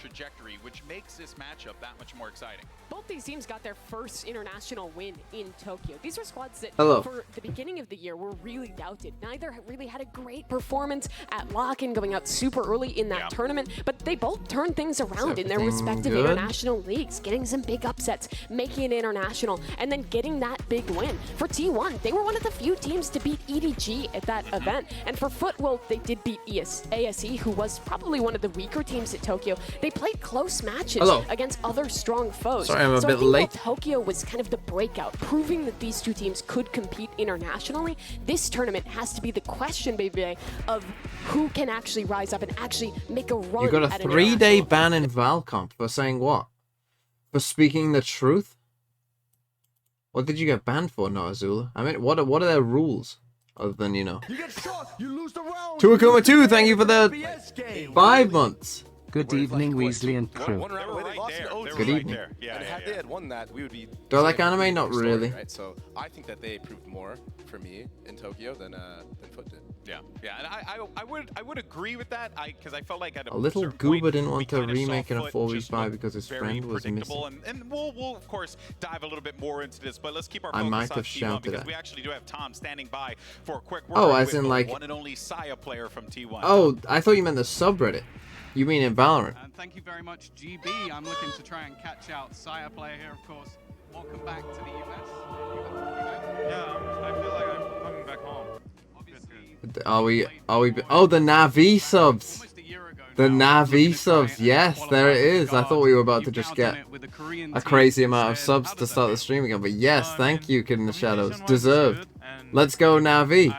trajectory, which makes this matchup that much more exciting. Both these teams got their first international win in Tokyo. These were squads that, Hello. for the beginning of the year, were really doubted. Neither really had a great performance at lock-in, going out super early in that tournament, but they both turned things around in their respective international leagues, getting some big upsets, making it international, and then getting that big win. For T1, they were one of the few teams to beat EDG at that event, and for FUT, well, they did beat ASE, who was probably one of the weaker teams at Tokyo. They played close matches against other strong foes. Sorry, I'm a bit late. Tokyo was kind of the breakout, proving that these two teams could compete internationally. This tournament has to be the question, baby, of who can actually rise up and actually make a run. You got a 3-day ban in Valcomp for saying what? For speaking the truth? What did you get banned for, Noah Azula? I mean, what are their rules? Other than, you know. You get shot, you lose the round. Tuakuma 2, thank you for the 5 months. Good evening, Weasley and crew. One round away, they lost in OT. Good evening. And had they had won that, we would be. Do I like anime? Not really. Right? So I think that they proved more for me in Tokyo than FUT did. Yeah, and I would agree with that. Because I felt like at A little certain goober point, didn't we want to kinda saw remake in a FUT 4v5 just because his very friend was predictable, missing. And we'll of course dive a little bit more into this, but let's keep our I focus might on have T1 shouted because at. we actually do have Tom standing by for a quick word. Oh, as with in the like one and only Saya player from T1. Oh, I thought you meant the subreddit. You mean in Valorant? And thank you very much, GB. I'm looking to try and catch out Saya player here, of course. Welcome back to the US. Yeah, I feel like I'm coming back home. Are we? Oh, the Navi subs. The Navi subs. Yes, there it is. I thought we were about to just get a crazy amount of subs to start the stream again. But yes, thank you, Kid in the Shadows. Deserved. Let's go, Navi.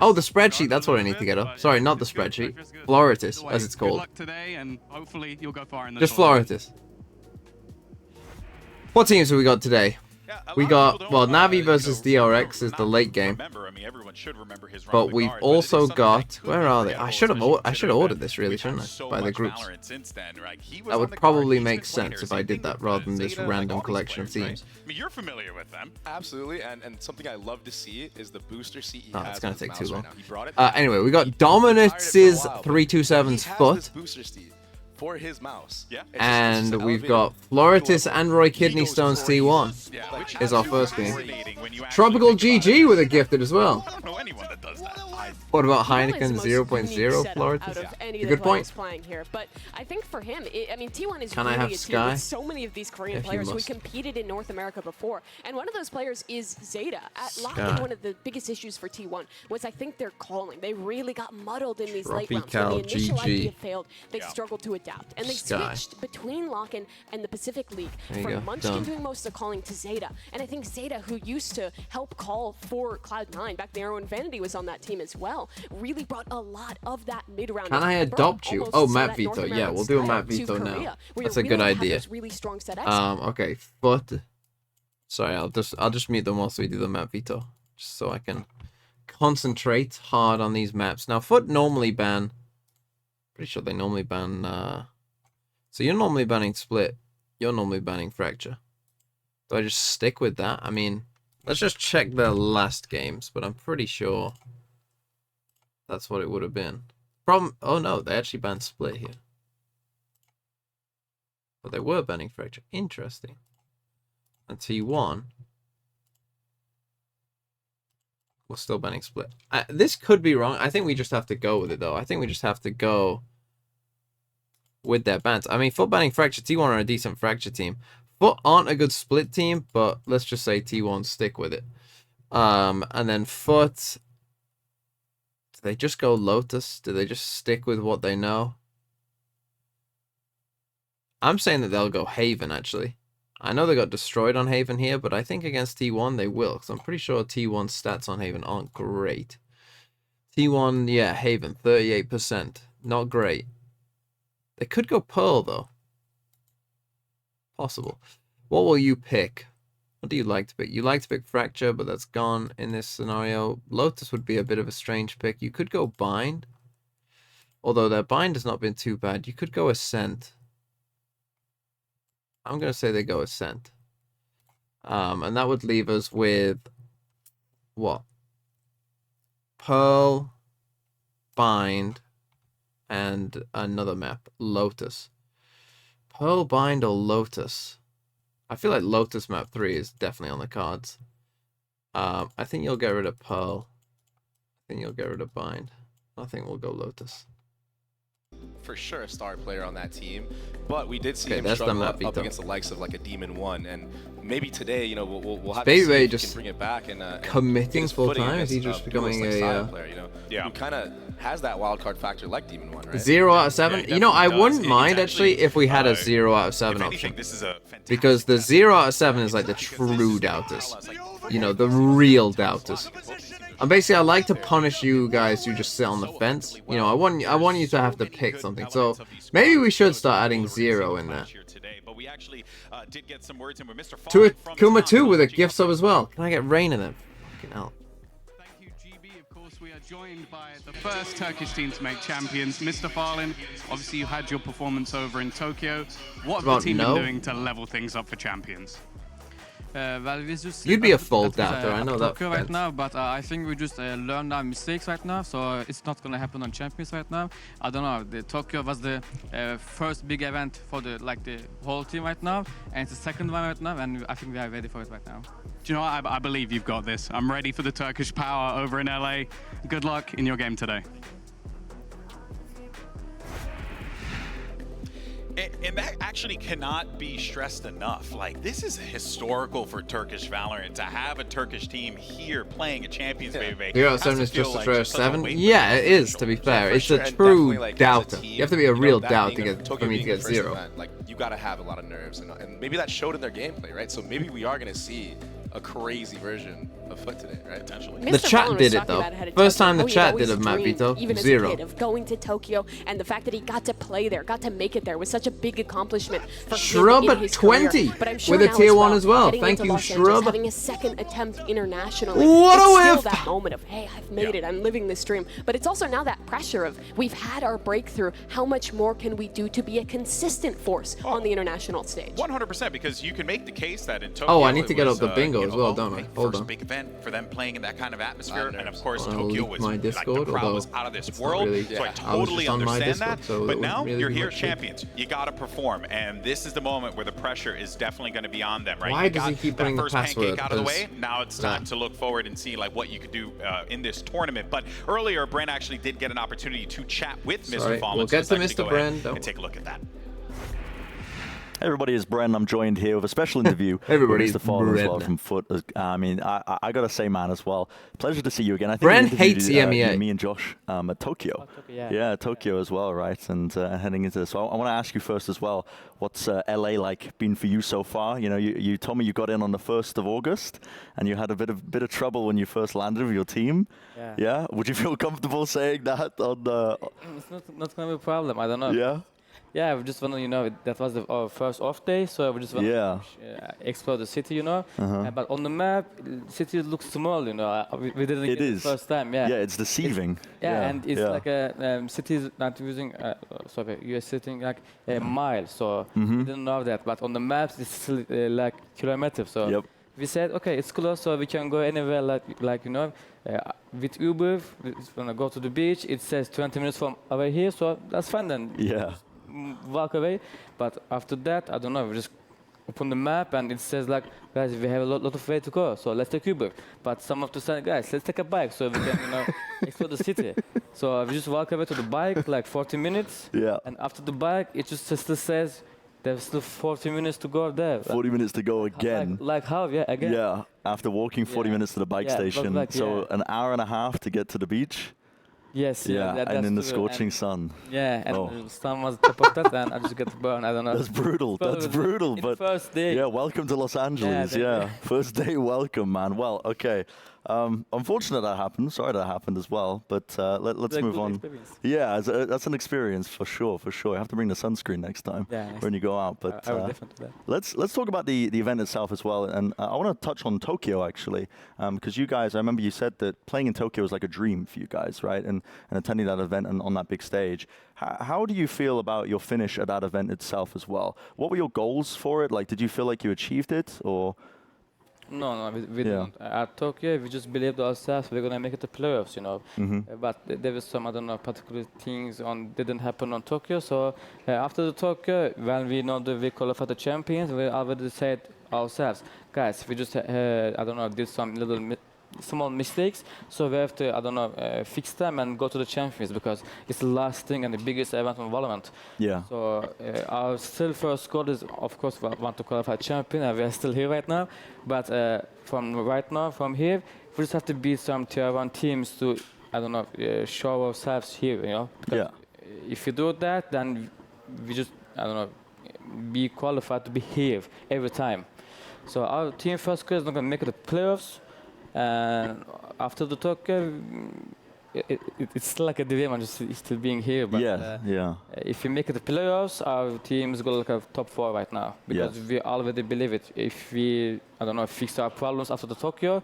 Oh, the spreadsheet. That's what I need to get up. Sorry, not the spreadsheet. Floritus, as it's called. Just Floritus. What teams have we got today? We got, well, Navi versus DRX is the late game. But we've also got, where are they? I should have ordered this really, shouldn't I? By the groups. That would probably make sense if I did that rather than this random collection of teams. I mean, you're familiar with them. Absolutely, and something I love to see is the booster seat he has. It's gonna take too long. Right, Anyway, we got Dominus's 327's FUT. For his mouse. Yeah. And we've got Floritus and Roy Kidney Stones T1 is our first game. Tropical GG with a gifted as well. I don't know anyone that does that. What about Heineken 0.0 Floritus? Good point. Playing here, but I think for him, I mean, T1 is Can I really have a team Sky? with so many of these Korean players who competed in North America before, and one of those players is Zeta. At lock-in, one of the biggest issues for T1 was I think their calling. They really got muddled in these late rounds. When the initial idea failed, they struggled to adapt, and they switched between lock-in and the Pacific League from Munchkin doing most of the calling to Zeta, and I think Zeta, who used to help call for Cloud9 back there when Vanity was on that team as well, really brought a lot of that mid-round. Can I adopt you? Oh, map veto. Yeah, we'll do a map veto now. That's a good idea. Okay, FUT. Sorry, I'll just mute them whilst we do the map veto, just so I can concentrate hard on these maps. Now, FUT normally ban. Pretty sure they normally ban. So you're normally banning Split. You're normally banning Fracture. Do I just stick with that? I mean, let's just check their last games, but I'm pretty sure that's what it would have been. Oh no, they actually banned Split here. But they were banning Fracture. Interesting. And T1 we're still banning Split. This could be wrong. I think we just have to go with it, though. I think we just have to go with their bans. I mean, FUT banning Fracture, T1 are a decent Fracture team. FUT aren't a good Split team, but let's just say T1 stick with it. And then FUT, do they just go Lotus? Do they just stick with what they know? I'm saying that they'll go Haven, actually. I know they got destroyed on Haven here, but I think against T1 they will, because I'm pretty sure T1 stats on Haven aren't great. T1, yeah, Haven, 38%. Not great. They could go Pearl, though. Possible. What will you pick? What do you like to pick? You like to pick Fracture, but that's gone in this scenario. Lotus would be a bit of a strange pick. You could go Bind. Although their Bind has not been too bad. You could go Ascent. I'm going to say they go Ascent. And that would leave us with what? Pearl, Bind, and another map, Lotus. Pearl Bind or Lotus? I feel like Lotus map 3 is definitely on the cards. I think you'll get rid of Pearl. I think you'll get rid of Bind. I think we'll go Lotus. For sure a star player on that team, but we did see Okay, him that's the struggle map up veto. against the likes of like a Demon 1, and maybe today, you know, we'll have Baby to see Ray if he just can bring it back and committing his full footing time? Is he against, just duelists becoming like a Sia player, you know, Yeah. who kind of has that wild card factor like Demon 1, right? 0 out of 7? Yeah, You know, I definitely wouldn't does. mind It's actually if we had a uh, 0 out of 7 if option. anything, this is a fantastic Because the map. 0 out of 7 is like the true doubters. You know, the real doubters. And basically, I like to punish you guys who just sit on the fence. You know, I want you to have to pick something. So maybe we should start adding 0 in there. To a Kuma 2 with a gift sub as well. Can I get rain in them? Fucking hell. Thank you, GB. Of course, we are joined by the first Turkish team to make champions, Mr. Farlin. Obviously, you had your performance over in Tokyo. What have the team been doing to level things up for champions? Well, we just You'd be a full doubter, I know that. Tokyo right now, but I think we just learned our mistakes right now, so it's not gonna happen on Champions right now. I don't know. The Tokyo was the first big event for the whole team right now, and it's the second one right now, and I think we are ready for it right now. Do you know what? I believe you've got this. I'm ready for the Turkish power over in LA. Good luck in your game today. And that actually cannot be stressed enough. Like, this is historical for Turkish Valorant to have a Turkish team here playing a Champions Baby. 0 out of 7 is just a fair 7? Yeah, it is, to be fair. It's a true doubter. You have to be a real doubt to get for me to get 0. Event, like, you got to have a lot of nerves, and maybe that showed in their gameplay, right? So maybe we are going to see a crazy version of FUT today, right? Potentially. The chat did it though. First time the chat did a map veto. Even 0. as a kid, of going to Tokyo, and the fact that he got to play there, got to make it there, was such a big accomplishment for Shrub him in at his 20 career. But I'm sure with a now tier 1 as well. heading Thank into you, Los Angeles, Shrub. having a second attempt internationally. What a it's still whiff! that moment of, hey, I've made it. I'm living this dream. But it's also now that pressure of, we've had our breakthrough. How much more can we do to be a consistent force on the international stage? 100%, because you can make the case that in Tokyo. Oh, I need to it get was, up the bingo you as know, well, don't I? Hold first on. big event for them playing in that kind of atmosphere, and of course I'll Tokyo leak was my like Discord, the crowd although was out of this it's not world. really- So I I was totally just on my understand Discord, that. so it But wouldn't now really you're be here, much good. champions. You got to perform, and this is the moment where the pressure is definitely going to be on them, right? Why you does got he keep that putting the first password pancake out of the as way. Now it's time that? to look forward and see like what you could do in this tournament. But earlier, Brent actually did get an opportunity to chat with Sorry, Mr. Fallon. we'll so get let's to actually Mr. go ahead Brent, don't- and take a look at that. Hey everybody, it's Bren. I'm joined here with a special interview Everybody's with Mr. Fallon as well Bren. from FUT. I mean, I gotta say, man, as well. Pleasure to see you again. I think Bren we interviewed, hates EMEA. me and Josh at Tokyo. Yeah. Tokyo as well, right? And heading into this, so I want to ask you first as well. What's LA like been for you so far? You know, you told me you got in on the 1st of August, and you had a bit of trouble when you first landed with your team. Yeah. Yeah. Would you feel comfortable saying that on the? It's not gonna be a problem. I don't know. Yeah. Yeah, we just want to, that was our first off day, so we just want to explore the city, but on the map, city looks small, we didn't get it the first time, yeah. Yeah, it's deceiving. And it's like a city is not using, you're sitting like a mile, so we didn't know that, but on the maps, it's still like kilometers, so we said, okay, it's close, so we can go anywhere, with Uber, we're gonna go to the beach, it says 20 minutes from over here, so that's fine then. Yeah. Walk away, but after that, I don't know, we just open the map and it says like, guys, we have a lot of way to go, so let's take Uber. But some of the say, guys, let's take a bike so we can, explore the city. So we just walk away to the bike, like 40 minutes. Yeah. And after the bike, it just still says, there's still 40 minutes to go there. 40 minutes to go again. Like how, again. Yeah, after walking 40 minutes to the bike station. So an hour and a half to get to the beach. Yes, and in the true. scorching sun. Yeah, and the sun was top of that, and I just got burned. I don't know. That's brutal. That's brutal. But first day. Yeah, welcome to Los Angeles. Yeah, first day welcome, man. Well, okay. Unfortunate that happened. Sorry that happened as well. But let's move on. Experience. Yeah, that's an experience for sure. For sure. You have to bring the sunscreen next time when you go out. But I will definitely do that. let's talk about the event itself as well. And I want to touch on Tokyo actually, because you guys, I remember you said that playing in Tokyo was like a dream for you guys, right? And attending that event and on that big stage. How do you feel about your finish at that event itself as well? What were your goals for it? Like, did you feel like you achieved it, or? No, we didn't. At Tokyo, we just believed ourselves we're gonna make it to playoffs, you know. But there was some, I don't know, particular things didn't happen on Tokyo. So after the Tokyo, when we know that we qualified the champions, we already said ourselves, guys, we just I don't know, did some little small mistakes, so we have to, I don't know, fix them and go to the champions because it's the last thing and the biggest event on Valorant. Yeah. So our still first goal is, of course, we want to qualify champion, and we are still here right now. But from here, we just have to beat some tier 1 teams to, I don't know, show ourselves here, you know. Because if you do that, then we just, I don't know, be qualified to be here every time. So our team first goal is not gonna make it to playoffs. And after the Tokyo, it's still like a dream. I'm just still being here. But if we make it to playoffs, our team is going to like a top 4 right now because we already believe it. If we, I don't know, fix our problems after the Tokyo,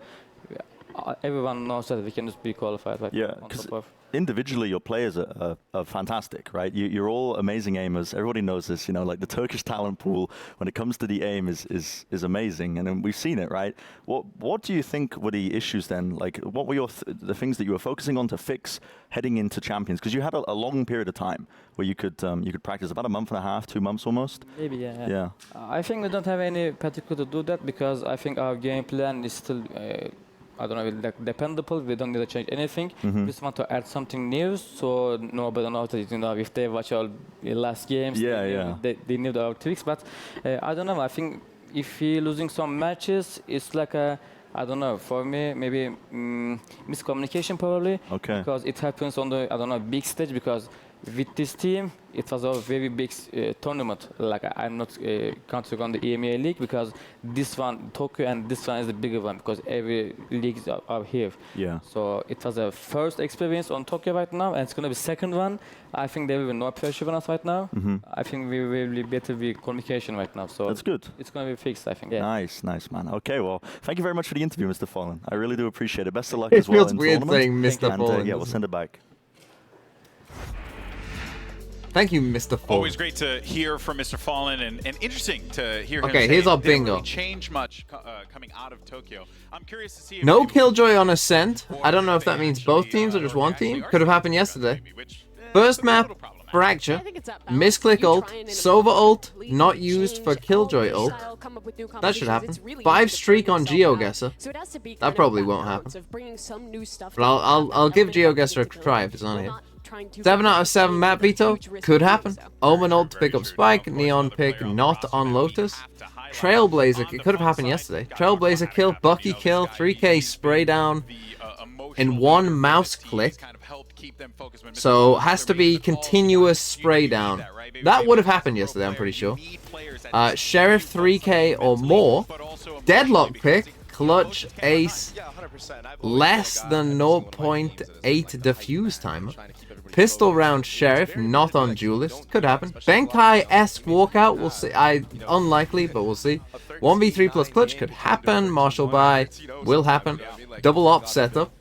everyone knows that we can just be qualified. Right? Yeah, because individually your players are fantastic, right? You're all amazing aimers. Everybody knows this, you know, like the Turkish talent pool when it comes to the aim is amazing, and we've seen it, right? What do you think were the issues then? Like, what were the things that you were focusing on to fix heading into Champions? Because you had a long period of time where you could practice, about a month and a half, 2 months almost. Maybe, yeah. I think we don't have any particular to do that because I think our game plan is still. I don't know, like dependable. We don't need to change anything. We just want to add something new, so nobody knows that, you know, if they watch our last games, they need our tricks. But I don't know. I think if we're losing some matches, it's like a, I don't know. For me, maybe miscommunication probably. Okay. Because it happens on the, I don't know, big stage. Because with this team, it was a very big tournament. Like I'm not counting on the EMEA league because this one, Tokyo, and this one is the bigger one because every leagues are here. Yeah. So it was a first experience on Tokyo right now, and it's gonna be second one. I think there will be no pressure on us right now. I think we will be better with communication right now. So that's good. It's gonna be fixed, I think. Yeah. Nice, man. Okay, well, thank you very much for the interview, Mr. Fallen. I really do appreciate it. Best of luck as well. It feels weird saying Mr. Fallen. Yeah, we'll send it back. Thank you, Mr. Fallen. Always great to hear from Mr. Fallen, and interesting to hear him say here's our bingo. bingo. Didn't really change much coming out of Tokyo. I'm curious to see if no Killjoy on Ascent. I don't know if that means both teams or just one team. Could have happened yesterday. First map, Fracture. Misclick ult, Sova ult, not used for Killjoy ult. That should happen. 5 streak on GeoGuessr. That probably won't happen. But I'll give GeoGuessr a try if it's on here. 7 out of 7 map veto could happen. Omen ult to pick up Spike. Neon pick not on Lotus. Trailblazer, it could have happened yesterday. Trailblazer kill, Bucky kill, 3k spray down in 1 mouse click. So has to be continuous spray down. That would have happened yesterday, I'm pretty sure. Sheriff 3k or more. Deadlock pick. Clutch ace. Less than 0.8 diffuse timer. Pistol round Sheriff, not on Duelist. Could happen. Benkai-esque walkout, we'll see. Unlikely, but we'll see. 1v3 plus clutch could happen. Marshall buy will happen. Double op setup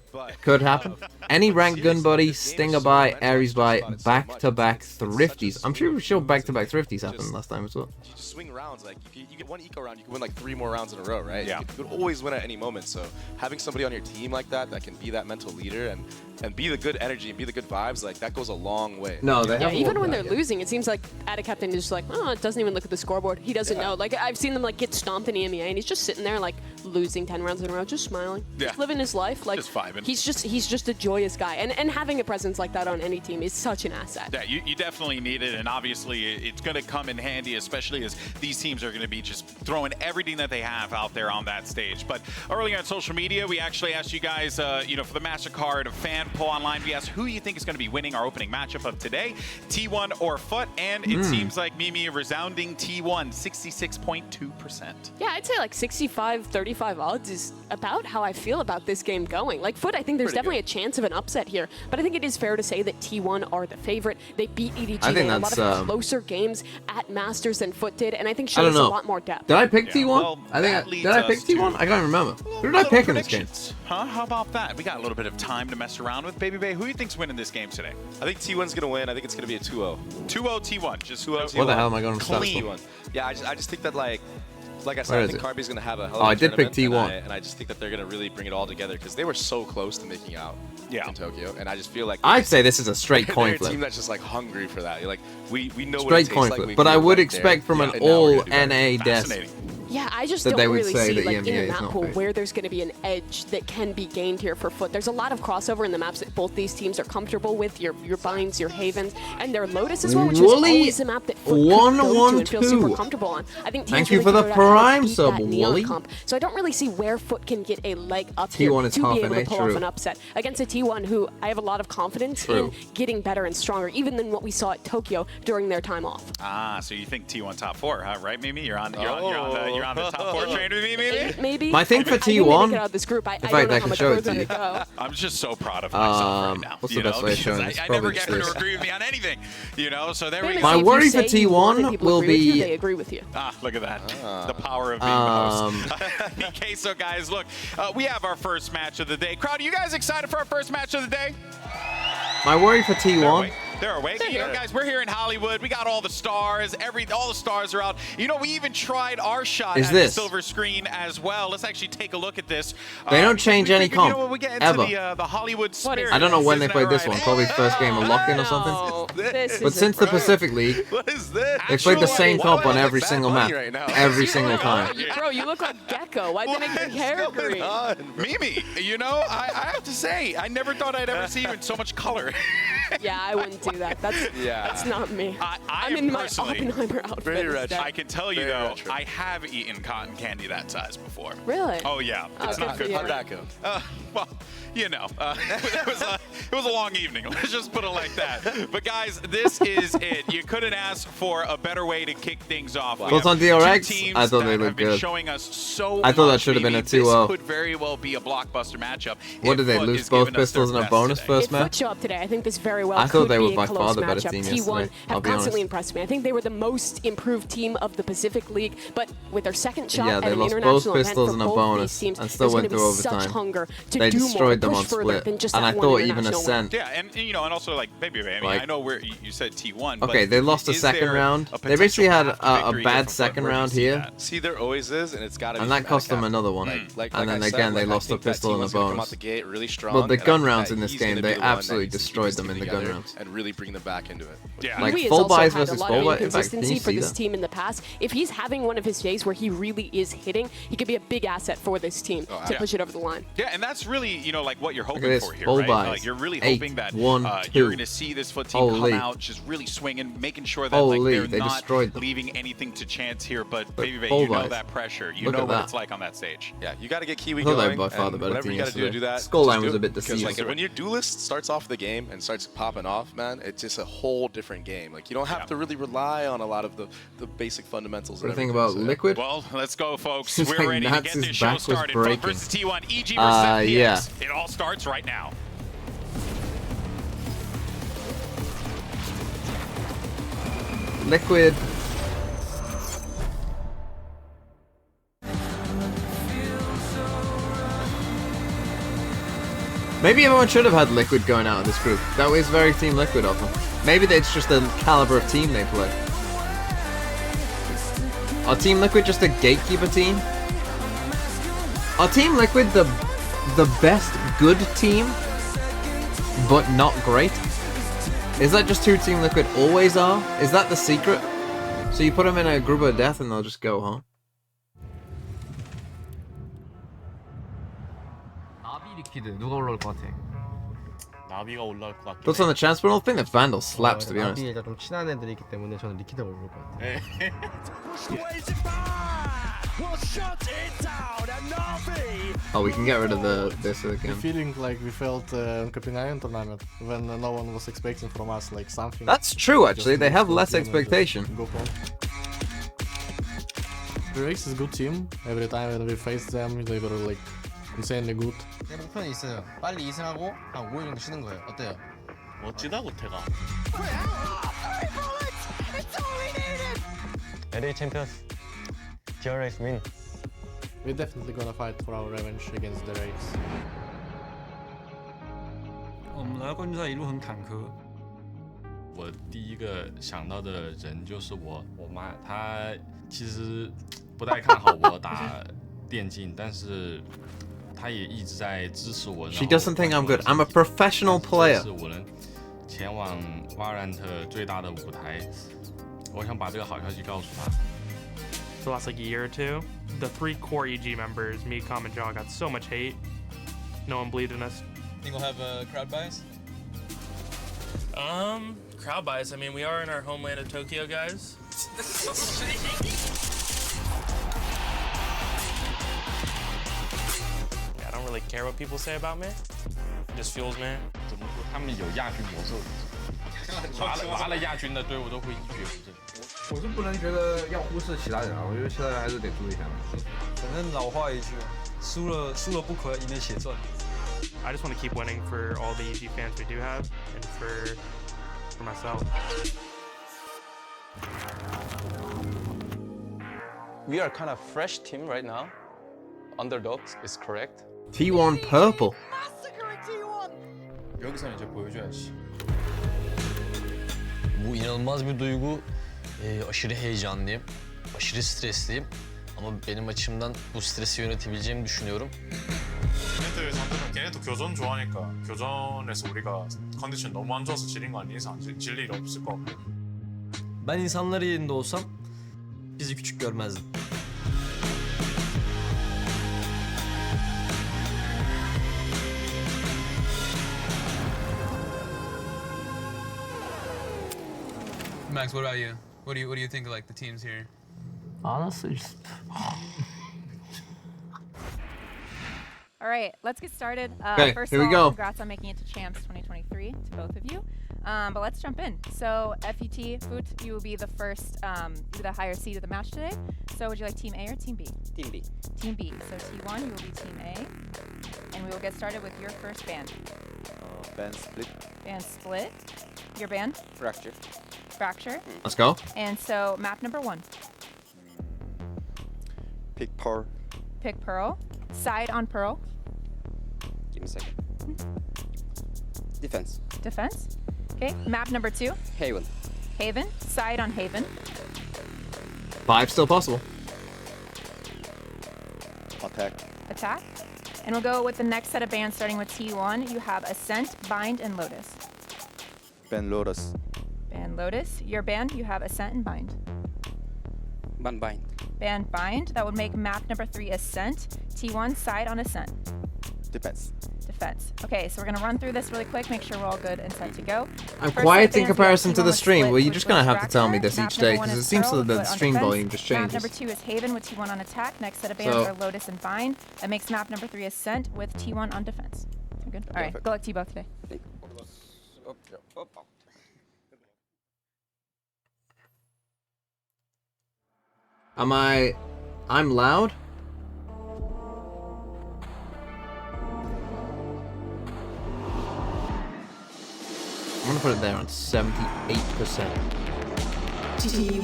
could happen. Any rank gun buddy, Stinger buy, Ares buy, back-to-back thrifties. I'm sure back-to-back thrifties happened last time as well. You just swing rounds, like if you get 1 eco round, you can win like 3 more rounds in a row, right? Yeah. You could always win at any moment. So having somebody on your team like that can be that mental leader and be the good energy and be the good vibes, like that goes a long way. No, they have even when they're losing, it seems like Ada Captain is just like, oh, it doesn't even look at the scoreboard. He doesn't know. Like I've seen them like get stomped in EMEA, and he's just sitting there like losing 10 rounds in a row, just smiling, just living his life. Like just vibing. He's just a joyous guy, and having a presence like that on any team is such an asset. Yeah, you definitely need it, and obviously it's going to come in handy, especially as these teams are going to be just throwing everything that they have out there on that stage. But earlier on social media, we actually asked you guys, you know, for the MasterCard fan poll online, we asked who you think is going to be winning our opening matchup of today, T1 or FUT, and it seems like Mimi resounding T1, 66.2%. Yeah, I'd say like 65-35 odds is about how I feel about this game going. Like FUT, I think there's definitely a chance of an upset here, but I think it is fair to say that T1 are the favorite. They beat EDG in a lot of closer games at Masters than FUT did, and I think shows a lot more depth. Did I pick T1? Well, did I pick T1? I can't remember. Who did I pick in this game? Huh? How about that? We got a little bit of time to mess around with. Baby Bay, who do you think's winning this game today? I think T1's going to win. I think it's going to be a 2-0. 2-0 T1. Just 2-0 T1. What the hell am I going to start? Clean. Yeah, I just think that, like, like I said, I think Carby's going to have a hell of a I did pick tournament, T1. and I just think that they're going to really bring it all together because they were so close to making out in Tokyo, and I just feel like I'd say this is a straight coin they're a flip. team that's just like hungry for that. Like we know Straight what it coin tastes flip, like. but I would expect from an all NA desk. Yeah, I just that don't they would really say see that like EMEA in the is map not pool great. where there's going to be an edge that can be gained here for FUT. There's a lot of crossover in the maps that both these teams are comfortable with. Your Binds, your Havens, and their Lotus as well, which is always a map that FUT could go to and feel super comfortable on. I think Thank teams you for the really figured out how to prime beat sub, that Neon Wooly. comp. So I don't really see where FUT can get a leg up here T1 is to half be able NA, to pull true. off an upset against a T1 who I have a lot of confidence in getting better and stronger, even than what we saw at Tokyo during their time off. Ah, so you think T1 top 4, huh? Right, Mimi? You're on the top 4 train with me, Mimi? Maybe. My thing for I think they T1, make it out of this group. I in fact, don't know I how can much show we're it to going you. to go. I'm just so proud of myself right now. What's you the best know, way of showing because this? I never Probably get her to this. agree with me on anything. You know, so there we go. My worry for T1 will be. They agree with you. Ah, look at that. The power of being the host. Okay, so guys, look, we have our first match of the day. Crowd, are you guys excited for our first match of the day? My worry for T1. They're awake. You know, guys, we're here in Hollywood. We got all the stars. All the stars are out. You know, we even tried our shot at the silver screen as well. Let's actually take a look at this. They don't change any comp, you know, we get into ever. The Hollywood spirit. I don't know when they Isn't played that this right? one. Probably first game of lock-in or something. But since the Pacific League, what is this? they played the same comp on every single map, every single time. Bro, you look like Gecko. Why did they make your hair green? Mimi, you know, I have to say, I never thought I'd ever see you in so much color. Yeah, I wouldn't do that. That's not me. I'm in my Oppenheimer outfit. Very rich. I can tell you though, I have eaten cotton candy that size before. Really? Oh yeah, it's not good. How'd that go? Well, you know, it was a long evening. Let's just put it like that. But guys, this is it. You couldn't ask for a better way to kick things off. Thoughts on DRX? I thought they looked good. Showing us so I thought that much, should have been a This 2-0. could very well be a blockbuster matchup. What did they lose? Both pistols and a bonus first It FUT match? show up today. I think this very well I thought could they be were a by close far the better matchup. team T1 yesterday, I'll have be constantly honest. impressed me. I think they were the most improved team of the Pacific League, but with their second shot Yeah, at they an lost both international event pistols for and a both bonus these teams, and still there's went gonna through be such overtime. hunger to They do more, destroyed them push on further split. than just And that I one thought even international win. Ascent. Yeah, and you know, and also like maybe I mean, Like- I know where you said T1. Okay, but they lost the is second there round. a They basically had potential path to a victory bad here from second Where do you round see here. that? See, there always is, and it's got to be. And that back cost them out. another one. Like And then I said, again, they like, I lost a think that pistol and a T1's gonna come bonus. out the gate really strong. But the and I gun think rounds that in this he's game, gonna they be the one that absolutely needs to keep destroyed his them team in the gun together rounds. and really bring them back into it. Yeah. Like, Navi has full also buys had a versus lot full of buy- in fact, can you inconsistency for see this that? team in the past. If he's having one of his days where he really is hitting, he could be a big asset for this team to push it over the line. Yeah, and that's really, you know, like what you're hoping this, for here, full right? buys. Like you're really 8, hoping that 1, you're 2. going to see this FUT team Holy. come out, just really swinging, making sure that Holy, like they're they not destroyed them. leaving anything to chance here. But But baby, full you know buys. that pressure. You Look know at what that. it's like on that stage. Yeah, you got to get Kiwi I thought they going. were by far the and better whatever team you got to do yesterday. that. Scoreline just do was a it. bit Because deceiving. like when your duelist starts off the game and starts popping off, man, it's just a whole different game. Like you don't have to really rely on a lot of the basic fundamentals. What do you and think everything, about so, Liquid? Well, let's go, folks. Seems We're like ready to get Nats's this show back was started. FUT breaking. versus T1, EG versus FPX. Yeah. It all starts right now. Liquid. Maybe everyone should have had Liquid going out of this group. That was very Team Liquid of them. Maybe it's just the caliber of team they play. Are Team Liquid just a gatekeeper team? Are Team Liquid the best good team, but not great? Is that just who Team Liquid always are? Is that the secret? So you put them in a group of death and they'll just go home? 나비 리퀴드 누가 올라올 것 같아? 나비가 올라올 것 같아. Thoughts on the chance, but I don't think the Vandal slaps, to be honest. 나비가 좀 친한 애들이 있기 때문에 저는 리퀴드가 올라올 것 같아요. Oh, we can get rid of this The again. feeling like we felt on Copenhagen tournament when no one was expecting from us like something. That's true, actually. Just They have go less for it and expectation. just go for it. DRX is a good team. Every time when we faced them, they were like insanely good. 제 목표는 있어요. 빨리 2승하고 한 5일 정도 쉬는 거예요. 어때요? 멋지다 고태가. LA champions. DRX win. We're definitely gonna fight for our revenge against DRX. 我们的冠军赛一路很坎坷。我第一个想到的人就是我妈，她其实不太看好我打电竞，但是他也一直在支持我。 She doesn't think I'm good. I'm a professional player. 是我能前往 Valorant 最大的舞台，我想把这个好消息告诉他。 For the last like year or two, the 3 core EG members, me, Com, and Jaw, got so much hate. No one believed in us. Think we'll have crowd bias? Crowd bias. I mean, we are in our homeland of Tokyo, guys. I don't really care what people say about me. It just fuels me. 他们有亚军魔兽，拿了亚军的队伍都会一蹶不振。我是不能觉得要忽视其他人啊，我觉得其他人还是得注意一下。反正老话一句，输了不可，赢了血赚。 I just want to keep winning for all the EG fans we do have, and for myself. We are kind of fresh team right now. Underdogs is correct. T1 purple. 여기서는 이제 보여줘야지. Bu inanılmaz bir duygu. Aşırı heyecanlıyım. Aşırı stresliyim. Ama benim açımdan bu stresi yönetebileceğimi düşünüyorum. 걔네들 상대는 걔네도 교전 좋아하니까 교전에서 우리가 컨디션 너무 안 좋아서 지린 거 아닌 이상 질 일이 없을 것 같고. Ben insanların yerinde olsam bizi küçük görmezdim. Max, what about you? What do you think of like the teams here? Honestly, just... All right, let's get started. Okay, first here of we all, go. congrats on making it to Champs 2023 to both of you. But let's jump in. So FUT, you will be the first, the higher seed of the match today. So would you like Team A or Team B? Team B. Team B. So T1, you will be Team A. And we will get started with your first band. Band split. Band split. Your band? Fracture. Fracture. Let's go. And so map number 1. Pick Pearl. Pick Pearl. Side on Pearl. Give me a second. Defense. Defense. Okay. Map number 2. Haven. Haven. Side on Haven. 5 still possible. Attack. Attack. And we'll go with the next set of bands starting with T1. You have Ascent, Bind, and Lotus. Band Lotus. Band Lotus. Your band, you have Ascent and Bind. Band Bind. Band Bind. That would make map number 3 Ascent. T1 side on Ascent. Defense. Defense. Okay, so we're going to run through this really quick, make sure we're all good and set to go. I'm quiet in comparison to the stream. Well, you're just going to have to tell me this each day, because it seems that the stream volume just changes. Map number 2 is Haven with T1 on attack. Next set of bands are Lotus and Bind. That makes map number 3 Ascent with T1 on defense. You're good? All right, good luck to you both today. I'm loud? I'm gonna put it there on 78%. T1.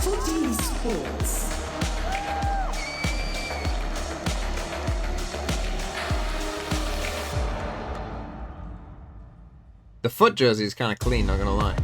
FUT Sports. The FUT jersey is kind of clean, not gonna lie.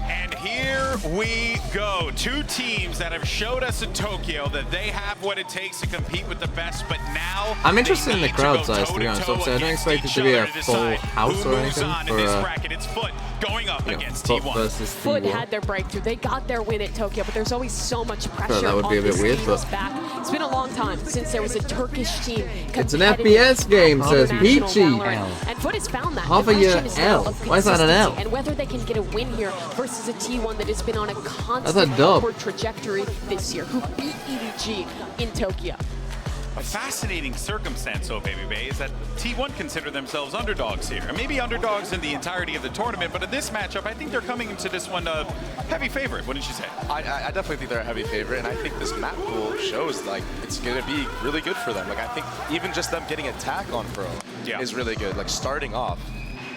And here we go. 2 teams that have showed us in Tokyo that they have what it takes to compete with the best, but now I'm interested in the crowd size, to be honest. Obviously, I don't expect it to be a full house or anything for it's FUT going up against FUT T1. versus FUT T1. had their breakthrough. They got their win at Tokyo, but there's always so much pressure that would be a on bit this weird, team's but back. It's been a long time since there was a Turkish team. It's an FPS game, says Peachy. And FUT has found that. Half The a year question is now L. of Why is that an L? consistency and whether they can get a win here versus a T1 that has been on a constant That's a dub. upward trajectory this year, who beat EDG in Tokyo. A fascinating circumstance, though, Baby Bay, is that T1 consider themselves underdogs here. And maybe underdogs in the entirety of the tournament, but in this matchup, I think they're coming into this one a heavy favorite, wouldn't you say? I definitely think they're a heavy favorite, and I think this map pool shows like it's going to be really good for them. Like I think even just them getting attack on Pro is really good, like starting off.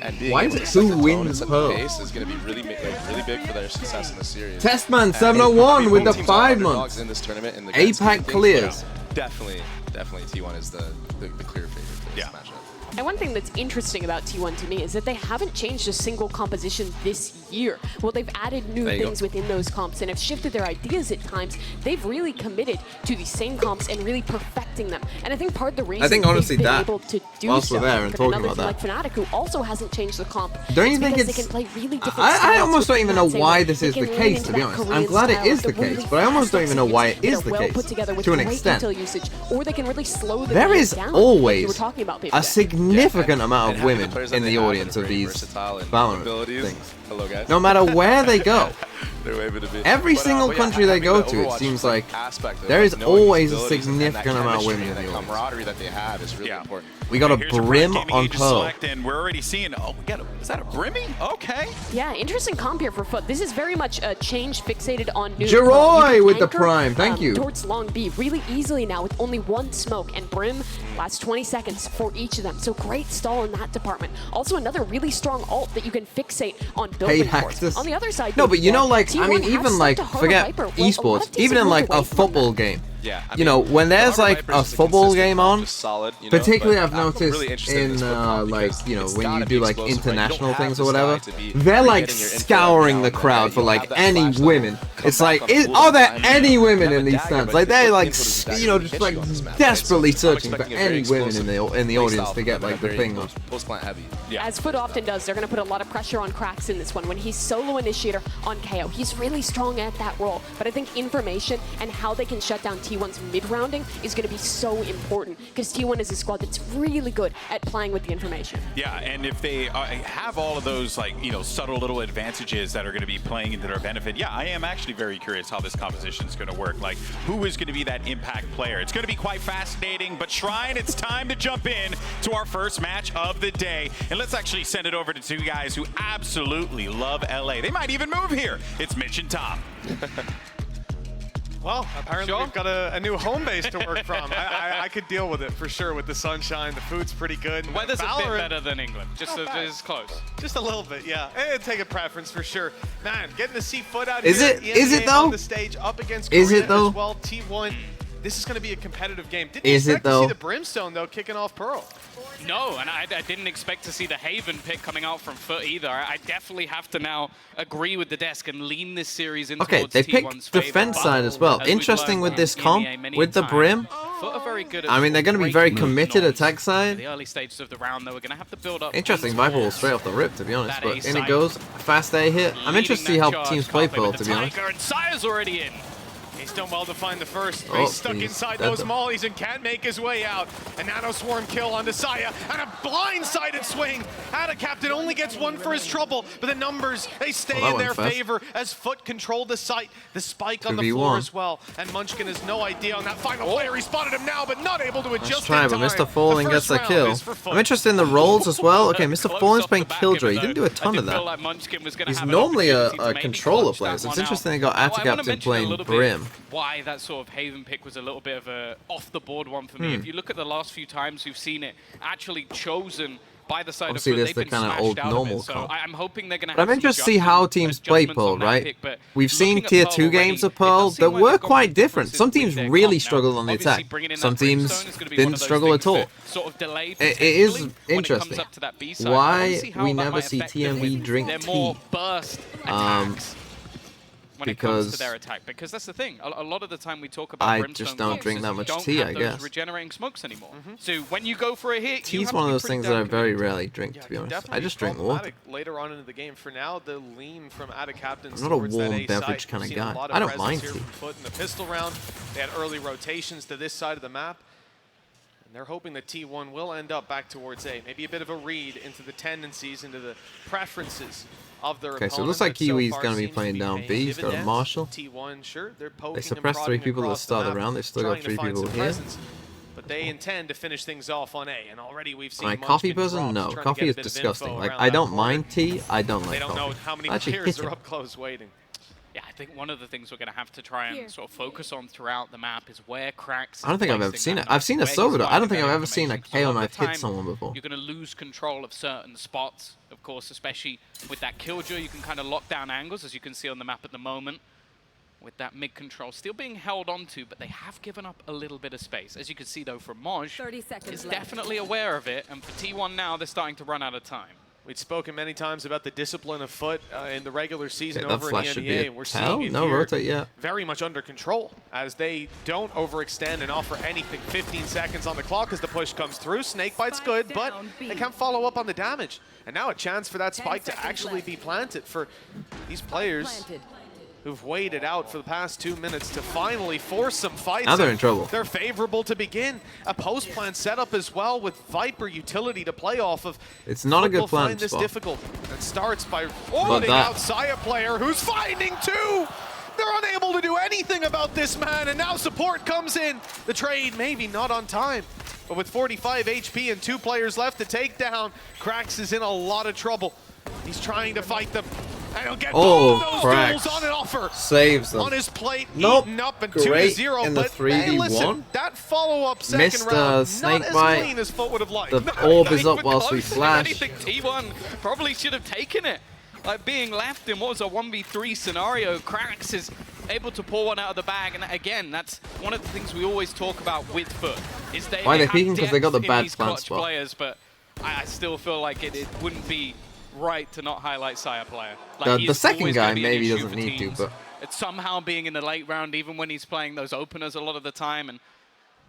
And being Why able is to it set who the tone wins and set the Pearl? pace is going to be really big for their success in this series. Testman And 701 with the teams are 5 underdogs months. in this tournament in the grand scheme of APAC things, clears. but definitely T1 is the clear favorite for this matchup. And one thing that's interesting about T1 to me is that they haven't changed a single composition this year. Well, they've added new things within those comps and have shifted their ideas at times. They've really committed to the same comps and really perfecting them. And I think part of the reason honestly they've been that, able to do whilst we're so, there and for talking another about team that, like Fnatic, who also hasn't changed the comp, don't you it's think because it's... they can play really different I styles almost don't with even know that why same this way. is They the can lean case, into to be that honest. Korean I'm glad it style, is the like case, really but I almost don't fast even know why it that is are the well case, put together with to an great extent. intel usage, or they can really slow the There game is down, like you always were talking about, a significant amount of women in the audience of these Valorant things. Hello, guys. No matter where they go. They're able to be. Every single country they go to, it seems like there is always a significant amount of women in the audience. Camaraderie that they have is really important. We got a Here's your Brim Gaming on Aegis Pearl. Select, and we're already seeing. Oh, we got is that a Brimmy? Okay. Yeah, interesting comp here for FUT. This is very much a change fixated on new. Jeroy with the Prime, thank you. Towards long B really easily now with only one smoke, and Brim lasts 20 seconds for each of them. So great stall in that department. Also another really strong ult that you can fixate on building force. On the other side, no, but you know, like, I mean, T1 even like, forget esports, even in like a football game. Yeah, you know, when there's like a football game on, particularly I've noticed in like, you know, when you do like international things or whatever, they're like scouring the crowd for like any women. It's like, are there any women in these stands? Like they're like, you know, just like desperately searching for any women in the audience to get like the thing on. As FUT often does, they're going to put a lot of pressure on Krax in this one. When he's solo initiator on KO, he's really strong at that role. But I think information and how they can shut down T1's mid-rounding is going to be so important, because T1 is a squad that's really good at playing with the information. Yeah, and if they have all of those, like, you know, subtle little advantages that are going to be playing into their benefit, yeah, I am actually very curious how this composition is going to work. Like, who is going to be that impact player? It's going to be quite fascinating, but Shrine, it's time to jump in to our first match of the day. And let's actually send it over to two guys who absolutely love LA. They might even move here. It's Mitch and Tom. Well, apparently we've got a new home base to work from. I could deal with it for sure with the sunshine. The food's pretty good. The weather's a bit better than England. Just as close. Just a little bit, yeah. It'd take a preference for sure. Man, getting to see FUT out is here. Is it though? On the stage up against is Korea it though? As well. T1. This is going to be a competitive game. Didn't is expect it though? to see the Brimstone though kicking off Pearl. No, and I didn't expect to see the Haven pick coming out from FUT either. I definitely have to now agree with the desk and lean this series in towards they T1's picked defense side as well. Interesting with this comp, with the Brim. FUT are very good at I mean, they're going to be very committed attack side. The early stages of the round, though, we're going to have to build up. Interesting Viper will straight off the rip, to be honest. But in it goes, fast A hit. I'm interested to see how teams play Pearl, to be honest. And Sire's already in. He's done well to find the first, but he's stuck inside those mollies and can't make his way out. A Nano Swarm kill onto Saya, and a blindsided swing. Captain only gets one for his trouble, but the numbers, they stay in their favor as FUT controlled the site. The spike on the floor as well, and Munchkin has no idea on that final player. He spotted him now, but not able to adjust in time. But Mr. Falling gets the kill. I'm interested in the rolls as well. Okay, Mr. Falling's playing Killjoy. He didn't do a ton of that. He's normally a controller player, so it's interesting they got Captain playing Brim. Why that sort of Haven pick was a little bit of a off-the-board one for me. If you look at the last few times we've seen it actually chosen by the side obviously, of FUT, this is the kind of old normal so I'm hoping they're going to have I'm interested to see how teams play Pearl, right? We've seen Tier 2 games of Pearl that were quite different. Some teams really struggled on the attack. Some teams didn't struggle at all. It is interesting why we never see TMV drink tea. When it comes to their attack, because that's the thing. A lot of the time we talk about Brimstone just don't drink that much tea, I guess. Regenerating smokes anymore. So when you go for a hit, tea's one of those things that I very rarely drink, to be honest. I just drink water. Later on into the game, for now, the lean from Captain's I'm not a warm beverage kind of guy. I don't mind tea. In the pistol round, they had early rotations to this side of the map. And they're hoping that T1 will end up back towards A. Maybe a bit of a read into the tendencies, into the preferences of their opponent. So it looks like Kiwi's going to be playing down B. He's got a Marshall. T1, sure, they suppressed 3 people at the start of the round. They've still got 3 people here. But they intend to finish things off on A, and already we've seen my coffee person? No, coffee is disgusting. Like, I don't mind tea, I don't like coffee. They don't know how many players are up close waiting. Yeah, I think one of the things we're going to have to try and sort of focus on throughout the map is where Cracks. I don't think I've ever seen it. I've seen a Sova. I don't think I've ever seen a KO knife hit someone before. You're going to lose control of certain spots, of course, especially with that Killjoy. You can kind of lock down angles, as you can see on the map at the moment. With that mid control still being held onto, but they have given up a little bit of space. As you can see, though, from Moj, is definitely aware of it. And for T1 now, they're starting to run out of time. We'd spoken many times about the discipline of FUT in the regular season over in the NBA, and we're seeing it here very much under control as they don't overextend and offer anything. 15 seconds on the clock as the push comes through. Snakebite's good, but they can't follow up on the damage. And now a chance for that spike to actually be planted for these players who've waited out for the past 2 minutes to finally force some fights. Now they're in trouble. They're favorable to begin. A post plant setup as well with Viper utility to play off of. It's not a good plan. Find this difficult. It starts by orbiting out Saya player who's finding two. They're unable to do anything about this man, and now support comes in. The trade maybe not on time, but with 45 HP and 2 players left to take down, Cracks is in a lot of trouble. He's trying to fight them. And he'll get those duels on an offer. Saves them. On his plate, nope. eaten up and Great 2-0. in the But 3v1. hey, listen, that follow-up second Missed round, snake not bite. as clean as FUT would have liked. The orb is up whilst we flash. Anything, T1 probably should have taken it. Like being left in what was a 1v3 scenario, Cracks is able to pull one out of the bag, and again, that's one of the things we always talk about with FUT. Is they Why are they have peeking? Because they got the depth bad in these plant clutch spot. players, but I still feel like it wouldn't be right to not highlight Saya player. Like The second always guy gonna be an maybe issue doesn't for need to, teams. but It's somehow being in the late round, even when he's playing those openers a lot of the time. And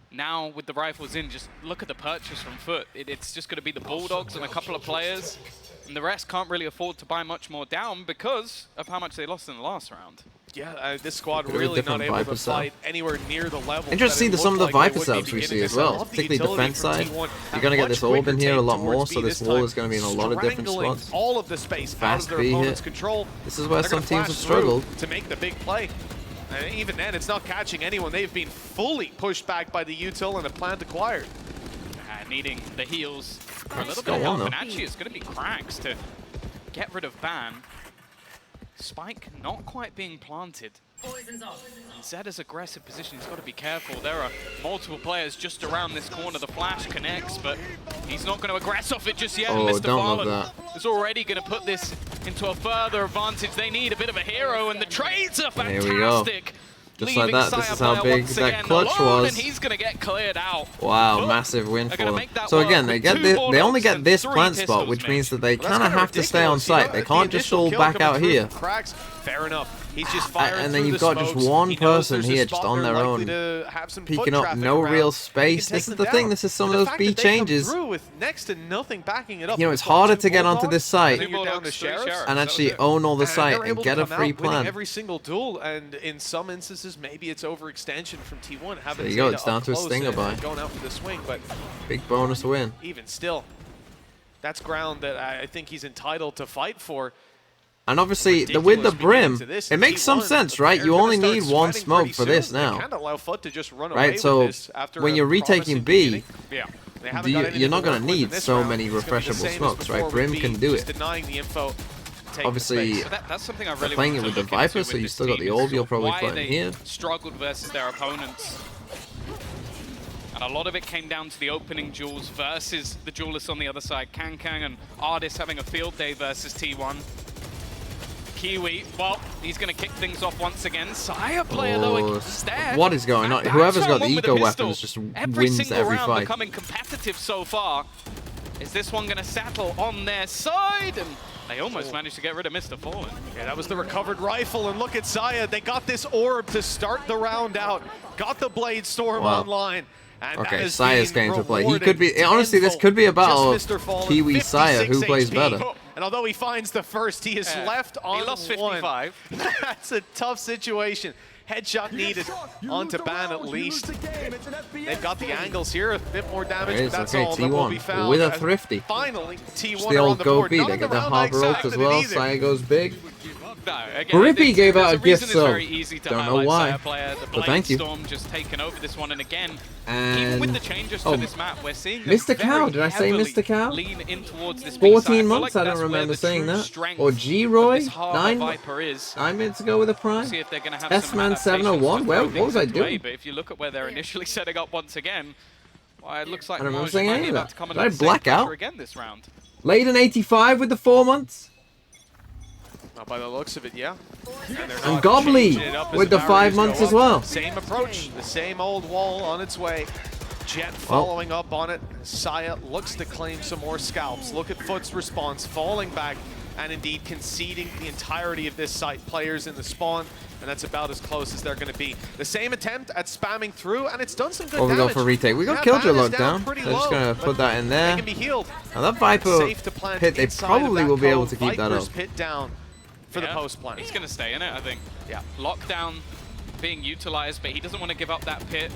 now with the rifles in, just look at the purchase from FUT. It's just going to be the Bulldogs and a couple of players. And the rest can't really afford to buy much more down because of how much they lost in the last round. Yeah, this squad really not able to fight anywhere near the level. Interesting to see some of the Viper setups we see as well, particularly defense side. You're going to get this orb in here a lot more, so this wall is going to be in a lot of different spots. All of the space Fast out of their B opponent's hit. control. This is where some teams have Through struggled. to make the big play. And even then, it's not catching anyone. They've been fully pushed back by the util and a plant acquired. Needing the heals for a little bit of help, and actually it's going to be Cracks to get rid of Ban. Spike not quite being planted. Zed's aggressive position, he's got to be careful. There are multiple players just around this corner. The flash connects, but he's not going to aggress off it just yet. Mr. Farland is already going to put this into a further advantage. They need a bit of a hero, and the trades are fantastic. Here we go. Just like that, this is how big that clutch was. And he's going to get cleared out. Wow, massive win for them. So again, they only get this plant spot, which means that they kind of have to stay on site. They can't just all back out here. Cracks, fair enough. He's just firing and then through you've the got just smokes. one He knows person there's a here spot just on they're their likely own, to have some peeking foot up, traffic no around. real He space. can This take is the them thing, down. this is some The of those fact B that they come changes. through with next to nothing backing it up. You know, it's harder to get onto this site and and actually own all the site and get a free plan. Every single duel, and in some instances, maybe it's overextension from T1. There you go, it's down to a stinger buy. Going out for the swing, but big bonus win. Even still, that's ground that I think he's entitled to fight for. And obviously, with the brim, it makes some sense, right? You only need one smoke for this now. Right, so when you're retaking B, you're not going to need so many refreshable smokes, right? Brim can do it. Obviously, that's something I really playing it want to with the look into Viper, so you this still got team the is orb, you'll probably why fight they here. struggled versus their opponents. And a lot of it came down to the opening duels versus the duelists on the other side. Kang and Ardis having a field day versus T1. Kiwi, well, he's going to kick things off once again. Saya player, though, instead. What is going on? Whoever's got the eco weapons just wins every round fight. Becoming competitive so far. Is this one going to settle on their side? And they almost managed to get rid of Mr. Fallen. Yeah, that was the recovered rifle, and look at Saya. They got this orb to start the round out. Got the Blade Storm online. And okay, Saya's going to play. He could be, honestly, this could be a battle of Kiwi Saya, who plays better. And although he finds the first, he is left on He lost 55. That's a tough situation. Headshot needed onto Ban at least. They've got the angles here, a bit more damage, but that's all that will be found. With a thrifty. Finally, T1 Just the old go B. They get the harbor ult as well. Saya goes big. Grippy gave out a gift, it's so very easy to don't know highlight why. Sire player. The But thank you. Storm just taken over this one, and again, And even with the changes to this map, we're seeing them Mr. Cow, very did I say heavily Mr. Cow? lean in towards this 14 B-side. months? I Like don't that's where remember the saying true that. strength Or of G-Roy? this Harbor Viper is. 9 minutes ago with a prime? See if they're going to have S-Man some 701? adaptations Well, to throw what was I things into doing? But if you look at where they're initially setting up once again, well, it looks like I don't remember Maj saying might any be of about that. to come Did under I the same black pressure out? again this round. Late in 85 with the 4 months? By the looks of it, yeah. And Gobbly with the 5 months as well. Same approach, the same old wall on its way. Jet following up on it. Saya looks to claim some more scalps. Look at FUT's response, falling back and indeed conceding the entirety of this site. Players in the spawn, and that's about as close as they're going to be. The same attempt at spamming through, and it's done some good What we damage. got for retake? We got Killjoy locked down. They're just going to put that in there. They can be healed. Now that Viper Safe to plant pit, they inside probably of that will be able cove. to keep that Viper's up. pit down for the post plant. He's going to stay in it, I think. Yeah. Lockdown being utilized, but he doesn't want to give up that pit.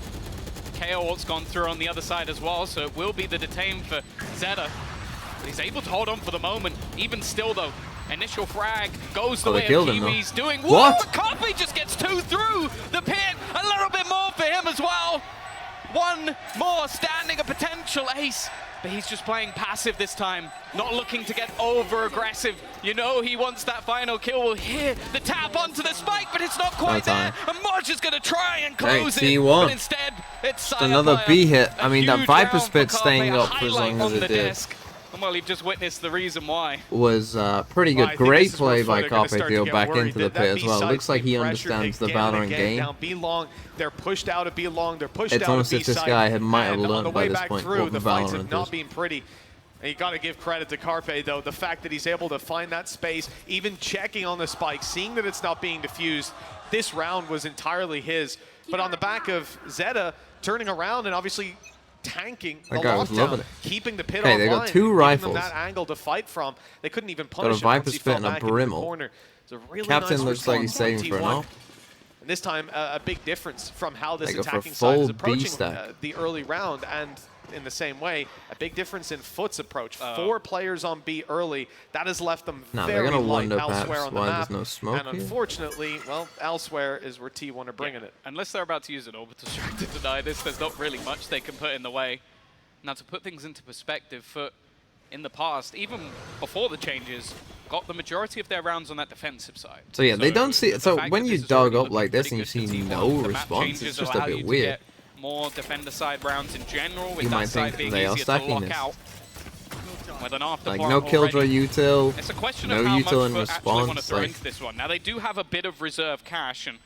KO ult's gone through on the other side as well, so it will be the detain for Zeta. But he's able to hold on for the moment. Even still, though, initial frag goes the way of Kiwi's doing. What? Carpe just gets 2 through the pit. A little bit more for him as well. One more standing, a potential ace. But he's just playing passive this time, not looking to get over-aggressive. You know he wants that final kill. We'll hear the tap onto the spike, but it's not quite there. And Maj is going to try and close it, T1. but instead it's Just another B hit. I mean, that Viper spit staying up for as highlight long as on the it did desk. And well, you've just witnessed the reason why. was pretty good. Great play by Carpe to go back into the pit as well. Looks like he understands the Valorant game. Down B long, they're pushed out of B long, they're pushed It's out of almost B as if this side, guy might have and on learned the by way this back point through, what the fights have Valorant not is. been pretty. And you got to give credit to Carpe, though. The fact that he's able to find that space, even checking on the spike, seeing that it's not being diffused, this round was entirely his. But on the back of Zeta, turning around and obviously tanking the That guy was loving lockdown, it. keeping the pit Hey, online, they got 2 giving rifles. them that angle to fight from. They couldn't even Got a punish him Viper once he spit fell and a back into the Brimble. corner. It's a really Captain nice looks like he's response saving from for an T1. up. And this time, a big difference from how this They go for attacking side is full approaching B-stack. the early round, and in the same way, a big difference in FUT's approach. 4 players on B early. That has left them Nah, very they're gonna light wonder elsewhere perhaps on the why map. there's no smoke And here. unfortunately, well, elsewhere is where T1 are bringing it. Unless they're about to use an orbital strike to deny this, there's not really much they can put in the way. Now, to put things into perspective, FUT in the past, even before the changes, got the majority of their rounds on that defensive side. So yeah, they don't see. the So fact when that you this is dug already up looking like this pretty and you good see for T1, no the map response, changes it's just allow a you bit to weird. get more defender side rounds in general, with You that might side think being they are easier to stacking lock this. out. With an after Like plant no Killjoy already. util, It's a question no of how util in much FUT actually want to response. throw Like, into this one. Now, they do have a bit of reserve cash, and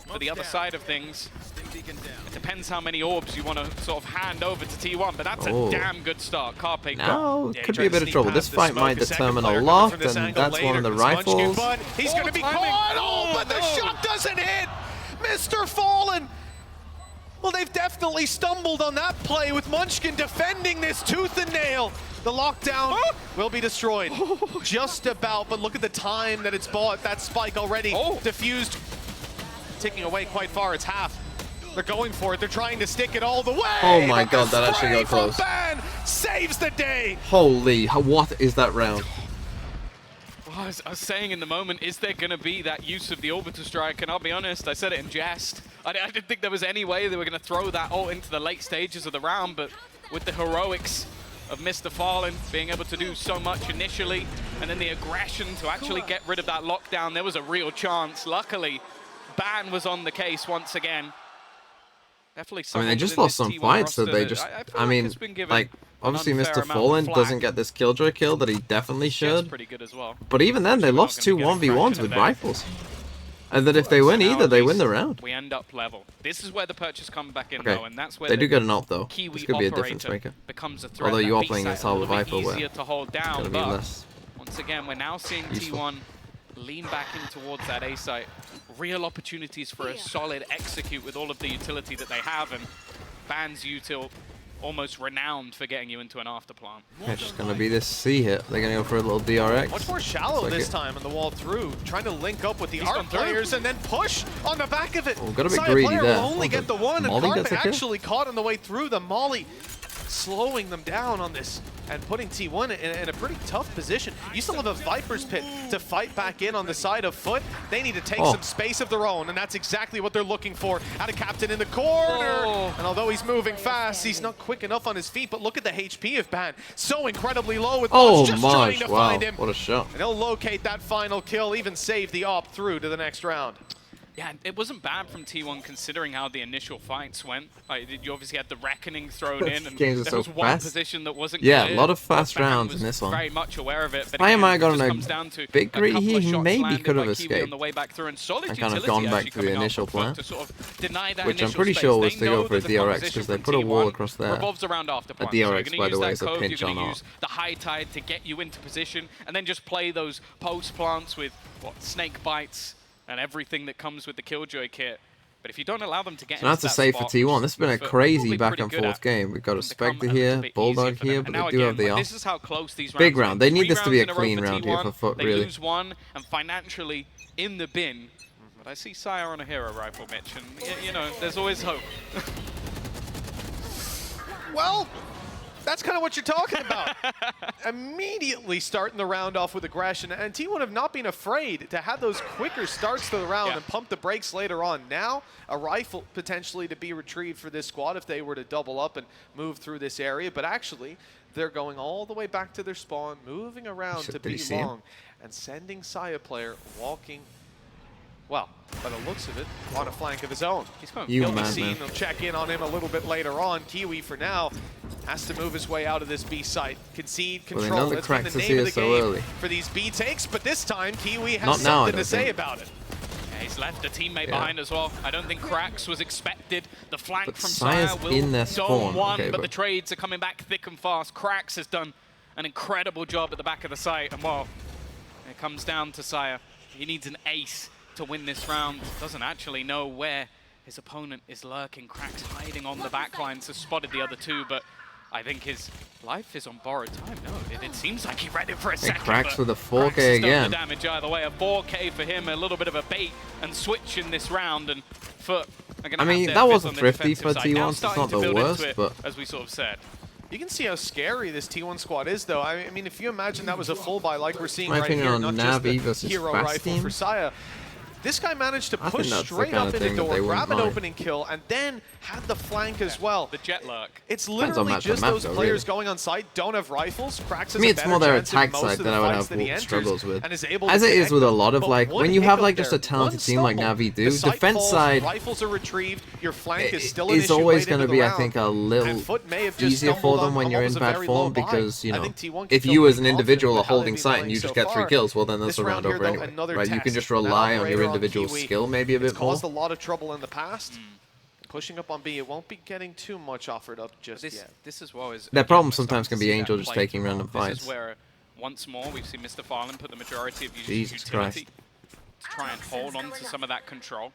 for the other side of things, it depends how many orbs you want to sort of hand over to T1, but that's Oh. a damn good start. Carpe now yeah, could he be a tried bit to of trouble. sneak This past the fight smoke. might The second determine a player lot, coming from this and angle that's one of the later. It's Munchkin, rifles. but He's going to be caught. Oh, but the shot doesn't hit. Mr. Fallen. Well, they've definitely stumbled on that play with Munchkin defending this tooth and nail. The lockdown will be destroyed. Just about, but look at the time that it's bought. That spike already diffused. Ticking away quite far, it's half. They're going for it, they're trying to stick it all the way. Oh my But god, the that actually spray got from close. Ban saves the day. Holy, what is that round? Well, I was saying in the moment, is there going to be that use of the orbital strike? And I'll be honest, I said it in jest. I didn't think there was any way they were going to throw that ult into the late stages of the round, but with the heroics of Mr. Fallen being able to do so much initially, and then the aggression to actually get rid of that lockdown, there was a real chance. Luckily, Ban was on the case once again. Definitely. I mean, they just lost some fights, so they just. I mean, like obviously Mr. Fallen doesn't get this Killjoy kill that he definitely should. Pretty good as well. But even then, they lost 2 1v1s with rifles. And that if they win either, they win the round. We end up level. This is where the purchase come back in, Okay. though, and that's where They do get an ult though. Kiwi This could be a operator difference maker. becomes a threat. Although you That are B playing side against a Harbor little bit Viper, where easier to hold it's down, gonna be but less once again, we're now seeing useful. T1 lean back in towards that A site. Real opportunities for a solid execute with all of the utility that they have, and Ban's util almost renowned for getting you into an after plant. It's just gonna be this C hit. They're gonna go for a little DRX. Much more shallow Like this it. time in the wall through, trying to link up with the He's art gone through. players and then push on the back of it. Oh, gotta be Side greedy player there. will only Oh, get the one, and Molly gets Carpe a kill? actually caught on the way through. The Molly slowing them down on this and putting T1 in a pretty tough position. You still have a Viper's Pit to fight back in on the side of FUT. They need to take some space of their own, and that's exactly what they're looking for. Out of Captain in the corner, and although he's moving fast, he's not quick enough on his feet, but look at the HP of Ban. So incredibly low with Maj just trying to find him. What a shot. And he'll locate that final kill, even save the op through to the next round. Yeah, it wasn't bad from T1 considering how the initial fights went. Like, you obviously had the Reckoning thrown in, and there was one position that wasn't clear. A lot of fast rounds in this one. Very much aware of it, but Why am I going to big greedy? He maybe could have escaped. On the way back through, and solid I kind of gone back to the initial plan, which I'm pretty sure was to go for a DRX because they put a wall across there. A DRX, by the way, is a pinch on art. The high tide to get you into position, and then just play those post plants with snake bites and everything that comes with the Killjoy kit. But if you don't allow them to get into that spot, for T1. This has been a crazy back and forth game. We've got a Spectre here, Bulldog here, but they do have the this is how close these rounds big round. They need this to be a clean round here for FUT, really. They lose one and financially in the bin. But I see Sire on a hero rifle, Mitch, and you know, there's always hope. Well, that's kind of what you're talking about. Immediately starting the round off with aggression, and T1 have not been afraid to have those quicker starts to the round and pump the brakes later on. Now, a rifle potentially to be retrieved for this squad if they were to double up and move through this area, but actually, they're going all the way back to their spawn, moving around to be long, and sending Saya player walking, well, by the looks of it, on a flank of his own. He's going to be seen. They'll check in on him a little bit later on. Kiwi, for now, has to move his way out of this B site. Concede control. That's been the name of the game for these B takes, but this time Kiwi has something to say about it. Yeah, he's left a teammate behind as well. I don't think Krax was expected. The flank from Saya will zone one, but the trades are coming back thick and fast. Krax has done an incredible job at the back of the site, and well, it comes down to Saya. He needs an ace to win this round. Doesn't actually know where his opponent is lurking. Krax hiding on the backline, so spotted the other two, but I think his life is on borrowed time. No, it seems like he read it for a second. Krax with a 4K again. The damage either way. A 4K for him, a little bit of a bait and switch in this round, and FUT are gonna I mean, that wasn't thrifty for T1, so it's not the worst, but as we sort of said. You can see how scary this T1 squad is, though. I mean, if you imagine that was a full buy like we're seeing right here, not Navi just the hero rifle for Saya. This guy managed to push straight up in the door, grab an opening kill, and then had the flank as well. The jet lurk. It's literally just those players going on site don't have rifles. Krax to me, it's more their attack side that I would have struggles with. As it is with a lot of, like, when you have like just a talented team like Navi do, defense side rifles are retrieved, your flank is still is always going to be, I think, a little easier for them when you're in bad form, because, you know, if you as an individual are holding site and you just get 3 kills, well then that's a round over anyway, right? You can just rely on your individual skill maybe a bit more. It's caused a lot of trouble in the past. Pushing up on B, it won't be getting too much offered up just yet. This as well is their problem sometimes can be Angel just taking random fights. This is where, once more, we've seen Mr. Farland put the majority of his utility to try and hold on to some of that control.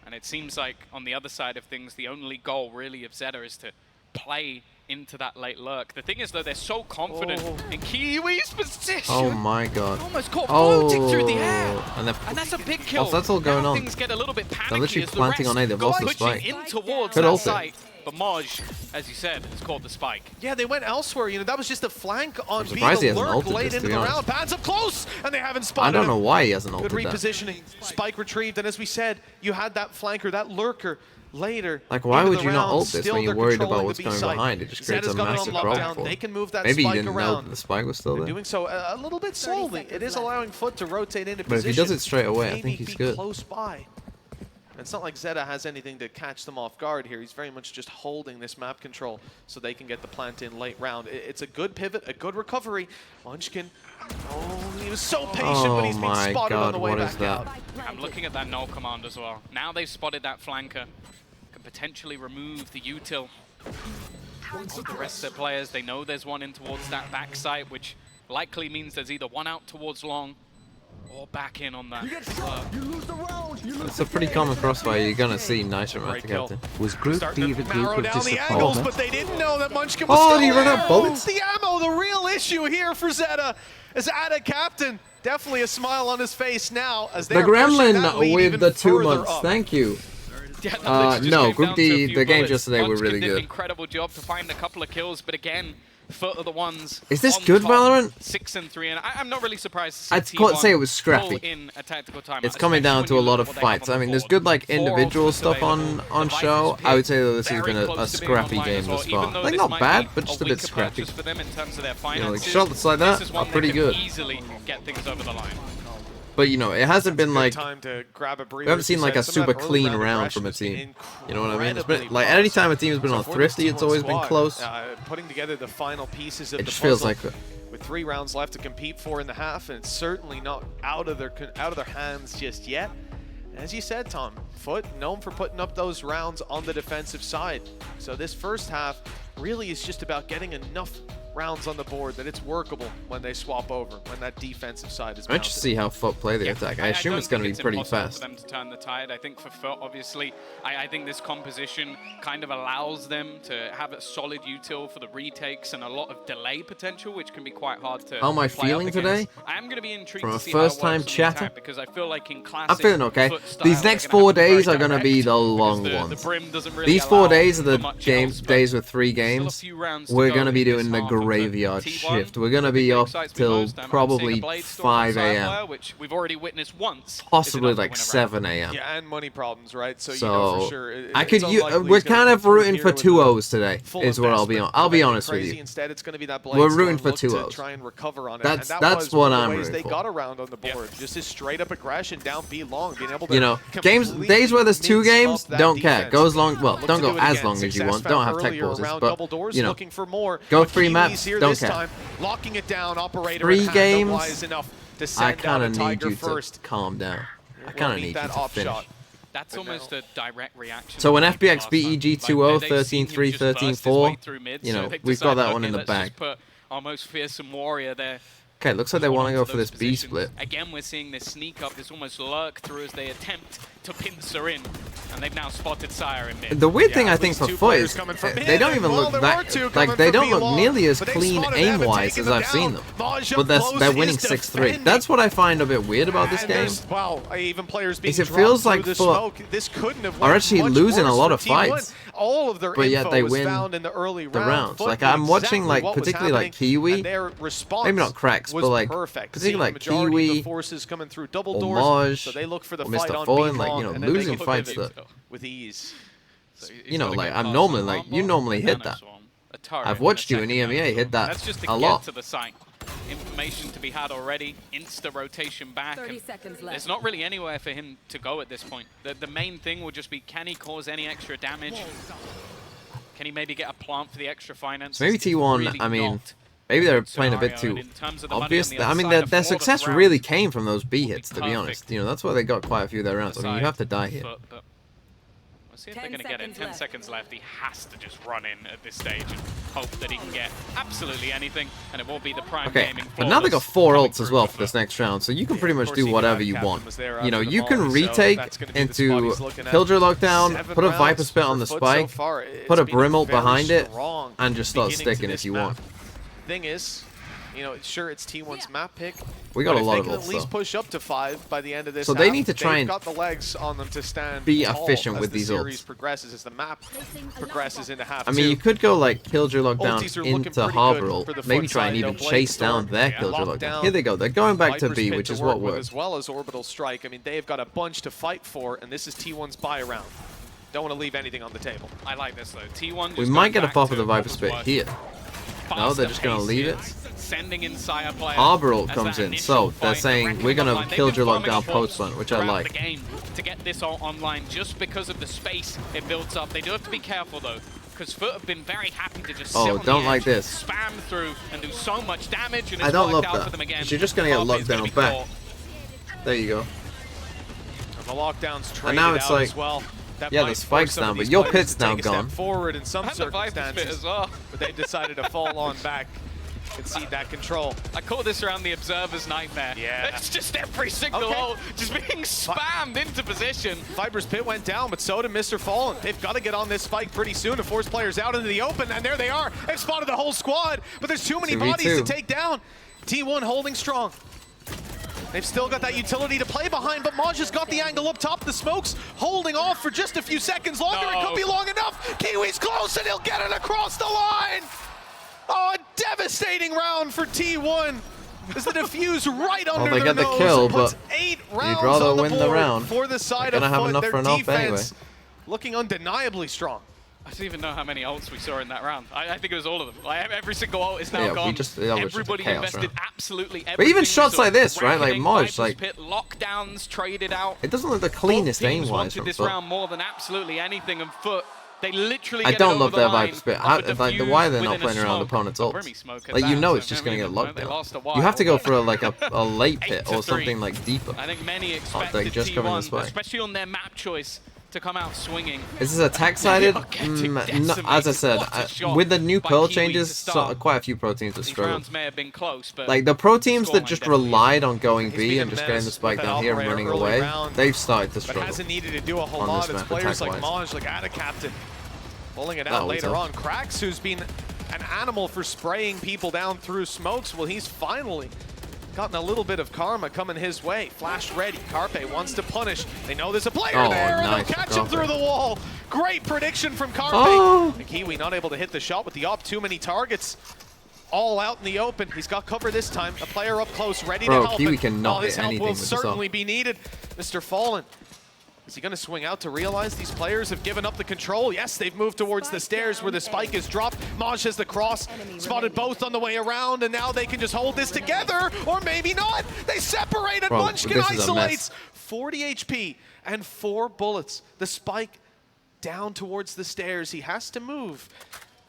And it seems like, on the other side of things, the only goal, really, of Zeta is to play into that late lurk. The thing is, though, they're so confident in Kiwi's position. Oh my god. Almost caught floating through the air. And that's a big kill. That's all going on. Things get a little bit panicky. They're literally planting on A. They've lost the spike. In towards that site. But Maj, as you said, has caught the spike. Yeah, they went elsewhere. You know, that was just a flank on B. The lurk late into the round. Bands up close, and they haven't spotted I don't know why he hasn't ulted that. Good repositioning. Spike retrieved, and as we said, you had that flanker, that lurker, later. Like, why would you not ult this when you're worried about what's going behind? It just creates a massive problem for They can move that maybe spike you didn't around. know that the spike was still there. Doing so a little bit slowly. It is allowing FUT to rotate into position. But if he does it straight away, I think he's good. Close by. It's not like Zeta has anything to catch them off guard here. He's very much just holding this map control so they can get the plant in late round. It's a good pivot, a good recovery. Munchkin, he was so patient, but he's been spotted on the way back out. I'm looking at that null command as well. Now they've spotted that flanker. Can potentially remove the util of the rest of their players. They know there's one in towards that back site, which likely means there's either one out towards long or back in on that. It's a pretty common crossfire. You're gonna see nicer map to captain. Was Group D the group of disappointment? But they didn't know that Munchkin was still he ran out of bullets? The ammo, the real issue here for Zeta is Ada captain. Definitely a smile on his face now as they the Gremlin with the 2 months. Thank you. Yeah, no, Group D, the games yesterday were really good. Incredible job to find a couple of kills, but again, FUT are the ones. Is this on good, top, Valorant? 6-3, and I'm not really surprised to see I'd T1 say it was scrappy. pull in a tactical timeout, It's coming down to a lot of fights. I mean, there's good like individual stuff on show. I would say that this has been a scrappy game thus far. Like not bad, but just a bit scrappy. For them in terms of their You know, like finances, shots like that this is are one pretty they can good. easily get things over the line. But you know, it hasn't been like Time to grab a we haven't seen like a super clean round from a team. You know what I mean? It's been like any time a team has been on Thrifty, it's always been close. Putting together the final pieces of It the just feels puzzle like with 3 rounds left to compete for in the half, and it's certainly not out of their hands just yet. As you said, Tom, FUT known for putting up those rounds on the defensive side. So this first half really is just about getting enough rounds on the board that it's workable when they swap over, when that defensive side is I'm interested to see how FUT play the attack. I assume it's going to be pretty fast. For them to turn the tide. I think for FUT, obviously, I think this composition kind of allows them to have a solid util for the retakes and a lot of delay potential, which can be quite hard to. How am I feeling today? I am going to be intrigued From to a see how it works first-time on the chatter? attack, because I feel like in classic I'm feeling okay. FUT style, These next they're gonna 4 have to be days very are going to be direct, the long because ones. the brim doesn't really These 4 allow days are the for much else, but days with 3 games. few rounds to We're go going to be in this doing the half of the graveyard T1. shift. We're going to be up till probably 5 a.m. which we've already witnessed once. Possibly like 7 a.m. Yeah, and money problems, right? So, you know for sure. I could. We're kind of rooting for 2-0s today. Is what I'll be on. I'll be honest with you. Instead, it's going to be that We're rooting for 2-0s. try and recover on it. That's what I'm rooting they for. got around on the board. Just his straight up aggression down B long, being able to. You know, days where there's 2 games, don't care. Go as long. Well, don't go as long as you want. Don't have tech pauses, but you know, go 3 maps. Don't care. Locking it down, operator 3 games. To I send kind out of a need Tiger you first. to calm down. I kind of need you to finish. That's almost a direct reaction. So when FPX beat EG 2-0, 13-3, 13-4, you know, we've got that one in the bag. Just put our most fearsome warrior there. Okay, looks like they want to go for this B split. Again, we're seeing this sneak up, this almost lurk through as they attempt to pincer in, and they've now spotted Sire in mid. The weird thing I think for FUT is they don't even look that like they don't look nearly as clean aim-wise as I've seen them. But they're winning 6-3. That's what I find a bit weird about this game. Wow, even players being Is it feels like FUT are actually losing a lot of fights. All of their but yet they win found in the early rounds. Like I'm watching like particularly like Kiwi, maybe not Cracks, but like particularly like Kiwi, forces coming through double Homage, so they look for the or fight Mr. on Fallen, B like long, you know, and then they losing can fights pivot that with ease. you know, like I'm normally like you normally hit that. I've watched you in EMEA hit that That's just to a get lot. to the site. Information to be had already, insta rotation back. 30 seconds left. There's not really anywhere for him to go at this point. The main thing will just be, can he cause any extra damage? Can he maybe get a plant for the extra finance? Maybe T1, really I mean, maybe they're playing a bit too obvious. I mean, their success really came from those B hits, to be honest. You know, that's why they got quite a few of their rounds. I mean, you have to die here. We'll see if they're going to get in. 10 seconds left. He has to just run in at this stage and hope that he can get absolutely anything, and it will be the prime gaming. But now they got 4 ults as well for this next round, so you can pretty much do whatever you want. You know, you can retake into Killjoy Lockdown, put a Viper Spit on the spike, put a Brim ult behind it, and just start sticking if you want. Thing is, you know, sure, it's T1's map pick. We got a lot of ults, ults, at least though. push up to 5 by the end of this. So they need to try and got the legs on them to stand be tall efficient as with the these series ults. progresses, as the map progresses into half. I mean, you could go like Killjoy Lockdown Ultis are looking into pretty Harbor good ult, for the maybe FUT try and side, even though. chase down their Killjoy Lockdown. Here they go, they're going back to Viper's B, Pit which to is work what with, works. as well as Orbital Strike. I mean, they've got a bunch to fight for, and this is T1's buy round. Don't want to leave anything on the table. I like this though. T1. We might get a pop of the Viper Spit here. No, they're just going to leave it. Sending in Sire player Arbor ult comes in, so they're saying we're going to Killjoy Lockdown post plant, which I like. The game to get this all online just because of the space it builds up. They do have to be careful though, because FUT have been very happy to just sit on the don't edge, like this. spam through and do so much damage, and I it's don't worked love out that, for them again. because you're just going to get Carpe's gonna Lockdown be back. caught. There you go. And the lockdown's traded And now it's out like, as well. That yeah, might the spike's force some down, of but these your players pit's to now take a step gone. forward in some And the Viper's circumstances, Pit as well. but they decided to fall on back. Concede that control. I call this around the Observer's Nightmare. Yeah. It's just every single ult just being spammed into position. Viper's Pit went down, but so did Mr. Fallen. They've got to get on this spike pretty soon to force players out into the open, and there they are. They've spotted the whole squad, but there's too many bodies to take down. T1 holding strong. They've still got that utility to play behind, but Maj has got the angle up top. The smokes holding off for just a few seconds longer. It could be long enough. Kiwi's close, and he'll get it across the line. Oh, a devastating round for T1. As the defuse right under they their get the nose, kill, puts but 8 you'd rounds rather on the win board the round. for the side They're of gonna have FUT. enough Their for an off defense anyway. looking undeniably strong. I don't even know how many ults we saw in that round. I think it was all of them. Like, every single ult is now Yeah, gone. Everybody invested absolutely everything. But even shots like this, right? Like Reckoning, Moj, like Pit, lockdowns, traded out. it doesn't look the cleanest aim-wise wanted from this FUT. round more than absolutely anything, and FUT, they literally I get don't it over love the their line Viper spit. off a Like defuse why they're not within a playing around smoke. opponents' Brimmy ults. smoke at Like you that, know so it's just gonna maybe get they locked down. lost a You have to go while. for a late pit 8 or to 3. something like deeper. I think many Like expected just coming this T1, way. especially on their map choice, to come out swinging. Is this attack-sided? No, as I said, with the new Pearl Kiwi changes, quite a few pro teams have These struggled. rounds may have been close, but Like the pro teams that scoreline just definitely relied on going B been and a just getting the menace spike with down that here and operator running early away, round, they've started to but struggle. hasn't needed to do a whole on lot. this It's map, players like attack-wise. Moj, like Ada Captain, pulling it That out was later tough. on. Krax, who's been an animal for spraying people down through smokes, well, he's finally gotten a little bit of karma coming his way. Flash ready. Carpe wants to punish. They know there's a player there, and nice they'll catch him Carpe. through the wall. Great prediction from Carpe. Oh. And Kiwi not able to hit the shot with the op. Too many targets. All out in the open. He's got cover this time. A player up close, ready to help. Kiwi him. cannot His hit help anything will with this op. certainly be needed. Mr. Fallen. Is he going to swing out to realize these players have given up the control? Yes, they've moved towards the stairs where the spike is dropped. Moj has the cross, spotted both on the way around, and now they can just hold this together, or maybe not. They separated. Bro, Munchkin this is a mess. isolates. 40 HP and 4 bullets. The spike down towards the stairs. He has to move.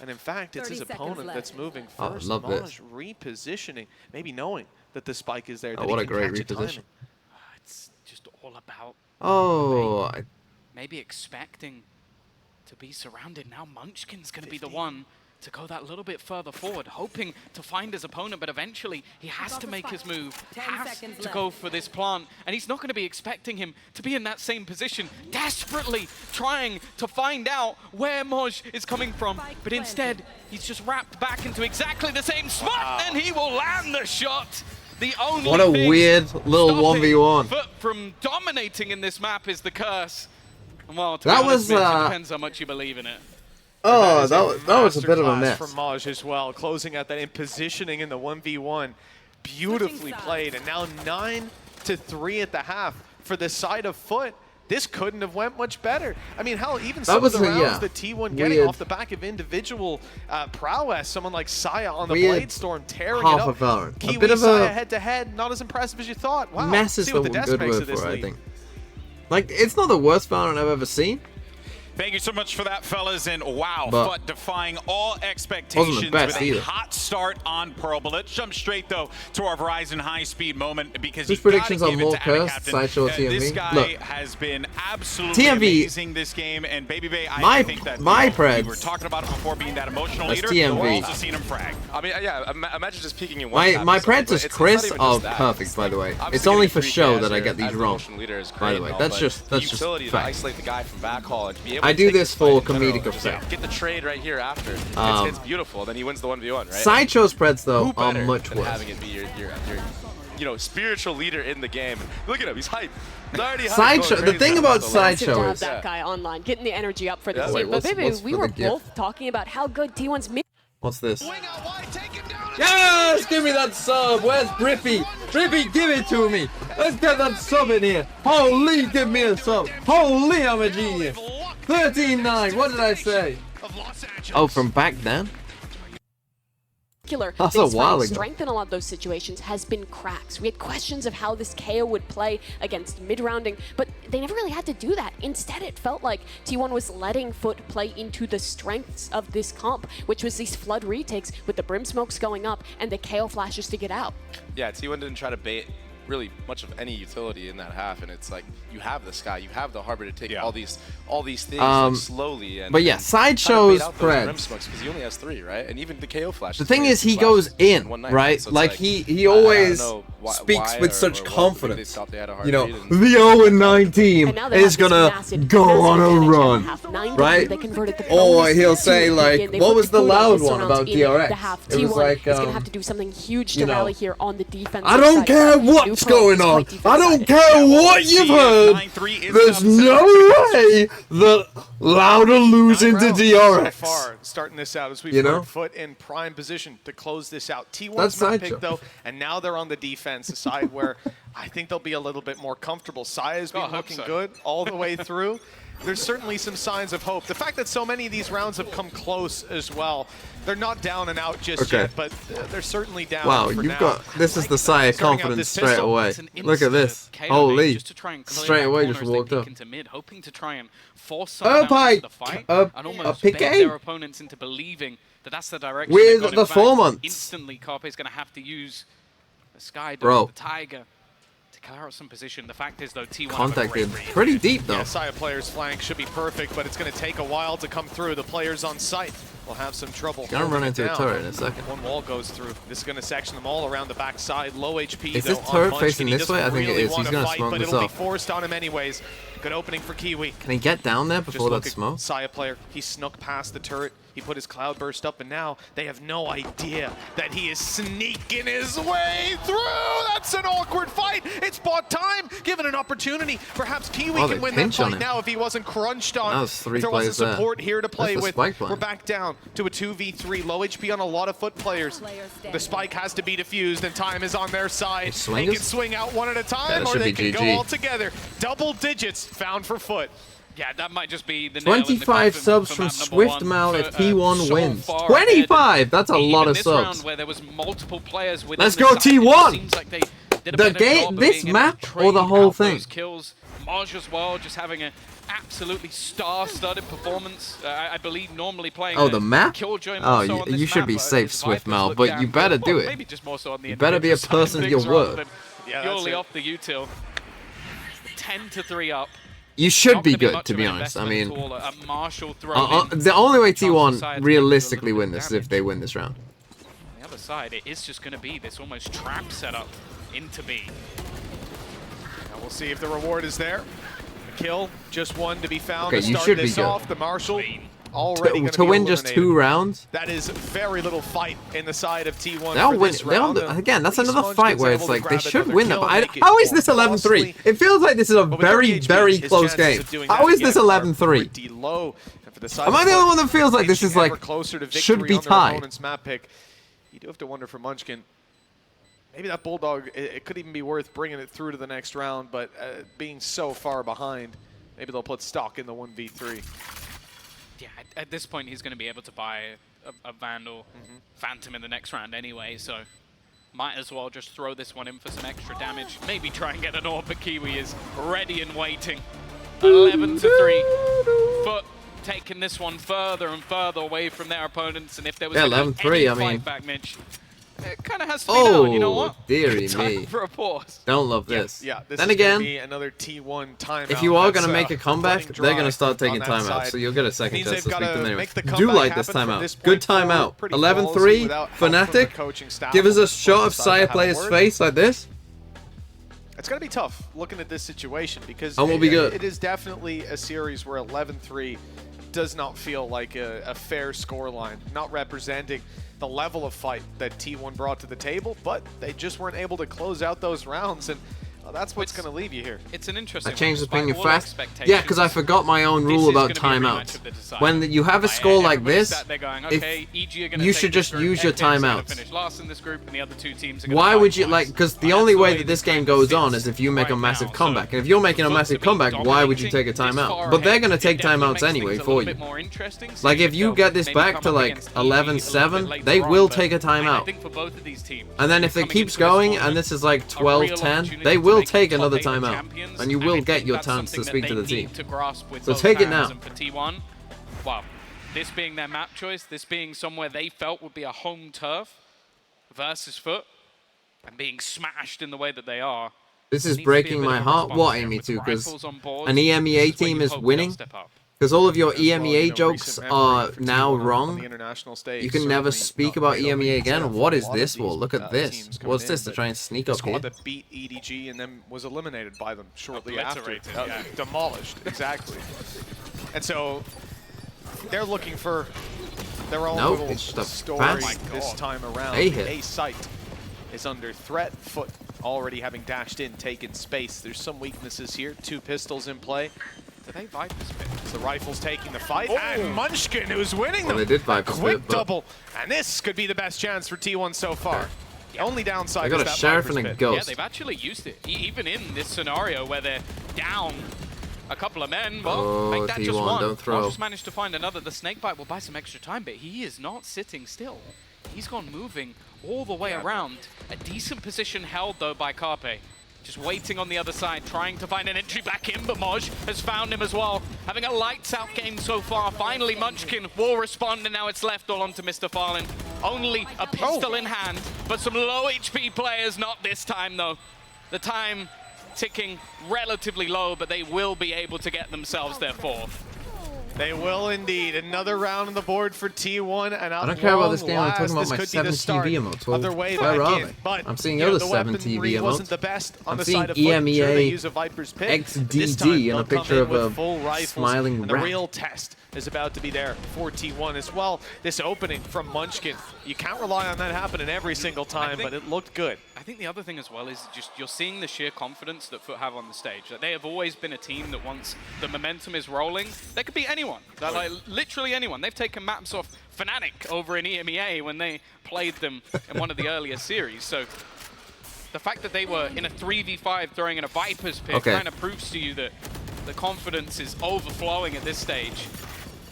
And in fact, it's his opponent that's moving first. love Moj repositioning, maybe knowing that the spike is there. Oh, that what he a can great catch it reposition. timing. it's just all about Oh, maybe expecting to be surrounded. Now Munchkin's going to be the one to go that little bit further forward, hoping to find his opponent, but eventually he has to make his move, has to go for this plant, and he's not going to be expecting him to be in that same position, desperately trying to find out where Moj is coming from, but instead he's just wrapped back into exactly the same spot, and he will land the shot. The only what a thing weird little stopping 1v1. FUT from dominating in this map is the curse. And well, to That be honest, was, Mitch, it depends how much you believe in it. Oh, that was a bit of a Masterclass mess. from Moj as well, closing out that in positioning in the 1v1. Beautifully played, and now 9-3 at the half for the side of FUT. This couldn't have went much better. I mean, hell, even some of the rounds that T1 getting off the back of individual prowess, someone like Saya on the Blade Storm tearing it half up. of Valorant. Kiwi A bit of Saya a head-to-head, not as impressive as you thought. Wow, mess is see the what the desk good makes word of this for it, I league. think. Like, it's not the worst Valorant I've ever seen. Thank you so much for that, fellas. And wow, But FUT defying all expectations wasn't the best with a either. hot start on Pearl. But let's jump straight, though, to our Verizon high-speed moment because Whose you gotta predictions give are it more to Ada cursed? Captain. Sideshow or This TMV? guy Look. has been absolutely TMV amazing this game. And Baby Bay, I think that my we Preds were talking about it before being that emotional That's leader. TMV. We're also seeing him frag. I mean, yeah, imagine just peeking in one My tap or something, Preds but as it's Chris not even are just that. perfect, by the way. Obviously It's only getting for free show gas that I here get these as an wrong. emotional leader is By the great way, and all, that's but just the utility to fact. isolate the guy from backhaul and to be able I to do take this fight in for general, comedic just, effect. get the trade right here after. It's beautiful. Then he wins the 1v1, right? Sideshow's Preds though Who are better much than worse. having it be your spiritual leader in the game. Look at him, he's hyped. He's already hyped, Sideshow. going The crazy thing about about the Sideshow Dab is that guy online, getting the energy up for Yeah. this Wait, game. But what's- baby, what's we for were the gift? both talking about how good T1's mid. What's this? Yes! Give me that sub! Where's Brippy? Brippy, give it to me! Let's get that sub in here! Holy, give me a sub! Holy, I'm a genius! 13-9, what did I say? Oh, from back then? That's a while ago. Strength in a lot of those situations has been cracks. We had questions of how this KO would play against mid-rounding, but they never really had to do that. Instead, it felt like T1 was letting FUT play into the strengths of this comp, which was these flood retakes with the brim smokes going up and the KO flashes to get out. Yeah, T1 didn't try to bait really much of any utility in that half, and it's like you have the Sky, you have the Harbor to take all these things like, slowly. And but yeah, and Sideshow's kind of bait out those Preds. Rim smokes because he only has 3, right? And even the KO flash. The thing is, he goes in, right? So it's like he always speaks with such confidence. You know, the 0-9 team is gonna go on a run, right? Or he'll say like, what was the loud one about DRX? It was like, he's gonna have to do something huge to rally here on the defense. I don't care what what's going on. I don't care what you've heard. There's no way that Loud are losing to DRX. So far, starting this out as we've heard, FUT in prime position to close this out. T1's not picked though, and now they're on the defense, a side where I think they'll be a little bit more comfortable. Saya's been looking good all the way through. There's certainly some signs of hope. The fact that so many of these rounds have come close as well. They're not down and out just yet, but they're certainly down. Wow, you've got this is the Saya confidence straight away. Look at this. Holy. Straight away just walked up. Hoping to try and force someone out into the fight and almost bait their opponents into believing that that's the direction with the 4 months. Instantly, Carpe's going to have to use the Skydog, the Tiger, to clear out some position. The fact is, though, T1 contacted pretty deep, though. Yeah, Saya player's flank should be perfect, but it's going to take a while to come through. The players on site will have some trouble. Gonna run into a turret in a second. One wall goes through. This is going to section them all around the backside. Low HP, is though, this turret facing this way? I think it is. He's going to smoke but this it'll be up. forced on him anyways. Good opening for Kiwi. Can he get down there before that smoke? Saya player, he snuck past the turret. He put his cloud burst up, and now they have no idea that he is sneaking his way through. That's an awkward fight. It's bought time, given an opportunity. Perhaps Kiwi can win that fight now if he wasn't crunched on. If there wasn't support here to play with. We're back down to a 2v3. Low HP on a lot of FUT players. The spike has to be defused, and time is on their side. They can swing out one at a time, or they can go all together. Double digits found for FUT. Yeah, that might just be the 25 subs from Swiftmal if T1 wins. 25! That's a lot of subs. Where there was multiple players let's go T1! Like the game, this map or the whole thing? Kills. Maj as well, just having an absolutely star-studded performance. I believe normally playing the map? Oh, you should be safe, Swiftmal, but you better do it. Maybe just more so on the you better be a person of your word. Purely off the util. 10-3 up. You should be good, to be honest. I mean, the only way T1 realistically win this is if they win this round. On the other side, it is just going to be this almost trap setup into B. Now we'll see if the reward is there. A kill, just one to be found okay, to you start should this be good. off. The Marshal already to win just 2 rounds? That is very little fight in the side of T1 they'll for win. this round. Again, that's another fight where it's like they should win that. How is this 11-3? It feels like this is a very, very close game. How is this 11-3? Am I the only one that feels like this is like should be tied? You do have to wonder for Munchkin. Maybe that Bulldog, it could even be worth bringing it through to the next round, but being so far behind, maybe they'll put stock in the 1v3. Yeah, at this point, he's going to be able to buy a Vandal Phantom in the next round anyway, so might as well just throw this one in for some extra damage. Maybe try and get an AWP, but Kiwi is ready and waiting. 11-3. FUT taking this one further and further away from their opponents, and if there was any fight back, Mitch, it kind of has to be now. You know what? Dearie Time me. for a pause. Don't love this. Yeah, this then is again, be another T1 timeout. If you are going to make a comeback, they're going to start taking timeouts, so you'll get a second chance to speak to them anyway. Do like this timeout. Good timeout. 11-3, Fnatic. Give us a shot of Saya player's face like this. It's going to be tough looking at this situation because we'll be good. It is definitely a series where 11-3 does not feel like a fair scoreline, not representing the level of fight that T1 brought to the table, but they just weren't able to close out those rounds, and that's what's going to leave you here. It's an interesting I changed the opinion fast. Yeah, because I forgot my own rule about timeouts. When you have a score like this, you should just use your timeouts. Why would you, like, because the only way that this game goes on is if you make a massive comeback. And if you're making a massive comeback, why would you take a timeout? But they're going to take timeouts anyway for you. Like, if you get this back to, like, 11-7, they will take a timeout. And then if it keeps going, and this is like 12-10, they will take another timeout, and you will get your chance to speak to the team. So take it now. For T1, wow, this being their map choice, this being somewhere they felt would be a home turf versus FUT, and being smashed in the way that they are. This is breaking my heart. What, Amy, too? Because an EMEA team is winning. Because all of your EMEA jokes are now wrong. You can never speak about EMEA again. What is this for? Look at this. What's this to try and sneak up here? That beat EDG and then was eliminated by them shortly after. Demolished, exactly. And so they're looking for their own little story this time around. A site is under threat. FUT already having dashed in, taken space. There's some weaknesses here. 2 pistols in play. Do they Viper's Pit? The Rifle's taking the fight, and Munchkin, who's winning them. They did Viper's quick Pit, but double, and this could be the best chance for T1 so far. The only downside they got is a that Sheriff Viper's and a Pit. Ghost. Yeah, they've actually used it. Even in this scenario where they're down a couple of men, well, make that T1, just one. don't throw. Just managed to find another. The Snakebite will buy some extra time, but he is not sitting still. He's gone moving all the way around. A decent position held, though, by Carpe. Just waiting on the other side, trying to find an entry back in, but Moj has found him as well. Having a lights-out game so far. Finally, Munchkin will respond, and now it's left all onto Mr. Fallen. Only a pistol in hand, but some low HP players, not this time, though. The time ticking relatively low, but they will be able to get themselves their 4th. They will indeed. Another round on the board for T1, and I don't care about this game. I'm talking about my 7 TV emotes. Well, where are they? I'm seeing other 7 TV emotes. Wasn't the best on I'm the seeing side of EMEA EMEA they use a Viper's Pit. XDD and a picture of a smiling and the rat. real test is about to be there for T1 as well. This opening from Munchkin, you can't rely on that happening every single time, but it looked good. I think the other thing as well is just you're seeing the sheer confidence that FUT have on the stage. That they have always been a team that once the momentum is rolling, they could beat anyone. They're like literally anyone. They've taken maps off Fnatic over in EMEA when they played them in one of the earlier series. So the fact that they were in a 3v5 throwing in a Viper's Pit kind of proves to you that the confidence is overflowing at this stage.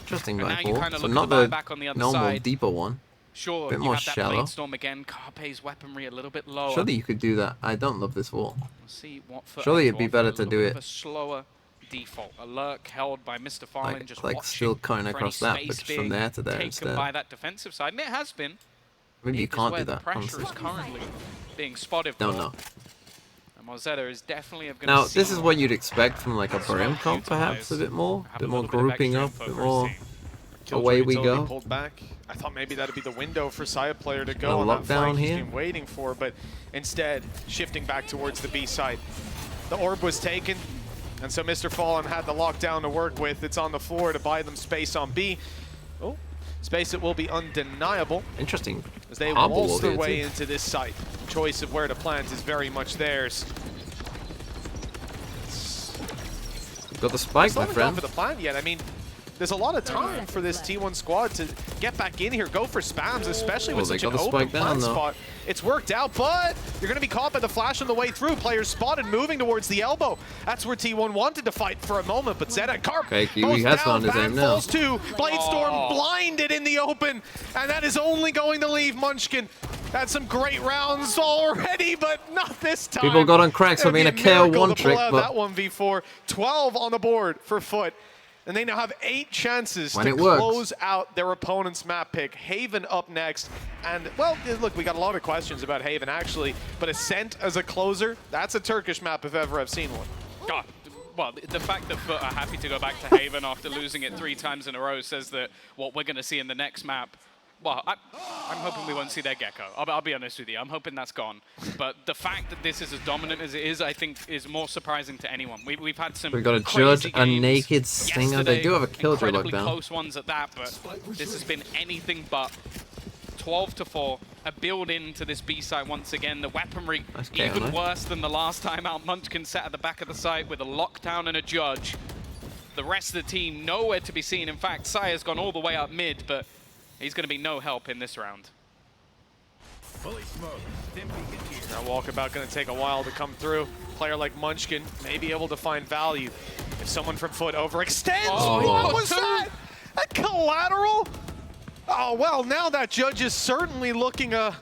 Interesting and now you kind of so look not at the the back on the other normal, side. deeper one. Sure, bit you more have that shallow. Blade Storm again. Carpe's weaponry a little bit lower. Surely you could do that. I don't love this wall. We'll see what FUT Surely have it'd be offer. better A to little do bit it of a slower default. A lurk held by Mr. Fallen, just like watching still coming for any across that, space but just from being there to there taken instead. by that defensive side, and it has been. Maybe you Deep is can't where do the that. pressure Honestly. is currently being spotted. Don't for. know. And Mozetta is definitely going to Now see this is what you'd expect from like a Brim comp, perhaps a bit more grouping up, a bit more. Away we go. Pulled back. I thought maybe that'd be the window for Saya player to go A on that lockdown flank he's here. been waiting for, but instead shifting back towards the B side. The orb was taken, and so Mr. Fallen had the lockdown to work with. It's on the floor to buy them space on B. Oh, space that will be undeniable. Interesting. As they Hobble waltz over their here, way too. into this site. Choice of where to plant is very much theirs. Got the spike, my Not friend. for the plant yet. I mean, there's a lot of time for this T1 squad to get back in here, go for spams, especially with Well, they such an got the open spike down, plant though. spot. It's worked out, but you're going to be caught by the flash on the way through. Players spotted moving towards the elbow. That's where T1 wanted to fight for a moment, but Zed and Carp Okay, Kiwi both has down, found his Van aim now. falls too. Blade Storm blinded in the open, and that is only going to leave Munchkin. Had some great rounds already, but not this time. People got on cracks for being a KO1 trick, but but that 1v4, 12 on the board for FUT. And they now have 8 chances When to it works. close out their opponent's map pick. Haven up next. And, well, look, we got a lot of questions about Haven, actually. But Ascent as a closer, that's a Turkish map if ever I've seen one. God, well, the fact that FUT are happy to go back to Haven after losing it 3 times in a row says that what we're going to see in the next map, well, I'm hoping we won't see their Gecko. I'll be honest with you. I'm hoping that's gone. But the fact that this is as dominant as it is, I think, is more surprising to anyone. We've had some we got a crazy Judge, a games naked Stinger. They do have a Killjoy incredibly lockdown. close ones at that, but this has been anything but. 12-4, a build into this B site once again. The weaponry even worse than the last time out. Munchkin sat at the back of the site with a lockdown and a Judge. The rest of the team nowhere to be seen. In fact, Saya's gone all the way up mid, but he's going to be no help in this round. Now Walkabout going to take a while to come through. Player like Munchkin may be able to find value if someone from FUT overextends. What was that? A collateral? Oh, well, now that Judge is certainly looking a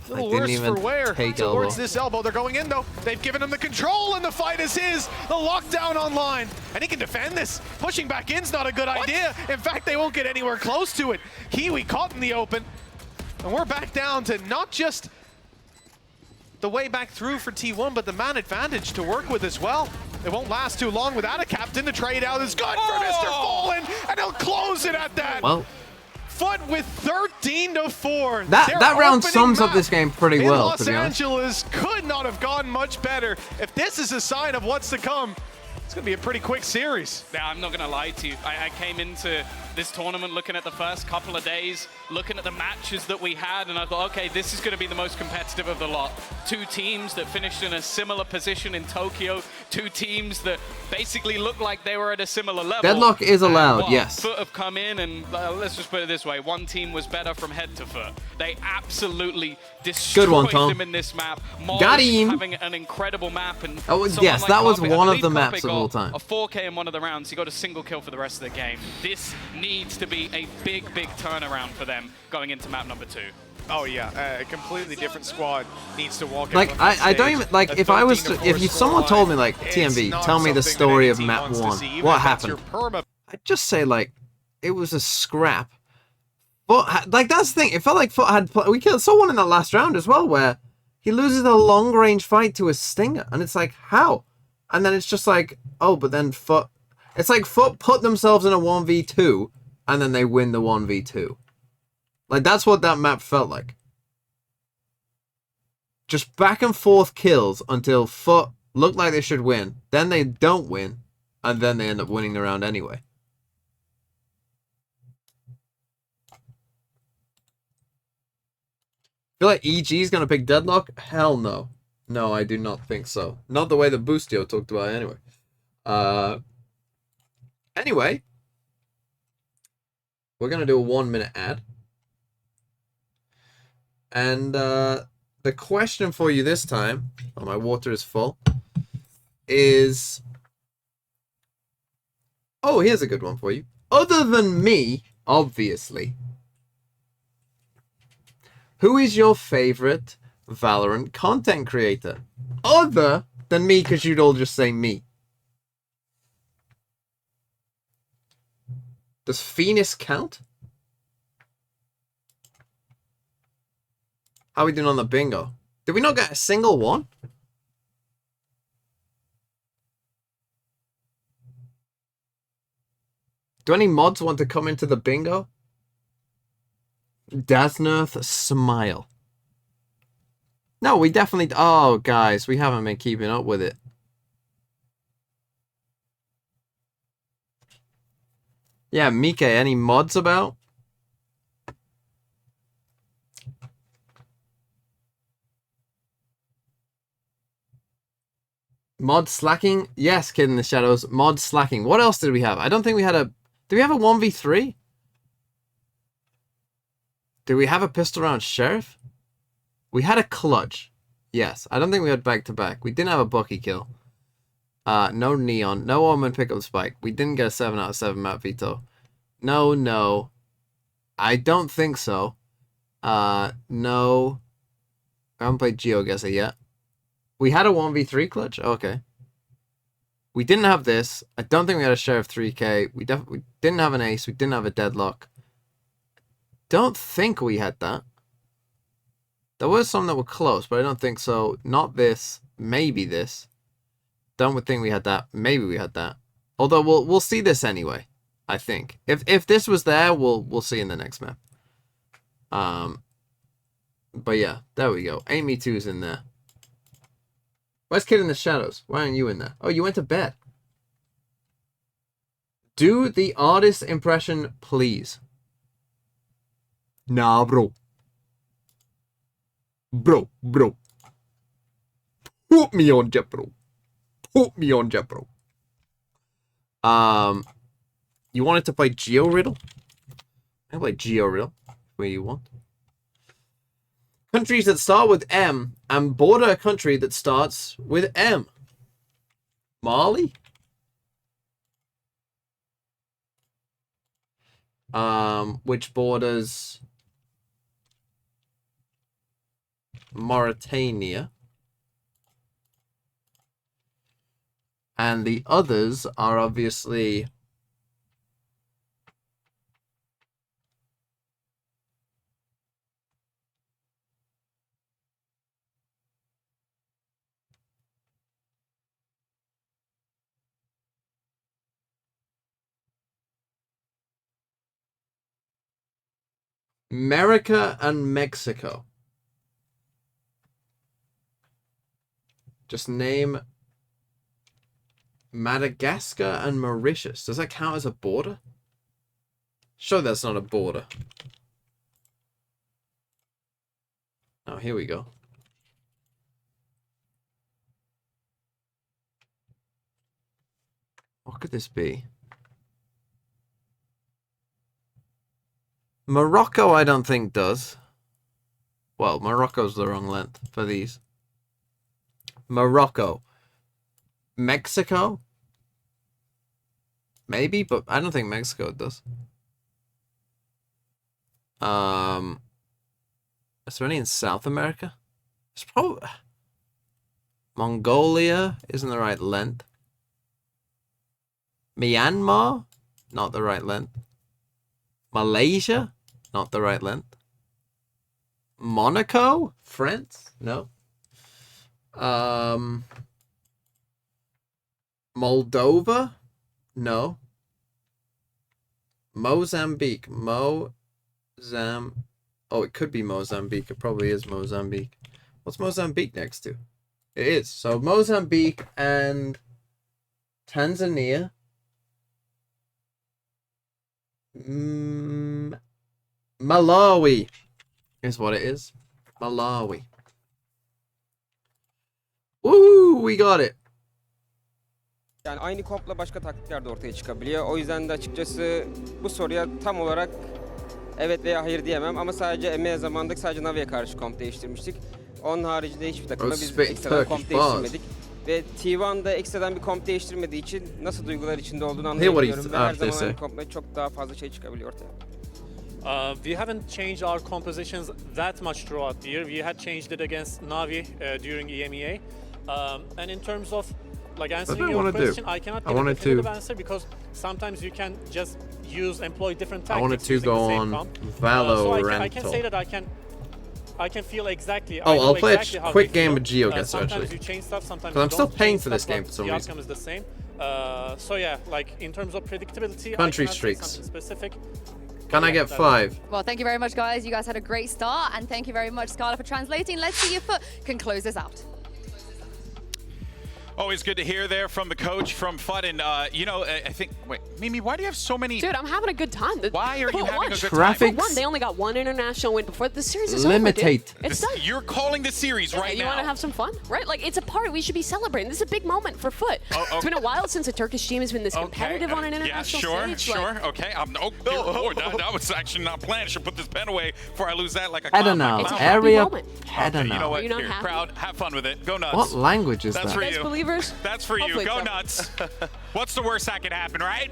little worse for wear towards this elbow. They're going in, though. They've given him the control, and the fight is his. The lockdown online, and he can defend this. Pushing back in's not a good idea. In fact, they won't get anywhere close to it. Kiwi caught in the open, and we're back down to not just the way back through for T1, but the man advantage to work with as well. It won't last too long without a captain. The trade out is good for Mr. Fallen, and he'll close it at that. Well, FUT with 13-4. That round sums up this game pretty well, Los to be honest. Angeles could not have gone much better. If this is a sign of what's to come, It's going to be a pretty quick series. Yeah, I'm not going to lie to you. I came into this tournament looking at the first couple of days, looking at the matches that we had, and I thought, okay, this is going to be the most competitive of the lot. Two teams that finished in a similar position in Tokyo, two teams that basically looked like they were at a similar level. Deadlock is allowed, yes. FUT have come in, and let's just put it this way, one team was better from head to foot. They absolutely destroyed them in this map. Got him. Having an incredible map. And yes, like that was Carpet, one of the Carpet maps of all time. A 4K in one of the rounds. He got a single kill for the rest of the game. This needs to be a big turnaround for them going into map number 2. Oh yeah, a completely different squad needs to walk. Like I don't even like if I was to, if someone told me like TMV, tell me the story of map 1, what happened? I'd just say like it was a scrap. But like that's the thing. It felt like FUT had we saw one in that last round as well where he loses a long range fight to a Stinger, and it's like how? And then it's just like oh, but then FUT. It's like FUT put themselves in a 1v2, and then they win the 1v2. Like, that's what that map felt like. Just back and forth kills until FUT look like they should win. Then they don't win. And then they end up winning the round anyway. Feel like EG is going to pick Deadlock? Hell no. No, I do not think so. Not the way that Boostio talked about it anyway. Anyway. We're going to do a 1-minute ad. And the question for you this time, oh, my water is full, is... Oh, here's a good one for you. Other than me, obviously, who is your favorite Valorant content creator? Other than me, because you'd all just say me. Does Phoenix count? How are we doing on the bingo? Did we not get a single one? Do any mods want to come into the bingo? Dasnerth smile. No, we definitely... Oh, guys, we haven't been keeping up with it. Yeah, Mike, any mods about? Mod slacking? Yes, Kid in the Shadows. Mod slacking. What else did we have? I don't think we had a... Did we have a 1v3? Did we have a pistol round sheriff? We had a clutch. Yes. I don't think we had back-to-back. We didn't have a Bucky kill. No Neon. No Omen pick up Spike. We didn't get a 7 out of 7 map veto. No. I don't think so. No. I haven't played GeoGuessr yet. We had a 1v3 clutch? Okay. We didn't have this. I don't think we had a Sheriff 3K. We didn't have an Ace. We didn't have a Deadlock. Don't think we had that. There were some that were close, but I don't think so. Not this. Maybe this. Don't think we had that. Maybe we had that. Although we'll see this anyway, I think. If this was there, we'll see in the next map. But yeah, there we go. Amy 2's in there. Where's Kid in the Shadows? Why aren't you in there? Oh, you went to bed. Do the artist impression, please. Nah, bro. Bro. Put me on jet, bro. Put me on jet, bro. You wanted to play Geo Riddle? I can play Geo Riddle. Where you want. Countries that start with M and border a country that starts with M. Mali? Which borders Mauritania. And the others are obviously America and Mexico. Just name Madagascar and Mauritius. Does that count as a border? Sure, that's not a border. Oh, here we go. What could this be? Morocco, I don't think does. Well, Morocco's the wrong length for these. Morocco. Mexico? Maybe, but I don't think Mexico does. Is there any in South America? It's probably... Mongolia isn't the right length. Myanmar? Not the right length. Malaysia? Not the right length. Monaco? France? No. Moldova? No. Mozambique. Oh, it could be Mozambique. It probably is Mozambique. What's Mozambique next to? It is. So Mozambique and Tanzania. Malawi is what it is. Malawi. Woo! We got it. Yani aynı kompla başka taktikler de ortaya çıkabiliyor. O yüzden de açıkçası bu soruya tam olarak evet veya hayır diyemem ama sadece EMEA zamandaki sadece Navi'ye karşı komp değiştirmiştik. Onun haricinde hiçbir takımda biz ekstradan komp değiştirmedik. Ve T1'da ekstradan bir komp değiştirmediği için nasıl duygular içinde olduğunu anlayabiliyorum. Ve her zaman aynı kompla çok daha fazla şey çıkabiliyor ortaya. We haven't changed our compositions that much throughout the year. We had changed it against Navi during EMEA. And in terms of like answering your question, I cannot give a definitive answer because sometimes you can just employ different tactics. I wanted to go on Valorant. So I can say that I can feel exactly. I'll play a quick game of GeoGuessr actually. Sometimes you change stuff, sometimes I'm still paying for this game for some reason. The outcome is the same. So yeah, like in terms of predictability, Country I cannot streaks. say something specific. Can I get 5? Well, thank you very much, guys. You guys had a great start, and thank you very much, Scarlett, for translating. Let's see if FUT can close this out. Always good to hear there from the coach from FUT, and you know, I think. Wait, Mimi, why do you have so many? Dude, I'm having a good time. Why are you having a good time? For one, they only got one international win before the series is Limitate. over. Dude. It's done. You're calling the series right now. You want to have some fun, right? Like it's a party. We should be celebrating. This is a big moment for FUT. It's been a while since a Turkish team has been this competitive on an international stage. Sure. Okay. That was actually not planned. I should put this pen away before I lose that like a I don't know. Area. I don't know. You know what? Here, crowd, have fun with it. Go nuts. What language is That's that? for you. Believers. That's for you. Go nuts. What's the worst that could happen, right?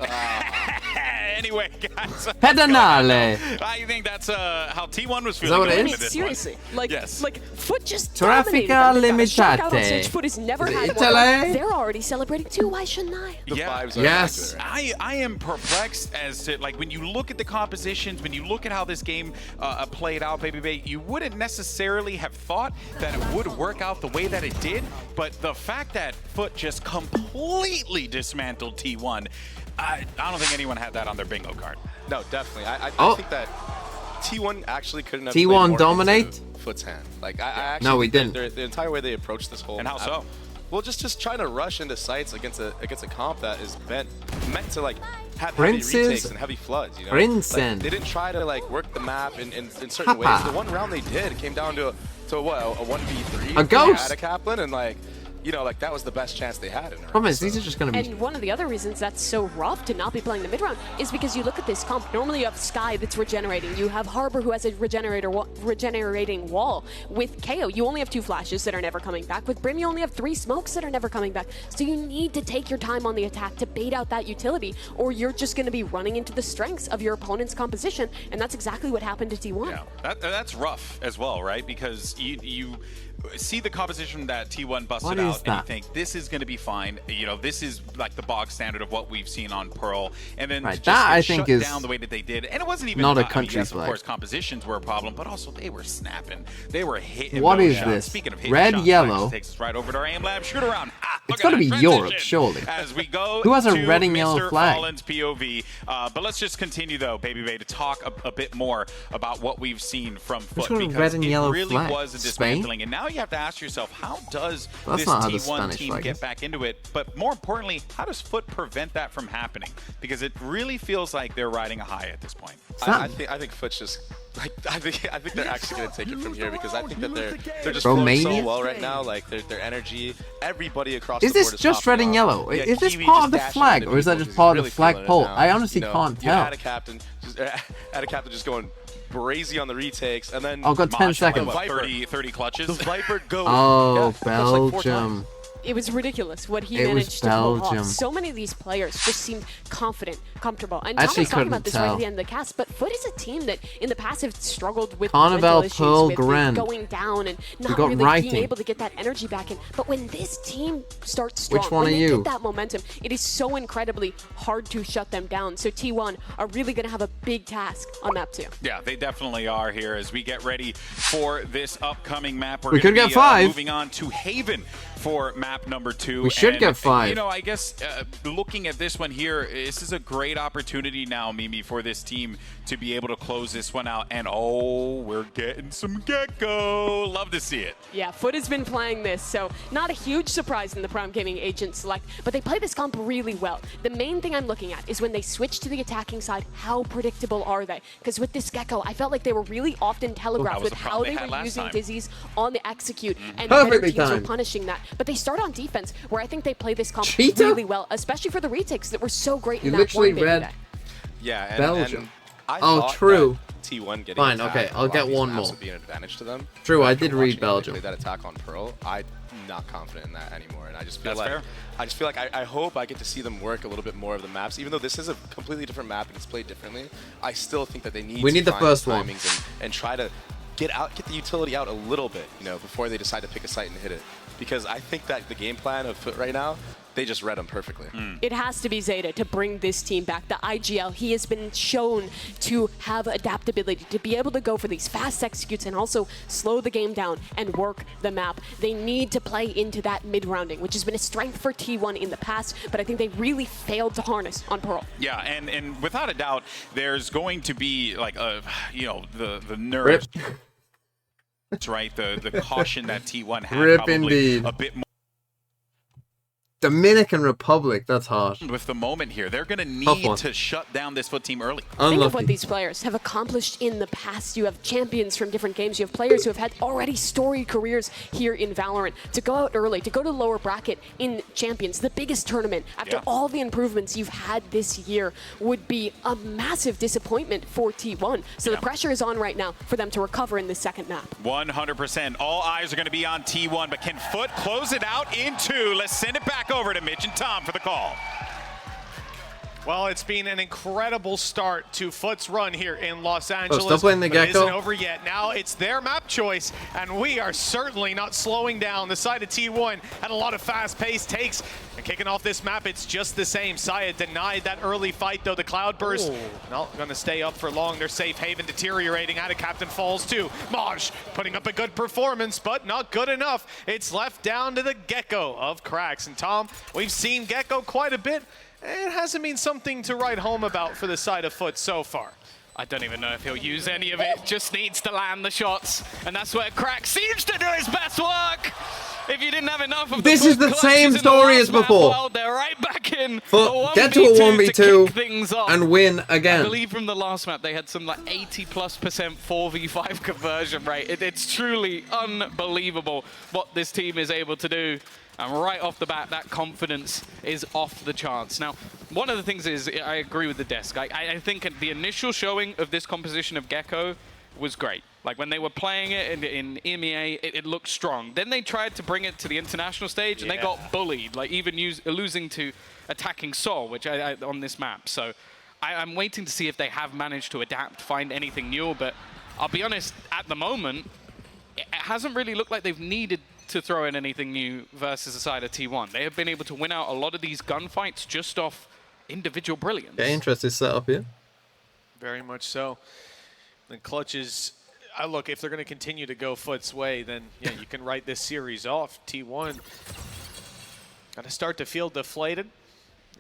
Anyway, guys. Pedonale. I think that's how T1 was feeling. Is that what it is? Seriously, like FUT just Traffica Limitate. FUT has never had one. They're already celebrating too. Why shouldn't I? Yes. I am perplexed as to like when you look at the compositions, when you look at how this game played out, baby, you wouldn't necessarily have thought that it would work out the way that it did. But the fact that FUT just completely dismantled T1, I don't think anyone had that on their bingo card. No, definitely. I think that T1 actually couldn't have T1 dominate FUT's hand. Like I actually no, we didn't. The entire way they approached this whole. And how so? Well, just trying to rush into sites against a comp that is meant to like have heavy retakes and heavy floods. You know, like, they didn't try to like work the map in certain ways. The one round they did, it came down to what a 1v3. A ghost. At a Kaplan and like. You know, like that was the best chance they had in her. Problem is, these are just going to be. And one of the other reasons that's so rough to not be playing the mid round is because you look at this comp. Normally, you have Sky that's regenerating. You have Harbor who has a regenerating wall. With KO, you only have 2 flashes that are never coming back. With Brim, you only have 3 smokes that are never coming back. So you need to take your time on the attack to bait out that utility, or you're just going to be running into the strengths of your opponent's composition, and that's exactly what happened to T1. Yeah, that's rough as well, right? Because you see the composition that T1 busted out, and you think this is going to be fine. You know, this is like the bog standard of what we've seen on Pearl, and then right, just I shut think is down the way that they did. And it wasn't even not a I country mean, yes, flag. Of course, compositions were a problem, but also they were snapping. They were hitting. What those is shots. this? Speaking of hitting Red, shots, yellow. takes us right over to our aim lab. Shoot around. It's got to be Europe, surely. As we go Who has a to red and yellow Mr. flag? Fallen's POV. But let's just continue though, Baby Bay, to talk a bit more about what we've seen from FUT, because red and yellow it really flag? was a Spain? dismantling. And now now you have to ask yourself, how does That's this not how the T1 Spanish team flag get is. back into it? But more importantly, how does FUT prevent that from happening? Because it really feels like they're riding a high at this point. I think FUT's just like I think they're actually gonna take it from here because I think that they're just flowing so well right now. Like their energy, everybody across the board this just red and yellow? Yeah, is this Kiwi part just of the dashing flag, into or is that people just because part he's of the really feeling it flagpole? now. I honestly You know, can't you tell. had a captain just going brazy on the retakes, and then Oh, got 10 seconds. 30 clutches. The Viper goes. Oh, yeah, like 4 Belgium. times. It was ridiculous what he It was managed to pull Belgium. off. So many of these players just seemed confident, comfortable. And I Tom actually was talking about couldn't this right tell. at the end of the cast, but FUT is a team that in the past have struggled with Carnival mental issues, Pearl with Grand. going down and not got really writing. being able to get that energy back in. But when this team starts strong, Which one when are they you? get that momentum, it is so incredibly hard to shut them down. So T1 are really going to have a big task on map 2. Yeah, they definitely are here as we get ready for this upcoming map. We We're could gonna get be, 5. Moving on to Haven for map number 2. We should And, get 5. You know, I guess looking at this one here, this is a great opportunity now, Mimi, for this team to be able to close this one out. And oh, we're getting some Gecko. Love to see it. Yeah, FUT has been playing this, so not a huge surprise in the Prime Gaming Agent Select, but they play this comp really well. The main thing I'm looking at is when they switch to the attacking side, how predictable are they? Because with this Gecko, I felt like they were really often telegraphed with how they were using dizzies on the execute, and the better teams were punishing that. But they start on defense, where I think they play this comp really well, especially for the retakes that were so great in that one beta. Yeah, and Belgium. I Oh, thought true. that T1 getting Fine, attacked okay, on a I'll lot get of these one maps more. would be an advantage to them. True, But I after did read watching how they Belgium. played that attack on Pearl, I'm not confident in that anymore, and I just feel That's like fair. I hope I get to see them work a little bit more of the maps. Even though this is a completely different map and it's played differently, I still think that they need We to need the find first one. timings and try to get the utility out a little bit, you know, before they decide to pick a site and hit it. Because I think that the game plan of FUT right now, they just read them perfectly. It has to be Zeta to bring this team back. The IGL, he has been shown to have adaptability, to be able to go for these fast executes and also slow the game down and work the map. They need to play into that mid-rounding, which has been a strength for T1 in the past, but I think they really failed to harness on Pearl. Yeah, and without a doubt, there's going to be like you know, the nerves. That's right, the caution that T1 had Rip probably indeed. a bit more. Dominican Republic, that's harsh. With the moment here, they're going to need to shut down this FUT team early. Think of what these players have accomplished in the past. You have champions from different games. You have players who have had already storied careers here in Valorant. To go out early, to go to the lower bracket in Champions, the biggest tournament, after all the improvements you've had this year, would be a massive disappointment for T1. So the pressure is on right now for them to recover in this second map. 100%. All eyes are going to be on T1, but can FUT close it out in 2? Let's send it back over to Mitch and Tom for the call. Well, it's been an incredible start to FUT's run here in Los Angeles. stop playing the but it Gecko. isn't over yet. Now it's their map choice, and we are certainly not slowing down. The side of T1 had a lot of fast-paced takes. And kicking off this map, it's just the same. Saya denied that early fight, though. The Cloudburst not going to stay up for long. Their safe haven deteriorating. Out of Captain falls too. Maj putting up a good performance, but not good enough. It's left down to the Gecko of Cracks. And Tom, we've seen Gecko quite a bit. It hasn't been something to write home about for the side of FUT so far. I don't even know if he'll use any of it. Just needs to land the shots. And that's where Crack seems to do his best work. If you didn't have enough of This is the same story as before. Well, they're right back in. Get to a 1v2 things off. and win I again. believe from the last map, they had some like 80+% 4v5 conversion rate. It's truly unbelievable what this team is able to do. And right off the bat, that confidence is off the charts. Now, one of the things is, I agree with the desk. I think the initial showing of this composition of Gecko was great. Like when they were playing it in EMEA, it looked strong. Then they tried to bring it to the international stage, and they got bullied, like even losing to attacking Sol, which on this map. So I'm waiting to see if they have managed to adapt, find anything new. But I'll be honest, at the moment, it hasn't really looked like they've needed to throw in anything new versus the side of T1. They have been able to win out a lot of these gunfights just off individual brilliance. Yeah, interesting setup here. Very much so. The clutches, look, if they're going to continue to go FUT's way, then yeah, you can write this series off. T1 got to start to feel deflated.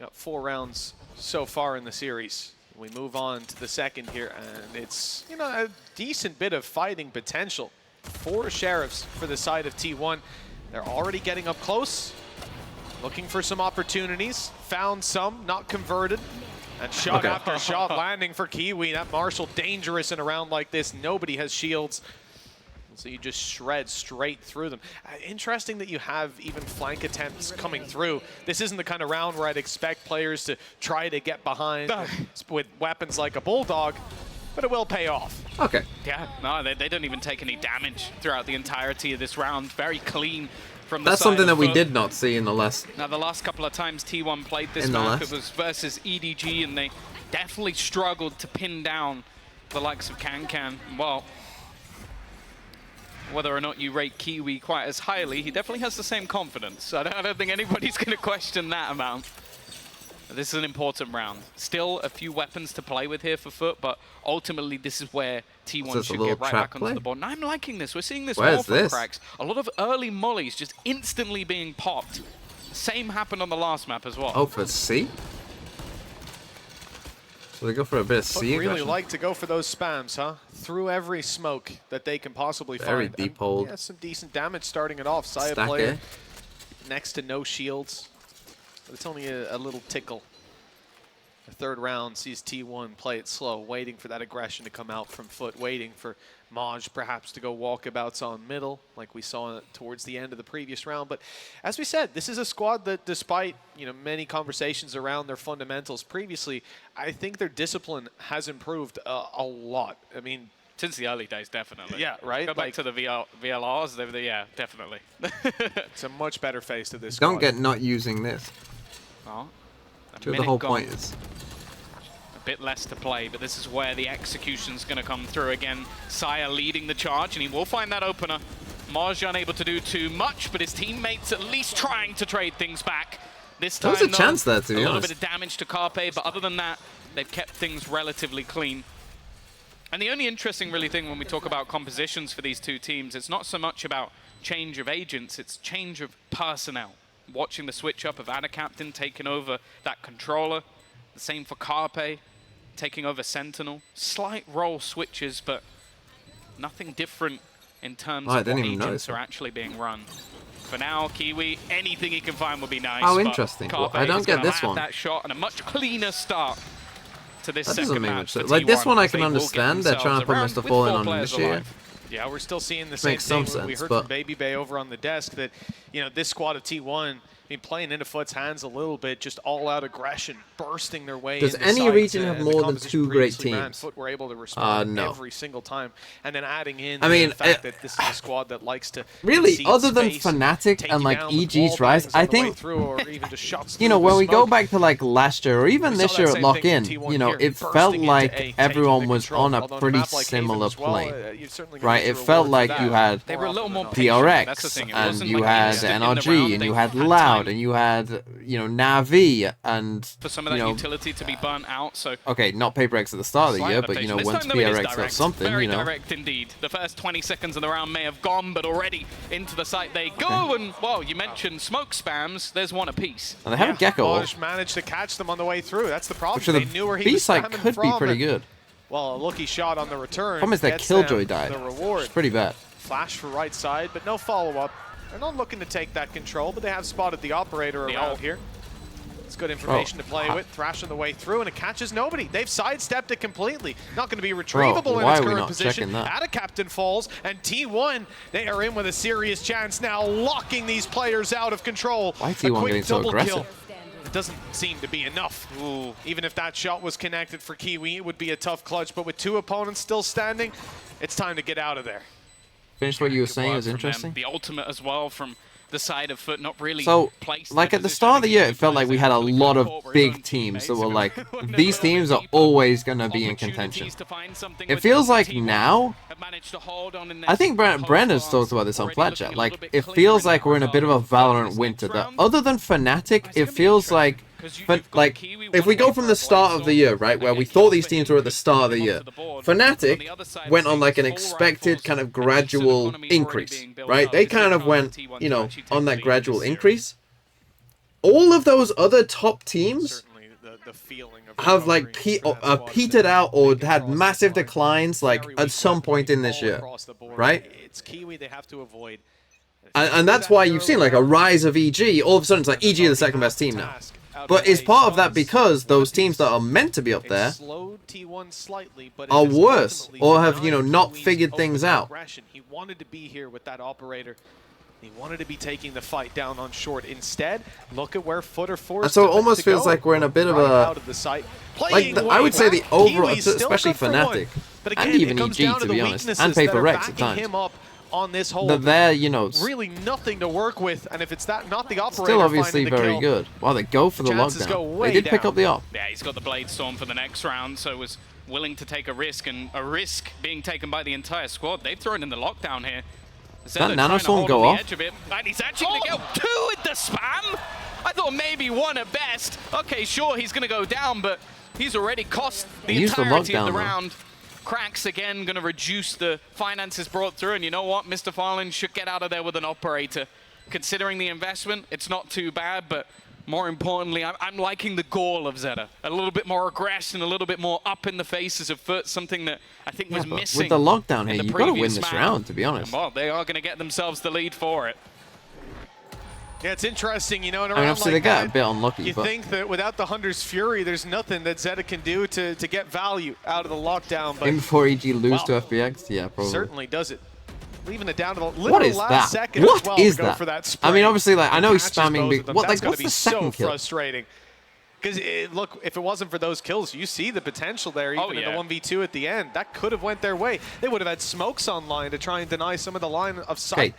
Got 4 rounds so far in the series. We move on to the second here, and it's, you know, a decent bit of fighting potential 4 Sheriffs for the side of T1. They're already getting up close, looking for some opportunities. Found some, not converted. And shot after shot landing for Kiwi. That Marshall dangerous in a round like this. Nobody has shields. So you just shred straight through them. Interesting that you have even flank attempts coming through. This isn't the kind of round where I'd expect players to try to get behind with weapons like a Bulldog, but it will pay off. Okay. Yeah, no, they don't even take any damage throughout the entirety of this round. Very clean from the That's side something that of we FUT. did not see in the last... Now, the last couple of times T1 played this map, it was versus EDG, and they definitely struggled to pin down the likes of Can. Well, whether or not you rate Kiwi quite as highly, he definitely has the same confidence. I don't think anybody's going to question that amount. This is an important round. Still a few weapons to play with here for FUT, but ultimately this is where T1 should get right back onto the board. And I'm liking this. We're seeing this more from Cracks. A lot of early mollies just instantly being popped. Same happened on the last map as well. Oh, for C? So they go for a bit of C really aggression? like to go for those spams, huh? Through every smoke that they can possibly find. Very deep hold. Yeah, some decent damage starting it off. Saya Stack player next to no shields. But it's only a little tickle. The third round sees T1 play it slow, waiting for that aggression to come out from FUT, waiting for Maj perhaps to go walkabouts on middle, like we saw towards the end of the previous round. But as we said, this is a squad that, despite many conversations around their fundamentals previously, I think their discipline has improved a lot. I mean, since the early days, definitely. Yeah, right? Go back to the VLRs, yeah, definitely. It's a much better face to this Don't squad. get not using this. Well, The whole point is... A bit less to play, but this is where the execution's going to come through again. Saya leading the charge, and he will find that opener. Maj unable to do too much, but his teammates at least trying to trade things back. This time, There was a chance there, to be a honest. little bit of damage to Carpe, but other than that, they've kept things relatively clean. And the only interesting really thing when we talk about compositions for these two teams, it's not so much about change of agents, it's change of personnel. Watching the switch up of Ada Captain taking over that controller. The same for Carpe, taking over Sentinel. Slight role switches, but nothing different in terms of what agents are actually being run. For now, Kiwi, anything he can find will be nice. Oh, interesting. Carpe I don't is get gonna this have one. that shot and a much cleaner start to this That doesn't second make match. much for sense. Like, this T1, one I as can they will get understand. They're trying to put themselves Mr. around Fallen with on 4 players initiate. alive. Yeah, we're still seeing the Makes same some thing we sense, heard but- from Baby Bay over on the desk that, this squad of T1, playing into FUT's hands a little bit, just all-out aggression, bursting their way. Does into any sites, region have the more than composition 2 great previously ran. teams? FUT were able to respond No. every single time, and then adding in I the fact that this is a squad that likes to Really, concede other than space, Fnatic take and you like down with EG's wall Rise, bangs on I the way think through, or even just shots when through the we go smoke. back to like last year or even We this saw year that at same Lock thing In, with T1 here, it bursting felt into like A, everyone taking the was control. on a Although on a pretty map like Haven similar as well, plane. you're certainly gonna Right, get it your felt reward like for you that. had They were a little more patient. That's the DRX thing. It and wasn't you like had instant in the NRG round. and They you had had Loud time and you had Navi and for some of that utility to be burnt out. So okay, not Paper X at the start of the slight year, but adaptation. This once time, though, it is PRX got direct. something, Very direct indeed. The first 20 seconds of the round may have gone, but already into the site they go. And well, you mentioned smoke spams. There's one apiece. And they have a Gecko. Maj managed to catch them on the way through. That's the problem. Which are the They knew where he B was side spamming could be from, pretty and, good. well, a lucky shot on the return. Problem is that gets Killjoy them died. The reward. It's pretty bad. Flash for right side, but no follow-up. They're not looking to take that control, but they have spotted the operator around here. It's good information to play with. Thrash on the way through, and it catches nobody. They've sidestepped it completely. Not going to be retrievable in its current position. Ada Captain falls, and T1, they are in with a serious chance now, locking these players out of control. Why T1 getting so aggressive? It doesn't seem to be enough. Ooh. Even if that shot was connected for Kiwi, it would be a tough clutch, but with 2 opponents still standing, it's time to get out of there. Finish what you were saying Work was from interesting. them. The ultimate as well from the side of FUT, not really So, placed like at the start of the year, it felt like we had a lot of big teams that were like, these teams are always going to be in contention. It feels like now, I think Brandon's talked about this on Flat Chat, like, it feels like we're in a bit of a Valorant winter. That other than Fnatic, it feels like, if we go from the start of the year, right, where we thought these teams were at the start of the year, Fnatic went on like an expected kind of gradual increase, right? They kind of went, on that gradual increase. All of those other top teams Certainly the feeling of have like petered out or had massive declines like at some point in this year, right? It's Kiwi they have to avoid. And that's why you've seen like a rise of EG. All of a sudden, it's like EG are the second best team now. But is part of that because those teams that are meant to be up there are worse or have, you know, not figured things out? He wanted to be here with that operator. He wanted to be taking the fight down on short. Instead, look at where FUT are forced. And so it almost feels like we're in a bit of a, like I would say the overall, especially Fnatic and even EG to be honest, and FPX at times. On this whole, they're, you know, really nothing to work with, and if it's that not the operator, still obviously very good. Wow, they go for the lockdown. They did pick up the op. Yeah, he's got the Blade Storm for the next round, so was willing to take a risk, and a risk being taken by the entire squad. They've thrown in the lockdown here. That nanostorm go off? And he's actually going to go 2 with the spam. I thought maybe 1 at best. Okay, sure, he's going to go down, but he's already cost the entirety of the round. Cracks again, going to reduce the finances brought through, and you know what? Mr. Farland should get out of there with an operator. Considering the investment, it's not too bad, but more importantly, I'm liking the gall of Zeta. A little bit more aggression, a little bit more up in the faces of FUT, something that I think was missing. With the lockdown here, you've got to win this round, to be honest. Well, they are going to get themselves the lead for it. Yeah, it's interesting, you know, in a I mean, round obviously like they got that, a bit unlucky, you think that without the Hunter's Fury, there's nothing that Zeta can do to get value out of the lockdown. But even before EG lose to FPX, yeah, probably. Certainly does it. Leaving it down to the what is last that? second What as well is to go that? for that spray. I mean, obviously, like I know he's spamming big. What, like, That's what's the second kill? Frustrating. Because look, if it wasn't for those kills, you see the potential there, even in the 1v2 at the end. That could have went their way. They would have had smokes online to try and deny some of the line of sight.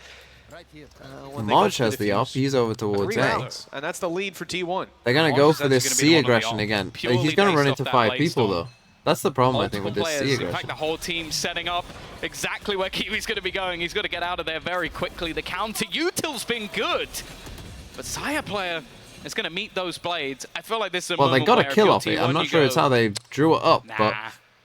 Maj has the op. He's over towards A. And that's the lead for T1. They're going to go for this C aggression again. He's going to run into 5 people, though. That's the problem, I think, with this C aggression. In fact, the whole team setting up exactly where Kiwi's going to be going. He's got to get out of there very quickly. The counter util's been good. But Saya player is going to meet those blades. I feel like this is a well, they got a kill off it. I'm not sure it's how they drew it up, but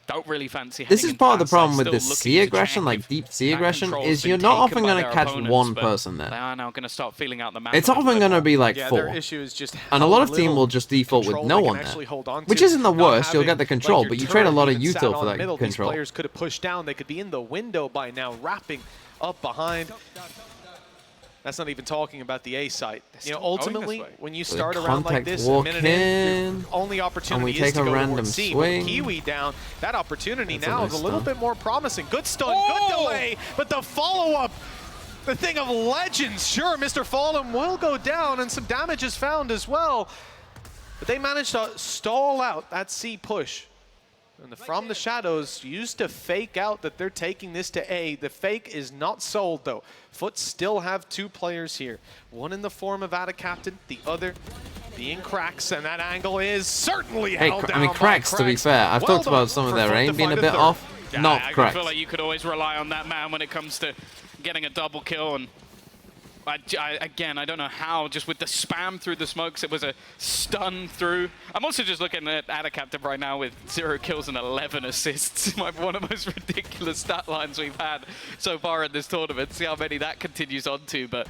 don't really fancy. This is part of the problem with this C aggression, like deep C aggression, is you're not often going to catch one person there. They are now going to start feeling out the map. It's often going to be like 4. And a lot of teams will just default with no one there. Which isn't the worst, you'll get the control, but you trade a lot of util for that control. These players could have pushed down, they could be in the window by now, wrapping up behind. That's not even talking about the A site. You know, ultimately, when you start around like this, a minute in, your only opportunity is to go towards C. With Kiwi down, that opportunity now is a little bit more promising. Good stun, good delay, but the follow-up, the thing of legends. Sure, Mr. Fallen will go down, and some damage is found as well. But they managed to stall out that C push. And from the shadows, used to fake out that they're taking this to A. The fake is not sold, though. FUT still have 2 players here. One in the form of Adacaptain, the other being Cracks, and that angle is certainly held down. I mean, Cracks, to be fair, I've talked about some of their aim being a bit off. Not Cracks. I feel like you could always rely on that man when it comes to getting a double kill, and again, I don't know how, just with the spam through the smokes, it was a stun through. I'm also just looking at Adacaptain right now with 0 kills and 11 assists. One of the most ridiculous stat lines we've had so far in this tournament. See how many that continues on to, but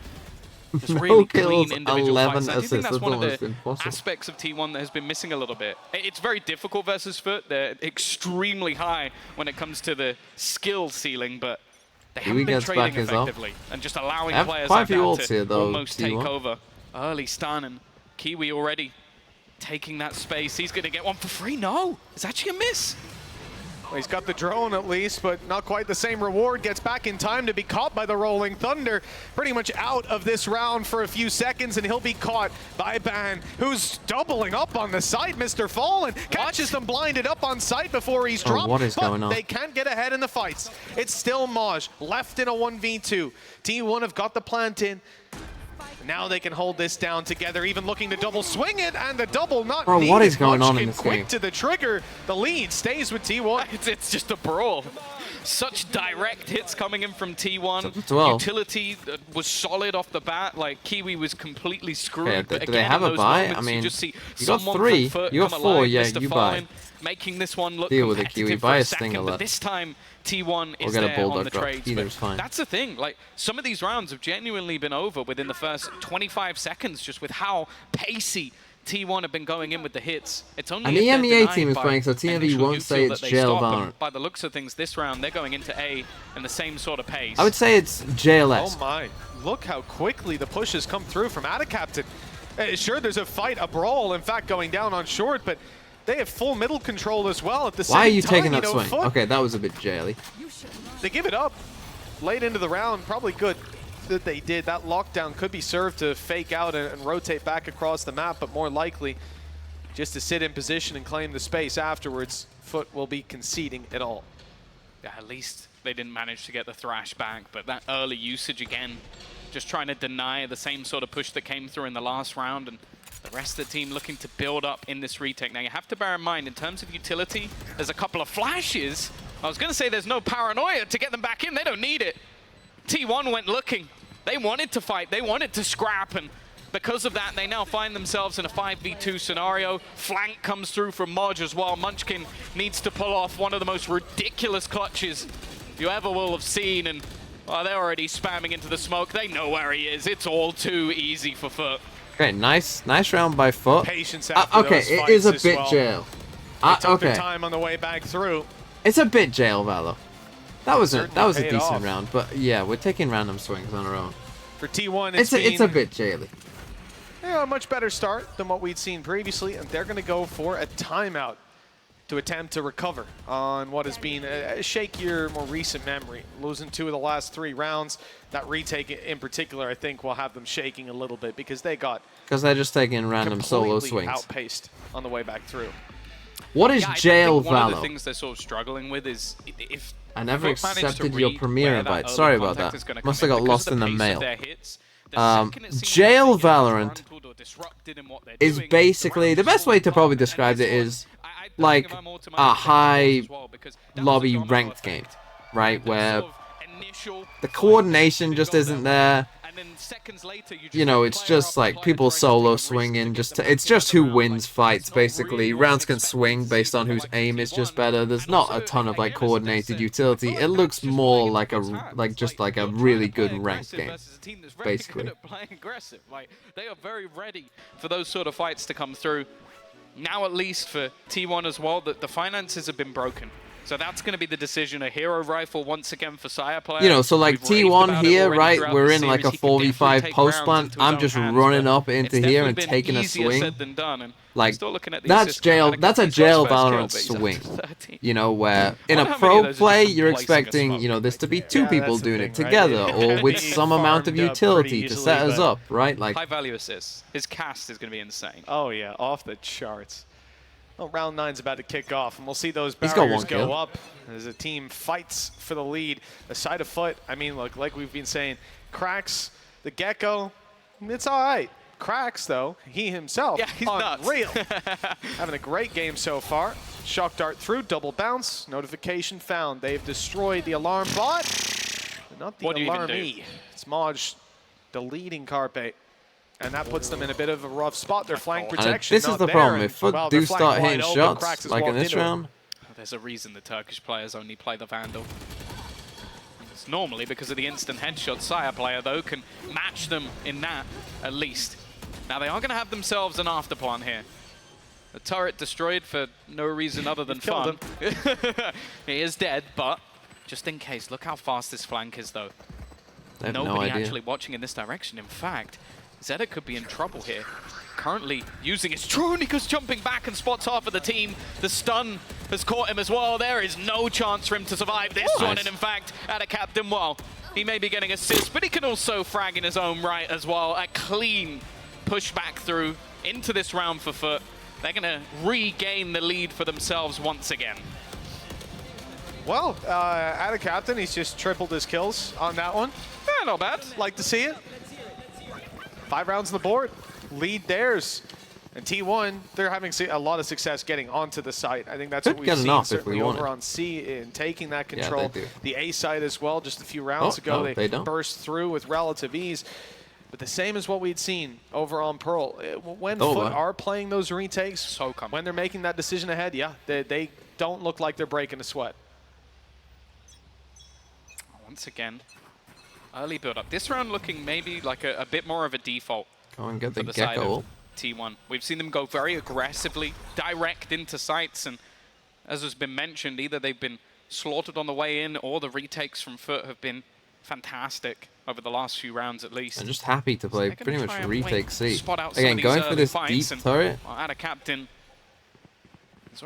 just really clean individual fights. I do think that's one of the aspects of T1 that has been missing a little bit. It's very difficult versus FUT. They're extremely high when it comes to the skill ceiling, but they haven't been trading effectively and just allowing players like that to almost take over. Early stun, and Kiwi already taking that space. He's going to get one for free. No, it's actually a miss. Well, he's got the drone at least, but not quite the same reward. Gets back in time to be caught by the Rolling Thunder. Pretty much out of this round for a few seconds, and he'll be caught by Ban, who's doubling up on the site. Mr. Fallen catches them blinded up on site before he's dropped. What is going on? They can't get ahead in the fights. It's still Maj left in a 1v2. T1 have got the plant in. Now they can hold this down together, even looking to double swing it, and the double not needed. What is going on in this quick game? To the trigger, the lead stays with T1. It's just a brawl. Such direct hits coming in from T1. Well. Utility was solid off the bat. Like, Kiwi was completely screwed. Okay, do they have a buy? I mean, you got 3, you got 4, yeah, you buy. Making this one look deal with the Kiwi, buy a Stinger. But this time, T1 is get a there on the drop. trades. Either's fine. That's the thing. Like, some of these rounds have genuinely been over within the first 25 seconds, just with how pacey T1 have been going in with the hits. It's only and the EMEA team is playing, so TNV won't say it's jail Valorant. By the looks of things, this round they're going into A in the same sort of pace. I would say it's JLS. Oh my! Look how quickly the push has come through from Captain. Sure, there's a fight, a brawl, in fact, going down on short, but they have full middle control as well at the same time. Why are you taking that swing? FUT, okay, that was a bit jaily. They give it up late into the round. Probably good that they did. That lockdown could be served to fake out and rotate back across the map, but more likely just to sit in position and claim the space afterwards. FUT will be conceding it all. Yeah, at least they didn't manage to get the thrash back, but that early usage again, just trying to deny the same sort of push that came through in the last round, and the rest of the team looking to build up in this retake. Now you have to bear in mind, in terms of utility, there's a couple of flashes. I was going to say there's no paranoia to get them back in. They don't need it. T1 went looking. They wanted to fight. They wanted to scrap, and because of that, they now find themselves in a 5v2 scenario. Flank comes through from Moj as well. Munchkin needs to pull off one of the most ridiculous clutches you ever will have seen, and they're already spamming into the smoke. They know where he is. It's all too easy for FUT. Okay, nice round by FUT. Patience after okay, those it is a fights bit well. jail. They took okay, their time on the way back through. it's a bit jail, Valo. That was a Certainly decent round, but yeah, we're taking random swings on our own. For T1, It's a bit jaily. A much better start than what we'd seen previously, and they're going to go for a timeout to attempt to recover on what has been a shakier, more recent memory. Losing 2 of the last 3 rounds, that retake in particular, I think will have them shaking a little bit because they got they're just taking random solo swings. Outpaced on the way back through. What is jail One of the Valo? things they're sort of struggling with is if I never FUT managed to accepted your read premiere where invite. that Sorry early about contact that. is gonna Must come have in got lost because in of the pace of mail. their hits. The second it seems Jail like they get Valorant disgruntled or disrupted in what they're is doing, basically, the best way to probably describe it is like a high lobby ranked game, right? Where the coordination just isn't there. You know, it's just like people solo swinging. It's just who wins fights, basically. Rounds can swing based on whose aim is just better. There's not a ton of like coordinated utility. It looks more like just like a really good ranked game, basically. Playing aggressive, like they are very ready for those sort of fights to come through. Now, at least for T1 as well, that the finances have been broken. So that's going to be the decision. A hero rifle once again for Saya player. You know, so like T1 here, right? We're in like a 4v5 post plant. I'm just running up into here and taking a swing. Like that's jail. That's a jail Valorant swing. You know, where in a pro play you're expecting this to be 2 people doing it together or with some amount of utility to set us up, right? Like high value assists. His cast is going to be insane. Oh yeah, off the charts. Well, round 9's about to kick off, and we'll see those barriers go up as the team fights for the lead. The side of FUT, I mean, look, like we've been saying, Cracks, the Gecko, it's all right. Cracks, though, he himself, he's unreal. Having a great game so far. Shock dart through, double bounce, notification found. They've destroyed the alarm bot, but not the alarmee. It's Moj deleting Carpe. And that puts them in a bit of a rough spot. Their flank protection this is the problem. If FUT do start hitting shots, like in this round... There's a reason the Turkish players only play the Vandal. It's normally because of the instant headshot. Saya player, though, can match them in that, at least. Now, they are going to have themselves an afterplan here. The turret destroyed for no reason other than fun. He is dead, but just in case, look how fast this flank is, though. Nobody actually watching in this direction. In fact, Zeta could be in trouble here. Currently using his Trunika's jumping back and spots half of the team. The stun has caught him as well. There is no chance for him to survive this one. And in fact, at a captain, well, he may be getting assists, but he can also frag in his own right as well. A clean push back through into this round for FUT. They're going to regain the lead for themselves once again. Well, at a captain, he's just tripled his kills on that one. Yeah, not bad. Like to see it. 5 rounds on the board, lead theirs. And T1, they're having a lot of success getting onto the site. I think that's what we've seen certainly over on C in taking that control. Yeah, the A site as well, just a few rounds ago, they burst through with relative ease. But the same as what we'd seen over on Pearl. When FUT are playing those retakes, when they're making that decision ahead, they don't look like they're breaking a sweat. Once again, early build-up. This round looking maybe like a bit more of a default. Go and get the Gecko. T1. We've seen them go very aggressively, direct into sites, and as has been mentioned, either they've been slaughtered on the way in or the retakes from FUT have been fantastic over the last few rounds at least. I'm just happy to play pretty much retake C. Again, Going for this deep turret. Out of captain.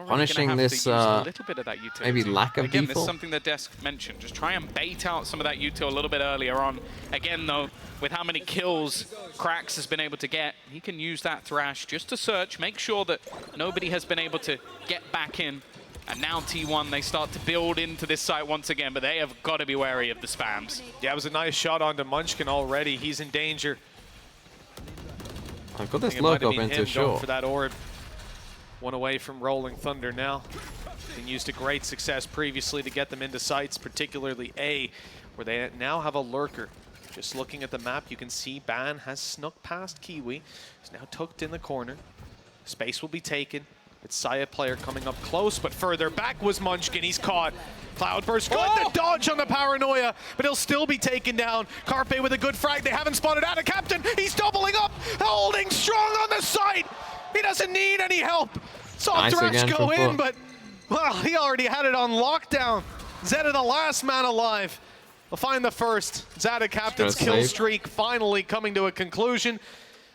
Punishing this maybe lack of Again, default. this is something the desk mentioned. Just try and bait out some of that util a little bit earlier on. Again, though, with how many kills Krax has been able to get, he can use that Thrash just to search, make sure that nobody has been able to get back in. And now T1, they start to build into this site once again, but they have got to be wary of the spams. Yeah, it was a nice shot onto Munchkin already. He's in danger. I've got this look up into short. For that orb. One away from Rolling Thunder now. Been used to great success previously to get them into sites, particularly A, where they now have a lurker. Just looking at the map, you can see Ban has snuck past Kiwi. He's now tucked in the corner. Space will be taken. It's Saya player coming up close, but further back was Munchkin. He's caught. Cloudburst, good the dodge on the Paranoia, but he'll still be taken down. Carpe with a good frag. They haven't spotted out a captain. He's doubling up, holding strong on the site. He doesn't need any help. Saw Thrash go in, but well, he already had it on lockdown. Zeta the last man alive. We'll find the first. Zeta captain's kill streak finally coming to a conclusion.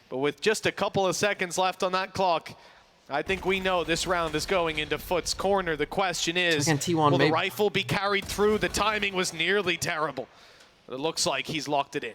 But with just a couple of seconds left on that clock, I think we know this round is going into FUT's corner. The question is, will the rifle be carried through? The timing was nearly terrible. But it looks like he's locked it in.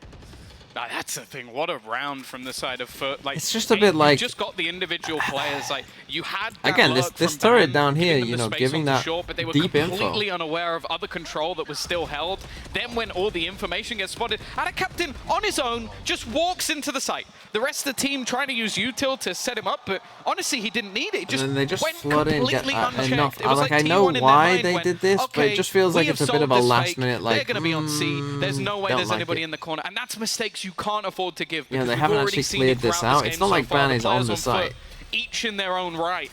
That's the thing. What a round from the side of FUT. Like, it's just a bit like you just got the individual players. Like you had that again this turret down here, you know, giving that short, but they were deep completely info. Unaware of other control that was still held. Then when all the information gets spotted, and a captain on his own just walks into the site. The rest of the team trying to use util to set him up, but honestly he didn't need it. And then they just went flood in, get enough. Like I know why they did this, but it just feels like it's a bit of a last minute. Like they're going to be on C. There's no way there's anybody in the corner, and that's mistakes you can't afford to give. Yeah, they haven't actually cleared this out. It's not like Ban is on the site. Each in their own right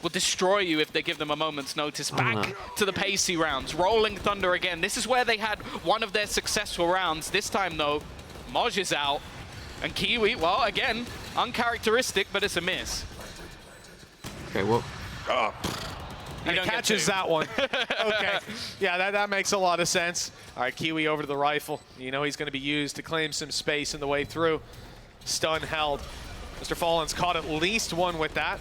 will destroy you if they give them a moment's notice. Back to the pacey rounds. Rolling Thunder again. This is where they had one of their successful rounds. This time, though, Moj is out. And Kiwi, well, again, uncharacteristic, but it's a miss. Okay, well. And he catches that one. Okay. Yeah, that makes a lot of sense. All right, Kiwi over to the rifle. You know he's going to be used to claim some space in the way through. Stun held. Mr. Fallen's caught at least one with that.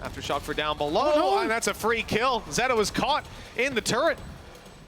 Aftershock for down below, and that's a free kill. Zeta was caught in the turret.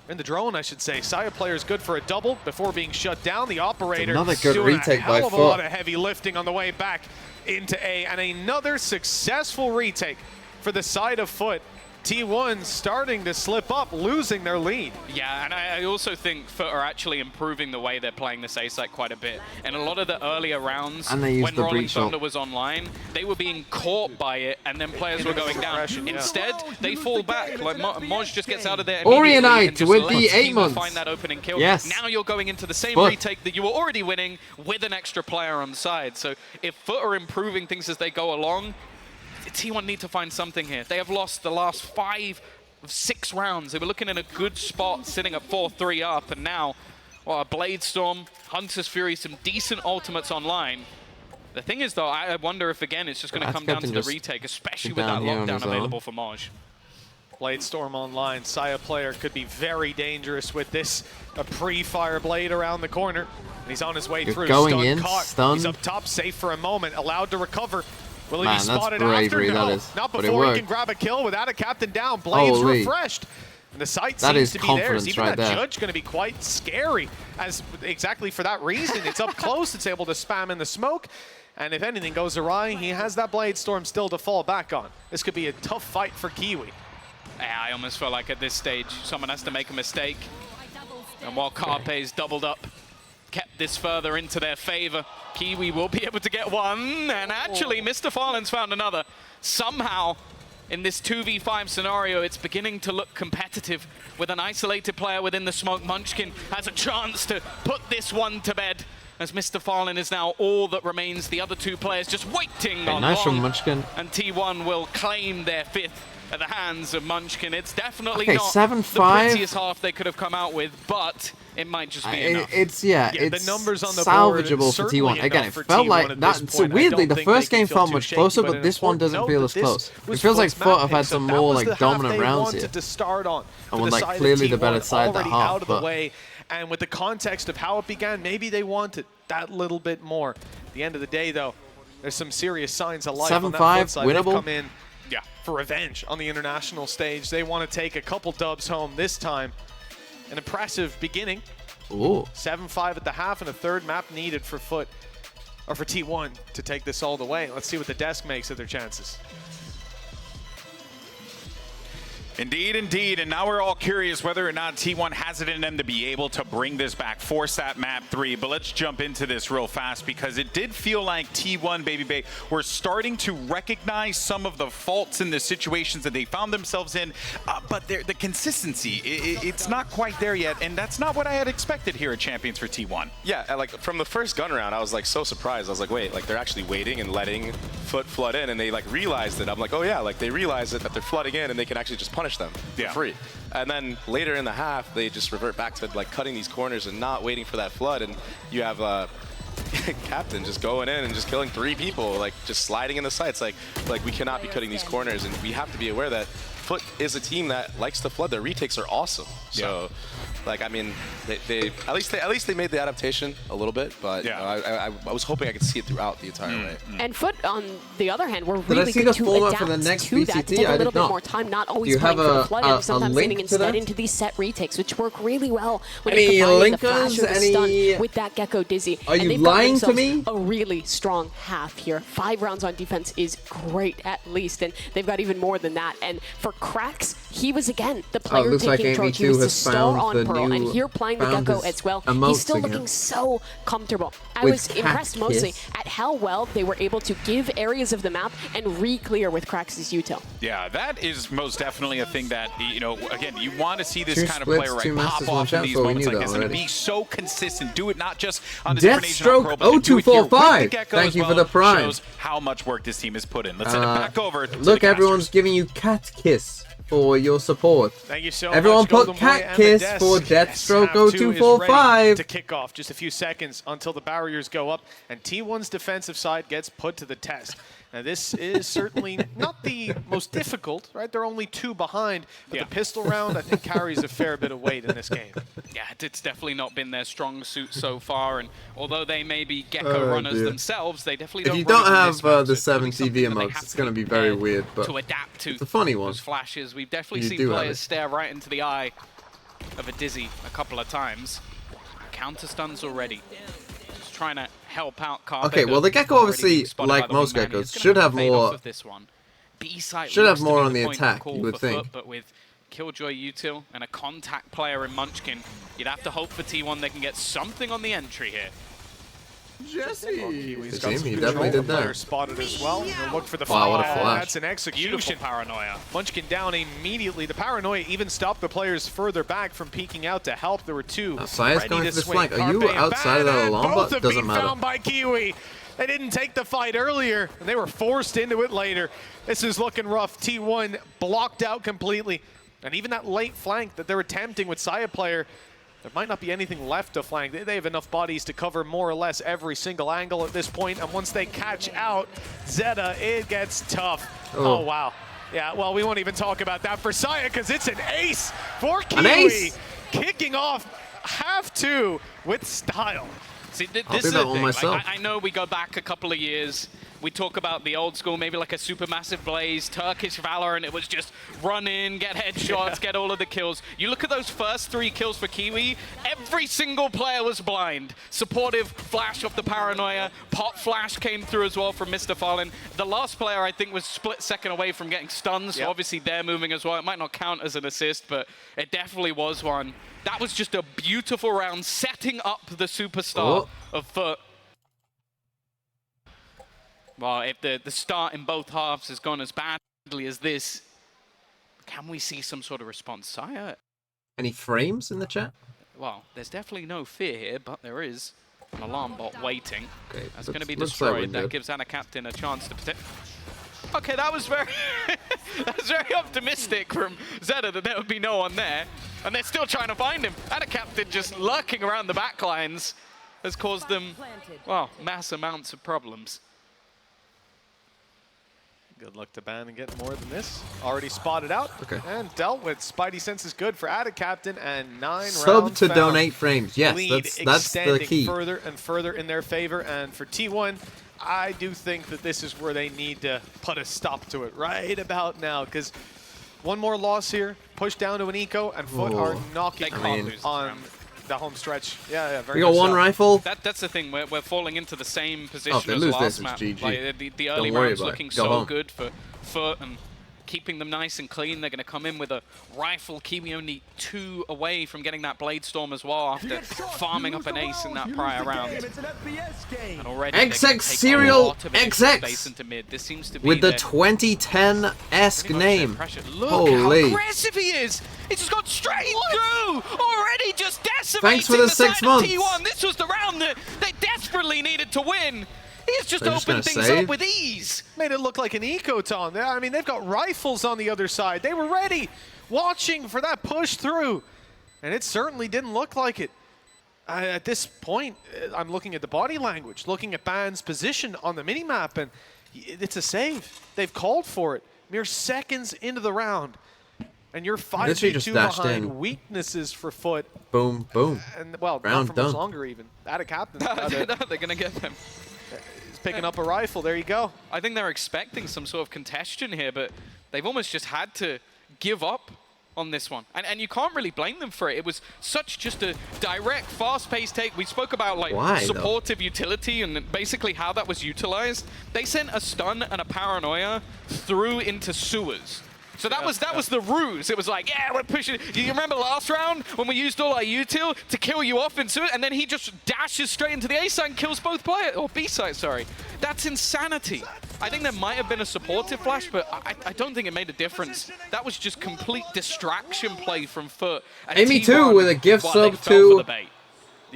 In the drone, I should say. Saya player is good for a double before being shut down. The operator another good doing retake a hell by of a lot of heavy lifting on the way back into A, and another successful retake for the side of FUT. T1 starting to slip up, losing their lead. Yeah, and I also think FUT are actually improving the way they're playing this A site quite a bit. And a lot of the earlier rounds, when Rolling Thunder was online, they were being caught by it, and then players were going down. Instead, they fall back. Like Moj just gets out of there Orionite with the 8 months. Find that opening kill. Yes. Now you're going into the same retake that you were already winning with an extra player on the side. So if FUT are improving things as they go along, T1 need to find something here. They have lost the last 5 of 6 rounds. They were looking in a good spot, sitting at 4-3 up, and now, well, a Blade Storm, Hunter's Fury, some decent ultimates online. The thing is, though, I wonder if, again, it's just going to come down to the retake, especially with that lockdown available for Moj. Blade Storm online. Saya player could be very dangerous with this. A pre-fire blade around the corner. And he's on his way through. Going in, caught. stunned. He's up top, safe for a moment, allowed to recover. Will he Man, be spotted that's bravery, after? No, that is. not But before it he can grab a kill without a captain down. Blades refreshed. And the sight seems to be theirs. Even that judge going to be quite scary, as exactly for that reason. It's up close. It's able to spam in the smoke. And if anything goes awry, he has that Blade Storm still to fall back on. This could be a tough fight for Kiwi. Yeah, I almost feel like at this stage, someone has to make a mistake. And while Carpe's doubled up, kept this further into their favor, Kiwi will be able to get one. And actually, Mr. Fallen's found another. Somehow, in this 2v5 scenario, it's beginning to look competitive. With an isolated player within the smoke, Munchkin has a chance to put this one to bed, as Mr. Fallen is now all that remains. The other 2 players just waiting on nice from long. Munchkin. And T1 will claim their 5th at the hands of Munchkin. It's definitely Okay, not 7-5. the prettiest half they could have come out with, but it might just be enough. It's the numbers on the salvageable board, for certainly T1. Again, enough it for felt T1 like at that. this So point. I weirdly, don't the think first they can game feel felt too much shaky, closer, but but this one doesn't note feel that as this close. It was feels like FUT's map FUT have pick, had so some that more was like the half dominant they rounds wanted here. to start on. And For we're the like side of clearly the T1 better side that already half. out of the But way, and with the context of how it began, maybe they wanted that little bit more. At the end of the day, though, there's some serious signs of life on that 7-5, FUT side. They've winnable. come in for revenge on the international stage. They want to take a couple dubs home this time. An impressive beginning. Ooh. 7-5 at the half, and a third map needed for FUT, or for T1 to take this all the way. Let's see what the desk makes of their chances. Indeed, indeed. And now we're all curious whether or not T1 has it in them to be able to bring this back, force that map 3. But let's jump into this real fast because it did feel like T1, Baby Bay, were starting to recognize some of the faults in the situations that they found themselves in. But the consistency, it's not quite there yet. And that's not what I had expected here at Champions for T1. Yeah, like from the first gun round, I was like so surprised. I was like, wait, like they're actually waiting and letting FUT flood in, and they like realized it. I'm like, oh yeah, like they realized it, that they're flooding in and they can actually just punish them for free. And then later in the half, they just revert back to like cutting these corners and not waiting for that flood. And you have Captain just going in and just killing 3 people, like just sliding in the sights. Like we cannot be cutting these corners, and we have to be aware that FUT is a team that likes to flood. Their retakes are awesome. So, like, I mean, they at least they made the adaptation a little bit, but I was hoping I could see it throughout the entire way. And FUT, on the other hand, were Did I really see good the to format adapt for the next to that, to VCT? take a I little did bit not. more time, not Do always you playing have for the a flood, and sometimes link leaning to instead that? into these set retakes, which work really well when Any you're combining the flash linkers? or the stun with that Gecko Dizzy. Are and you they've got lying to themselves me? a really strong half here. 5 rounds on defense is great, at least, and they've got even more than that. And for Cracks, he was, again, the player looks like taking charge. He was AV2 the has star found on the Pearl, new- and here playing the found Gecko his as well. emotes He's still again. looking so comfortable. I With was impressed mostly Kiss. at how well they were able to give areas of the map and re-clear with Cracks' util. Yeah, that is most definitely a thing that, you know, again, you want to see this 2 kind of splits, player, 2 right, masters, pop 1 off in champ, these so we moments knew like that this and already. be so consistent. Do it not just on the different Asian Deathstroke Pro, but to do it here with the 0245. Gecko Thank as you for well, the prime. shows how much work this team has put in. Let's send it back over to Look, the everyone's giving you cat kiss for your support. Thank you so Everyone much, put Golden Boy cat and the kiss desk. for Deathstroke Half 2 is ready 0245. to kick off. Just a few seconds until the barriers go up, and T1's defensive side gets put to the test. Now, this is certainly not the most difficult, right? They're only 2 behind, but the pistol round, I think, carries a fair bit of weight in this game. Yeah, it's definitely not been their strong suit so far, and although they may be Gecko runners themselves, they definitely If don't you don't run it on have this map, the so 7 it's really TV something that they emotes, have it's to going to be be very prepared weird, but to adapt to it's a funny one. those flashes. We've definitely You seen do have players it. stare right into the eye of a Dizzy a couple of times. Counter stuns already. Just trying to help out Carpet. Okay, well, the Gecko obviously, like most geckos, should have more. Should have more on the attack, you would think. But with Killjoy util and a contact player in Munchkin, you'd have to hope for T1 they can get something on the entry here. Jesse! He's got some He control. definitely did Player that. spotted as well. They'll look for the Wow, what a flash. flash. That's an execution. Beautiful paranoia. Munchkin down immediately. The paranoia even stopped the players further back from peeking out to help. There were 2 Saya's ready going to for the swing. flank. Are you Carpe and outside of that Ban, alarm? both But have doesn't been matter. found by Kiwi. They didn't take the fight earlier, and they were forced into it later. This is looking rough. T1 blocked out completely. And even that late flank that they're attempting with Saya player, there might not be anything left to flank. They have enough bodies to cover more or less every single angle at this point. And once they catch out Zeta, it gets tough. Oh, wow. Yeah, well, we won't even talk about that for Saya because it's an ace for Kiwi. An ace? Kicking off half 2 with style. See, I'll this do is that the one thing. myself. Like, I know we go back a couple of years. We talk about the old school, maybe like a Supermassive Blaze, Turkish Valor, and it was just run in, get headshots, get all of the kills. You look at those first 3 kills for Kiwi, every single player was blind. Supportive flash off the paranoia, pop flash came through as well from Mr. Fallen. The last player, I think, was split second away from getting stunned, so obviously they're moving as well. It might not count as an assist, but it definitely was one. That was just a beautiful round, setting up the superstar of FUT. Well, if the start in both halves has gone as badly as this, can we see some sort of response? Saya? Any frames in the chat? Well, there's definitely no fear here, but there is an alarm bot waiting. Okay, That's going to be looks like we're destroyed. That good. gives Anna Captain a chance to protect. Okay, that was very... That's very optimistic from Zeta that there would be no one there. And they're still trying to find him. And a captain just lurking around the back lines has caused them, well, mass amounts of problems. Good luck to Ban and getting more than this. Already spotted out and dealt with. Spidey sense is good for Attic Captain and 9 Sub rounds to found. donate frames. Yes, Lead that's the key. further and further in their favor. And for T1, I do think that this is where they need to put a stop to it right about now, because one more loss here, push down to an eco, and FUT are knocking on the home stretch. Yeah, very We got one rifle. That's the thing. We're falling into the same Oh, position if they as lose last this, it's map. GG. Like, the early Don't worry rounds about it. looking Go so home. good for FUT and keeping them nice and clean. They're going to come in with a rifle. Kiwi only 2 away from getting that Blade Storm as well after farming up an ace in that prior round. And already XX Serial XX space into mid. This seems to be with the their 2010-esque name. Look Holy. how aggressive he is! He's just got straight through! Already just decimating Thanks for the 6 side months. of T1. This was the round that they desperately needed to win. He's just They're just opened gonna things save? up with ease. Made it look like an eco-ton. I mean, they've got rifles on the other side. They were ready, watching for that push through. And it certainly didn't look like it. At this point, I'm looking at the body language, looking at Ban's position on the minimap, and it's a save. They've called for it. Mere seconds into the round. And you're 5v2 behind. Weaknesses for FUT. Boom, boom. And, well, Round not for done. much longer even. At a captain. They're going to get them. He's picking up a rifle. There you go. I think they're expecting some sort of contention here, but they've almost just had to give up on this one. And you can't really blame them for it. It was such just a direct, fast-paced take. We spoke about like supportive utility and basically how that was utilized. They sent a stun and a paranoia through into sewers. So that was the ruse. It was like, yeah, we're pushing. You remember last round when we used all our util to kill you off into it, and then he just dashes straight into the A side and kills both players, or B side, sorry. That's insanity. I think there might have been a supportive flash, but I don't think it made a difference. That was just complete distraction play from FUT. Amy too with a gift sub to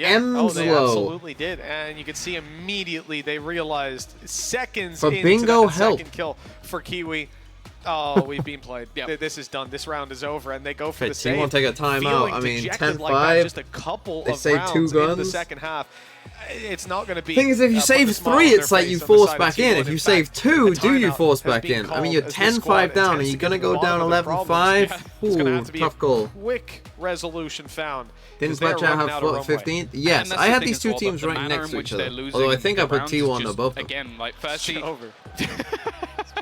Oh, they absolutely did, and you could see immediately they realized seconds But into bingo that help. second kill for Kiwi. Oh, we've been played. This is done. This round is over, and they go for the save. T1 take a timeout. I mean, 10-5. Just a couple they of save rounds 2 in the guns. second half. It's not going to be. Thing is, if you save 3, it's like you force back in. If you save 2, do you force back in? I mean, you're 10-5 down, and you're going to go down 11-5. Ooh, tough goal. Quick resolution found. Didn't Batch out have 15th? Yes, I had these two teams right next to each other. Although I think I put T1 above them. Again, like firstly, over.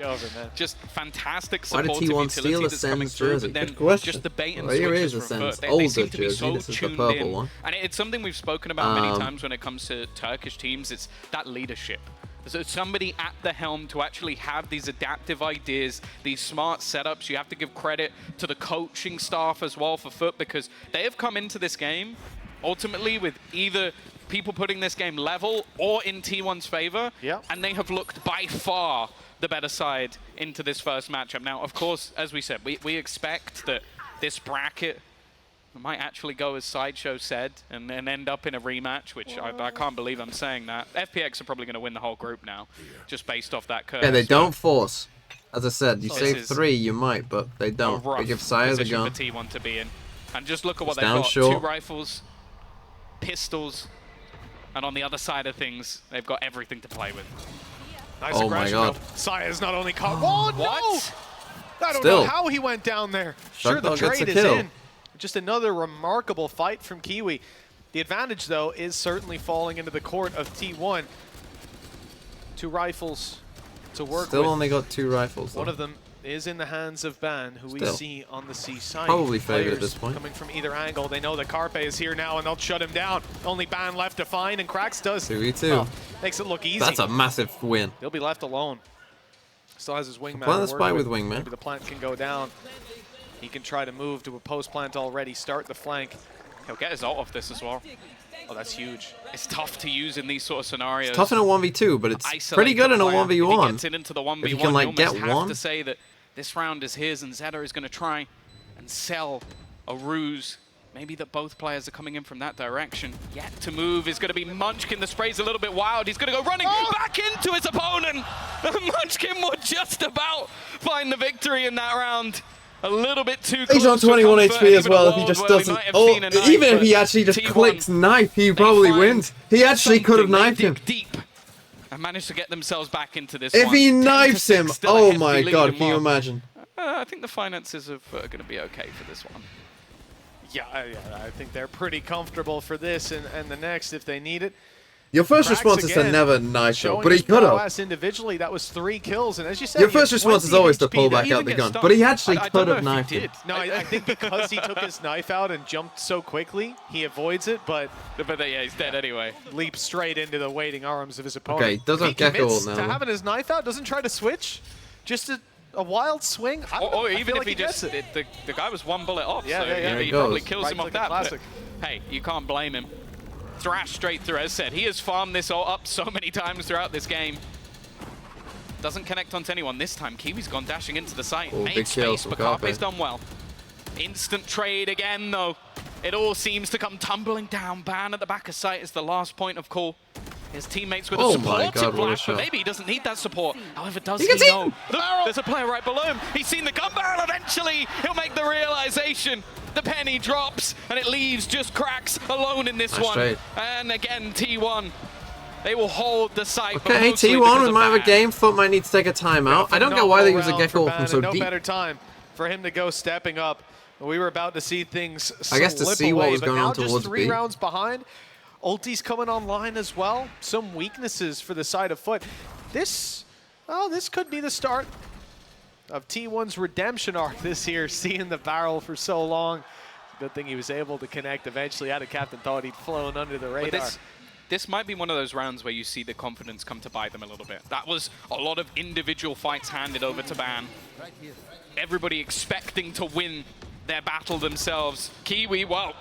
Over, man. Just fantastic Why did supportive T1 steal utility a that's coming Sens through, jersey? but then Good question. just the bait and Well, here switches is a from Sens FUT. They older seem to be jersey. so This is the tuned purple in. one. And it's something we've spoken about many times when it comes to Turkish teams. It's that leadership. So somebody at the helm to actually have these adaptive ideas, these smart setups. You have to give credit to the coaching staff as well for FUT, because they have come into this game ultimately with either people putting this game level or in T1's favor, and they have looked by far the better side into this first matchup. Now, of course, as we said, we expect that this bracket might actually go as Sideshow said and then end up in a rematch, which I can't believe I'm saying that. FPX are probably going to win the whole group now, just based off that curve. Yeah, they don't force. As I said, you save 3, you might, but they don't. They give Saya the gun. For T1 to be in. And just look at what It's they've down got. short. 2 rifles, pistols, and on the other side of things, they've got everything to play with. Nice Oh my aggression. god. Saya's not only caught. Oh, no! I don't Still. know how he went down there. Shark Sure, the Dog gets trade a is kill. in. Just another remarkable fight from Kiwi. The advantage, though, is certainly falling into the court of T1. 2 rifles to work Still with. only got 2 rifles, though. One of them is in the hands of Ban, who we Still. see on the C side. Probably favored at Players this point. coming from either angle. They know that Carpe is here now, and they'll shut him down. Only Ban left to find, and Krax does. 2v2. Well, makes it look easy. That's a massive win. He'll be left alone. Still has his wingman. Plant the to work spy with wingman. Maybe the plant can go down. He can try to move to a post plant already, start the flank. He'll get his ult off this as well. Oh, that's huge. It's tough to use in these sort of scenarios. It's tough in a 1v2, but it's Isolate pretty good the in a player. 1v1. If he gets it into the 1v1, If you can, like, almost get have one. to say that this round is his, and Zeta is going to try and sell a ruse, maybe that both players are coming in from that direction. Yet to move is going to be Munchkin. The spray's a little bit wild. He's going to go running back into his opponent. Munchkin would just about find the victory in that round. A little bit too close. He's on 21 HP as well if he just doesn't. Oh, even if he actually just clicks knife, he probably wins. He actually could have knifed him. Deep and managed to get themselves back into this If one. he knifes him, oh my god, can you imagine? I think the finances are going to be okay for this one. Yeah, I think they're pretty comfortable for this and the next if they need it. Your first response is to never knife him, but he could have. Individually, that was 3 kills, and as you said, your first response is always to pull back out the gun, but he actually could have knifed him. No, I think because he took his knife out and jumped so quickly, he avoids it, but yeah, he's dead anyway. Leaps straight into the waiting arms of his opponent. Okay, does have Gecko commits now. to having his knife out, doesn't try to switch, just a wild swing. Or even if like he just, the guy was 1 bullet off, so he goes. probably kills him off that. Classic. But, hey, you can't blame him. Thrash straight through, as said. He has farmed this all up so many times throughout this game. Doesn't connect onto anyone this time. Kiwi's gone dashing into the site. Made space, but Carpe's done well. Instant trade again, though. It all seems to come tumbling down. Ban at the back of site is the last point of call. His teammates with a supportive flash, but maybe he doesn't need that support. However, does he know? There's a player right below him. He's seen the gun barrel. Eventually, he'll make the realization. The penny drops, and it leaves just Cracks alone in this one. And again, T1, they will hold the site. Okay, T1, we might have a game. FUT might need to take a timeout. I don't get why they use a Gecko from so deep. No better time for him to go stepping up. We were about to see things I guess to see what was going on towards just 3 B. rounds behind. Ulti's coming online as well. Some weaknesses for the side of FUT. This could be the start of T1's redemption arc this year, seeing the barrel for so long. Good thing he was able to connect eventually. Captain thought he'd flown under the radar. This might be one of those rounds where you see the confidence come to bite them a little bit. That was a lot of individual fights handed over to Ban. Everybody expecting to win their battle themselves. Kiwi, well,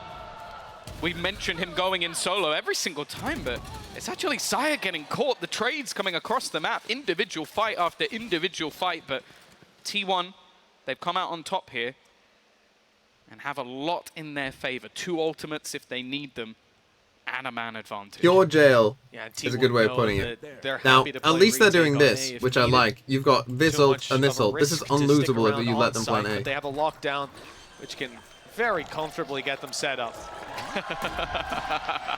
we mentioned him going in solo every single time, but it's actually Saya getting caught. The trades coming across the map, individual fight after individual fight, but T1, they've come out on top here and have a lot in their favor. 2 ultimates if they need them, and a man advantage. Pure jail is a good way of putting it. Now, at least they're doing this, which I like. You've got this ult and this ult. This is unlosable if you let them plan A. They have a lockdown, which can very comfortably get them set up.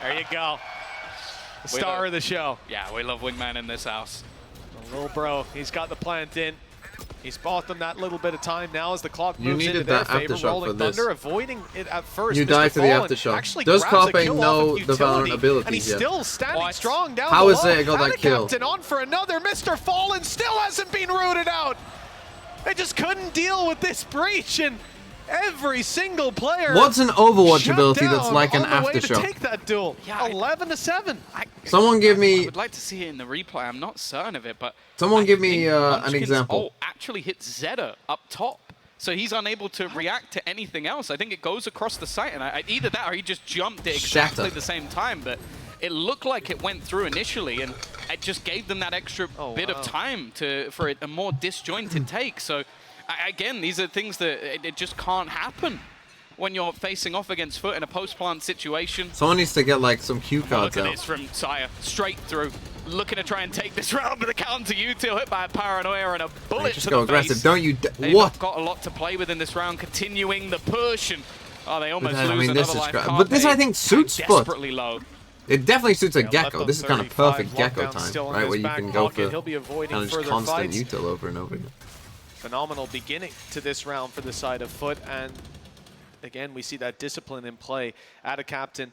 There you go. The star of the show. Yeah, we love Wingman in this house. The little bro, he's got the plant in. He's bought them that little bit of time now as the clock moves into their favor. Rolling Thunder, avoiding it at first. You die to the aftershock. Does Carpe know the Valorant abilities and he's yet? still standing strong down How below. is it got that kill? Captain on for another. Mr. Fallen still hasn't been rooted out. They just couldn't deal with this breach, and every single player. What's an Overwatch ability that's like an aftershock? Take that duel. Yeah, 11-7. Someone give me. I would like to see it in the replay. I'm not certain of it, but someone give me an example. Actually hit Zeta up top, so he's unable to react to anything else. I think it goes across the site, and either that or he just jumped at exactly the same time. But it looked like it went through initially, and it just gave them that extra bit of time for a more disjointed take. So. Again, these are things that it just can't happen when you're facing off against FUT in a post-plant situation. Someone needs to get like some cue cards Look at out. this from Saya, straight through, looking to try and take this round with a counter util, hit by a paranoia and a bullet Just to go the aggressive, face. don't you? They've What? got a lot to play with in this round, continuing the push, and they almost I lose mean, another this is life. but this I think suits FUT. Desperately low. It definitely suits a Gecko. This is kind of perfect Gecko time, right? Where you can go for kind of just constant util over and over again. Phenomenal beginning to this round for the side of FUT, and again we see that discipline in play. Captain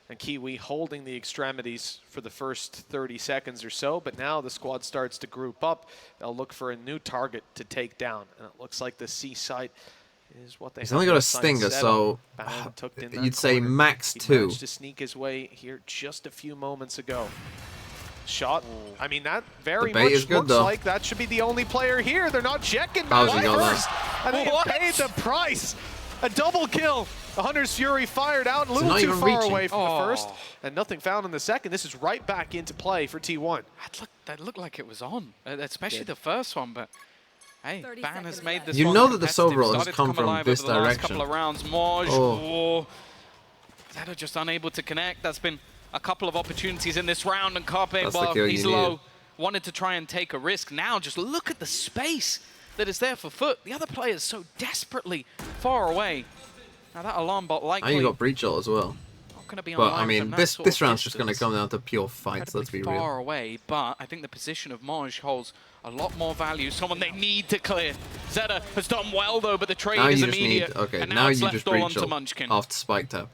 and Kiwi holding the extremities for the first 30 seconds or so, but now the squad starts to group up. They'll look for a new target to take down, and it looks like the C site is what they have. He's only got a stinger, so you'd say max 2. He managed to sneak his way here just a few moments ago. Shot. I mean, that very much looks like that should be the only player here. They're not checking back first. And they paid the price. A double kill. The Hunter's Fury fired out, a little too far away from the first, and nothing found in the second. This is right back into play for T1. That looked like it was on, especially the first one, but hey, Ban has made this You one know that the competitive. Sovereign has Started to come from alive this over the last direction. couple of rounds. Moj, Zeta just unable to connect. That's been a couple of opportunities in this round, and Carpe, That's he's low, wanted to try and take a risk. Now just look at the space that is there for FUT. The other player is so desperately far away. Now that alarm bot likely... And you got breach ult as well. Going to be but I online mean, this round's just going to come down to pure fights. Let's be real. Far away, but I think the position of Moj holds a lot more value. Someone they need to clear. Zeta has done well though, but the trade Now is you just immediate. need, okay, and now it's you left just all breach onto ult Munchkin. after spike tap.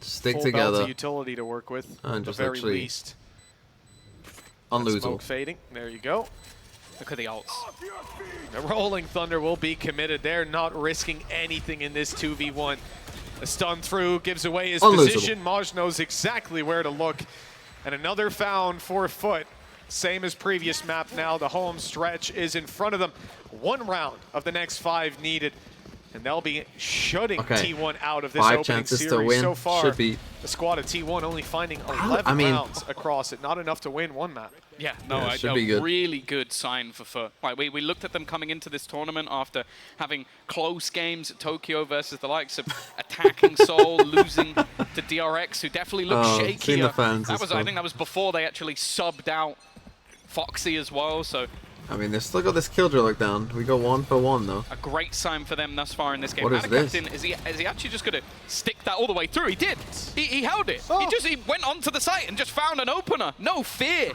Stick Full together. belt of utility to work with, and at just the very actually least. unlosable. Smoke fading. There you go. Look at the ults. The Rolling Thunder will be committed. They're not risking anything in this 2v1. A stun through gives away his position. Maj knows exactly where to look. And another found for FUT. Same as previous map now. The home stretch is in front of them. 1 round of the next 5 needed. And they'll be shutting T1 out of this opening series. To win. So far, Should be. the squad of T1 only finding 11 rounds across it. Not enough to win 1 map. Yeah, no, a really good sign for FUT. Right, we looked at them coming into this tournament after having close games at Tokyo versus the likes of Attacking Soul, losing to DRX, who definitely looked shaky. The fans I think that was before they actually subbed out Foxy as well. So I mean, let's look at this kill drill down. We go 1 for 1 though. A great sign for them thus far in this game. What is this? Captain, is he actually just going to stick that all the way through? He did. He held it. Oh. He went onto the site and just found an opener. No fear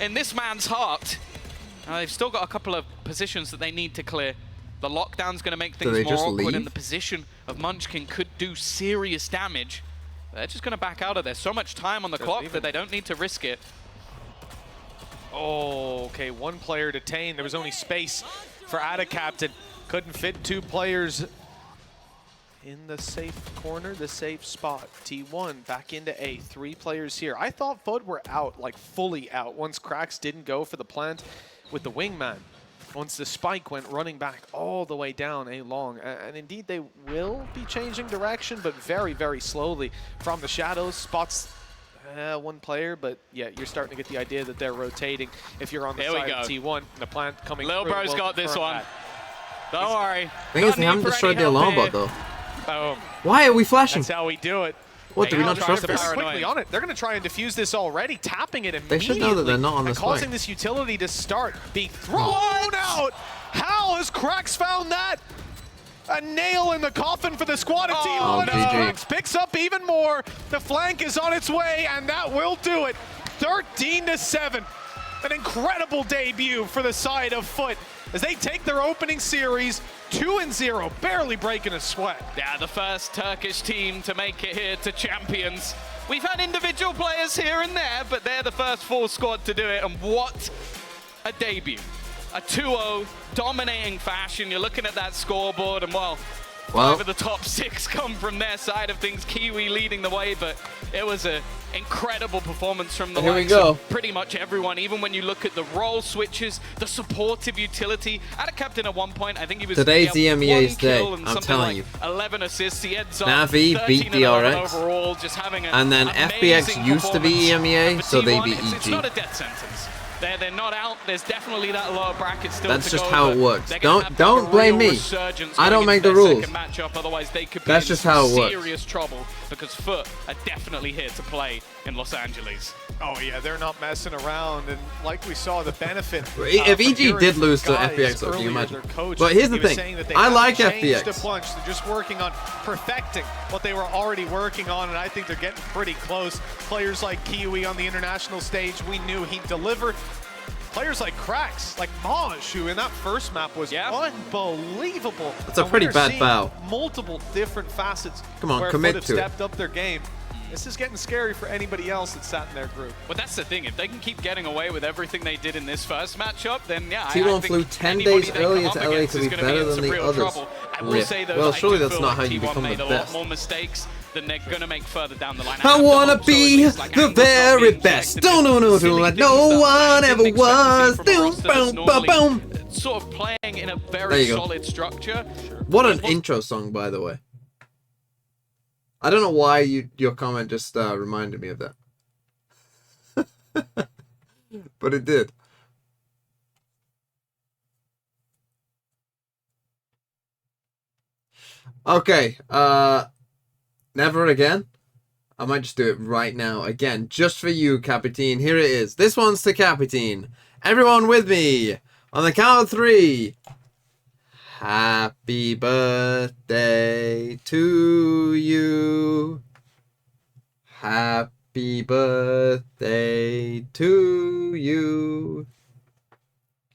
in this man's heart. They've still got a couple of positions that they need to clear. The lockdown's going to make things more awkward, and the position of Munchkin could do serious damage. They're just going to back out of there. So much time on the clock that they don't need to risk it. Oh, okay, 1 player detained. There was only space for Ada Captain. Couldn't fit 2 players in the safe corner, the safe spot. T1 back into A, 3 players here. I thought FUT were out, like fully out, once Krax didn't go for the plant with the wingman. Once the spike went running back all the way down A long. And indeed, they will be changing direction, but very, very slowly. From the shadows, spots 1 player, but yeah, you're starting to get the idea that they're rotating. If you're on the side of T1, the plant coming through. Lil Bro's got this one. Don't worry. Thing is, they haven't destroyed the alarm bot though. Boom. Why are we flashing? That's how we do it. What, do we not trust this? Quickly on it. They're going to try and defuse this already, tapping it immediately. They should know that they're not on the spike. Causing this utility to start being thrown out. How has Krax found that? A nail in the coffin for the squad of T1. Krax picks up even more. The flank is on its way, and that will do it. 13-7. An incredible debut for the side of FUT as they take their opening series 2-0, barely breaking a sweat. Yeah, the first Turkish team to make it here to champions. We've had individual players here and there, but they're the first full squad to do it, and what a debut. A 2-0 dominating fashion. You're looking at that scoreboard, and well, 5 of the top 6 come from their side of things. Kiwi leading the way, but it was an incredible performance from the likes of pretty much everyone. Even when you look at the role switches, the supportive utility. At a captain at one point, I think he was today's EMEA's day. And I'm telling you. 11 assists. He ends up Navi beat DRX, overall, just having and then FPX used to be EMEA, so they beat EG. It's not a death sentence. They're not out. There's definitely that lower bracket still. That's to just go, how it works. Don't blame me. I don't make the rules. Matchup, otherwise they could be That's just how it works. Serious trouble because FUT are definitely here to play in Los Angeles. Oh yeah, they're not messing around, and like we saw, the benefit. If EG did lose to FPX, though, can you imagine? But here's the thing: I like FPX. They're just working on perfecting what they were already working on, and I think they're getting pretty close. Players like Kiwi on the international stage, we knew he'd deliver. Players like Krax, like Maj, who in that first map was unbelievable. That's a pretty bad foul. Multiple different facets. Come on, where commit FUT have to it. stepped up their game. This is getting scary for anybody else that sat in their group. But that's the thing, if they can keep getting away with everything they did in this first matchup, then yeah, T1 flew 10 days earlier to LA to be better than the others. I will say though, well, surely I do that's feel not like how you T1 become made the a best. lot more mistakes than they're gonna make further down the line. I wanna be the very best. Don't know like no one ever was. Boom, boom, boom, boom. Sort of playing in a very solid structure. What an intro song, by the way. I don't know why your comment just reminded me of that. But it did. Okay, Never again? I might just do it right now. Again, just for you, Capitine. Here it is. This one's to Capitine. Everyone with me. On the count of 3. Happy birthday to you. Happy birthday to you.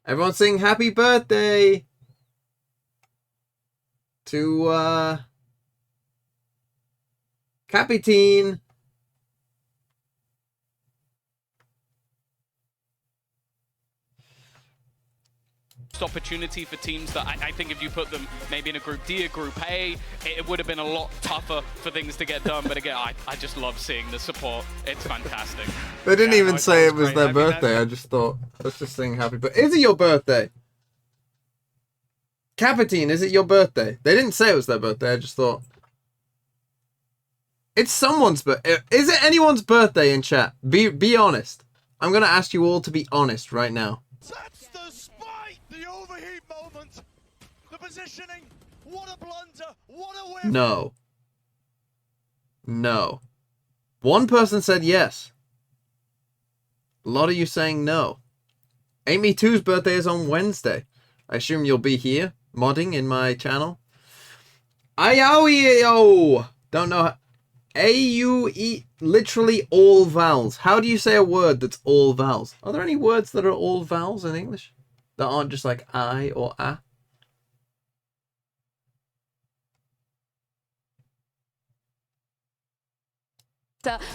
Everyone sing happy birthday to Capitine. Opportunity for teams that I think if you put them maybe in a Group D or Group A, it would have been a lot tougher for things to get done. But again, I just love seeing the support. It's fantastic. They didn't even say it was their birthday. I just thought, let's just sing happy birthday. Is it your birthday? Capitine, is it your birthday? They didn't say it was their birthday. I just thought. It's someone's birthday. Is it anyone's birthday in chat? Be honest. I'm going to ask you all to be honest right now. Positioning. What a blunder. What a win. No. No. One person said yes. A lot of you saying no. Amy2's birthday is on Wednesday. I assume you'll be here modding in my channel. Ayaoyo. Don't know. A-U-E. Literally all vowels. How do you say a word that's all vowels? Are there any words that are all vowels in English? That aren't just like I or a?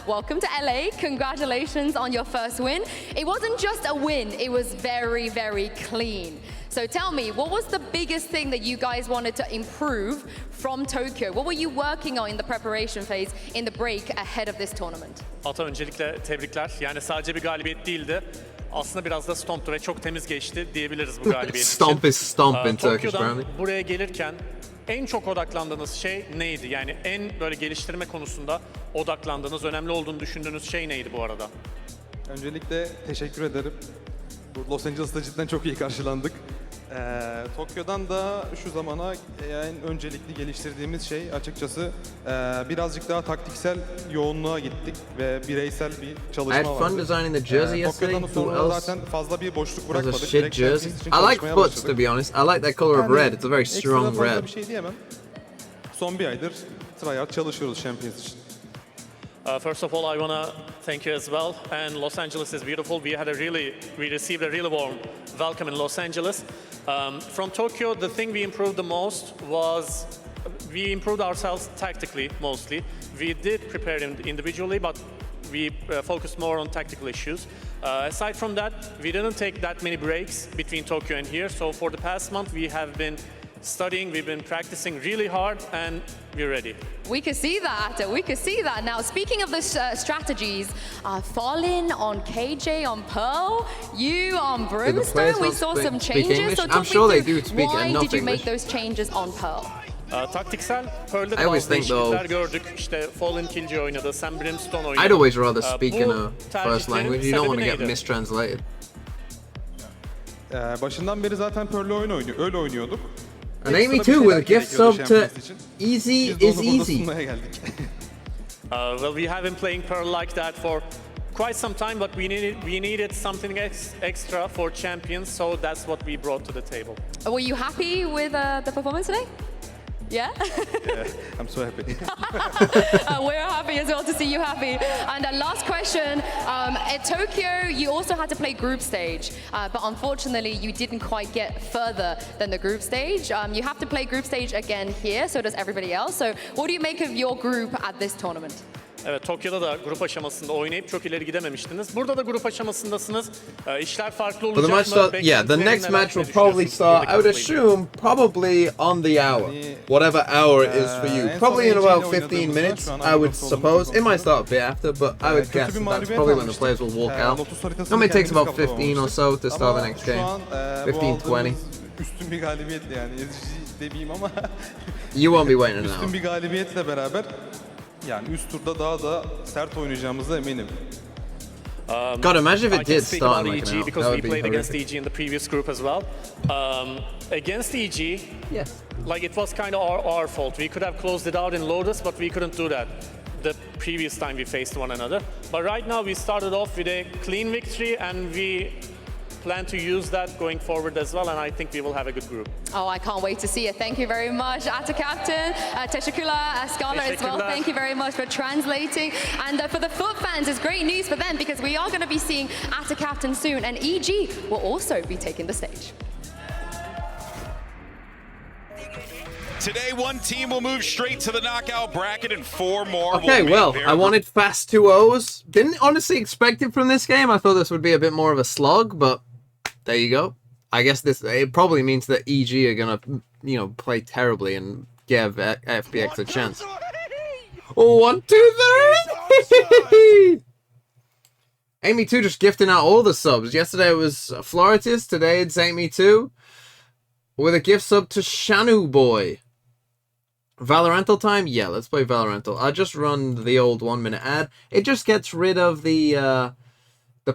Welcome to LA. Congratulations on your first win. It wasn't just a win, it was very, very clean. So tell me, what was the biggest thing that you guys wanted to improve from Tokyo? What were you working on in the preparation phase, in the break ahead of this tournament? Ata öncelikle tebrikler. Yani sadece bir galibiyet değildi. Aslında biraz da stomptu ve çok temiz geçti diyebiliriz bu galibiyet için. Stomp is stomp in Turkish, Tokyo'dan apparently. buraya gelirken en çok odaklandığınız şey neydi? Yani en böyle geliştirme konusunda odaklandığınız, önemli olduğunu düşündüğünüz şey neydi bu arada? Öncelikle teşekkür ederim. Bu Los Angeles'ta cidden çok iyi karşılandık. Tokyo'dan da şu zamana en öncelikli geliştirdiğimiz şey açıkçası birazcık daha taktiksel yoğunluğa gittik ve bireysel bir çalışma vardı. Tokyo'dan sonra zaten fazla bir boşluk bırakmadık. Shit jersey. I like FUTs, to be honest. I like that color of red. It's a very strong red. Ekstra bir şey diyemem. Son bir aydır tryhard çalışıyoruz Champions için. First of all, I want to thank you as well. And Los Angeles is beautiful. We received a really warm welcome in Los Angeles. From Tokyo, the thing we improved the most was we improved ourselves tactically mostly. We did prepare individually, but we focused more on tactical issues. Aside from that, we didn't take that many breaks between Tokyo and here. So for the past month, we have been studying, we've been practicing really hard, and we're ready. We could see that. We could see that. Now, speaking of the strategies, Fallen on KJ on Pearl, you on Brimstone, we saw some changes. So I'm sure they do speak enough Why did you make English. those changes on Pearl? Taktiksel, Pearl'de de bazı değişiklikler gördük. İşte Fallen Killjoy oynadı, Sam Brimstone oynadı. I'd always rather speak in a first language. You don't want to get mistranslated. Başından beri zaten Pearl'le öyle oynuyorduk. And Amy too with a gift sub to Easy is Easy. Well, we have been playing Pearl like that for quite some time, but we needed something extra for champions, so that's what we brought to the table. Were you happy with the performance today? Yeah? Yeah, I'm so happy. We're happy as well to see you happy. And last question, at Tokyo, you also had to play group stage, but unfortunately, you didn't quite get further than the group stage. You have to play group stage again here, so does everybody else. So what do you make of your group at this tournament? Evet, Tokyo'da da grup aşamasında oynayıp çok ileri gidememiştiniz. Burada da grup aşamasındasınız. İşler farklı olacak mı? Yeah, the next match will probably start, I would assume, probably on the hour. Whatever hour it is for you. Probably in about 15 minutes, I would suppose. It might start a bit after, but I would guess that's probably when the players will walk out. Normally it takes about 15 or so to start the next game. 15-20. Üstün bir galibiyetle yani demeyeyim ama You won't be waiting an hour. Üstün bir galibiyetle beraber yani üst turda daha da sert oynayacağımıza eminim. God, imagine if it did speak start about like EG an because we played against EG in the previous group as well. Against EG, yes, like it was kind of our fault. We could have closed it out in Lotus, but we couldn't do that the previous time we faced one another. But right now we started off with a clean victory, and we plan to use that going forward as well, and I think we will have a good group. Oh, I can't wait to see it. Thank you very much, Atta Captain, Teşekkürler, Scarlett as well. Thank you very much for translating. And for the FUT fans, it's great news for them because we are going to be seeing Atta Captain soon, and EG will also be taking the stage. Today, one team will move straight to the knockout bracket, and 4 more Okay, will well, make I wanted fast 2-0s. Didn't honestly expect it from this game. I thought this would be a bit more of a slog, but there you go. I guess it probably means that EG are gonna, you know, play terribly and give FPX a chance. 1, 2, 3. Amy2 just gifting out all the subs. Yesterday it was Floritis. Today it's Amy2 with a gift sub to Shanu Boy. Valorantal time? Yeah, let's play Valorantal. I'll just run the old 1-minute ad. It just gets rid of the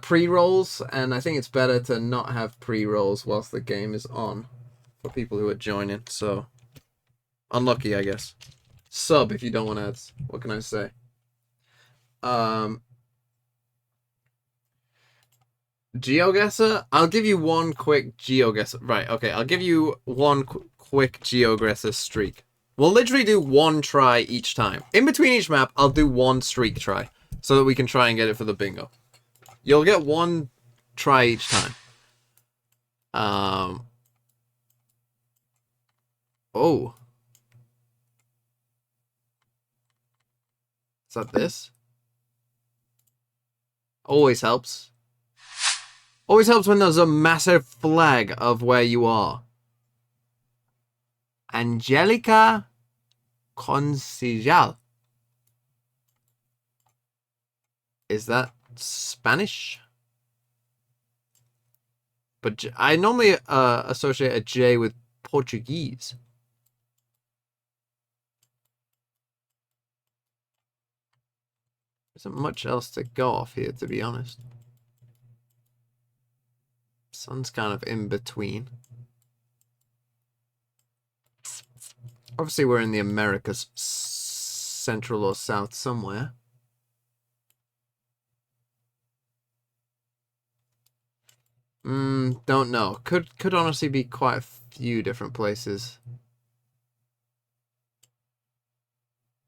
pre-rolls, and I think it's better to not have pre-rolls whilst the game is on for people who are joining. So, unlucky, I guess. Sub if you don't want ads. What can I say? GeoGuessr? I'll give you one quick GeoGuessr. Right, okay, I'll give you one quick GeoGuessr streak. We'll literally do 1 try each time. In between each map, I'll do 1 streak try so that we can try and get it for the bingo. You'll get 1 try each time. Oh. Is that this? Always helps. Always helps when there's a massive flag of where you are. Angelica Concejal. Is that Spanish? But I normally associate a J with Portuguese. There isn't much else to go off here, to be honest. Sun's kind of in between. Obviously, we're in the Americas, central or south somewhere. Don't know. Could honestly be quite a few different places.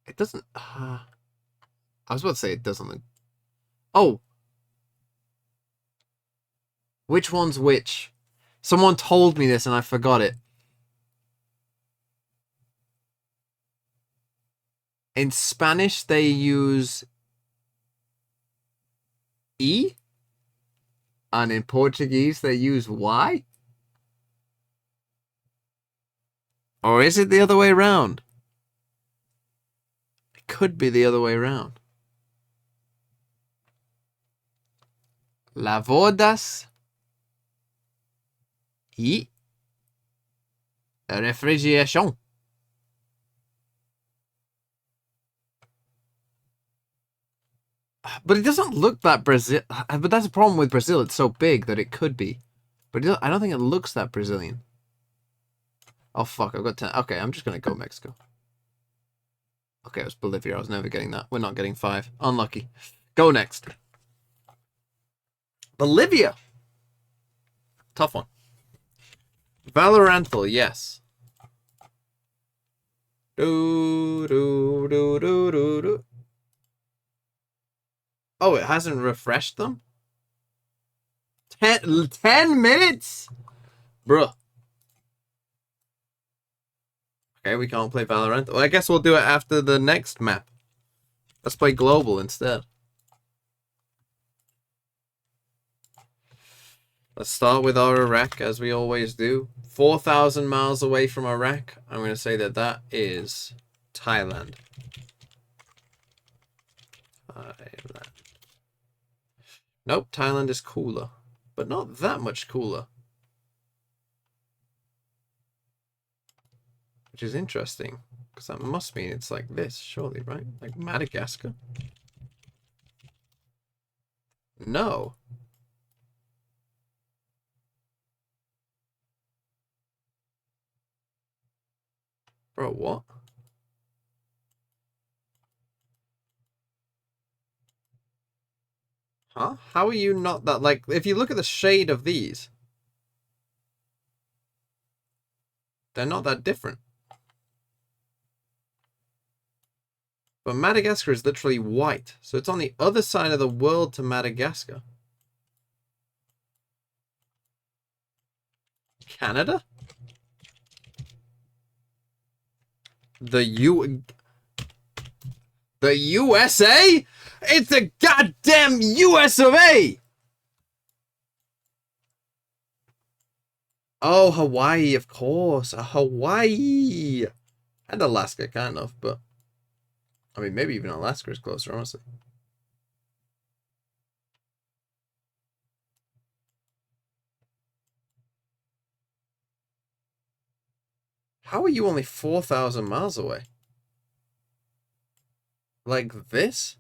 It doesn't. I was about to say it doesn't look. Oh. Which one's which? Someone told me this and I forgot it. In Spanish, they use E. And in Portuguese, they use Y? Or is it the other way around? It could be the other way around. Lavodas y refrigeración. But it doesn't look that Brazil. But that's a problem with Brazil. It's so big that it could be. But I don't think it looks that Brazilian. Oh, fuck. I've got 10. Okay, I'm just going to go Mexico. Okay, it was Bolivia. I was never getting that. We're not getting 5. Unlucky. Go next. Bolivia. Tough one. Valorantal, yes. Do, do, do, do, do, do. Oh, it hasn't refreshed them? 10 minutes? Bruh. Okay, we can't play Valorant. Well, I guess we'll do it after the next map. Let's play Global instead. Let's start with our Iraq, as we always do. 4,000 miles away from Iraq. I'm going to say that that is Thailand. Thailand. Nope, Thailand is cooler. But not that much cooler. Which is interesting. Because that must mean it's like this, surely, right? Like Madagascar. No. Bro, what? Huh? How are you not that, like, if you look at the shade of these, they're not that different. But Madagascar is literally white, so it's on the other side of the world to Madagascar. Canada? The USA? It's the goddamn US of A! Oh, Hawaii, of course. Hawaii. And Alaska, kind of, but... I mean, maybe even Alaska is closer, honestly. How are you only 4,000 miles away? Like this?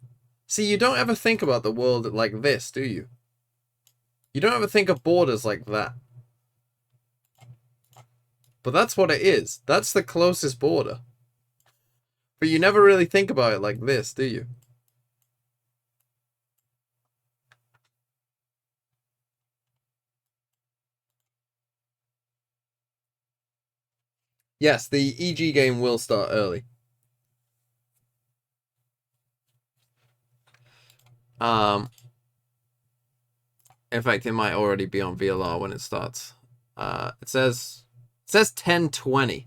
See, you don't ever think about the world like this, do you? You don't ever think of borders like that. But that's what it is. That's the closest border. But you never really think about it like this, do you? Yes, the EG game will start early. In fact, it might already be on VLR when it starts. It says 10:20.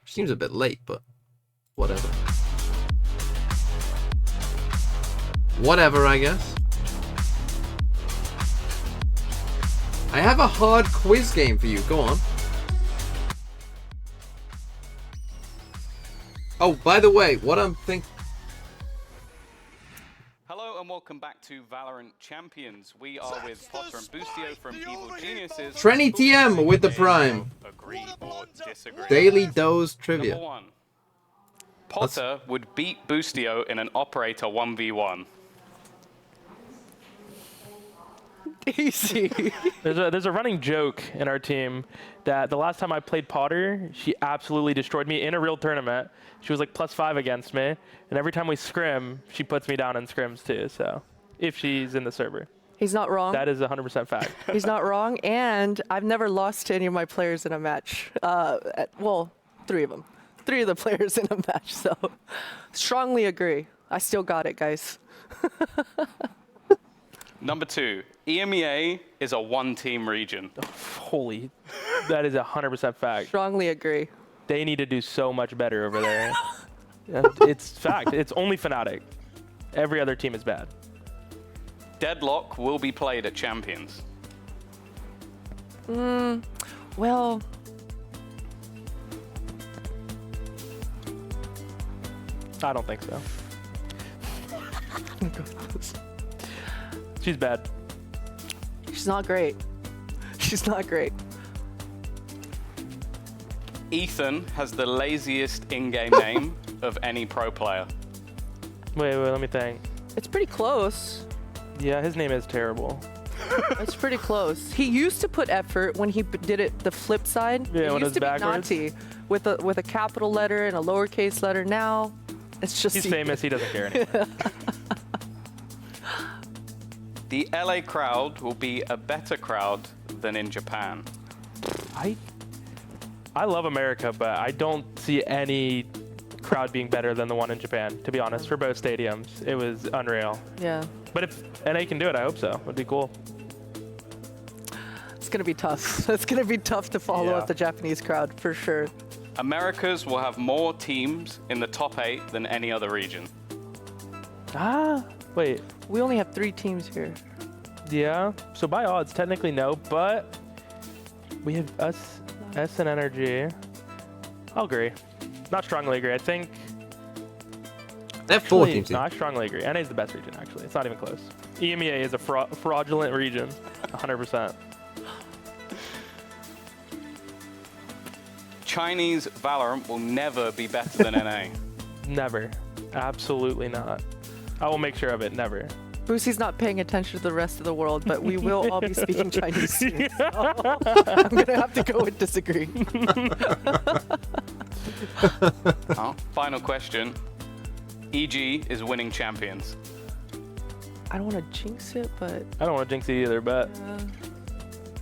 Seems a bit late, but whatever. Whatever, I guess. I have a hard quiz game for you. Go on. Oh, by the way, what I'm thinking... Hello and welcome back to Valorant Champions. We are with Potter and Boostio from Evil Geniuses. Trenny TM with the Prime. Agree or disagree? Daily Dose Trivia. Number 1. Potter would beat Boostio in an Operator 1v1. Easy. There's a running joke in our team that the last time I played Potter, she absolutely destroyed me in a real tournament. She was like +5 against me, and every time we scrim, she puts me down in scrims too. So if she's in the server, he's not wrong. That is 100% fact. He's not wrong, and I've never lost to any of my players in a match. Well, 3 of them. 3 of the players in a match. So strongly agree. I still got it, guys. Number 2, EMEA is a one-team region. Holy, that is 100% fact. Strongly agree. They need to do so much better over there. It's fact. It's only Fnatic. Every other team is bad. Deadlock will be played at Champions. Well, I don't think so. She's bad. She's not great. She's not great. Ethan has the laziest in-game name of any pro player. Wait, let me think. It's pretty close. Yeah, his name is terrible. It's pretty close. He used to put effort when he did it the flip side. Yeah, it when used it's to backwards. be Nati with a capital letter and a lowercase letter. Now, it's just... He's famous. He doesn't care anymore. The LA crowd will be a better crowd than in Japan. I love America, but I don't see any crowd being better than the one in Japan, to be honest, for both stadiums. It was unreal. Yeah. But if NA can do it, I hope so. It'd be cool. It's going to be tough. It's going to be tough to follow up the Japanese crowd, for sure. Americas will have more teams in the top 8 than any other region. Wait. We only have 3 teams here. Yeah, so by odds, technically no, but we have S and Energy. I'll agree. Not strongly agree. I think... They have 4 teams. No, I strongly agree. NA is the best region, actually. It's not even close. EMEA is a fraudulent region, 100%. Chinese Valorant will never be better than NA. Never. Absolutely not. I will make sure of it. Never. Boosie's not paying attention to the rest of the world, but we will all be speaking Chinese soon. So I'm gonna have to go and disagree. Final question. EG is winning champions. I don't want to jinx it, but I don't want to jinx it either, but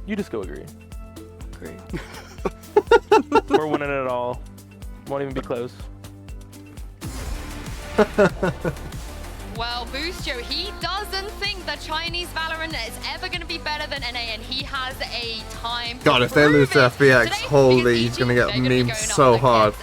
you just go agree. Agree. We're winning it all. Won't even be close. Well, Boostio, he doesn't think the Chinese Valorant is ever going to be better than NA, and he has a time. God, if they lose to FPX, holy, he's gonna get memed so hard.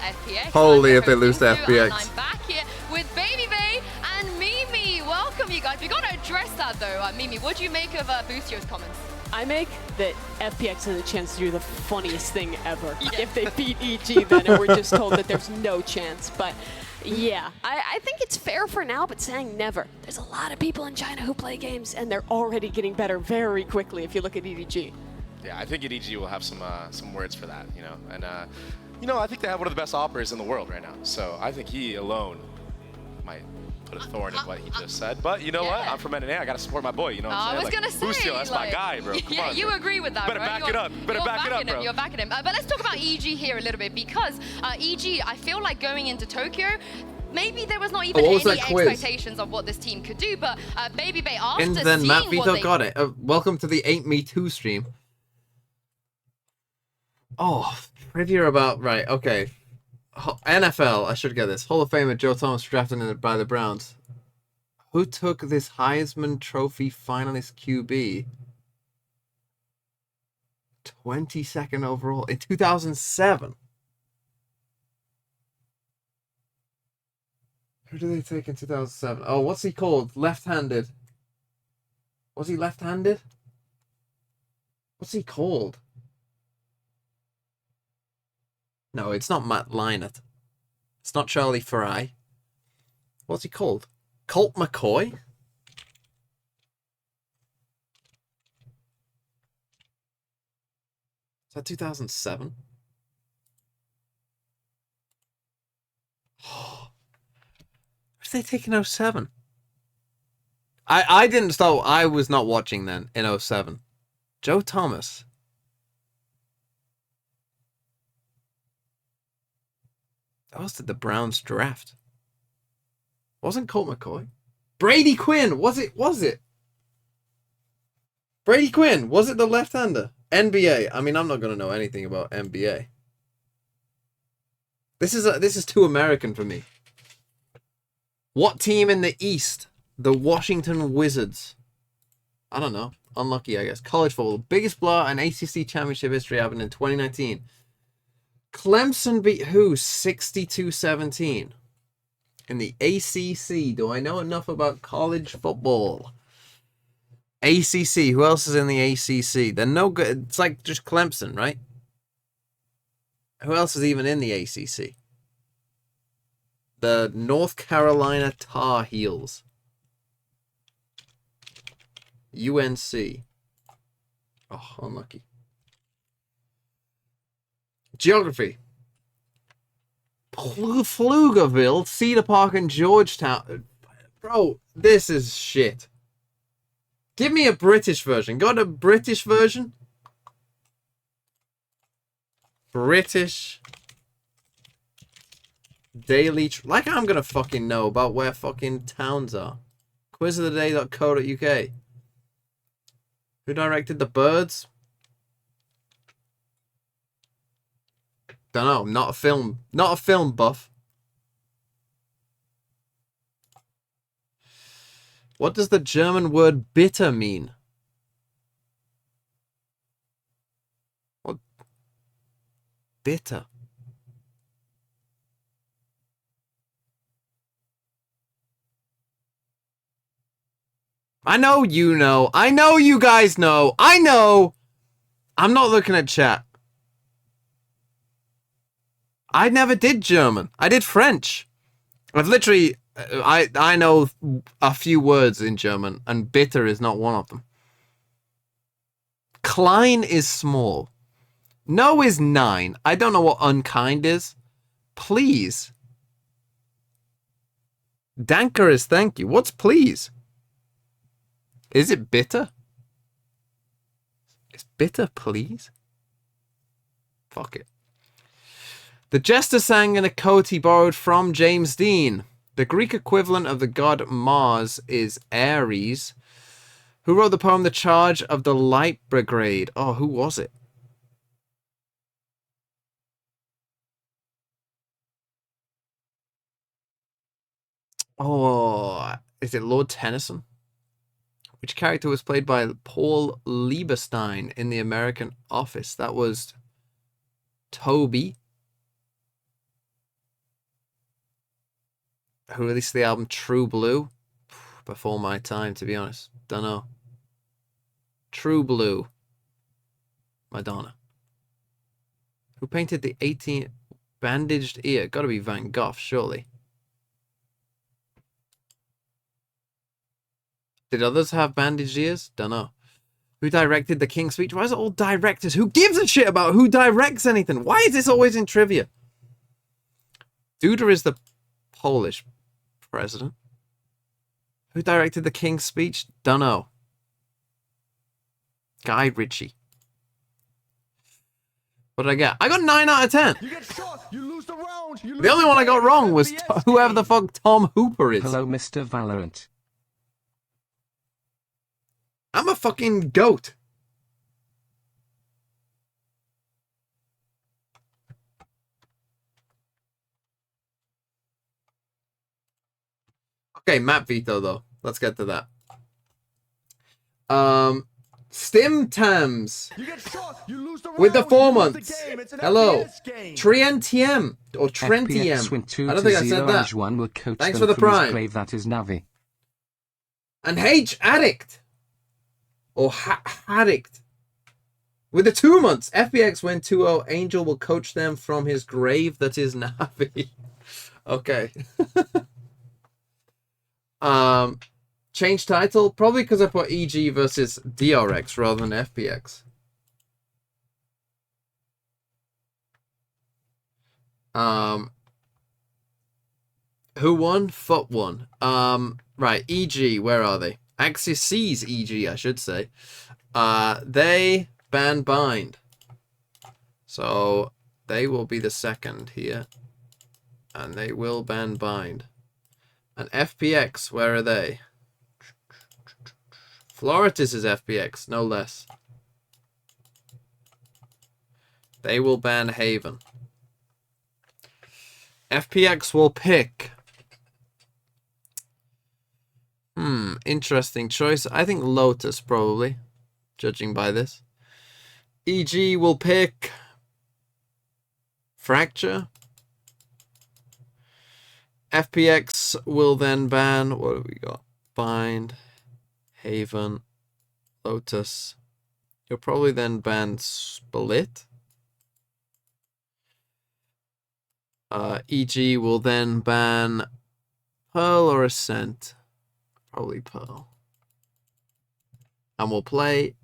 Holy, if they lose to FPX. I'm back here with Baby Bay and Mimi. Welcome, you guys. We got to address that though. Mimi, what do you make of Boostio's comments? I make that FPX has a chance to do the funniest thing ever. If they beat EG, then and we're just told that there's no chance. But yeah, I think it's fair for now, but saying never. There's a lot of people in China who play games, and they're already getting better very quickly if you look at EDG. Yeah, I think EDG will have some words for that, you know. And, you know, I think they have one of the best operators in the world right now. So I think he alone might put a thorn in what he just said. But you know what? I'm from NA. I got to support my boy. You know what I'm saying? I was going to say. Boostio, that's my guy, bro. Come on, you bro. agree with that, Better right? back it up. Better back it up, bro. You're backing him. But let's talk about EG here a little bit, because EG, I feel like going into Tokyo, maybe there was not even any expectations of what this team could do, but Baby Bay, after And then seeing Matt what Vito they... got it. Welcome to the 8Me2 stream. Oh, trivia about... Right, okay. NFL, I should get this. Hall of Famer Joe Thomas drafted by the Browns. Who took this Heisman Trophy finalist QB? 22nd overall in 2007. Who did they take in 2007? Oh, what's he called? Left-handed. Was he left-handed? What's he called? No, it's not Matt Leinart. It's not Charlie Fry. What's he called? Colt McCoy? Is that 2007? What did they take in 07? I didn't start. I was not watching then in 07. Joe Thomas. That was the Browns draft. Wasn't Colt McCoy? Brady Quinn. Was it? Brady Quinn. Was it the left-hander? NBA. I mean, I'm not going to know anything about NBA. This is too American for me. What team in the East? The Washington Wizards. I don't know. Unlucky, I guess. College football. Biggest blowout in ACC championship history happened in 2019. Clemson beat who? 62-17. In the ACC. Do I know enough about college football? ACC. Who else is in the ACC? They're no good. It's like just Clemson, right? Who else is even in the ACC? The North Carolina Tar Heels. UNC. Oh, unlucky. Geography. Pflugerville, Cedar Park, and Georgetown. Bro, this is shit. Give me a British version. Got a British version? British Daily... Like I'm gonna fucking know about where fucking towns are. Quizoftheday.co.uk. Who directed The Birds? Don't know. Not a film buff. What does the German word bitter mean? What? Bitter. I know you know. I know you guys know. I know. I'm not looking at chat. I never did German. I did French. I've literally... I know a few words in German, and bitter is not one of them. Klein is small. No is 9. I don't know what unkind is. Please. Danker is thank you. What's please? Is it bitter? It's bitter, please. Fuck it. The Jester sang in a quote he borrowed from James Dean. The Greek equivalent of the god Mars is Ares. Who wrote the poem The Charge of the Light Brigade? Oh, who was it? Oh, is it Lord Tennyson? Which character was played by Paul Lieberstein in The American Office? That was Toby. Who released the album True Blue? Before my time, to be honest. Don't know. True Blue. Madonna. Who painted the 18 bandaged ear? Gotta be Van Gogh, surely. Did others have bandaged ears? Don't know. Who directed the King's Speech? Why is it all directors? Who gives a shit about who directs anything? Why is this always in trivia? Duda is the Polish president. Who directed the King's Speech? Don't know. Guy Ritchie. What did I get? I got 9 out of 10. You get shot, you lose the round, you lose The only one I got wrong was whoever the fuck Tom Hooper is. Hello, Mr. Valorant. I'm a fucking goat. Okay, map veto though. Let's get to that. Stim Tams with the 4 months. Hello. Trientiem or Trentiem. I don't think I said that. Thanks for the prime. That is Navi. And H Addict or Haddict with the 2 months. FPX win 2-0. Angel will coach them from his grave. That is Navi. Okay. Change title? Probably because I put EG versus DRX rather than FPX. Who won? FUT won. Right, EG, where are they? Axis C's EG, I should say. They ban bind. So they will be the second here. And they will ban bind. And FPX, where are they? Floritus is FPX, no less. They will ban Haven. FPX will pick. Interesting choice. I think Lotus, probably. Judging by this. EG will pick Fracture. FPX will then ban, what have we got? Bind, Haven, Lotus. You'll probably then ban Split. EG will then ban Pearl or Ascent. Probably Pearl. And we'll play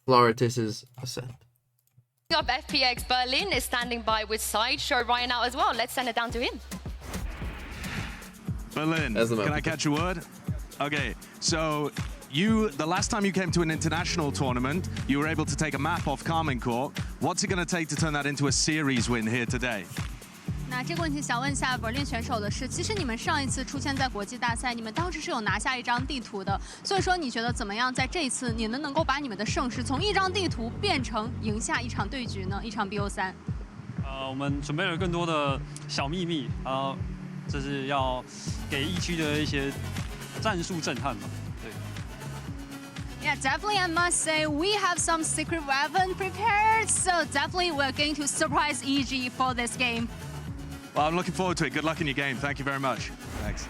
Floritus's Ascent. Up FPX Berlin is standing by with Sideshow Ryan out as well. Let's send it down to him. Berlin, can I catch a word? Okay, so the last time you came to an international tournament, you were able to take a map off Carmine Court. What's it going to take to turn that into a series win here today? 那这个问题想问一下 Berlin 选手的是，其实你们上一次出现在国际大赛，你们当时是有拿下一张地图的，所以说你觉得怎么样？在这一次，你们能够把你们的胜势从一张地图变成赢下一场对局呢？一场 BO3。我们准备了更多的小秘密，然后这是要给疫区的一些战术震撼嘛？对。Yeah, definitely I must say we have some secret weapon prepared, so definitely we're going to surprise EG for this game. Well, I'm looking forward to it. Good luck in your game. Thank you very much. Thanks.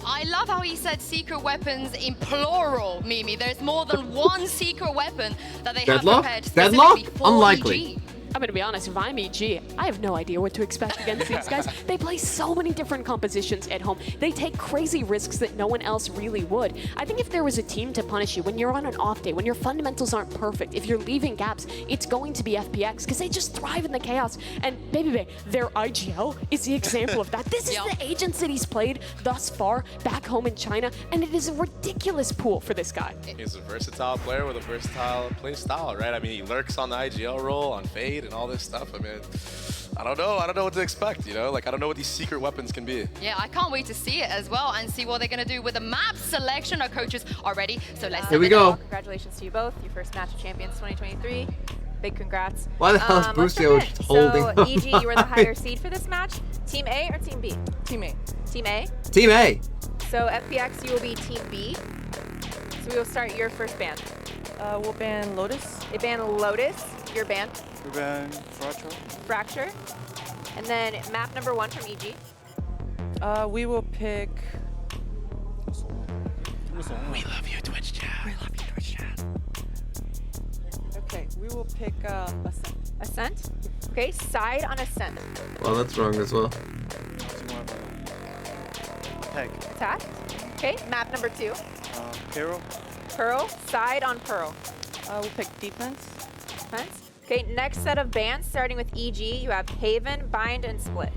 I love how he said secret weapons in plural, Mimi. There's more than one secret weapon that they have prepared specifically for Unlikely. EG. I'm going to be honest, if I'm EG, I have no idea what to expect against these guys. They play so many different compositions at home. They take crazy risks that no one else really would. I think if there was a team to punish you when you're on an off day, when your fundamentals aren't perfect, if you're leaving gaps, it's going to be FPX because they just thrive in the chaos. And baby, their IGL is the example of that. This is the agents that he's played thus far back home in China, and it is a ridiculous pool for this guy. He's a versatile player with a versatile play style, right? I mean, he lurks on the IGL role, on Fade, and all this stuff. I mean, I don't know what to expect, you know? Like, I don't know what these secret weapons can be. Yeah, I can't wait to see it as well and see what they're going to do with the map selection. Our coaches are ready, so let's Here we go. Congratulations to you both. Your first match of Champions 2023. Big congrats. Why the hell is Busio holding So, EG, you were the higher seed for this match. Team A or Team B? Team A. Team A? Team A. So, FPX, you will be Team B. So, we will start your first ban. We'll ban Lotus. They ban Lotus. Your ban? We ban Fracture. Fracture. And then map number 1 from EG. We will pick... We love you, Twitch chat. We love you, Twitch chat. Okay, we will pick Ascent. Ascent? Okay, side on Ascent. Well, that's wrong as well. Attack. Okay, map number 2. Pearl. Pearl, side on Pearl. We'll pick Defense. Defense. Okay, next set of bans, starting with EG, you have Haven, Bind, and Split.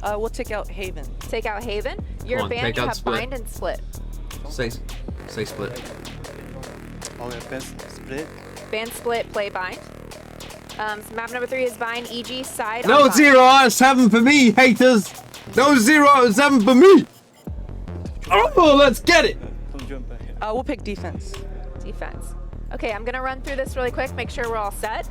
We'll take out Haven. Take out Haven. Your ban, you have Split. Bind and Split. Say Split. Oh, yeah, ban Split. Ban Split, play Bind. So map number 3 is Bind, EG, side on No Bind. 0 out of 7 for me, haters. No 0 out of 7 for me. Oh, let's get it. We'll pick Defense. Defense. Okay, I'm gonna run through this really quick, make sure we're all set.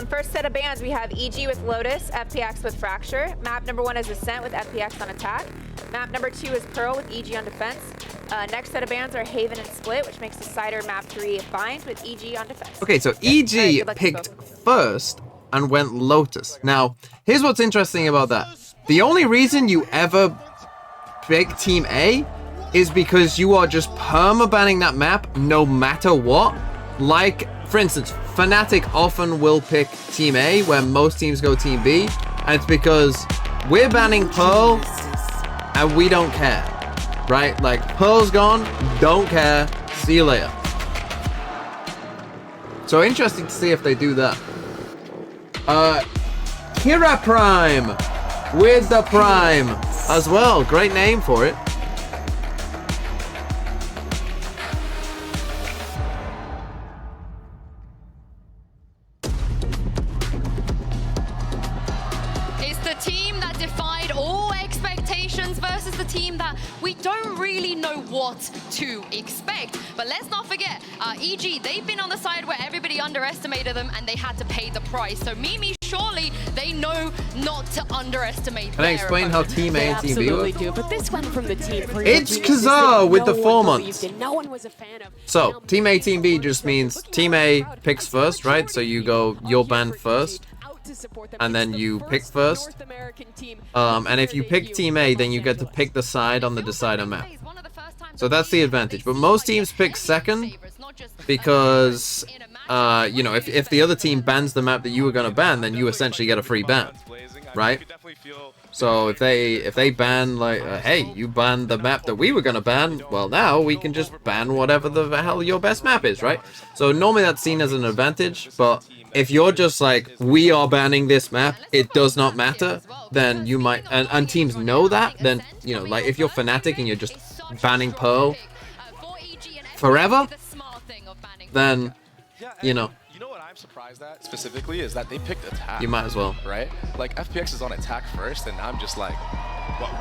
First set of bans, we have EG with Lotus, FPX with Fracture. Map number 1 is Ascent with FPX on attack. Map number 2 is Pearl with EG on defense. Next set of bans are Haven and Split, which makes the cider map 3 Bind with EG on defense. Okay, so EG picked first and went Lotus. Now, here's what's interesting about that. The only reason you ever pick Team A is because you are just perma-banning that map no matter what. Like, for instance, Fnatic often will pick Team A where most teams go Team B, and it's because we're banning Pearl and we don't care, right? Like, Pearl's gone, don't care, see you later. So interesting to see if they do that. Kira Prime with the Prime as well. Great name for it. It's the team that defied all expectations versus the team that we don't really know what to expect. But let's not forget, EG, they've been on the side where everybody underestimated them and they had to pay the price. So Mimi, surely they know not to underestimate. Can I explain how Team A and Team B work? do, but this went from the team. It's Kazaa with the 4 months. No one was a fan of. So, Team A, Team B just means Team A picks first, right? So you go, your band first, and then you pick first. And if you pick Team A, then you get to pick the side on the decider map. So that's the advantage. But most teams pick second because, you know, if the other team bans the map that you were going to ban, then you essentially get a free ban, right? So if they ban, like, hey, you banned the map that we were going to ban, well, now we can just ban whatever the hell your best map is, right? So normally that's seen as an advantage, but if you're just like, we are banning this map, it does not matter, then you might, and teams know that, then, you know, like, if you're Fnatic and you're just banning Pearl forever, then, you know. You know what I'm surprised at specifically is that they picked attack. You might as well. Right? Like, FPX is on attack first, and I'm just like,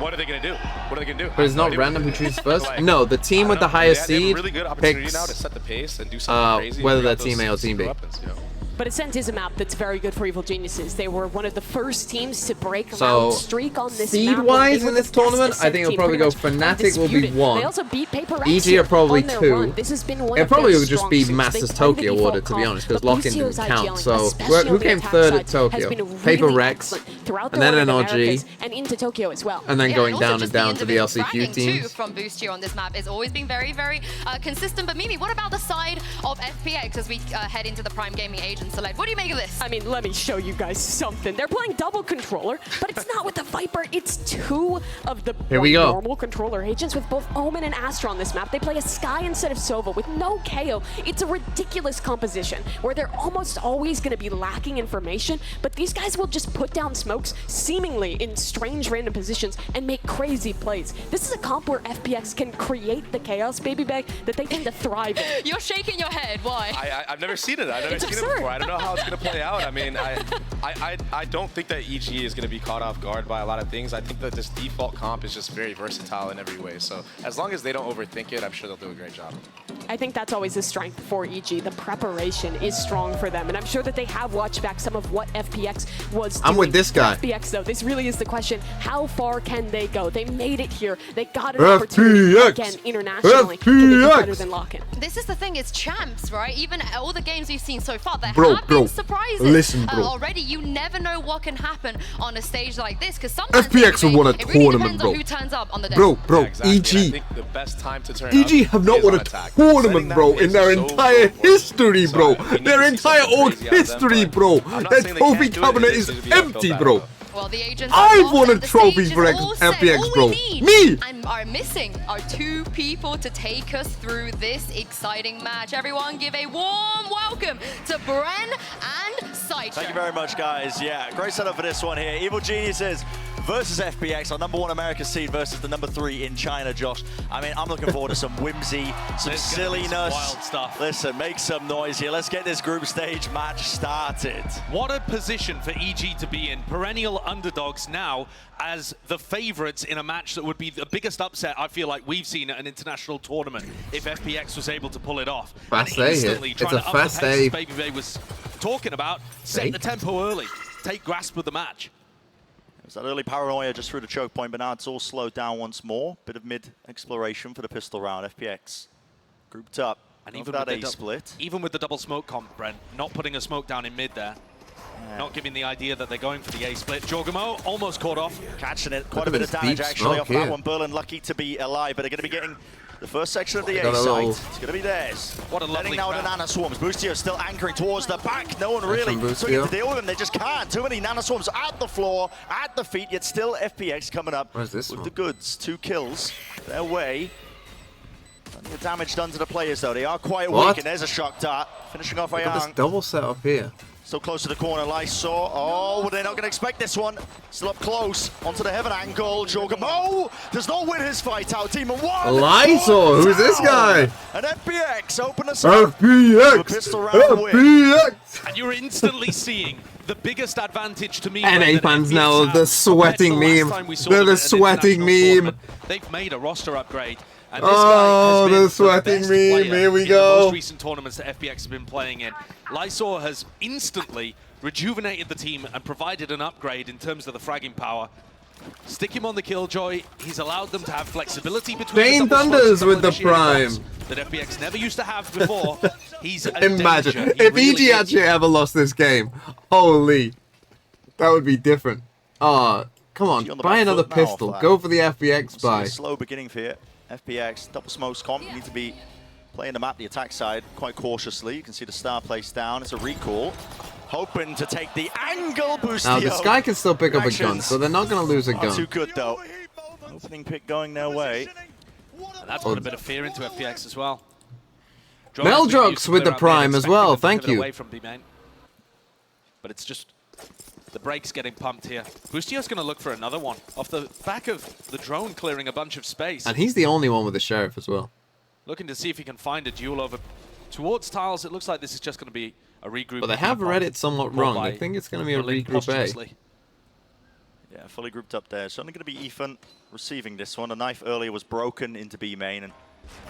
what are they going to do? What are they going to do? But it's not random who chooses first? No, the team with the highest seed really good opportunity picks now to set the pace and do something crazy whether they're Team A or Team B. Weapons, you know? But Ascent is a map that's very good for Evil Geniuses. They were one of the first teams to break a round streak on this map. Seed-wise in this tournament, I think it'll probably go Fnatic will be 1. They also beat Paper EG are probably 2. This has been one it of probably their would just be strong suits. Masters Tokyo order, to be honest, because lock-in didn't count. So who came third at Tokyo? Paper Rex, and then an OG, and into Tokyo as well. and then going down and down to the LCQ teams. From Boostia on this map has always been very, very consistent. But Mimi, what about the side of FPX as we head into the Prime Gaming Agent Select? What do you make of this? I mean, let me show you guys something. They're playing double controller, but it's not with the Viper. It's 2 of the normal controller agents with both Omen and Astra on this map. They play a Sky instead of Sova with no KO. It's a ridiculous composition where they're almost always going to be lacking information, but these guys will just put down smokes seemingly in strange random positions and make crazy plays. This is a comp where FPX can create the chaos, baby bag, that they tend to thrive in. You're shaking your head. Why? I've never seen it. I've never seen it before. I don't know how it's going to play out. I mean, I don't think that EG is going to be caught off guard by a lot of things. I think that this default comp is just very versatile in every way. So as long as they don't overthink it, I'm sure they'll do a great job. I think that's always a strength for EG. The preparation is strong for them, and I'm sure that they have watched back some of what FPX was doing. I'm with this guy. FPX, though, this really is the question. How far can they go? They made it here. They got an opportunity again internationally to be better than Lock-in. This is the thing, it's champs, right? Even all the games we've seen so far, there have been surprises. Listen, bro. Already, you never know what can happen on a stage like this, because sometimes FPX have won a tournament, bro. Who turns up on the day. Bro, yeah, exactly. EG. I think the best time to turn EG up have not is won on a attack. tournament, bro, in their entire history, bro. So, Their entire old history, bro. Their trophy cabinet is empty, bro. Well, the agents I've won a trophy for FPX, bro. Me! And are missing are 2 people to take us through this exciting match. Everyone give a warm welcome to Bren and Saicha. Thank you very much, guys. Yeah, great setup for this one here. Evil Geniuses versus FPX, our #1 America seed versus the #3 in China, Josh. I mean, I'm looking forward to some whimsy, some silliness. Wild stuff. Listen, make some noise here. Let's get this group stage match started. What a position for EG to be in. Perennial underdogs now as the favorites in a match that would be the biggest upset I feel like we've seen at an international tournament if FPX was able to pull it off. Fast A here. It's a fast A. Baby Bay was talking about, set the tempo early, take grasp of the match. There's that early paranoia just through the choke point, but now it's all slowed down once more. Bit of mid-exploration for the pistol round. FPX grouped up. And even that with A split. Even with the double smoke comp, Brent, not putting a smoke down in mid there. Yeah. Not giving the idea that they're going for the A split. Jorgamo almost caught off. Catching it. Quite a bit of damage actually off that one. Berlin lucky to be alive, but they're going to be getting the first section of the A site. It's going to be theirs. What a lovely now to Nana Swarms. Boostio still anchoring towards the back. No one really swinging to deal with them. They just can't. Too many Nana Swarms at the floor, at the feet, yet still FPX coming up with the goods. 2 kills their way. Plenty of damage done to the players though. They are quite weak, and there's a shock dart. Finishing off Look at this Ayang. double set up here. Still close to the corner, Lysor. Oh, well, they're not going to expect this one. Still up close, onto the heaven angle. Jorgamo does not win his fight out. Demon 1. Lysor, who's this guy? And FPX open us up. FPX! And you're instantly seeing the biggest advantage to me. NA fans now, the sweating meme. They're the sweating meme. They've made a roster upgrade. And this guy has been the sweating meme. Here we go. The most recent tournaments that FPX have been playing in. Lysor has instantly rejuvenated the team and provided an upgrade in terms of the fragging power. Stick him on the Killjoy. He's allowed them to have flexibility between Jane Thunders with the prime that FPX never used to have before. He's a imagine danger. if really EG actually ever lost this game. Holy, that would be different. Come on, buy another pistol. Go for the FPX buy. A slow beginning for you. FPX double smokes comp. You need to be playing the map, the attack side, quite cautiously. You can see the star placed down. It's a recall. Hoping to take the angle boost. Now this guy can still pick up a gun, so they're not going to lose a gun. Not too good though. Opening pick going their way. And that's put a bit of fear into FPX as well. Meldrox with the prime as well. Thank you. Away from B-main. But it's just the brakes getting pumped here. Boostio's going to look for another one off the back of the drone clearing a bunch of space. And he's the only one with the sheriff as well. Looking to see if he can find a duel over towards Tiles. It looks like this is just going to be a regroup. But they have read it somewhat wrong. I think it's going to be a regroup A. Yeah, fully grouped up there. So only going to be Ethan receiving this one. A knife earlier was broken into B main, and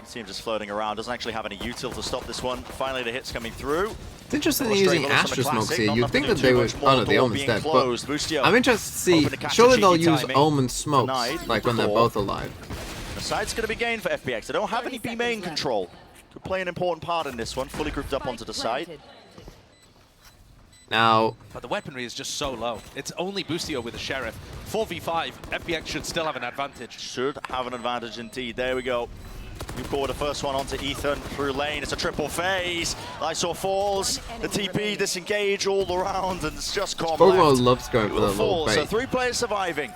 You see him just floating around, doesn't actually have any util to stop this one. Finally, the hit's coming through. It's interesting they're using Astra smokes here. You'd think that they would... Oh no, the Omen's dead. But I'm interested to see... Surely they'll use Omen smokes, like when they're both alive. The side's going to be gained for FPX. They don't have any B main control. Could play an important part in this one. Fully grouped up onto the side. Now... But the weaponry is just so low. It's only Boostio with a Sheriff. 4v5, FPX should still have an advantage. Should have an advantage indeed. There we go. You call the first one onto Ethan through lane. It's a triple phase. Lysor falls. The TP disengage all around, and it's just calm left. Loves going for the little bait. So 3 players surviving.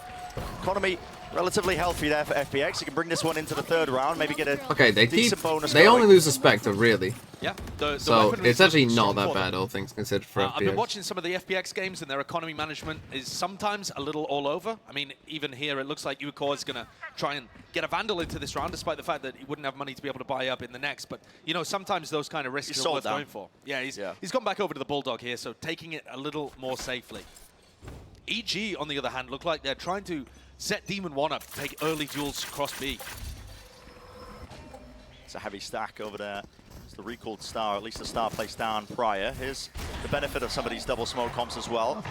Economy relatively healthy there for FPX. You can bring this one into the 3rd round, maybe get a decent bonus They going. only lose a Spectre, really. Yeah. So it's actually not that bad, all things considered, for FPX. I've been watching some of the FPX games, and their economy management is sometimes a little all over. I mean, even here, it looks like Ucore is going to try and get a Vandal into this round, despite the fact that he wouldn't have money to be able to buy up in the next. But, you know, sometimes those kind of risks are worth going for. Yeah, he's gone back over to the Bulldog here, so taking it a little more safely. EG, on the other hand, look like they're trying to set Demon 1 up, take early duels across B. It's a heavy stack over there. It's the recalled star, at least the star placed down prior. Here's the benefit of some of these double smoke comps as well.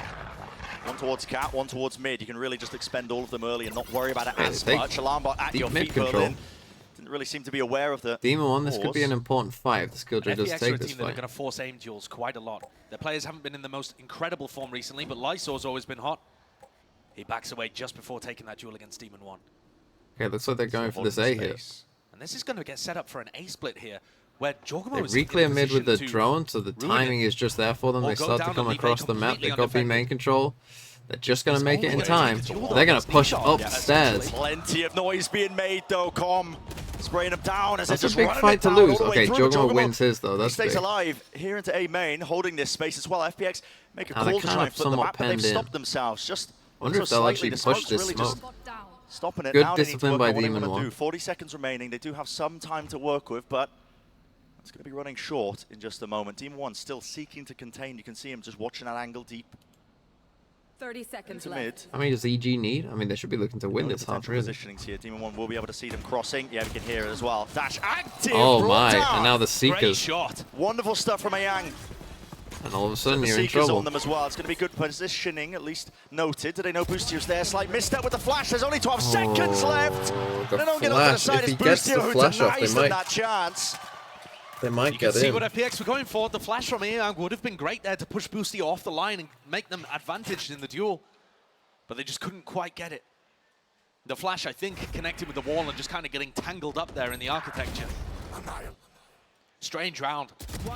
One towards Cat, one towards mid. You can really just expend all of them early and not worry about it as much. Alarm bot at your feet, Berlin. Didn't really seem to be aware of the Demon 1, this could be an important fight if the Skilljoy does take this fight. FPX are a team that are going to force aim duels quite a lot. Their players haven't been in the most incredible form recently, but Lysor's always been hot. He backs away just before taking that duel against Demon 1. Okay, looks like they're going for this A here. And this is going to get set up for an A split here, where Jorgamo is re-clear mid with the drone, so the timing is just there for them. They start to come across the map. They got B main control. They're just going to make it in time. They're going to push upstairs. Plenty of noise being made though, Com. Spraying them down as that's just a big fight to lose. Okay, Jorgamo wins his though. That's stays big. alive here into A main, holding this space as well. FPX make a call to try and flip the map, but they've stopped themselves. Just I wonder if they'll actually push this really smoke. Stopping it. Good now discipline by Demon 1. 40 seconds remaining. They do have some time to work with, but it's going to be running short in just a moment. Demon 1 still seeking to contain. You can see him just watching that angle deep. 30 seconds left. Mid. I mean, does EG need? I mean, they should be looking to win this half, really. Positionings here. Demon 1 will be able to see them crossing. Yeah, we can hear it as well. Dash active. Oh my! And now the Seekers. Great shot. Wonderful stuff from Ayang. And all of a sudden, you're in trouble. On them as well. It's going to be good positioning, at least noted. Do they know Boostio's there? Slight misstep with the flash. There's only 12 seconds left. The they don't get off to the side. If he gets the flash off, they might. That chance. They might you get can see in. what FPX were going for. The flash from Ayang would have been great there to push Boostio off the line and make them advantaged in the duel. But they just couldn't quite get it. The flash, I think, connected with the wall and just kind of getting tangled up there in the architecture. Strange round,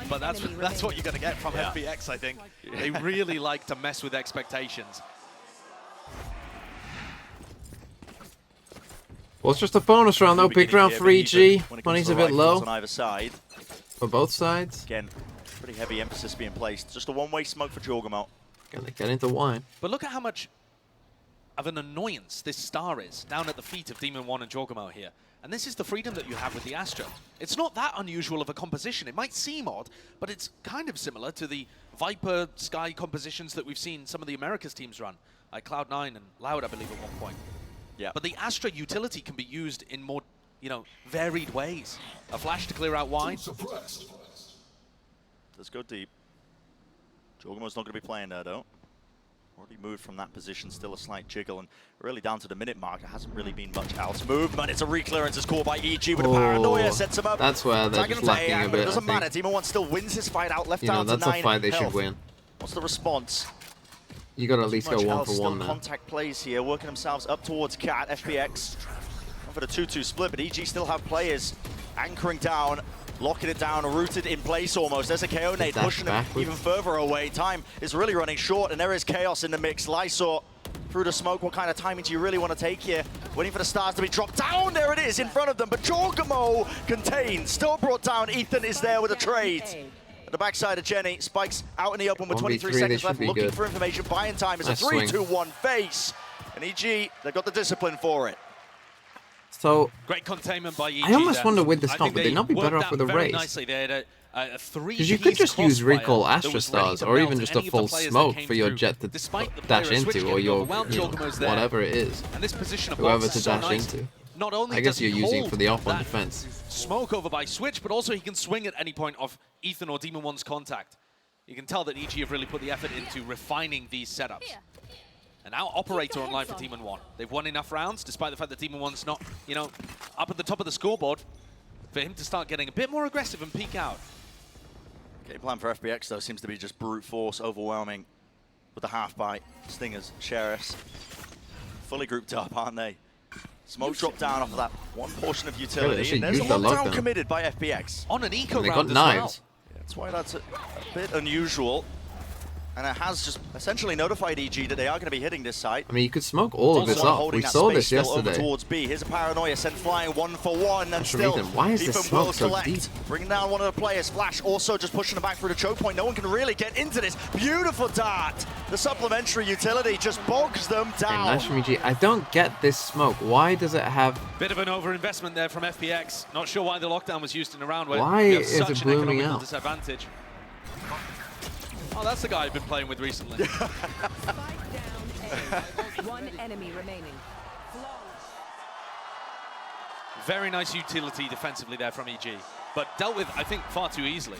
but that's what you're going to get from FPX, I think. They really like to mess with expectations. Well, it's just a bonus round, though. Big round for EG. Money's a bit low on either side. For both sides. Again, pretty heavy emphasis being placed. Just a one-way smoke for Jorgamo. Gonna get into wine. But look at how much of an annoyance this star is down at the feet of Demon 1 and Jorgamo here. And this is the freedom that you have with the Astra. It's not that unusual of a composition. It might seem odd, but it's kind of similar to the Viper Sky compositions that we've seen some of the Americas teams run, like Cloud9 and Loud, I believe, at one point. Yeah. But the Astra utility can be used in more, varied ways. A flash to clear out wide. Let's go deep. Jorgamo's not going to be playing there, though. Already moved from that position, still a slight jiggle, and really down to the minute mark, there hasn't really been much else movement. It's a reclearance, it's called by EG with a paranoia, sets him up. That's where they're just lacking a bit, it doesn't matter, Demon 1 still wins his fight out, left down to 9 that's a fight they should win. What's the response? You got to at least go 1 for 1 there. Contact plays here, working themselves up towards Cat, FPX. For the 2-2 split, but EG still have players anchoring down, locking it down, rooted in place almost. There's a KO nade pushing them even further away. Time is really running short, and there is chaos in the mix. Lysor through the smoke. What kind of timing do you really want to take here? Waiting for the stars to be dropped down. There it is in front of them, but Jorgamo contained, still brought down. Ethan is there with a trade. At the backside of Jenny, Spike's out in the open with 23 seconds left, looking for information. Buying time is a 3-2-1 face. And EG, they've got the discipline for it. So great containment by EG. I almost wonder with this comp, would they not be better off with a raise? Because you could just use recall Astra Stars, or even just a full smoke for your jet to dash into, or your whatever it is, and this position of whoever to dash into. not only I guess does you're he using hold for the off-on that defense. smoke over by Switch, but also he can swing at any point of Ethan or Demon One's contact. You can tell that EG have really put the effort into refining these setups. And now Operator online for Demon One. They've won enough rounds, despite the fact that Demon One's not, you know, up at the top of the scoreboard, for him to start getting a bit more aggressive and peek out. Game plan for FPX, though, seems to be just brute force, overwhelming with the half-bite. Stingers, Sheriffs, fully grouped up, aren't they? Smoke dropped down off of that one portion of utility. And there's a lockdown committed by FPX. On an eco and they round got knives. well. Yeah, that's why that's a bit unusual. And it has just essentially notified EG that they are going to be hitting this site. I mean, you could smoke all of this up. We saw this yesterday. Over towards B. Here's a Paranoia sent flying 1-for-1, and still why is this Ethan smoke will so select. deep? Bringing down one of the players. Flash also just pushing him back through the choke point. No one can really get into this. Beautiful dart. The supplementary utility just bogs them down. Okay, I don't get this smoke. Why does it have... Bit of an overinvestment there from FPX. Not sure why the lockdown was used in a round where why you have is such it an blooming economical out? disadvantage. Oh, that's the guy I've been playing with recently. One enemy remaining. Very nice utility defensively there from EG, but dealt with, I think, far too easily.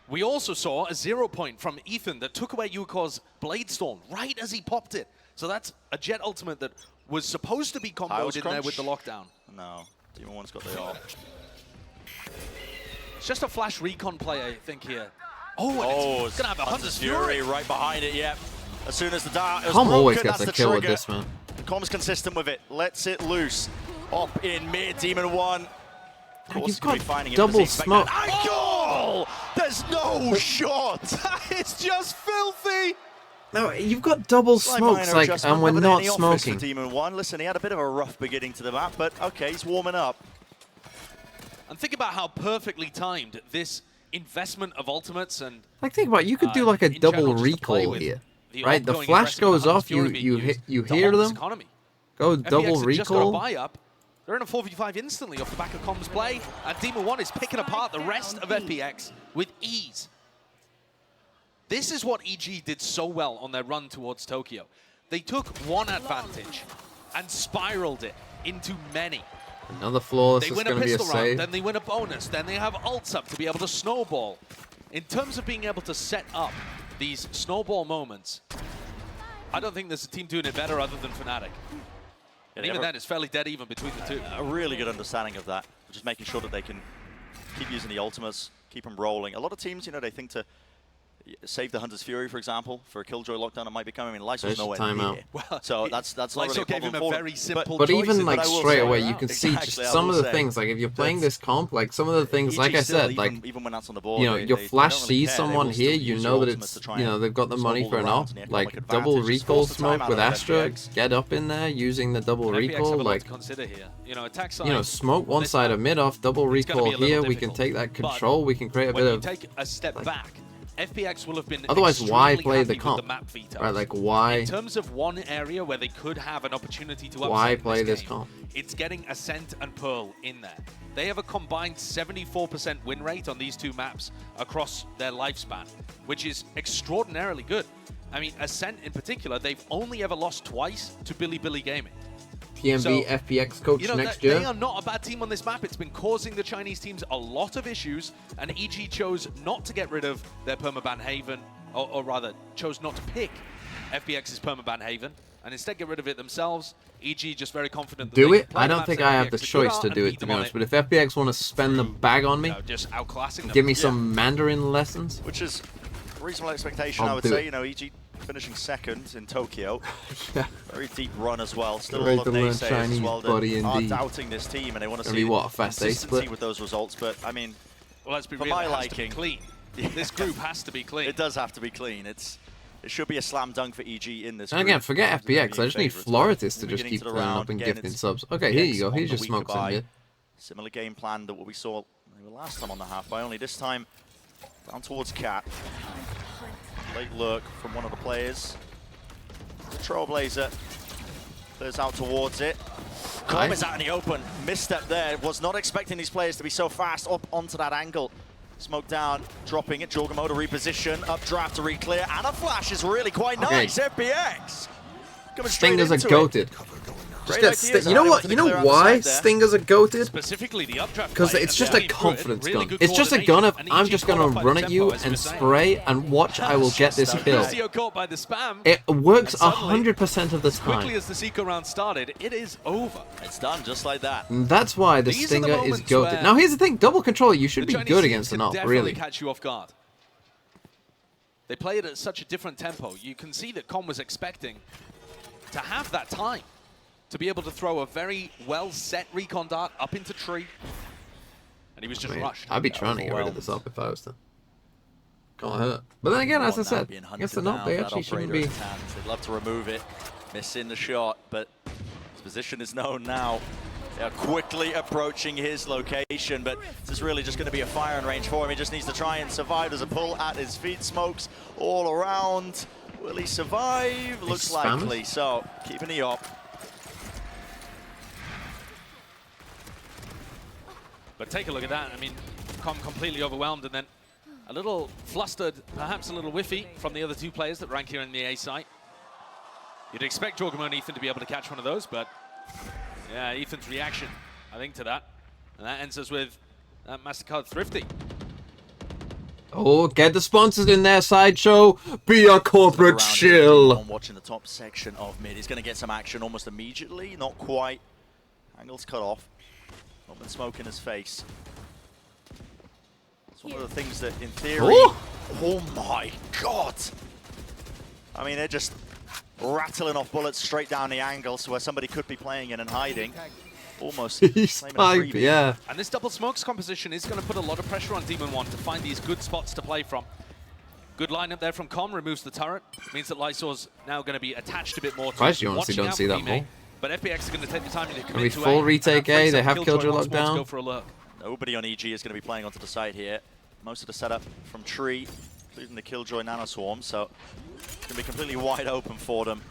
We also saw a 0 point from Ethan that took away Yuko's Blade Storm right as he popped it. So that's a Jet ultimate that was supposed to be comboed in there with the lockdown. No, Demon One's got the ult. It's just a flash recon play, I think, here. Oh, it's gonna have a Hunter's Fury right behind it, yep. As soon as the dart is Tom always broken, gets that's a the kill trigger. with this, man. Com's consistent with it, lets it loose. Up in mid, Demon One. Of course, You've got finding double him smoke. Goal! There's no shot! It's just filthy! No, you've got double smokes, like, and we're not smoking. Demon One. Listen, he had a bit of a rough beginning to the map, but okay, he's warming up. And think about how perfectly timed this investment of ultimates and like, think about it, you could do like a double recall here, right? The flash goes off, you hear them, go double recall. Just got a buy up. They're in a 4v5 instantly off the back of Com's play, and Demon One is picking apart the rest of FPX with ease. This is what EG did so well on their run towards Tokyo. They took one advantage and spiraled it into many. Another flawless They is win going a to be a pistol round, save. then they win a bonus, then they have ults up to be able to snowball. In terms of being able to set up these snowball moments, I don't think there's a team doing it better other than Fnatic. And even then, it's fairly dead even between the two. A really good understanding of that, just making sure that they can keep using the ultimates, keep them rolling. A lot of teams, you know, they think to save the Hunter's Fury, for example, for a Killjoy lockdown. It might be coming. I mean, Lice was nowhere near. Well, so that's not really a gave problem him for a very simple But choice. even like straight away, you can see just some of the things. Like if you're playing this comp, like some of the things, like I said, like even when that's on the board, you know, your flash sees someone here, you know that it's, you know, they've got the money for an op. Like double recall smoke with Astra, get up in there using the double recall. Like, you know, smoke one side of mid off, double recall here. We can take that control. We can create a bit of. Take a step back. FPX will have been otherwise, why play the happy comp? with the map veto. Right, like why? In terms of one area where they could have an opportunity to upset Why play this game, comp? It's getting Ascent and Pearl in there. They have a combined 74% win rate on these two maps across their lifespan, which is extraordinarily good. I mean, Ascent in particular, they've only ever lost twice to Billy Gaming. PMB FPX coach next year. They are not a bad team on this map. It's been causing the Chinese teams a lot of issues, and EG chose not to get rid of their permaban Haven, or rather, chose not to pick FPX's permaban Haven, and instead get rid of it themselves. EG just very confident that Do they it? can play I the don't maps think that I have FPX the are good choice at to and do beat it, to them be on honest. it. But if FPX want to spend the bag on me, just outclassing them. give me some Mandarin lessons. Which is a reasonable expectation, I would say. You know, EG finishing second in Tokyo. Yeah. Very deep run as well. Still Ready a lot of to learn naysayers Chinese as well body that are indeed. doubting this team, and they want to Gonna see be what, a fast A consistency split? with those results. But I mean, well, let's be for real, my it has liking, to be clean. This group has to be clean. It does have to be clean. It should be a slam dunk for EG in this And group. again, forget FPX. I just need Floritus to just keep turning turning up and gifting subs. Okay, here you go. Here's your smokes in here. Similar game plan to what we saw last time on the half, by only this time down towards Cat. Late lurk from one of the players. The Trailblazer clears out towards it. Com is out in the open. Misstep there. Was not expecting these players to be so fast up onto that angle. Smoke down, dropping it. Jorgamoto reposition, updraft to re-clear, and a flash is really quite nice. FPX coming straight Stingers into are goated. Just get you know what? You know why Stingers are goated? Specifically the updraft. Because it's just a confidence gun. It's just a gun of I'm just gonna run at you and spray and watch. I will get this kill. It works 100% of the time. Quickly as the eco round started, it is over. It's done just like that. And that's why the Stinger is goated. Now here's the thing: double controller, you should be good against an AWP, really. Catch you off guard. They play it at such a different tempo. You can see that Con was expecting to have that time to be able to throw a very well-set recon dart up into tree. And he was just rushed. I'd be trying to get rid of this up if I was to. Can't hurt. But then again, as I said, against the AWP, they actually shouldn't be. They'd love to remove it, missing the shot, but his position is known now. They're quickly approaching his location, but this is really just going to be a firing range for him. He just needs to try and survive. There's a pull at his feet, smokes all around. Will he survive? Looks likely, so keeping the up. But take a look at that. I mean, Com completely overwhelmed and then a little flustered, perhaps a little whiffy from the other two players that rank here in the A site. You'd expect Jorgamo and Ethan to be able to catch one of those, but yeah, Ethan's reaction, I think, to that. And that ends us with MasterCard Thrifty. Oh, get the sponsors in there, Sideshow. Be a corporate shill. Watching the top section of mid. He's going to get some action almost immediately. Not quite. Angle's cut off. Not been smoke in his face. It's one of the things that, in theory... Oh my god! I mean, they're just rattling off bullets straight down the angle, so where somebody could be playing in and hiding. Almost. Yeah. And this double smokes composition is going to put a lot of pressure on Demon 1 to find these good spots to play from. Good lineup there from Com, removes the turret. Means that Lysor's now going to be attached a bit more to it. You honestly don't see that more. But FPX are going to take the time to commit to full retake A, they have Killjoy locked down. Go for a look. Nobody on EG is going to be playing onto the side here. Most of the setup from Tree, including the Killjoy Nanoswarm, so it's going to be completely wide open for them.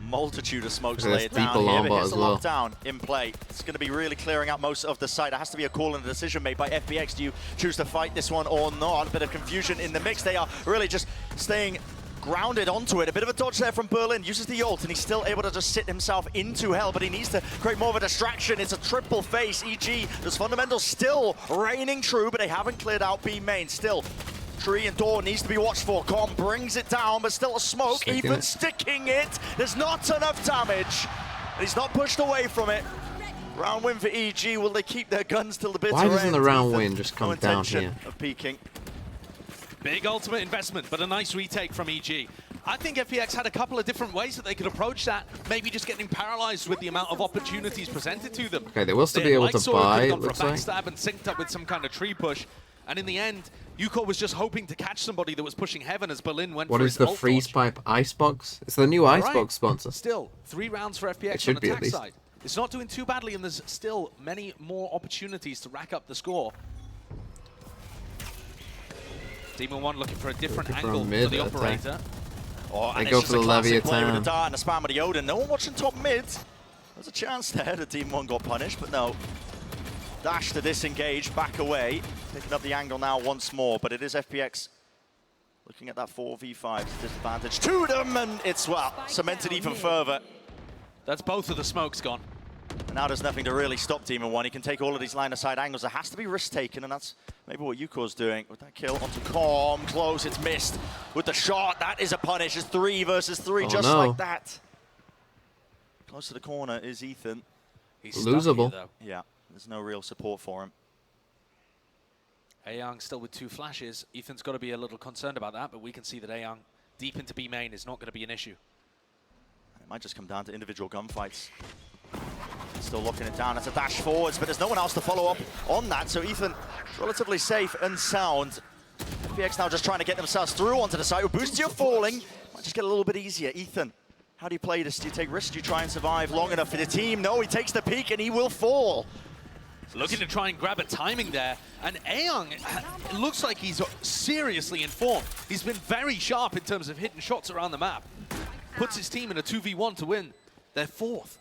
Multitude of smokes laid down here, but here's the lockdown in play. It's going to be really clearing out most of the site. There has to be a call and a decision made by FPX. Do you choose to fight this one or not? A bit of confusion in the mix. They are really just staying grounded onto it. A bit of a dodge there from Berlin. Uses the ult, and he's still able to just sit himself into hell, but he needs to create more of a distraction. It's a triple face. EG, those fundamentals still reigning true, but they haven't cleared out B main. Still, Tree and Door needs to be watched for. Com brings it down, but still a smoke. Even sticking it. There's not enough damage. He's not pushed away from it. Round win for EG. Will they keep their guns till the bitter end? Why doesn't the round win just come down here? Of peeking. Big ultimate investment, but a nice retake from EG. I think FPX had a couple of different ways that they could approach that. Maybe just getting paralyzed with the amount of opportunities presented to them. Okay, they will still be able to buy, it looks like. Backstab and synced up with some kind of tree push. And in the end, Yuko was just hoping to catch somebody that was pushing heaven as Berlin went for his ult. What is the freeze pipe Icebox? It's the new Icebox sponsor. Still, 3 rounds for FPX on attack side. It's not doing too badly, and there's still many more opportunities to rack up the score. Demon 1 looking for a different angle for the operator. Oh, they go for the Leviathan. With the dart and the spam of the Odin. No one watching top mid. There's a chance there that Demon 1 got punished, but no. Dash to disengage, back away. Picking up the angle now once more, but it is FPX looking at that 4v5 disadvantage to them, and it's, well, cemented even further. That's both of the smokes gone. And now there's nothing to really stop Demon 1. He can take all of these line-of-sight angles. There has to be risk taken, and that's maybe what Yuko's doing. With that kill onto Com, close, it's missed. With the shot, that is a punish. It's 3 versus 3, just like that. Close to the corner is Ethan. He's losable. Here, yeah, there's no real support for him. Ayoung still with 2 flashes. Ethan's got to be a little concerned about that, but we can see that Ayoung deep into B main is not going to be an issue. It might just come down to individual gunfights. Still locking it down. That's a dash forwards, but there's no one else to follow up on that, so Ethan relatively safe and sound. FPX now just trying to get themselves through onto the side. Ubustio falling. Might just get a little bit easier. Ethan, how do you play this? Do you take risks? Do you try and survive long enough for the team? No, he takes the peak and he will fall. Looking to try and grab a timing there, and Ayoung, it looks like he's seriously informed. He's been very sharp in terms of hitting shots around the map. Puts his team in a 2v1 to win their 4th.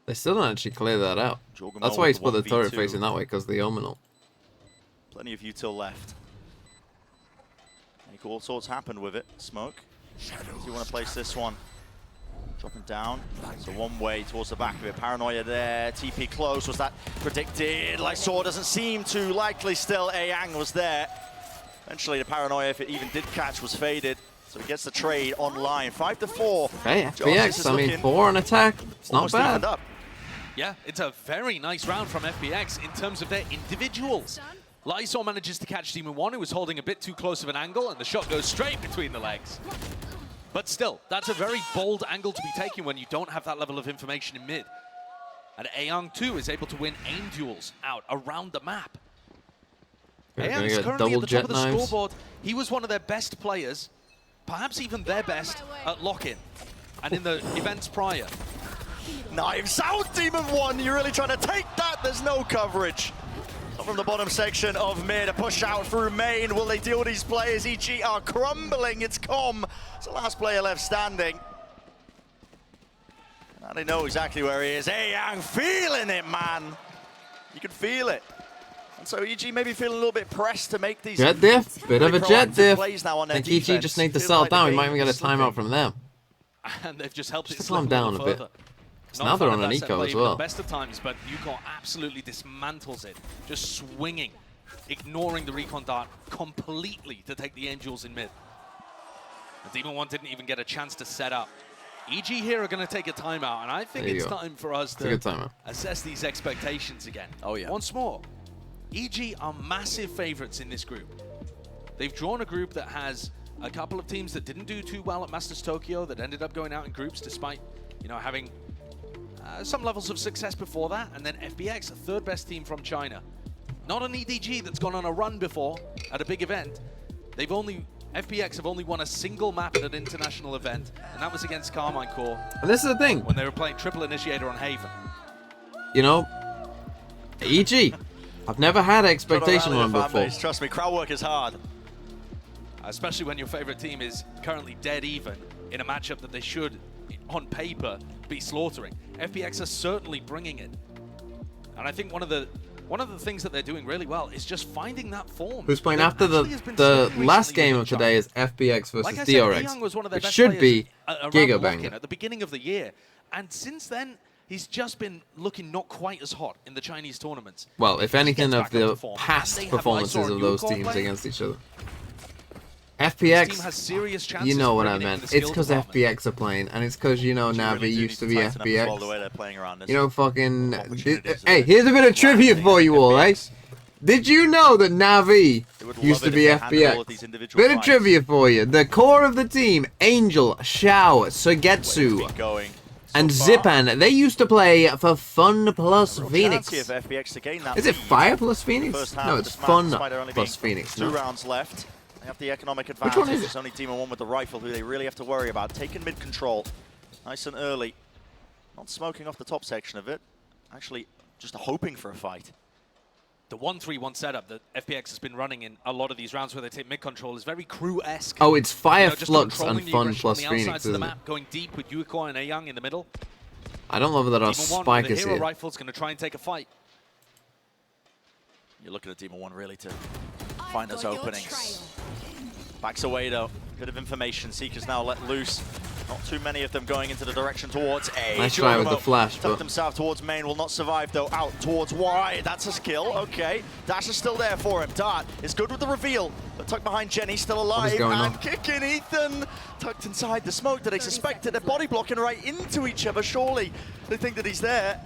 They still don't actually clear that out. That's why he's put the turret facing that way, because the Ominal. Plenty of util left. Make all sorts happen with it. Smoke. Do you want to place this one? Dropping down, so one way towards the back of it. Paranoia there, TP close. Was that predicted? Lysor doesn't seem too likely still. Yang was there. Eventually the Paranoia, if it even did catch, was faded. So he gets the trade online. 5-4. Hey, FPX, I mean, 4 on attack. It's not bad. Yeah, it's a very nice round from FPX in terms of their individuals. Lysor manages to catch Demon 1, who was holding a bit too close of an angle, and the shot goes straight between the legs. But still, that's a very bold angle to be taken when you don't have that level of information in mid. And Aang too is able to win aim duels out around the map. Aang is currently at the top of the scoreboard. He was one of their best players, perhaps even their best at lock-in and in the events prior. Knives out, Demon 1. You're really trying to take that. There's no coverage. From the bottom section of mid, a push out through main. Will they deal with these players? EG are crumbling. It's Com. It's the last player left standing. Now they know exactly where he is. Yang feeling it, man. You can feel it. And so EG maybe feeling a little bit pressed to make these jet diff, bit of a jet diff. I think EG just need to settle down. We might even get a timeout from them. And they've just helped it calm down a bit. Now they're on an eco as well. Best of times, but Yukon absolutely dismantles it, just swinging, ignoring the recon dart completely to take the aim duels in mid. And Demon 1 didn't even get a chance to set up. EG here are going to take a timeout, and I think it's time for us to assess these expectations again. Oh yeah. Once more, EG are massive favorites in this group. They've drawn a group that has a couple of teams that didn't do too well at Masters Tokyo, that ended up going out in groups despite, you know, having some levels of success before that, and then FPX, the third best team from China. Not an EDG that's gone on a run before at a big event. FPX have only won a single map at an international event, and that was against Carmine Core. And this is the thing. When they were playing Triple Initiator on Haven. You know, EG, I've never had expectation on them before. Trust me, crowd work is hard. Especially when your favorite team is currently dead even in a matchup that they should, on paper, be slaughtering. FPX are certainly bringing it. And I think one of the things that they're doing really well is just finding that form. Who's playing after the last game of today is FPX versus DRX, which should be Gigabang at the beginning of the year. And since then, he's just been looking not quite as hot in the Chinese tournaments. Well, if anything of the past performances of those teams against each other. FPX, you know what I meant. It's because FPX are playing, and it's because, you know, Navi used to be FPX. You know, fucking... Hey, here's a bit of trivia for you all, right? Did you know that Navi used to be FPX? Bit of trivia for you. The core of the team, Angel, Shao, Sugetsu, and Zipan, they used to play for Fun plus Phoenix. Is it Fire plus Phoenix? No, it's Fun plus Phoenix. 2 rounds left. They have the economic advantage. Which one is it? It's only Demon 1 with the rifle who they really have to worry about. Taking mid control. Nice and early. Not smoking off the top section of it. Actually, just hoping for a fight. The 1-3-1 setup that FPX has been running in a lot of these rounds where they take mid control is very crew-esque. Oh, it's Fire Flux and Fun plus Phoenix, isn't it? Going deep with Yuko and Aang in the middle. I don't love that our Spike is here. The hero rifle's going to try and take a fight. You're looking at Demon 1 really to find those openings. Backs away though. Bit of information. Seekers now let loose. Not too many of them going into the direction towards A. Nice try with the flash, tucked himself towards main. Will not survive though. Out towards Y. That's a skill. Okay. Dash is still there for him. Dart is good with the reveal. But tucked behind Jenny, still alive. And kicking Ethan. Tucked inside the smoke that they suspected. They're body blocking right into each other. Surely they think that he's there.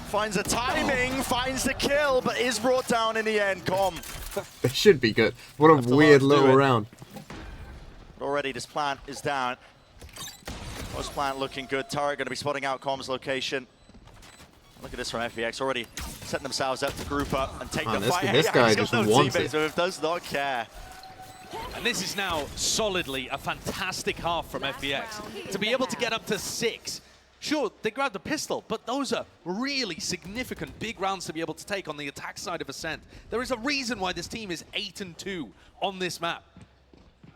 Finds the timing, finds the kill, but is brought down in the end. Com. They should be good. What a weird little round. Already this plant is down. Post plant looking good. Turret going to be spotting out Com's location. Look at this from FPX, already setting themselves up to group up and take the fight. This guy just wants it. So does not care. And this is now solidly a fantastic half from FPX. To be able to get up to 6. Sure, they grabbed the pistol, but those are really significant big rounds to be able to take on the attack side of Ascent. There is a reason why this team is 8-2 on this map.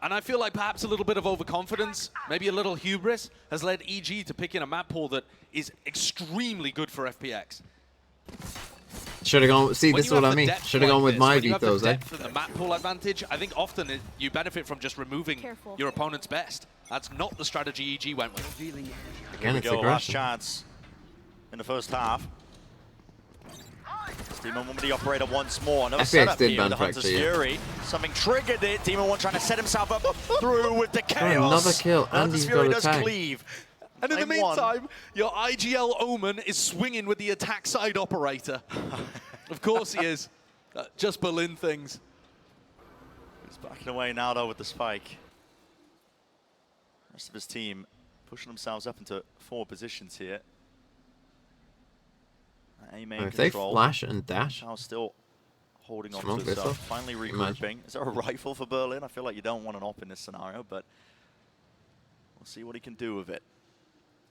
And I feel like perhaps a little bit of overconfidence, maybe a little hubris, has led EG to pick in a map pool that is extremely good for FPX. Should have gone. See, this is what I mean. Should have gone with my vetoes, The map pool advantage, I think often you benefit from just removing your opponent's best. That's not the strategy EG went with. Again, it's last aggressive. chance in the first half. Demon One with the operator once more. Another FPX setup did here ban with the Hunter's Fracture, yeah. Fury. Something triggered it. Demon One trying to set himself up through with the chaos. Another kill, and Hunter's he's Fury got a does tag. cleave. And in the Lane one. meantime, your IGL Omen is swinging with the attack side operator. Of course he is. Just Berlin things. He's backing away now, though, with the spike. The rest of his team pushing themselves up into 4 positions here. A-main If they control. flash and dash, Now still holding on Smoke to himself. whistle. Finally Imagine. regrouping. Is there a rifle for Berlin? I feel like you don't want an op in this scenario, but we'll see what he can do with it.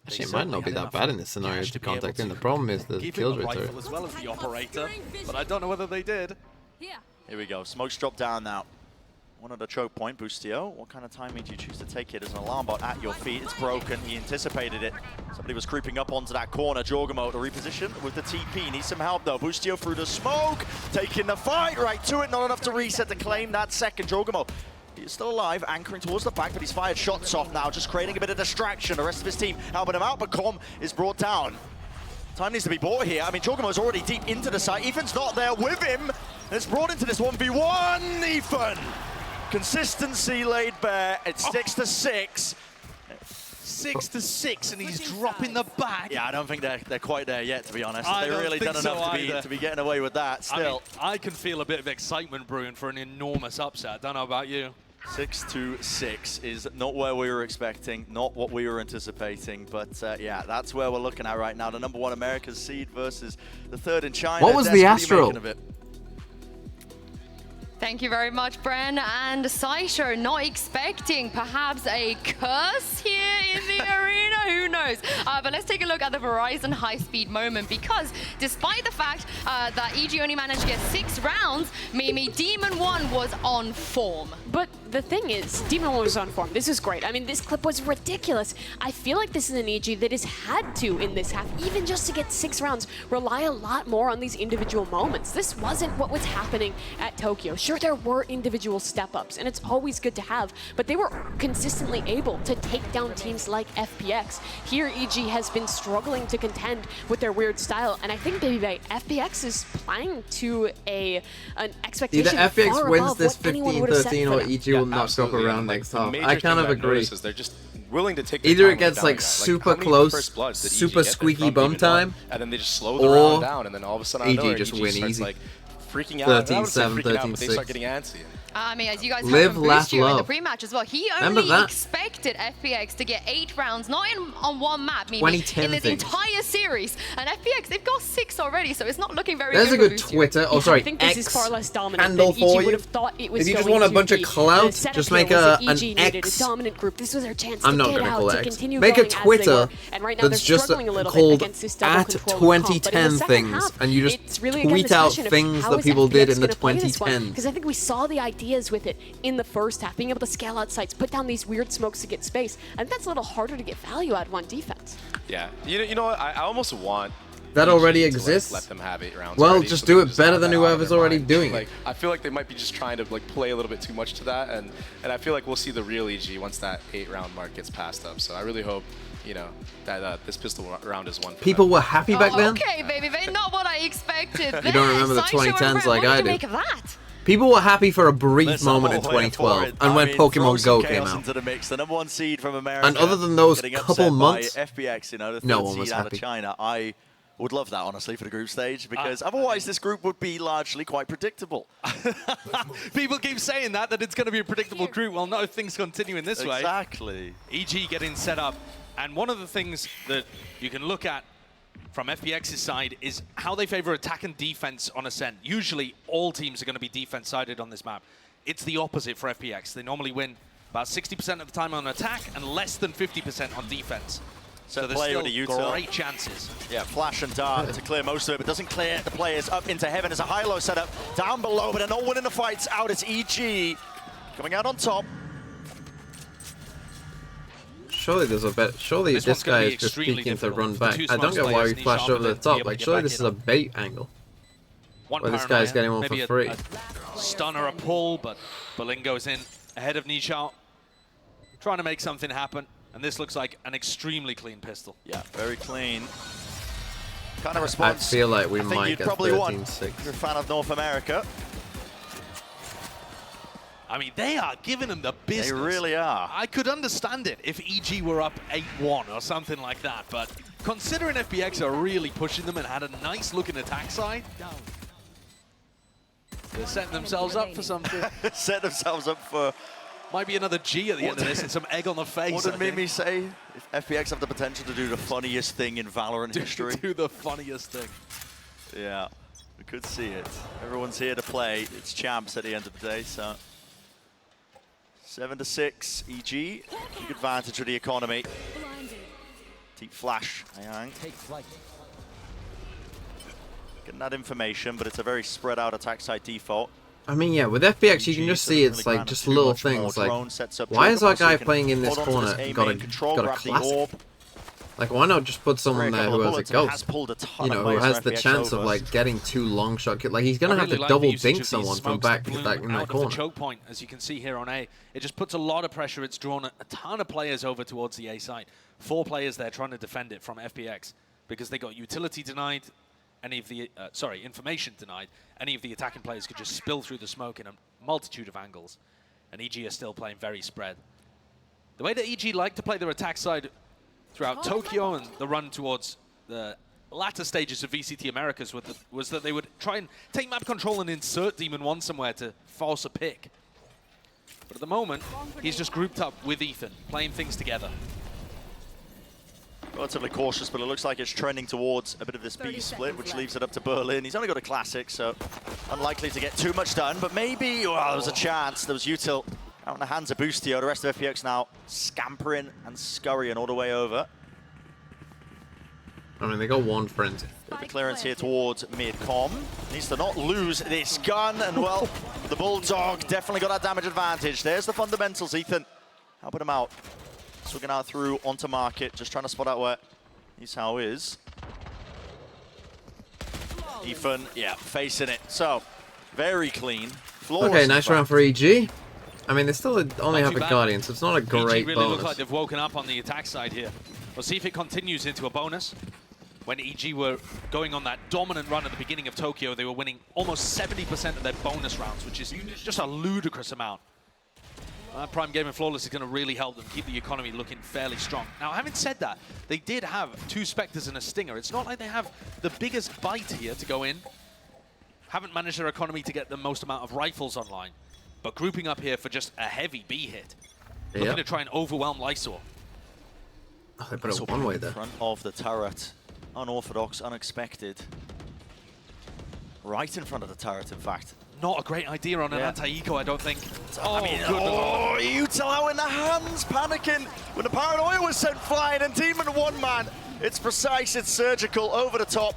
actually, it might not be that bad in this scenario to contact him. The problem is the Give kill him a rate. rifle as well as the operator, but I don't know whether they did. Here we go. Smoke's dropped down now. One at a choke point. Boostio, what kind of timing do you choose to take here? There's an alarm bot at your feet. It's broken. He anticipated it. Somebody was creeping up onto that corner. Jorgamo to reposition with the TP. Needs some help, though. Boostio through the smoke. Taking the fight right to it. Not enough to reset to claim that second. Jorgamo, he's still alive, anchoring towards the back, but he's fired shots off now, just creating a bit of distraction. The rest of his team helping him out, but Com is brought down. Time needs to be bought here. I mean, Jorgamo's already deep into the site. Ethan's not there with him. And it's brought into this 1v1. Ethan! Consistency laid bare. It's 6-6. 6-6, and he's dropping the back. Yeah, I don't think they're quite there yet, to be honest. I They've don't really think done so enough to be getting away with that still. I mean, I can feel a bit of excitement brewing for an enormous upset. I don't know about you. 6-6 is not where we were expecting, not what we were anticipating, but yeah, that's where we're looking at right now. The #1 America's seed versus the 3rd in China. What was the Astral? Thank you very much, Bren. And Saisho not expecting perhaps a curse here in the arena. Who knows? But let's take a look at the Verizon high-speed moment, because despite the fact that EG only managed to get 6 rounds, Mimi, Demon One was on form. But the thing is, Demon One was on form. This is great. I mean, this clip was ridiculous. I feel like this is an EG that has had to, in this half, even just to get 6 rounds, rely a lot more on these individual moments. This wasn't what was happening at Tokyo. Sure, there were individual step-ups, and it's always good to have, but they were consistently able to take down teams like FPX. Here, EG has been struggling to contend with their weird style, and I think, Baby Bay, FPX is playing to an expectation either FPX far wins above this what anyone would have set 15-13 for or them. EG will not go around next half. I kind of agree. Is they're just willing to take their Either time it gets with like down super how many first close, bloods did EG super get squeaky from bum Demon time, One, and then they just slow the or round down, and then all of a sudden, EG just win easy. Like freaking out. 13-7, 13-6. They start 13-6. getting antsy. I mean, as you guys Live, heard from laugh, Boostio in the love. pre-match as well, he Remember only that. expected FPX to get 8 rounds, not on one map, Mimi, 2010 in this things. entire series. And FPX, they've got 6 already, so it's not looking very There's a good good for Boostio. Twitter, oh sorry, I think this is X far less dominant handle than EG for would you. have thought it was If you just going want a to bunch of be. clout, The setup just here make was that an EG needed X a dominant group. This was their chance I'm to not get gonna out, call to X. continue Make a going as they Twitter were. And right now that's they're just struggling a little bit called against this double at control of comp. But in the 2010 second things, half, and you just it's really, again, tweet this out question of things how that is people FPX did in the gonna play this one? 2010s. Because I think we saw the ideas with it in the first half, being able to scale out sites, put down these weird smokes to get space. I think that's a little harder to get value out of on defense. Yeah, you know what? I almost want That EG already to, exists. Like, let them have 8 rounds. Well, already, just so do they it can better have than that out of whoever's their already mind. doing like, it. I feel like they might be just trying to like play a little bit too much to that, and I feel like we'll see the real EG once that 8-round mark gets passed up. So I really hope, you know, that this pistol round is one. People were happy back then. Okay, baby, not what I expected. You don't remember the Saisho and 2010s Bren, like what I did you do. make of that? People were happy for a brief Let's moment in all wait for 2012, it. and I when mean, throw Pokemon some Go came chaos out. into the mix. The #1 seed from America. And other than those getting couple upset months, by FPX, you know, the no third one was seed out happy. of China. I would love that, honestly, for the group stage, because otherwise this group would be largely quite predictable. People keep saying that it's going to be a predictable group. Well, no, if things continue in this way. Exactly. EG getting set up. And one of the things that you can look at from FPX's side is how they favor attack and defense on Ascent. Usually, all teams are going to be defense-sided on this map. It's the opposite for FPX. They normally win about 60% of the time on attack and less than 50% on defense. So there's still great chances. Yeah, flash and dart to clear most of it, but doesn't clear the players up into heaven. There's a high-low setup down below, but they're not winning the fights out. It's EG coming out on top. Surely there's a bet. Surely this guy is just peeking to run back. I don't get why he flashed over the top. Like, surely this is a bait angle. Where this guy's getting one for free. Stunner, a pull, but Berlin goes in ahead of Nishao. trying to make something happen. And this looks like an extremely clean pistol. Yeah, very clean. Kind of response. I feel like we I think might you'd get probably 13-6. want if you're a fan of North America. I mean, they are giving them the business. They really are. I could understand it if EG were up 8-1 or something like that, but considering FPX are really pushing them and had a nice looking attack side, they're setting themselves up for something. Set themselves up for... Might be another G at the end of this and some egg on the face. What did Mimi say? If FPX have the potential to do the funniest thing in Valorant history. Do the funniest thing. Yeah, we could see it. Everyone's here to play. It's champs at the end of the day, so... 7-6, EG. Big advantage for the economy. Deep flash, Ayang. Take flight. Getting that information, but it's a very spread out attack side default. I mean, yeah, with FPX, you can just see it's like just little things like, why is our guy playing in this corner got a classic? Like, why not just put someone there who has a ghost? You know, who has the chance of like getting 2 long shot kills. Like, he's gonna have to double dink someone from back in that corner. The choke point, as you can see here on A, it just puts a lot of pressure. It's drawn a ton of players over towards the A side. 4 players there trying to defend it from FPX because they got utility denied. Any of the, information denied. Any of the attacking players could just spill through the smoke in a multitude of angles. And EG are still playing very spread. The way that EG like to play their attack side throughout Tokyo and the run towards the latter stages of VCT Americas was that they would try and take map control and insert Demon 1 somewhere to force a pick. But at the moment, he's just grouped up with Ethan, playing things together. Relatively cautious, but it looks like it's trending towards a bit of this B split, which leaves it up to Berlin. He's only got a classic, so unlikely to get too much done, but maybe, well, there was a chance. There was util out in the hands of Boostio. The rest of FPX now scampering and scurrying all the way over. I mean, they got 1 frenzy. The clearance here towards mid-com. Needs to not lose this gun, and well, the Bulldog definitely got that damage advantage. There's the fundamentals, Ethan. Helping him out. Swigging out through onto market, just trying to spot out where Ishao is. Ethan, yeah, facing it. So, very clean. Flawless. Okay, nice round for EG. I mean, they still only have a Guardian, so it's not a great EG really bonus. look like they've woken up on the attack side here. We'll see if it continues into a bonus. When EG were going on that dominant run at the beginning of Tokyo, they were winning almost 70% of their bonus rounds, which is just a ludicrous amount. Prime Gaming Flawless is going to really help them keep the economy looking fairly strong. Now, having said that, they did have 2 Spectres and a Stinger. It's not like they have the biggest bite here to go in. Haven't managed their economy to get the most amount of rifles online, but grouping up here for just a heavy B hit. Yep. Looking to try and overwhelm Lysor. Oh, they put it one way there. Front of the turret. Unorthodox, unexpected. Right in front of the turret, in fact. Not a great idea on an anti-eco, I don't think. I mean, util out in the hands, panicking when the paranoia was sent flying, and Demon 1 man. It's precise, it's surgical, over the top.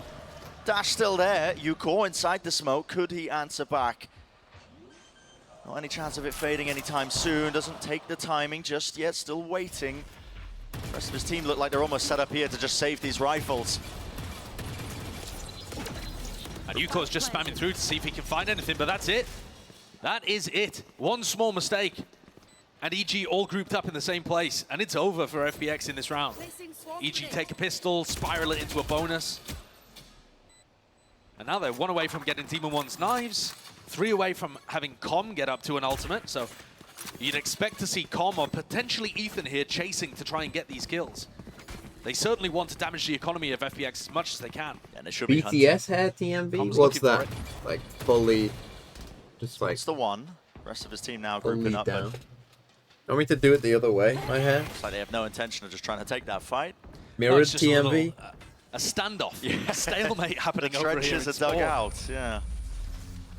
Dash still there. Yuko inside the smoke. Could he answer back? Not any chance of it fading anytime soon. Doesn't take the timing just yet. Still waiting. The rest of his team look like they're almost set up here to just save these rifles. And Yuko's just spamming through to see if he can find anything, but that's it. That is it. 1 small mistake. And EG all grouped up in the same place. And it's over for FPX in this round. EG take a pistol, spiral it into a bonus. And now they're 1 away from getting Demon 1's knives, 3 away from having Com get up to an ultimate. So you'd expect to see Com or potentially Ethan here chasing to try and get these kills. They certainly want to damage the economy of FPX as much as they can. And it should BTS had TMV? What's that? Like, fully, just like... It's the 1. Rest of his team now grouping up. Down. Want me to do it the other way, my hair? Looks like they have no intention of just trying to take that fight. Mirrored TMV? A standoff, a stalemate happening over here. The trenches are dug out, yeah.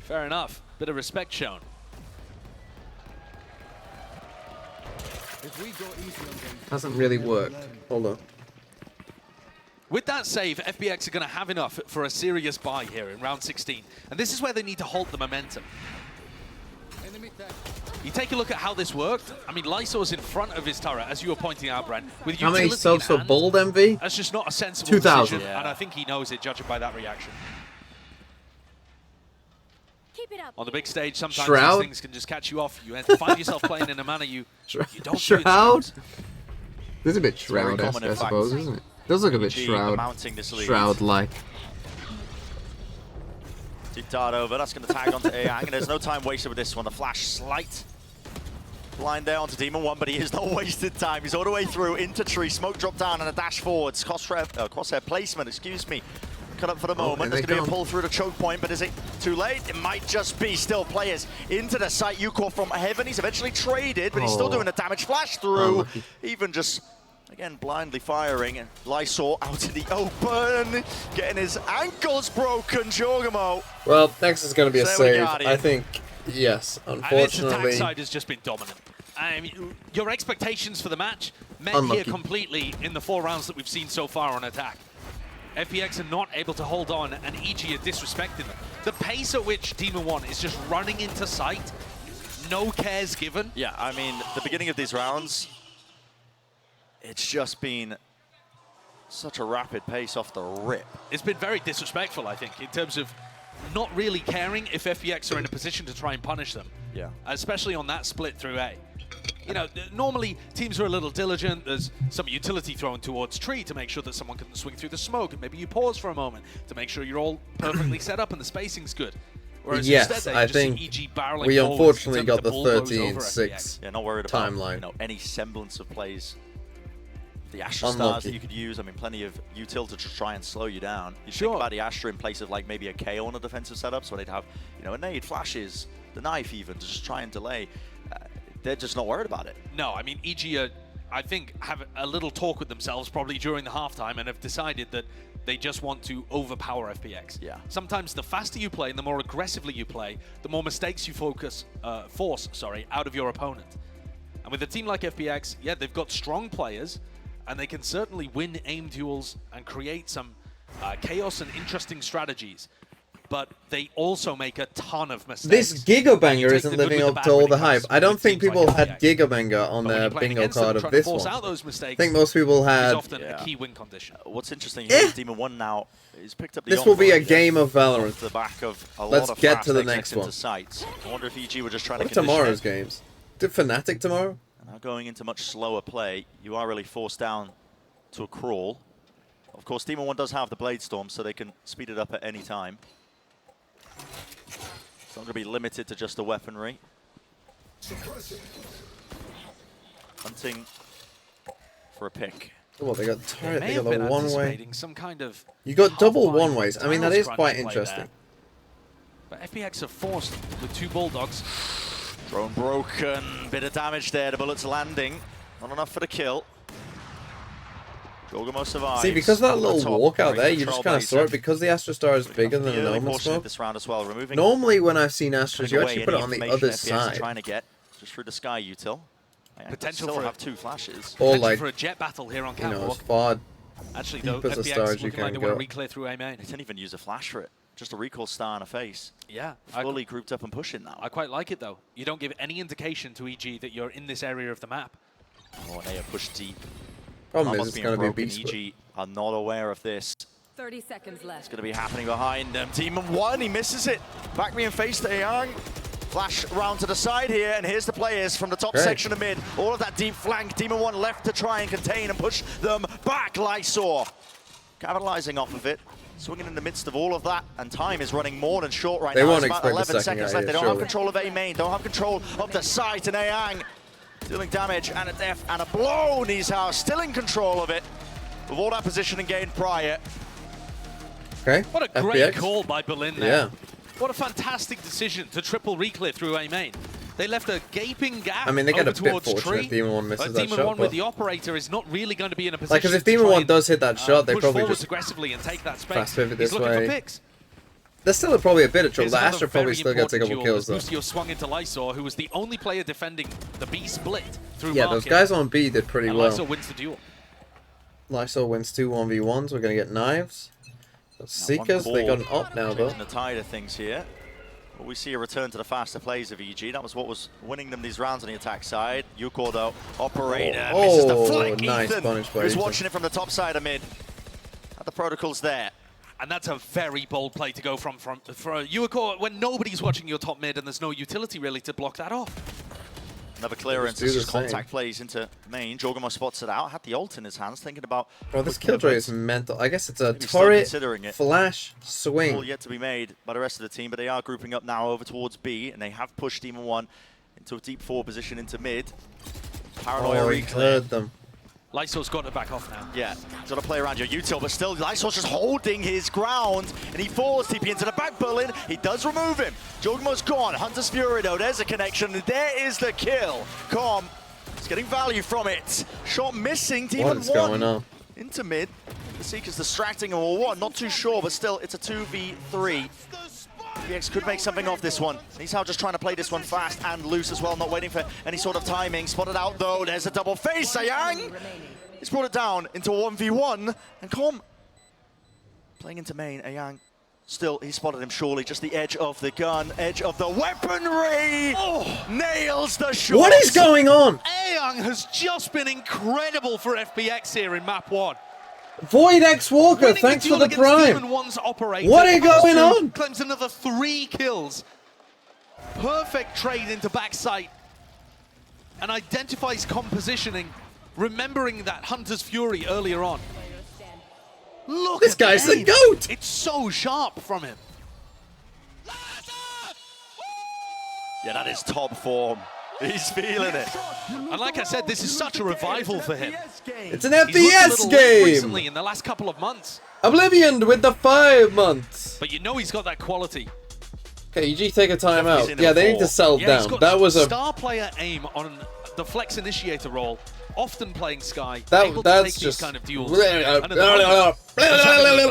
Fair enough. Bit of respect shown. Hasn't really worked. Hold on. With that save, FPX are going to have enough for a serious buy here in round 16. And this is where they need to halt the momentum. You take a look at how this worked. I mean, Lysor's in front of his turret, as you were pointing out, Brent. With how many subs for Bold MV? That's just not a sensible 2,000. decision, and I think he knows it, judging by that reaction. On the big stage, sometimes Shroud? these things can just catch you off. You find yourself playing in a manner you don't Shroud? This is a bit Shroud-esque, I suppose, isn't it? Does look a bit Shroud-like. Deep dart over, that's going to tag onto Ayang, and there's no time wasted with this one. The flash slight. Blind there onto Demon 1, but he has no wasted time. He's all the way through into tree, smoke drop down and a dash forwards. Crosshair placement, excuse me. Cut up for the moment. There's going to be a pull through the choke point, but is it too late? It might just be. Still players into the site. Yuko from heaven. He's eventually traded, but he's still doing the damage. Flash through. Even just, again, blindly firing. And Lysor out in the open. Getting his ankles broken, Jorgamo. Well, next is going to be a save. I think, yes, unfortunately. And its attack side has just been dominant. I mean, your expectations for the match met here completely in the 4 rounds that we've seen so far on attack. FPX are not able to hold on, and EG are disrespecting them. The pace at which Demon 1 is just running into sight, no cares given. Yeah, I mean, the beginning of these rounds, it's just been such a rapid pace off the rip. It's been very disrespectful, I think, in terms of not really caring if FPX are in a position to try and punish them. Yeah. Especially on that split through A. You know, normally teams are a little diligent. There's some utility thrown towards tree to make sure that someone can swing through the smoke, and maybe you pause for a moment to make sure you're all perfectly set up and the spacing's good. Whereas instead, I think we unfortunately got the 13-6 yeah, not worried timeline. About, any semblance of plays. The Astra stars that you could use, I mean, plenty of util to try and slow you down. You think about the Astra in place of like maybe a KO on a defensive setup, so they'd have, a nade, flashes, the knife even, to just try and delay. They're just not worried about it. No, I mean, EG, I think, have a little talk with themselves probably during the halftime and have decided that they just want to overpower FPX. Yeah. Sometimes the faster you play and the more aggressively you play, the more mistakes you force out of your opponent. And with a team like FPX, yeah, they've got strong players, and they can certainly win aim duels and create some chaos and interesting strategies. But they also make a ton of mistakes. This Gigabanger isn't living up to all the hype. I don't think people had Gigabanger on their bingo card of this one. I think most people had... often a key win condition. What's interesting here is Demon 1 now is picked up the This will be a game of Valorant. The back of a Let's lot of get to the next one. Sites. I wonder if EG were just trying to tomorrow's games? Did Fnatic tomorrow? Now going into much slower play, you are really forced down to a crawl. Of course, Demon 1 does have the Blade Storm, so they can speed it up at any time. It's not going to be limited to just the weaponry. Hunting for a pick. Oh, they got turret, they got the one-way. Some kind of you got double one-ways. I mean, that is quite interesting. But FPX are forced with 2 Bulldogs. Drone broken, bit of damage there, the bullets landing. Not enough for the kill. Jorgamo survives. See, because that little walkout there, you just kind of saw it, because the Astra Star is bigger than a normal smoke. This round as well, removing normally when I've seen Astras, you actually put it on the other side. Trying to get just through the sky util. Potential still for have 2 flashes. Or like, for a jet battle here on Catwalk. as far actually, deep though, as a FPX star as you looking like can they go. want to reclear through A main. They didn't even use a flash for it. Just a recall star and a face. Yeah. Fully grouped up and pushing now. I quite like it, though. You don't give any indication to EG that you're in this area of the map. Oh, and they are pushed deep. Problem is, it's going to be a beast. EG are not aware of this. 30 seconds left. It's going to be happening behind them. Demon 1, he misses it. Back me and face to Ayang. Flash round to the side here, and here's the players from the top section of mid. All of that deep flank. Demon 1 left to try and contain and push them back. Lysor capitalizing off of it. Swinging in the midst of all of that, and time is running more than short right now. There's about 11 seconds left. They don't have control of A main, don't have control of the site, and Ayang dealing damage and a death and a blow. Nizhao still in control of it with all that positioning gained prior. Okay. What a great call by Berlin there. Yeah. What a fantastic decision to triple reclear through A main. They left a gaping gap. I mean, they get a bit fortunate if Demon 1 misses that shot. Demon 1 with the operator is not really going to be in a position. Like, because if Demon 1 does hit that shot, they probably just aggressively and take that space. fast pivot this He's looking way. for picks. There's still probably a bit of trouble. The Here's Astra probably still gets a couple kills though. Lucio swung into Lysor, who was the only player defending the B split through Yeah, market. those guys on B did pretty and well. Lysor wins the duel. Lysor wins 2 1v1s. We're going to get knives. Seekers, they got an up now though. The tide of things here. Well, we see a return to the faster plays of EG. That was what was winning them these rounds on the attack side. Yuko though, operator, misses the flank. Nice Ethan punish by is Ethan. watching it from the top side of mid. At the protocols there. And that's a very bold play to go for Yuiko when nobody's watching your top mid and there's no utility really to block that off. Another clearance, this is contact plays into main. Jorgamo spots it out, had the ult in his hands, thinking about... Bro, this killjoy is mental. I guess it's a turret, flash, swing. All yet to be made by the rest of the team, but they are grouping up now over towards B, and they have pushed Demon 1 into a deep 4 position into mid. Paranoia recleared them. Lysol's got to back off now. Yeah, got to play around your util, but still Lysol's just holding his ground, and he falls TP into the back. Berlin, he does remove him. Jorgamo's gone. Hunter's Fury though, there's a connection. There is the kill. Com is getting value from it. Shot missing. Demon 1 going on? Into mid. The Seeker's distracting him, or what? Not too sure, but still, it's a 2v3. FPX could make something of this one. He's now just trying to play this one fast and loose as well, not waiting for any sort of timing. Spotted out though, there's a double face, Sayang! He's brought it down into a 1v1, and Com playing into main, Ayang. Still, he spotted him surely, just the edge of the gun, edge of the weaponry! Oh, nails the shot! What is going on? Ayang has just been incredible for FPX here in map 1. Void X Walker, thanks for the prime. What is going on? Claims another 3 kills. Perfect trade into backside. And identifies compositioning, remembering that Hunter's Fury earlier on. Look, this guy's the GOAT! It's so sharp from him. Yeah, that is top form. He's feeling it. And like I said, this is such a revival for him. It's an FPS game! Recently, in the last couple of months. Oblivion with the 5 months. But you know he's got that quality. Okay, EG take a time out. Yeah, they need to settle down. That was a star player aim on the Flex Initiator role. Often playing Sky, that's just kind of duels.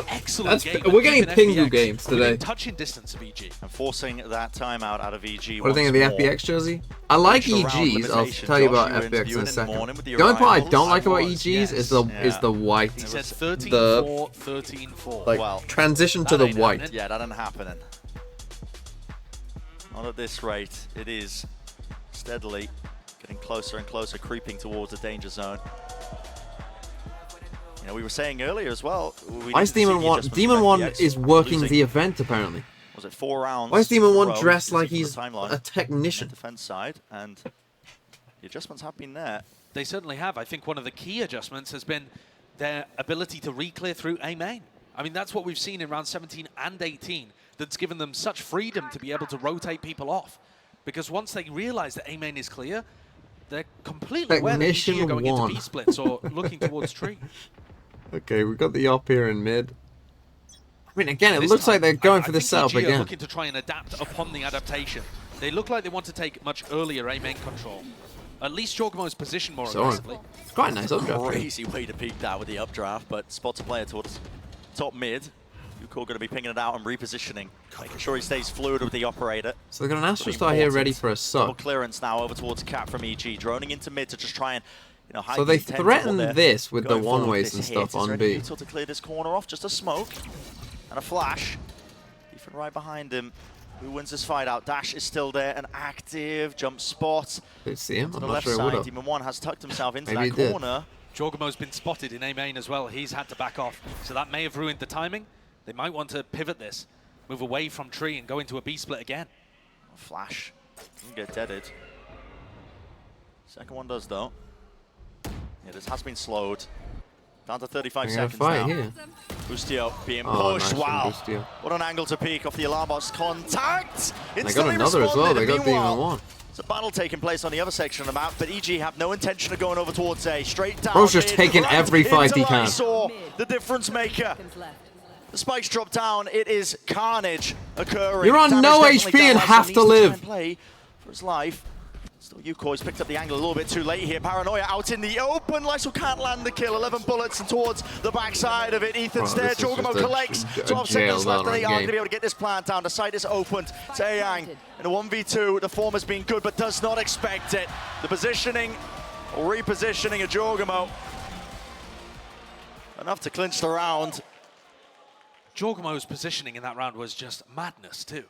Excellent game. We're getting Pingu games today. Touching distance of EG and forcing that timeout out of EG. What do you think of the FPX jersey? I like EGs. I'll tell you about FPX in a second. The only part I don't like about EGs is the white. He said 13-4, 13-4. Like transition to the white. Yeah, that ain't happening. Not at this rate. It is steadily getting closer and closer, creeping towards the danger zone. You know, we were saying earlier as well. Why is Demon 1? Demon 1 is working the event apparently. Was it 4 rounds? Why is Demon 1 dressed like he's a technician? Defense side, and the adjustments have been there. They certainly have. I think one of the key adjustments has been their ability to re-clear through A main. I mean, that's what we've seen in round 17 and 18. That's given them such freedom to be able to rotate people off. Because once they realize that A main is clear, they're completely aware that EG are going into B-splits or looking towards tree. Okay, we've got the op here in mid. I mean, again, it looks like they're going for the setup again. Looking to try and adapt upon the adaptation. They look like they want to take much earlier A main control. At least Jorgamo's position more aggressively. It's quite a nice updraft. Crazy way to peek that with the updraft, but spots a player towards top mid. Yuko going to be pinging it out and repositioning, making sure he stays fluid with the operator. So they've got an Astro Star here ready for a suck. Clearance now over towards Cap from EG, droning into mid to just try and, you know, hide. So they threaten this with the one-ways and stuff on B. To clear this corner off, just a smoke and a flash. Ethan right behind him. Who wins this fight out? Dash is still there, an active jump spot. Did see him? On the left side, Demon 1 has tucked himself into that corner. Jorgamo's been spotted in A main as well. He's had to back off, so that may have ruined the timing. They might want to pivot this, move away from tree and go into a B-split again. Flash, doesn't get deaded. Second one does though. Yeah, this has been slowed. Down to 35 seconds now. Here. Bustio being pushed. Nice. Wow. Bustio. What an angle to peek off the alarm box. Contact! They got another as well. They got Demon 1. There's a battle taking place on the other section of the map, but EG have no intention of going over towards A. Straight down. Bro's just taking every fight he can. The difference maker. The spikes drop down. It is carnage occurring. You're on no HP and have to live. Play for his life. Still, Yuko's picked up the angle a little bit too late here. Paranoia out in the open. Lysol can't land the kill. 11 bullets and towards the backside of it. Ethan's there. Jorgamo collects. 12 seconds left, and they are going to be able to get this plant down. The site is opened. Taeyang in a 1v2. The form has been good, but does not expect it. The positioning, or repositioning of Jorgamo. Enough to clinch the round. Jorgamo's positioning in that round was just madness too.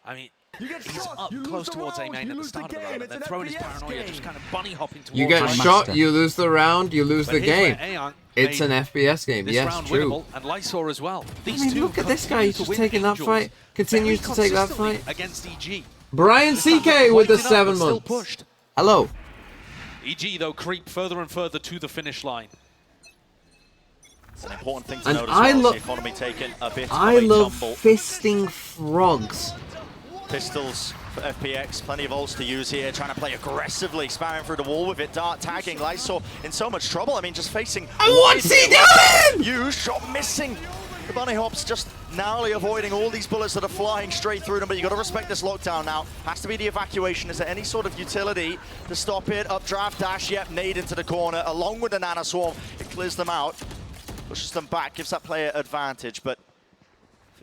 I mean, he's up close towards A main at the start of the round, and then throwing his paranoia, just kind of bunny hopping towards. You get shot, you lose the round, you lose the game. It's an FPS game, this yes, round true. winnable, and Lysor as well. These I mean, two look at this guy, he's just taking that fight, continues to take that fight. Against EG. Brian CK with the 7 months. Pushed. Hello. EG, though, creep further and further to the finish line. It's an important thing to And note as I well, love, the economy taking a bit I of a love tumble. fisting frogs. Pistols for FPX, plenty of ults to use here, trying to play aggressively, spamming through the wall with it, dart tagging, Lysor in so much trouble. I mean, just facing... And what's he doing? You shot missing. The bunny hops just narrowly avoiding all these bullets that are flying straight through them, but you got to respect this lockdown now. Has to be the evacuation. Is there any sort of utility to stop it? Updraft dash, yep, nade into the corner, along with the Nana Swarm. It clears them out, pushes them back, gives that player advantage, but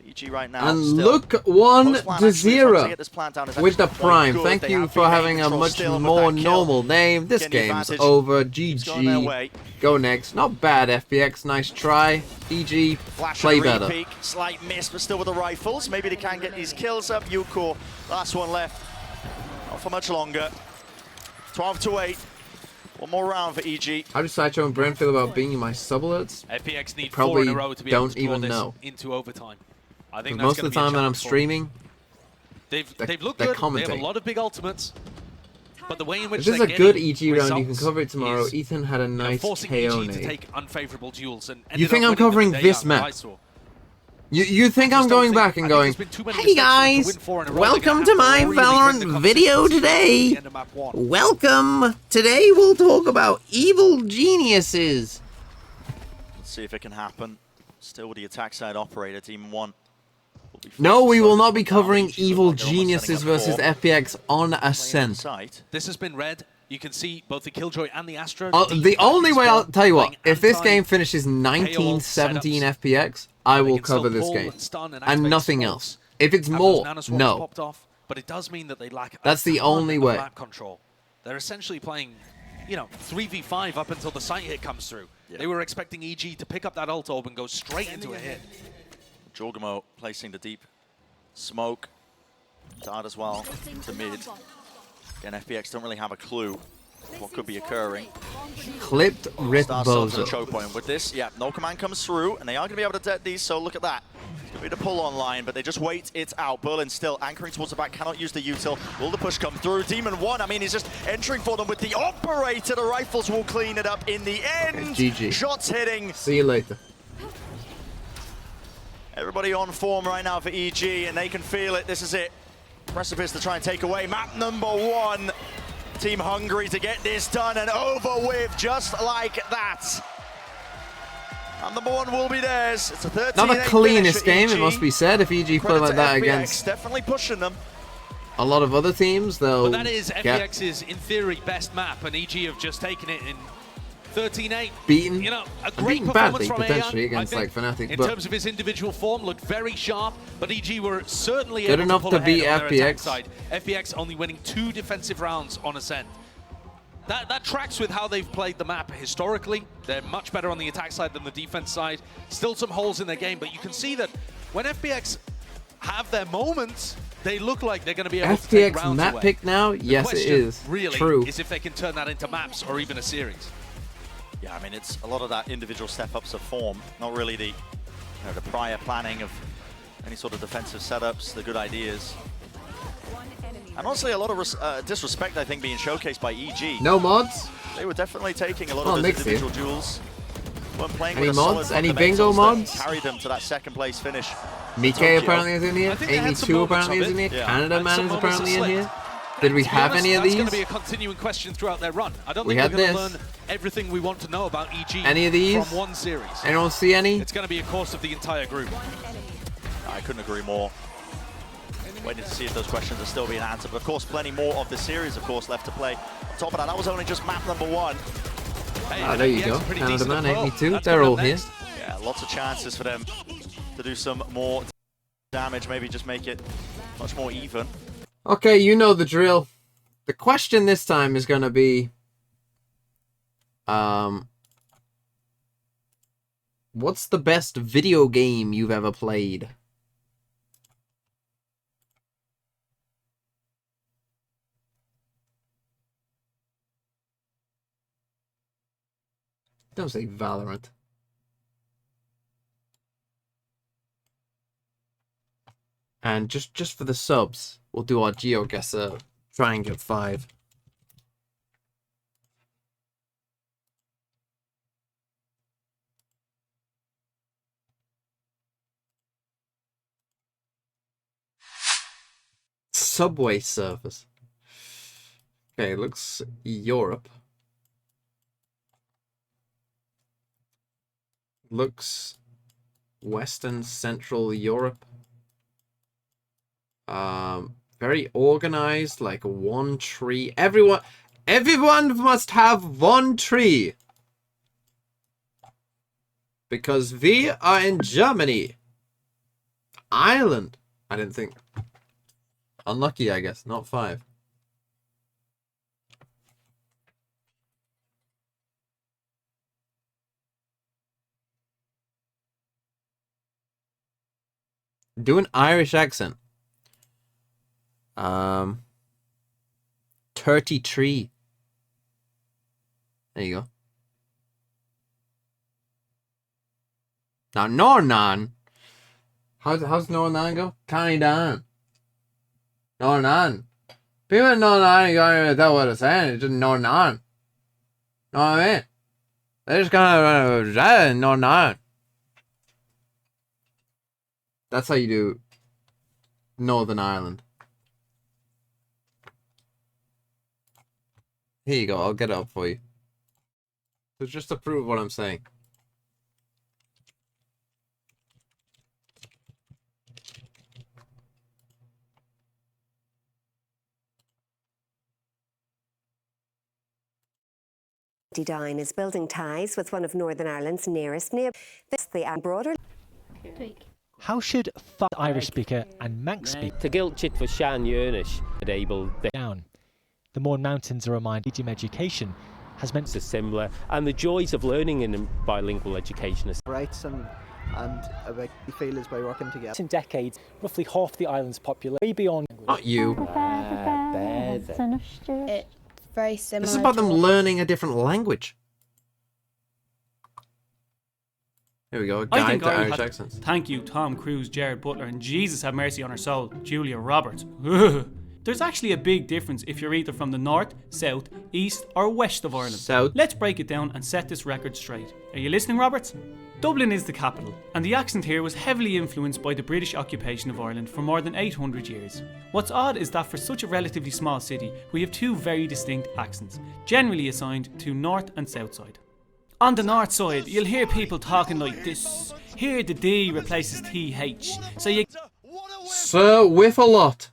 EG right now. And still, look, 1-0 with the Prime. good. Thank They you have for been having a control much still, but more that kill normal name. This getting the game's advantage. over. Keeps going their GG. way. Go next. Not bad, FPX. Nice try. EG, Flash play and better. re-peek, slight miss, but still with the rifles. Maybe they can get these kills up. Yuko, last one left. Not for much longer. 12-8. One more round for EG. How do Sideshow and Brent feel about being in my sub alerts? FPX need Probably 4 in a row to be able don't to draw even this know. into overtime. I think Most of the time that I'm streaming, they've looked they good. commentate. They have a lot of big ultimates, but the way in which This is they're a good getting EG round. You can results cover it tomorrow. is, Ethan had a nice forcing KO EG to nade. take unfavorable duels and You think I'm ended up winning covering the day this out map? with Lysor. You think I'm going back and going, hey guys, welcome to my Valorant video today. Welcome. Today we'll talk about evil geniuses. Let's see if it can happen. Still with the attack side operator, Team 1. No, we will not be covering evil geniuses versus FPX on Ascent. This has been red. You can see both the Killjoy and the Astra. The only way, I'll tell you what, if this game finishes 1917 FPX, I will cover this game. And nothing else. If it's more, no. Popped off, but it does mean that they lack That's the only way. Map control. They're essentially playing, 3v5 up until the sight hit comes through. They were expecting EG to pick up that ult orb and go straight into a hit. Jorgamo placing the deep smoke. Dart as well to mid. Again, FPX don't really have a clue what could be occurring. Clipped Rip Bozo. Choke point. With this, yeah, no command comes through, and they are going to be able to dead these, so look at that. It's going to be the pull online, but they just wait it out. Berlin still anchoring towards the back, cannot use the util. Will the push come through? Demon 1, I mean, he's just entering for them with the operator. The rifles will clean it up in the end. GG. Shots hitting. See you later. Everybody on form right now for EG, and they can feel it. This is it. Precipice to try and take away map number 1. Team hungry to get this done and over with just like that. And number 1 will be theirs. It's a 13-8 Not the cleanest game, EG. it must be said, if EG play like that FPX, against definitely pushing them. a lot of other teams, they'll But that is get FPX's, in theory, best map, and EG have just taken it in 13-8. beaten. A great Beaten performance badly, from potentially, Aeon, against I think, like Fnatic, in but terms of his individual form, looked very sharp, but EG were certainly good able enough to pull to ahead beat on their attack FPX. side. FPX only winning 2 defensive rounds on Ascent. That tracks with how they've played the map historically. They're much better on the attack side than the defense side. Still some holes in their game, but you can see that when FPX have their moments, they look like they're going to be able to take FPX rounds map away. pick now? The Yes, it question is. really True. is if they can turn that into maps or even a series. Yeah, I mean, it's a lot of that individual step-ups of form, not really the, the prior planning of any sort of defensive setups, the good ideas. And honestly, a lot of disrespect, I think, being showcased by EG. No mods? They were definitely taking a lot Oh, of those Nick's individual duels. Weren't playing Any with a mods? solid Any bingo fundamentals that mods? carried them to that second place finish. Mike Tokyo. apparently is in here. Amy 2 apparently is in here. Yeah. Canada Man is apparently in here. And Did we to be have honest, any of that's these? going to be a continuing question throughout their run. I don't We think had we're going to this. learn everything we want to know about EG Any of these? from one series. Anyone see any? It's going to be a course of the entire group. I couldn't agree more. Waiting to see if those questions are still being answered. But of course, plenty more of the series, of course, left to play. On top of that, that was only just map number 1. Ah, there you go. Canada Man, Amy 2. They're all here. Yeah, lots of chances for them to do some more damage, maybe just make it much more even. Okay, you know the drill. The question this time is going to be, what's the best video game you've ever played? Don't say Valorant. And just for the subs, we'll do our GeoGuessr, try and get 5. Subway servers. Okay, looks Europe. Looks Western Central Europe. Very organized, like one tree. Everyone must have one tree. Because we are in Germany. Ireland. I didn't think. Unlucky, I guess. Not 5. Do an Irish accent. 33. There you go. Now Nornan. How's Nornan go? Connie Dan. Nornan. People in Nornan don't know what they're saying. It's just Nornan. Know what I mean? They just kind of Nornan. That's how you do Northern Ireland. Here you go. I'll get it up for you. So just to prove what I'm saying. Dine is building ties with one of Northern Ireland's nearest neighbours. This the broader. How should FUT Irish speaker and Manx speaker to gilchit for Shan Yernish able down? The Mourne Mountains are reminded medium education has meant similar, and the joys of learning in bilingual education is rights and about the failures by working together. In decades, roughly half the island's population, way beyond. Not you. It's very similar. This is about them learning a different language. Here we go, a guide to Irish accents. Thank you, Tom Cruise, Jared Butler, and Jesus have mercy on her soul, Julia Roberts. There's actually a big difference if you're either from the north, south, east, or west of Ireland. South. Let's break it down and set this record straight. Are you listening, Roberts? Dublin is the capital, and the accent here was heavily influenced by the British occupation of Ireland for more than 800 years. What's odd is that for such a relatively small city, we have 2 very distinct accents, generally assigned to north and south side. On the north side, you'll hear people talking like this. Here the D replaces TH, so you... Sir, with a lot.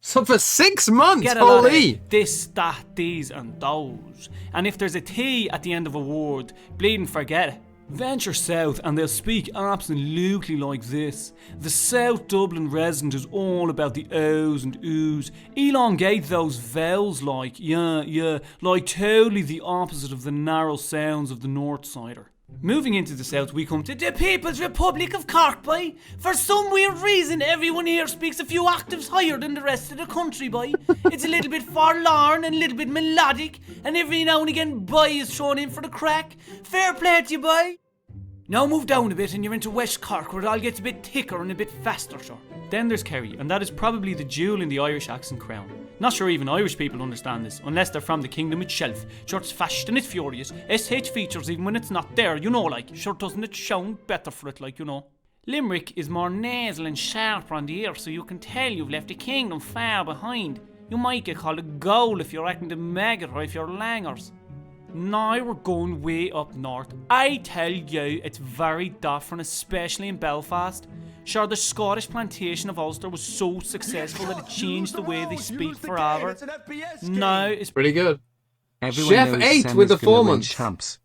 So for 6 months, get a holy! Lot of this, that, these, and those. And if there's a T at the end of a word, bleeding forget it. Venture south and they'll speak absolutely like this. The South Dublin resident is all about the O's and Oo's. Elongate those vowels like, yeah, like totally the opposite of the narrow sounds of the North Sider. Moving into the south, we come to the People's Republic of Cork, boy. For some weird reason, everyone here speaks a few octaves higher than the rest of the country, boy. It's a little bit forlorn and a little bit melodic, and every now and again, boy is thrown in for the crack. Fair play to you, boy. Now move down a bit and you're into West Cork, where it all gets a bit thicker and a bit faster, sure. Then there's Kerry, and that is probably the jewel in the Irish accent crown. Not sure even Irish people understand this, unless they're from the kingdom itself. Sure, it's fast and it's furious. SH features even when it's not there, you know, like. Sure, doesn't it sound better for it, like, you know. Limerick is more nasal and sharper on the ear, so you can tell you've left the kingdom far behind. You might get called a goal if you're acting the maggot or if you're langers. Now we're going way up north. I tell you, it's very different, especially in Belfast. Sure, the Scottish plantation of Ulster was so successful that it changed the way they speak forever. Now it's pretty good. Chef 8 with the 4 months.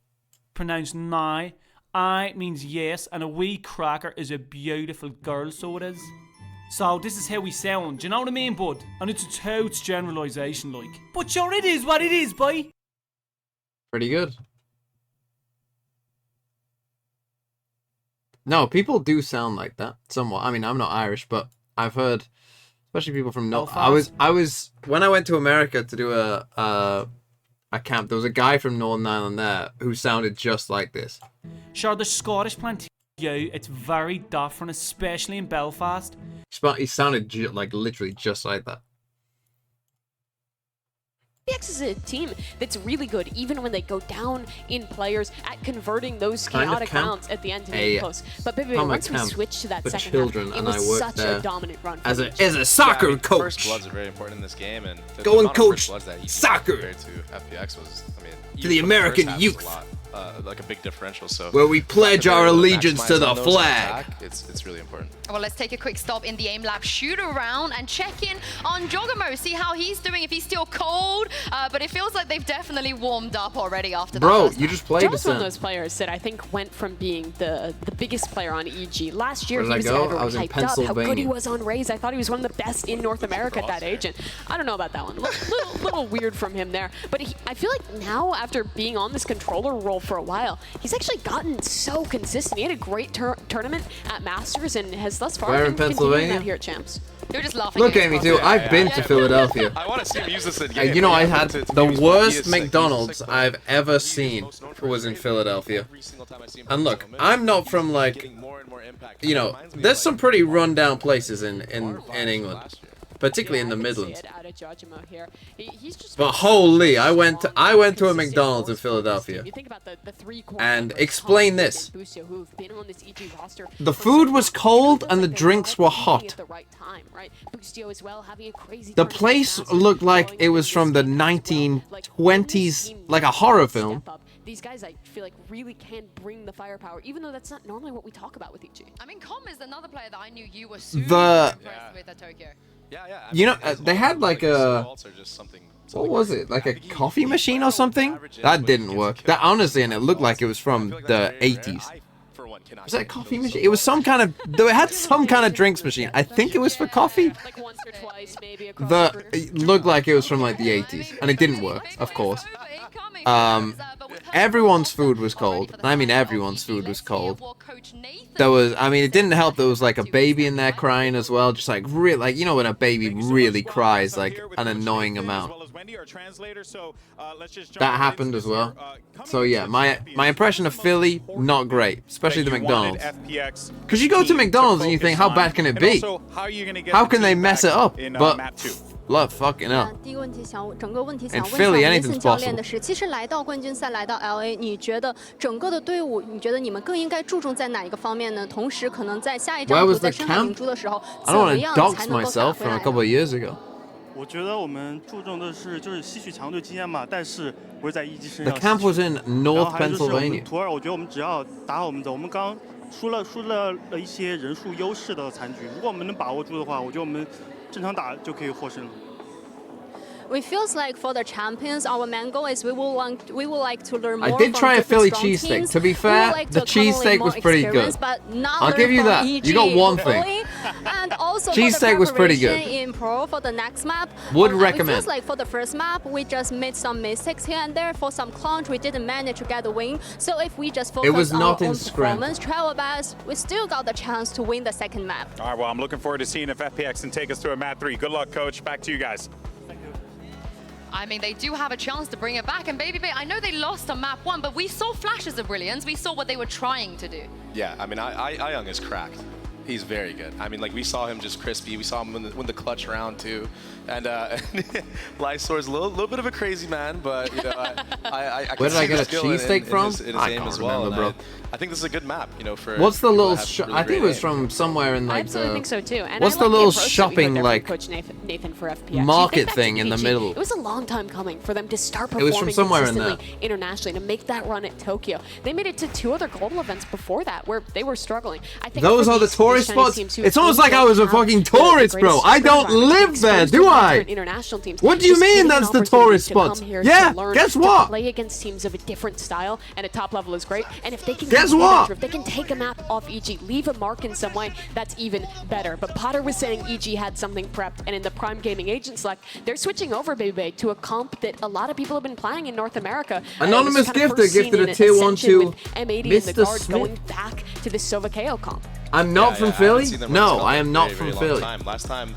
Pronounced now. I means yes, and a wee cracker is a beautiful girl, so it is. So this is how we sound, do you know what I mean, bud? And it's a totes generalisation, like. But sure, it is what it is, boy. Pretty good. No, people do sound like that somewhat. I mean, I'm not Irish, but I've heard, especially people from North. I was when I went to America to do a camp. There was a guy from Northern Ireland there who sounded just like this. Sure, the Scottish plantation, it's very different, especially in Belfast. He sounded like literally just like that. FPX is a team that's really good, even when they go down in players, at converting those chaotic rounds at the end to make it close. But baby, once we switch to that second half, it was such a dominant run. As a soccer coach. First bloods are very important in this game, and go and coach soccer compared to FPX was, I mean, to the American youth. Like a big differential. So where we pledge our allegiance to the flag. It's really important. Well, let's take a quick stop in the aim lab, shoot around, and check in on Jogamo, see how he's doing, if he's still cold. But it feels like they've definitely warmed up already after that. Bro, you just played Joe's one of those players that I think went from being the biggest player on EG. Last year, he was hyped up how good he was on Raze. I thought he was one of the best in North America at that age. And I don't know about that one. Little weird from him there. But I feel like now, after being on this controller role for a while, he's actually gotten so consistent. He had a great tournament at Masters and has thus far been continuing that here at Champs. You're just laughing. Look at me too. I've been to Philadelphia. I want to see him use this in game. You know, I had the worst McDonald's I've ever seen was in Philadelphia. And look, I'm not from like, you know, there's some pretty rundown places in England. Particularly in the Midlands. But holy, I went to a McDonald's in Philadelphia. And explain this. The food was cold and the drinks were hot. The place looked like it was from the 1920s, like a horror film. These guys, I feel like, really can bring the firepower, even though that's not normally what we talk about with EG. I mean, Com is another player that I knew you were super impressed with at Tokyo. You know, they had like a, what was it? Like a coffee machine or something? That didn't work. That honestly, and it looked like it was from the 80s. Was that a coffee machine? It was some kind of, it had some kind of drinks machine. I think it was for coffee. It looked like it was from like the 80s, and it didn't work, of course. Everyone's food was cold. I mean, everyone's food was cold. There was, I mean, it didn't help. There was like a baby in there crying as well. Just like real, like, you know, when a baby really cries, like an annoying amount. That happened as well. So yeah, my impression of Philly, not great, especially the McDonald's. Because you go to McDonald's and you think, how bad can it be? How can they mess it up? But love fucking hell. In Philly, anything's possible. 其实来到冠军赛，来到 LA， 你觉得整个的队伍，你觉得你们更应该注重在哪一个方面呢？同时，可能在下一场比赛深海明珠的时候，怎么样才能够打回来？我觉得我们注重的是就是吸取强队经验嘛，但是不是在一级身上。The camp was in North Pennsylvania. 图二，我觉得我们只要打好我们的，我们刚输了一些人数优势的残局，如果我们能把握住的话，我觉得我们正常打就可以获胜了。 We feels like for the champions, our main goal is we would like to learn more. I did try a Philly cheesesteak. To be fair, the cheesesteak was pretty good. I'll give you that. You got one thing. And also cheesesteak was pretty good. In pro for the next map, would recommend. It feels like for the first map, we just made some mistakes here and there. For some clutch, we didn't manage to get the win. So if we just focus on our own performance, try our best, we still got the chance to win the second map. All right, well, I'm looking forward to seeing if FPX can take us to a map 3. Good luck, coach. Back to you guys. I mean, they do have a chance to bring it back. And Baby Bay, I know they lost on map 1, but we saw flashes of brilliance. We saw what they were trying to do. Yeah, I mean, Young is cracked. He's very good. I mean, like, we saw him just crispy. We saw him win the clutch round, too. And Lysor's a little bit of a crazy man, but, you know, I where did I get a cheesesteak from? I can't remember, bro. I think this is a good map, you know, for... What's the little... Really I think it was from somewhere in, like, I absolutely think so, too. And what's the little shopping, like, Coach Nathan for FPX. market thing in the middle? It was a long time coming for them to start performing it was from somewhere consistently internationally, to make that run at Tokyo. They made it to 2 other global events before that, where they were struggling. I think those are the tourist spots? It's almost like I was a fucking tourist, bro. I don't live there, do I? What do you mean that's the tourist spots? Yeah, guess what? Play against teams of a different style, and at top level is great. And if they can guess what? If they can take a map off EG, leave a mark in some way, that's even better. But Potter was saying EG had something prepped, and in the Prime Gaming Agent Select, they're switching over, Baby, to a comp that a lot of people have been playing in North America. Anonymous Gifter gifted a tier 1 to Mr. Smith. Going back to the Sova KO comp. I'm not from Philly? No, I am not from Philly. Last time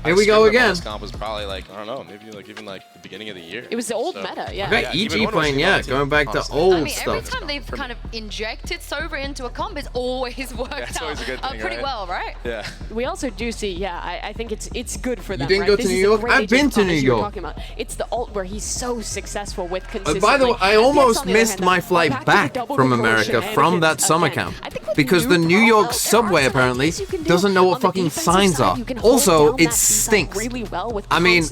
Here we go again. This comp was probably like, I don't know, maybe like even like the beginning of the year. It was the old meta, yeah. Okay, EG playing, yeah, going back to old I mean, stuff. every time they've kind of injected Sova into a comp, it's always worked out pretty well, right? Yeah. We also do see, yeah, I think it's good for them. You didn't go to New York? I've been to New York. It's the ult where he's so successful with consistency. By the way, I almost missed my flight back from America from that summer camp because the New York subway apparently doesn't know what fucking signs are. Also, it stinks. I mean,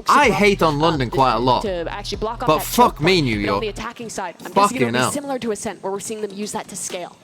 I hate on London quite a lot, but fuck me, New York. On the attacking side, I'm Fucking guessing it'll hell. be similar to Ascent, where we're seeing them use that to scale.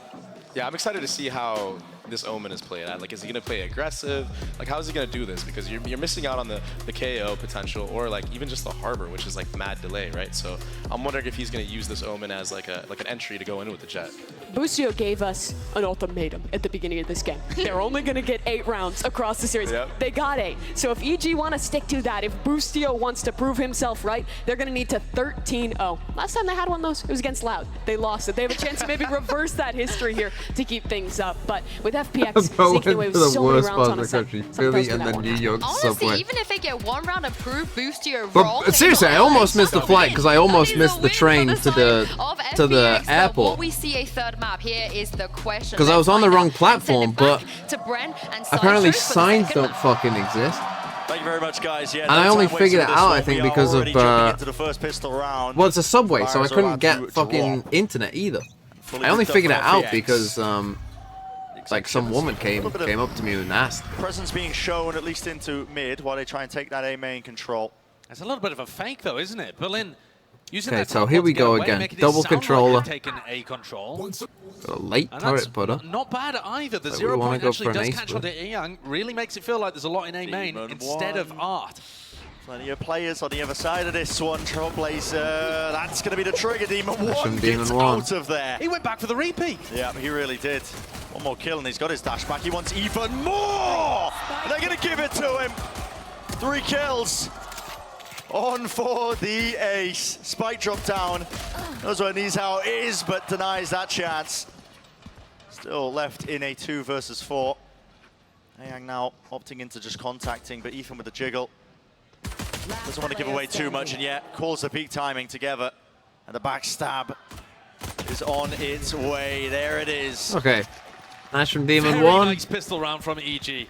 Yeah, I'm excited to see how this Omen is played at. Like, is he going to play aggressive? Like, how is he going to do this? Because you're missing out on the KO potential, or like even just the Harbor, which is like mad delay, right? So I'm wondering if he's going to use this Omen as like an entry to go in with the Jet. Boostio gave us an ultimatum at the beginning of this game. They're only going to get 8 rounds across the series. Yep. They got 8. So if EG want to stick to that, if Boostio wants to prove himself right, they're going to need to 13-0. Last time they had one of those, it was against Loud. They lost it. They have a chance to maybe reverse that history here to keep things up. But with FPX sneaking away with so many rounds on Ascent, Philly and the New York Honestly, subway. even if they get 1 round of proof, Boostio But wrong. seriously, I almost missed the flight because I almost missed the train to the airport. Will we see a third map? Here is the question. Because I was on the wrong platform, but to Bren and apparently signs don't fucking exist. Thank you very much, guys. Yeah, And I only figured it out, I think, because of the pistol round. well, it's a subway, so I Fires are couldn't about get to fucking internet either. Fully I only booked up figured for it out FPX. because like some woman came up to me and asked. Presence being shown at least into mid while they try and take that A main control. It's a little bit of a fake though, isn't it? Berlin using Okay, that so top here wall we to get go away, again. making it Double sound like controller. they're taking A control. Got a late And turret that's putter. not bad either. The Like, we 0 wanna point go actually for an does ace catch with- onto Eyang. Really makes it feel like there's a lot in A main instead of Art. Plenty of players on the other side of this one. Trailblazer, that's going to be the trigger. Demon That's 1 from Demon gets 1. out of there. He went back for the repeat. Yeah, he really did. One more kill and he's got his dash back. He wants even more. They're going to give it to him. 3 kills. On for the ace. Spike drop down. Knows where Nizhao is, but denies that chance. Still left in a 2 versus 4. Eyang now opting into just contacting, but Ethan with the jiggle. Doesn't want to give away too much, and yet calls the peak timing together. And the backstab is on its way. There it is. Okay. Nice from Demon Very 1. nice pistol round from EG.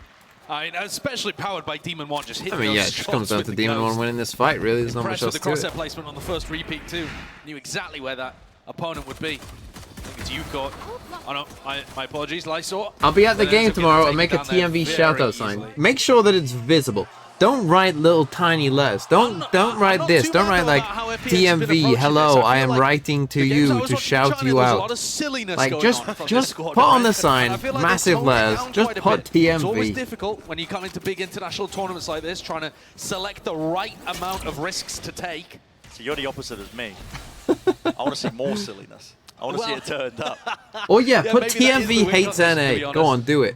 I mean, especially powered by Demon 1, just hitting I mean, those yeah, it just shots comes down with to the Demon ghost. 1 winning this fight, really. There's not much Impressed else with the to crosshair it. placement on the first repeat too. Knew exactly where that opponent would be. I think it's you caught. Oh no, my apologies, Lysor. I'll be at the But game ends up getting tomorrow and make a taken down there TMV very shoutout sign. easily. Make sure that it's visible. Don't write little tiny letters. Don't write this. Don't write like TMV. Hello, I am writing to you to shout you out. Like just put on the sign massive letters. Just put It's always TMV. difficult when you come into big international tournaments like this, trying to select the right amount of risks to take. So you're the opposite of me. I want to see more silliness. I want to see it turned up. Oh yeah, put maybe that is the TMV win hates on this, to be NA. Go honest. on, do it.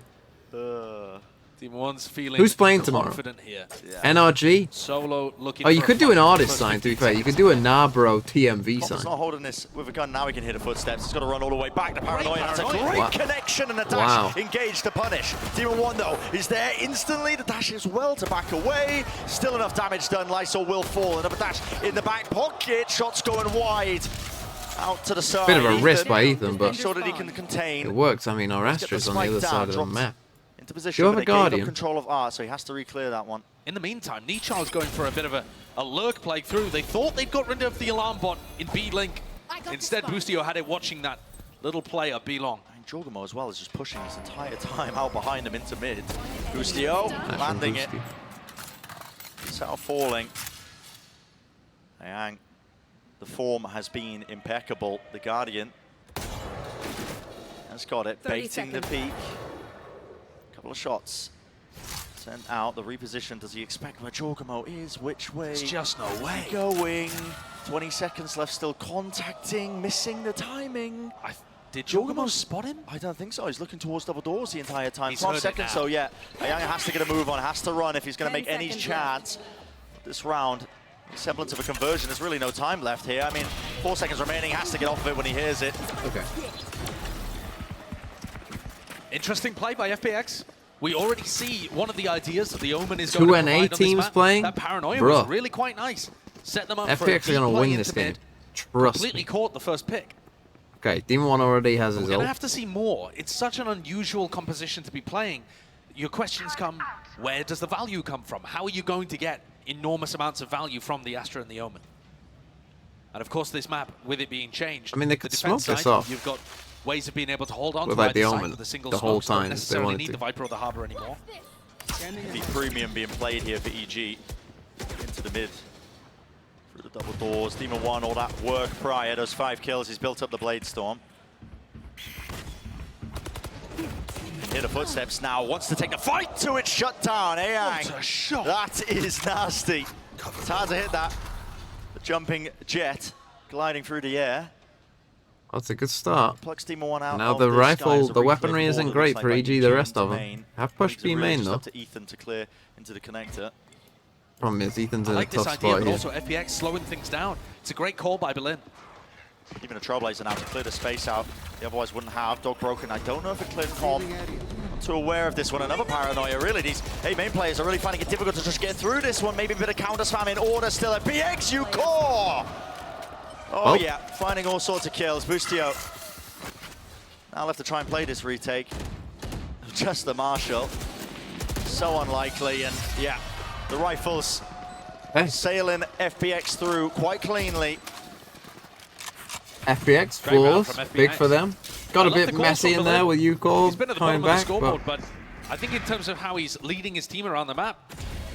Team 1's feeling Who's playing tomorrow? confident here. NRG? Solo looking Oh, you for could a do an fight. artist First sign, to be repeat. fair. You could do a Nabro TMV Pop's sign. not holding this with a gun. Now he can hear the footsteps. He's got to run all the way back to Paranoia. That's a great Wow. connection and a dash. Wow. Engaged to punish. Demon 1, though, is there instantly. The dash is well to back away. Still enough damage done. Lysol will fall. Another dash in the back pocket. Shots going wide. Out to the side. Bit of a risk by Ethan, but Make sure that he can contain. it works. I mean, our Let's get the Astra's on the other spike side down, of the dropped map. into position, You have but a they gave up Guardian. control of R, so he has to re-clear that one. In the meantime, Nichaw's going for a bit of a lurk play through. They thought they'd got rid of the alarm bot in B-Link. Instead, Boostio had it watching that little play at B-Long. And Jorgamo as well is just pushing his entire time out behind him into mid. Boostio landing it. South falling. Eyang. The form has been impeccable. The Guardian has got it, baiting the peak. Couple of shots sent out. The reposition. Does he expect where Jorgamo is? Which way? There's just no way. Going. 20 seconds left. Still contacting. Missing the timing. Did Jorgamo spot him? I don't think so. He's looking towards double doors the entire time. He's 12 heard it seconds, now. so yeah. Eyang has to get a move on, has to run if he's going to make any chance this round. Semblance of a conversion. There's really no time left here. I mean, 4 seconds remaining. Has to get off of it when he hears it. Okay. Interesting play by FPX. We already see one of the ideas that the Omen is Two going to NA provide on teams this map. playing? That paranoia Bruh. was really quite nice. Set them up for a FPX are deep gonna play win this into game. mid. Trust Completely me. caught the first pick. Okay, Demon 1 already has his We're going to ult. have to see more. It's such an unusual composition to be playing. Your questions come, where does the value come from? How are you going to get enormous amounts of value from the Astra and the Omen? And of course, this map, with it being changed, I mean, they could the smoke defense this side, off. You've got ways of being able to hold on With to like the either side Omen with a single the whole smoke, so don't time if they necessarily wanted need to. the Viper or the Harbor anymore. The premium being played here for EG. Into the mid. Through the double doors. Demon 1, all that work prior. Those 5 kills. He's built up the Blade Storm. Hear the footsteps now. Wants to take the fight to it. Shut down. Ayang. What a shot. That is nasty. It's hard to hit that. The jumping jet gliding through the air. That's a good start. Plucks Demon 1 out. Now of the this. rifle, Guys, a the replay weaponry ball isn't that great looks for like EG, EG the rest into of them. main. Have pushed It's B really main just though. up to Ethan to clear into the connector. Problem is, Ethan's I in a like this tough idea, spot but here. also FPX slowing things down. It's a great call by Berlin. Even a Trailblazer now to clear the space out. They otherwise wouldn't have. Dog broken. I don't know if it cleared Com. Not too aware of this one. Another paranoia, really. These main players are really finding it difficult to just get through this one. Maybe a bit of counter spam in order still. FPX, you core! Oh, yeah. Finding all sorts of kills. Boostio. Now left to try and play this retake. Just the Marshal. So unlikely. And yeah, the rifles sailing FPX through quite cleanly. FPX, flawless, big for them. Got a bit messy in there with Ucore He's been at the coming bottom of back, the scoreboard, but I think in terms of how he's leading his team around the map,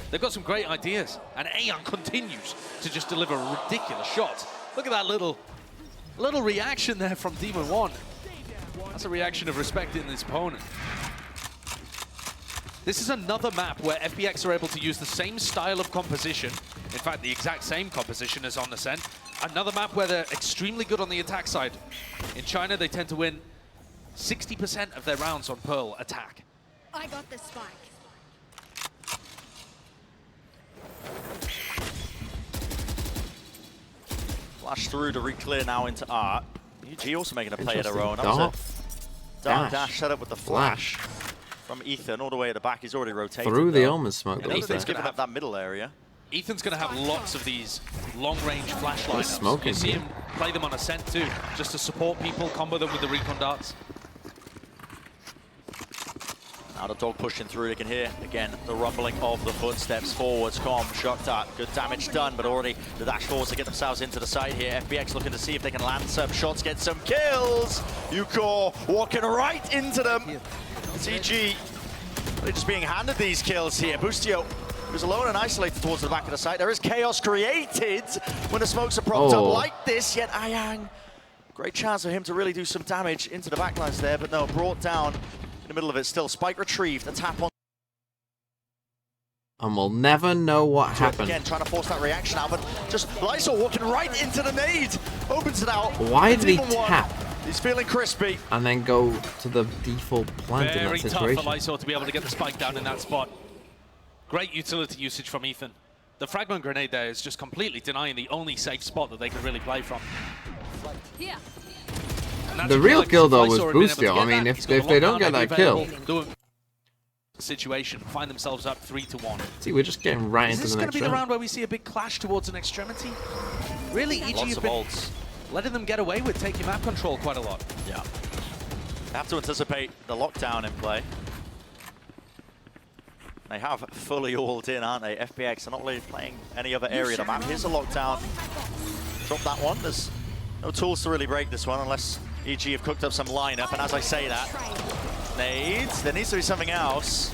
they've got some great ideas. And Aeon continues to just deliver ridiculous shots. Look at that little reaction there from Demon 1. That's a reaction of respecting his opponent. This is another map where FPX are able to use the same style of composition, in fact the exact same composition as on Ascent. Another map where they're extremely good on the attack side. In China, they tend to win 60% of their rounds on Pearl attack. I got the spike. Flash through to re-clear now into Art. UG also making a play of their own. That Dart. was a dark dash set up with the flash from Ethan all the way at the back. He's already rotated. Through the Omen smoke. And Ethan's giving up that middle area. Ethan's going to have lots of these long-range flash lineups. Smoking You see here. him play them on Ascent too, just to support people, combo them with the recon darts. Now the dog pushing through. They can hear, again, the rumbling of the footsteps forwards. Com, shocked at. Good damage done, but already the dash forwards to get themselves into the side here. FPX looking to see if they can land some shots, get some kills. Ucore walking right into them. It's EG. They're just being handed these kills here. Boostio was alone and isolated towards the back of the site. There is chaos created when the smokes are propped up like this, yet Ayang, great chance for him to really do some damage into the backlines there, but no, brought down in the middle of it still. Spike retrieved, a tap on. And we'll never know what happened. Again, trying to force that reaction out, but just Lysol walking right into the nade. Opens it out. Why did he tap? He's feeling crispy. And then go to the default plant in that Very tough situation. for Lysol to be able to get the spike down in that spot. Great utility usage from Ethan. The fragment grenade there is just completely denying the only safe spot that they could really play from. Yeah. The real kill though was Boostio. I mean, if they don't get that kill. Situation, find themselves up 3-1. See, we're just getting right into the next round. Is this going to be the round where we see a big clash towards an extremity? Really, EG have been letting them get away with taking map control quite a lot. Yeah. They have to anticipate the lockdown in play. They have fully alled in, aren't they? FPX are not really playing any other area of the map. Here's a lockdown. Drop that one. There's no tools to really break this one unless EG have cooked up some lineup. And as I say that, nades, there needs to be something else.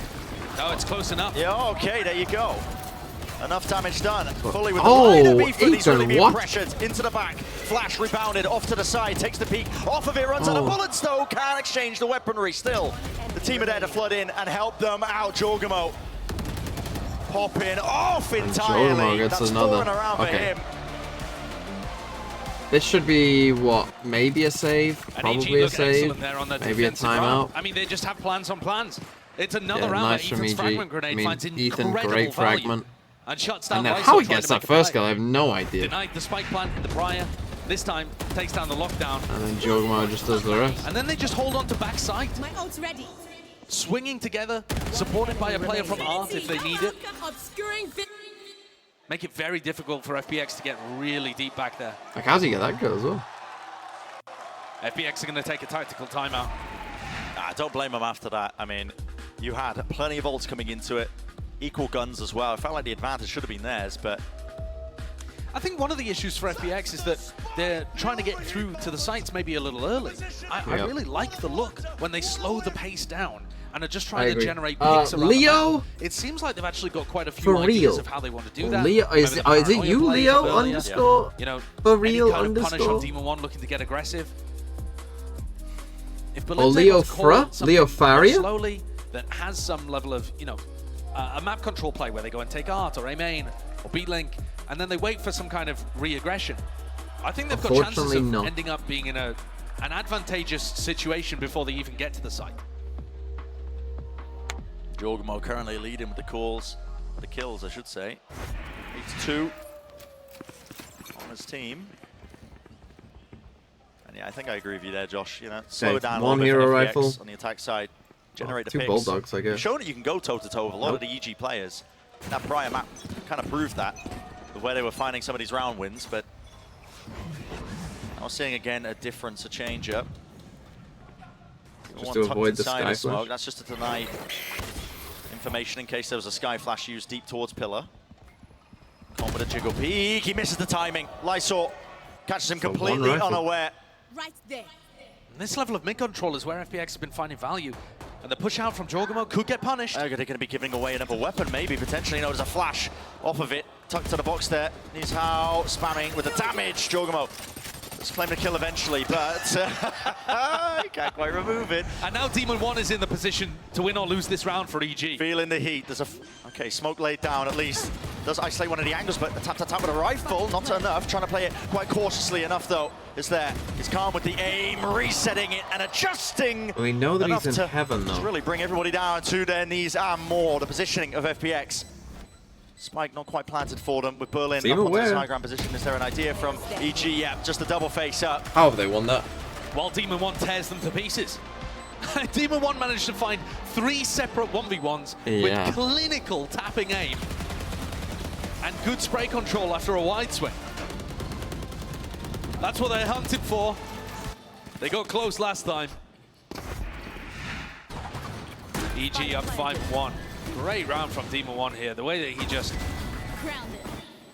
No, it's close enough. Yeah, okay, there you go. Enough damage done. Fully with the lineup. Ethan, he's really being pressured into the back. Flash rebounded off to the side, takes the peek off of it, runs out of bullets though. Can't exchange the weaponry. Still, the team are there to flood in and help them out. Jorgamo popping off entirely. Gets That's another. falling around for him. This should be what? Maybe a save, probably a save, maybe a timeout. I mean, they just have plans on plans. It's another Yeah, round nice where from Ethan's EG. fragment grenade finds Ethan, incredible great value fragment. and shuts down And then Lysol how he trying gets to that make a first play. kill, I have no idea. Denied the spike plant in the prior. This time takes down the lockdown. And then Jorgamo just does the rest. And then they just hold on to backside. My ult's ready. swinging together, supported by a player from Art if they need it. Make it very difficult for FPX to get really deep back there. Like, how's he get that good as well? FPX are going to take a tactical timeout. Don't blame them after that. I mean, you had plenty of ults coming into it, equal guns as well. I felt like the advantage should have been theirs, but... I think one of the issues for FPX is that they're trying to get through to the sites maybe a little early. I really like the look when they slow the pace down and are just trying to generate picks around Leo? It seems like they've actually got quite a few ideas of how they want to do that. Leo, is it you, Leo underscore? You know, for real any kind of punish on underscore? Demon 1 looking to get aggressive. If Oh, Leo Fra? Leo Faria? Slowly, that has some level of, you know, a map control play where they go and take Art or A main or B link, and then they wait for some kind of re-aggression. I think they've got chances of ending up being in an advantageous situation before they even get to the site. Jorgamo currently leading with the kills, I should say. 8-2 on his team. And yeah, I think I agree with you there, Josh. You know, slow down one a little hero bit for FPX rifle on the attack side. Generate the two picks. bulldogs, I guess. You've shown that you can go toe-to-toe with a lot of the EG players. That prior map kind of proved that, where they were finding some of these round wins, but I was seeing again a difference, a change-up. Just to avoid the sky flash. That's just to deny information in case there was a sky flash used deep towards pillar. Confident jiggle peek, he misses the timing. Lysor catches him completely unaware. Right there. And this level of mid control is where FPX have been finding value. And the push out from Jorgamo could get punished. They're going to be giving away another weapon, maybe, potentially. No, there's a flash off of it. Tucked to the box there. He's how spamming with the damage. Jorgamo let's claim the kill eventually, but he can't quite remove it. And now Demon 1 is in the position to win or lose this round for EG. Feeling the heat. There's a okay, smoke laid down at least. Does isolate one of the angles, but tap with a rifle, not enough. Trying to play it quite cautiously enough though. Is there? He's calm with the aim, resetting it and adjusting. We know that he's in heaven though. To really bring everybody down to their knees and more. The positioning of FPX. Spike not quite planted for them with Berlin up onto the high ground position. Is there an idea from EG? Yeah, just a double face up. How have they won that? While Demon 1 tears them to pieces. Demon 1 managed to find 3 separate 1v1s with clinical tapping aim and good spray control after a wide swing. That's what they're hunted for. They got close last time. EG up 5-1. Great round from Demon 1 here. The way that he just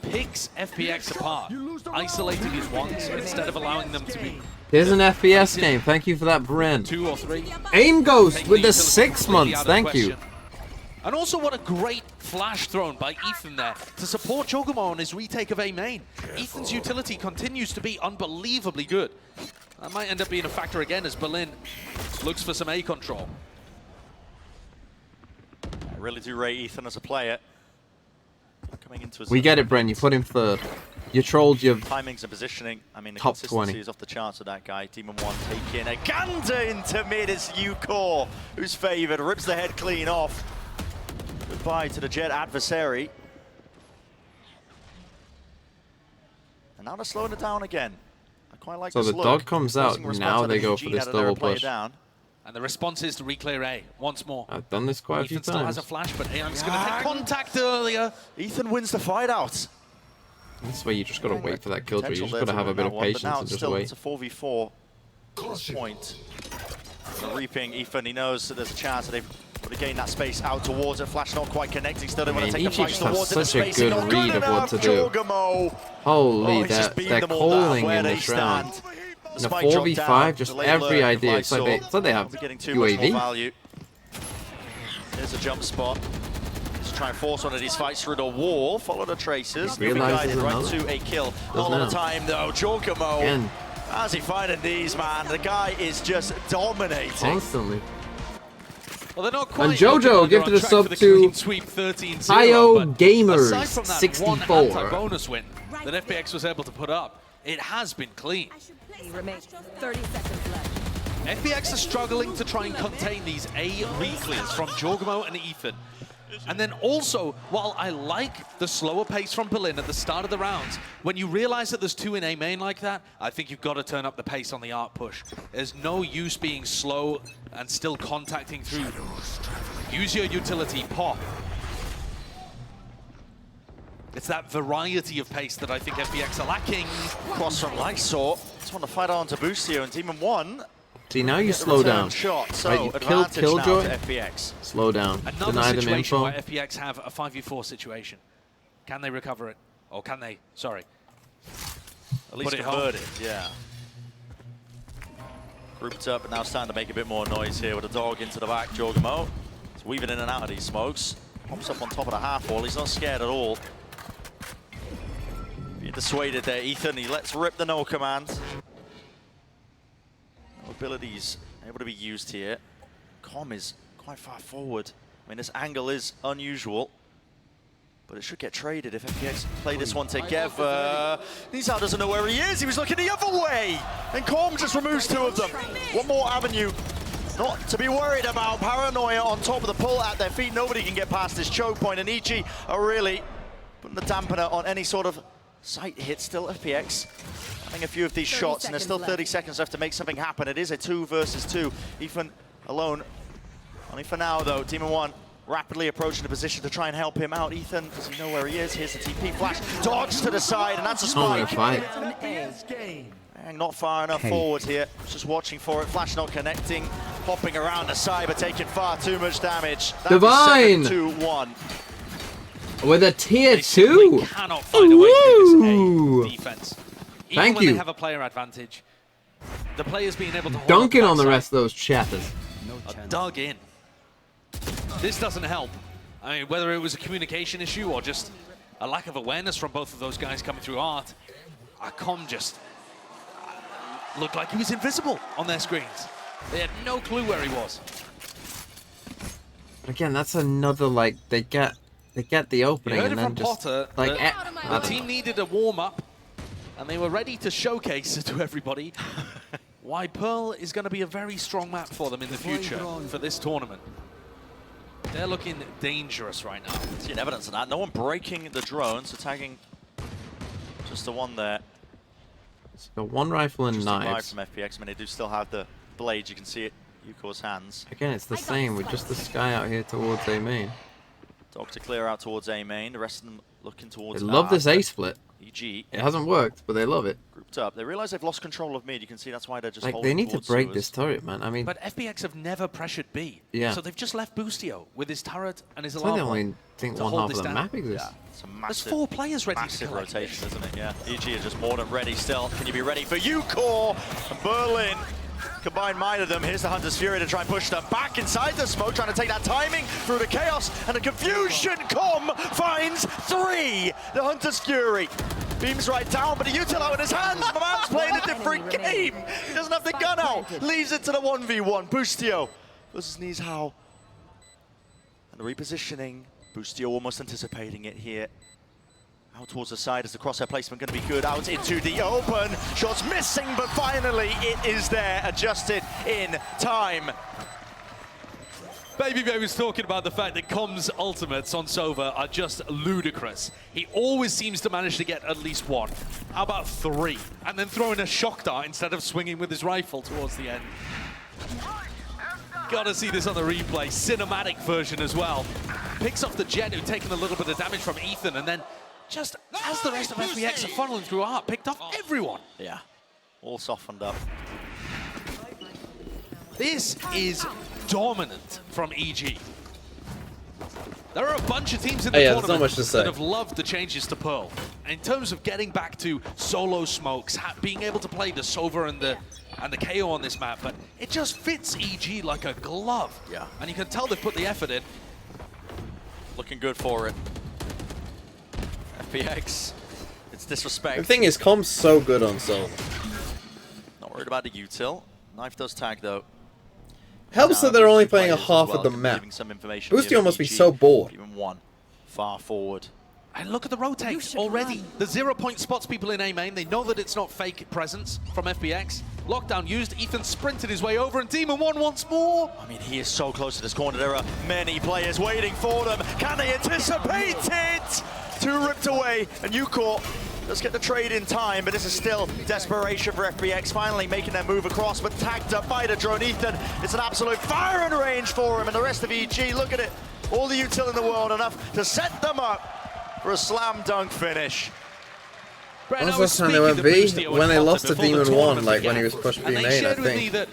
picks FPX apart, isolating his ones instead of allowing them to be. Here's an FPS game. Thank you for that, Brent. 2 or 3. Aim Ghost with the 6 months. Thank you. And also what a great flash thrown by Ethan there to support Jorgamo on his retake of A main. Ethan's utility continues to be unbelievably good. That might end up being a factor again as Berlin looks for some A control. I really do rate Ethan as a player. Coming into his We get it, Brent. You put him third. You trolled your timings and positioning. I mean, the top consistency 20 is off the charts with that guy. Demon 1 taking a gander into mid as U-Core, who's favored, rips the head clean off. Goodbye to the Jet adversary. And now they're slowing it down again. I quite like this look. So the dog comes out, now they go for this double push. And the response is to re-clear A once more. I've done this quite a few times. Ethan still has a flash, but AIM's going to take contact earlier. Ethan wins the fight out. This way you just got to wait for that kill tree. You just got to have a bit of patience and just wait. It's a 4v4 at this point. The reaping, Ethan, he knows that there's a chance that they've got to gain that space out towards it. Flash not quite connecting, still they want to take the fight towards it. Such a good read of what to do. Holy, they're calling in this round. In a 4v5, just every idea. It's like they have UAV. There's a jump spot. Just try and force one of these fights through the wall. Follow the traces. Moving guided right to a kill. Not a lot of time though. Jorgamo. How's he finding these, man? The guy is just dominating. Constantly. Well, they're not quite. And Jojo gifted a sub to Hio Gamers 64. Bonus win that FPX was able to put up. It has been clean. 30 seconds left. FPX are struggling to try and contain these A re-clears from Jorgamo and Ethan. And then also, while I like the slower pace from Berlin at the start of the rounds, when you realize that there's 2 in A main like that, I think you've got to turn up the pace on the art push. There's no use being slow and still contacting through. Use your utility, pop. It's that variety of pace that I think FPX are lacking. Cross from Lysor. Just want to fight on to Boostio and Demon 1. See, now you slow down. Shot, so right, you Killjoy. FPX. Slow down. Another Deny them situation info. where FPX have a 5v4 situation. Can they recover it? Or can they, sorry. At least convert it, yeah. Grouped up, but now starting to make a bit more noise here with a dog into the back. Jorgamo. He's weaving in and out of these smokes. Pops up on top of the half wall. He's not scared at all. Being dissuaded there, Ethan. He lets rip the no command. No abilities able to be used here. Com is quite far forward. I mean, this angle is unusual, but it should get traded if FPX play this one together. Nizar doesn't know where he is. He was looking the other way. And Com just removes 2 of them. One more avenue not to be worried about. Paranoia on top of the pull at their feet. Nobody can get past this choke point. And EG are really putting the dampener on any sort of sight hit. Still FPX having a few of these shots, and there's still 30 seconds left to make something happen. It is a 2 versus 2. Ethan alone. Only for now, though. Demon 1 rapidly approaching the position to try and help him out. Ethan, does he know where he is? Here's the TP flash. Dodge to the side, and that's a spike. Not far enough forward here. Just watching for it. Flash not connecting. Hopping around the side, but taking far too much damage. Divine! 2-1. With a tier 2. Cannot find a way through this A defense. Even Thank when you. They have a player advantage. The players being able to hold Dunking on the backside rest of those chatters. are dug in. This doesn't help. I mean, whether it was a communication issue or just a lack of awareness from both of those guys coming through art, Com just looked like he was invisible on their screens. They had no clue where he was. Again, that's another, like, they get the opening You heard and it then from just Potter like that the team needed a warm-up, and they were ready to showcase it to everybody why Pearl is going to be a very strong map for them in the future for this tournament. They're looking dangerous right now. Seeing evidence of that. No one breaking the drone, so tagging just the one there. So 1 rifle and just knives. From FPX. I mean, they do still have the blades. You can see it. Yuko's hands. Again, it's the same with just this guy out here towards A main. Dog to clear out towards A main. The rest of them looking towards. They love this A split. EG. It hasn't worked, but they love it. Grouped up. They realize they've lost control of mid. You can see that's why they're just like holding they need to break sewers. this turret, man. I mean, but FPX have never pressured B. Yeah. So they've just left Boostio with his turret and his I alarm. don't only think to one hold half this of the down. map exists. Yeah. It's a massive, There's 4 players ready. Massive rotation, isn't it? Yeah. EG is just more than ready still. Can you be ready for Yuko? And Berlin. Combined mind of them. Here's the Hunter's Fury to try and push them back inside the smoke, trying to take that timing through the chaos and the confusion. Com finds 3. The Hunter's Fury beams right down, but the util out in his hands. My man's playing a different game. He doesn't have the gun out. Leaves it to the 1v1. Boostio versus Nizar. And the repositioning. Boostio almost anticipating it here. Out towards the side. Is the crosshair placement going to be good? Out into the open. Shots missing, but finally it is there. Adjusted in time. Baby Bay was talking about the fact that Com's ultimates on Sova are just ludicrous. He always seems to manage to get at least 1. How about 3? And then throw in a shock dart instead of swinging with his rifle towards the end. Gotta see this on the replay. Cinematic version as well. Picks off the Jet, who'd taken a little bit of damage from Ethan, and then just as the rest of FPX are funneling through art, picked off everyone. Yeah, all softened up. This is dominant from EG. There are a bunch of teams in the tournament not much to say. that have loved the changes to Pearl. In terms of getting back to solo smokes, being able to play the Sova and the KO on this map, but it just fits EG like a glove. Yeah. And you can tell they've put the effort in. Looking good for it. FPX, it's disrespect. The thing is, Com's so good on solo. Not worried about the util. Knife does tag though. Helps that they're only playing a half of the map. Boostio must be so bored. Even 1 far forward. And look at the rotates already. The 0 point spots people in A main. They know that it's not fake presence from FPX. Lockdown used, Ethan sprinted his way over, and Demon One once more. I mean, he is so close to this corner. There are many players waiting for them. Can they anticipate it? Two ripped away, and Ucore does get the trade in time, but this is still desperation for FPX, finally making their move across, but tagged up by the drone. Ethan, it's an absolute firing range for him, and the rest of EG, look at it. All the util in the world, enough to set them up for a slam dunk finish. When was last time they went B? When they lost to Demon 1, like when he was pushed B main, I think.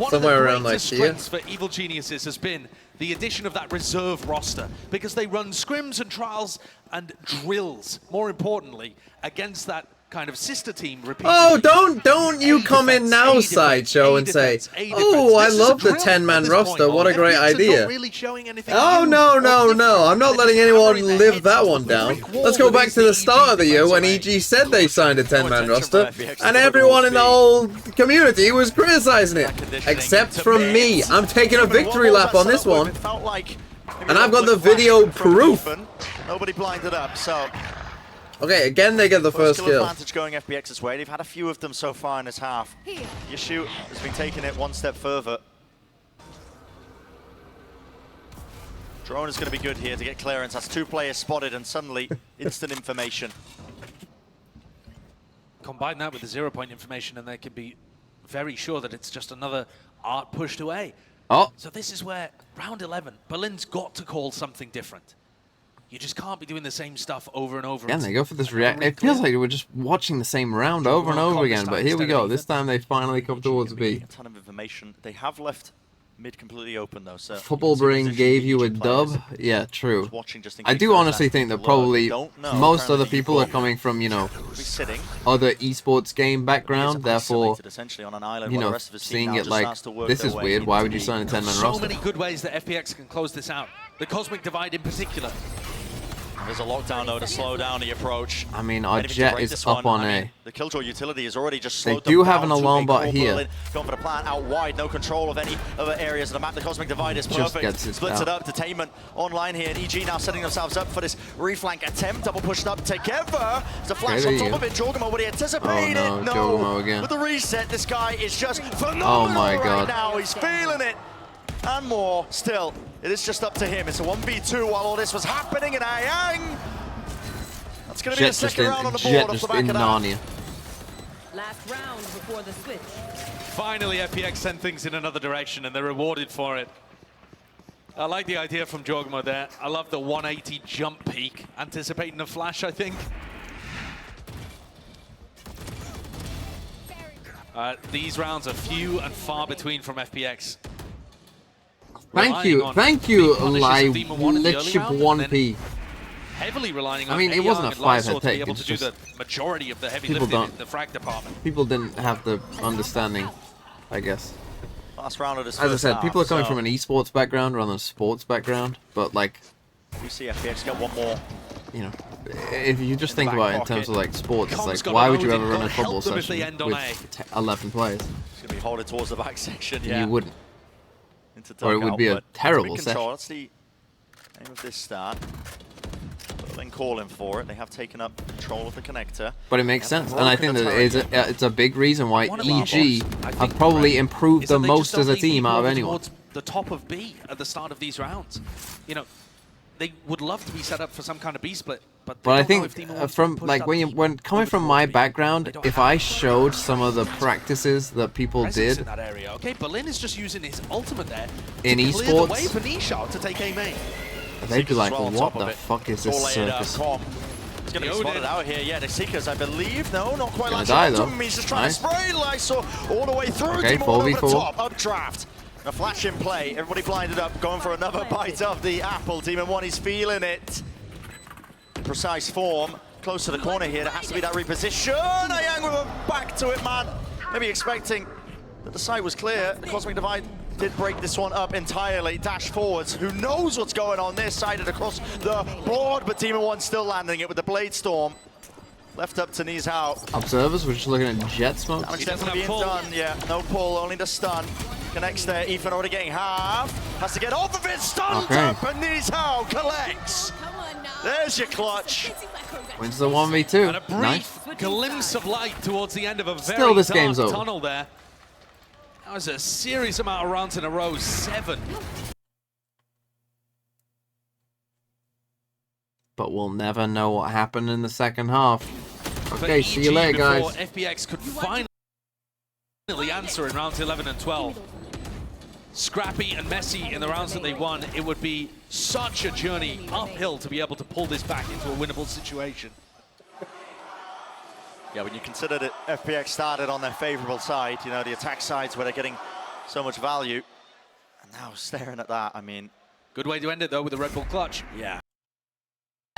Somewhere around like here. For Evil Geniuses has been the addition of that reserve roster, because they run scrims and trials and drills, more importantly, against that kind of sister team repeatedly. Oh, don't you come in now, Sideshow, and say, oh, I love the 10-man roster, what a great idea. Oh, no, I'm not letting anyone live that one down. Let's go back to the start of the year when EG said they signed a 10-man roster, and everyone in the whole community was criticizing it, except from me. I'm taking a victory lap on this one, and I've got the video proof. Nobody blinded up, so... Okay, again they get the first kill. Advantage going FPX's way. They've had a few of them so far in this half. Yeshu has been taking it one step further. Drone is going to be good here to get clearance. That's two players spotted and suddenly instant information. Combine that with the 0-point information and they can be very sure that it's just another art pushed away. Oh. So this is where round 11, Berlin's got to call something different. You just can't be doing the same stuff over and over. Yeah, they go for this react. It feels like we're just watching the same round over and over again, but here we go. This time they finally come towards B. A ton of information. They have left mid completely open though. So Football Brain gave you a dub. Yeah, true. I do honestly think that probably most other people are coming from, you know, other esports game background. Therefore, you know, seeing it like, this is weird. Why would you sign a 10-man roster? So many good ways that FPX can close this out. The Cosmic Divide in particular. There's a lockdown though to slow down the approach. I mean, our Jet is up on A. The Killjoy utility is already just slowed them down. They do have an alarm bot here. Going for the plan out wide, no control of any other areas of the map. The Cosmic Divide is perfect. Splits it up. Detainment online here. And EG now setting themselves up for this reflank attempt. Double pushed up together. There's a flash on top of it. Jorgamo, would he anticipate it? No. Jorgamo again. With the reset, this guy is just phenomenal right now. He's feeling it. And more still. It is just up to him. It's a 1v2 while all this was happening in Ayang. That's going to be a second round on the board off the back of that. Last round before the switch. Finally, FPX sent things in another direction, and they're rewarded for it. I like the idea from Jorgamo there. I love the 180 jump peak, anticipating the flash, I think. These rounds are few and far between from FPX. Thank you, Live 1P. Heavily relying on, I mean, it wasn't a 5-head take. It's just the majority of the heavy lifting in the frag department. People didn't have the understanding, I guess. Last round of this. As I said, people are coming from an esports background rather than a sports background, but like, we see FPX get one more. You know, if you just think about it in terms of like sports, it's like, why would you ever run a football session with 11 players? It's gonna be holding towards the back section. Yeah. You wouldn't. Or it would be a terrible session. That's the aim of this start. Then calling for it. They have taken up control of the connector. But it makes sense, and I think that it's a big reason why EG have probably improved the most as a team out of anyone. The top of B at the start of these rounds. You know, they would love to be set up for some kind of B split, but I think from like when coming from my background, if I showed some of the practices that people did in that area. Okay, Berlin is just using his ultimate there in esports, to clear the way for Nisha to take A main. They'd be like, well, what the fuck is this circus? It's going to be spotted out here. Yeah, the Seekers, I believe. No, not quite like that. He's just trying to spray Lysor all the way through. Okay, Demon over the top. Updraft. A flash in play. Everybody blinded up. Going for another bite of the apple. Demon 1 is feeling it. Precise form. Close to the corner here. There has to be that reposition. Ayang with a back to it, man. Maybe expecting that the site was clear. The Cosmic Divide did break this one up entirely. Dash forwards. Who knows what's going on there? Sided across the board, but Demon 1 still landing it with the Blade Storm. Left up to Ni's Hao. Observers, we're just looking at jet smoke. Damage definitely being done, yeah. No pull, only the stun. Connects there. Ethan already getting half. Has to get off of it. Stunned up, and Ni's Hao collects. There's your clutch. Wins the 1v2. And a brief glimpse of light towards the end of a very Still, this dark game's over. tunnel there. That was a serious amount of rounds in a row, 7. But we'll never know what happened in the second half. Okay, see you EG later, guys. before FPX could finally answer in rounds 11 and 12. Scrappy and messy in the rounds that they won. It would be such a journey uphill to be able to pull this back into a winnable situation. Yeah, when you consider that FPX started on their favorable side, you know, the attack sides where they're getting so much value. And now staring at that, I mean... Good way to end it, though, with the Red Bull clutch. Yeah.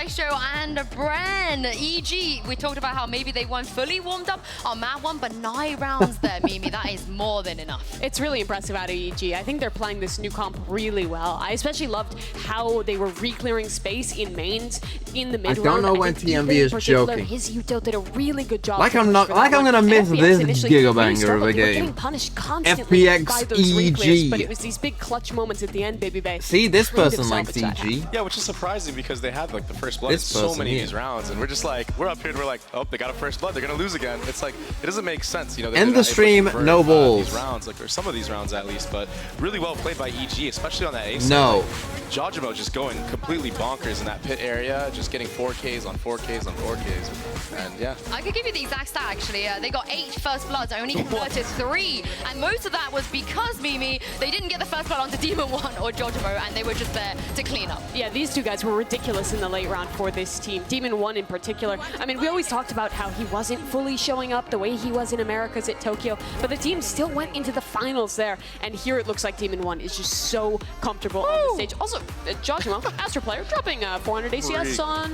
Show and Bren, EG, we talked about how maybe they weren't fully warmed up on map 1, but 9 rounds there, Mimi, that is more than enough. It's really impressive out of EG. I think they're playing this new comp really well. I especially loved how they were re-clearing space in mains in the mid round. I don't know when TMV is joking. His util did a really good job. Like I'm gonna miss this gigabanger of a game. FPX EG. But it was these big clutch moments at the end, baby bay. See, this person likes EG. Yeah, which is surprising because they had like the first blood in so many of these rounds, and we're just like, we're up here and we're like, oh, they got a first blood, they're gonna lose again. It's like, it doesn't make sense, you know. End the stream, no balls. These rounds, like, or some of these rounds at least, but really well played by EG, especially on that A side. No. Like, Jojimo just going completely bonkers in that pit area, just getting 4Ks on 4Ks on 4Ks, and yeah. I could give you the exact stat actually. They got 8 first bloods, only converted 3, and most of that was because Mimi, they didn't get the first blood onto Demon 1 or Jojimo, and they were just there to clean up. Yeah, these two guys were ridiculous in the late round for this team. Demon 1 in particular. I mean, we always talked about how he wasn't fully showing up the way he was in Americas at Tokyo, but the team still went into the finals there, and here it looks like Demon 1 is just so comfortable on the stage. Also, Jojimo, Astra player, dropping 400 ACS on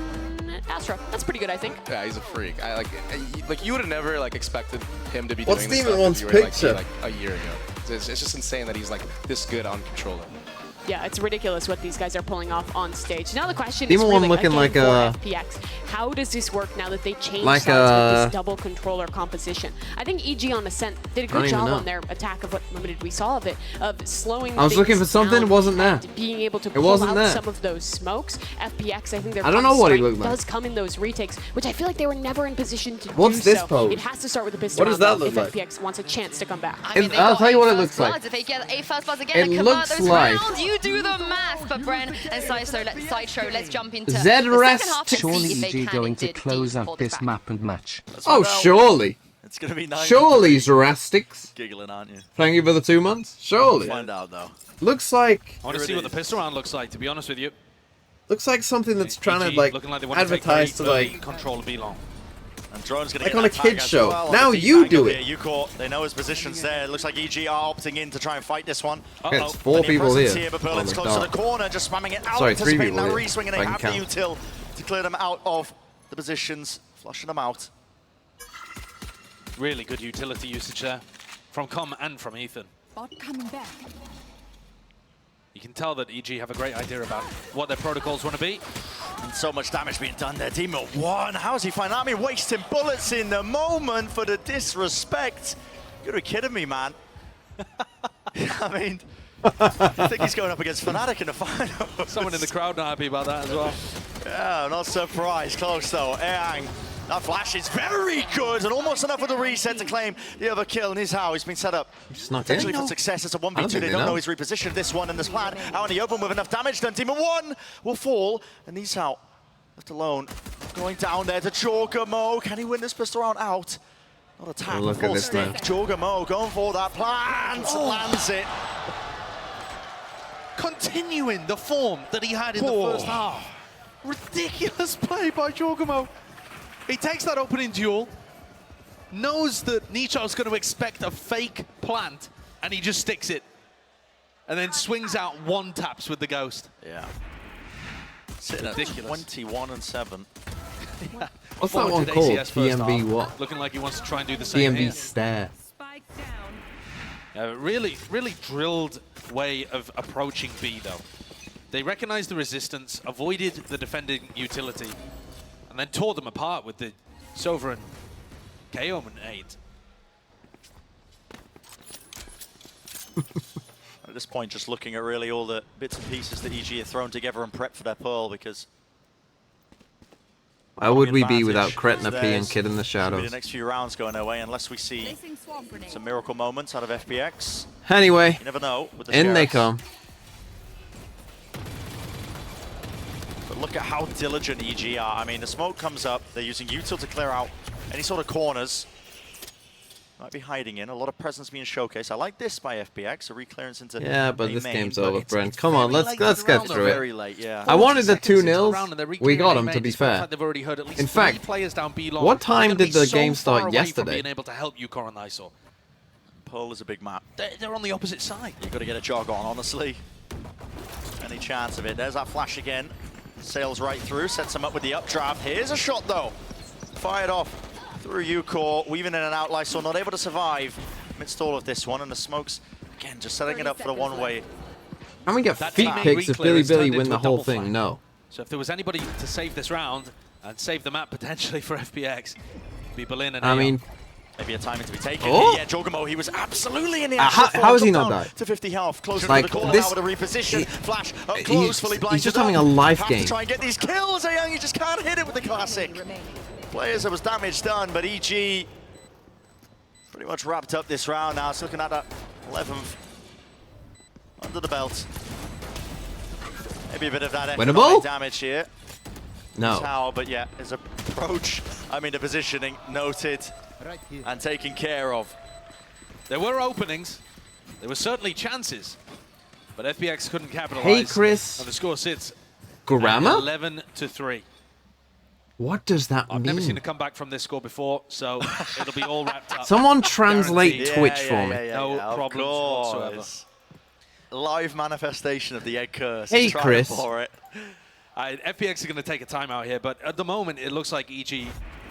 Astra. That's pretty good, I think. Yeah, he's a freak. I like you would have never like expected him to be What's doing this Demon stuff 1's if picture? like a year ago. It's just insane that he's like this good on controller. Yeah, it's ridiculous what these guys are pulling off on stage. Now the question Demon is really, looking again, like for a FPX, how does this work now that they changed like sides with this double controller composition? I think EG on Ascent did a good job know. on their attack of what limited we saw of it, of slowing I was looking for something, it wasn't there. Being able to pull out some of those smokes. FPX, I think their I don't know what he looked like. does come in those retakes, which I feel like they were never in position to What's do this so. pose? It has to start with a pistol What does that if look like? FPX wants a chance to come back. I mean, I'll tell you what it looks like. If they get 8 first bloods again It and convert looks those like- rounds, you do the math. But Bren and Sideshow, let's jump into ZRS the second half and Surely see if they EG can going to indeed close hold out it this back. map and match. Oh, surely. It's going to be nice. Surely, Zerastics. Giggling, aren't you? Thank you for the 2 months. Surely. We'll find out, though. Looks like. I want to see what the pistol round looks like, to be honest with you. Looks like something that's trying EG to like looking like they want advertise to to take like. control of B-Long. And Drone's going to Like get on a that tag kid's as show. well. Now On the you deep do angle it. here, Ucore, they know his positions there. It looks like EG are opting in to try and fight this one. Okay, it's 4 people here. But Oh Berlin's my close to the God. corner, just spamming it out, Sorry, 3 anticipating people that here. re-swing, and If they I have can the count. util to clear them out of the positions, flushing them out. Really good utility usage there from Com and from Ethan. Bot coming back. You can tell that EG have a great idea about what their protocols want to be. And so much damage being done there. Demon 1, how is he finding that? I mean, wasting bullets in the moment for the disrespect. You're kidding me, man. I mean, I think he's going up against Fnatic in the final. Someone in the crowd not happy about that as well. Yeah, not surprised. Close though. Eang, that flash is very good and almost enough with the reset to claim the other kill. And here's how he's been set up potentially for success. It's a 1v2. They don't know he's repositioned this one, and this plan out in the open with enough damage done. Demon 1 will fall, and he's out. Left alone. Going down there to Jorgamo. Can he win this pistol round out? Not a tap. Look at this man. Jorgamo going for that plant. Lands it. Continuing the form that he had in the first half. Ridiculous play by Jorgamo. He takes that opening duel, knows that Nicho's going to expect a fake plant, and he just sticks it. And then swings out 1 taps with the Ghost. Yeah. Sitting at Ridiculous. 21 and 7. Yeah. What's that one 400 called? ACS first DMV half. what? Looking like he wants to try and do the same here. DMV stare. Really drilled way of approaching B, though. They recognized the resistance, avoided the defending utility, and then tore them apart with the Sovereign KO and 8. At this point, just looking at really all the bits and pieces that EG have thrown together and prepped for their Pearl, because Why would we be advantage without is Kretna P and theirs. Kid in the Should be Shadows? the next few rounds going their way, unless we see Some miracle moments out of FPX. Anyway, you never know. With the in they Sheriffs. come. But look at how diligent EG are. I mean, the smoke comes up. They're using util to clear out any sort of corners. Might be hiding in. A lot of presence being showcased. I like this by FPX. A reclearance into Yeah, but this main, game's but over, it's Brent. Come on, let's get through it. Very late, yeah. I wanted the 2-0. We got them, them, to be fair. They've already heard at least In fact, players down B long. what time did the game so far start away yesterday? From being able to help you, Corin Iso. Pearl is a big map. They're on the opposite side. You've got to get a jog on, honestly. Any chance of it? There's that flash again. Sails right through, sets him up with the updraft. Here's a shot, though. Fired off through U-Core, weaving in and out. Lysol not able to survive amidst all of this one, and the smokes, again, just setting it up for the one-way. Can we get feet picks if Billy win the whole thing? No. So if there was anybody to save this round and save the map potentially for FPX, be Berlin and I mean, maybe a timing to be taken. Oh? Yeah, Jogamo, he was absolutely in the how is he not died? To 50 health, close Like, to the corner this- now with a reposition. Flash up close, fully blinded. He's just having a life Have game. to try and get these kills, Young. You just can't hit it with the classic. Players, there was damage done, but EG pretty much wrapped up this round now. It's looking at that 11th under the belt. Maybe a bit of that Winnable? damage here. No. Tower, but yeah, his approach, I mean the positioning, noted and taken care of. There were openings. There were certainly chances. But FPX couldn't capitalize. Hey, Chris. And the score sits Grama? 11-3. What does that I've mean? never seen a comeback from this score before, so it'll be all wrapped up. Someone translate Guaranteed. Twitch for me. No problems whatsoever. Live manifestation of the egg curse. Hey, He's trying Chris. For it. FPX are going to take a timeout here, but at the moment it looks like EG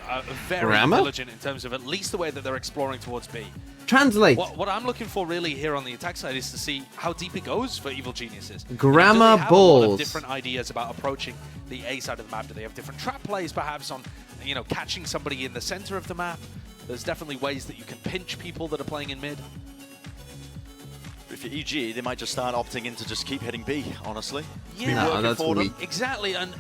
are very Grama? diligent in terms of at least the way that they're exploring towards B. Translate. What I'm looking for really here on the attack side is to see how deep it goes for Evil Geniuses. Grama Do they have a lot of balls. different ideas about approaching the A side of the map? Do they have different trap plays perhaps on, you know, catching somebody in the center of the map? There's definitely ways that you can pinch people that are playing in mid. If you're EG, they might just start opting in to just keep hitting B, honestly. Yeah, No, that's weak. Exactly, and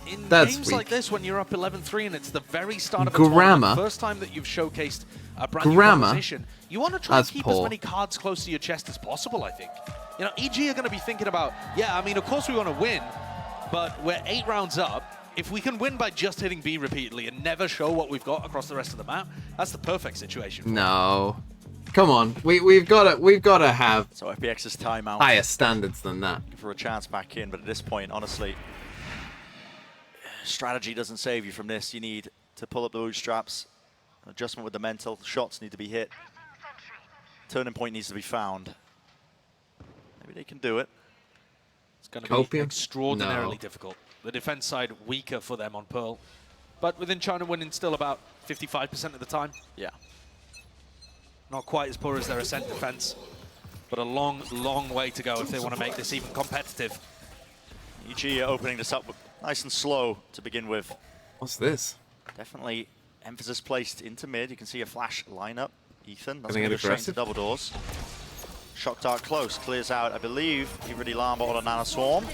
in That's games weak. like this, when you're up 11-3 and it's the very start of a Grama. tournament, the first time that you've showcased a brand new Grama. proposition, you want to try and That's keep as poor. many cards close to your chest as possible, I think. You know, EG are going to be thinking about, yeah, I mean, of course we want to win, but we're 8 rounds up. If we can win by just hitting B repeatedly and never show what we've got across the rest of the map, that's the perfect situation. No. Come on. We've got to have So FPX's timeout. higher standards than that. For a chance back in, but at this point, honestly, strategy doesn't save you from this. You need to pull up the bootstraps. Adjustment with the mental. Shots need to be hit. Turning point needs to be found. Maybe they can do it. It's going to be Copium? extraordinarily No. difficult. The defense side weaker for them on Pearl, but within China winning still about 55% of the time. Yeah. Not quite as poor as their Ascent defense, but a long, long way to go if they want to make this even competitive. EG opening this up nice and slow to begin with. What's this? Definitely emphasis placed into mid. You can see a flash lineup. Ethan, that's Gonna going get to go straight aggressive? into double doors. Shock Dart close, clears out, I believe. He really Lamba on a Nano Swarm.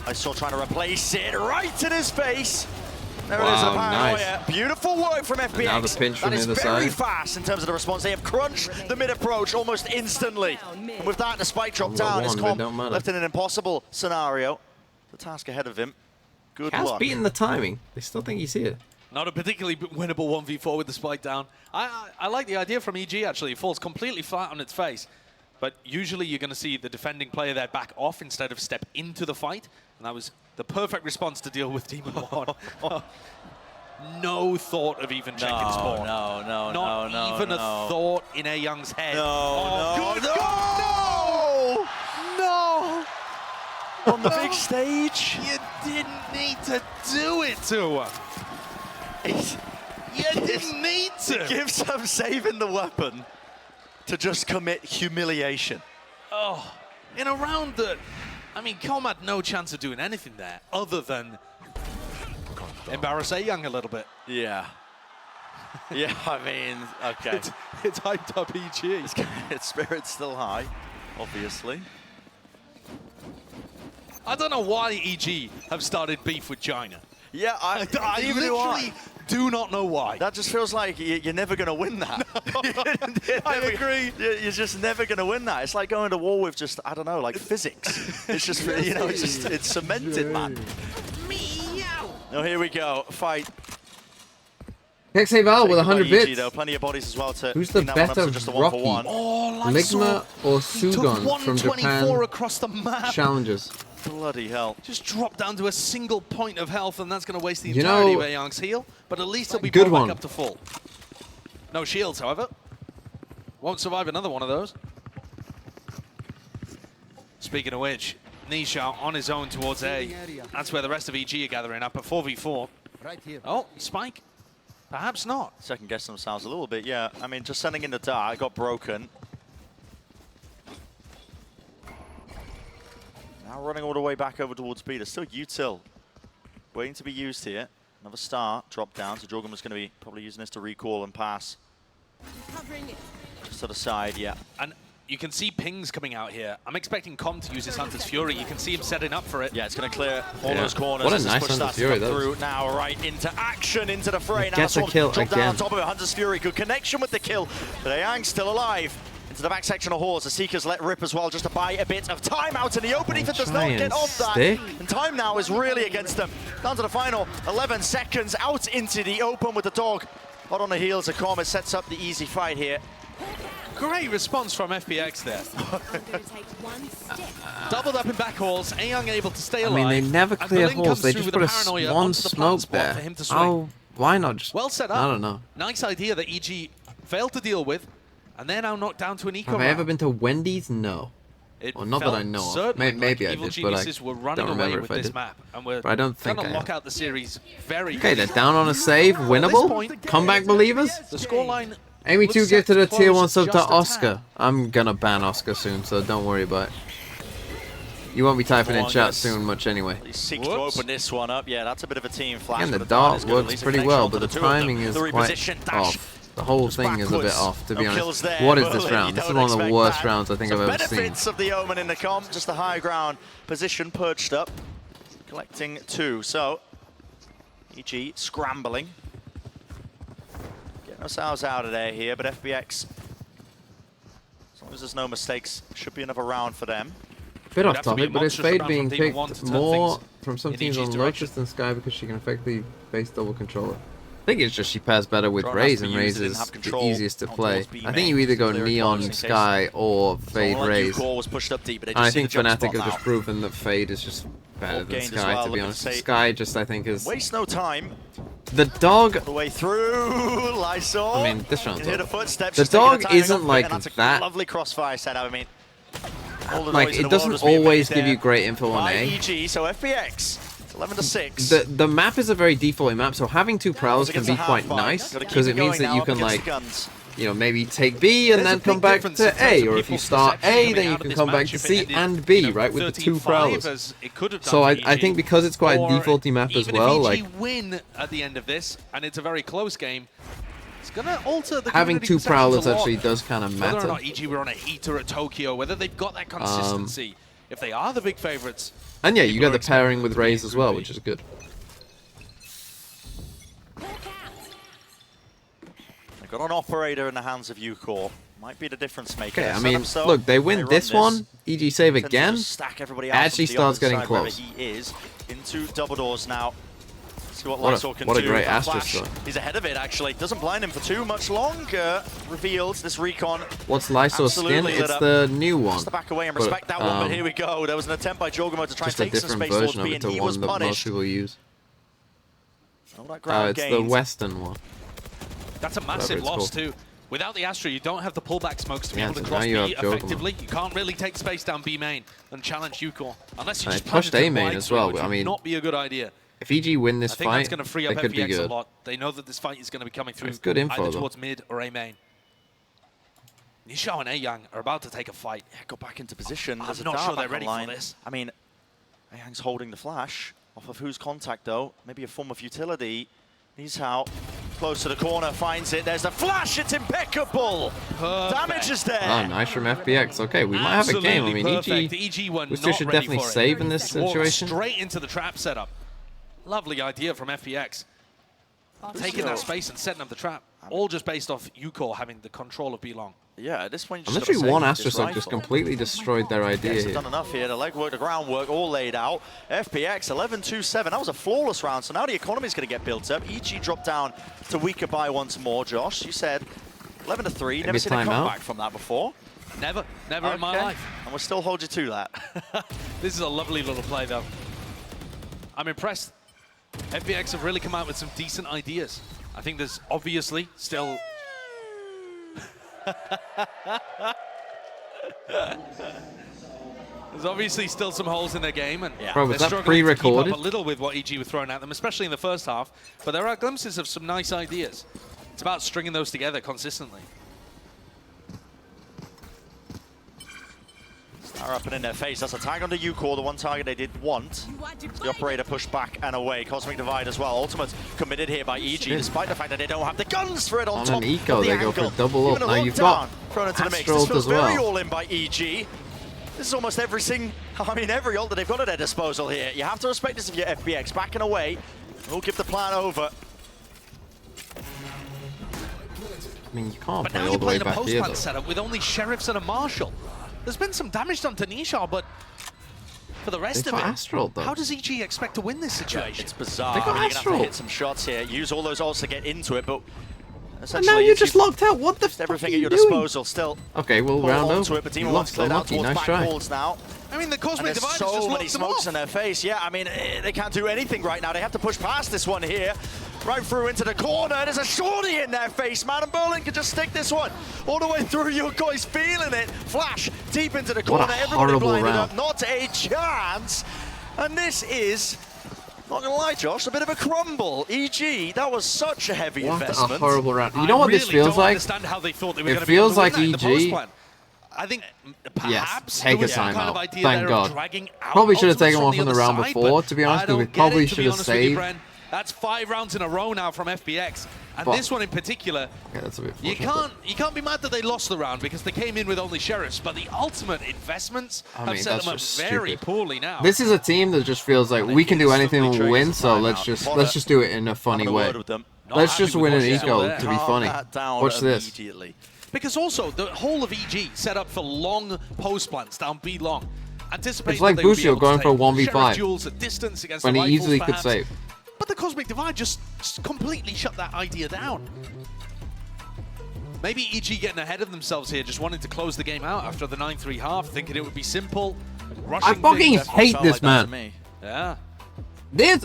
I saw trying to replace it right in his face. There it is, Wow, the paranoia. nice. Beautiful work from FPX. And now the pinch from that the is other very side. fast in terms of the response. They have crunched the mid approach almost instantly. And with that, the spike drop I've got down. His one, but it comp don't matter. left in an impossible scenario. The task ahead of him. Good Cat's luck. beating the timing. They still think he's here. Not a particularly winnable 1v4 with the spike down. I like the idea from EG, actually. It falls completely flat on its face. But usually you're going to see the defending player there back off instead of step into the fight. And that was the perfect response to deal with Demon 1. No thought of even checking spawn. Not even a thought in A Young's head. No! On the big stage. You didn't need to do it to her. You didn't need to. Give some saving the weapon to just commit humiliation. Oh, in a round that, I mean, Com had no chance of doing anything there other than embarrass A Young a little bit. Yeah. Yeah, I mean, okay. It's hyped up EG. Its spirit's still high, obviously. I don't know why EG have started beef with China. Yeah, I literally do not know why. That just feels like you're never going to win that. I agree. You're just never going to win that. It's like going to war with just, I don't know, like physics. It's just, you know, it's cemented, man. Oh, here we go. Fight. Hexaval with 100 bits. Though. Plenty of bodies as well to Who's the better Rocky? Ligma or Sugon from Japan across the map. Challenges? Bloody hell. Just drop down to a single point of health, and that's going to waste the entirety of Aeyang's heal. But at least he'll be brought back up to full. No shields, however. Won't survive another one of those. Speaking of which, Nisha on his own towards A. That's where the rest of EG are gathering up at 4v4. Right here. Oh, Spike. Perhaps not. Second guess themselves a little bit, yeah. I mean, just sending in the dart, got broken. Now running all the way back over towards B. There's still util waiting to be used here. Another star drop down, so Jorgen was going to be probably using this to recall and pass. Just to the side, yeah. And you can see pings coming out here. I'm expecting Com to use his Hunter's Fury. You can see him setting up for it. Yeah, it's going to clear all those corners. What a nice Hunter's Fury, through now, right into action, into the fray. Now gets a kill drop down again. on top of it. Hunter's Fury, good connection with the kill. But Aeyang's still alive. Into the back section of Horse. The Seekers let rip as well, just to buy a bit of time out in the open. Ethan does not get off that. And time now is really against them. Down to the final 11 seconds out into the open with the dog. Hot on the heels of Com. It sets up the easy fight here. Great response from FPX there. Doubled up in back halls, Aeyang able to stay alive. I mean, they never clear halls, they just put one smoke there. Oh, why not just... Well set up. I don't know. Nice idea that EG failed to deal with, and they're now knocked down to an eco Have I round. ever been to Wendy's? No. Well, not that I know of. Maybe I did, but I don't remember if I did. But I don't think I lock out the series very Okay, they're down on a save. Winnable? Comeback believers? The scoreline... Amy 2 give to the tier 1 sub to Oscar. I'm gonna ban Oscar soon, so don't worry about it. You won't be typing in chat soon much anyway. Seek to open this one up. Yeah, that's a bit of a team flash. And the dart works pretty well, but the timing is quite off. The whole thing is a bit off, to be honest. What is this round? This is one of the worst rounds I think I've ever seen. Benefits of the Omen in the comp, just the high ground position perched up, collecting 2. So, EG scrambling. Getting ourselves out of there here, but FPX, as long as there's no mistakes, should be another round for them. Bit off topic, but is Fade being picked more from some teams on Lotus than Sky because she can effectively face double controller? I think it's just she pairs better with Raze, and Raze is the easiest to play. I think you either go Neon Sky or Fade Raze. And I think Fnatic have just proven that Fade is just better than Sky, to be honest. Sky just, I think, is... Waste no time. The dog... The way through, Lysol. I mean, this round's hear the footsteps. The dog isn't like that. Lovely crossfire setup, I mean... Like, it doesn't always give you great info on A. EG, so FPX. 11-6. The map is a very default map, so having 2 prowls can be quite nice because it means that you can, like, you know, maybe take B and then come back to A, or if you start A, then you can come back to C and B, right, with the 2 prowlers. So I think because it's quite a defaulty map as well, like, even if EG win at the end of this, and it's a very close game, it's gonna alter the having 2 prowlers actually does kind of matter. Whether or not EG were on a heater at Tokyo, whether they've got that consistency, if they are the big favorites. And yeah, you get the pairing with Raze as well, which is good. They've got an operator in the hands of Ucore. Might be the difference maker. Okay, I mean, look, they win this one, EG save again, actually starts getting close. He is into double doors now. See what What a great Asterisk though. He's ahead of it, actually. Doesn't blind him for too much longer. Reveals this recon. What's Lysor's skin? It's the new one. Just to back away and respect that one, but here we go. There was an attempt by Jorgamo to try and take some space towards B, and he was punished. Most people use. It's the Western one. That's a massive loss too. Without the Astra, you don't have the pullback smokes to be able to cross B effectively. You can't really take space down B main and challenge Ucore. Unless you just pushed A main as well, I mean, not be a good idea. If EG win this fight, that's going to free up FPX a lot. They know that this fight is going to be coming through either towards mid or A main. Nisha and Aeyang are about to take a fight. Yeah, got back into position. I'm not sure they're ready for this. I mean, Aeyang's holding the flash. Off of whose contact, though? Maybe a form of utility. He's how close to the corner, finds it. There's the flash. It's impeccable. Damage is there. Oh, nice from FPX. Okay, we might have a game. I mean, EG we still should definitely save in this situation. Straight into the trap setup. Lovely idea from FPX. taking that space and setting up the trap, all just based off Ucore having the control of B long. Yeah, at this point, I'm literally one Astrosuck just completely destroyed their idea FPX here. have done enough here. The legwork, the groundwork, all laid out. FPX 11-2-7. That was a flawless round. So now the economy is going to get built up. EG dropped down to weaker by once more. Josh, you said 11-3. Never seen a comeback from that before. Never in my life. And we'll still hold you to that. This is a lovely little play, though. I'm impressed. FPX have really come out with some decent ideas. I think there's obviously still... There's obviously still some holes in their game, and Bro, was they're that struggling to keep pre-recorded? up a little with what EG were throwing at them, especially in the first half. But there are glimpses of some nice ideas. It's about stringing those together consistently. Star up and in their face. That's a tag onto Ucore, the one target they did want. The operator pushed back and away. Cosmic Divide as well. Ultimate committed here by EG, despite the fact that they don't have the guns for it on top an eco, of the they go angle. for double up. Even a Now you've got thrown into the mix. This Astral feels as well. very all in by EG. This is almost every ult that they've got at their disposal here. You have to respect this if you're FPX. Back and away. We'll give the plan over. I mean, you can't But play now all you're the way playing a back here, post-plant though. setup with only Sheriffs and a Marshal. There's been some damage done to Nishar, but for the rest They of got it, Astral, though. how does EG expect to win this situation? It's bizarre. They got I mean, you're going to have Astral. to hit some shots here. Use all those ults to get into it, but And now you're just locked out. What the fuck everything are at you your doing? disposal still. Okay, we'll Hold round on over. to it, but Demon You wants lost cleared out unlucky. towards Nice back try. walls now. I mean, the And Cosmic there's Divide has so just many locked them smokes off. in their face. Yeah, I mean, they can't do anything right now. They have to push past this one here. Right through into the corner. There's a shorty in their face, man. And Berlin can just stick this one all the way through. Your guy's feeling it. Flash deep into the What a corner. Everybody horrible blinded round. up. Not a chance. And this is, not gonna lie, Josh, a bit of a crumble. EG, that was such a heavy What investment. a horrible round. You know what this feels don't like? understand how they thought they were It gonna feels be able to like win that in the EG. post-plan. I think perhaps Take there a was some kind of timeout. idea Thank there God. of dragging out Probably should have ultimates taken one from the other round side, before, but to be honest, I because we don't probably get it, to should be have honest with you, saved. Bren. That's 5 rounds in a row now from FPX, and But- this one in particular, Okay, that's a bit you can't be mad that they lost the round because they came in with only Sheriffs, but the ultimate investments I have mean, set that's them up just very stupid. poorly now. This is a team that just feels like we can do anything and we'll win, so let's timeout. just do it in a funny way. Let's just win an eco to be funny. Watch this. Because also, the whole of EG set up for long post plants down B long. It's like Busio going for a 1v5 duels at distance against when the he rifles, easily could perhaps. save. But the Cosmic Divide just completely shut that idea down. Maybe EG getting ahead of themselves here, just wanting to close the game out after the 9-3 half, thinking it would be simple. I fucking hate this man. Yeah. They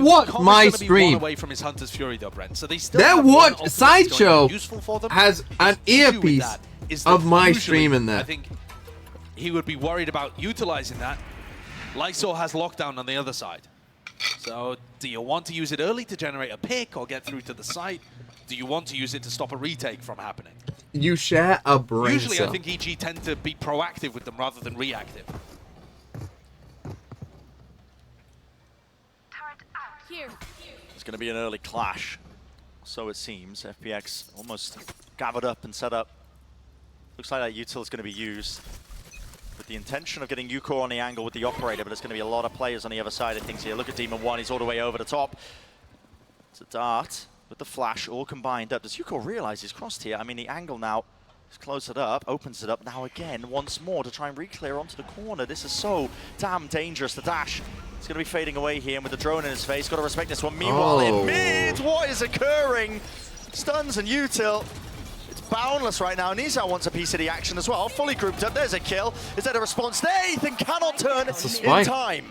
watch my stream. Away from his Hunter's Fury though, Brent. So they still Their have one watch ultimate Sideshow useful for them. has an The issue with earpiece that is that of my usually, stream in there. I think he would be worried about utilizing that. Lysol has lockdown on the other side. So do you want to use it early to generate a pick or get through to the site? Do you want to use it to stop a retake from happening? You share a brain Usually cell. I think EG tend to be proactive with them rather than reactive. It's going to be an early clash. So it seems. FPX almost gathered up and set up. Looks like that util is going to be used with the intention of getting Ucore on the angle with the operator, but there's going to be a lot of players on the other side of things here. Look at Demon 1, he's all the way over the top. It's a dart with the flash all combined up. Does Ucore realize he's crossed here? I mean, the angle now is closed it up, opens it up now again, once more to try and re-clear onto the corner. This is so damn dangerous. The dash is going to be fading away here, and with the drone in his face, got to respect this one. Meanwhile, in mid, what is occurring? Stuns and util. Boundless right now. Nizar wants a piece of the action as well. Fully grouped up. There's a kill. Is that a response there? Ethan cannot turn in time.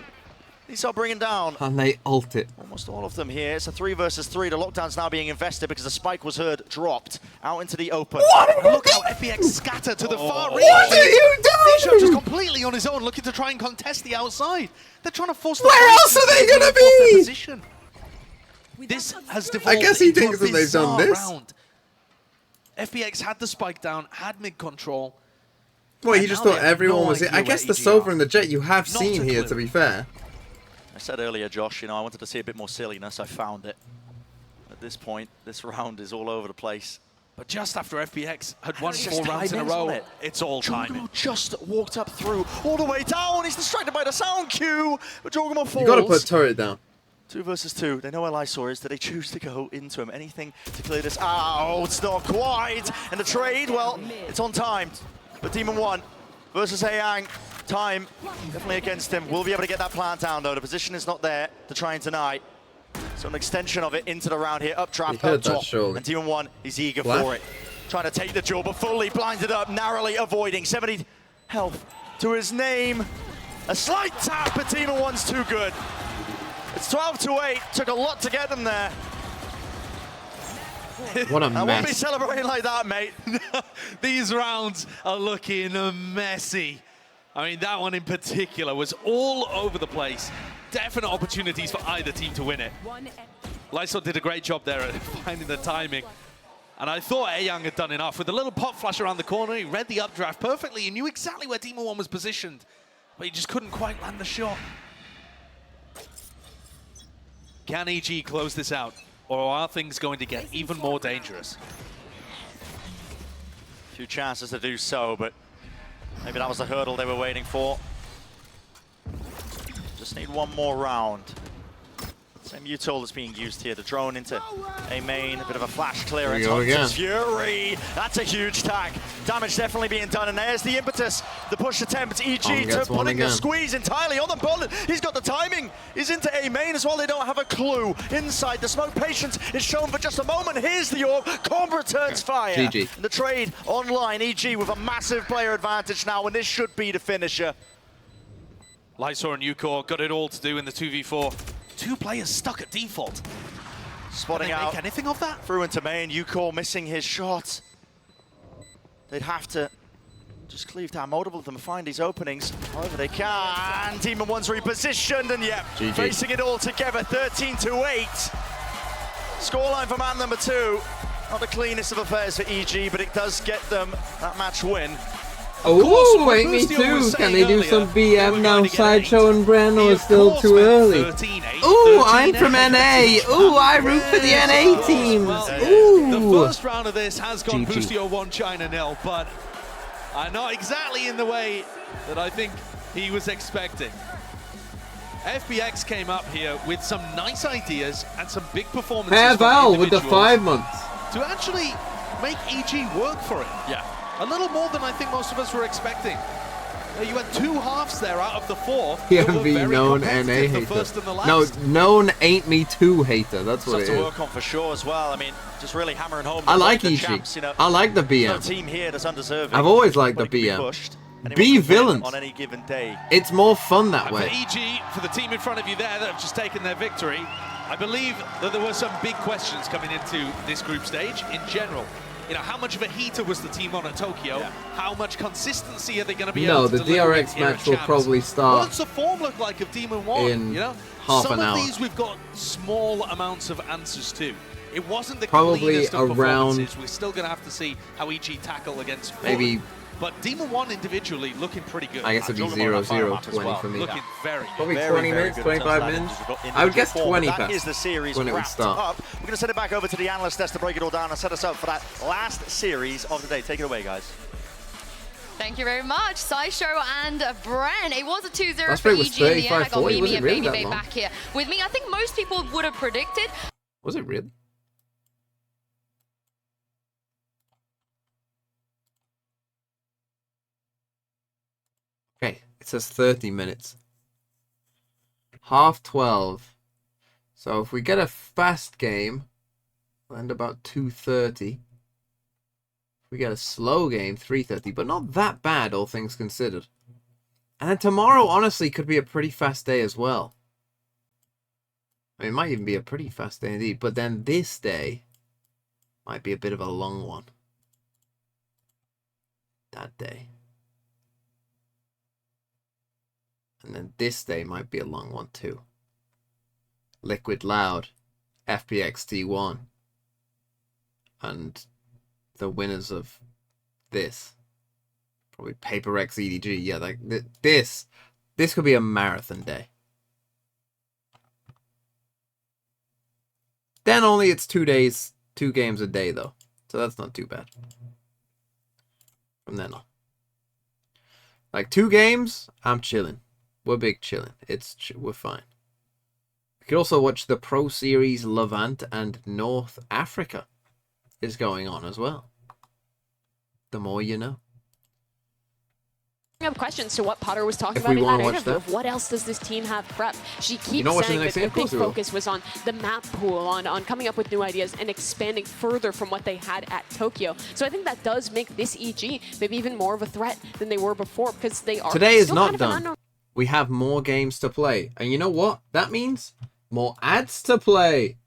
Nizar bringing down. And they ult it. Almost all of them here. It's a 3 versus 3. The lockdown's now being invested because the spike was heard dropped out into the open. Look how FPX scatter to the far reach. What are you doing? Nishar just completely on his own, looking to try and contest the outside. They're trying to force the Where else are they gonna be? Position. This has devolved I guess he into thinks a that they've done bizarre this. round. FPX had the spike down, had mid control. Well, he just thought everyone was it. I guess the Sova and the Jet you have seen here, to be fair. I said earlier, Josh, you know, I wanted to see a bit more silliness. I found it. At this point, this round is all over the place. But just after FPX had won It's 4 just rounds in a timing, row, isn't it? it's all timing. Jorgamo just walked up through, all the way down. He's distracted by the sound cue. But Jorgamo falls. You got to put turret down. 2 versus 2. They know where Lysor is. Do they choose to go into him? Anything to clear this? Oh, it's not quite. And the trade, well, it's on time. But Demon 1 versus Hayang. Time definitely against him. We'll be able to get that plant down, though. The position is not there to try and deny. So an extension of it into the round here. Up trap, up top. And Demon 1 is eager for it. Trying to take the jewel, but fully blinded up, narrowly avoiding. 70 health to his name. A slight tap, but Demon 1's too good. It's 12-8. Took a lot to get them there. What a mess. I won't be celebrating like that, mate. These rounds are looking messy. I mean, that one in particular was all over the place. Definite opportunities for either team to win it. Lysor did a great job there at finding the timing. And I thought Aeyang had done enough. With a little pop flash around the corner, he read the updraft perfectly. He knew exactly where Demon 1 was positioned, but he just couldn't quite land the shot. Can EG close this out, or are things going to get even more dangerous? A few chances to do so, but maybe that was the hurdle they were waiting for. Just need one more round. Same util that's being used here. The drone into a main, a bit of a flash clearance. Hunter's Fury. That's a huge tag. Damage definitely being done, and there's the impetus. The push attempt. EG to putting the squeeze entirely on the bullet. He's got the timing. He's into a main as well. They don't have a clue. Inside, the smoke patience is shown for just a moment. Here's the orb. Comb returns fire. GG. And the trade online. EG with a massive player advantage now, and this should be the finisher. Lysor and Ucore got it all to do in the 2v4. 2 players stuck at default. Spotting out. Make anything of that? Through into main. Ucore missing his shot. They'd have to just cleave down multiple of them, find these openings. However they can. Demon 1's repositioned, and yeah, facing it all together. 13-8. Scoreline for man number 2. Not the cleanest of affairs for EG, but it does get them that match win. Oh, wait, me too. Can they do some BM now? Sideshow and Bren, or still too early? Ooh, I'm from NA. Ooh, I root for the NA teams. Ooh. The first round of this has gone Boostio 1, China 0, but not exactly in the way that I think he was expecting. FPX came up here with some nice ideas and some big performances. Hey, Val with the 5 months. To actually make EG work for it. Yeah. A little more than I think most of us were expecting. You had 2 halves there out of the 4. PMV known NA hater. No, known ain't me too hater. That's what it is. Something to work on for sure as well. I mean, just really hammering home. I like EG. Champs, you know, I like the BM. no team here that's undeserving. I've always liked the BM. Be villains. On any given day. It's more fun that way. For EG, for the team in front of you there that have just taken their victory, I believe that there were some big questions coming into this group stage in general. You know, how much of a heater was the team on at Tokyo? Yeah. How much consistency are they going to be able to deliver? No, the DRX match will probably start. What's the form look like of Demon 1? In you know, half an hour. Some of these we've got small amounts of answers to. It wasn't the probably cleanest of around. performances. We're still going to have to see how EG tackle against FUT. Maybe. But Demon 1 individually looking pretty good. I guess it'd be 0-0-20 for me. Looking very good. Probably 20 minutes, 25 minutes. I would guess 20 That is the series when it would start. Up. We're going to send it back over to the analyst desk to break it all down and set us up for that last series of the day. Take it away, guys. Thank you very much, Sideshow and Bren. It was a 2-0 Last for break was EG in the end. I got 35-40. Mimi Was it and really Baby that Bay long? back here with me. I think most people would have predicted. Was it really? Okay, it says 30 minutes. 12:30. So if we get a fast game, we'll end about 2:30. If we get a slow game, 3:30, but not that bad, all things considered. And then tomorrow, honestly, could be a pretty fast day as well. I mean, it might even be a pretty fast day indeed, but then this day might be a bit of a long one. That day. And then this day might be a long one too. Liquid Loud, FPX T1. And the winners of this. Probably Paper X EDG. Yeah, like this could be a marathon day. Then only it's 2 days, 2 games a day though. So that's not too bad. From then on. Like 2 games, I'm chilling. We're big chilling. We're fine. We could also watch the Pro Series Levant and North Africa is going on as well. The more you know. Up questions to what Potter was talking about in that interview of what else does this team have prepped. She keeps saying that the big focus was on the map pool, on coming up with new ideas and expanding further from what they had at Tokyo. So I think that does make this EG maybe even more of a threat than they were before, because they are today is still not kind of an done. unknown. We have more games to play, and you know what that means? More ads to play.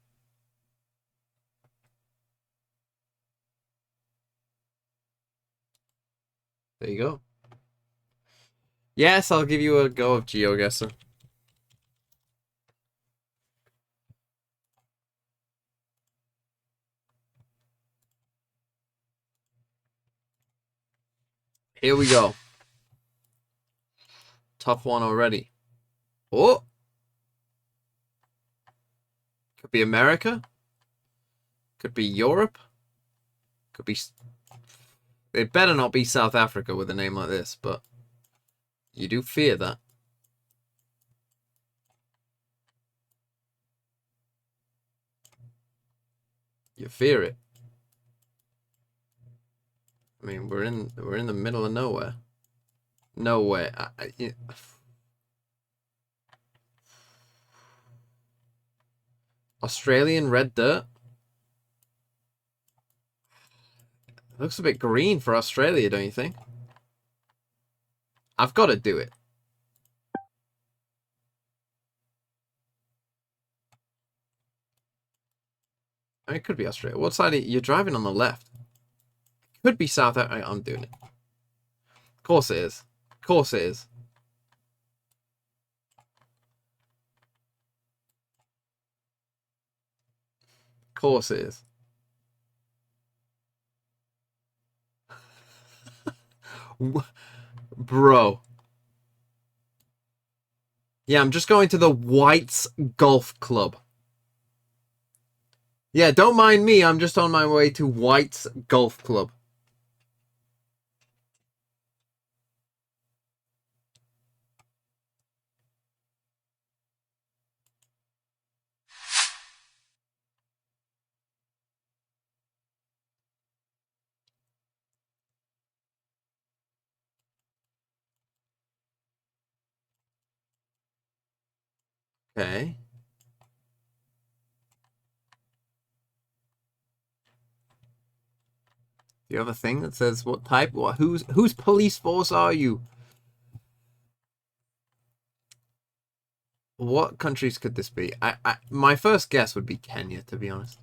There you go. Yes, I'll give you a go of GeoGuessr. Here we go. Tough one already. Oh! Could be America. Could be Europe. Could be... It better not be South Africa with a name like this, but... You do fear that. You fear it. I mean, we're in the middle of nowhere. Nowhere. Australian red dirt. It looks a bit green for Australia, don't you think? I've got to do it. I mean, it could be Australia. What side are you? You're driving on the left. It could be South Africa. I'm doing it. Of course it is. Of course it is. Of course it is. Bro. Yeah, I'm just going to the White's Golf Club. Yeah, don't mind me. I'm just on my way to White's Golf Club. Okay. Do you have a thing that says what type? What? Whose police force are you? What countries could this be? My first guess would be Kenya, to be honest.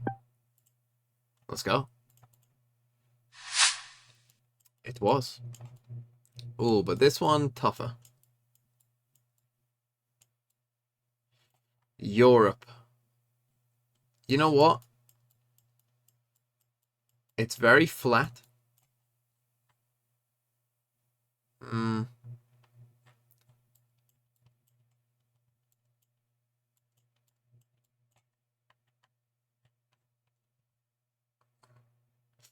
Let's go. It was. Oh, but this one tougher. Europe. You know what? It's very flat.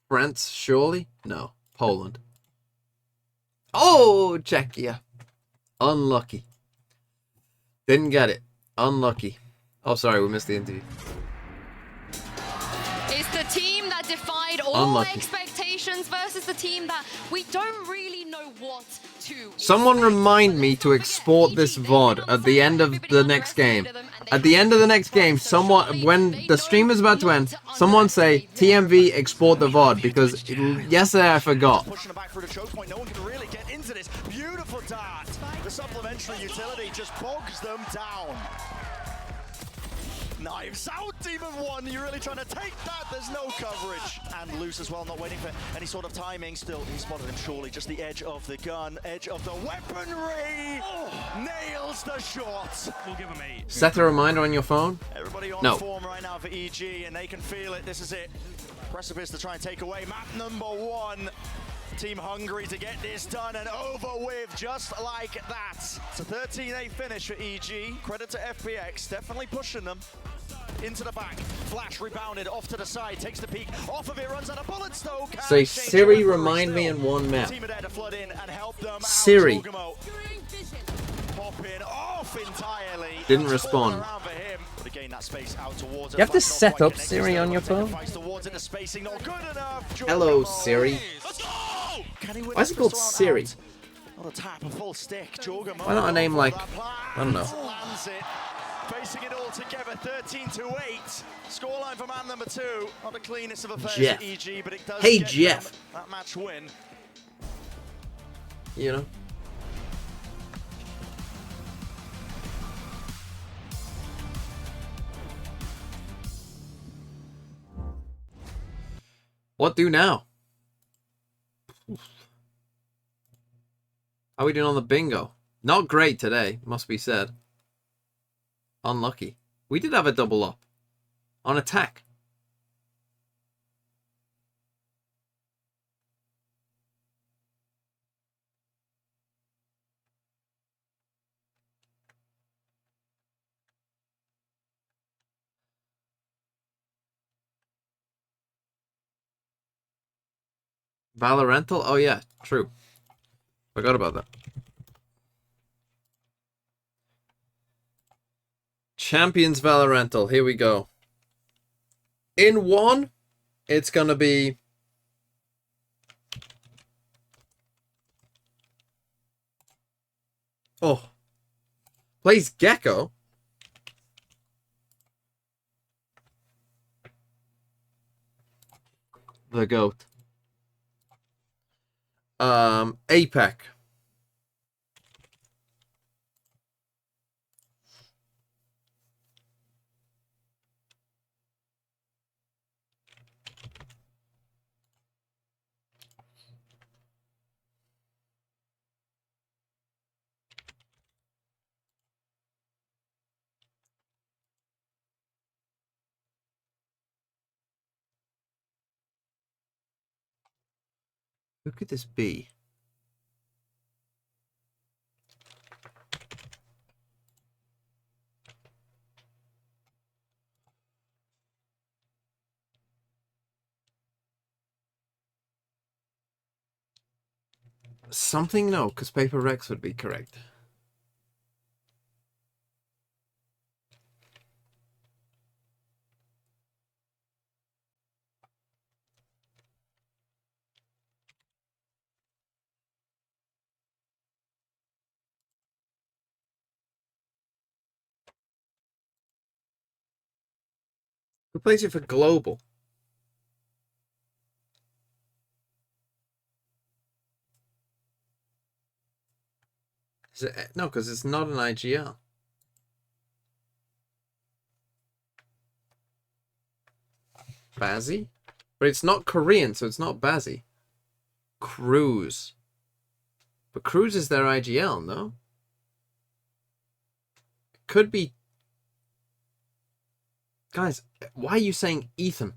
France, surely? No. Poland. Oh, Czechia. Unlucky. Didn't get it. Unlucky. Oh, sorry, we missed the interview. It's the team that defied all expectations versus the team that we don't really know what to. Someone remind me to export this VOD at the end of the next game. At the end of the next game, someone, when the stream is about to end, someone say TMV export the VOD, because yesterday I forgot. Pushing it back through the choke point. No one can really get into this. Beautiful dart. The supplementary utility just bogs them down. Knives out, Demon 1. You're really trying to take that. There's no coverage. And loose as well, not waiting for any sort of timing. Still, he spotted him surely. Just the edge of the gun, edge of the weaponry. Oh, nails the shot. We'll give him 8. Set a reminder on your phone. Everybody on form right now for EG, and they can feel it. This is it. Precipice to try and take away map number 1. Team hungry to get this done and over with just like that. It's a 13-8 finish for EG. Credit to FPX, definitely pushing them. Into the back, Flash rebounded off to the side, takes the peak, off of it, runs out of bullets though. Say Siri, remind me in one map. Siri. Popping off entirely. Didn't respond. But again, that space out towards You have to set up Siri on your phone? Hello, Siri. Why is it called Siri? On a tap, a full stick. Why not a name like, I don't know. Facing it all together, 13-8. Scoreline for man number 2. Not the cleanest of affairs Jeff. for EG, but it does Hey, get Jeff. them that match win. You know? What do now? How are we doing on the bingo? Not great today, must be said. Unlucky. We did have a double up. On attack. Valorental? Oh yeah, true. Forgot about that. Champions Valorental, here we go. In one, it's gonna be... Oh. Plays Gecko. The GOAT. APEC. Who could this be? Something? No, because Paper Rex would be correct. Who plays it for Global? Is it, no, because it's not an IGL. Bazzi? But it's not Korean, so it's not Bazzi. Cruz. But Cruz is their IGL, no? Could be... Guys, why are you saying Ethan?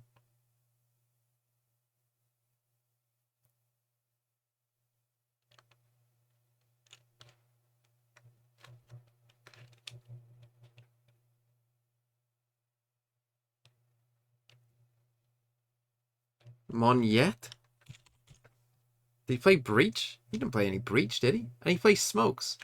Monyet? Did he play Breach? He didn't play any Breach, did he? And he plays Smokes.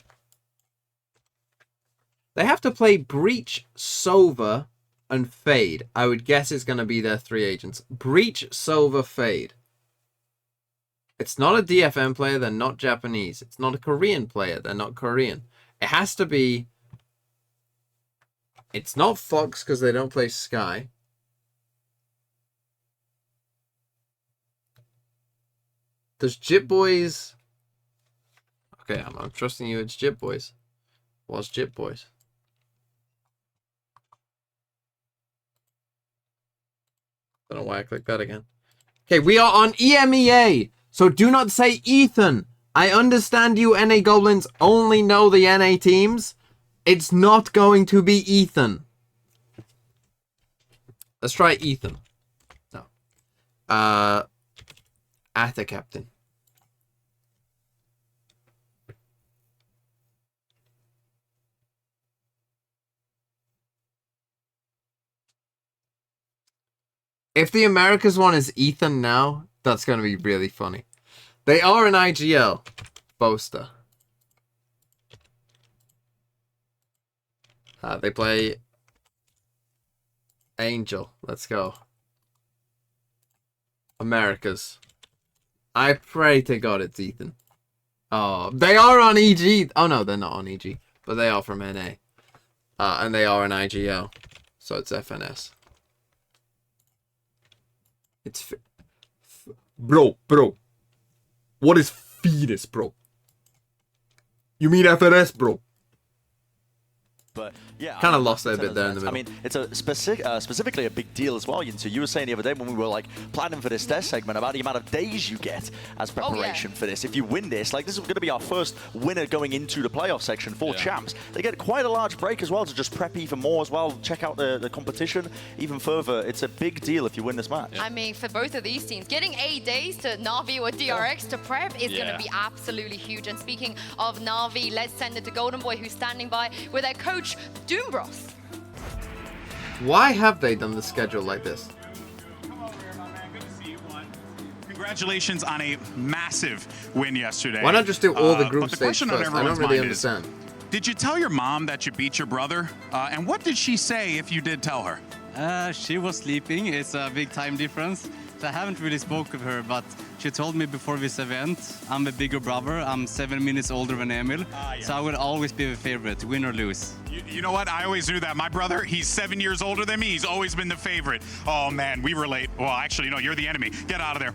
They have to play Breach, Sova, and Fade. I would guess it's going to be their 3 agents. Breach, Sova, Fade. It's not a DFM player, they're not Japanese. It's not a Korean player, they're not Korean. It has to be... It's not Fox because they don't play Sky. Does Jip Boys... Okay, I'm trusting you, it's Jip Boys. Was Jip Boys. Don't know why I clicked that again. Okay, we are on EMEA, so do not say Ethan. I understand you NA Goblins only know the NA teams. It's not going to be Ethan. Let's try Ethan. No. Atta Captain. If the Americas one is Ethan now, that's going to be really funny. They are an IGL. Boaster. They play Angel. Let's go. Americas. I pray to God it's Ethan. Oh, they are on EG. Oh no, they're not on EG, but they are from NA. And they are an IGL, so it's FNS. It's bro. What is fetus, bro? You mean FNS, bro? But yeah, kind of lost it a bit there in the middle. I mean, it's a specifically a big deal as well. So you were saying the other day when we were like planning for this test segment about the amount of days you get as preparation for this. If you win this, like this is going to be our first winner going into the playoff section for champs. They get quite a large break as well to just prep even more as well. Check out the competition even further. It's a big deal if you win this match. I mean, for both of these teams, getting 8 days to Navi or DRX to prep is going to be absolutely huge. And speaking of Navi, let's send it to Golden Boy, who's standing by with their coach, Doombros. Why have they done the schedule like this? Congratulations on a massive win yesterday. Why not just do all the group the stage question first? on I don't everyone's really mind is, understand. did you tell your mom that you beat your brother? And what did she say if you did tell her? She was sleeping. It's a big time difference. So I haven't really spoken with her, but she told me before this event, I'm the bigger brother. I'm 7 minutes older than Emil, so I will always be the favorite, win or lose. You know what? I always knew that. My brother, he's 7 years older than me. He's always been the favorite. Oh, man, we relate. Well, actually, no, you're the enemy. Get out of there.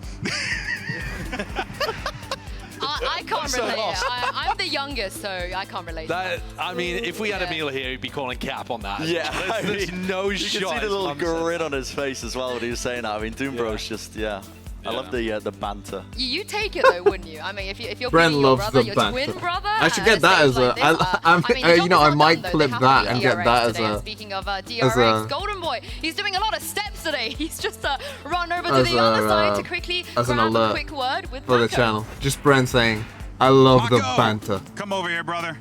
I can't relate. I'm the youngest, so I can't relate. I mean, if we had Emil here, he'd be calling cap on that. Yeah, there's no you shot. You can see the little grin on his face as well when he was saying that. I mean, Doombros just, I love the banter. You take it though, wouldn't you? I mean, if you're Brent beating your loves brother, the your banter. twin brother. I should get that as a. You know, I might clip that and get that as a. Speaking of DRX, Golden Boy, he's doing a lot of steps today. He's just run over to the other side to quickly grab a quick word with for the channel. Just Brent saying, "I love the banter." Come over here, brother.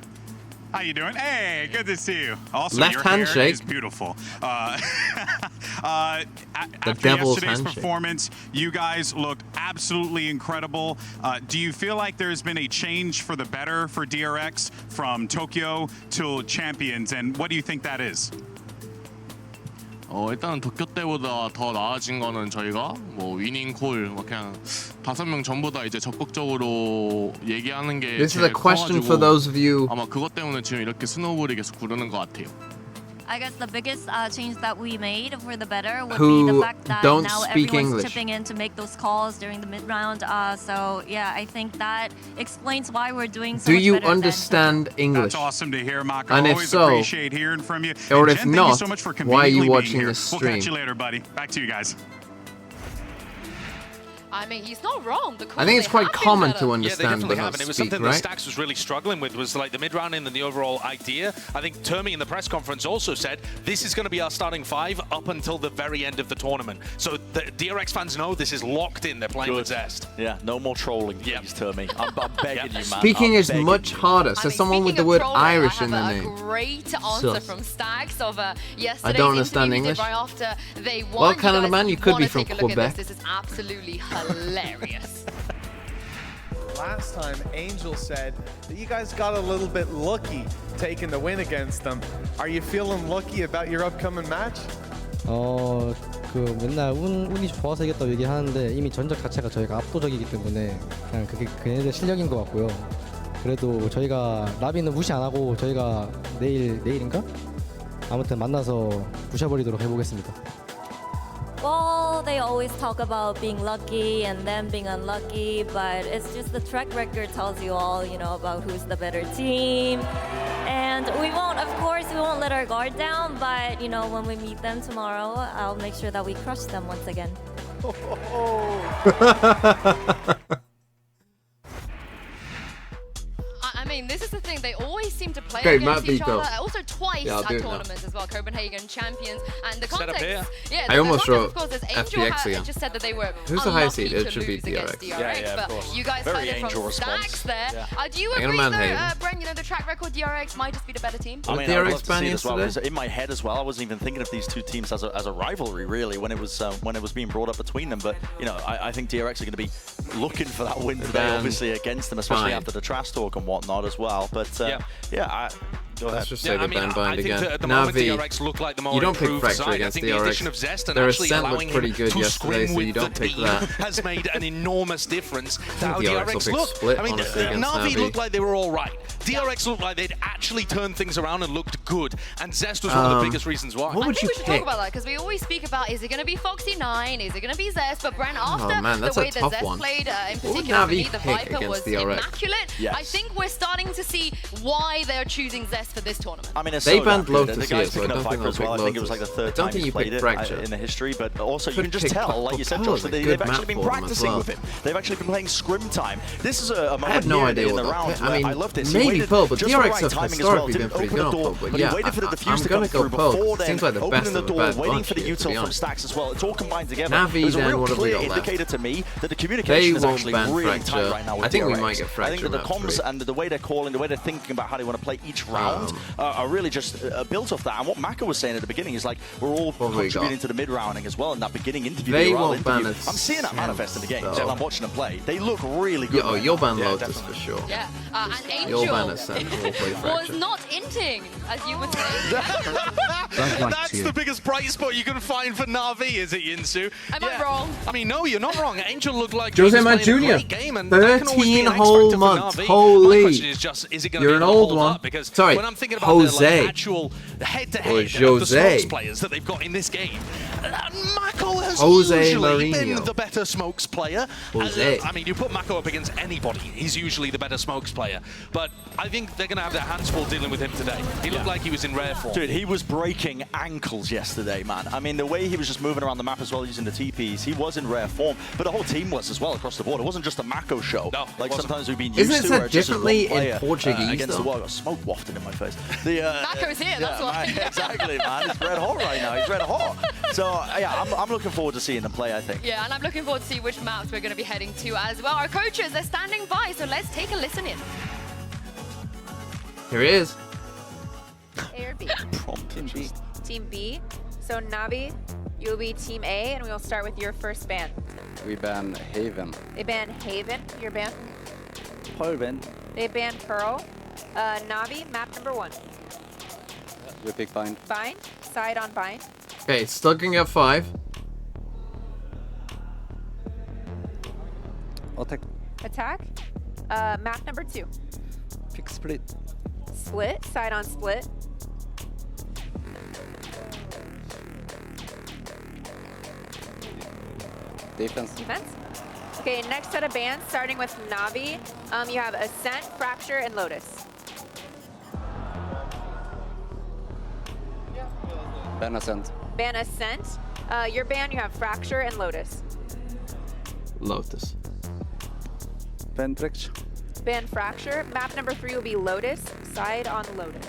How you doing? Hey, good to see you. Also, Left your handshake. hair is beautiful. After devil's yesterday's handshake. performance, you guys looked absolutely incredible. Do you feel like there's been a change for the better for DRX from Tokyo to Champions, and what do you think that is? 일단 도쿄 때보다 더 나아진 거는 저희가 뭐 위닝 콜 그냥 5명 전부 다 이제 적극적으로 얘기하는 게 This is a question for those of you 아마 그것 때문에 지금 이렇게 스노우볼이 계속 구르는 것 같아요. I guess the biggest change that we made for the better would who be the fact that don't now speak everyone's English. chipping in to make those calls during the mid-round. So yeah, I think that explains why we're doing so Do much you better understand English? That's awesome to hear, Mako. And if Always so, appreciate hearing from you. or And if Jen, thank not, you so much for why are you conveniently watching being here. this stream? We'll catch you later, buddy. Back to you guys. I mean, he's not wrong. I think it's quite common to understand they but definitely not have, and it was speak, something right? that Stax was really struggling with, was like the mid-round and the overall idea. I think Termi in the press conference also said, this is going to be our starting 5 up until the very end of the tournament. So the DRX fans know this is locked in. They're playing with zest. Yeah, no more trolling, please, Termi. I'm begging you, man. Speaking is much harder. So someone with the word Irish in their a name. great answer from Stax of yesterday's I don't understand interview English. right after they won. Well, Canada man, you could wanna be from take a look at Quebec. This is absolutely hilarious. Last time, Angel said that you guys got a little bit lucky taking the win against them. Are you feeling lucky about your upcoming match? 그 맨날 운이 좋아서 이겼다고 얘기하는데 이미 전적 자체가 저희가 압도적이기 때문에 그냥 그게 그네들 실력인 것 같고요. 그래도 저희가 나비는 무시 안 하고 저희가 내일인가? 아무튼 만나서 부셔버리도록 해보겠습니다. Well, they always talk about being lucky and them being unlucky, but it's just the track record tells you all, you know, about who's the better team. And we won't, of course, we won't let our guard down, but, you know, when we meet them tomorrow, I'll make sure that we crush them once again. I mean, this is the thing. They always seem to play Okay, against Matt each Vito. other. Also, twice Yeah, I'll at do it now. tournaments as well. Copenhagen champions, and the Set up context. here. Yeah, I almost the wrote context, of course, is Angel FPX again. just said that they were Who's the highest unlucky seed? It to should be lose against DRX. DRX. Yeah, of but course. you guys Very heard it Angel from response. Stax there. Do you I'm agree, gonna though, man Brent? You know, the track record DRX might just be the better team. I mean, DRX I would love to ban see it as well. yesterday? It was in my head as well. I wasn't even thinking of these two teams as a rivalry, really, when it was being brought up between them. But you know, I think DRX are going to be looking for that win today, Ban. obviously against them, especially Fine. after the trash talk and whatnot as well. But yeah, Go ahead. Let's just say the ban bind again. At the moment, Navi, DRX look like the more you don't pick improved Fracture side. against I think the addition of DRX. Zest and Their actually ascent allowing looked pretty him good to yesterday, scrim so you with don't the pick team that. has made an enormous difference to how DRX will DRX pick look. Split, I mean, honestly, against Navi Navi. looked like they were all right. DRX looked like they'd actually turned things around and looked good, and Zest was one of the biggest reasons why. What would I think you we should pick? talk about that because we always speak about is it going to be Foxy9, is it going to be Zest? But Brent, after man, that's the a way that tough Zest one. played, in What would particular for Navi me, the pick Viper against was DRX? immaculate. Yes. I think we're starting to see why they're choosing Zest for this tournament. I mean, it's They so banned good. Lotus The here, guy's so I picking don't up think Viper as they'll well. pick I think it was like the Lotus. third I don't time think he's you played pick it Fracture. in the history, but also you Could can just pick tell, like you said, Pearl Josh, is that a they've good actually map been for them as practicing well. with him. They've actually been playing scrim time. This is a moment I had no here idea in what the they'll round pick. where I mean, love this. maybe He waited Pearl, but just for the DRX right have timing as well. historically been Didn't pretty open good the on door, Pearl, but but yeah, he waited for the I'm defuse to gonna come go through Pearl. before It then seems like the best opening the of the door, bad waiting bunch for the here, to util be from honest. Stacks as well. It's all combined together. Navi, It was a then real what have we clear got left? indicator to me that the They communication is won't actually ban really Fracture. tight right now with I think we DRX. might get I think Fracture that the map comms 3. and the way they're calling, the way they're thinking about how they want to play each round are really just built off that. And what Mako was saying at the beginning is like, we're all contributing to the mid-rounding as well, and that beginning interview. They the won't ban interview. a I'm seeing that manifest in the game. though. So I'm watching them play. They look really good. Oh, right you'll now. ban Yeah, Lotus definitely. for sure. Yeah, and You'll Angel ban Ascent and we'll play was Fracture. not inting, as you would say. That's the biggest bright spot you can find for Navi, is it, Yinsu? Am I wrong? I mean, no, you're not wrong. Angel looked like Jose he was Man playing a Jr. great game, and that can always be 13 an X whole factor for months. Navi. Holy. My question is just, is it going to You're be an able to old hold one. up? Because Sorry, when I'm thinking about Jose. the actual head-to-head of the Jose. smokes players that they've got in this game, Mako has Jose usually Mourinho. been the better smokes player. Jose. I mean, you put Mako up against anybody, he's usually the better smokes player. But I think they're going to have their hands full dealing with him today. He looked like he was in rare form. Dude, he was breaking ankles yesterday, man. I mean, the way he was just moving around the map as well using the TPs, he was in rare form, but the whole team was as well across the board. It wasn't just a Mako show. No, like sometimes we've been Isn't used it to. said where it's just a differently one player, in Portuguese, against the though? wall. I got smoke wafted in my face. Mako's here, that's why. Man, exactly, man. It's red hot right now. He's red hot. So, yeah, I'm looking forward to seeing them play, I think. Yeah, and I'm looking forward to see which maps we're going to be heading to as well. Our coaches, they're standing by, so let's take a listen in. Here it is. A or B? Team B. Team B. So Navi, you'll be Team A, and we'll start with your first ban. We ban Haven. They ban Haven, your ban. Haven. They ban Pearl. Navi, map number 1. We pick Bind. Bind, side on bind. Okay, slugging at 5. Attack. Attack. Map number 2. Pick Split. Split, side on split. Defense. Defense. Okay, next set of bans, starting with Navi. You have Ascent, Fracture, and Lotus. Ban Ascent. Ban Ascent. Your ban, you have Fracture and Lotus. Lotus. Ban Fracture. Ban Fracture. Map number 3 will be Lotus, side on Lotus.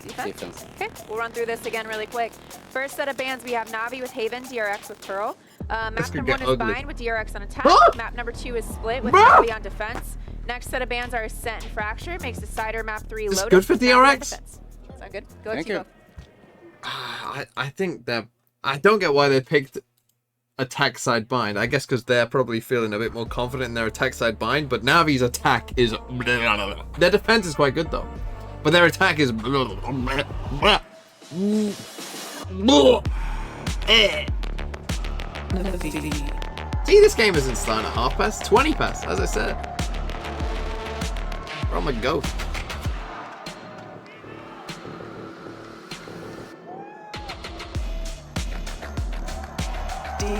Defense. Okay, we'll run through this again really quick. First set of bans, we have Navi with Haven, DRX with Pearl. Map number 1 is ugly. Bind with DRX on attack. Ah! Map number 2 is Split with Ah! Navi on defense. Next set of bans are Ascent and Fracture. Makes the cider map 3 This Lotus. good for with Navi on DRX? defense. Sound good? Go Thank Tivo. you. I think that I don't get why they picked attack side bind. I guess because they're probably feeling a bit more confident in their attack side bind. But Navi's attack is their defense is quite good though, but their attack is. See, this game isn't starting at half past, 20 past, as I said. We're on the go.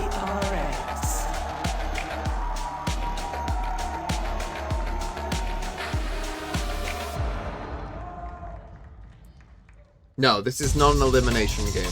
DRX. No, this is not an elimination game.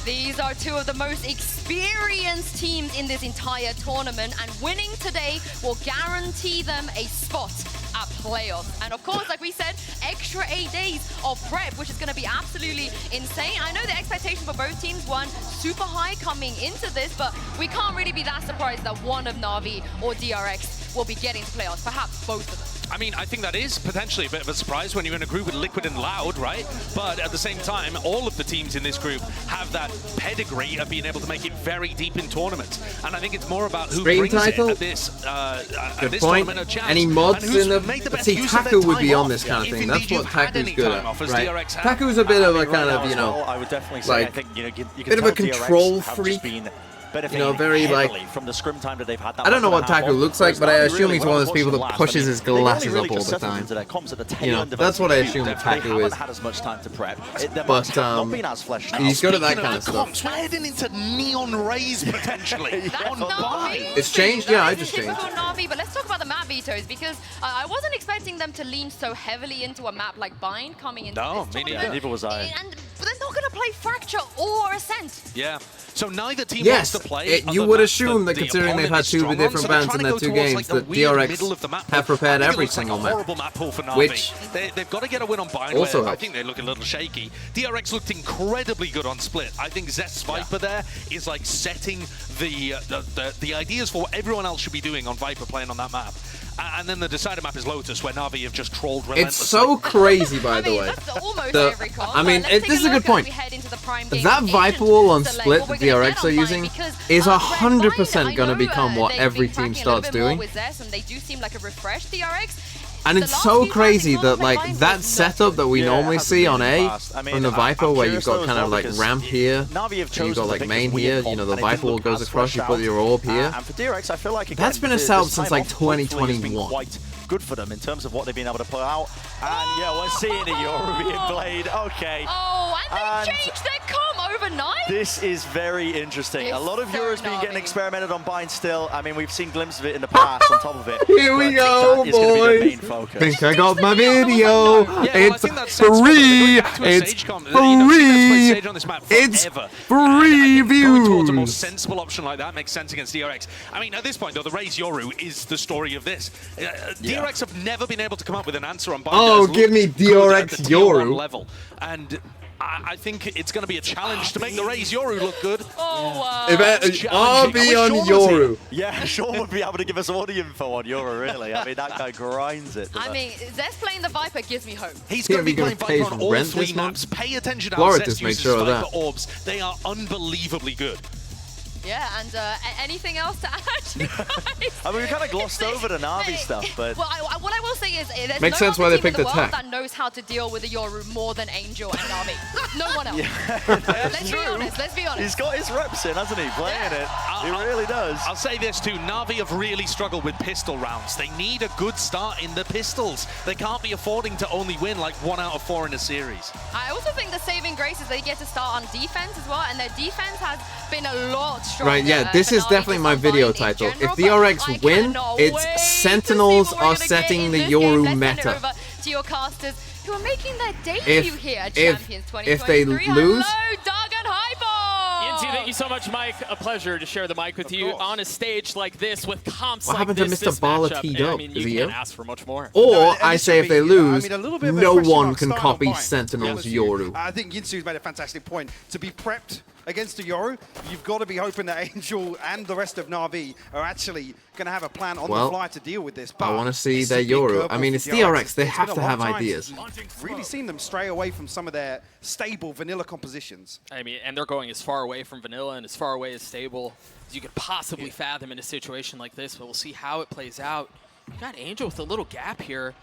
These are two of the most experienced teams in this entire tournament, and winning today will guarantee them a spot at playoffs. And of course, like we said, extra 8 days of prep, which is going to be absolutely insane. I know the expectation for both teams weren't super high coming into this, but we can't really be that surprised that one of Navi or DRX will be getting to playoffs, perhaps both of them. I mean, I think that is potentially a bit of a surprise when you're in a group with Liquid and Loud, right? But at the same time, all of the teams in this group have that pedigree of being able to make it very deep in tournaments. And I think it's more about who brings title? it at this, Good this point. tournament a chance. Any mods in the... See, use of their Taku would time be on off. this kind of If thing. That's indeed what you've had Taku's any good time off, at, as right? DRX have. Taku's a bit of a Right kind now of, as you know... well, I would definitely say, like, I think, you can bit of a tell DRX control have freak. just been You know, benefiting very like... heavily from the scrim time that they've had. I don't know what Taku looks like, but I assume he's one of those people that pushes his glasses really up all just the settled time. into their comms at the tail You know, end of that's it. what I assume They Taku haven't is. had as much time to prep. Their maps But, have not been as fleshed out. he's good at that Speaking kind of stuff. comps, we're heading into neon rays potentially on buy. It's changed? Yeah, I just That is changed. typical Navi, but let's talk about the map vetoes, because I wasn't expecting them to lean so heavily into a map like Bind coming into No, this me tournament. neither. Neither was I. And they're not going to play Fracture or Ascent. Yeah. So neither team Yes, wants to play. you on would the assume map that considering they've the had two opponent is different strong on, bands so in they're their trying two to go towards, games, like, that the weird DRX middle of the map have pool. prepared I think it every looks like single a map. horrible map pool for Navi. Which they've got to get a win on Bind, also where I helps. think they look a little shaky. DRX looked incredibly good on Split. I think Zest's Viper there is like setting the ideas for what everyone else should be doing on Viper playing on that map. And then the decider map is Lotus, where Navi have just trolled relentlessly. It's so crazy, by the way. I mean, this is a good point. That Viper wall on Split that DRX are using is 100% going to become what every team starts doing. They do seem like a refreshed DRX. And it's so crazy that, like, that setup that we normally see on A from the Viper, where you've got kind of like ramp here, and you've got like main here, you know, the Viper wall goes across, you put your orb here. And for DRX, I feel like That's been a setup since like 2021. Quite good for them in terms of what they've been able to pull out. And yeah, we're seeing it, Yoru being played. Okay. Oh, and they changed their comm overnight. This is very interesting. It's a lot of so Euros being getting Navi. experimented on Bind still. I mean, we've seen glimpses of it in the past on top of it. Here we go, That is gonna be their main boys. focus. Think I got my video. It's free. It's free. It's free Going towards a more views. sensible option like that makes sense against DRX. I mean, at this point, though, the Raze Yoru is the story of this. DRX have never been able to come up with an answer on Bind. Oh, that has give me looked good at DRX the tier 1 Yoru. level. And I think it's going to be a challenge to make the Raze Yoru look good. Oh, RB on Yoru. Yeah, Sean would be able to give us all the info on Yoru, really. I mean, that guy grinds it. I mean, Zest playing the Viper gives me hope. He's Yeah, going to be we playing gonna Viper pay on all rent three this month? maps. Pay attention to how Flora Zest just make uses sure of Viper that. orbs. They are unbelievably good. Yeah, and anything else to add? I mean, we kind of glossed over the Navi stuff, but... Well, what I will say is there's Makes no sense other why they team in picked the world attack. that knows how to deal with a Yoru more than Angel and Navi. No one else. Let's be honest, let's be honest. He's got his reps in, hasn't he? Playing it. He really does. I'll say this too, Navi have really struggled with pistol rounds. They need a good start in the pistols. They can't be affording to only win like 1 out of 4 in a series. I also think the saving grace is they get to start on defense as well, and their defense has been a lot stronger. Right, yeah, this is definitely my video title. If DRX win, it's Sentinels are setting the Yoru meta. Over to your casters who are making their debut here at Champions 2023. If they lose, Hello, Doug and Hypo! Yinzi, thank you so much, Mike. A pleasure to share the mic with you on a stage like this with comps what like happened to this. Mr. Bala teed I up? mean, Is you he can't ill? ask for much more. Or I say if they lose, a little bit of a no question one mark can start copy on Bind, Sentinels to be honest with you. Yoru. I think Yinsu's made a fantastic point. To be prepped against a Yoru, you've got to be hoping that Angel and the rest of Navi are actually going to have a plan on the fly to deal with this. But I want to see it's their a big Yoru. curveball I mean, for it's DRX. They It's have been to a long have time ideas. since we've really seen them stray away from some of their stable vanilla compositions. I mean, and they're going as far away from vanilla and as far away as stable as you could possibly fathom in a situation like this, but we'll see how it plays out. You got Angel with a little gap here.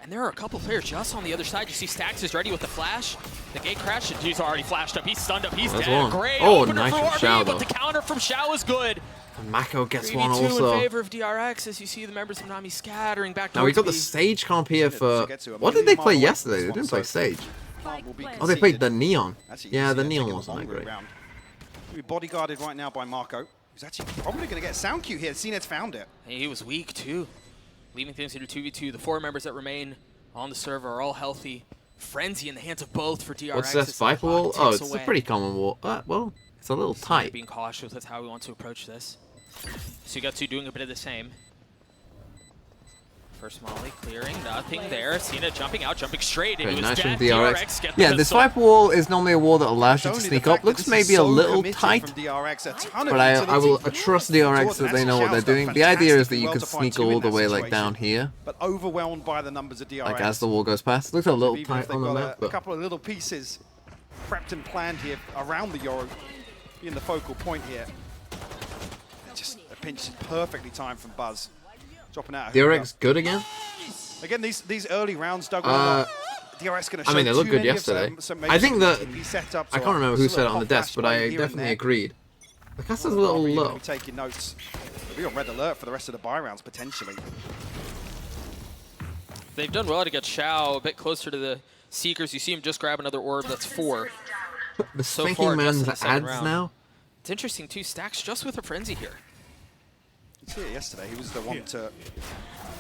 And there are a couple players just on the other side. You see Stax is ready with the flash. The gate crash. He's already flashed up. He's stunned up. He's That's dead. one. Great Oh, opener nice for from RB, Xiao, but though. the counter from Xiao is good. And Mako gets 3v2 one in also. favor of DRX as you see the members of Nami scattering back Now we got towards the B. stage comp here for... What did they play yesterday? They didn't play stage. Oh, they played the Neon. Yeah, the Neon wasn't that great. We're bodyguarded right now by Marco, who's actually probably going to get a sound cue here. CNED's found it. Hey, he was weak too. Leaving things into 2v2. The 4 members that remain on the server are all healthy. Frenzy in the hands of both for DRX. What's that Viper wall? Oh, it's a pretty common wall. Well, it's a little tight. Being cautious with how we want to approach this. So you got 2 doing a bit of the same. First molly clearing, nothing there. Cena jumping out, jumping straight into his nice from death. DRX. Get the Yeah, this pistol. Viper wall is normally a wall that allows you to sneak up. Looks maybe a little tight, but I will trust DRX that they know what they're doing. The idea is that you could sneak all the way like down here, but overwhelmed by the numbers of DRX. like as the wall goes past. Looks a little tight on the map, a but couple of little pieces prepped and planned here around the Yoru, being the focal point here. Just a pinch perfectly timed from Buzz. Dropping out. DRX good again? Again, these early rounds, Doug. DRX going to show I mean, they look too good many of yesterday. them, so maybe I think some that TP setups I or can't remember who just a said it little on the desk, but flashbang I here and definitely there. agreed. The caster's a little Navi low. gonna be taking notes. We'll be on red alert for the rest of the buy rounds potentially. They've done well to get Xiao a bit closer to the Seekers. You see him just grab another orb. That's 4. The So Spanking far, just Man's in the second ads round. now? It's interesting, too. Stacks just with a frenzy here. You see it yesterday. He was the one to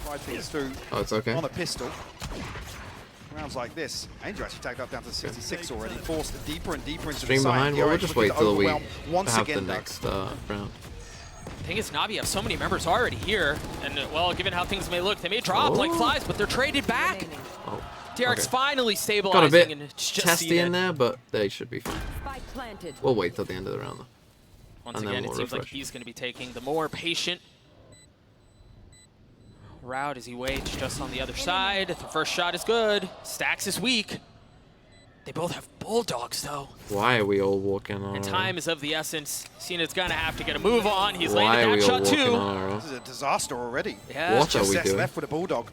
ride things through Oh, it's okay. on a pistol. Rounds like this. Angel actually tagged up down to 66 already, forced deeper and deeper into Stream the side. behind? Well, we'll DRX just looking wait to till we overwhelm once have the again, Doug. next round. The thing is, Navi have so many members already here, and well, given how things may look, they may drop like flies, but they're traded back. Oh, DRX okay. finally Got a stabilizing, bit and it's just testy Cena. in there, but they should be fine. Spike planted. We'll wait till the end of the round, though. Once And then again, it we'll seems like refresh. he's going to be taking the more patient route as he waits just on the other side. The first shot is good. Stacks is weak. They both have bulldogs, though. Why are we all walking on? And time is of the essence. Cena's going to have to get a move on. He's Why are landed we that all shot, walking too. on our own? This is a disaster already. Yeah. What are we Zest doing? left with a bulldog.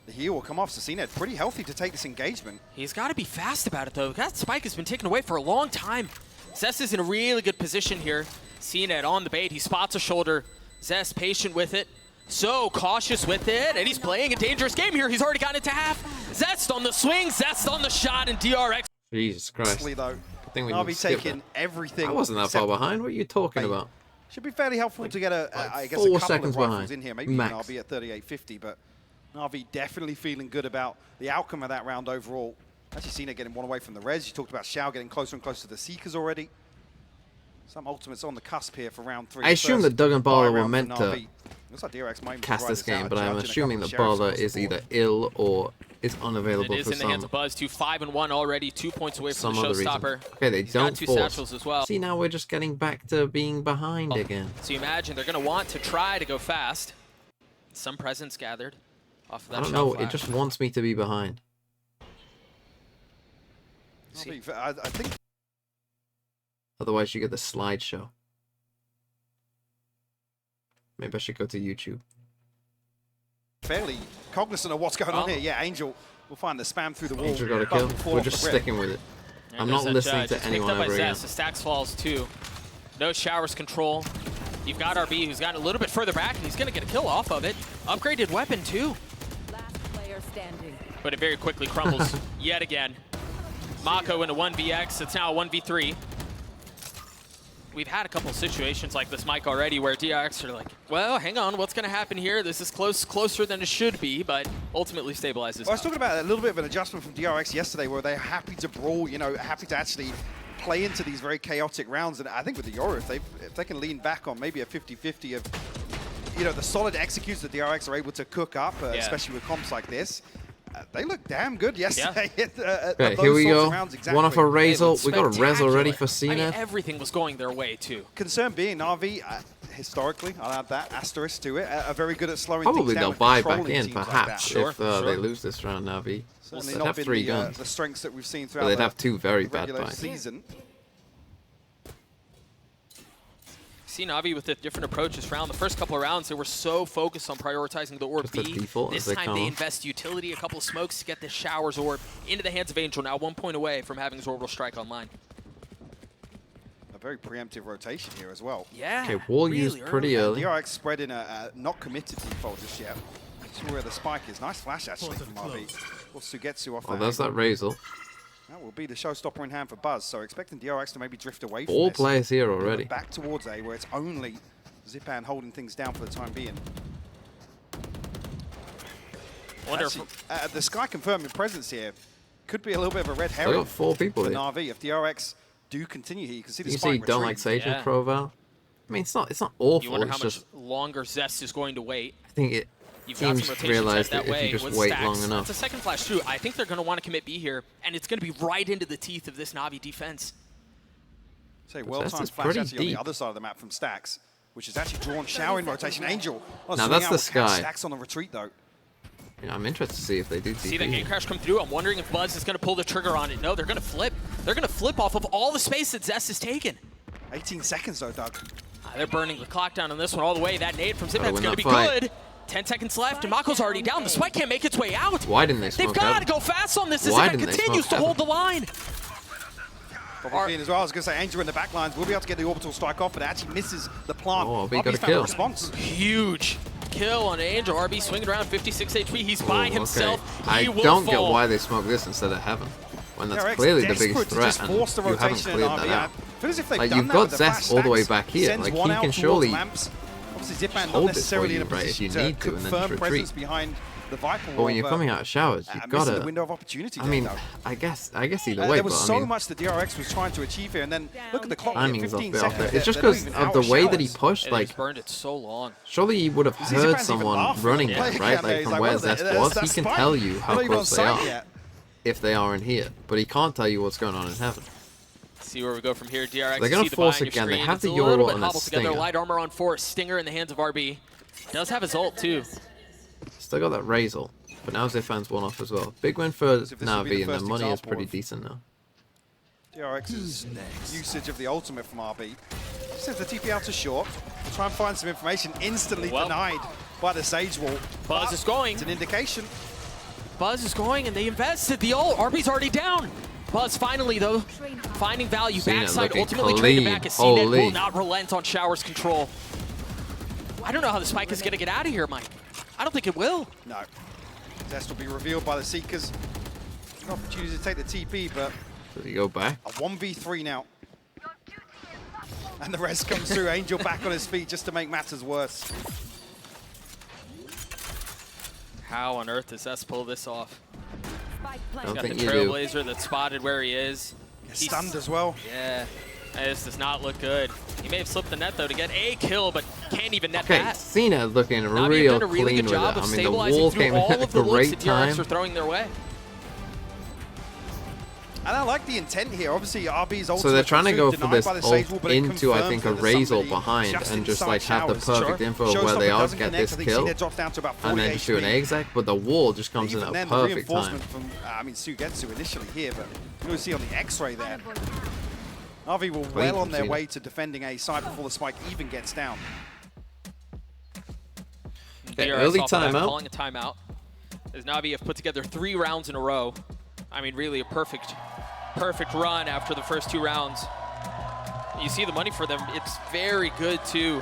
The heal will come off. So Cena pretty healthy to take this engagement. He's got to be fast about it, though. That spike has been taken away for a long time. Zest is in a really good position here. Cena on the bait. He spots a shoulder. Zest patient with it. So cautious with it. And he's playing a dangerous game here. He's already gotten it to half. Zest on the swing. Zest on the shot. And DRX. Jesus Christ. Though, I think we Navi need to skip taking that. everything. I wasn't that far except- behind. What are you talking about? Should be fairly helpful to get I guess, 4 a couple seconds of rifles behind, in here. Maybe max. even Navi at 38.50, but Navi definitely feeling good about the outcome of that round overall. Actually seen it getting one away from the res. You talked about Xiao getting closer and closer to the Seekers already. Some ultimates on the cusp here for round 3. I assume that Doug and Barla were meant to Looks like DRX might cast ride this out, game, but I'm charging a assuming couple that of sheriffs Barla across the is board. either ill or is unavailable It is for in the hands some of Buzz. 5-1 already. 2 points away from some the other reason. showstopper. Okay, they He's don't got 2 force. satchels as well. See, now we're just getting back to being behind again. So you imagine they're going to want to try to go fast. Some presence gathered off of that I don't shell know. flash. It just wants me to be behind. I think Otherwise, you get the slideshow. Maybe I should go to YouTube. fairly cognizant of what's going on here. Yeah, Angel will find the spam through the wall. Angel got a but kill. fall We're off just the grid. sticking with it. There I'm goes not that listening judge. to It's anyone picked up by ever again. Zest. The stacks falls too. No showers control. You've got RB who's gotten a little bit further back, and he's going to get a kill off of it. Upgraded weapon too. Last player standing. But it very quickly crumbles yet again. Mako in a 1vx. It's now a 1v3. We've had a couple of situations like this, Mike, already, where DRX are like, well, hang on, what's going to happen here? This is closer than it should be, but ultimately stabilizes. Well, I was talking about a little bit of an adjustment from DRX yesterday where they're happy to brawl, you know, happy to actually play into these very chaotic rounds. And I think with the Yoru, if they can lean back on maybe a 50-50 of, you know, the solid executes that DRX are able to cook up, especially with comps like this, they look damn good yesterday. Okay, here we go. One off a Razor. We got a Res already for I mean, CNET. everything was going their way, too. Concern being Navi, historically, I'll add that asterisk to it, are very good at slowing Probably things down they'll and buy back controlling in, teams like perhaps, that. if they lose this round, Navi. Certainly They'd not have been 3 the, guns. the strengths that we've seen But throughout they'd the have 2 very bad regular buys. season. See Navi with a different approach this round. The first couple of rounds, they were so focused on prioritizing the orb Just the B. default This as they time come they off. invest utility, a couple of smokes to get this Showers orb into the hands of Angel. Now 1 point away from having his orbital strike online. A very preemptive rotation here as well. Yeah. Okay, wall used pretty early. DRX spread in a not committed default just yet. That's where the spike is. Nice flash actually from RB. Well, Sugetsu off Oh, that there's that angle. Razor. That will be the showstopper in hand for Buzz. So expecting DRX to maybe drift away from All this. players here Move it already. Back towards A where it's only Zipan holding things down for the time being. Wonder Actually, the Sky confirming presence here could be a little bit of a red They herring got 4 people for here. Navi. If DRX do continue here, you can see the You spike see, don't like retreat. Sage's profile. I mean, it's not awful. You wonder how It's much just, longer Zest is going to wait. I think You've got some teams rotation realize check that way if you just with wait stacks. long enough. That's a second flash too. I think they're going to want to commit B here, and it's going to be right into the teeth of this Navi defense. Say well-timed flash actually on the other side of the map from Stacks, which is actually drawn showering rotation. Angel. Now that's the Sky. Stacks on the retreat though. Yeah, I'm interested to see if they do See that gate crash come through. I'm wondering if Buzz is going to pull the trigger on it. No, they're going to flip. They're going to flip off of all the space that Zest has taken. 18 seconds though, Doug. They're burning the clock down on this one all the way. That nade from Zipan's going to be fight. good. 10 seconds left, and Mako's already down. The spike can't make its way out. Why didn't they smoke They've got to heaven? go fast on this as Why Zipan didn't they continues smoke to hold the line. Probably as well. I was going to say Angel in the back lines will be able to get the orbital strike off, but it actually misses the plant. Oh, RB got a found kill. Response. Huge kill on Angel. RB swinging around 56 HP. He's by himself. I He will don't get fall. why they smoke this instead of heaven, when that's DRX clearly the desperate biggest to threat, just and force the you haven't rotation cleared in that RB. out. But as if they've Like, done you've that got with the flash Zest all the way stacks, back here. sends Like, one he out can towards surely lamps. Obviously, Zipan not hold this for necessarily you, in a right, if position you to need to, and then confirm just presence retreat. behind the Viper But when wall, you're coming out of showers, you've got missing to. the window of opportunity. I there, mean, though. I guess either way. There was but so I mean, much that DRX was trying to achieve here, and then look at the clock. timing's off 15 bit seconds. off there. It's just They're not because even of out the of way that he showers. pushed. It Like, has burned it so long. surely he would have You see heard Zipan's even someone laughing running at the it, play right? cam there. Like He's from like, where what the- Zest that's was. He that can spike. tell you They're how not even on close they site are yet. if they are in here, but he can't tell you what's going on in heaven. See where we go from here. DRX. They're gonna see the force buy on your again. They screen. have It's the a little Euro bit and a hobbled together. Stinger. Light armor on 4. Stinger in the hands of RB. Does have his ult too. Still got that Razor, but now Zipan's one off as well. Big win for As if this would be Navi, the and their first money is example pretty of- decent now. DRX's usage of the ultimate from RB. Sends the TP out to short. Try and find some information. Instantly denied by the Sage Wall. Buzz is going. It's an indication. Buzz is going, and they invested the ult. RB's already down. Buzz finally, though, finding value. CNET Backside, looking ultimately trading clean. back as CNET will Holy. not relent on Shower's control. I don't know how the spike is going to get out of here, Mike. I don't think it will. No. Zest will be revealed by the Seekers. An opportunity to take the TP, but Does he go back? a 1v3 now. And the rest comes through. Angel back on his feet just to make matters worse. How on earth does S pull this off? I He's don't got the think you do. Trailblazer that's spotted where he is. He's stunned as well. Yeah. This does not look good. He may have slipped the net, though, to get a kill, but can't even net Okay, that. CNET looking Navi real have done a really clean good with job it. of I mean, the stabilizing wall through came all in at of the a looks great that DRX time. are throwing their way. And I like the intent here. Obviously, RB's ultimate So they're trying to was go for denied this by the Sage Wall, ult but it into, I confirms think, a that there's Razor somebody behind just and just inside like have the Showers. perfect Sure. info of where they Showstopper are, doesn't get connect. this I think kill, CNET drops down to about and 40 then just do an HP. exec, but the wall just comes in Even at a then, the perfect time. reinforcement from, I mean, Sugetsu initially here, but you can see on the X-ray there. Navi were Clean well from on their CNET. way to defending A side before the spike even gets down. Okay, DRX early off of that, timeout. calling a timeout. As Navi have put together 3 rounds in a row. I mean, really a perfect run after the first 2 rounds. You see the money for them. It's very good, too.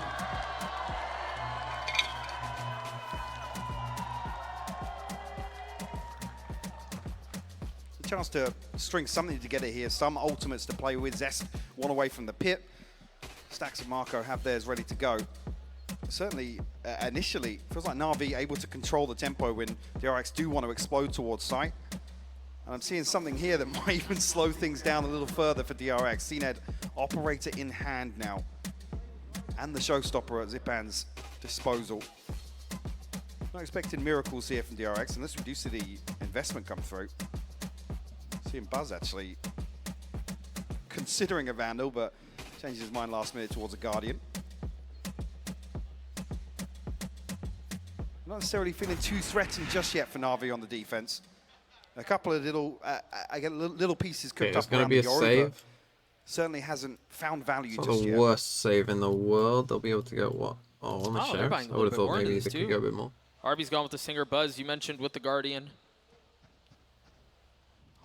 A chance to string something together here. Some ultimates to play with. Zest one away from the pit. Stacks and Marco have theirs ready to go. Certainly, initially, feels like Navi able to control the tempo when DRX do want to explode towards site. And I'm seeing something here that might even slow things down a little further for DRX. CNET operator in hand now. And the showstopper at Zipan's disposal. Not expecting miracles here from DRX unless we do see the investment come through. Seeing Buzz actually considering a Vandal, but changes his mind last minute towards a Guardian. Not necessarily feeling too threatened just yet for Navi on the defense. A couple of little, I get little pieces cooked Okay, it's up going to around be a the Yoru, save. but certainly hasn't found value It's not just the yet. worst save in the world. They'll be able to get what? Oh, on the Oh, they're sheriffs. buying a I would little have bit thought more into maybe this, they too. could go a bit more. RB's gone with the Singer. Buzz, you mentioned with the Guardian.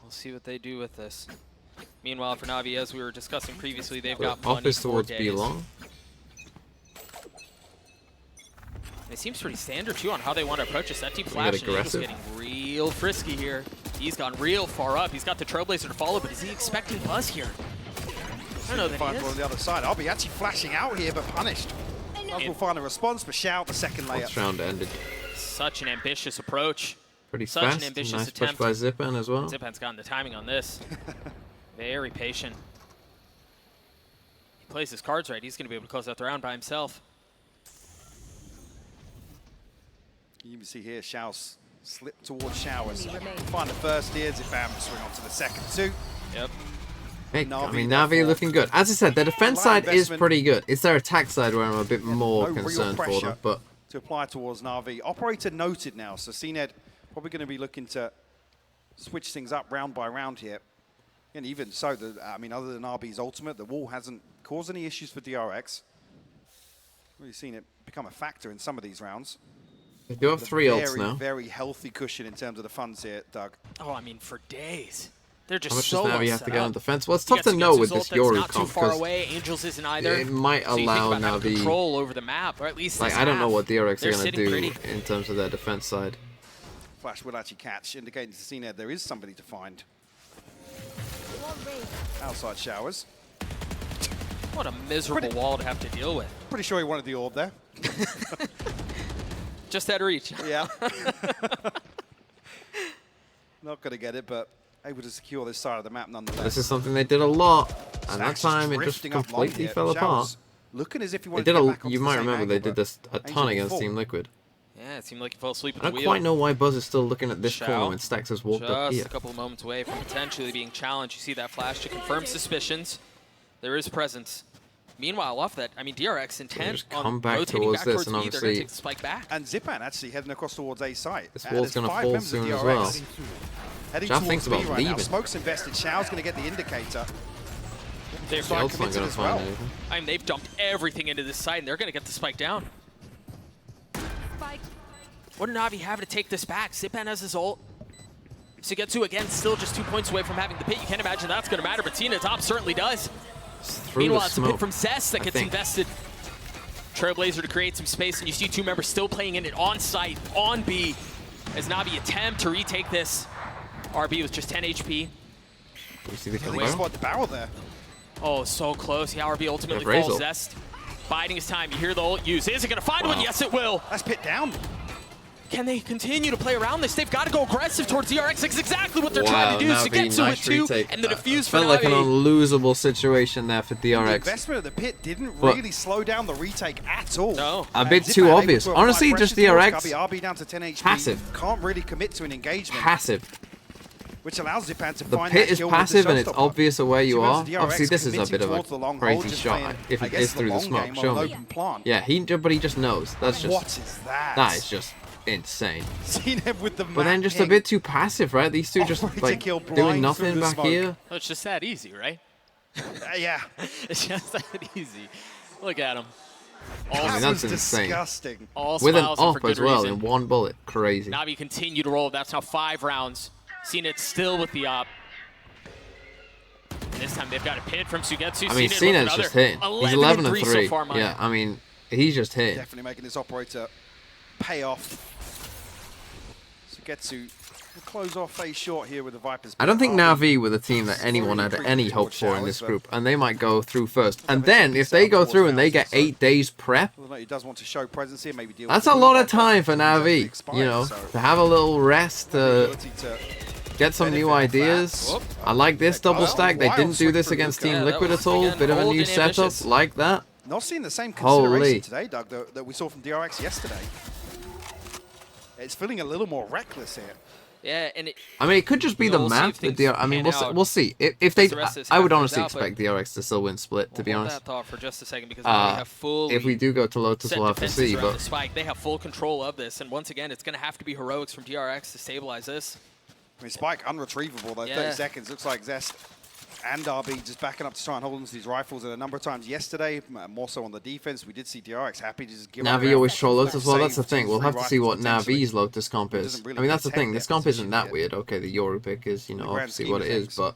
We'll see what they do with this. Meanwhile, for Navi, as we were discussing previously, they've got money Office for towards days. B long. It seems pretty standard, too, on how they want to approach this. That deep get flash, and Angel's aggressive. getting real frisky here. He's gone real far up. He's got the Trailblazer to follow, but is he expecting Buzz here? I don't know that Find he one is. on the other side. RB actually flashing out here, but punished. Buzz will find a response, but shout the second layer. Last round ended. Such an ambitious approach. Pretty Such fast. an ambitious Nice attempt. push by Zipan as well. Zipan's gotten the timing on this. Very patient. He plays his cards right. He's going to be able to close out the round by himself. You can see here, Shao's slip towards Showers. Find the first here, Zipam swing on to the second two. Yep. Hey, I mean, Navi looking good. As I said, their defense side is pretty good. It's their attack side where I'm a bit more concerned for them. But to apply towards Navi. Operator noted now, so CNED probably going to be looking to switch things up round by round here. And even so, I mean, other than RB's ultimate, the wall hasn't caused any issues for DRX. Really seen it become a factor in some of these rounds. they do have 3 ults now. Very healthy cushion in terms of the funds here, Doug. Oh, I mean, for days. They're just How much so does Navi well have to set get up. on defense? Well, it's tough to know with this Yoru not too comp far because away. Angels isn't either. it might So you think allow about having Navi control over the map, or at least like this I don't know half. what DRX They're are going to sitting do pretty. in terms of their defense side. Flash will actually catch, indicating to CNED there is somebody to find. Outside Showers. What a miserable wall to have to deal with. Pretty sure he wanted the orb there. Just out of reach. Yeah. Not going to get it, but able to secure this side of the map nonetheless. This is something they did a lot, and that Stacks time it just drifting up long completely here. fell apart. Showers looking as if he They wanted did to get back you onto the might same remember angle, they did but this a Angel ton will against fall. Team Liquid. Yeah, it seemed like he fell asleep at I the don't wheel. quite know why Buzz is still looking at this Shao, corner when Stacks has walked up just here. a couple of moments away from potentially being challenged. You see that flash to confirm suspicions. There is presence. Meanwhile, off that, I mean, DRX intent on back rotating towards back this, towards and B. They're going obviously- to take the spike back. And Zipan actually heading across towards A site. This wall's going to fall soon as well. Heading Shao towards thinks B about right now. leaving. Smoke's invested. Shao's going to get the indicator. They're Shell's not committed going to as find well. anything. I mean, they've dumped everything into this site, and they're going to get the spike down. What do Navi have to take this back? Zipan has his ult. Sugetsu, again, still just 2 points away from having the pit. You can't imagine that's going to matter, but Tina Top certainly does. Through Meanwhile, the it's a pit smoke, from Zest that I gets think. invested. Trailblazer to create some space, and you see 2 members still playing in it on site, on B, as Navi attempt to retake this. RB with just 10 HP. You see the I think he barrel? spotted the barrel there. Oh, so close. Yeah, RB ultimately Yeah, falls. Brazel. Zest biding his time. You hear the ult use. Is it going to find one? Yes, it will. That's pit down. Can they continue to play around this? They've got to go aggressive towards DRX. That's exactly what they're trying to do. Navi, Sugetsu nice with 2, retake. and the defuse for Felt like an Navi. unlosable situation there for The DRX. investment of the pit didn't But- really slow down the retake at all. No. A bit too Zipan able obvious. to apply Honestly, pressure just towards DRX. Cubby. RB down to 10 HP. Passive. Can't really commit to an engagement. Passive. Which allows Zipan to The find pit that is kill with the passive and it's showstopper. obvious of where you So are. there's DRX Obviously, this is a committing bit of towards the a long crazy hold, just shot playing, if I it guess, is the through the long smoke. game Show on an me. open plant. Yeah, but he just knows. That's just What is that? that is just insane. Seen him with the But then just a bit too passive, right? These two just Operator like kill blind doing through nothing the back smoke. here. Well, it's just that easy, right? Yeah. It's just that easy. Look at him. I mean, that's insane. Disgusting. All With an smiles and off for good as well reason. in one bullet. Crazy. Navi continue to roll. That's now 5 rounds. Seen it still with the op. And this time they've got a pit from Sugetsu. I mean, Seen it with Cena's just another hitting. He's 11 and 3. so far, Maya. Yeah, I mean, he's just hitting. Definitely making this operator pay off. Sugetsu will close off phase short here with the Vipers. I don't think RB Navi were the team that anyone had any hope for in this group, and they might go through first. And then, if they go through and they get 8 days prep, Although he does want to show presence here, maybe deal that's with a the lot blue of time for ball, but Navi, expired, you know, so to have a little rest, ability to get some new benefit off ideas. that. I like this double stack. They wild didn't do swing this from against Luka. Team Yeah, Liquid that at all. was, Bit of a bold new and setup, ambitious. like that. Not seeing the same Holy. consideration today, Doug, that we saw from DRX yesterday. It's feeling a little more reckless here. Yeah, and I mean, it could just be the We'll see map. if The things DR I mean, pan we'll out we'll see. If they, as the rest of this I would half honestly plays out, but expect DRX to still win split. To be Hold honest, that thought for just a second because now they have full. if we do go to Lotus, set we'll have to defenses see. around But the spike. They have full control of this, and once again, it's going to have to be heroics from DRX to stabilize this. I mean, Spike unretrievable though. Yeah. 30 seconds. Looks like Zest and RB just backing up to try and hold onto these rifles. And a number of times yesterday, more so on the defense, we did see DRX happy to just give up Navi round always show Lotus. Well, that's the save thing. We'll 2-3 have to see what rifles potentially. Navi's Lotus comp is. doesn't really I mean, that's the protect thing. This their comp isn't position that yet. weird. Okay, the Yoru pick is, you In the know, grand obviously scheme what of it is, things. but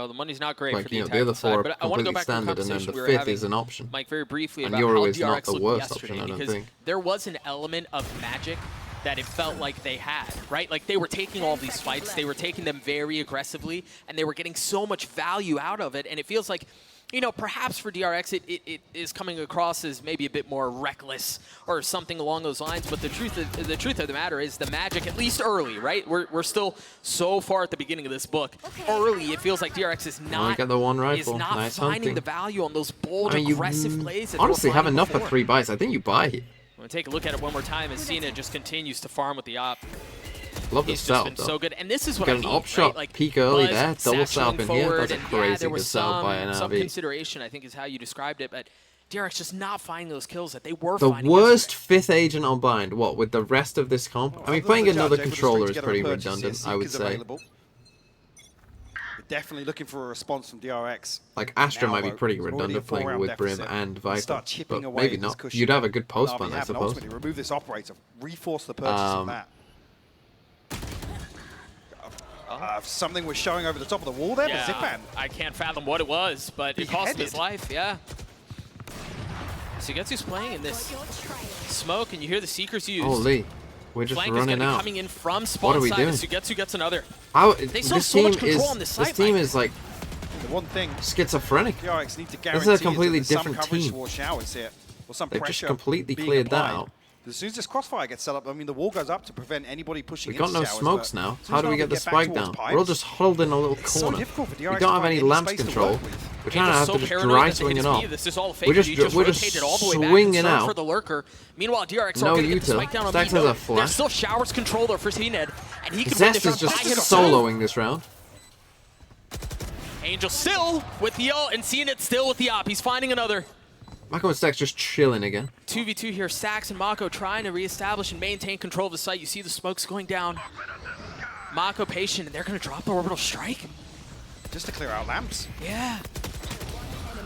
The money's not great like, for the you know, the other attacking side, four are but I want to go completely back to the standard, and then conversation the we were fifth having, is an option. Mike, very briefly And about Yoru how is not DRX the looked worst yesterday, option, I don't because think. there was an element of magic that it felt like they had, right? Like they were taking all these fights, they were taking them very aggressively, and they were getting so much value out of it, and it feels like, you know, perhaps for DRX it is coming across as maybe a bit more reckless or something along those lines, but the truth of the matter is the magic, at least early, right? We're still so far at the beginning of this book. Early, it feels like DRX is not, got the one rifle. is not Nice finding hunting. the value on those bold, I mean, you aggressive plays that they were honestly have finding enough before. for 3 buys. I think you buy here. going to take a look at it one more time, and Cena just continues to farm with the op. Love the He's just salve, been though. so good, and this is what Get I mean, an op shot right? Like, peek early Buzz there, double salve in here. That's a and crazy there good was salve by an some Navi. consideration, I think, is how you described it, but DRX just not finding those kills that they were The finding. worst fifth agent on bind. What, with the rest of this comp? I mean, playing another controller is pretty redundant, I would say. Definitely looking for a response from DRX. Like, Astra might be pretty redundant playing with Brim and Viper, but maybe not. You'd have a good post ban, I suppose. Ultimately, remove this operator, reforce the purchase of that. Something was showing over the top of the wall there, Yeah, the Zipan. I can't fathom what it was, but it cost him his life, yeah. Sugetsu's playing in this smoke, and you hear the Seekers used. Holy, we're just Flank running is out. coming in from spawn What are we side, doing? and Sugetsu gets another. How, they this still have so much team control is on this site. this team is like The one thing schizophrenic. DRX need to This guarantee is a completely that there's some different coverage team. towards showers here, or some They've pressure just completely being cleared that applied. out. As soon as this crossfire gets set up, I mean, the wall goes up to prevent anybody pushing We got into no showers, smokes but now. as soon How as do we Navi get the back spike towards down? pipes, We're all just huddled in a little it's so corner. difficult for We DRX don't to have find any any lamps space to control. work with. We're trying to Angel's have so to just paranoid dry that they swing can it just off. be, this is all fake, We're he just rotated all the way back swinging and out. for the lurker. Meanwhile, DRX No are going to get the util. spike down on Stacks B. has a There's flash. still showers control there for CNED, and he can win Zest this is round just by himself. soloing this round. Angel still with the ult, and CNED still with the op. He's finding another. Mako and Stacks just chilling again. 2v2 here, Sax and Mako trying to reestablish and maintain control of the site. You see the smokes going down. Mako patient, and they're going to drop the orbital strike. Just to clear out lamps. Yeah.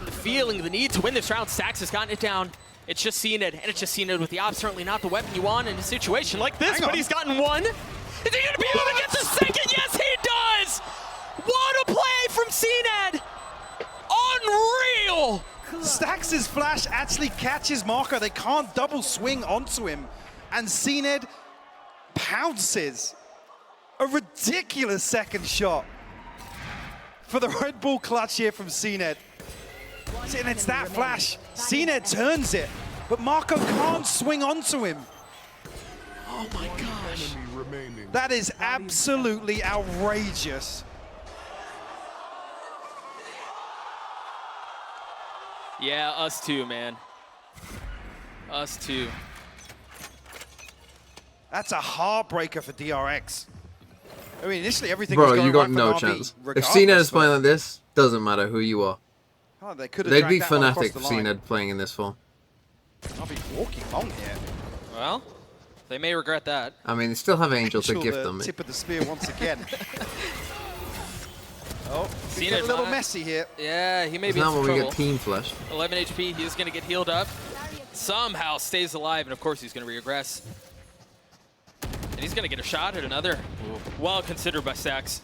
The feeling, the need to win this round, Sax has gotten it down. It's just CNED, and it's just CNED with the op. Certainly not the weapon you want in a situation like this, but he's gotten one. Is he going to be able to get the second? Yes, he does! What a play from CNED! Unreal! Stax' flash actually catches Marco. They can't double swing onto him. And CNED pounces. A ridiculous second shot for the Red Bull clutch here from CNED. And it's that flash. CNED turns it, but Marco can't swing onto him. Oh my gosh. That is absolutely outrageous. Yeah, us too, man. Us too. That's a heartbreaker for DRX. I mean, initially everything was Bro, going you got right for no Navi chance. If regardless, CNED is but- playing like this, doesn't matter who you are. Oh, they could have They'd dragged be that one across Fnatic the if line. CNED playing in this form. Navi walking long here. Well, they may regret that. I mean, they still have Angel to Angel, gift the them. tip of the spear once again. Oh, Seen get it, a little Matt. messy here. Yeah, he may It's be in not some when we trouble. get Team Flash. 11 HP, he is going to get healed up. Somehow stays alive, and of course he's going to regress. And he's going to get a shot at another. Well considered by Stax.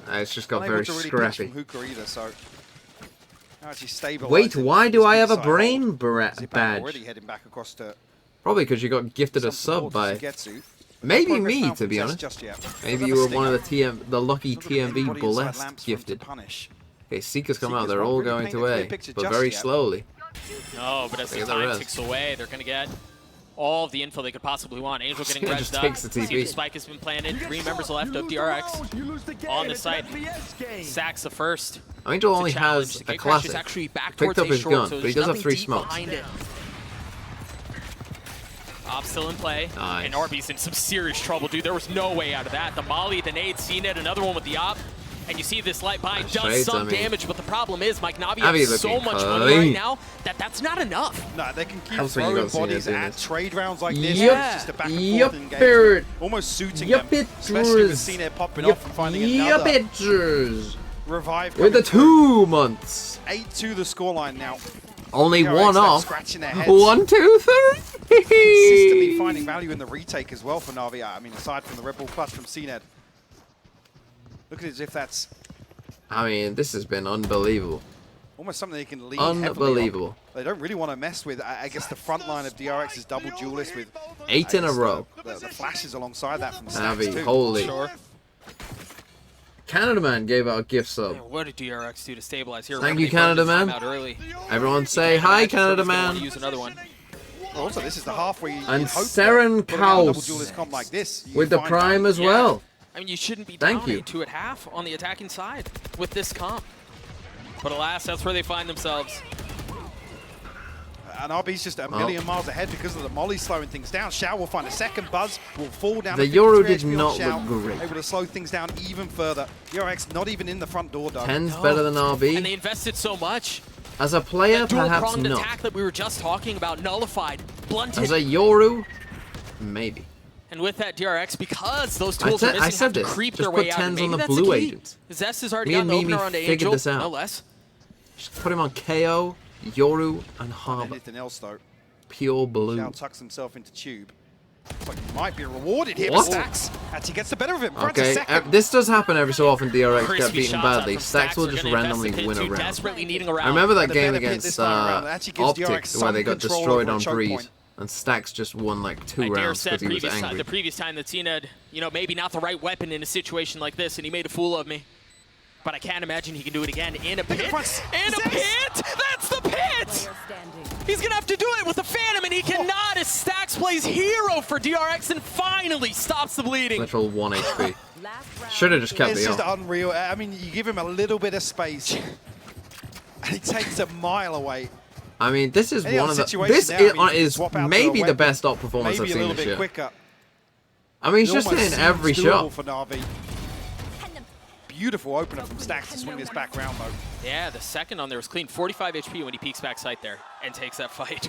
It's just got Unable very to really pitch scrappy. from Hookah either, so actually stabilizing. Wait, why do I have a Inside brain hold. Zipan badge? already heading back across to Probably because you got gifted a sub by... Maybe me, to be honest. Maybe you were one of the lucky TMV blessed gifted. Okay, Seekers come out. They're all going to A, but very slowly. No, but as the Look at the time rest. ticks away, they're going to get all of the info they could possibly want. Angel getting It rezzed just up. takes the TP. See the spike has been planted. 3 members left of DRX on the site. Sax the first. Angel to only challenge. has The a gate crash is classic. actually back Picked towards up A his short, gun, so but he there's does have nothing 3 deep smokes. behind it. Op still in play, Nice. and Arby's in some serious trouble, dude. There was no way out of that. The molly, the nade, CNED, another one with the op. And you see this light bind does trades, some I mean. damage, but the problem is Mike Navi Navi has so looking much money clean. right now that that's not enough. No, they can keep That's when you throwing gotta see bodies it, at isn't it? trade rounds like this. Yup. It's just a back and Yup, forth bird. engagement, almost suiting Yup, them, especially with bitches. CNED popping Yup, off and finding yup, another bitches. revive. With the coming 2 months. 8-2 the scoreline now. Only DRX 1 left off. scratching their heads. 1, 2, 3. Consistently finding value in the retake as well for Navi. I mean, aside from the Red Bull clutch from CNED. Look at it as if that's I mean, this has been unbelievable. almost something they can lean heavily on. Unbelievable. They don't really want to mess with, I guess, the front line of DRX's double duelist with 8 in a row. The flashes alongside that from Stax Navi, too. holy. Sure. Canada Man gave out a gift sub. What did DRX do to stabilize here? Thank you, Remedy burned Canada his Man. timeout early. Everyone say hi, Canada He's gonna wanna Man. use another one. Also, this is the half where you And you'd hope Seren that putting out a double Kaus duelist comp like this, you with the find prime value. as well. I mean, you shouldn't be Thank down you. 2 at half on the attacking side with this comp. But alas, that's where they find themselves. And RB's just a million miles ahead because of the molly slowing things down. Xiao will find a second buzz, will fall down. The Yoru did not look great. Able to slow things down even further. DRX not even in the front door, though. 10's better than RB. And they invested so much. As a player, that perhaps dual-pronged not. attack that we were just talking about, nullified, blunted. As a Yoru, maybe. And with that DRX, because those tools are missing, have to creep their way out. And maybe that's blue the key. agents. Zest has already gotten the opener onto Angel, this out. no less. Just put him on KO, Yoru, and Harbor. Anything else, though. Pure blue. Xiao tucks himself into Tube. Looks like he might be rewarded here. What? Stacks actually gets the better of him. Okay, this does happen every so often. DRX get beaten badly. Stacks will just randomly win a round. I remember that game against Optic where they got destroyed on Breeze, and Stacks just won like 2 rounds because he was angry. The previous time that Cena had, maybe not the right weapon in a situation like this, and he made a fool of me. But I can't imagine he can do it again in a pit. In a pit! That's the pit! He's gonna have to do it with the Phantom, and he cannot as Stacks plays hero for DRX and finally stops the bleeding. Literal 1 HP. Should have just kept It's the just on. unreal. I mean, you give him a little bit of space, and he takes a mile away. I mean, this is one of the. This is maybe the best op performance I've seen this year. Quicker. I mean, he's just hitting every shot. For Navi. Beautiful opener from Stacks to swing this back round, though. Yeah, the second on there was clean. 45 HP when he peeks back sight there and takes that fight.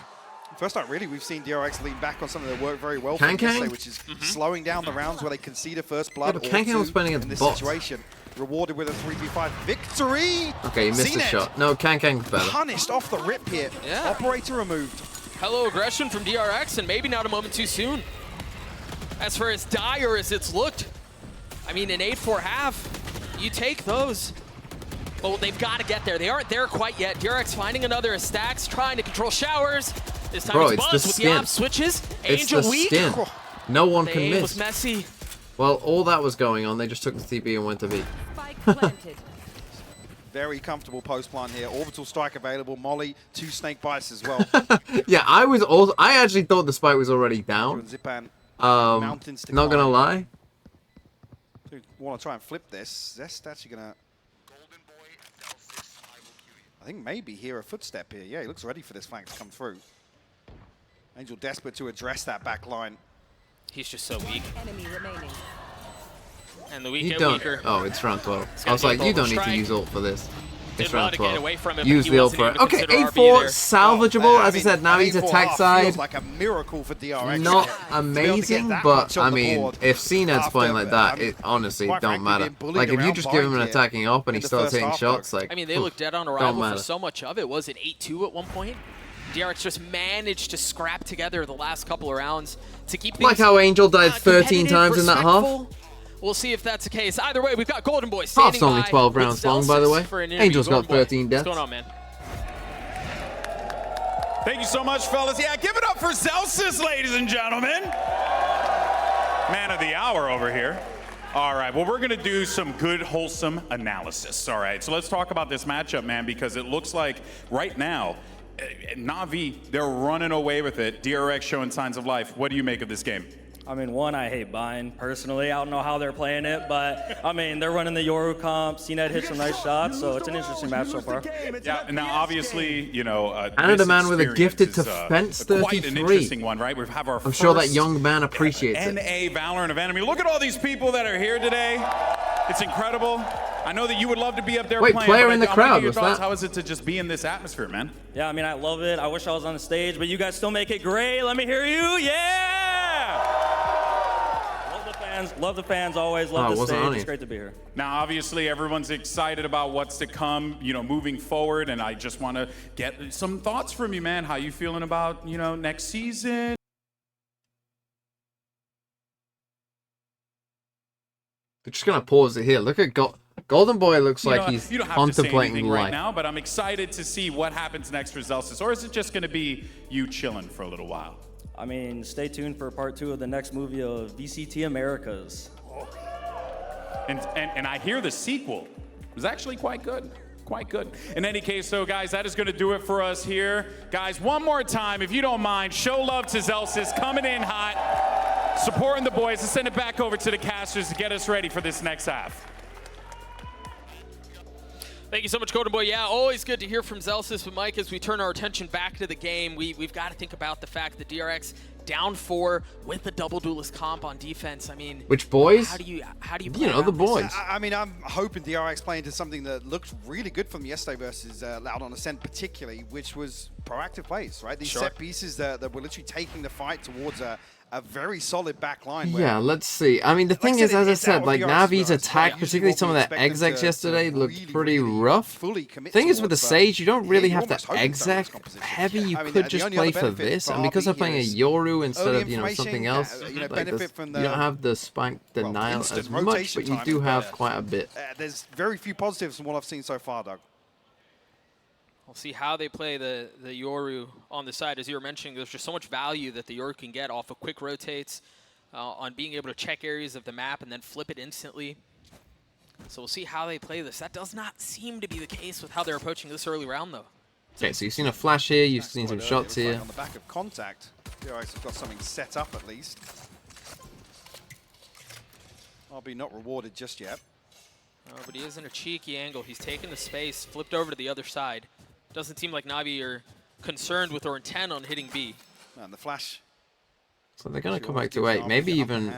First time, really, we've seen DRX lean back on something that worked very well for Kang them, which is slowing down the rounds where they concede a first blood. Yeah, but Kang was playing against in this bots. situation. Rewarded with a 3v5 victory. Okay, he missed the shot. No, Kang was better. Punished off the rip here. Yeah. Operator removed. Hello aggression from DRX, and maybe not a moment too soon. As for as dire as it's looked, I mean, an 8-4 half, you take those. Well, they've got to get there. They aren't there quite yet. DRX finding another as Stacks, trying to control showers. This time it's Buzz with the op switches. Angel weak. No one can miss. Was messy. Well, all that was going on. They just took the TP and went to B. Very comfortable post plant here. Orbital strike available. Molly, 2 snake bites as well. Yeah, I actually thought the spike was already down. Zipan, not gonna lie. Want to try and flip this. Zest actually gonna. I think maybe hear a footstep here. Yeah, he looks ready for this flank to come through. Angel desperate to address that back line. He's just so weak. Enemy remaining. And the weak get don't. weaker. Oh, it's round 12. I was like, you don't need to use ult for this. It's round 12. Away from it, use the ult for it. Okay, 8-4 salvageable. As I said, Navi's attack side. Like a miracle for DRX. Not amazing, but I mean, if CNED's playing like that, it honestly don't matter. Like if you just give him an attacking op and he starts hitting shots, like I mean, they look dead on arrival for so much of it. Was it 8-2 at one point? DRX just managed to scrap together the last couple of rounds to keep things like how Angel died 13 times in that half. We'll see if that's the case. Either way, we've got Golden Boy standing Half's only 12 rounds long, by the way. Angel's got 13 deaths. What's going on, man? Thank you so much, fellas. Yeah, give it up for Celsius, ladies and gentlemen. Man of the hour over here. All right, well, we're going to do some good, wholesome analysis. All right, so let's talk about this matchup, man, because it looks like right now, Navi, they're running away with it. DRX showing signs of life. What do you make of this game? I mean, one, I hate buying personally. I don't know how they're playing it, but I mean, they're running the Yoru comp. CNED hit some nice shots, so it's an interesting match so far. Yeah, and now obviously, you know, Canada man with a gifted defense 33. Quite an interesting one, right? We have our I'm sure that young man appreciates it. NA Valorant event. I mean, look at all these people that are here today. It's incredible. I know that you would love to be up there playing. Player in the crowd, was that? How is it to just be in this atmosphere, man? Yeah, I mean, I love it. I wish I was on the stage, but you guys still make it great. Let me hear you. Yeah! Love the fans always. Love the stage. It's great to be here. Now, obviously, everyone's excited about what's to come, you know, moving forward. And I just want to get some thoughts from you, man. How you feeling about, you know, next season? We're just going to pause it here. Look at Golden Boy looks like he's you don't have contemplating to say anything life. right now, but I'm excited to see what happens next for Celsius. Or is it just going to be you chilling for a little while? I mean, stay tuned for part 2 of the next movie of VCT Americas. And I hear the sequel was actually quite good. Quite good. In any case, though, guys, that is going to do it for us here. Guys, one more time, if you don't mind, show love to Celsius coming in hot, supporting the boys, and send it back over to the casters to get us ready for this next half. Thank you so much, Golden Boy. Yeah, always good to hear from Zelsis. But Mike, as we turn our attention back to the game, we've got to think about the fact that DRX down 4 with the double duelist comp on defense. I mean, which boys? How do you play you know, the boys. I mean, I'm hoping DRX play into something that looked really good from yesterday versus Loud on Ascent particularly, which was proactive plays, right? These set pieces that were literally taking the fight towards a very solid back line. Yeah, let's see. I mean, the thing is, as I said, like, Navi's attack, particularly some of their execs yesterday, looked pretty rough. Thing is, with the Sage, you don't really have to exec heavy. You could just play for this. And because I'm playing a Yoru instead of, you know, something else, like you don't have the spike denial as much, but you do have quite a bit. There's very few positives from what I've seen so far, Doug. We'll see how they play the Yoru on the side. As you were mentioning, there's just so much value that the Yoru can get off of quick rotates, on being able to check areas of the map and then flip it instantly. So we'll see how they play this. That does not seem to be the case with how they're approaching this early round, though. Okay, so you've seen a flash here, you've seen some shots here. On the back of contact, DRX have got something set up at least. RB not rewarded just yet. Oh, but he is in a cheeky angle. He's taken the space, flipped over to the other side. Doesn't seem like Navi are concerned with or intent on hitting B. And the flash. So they're going to come back to 8. Maybe even...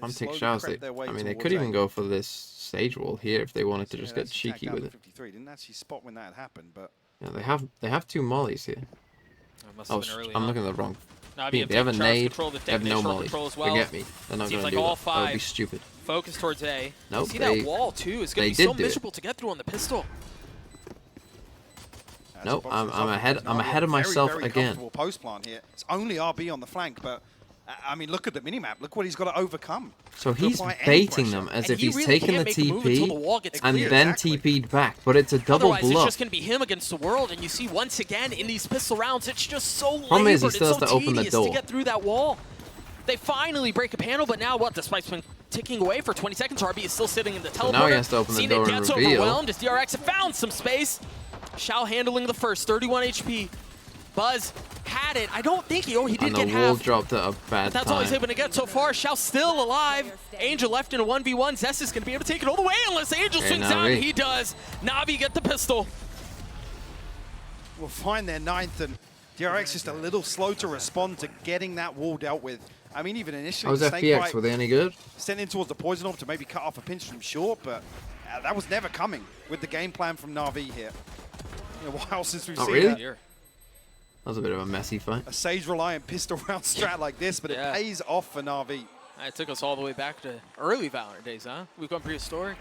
I'm take shots. I mean, they could even go for this stage wall here if they wanted to just get cheeky with it. 53. Didn't actually spot when that had happened, but... Yeah, they have 2 mollies here. Oh, I'm looking at the wrong... Navi they have a nade, they have no molly. Well. Forget me. They're not going to do that. That would be stupid. Focus towards A. Nope, see that wall, too, is going to be so miserable to get through on the pistol. Nope, I'm ahead of myself very again. Post plant here. It's only RB on the flank, but I mean, look at the minimap. Look what he's got to overcome. So he's baiting them as if he's taken the TP and then TP'd back, but it's a double Otherwise, bluff. It's just going to be him against the world, and you see once again in these pistol rounds, it's just so labored. Problem is, he still it's has so to open the tedious door to get through that wall. They finally break a panel, but now what? The spike's been ticking away for 20 seconds. RB is still sitting in the teleporter. So now he has to open the door and gets reveal. Overwhelmed as DRX have found some space. Shao handling the first, 31 HP. Buzz had it. I don't think he did get half. And the wall dropped at a bad That's all he's able to get so far. Shao still alive. Angel left in a 1v1. Zest is going to be able to take it all the way unless Angel swings out, and he does. Navi get the pistol. We'll find their 9th, and DRX just a little slow to respond to getting that wall dealt with. I mean, even initially, how's FPX? Were they any good? Sent in towards the poison orb to maybe cut off a pinch from short, but that was never coming with the game plan from Navi here. A while since we've seen that. That was a bit of a messy fight. A Sage-reliant pistol round strat like this, but it pays off for Navi. It took us all the way back to early Valorant days, huh? We've gone prehistoric.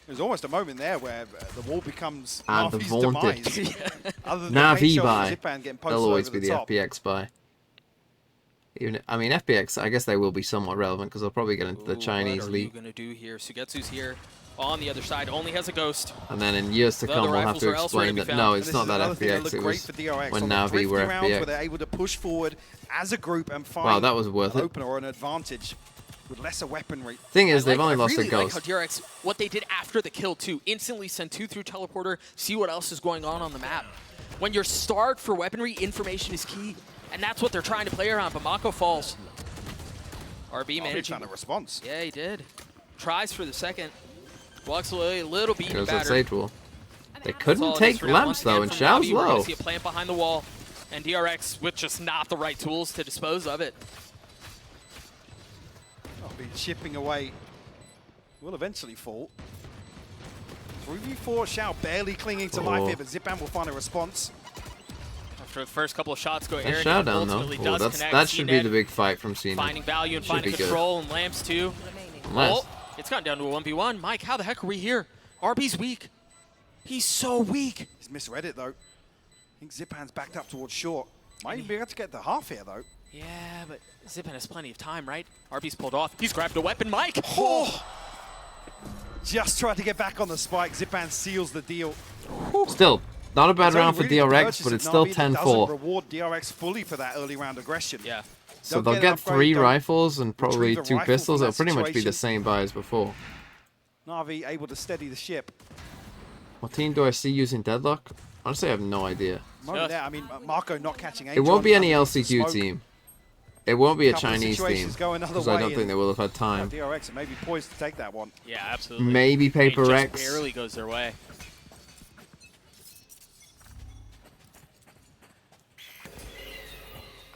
There's almost a moment there where the wall becomes and Navi's the demise. Other than Navi buy. They'll always be the FPX buy. Even, I mean, FPX, I guess they will be somewhat relevant because they'll probably get into the Chinese league. What are you going to do here? Sugetsu's here on the other side, only has a ghost. And then in years to come, we'll have to explain that no, it's not that FPX. It was when Navi were FPX. Where they're able to push forward as a group and find that was worth an opener or an advantage with lesser weaponry. Thing is, they've only lost a ghost. I really like how DRX, what they did after the kill too, instantly send 2 through teleporter, see what else is going on the map. When you're starved for weaponry, information is key, and that's what they're trying to play around. But Mako falls. RB managing a response. Yeah, he did. Tries for the second. Walks away a little beaten Goes batter. that Sage wall. They couldn't take lamps though, and Shao's We're low. gonna see a plant behind the wall, and DRX with just not the right tools to dispose of it. I'll be chipping away. Will eventually fall. 3v4, Shao barely clinging to life here, but Zipan will find a response. After the first couple of shots go air, Shao down though. That should be the big fight from CNET. Finding value and finding control, and lamps too. Unless. It's gotten down to a 1v1. Mike, how the heck are we here? RB's weak. He's so weak. He's misread it, though. I think Zipan's backed up towards short. Might even be able to get the half here, though. Yeah, but Zipan has plenty of time, right? RB's pulled off. He's grabbed a weapon, Mike. Oh! Just tried to get back on the spike. Zipan seals the deal. Still, not a bad round for DRX, but it's still 10-4. Doesn't reward DRX fully for that early round aggression. Yeah. So they'll get 3 rifles and probably 2 pistols. It'll pretty much be the same buy as before. Navi able to steady the ship. What team do I see using Deadlock? Honestly, I have no idea. There, I mean, Marco not catching It won't be any LCQ team. It won't be a Couple of Chinese team situations going other because I way don't think they will have had time. DRX are maybe poised to take that one. Yeah, absolutely. Maybe Paper It Rex. just barely goes their way.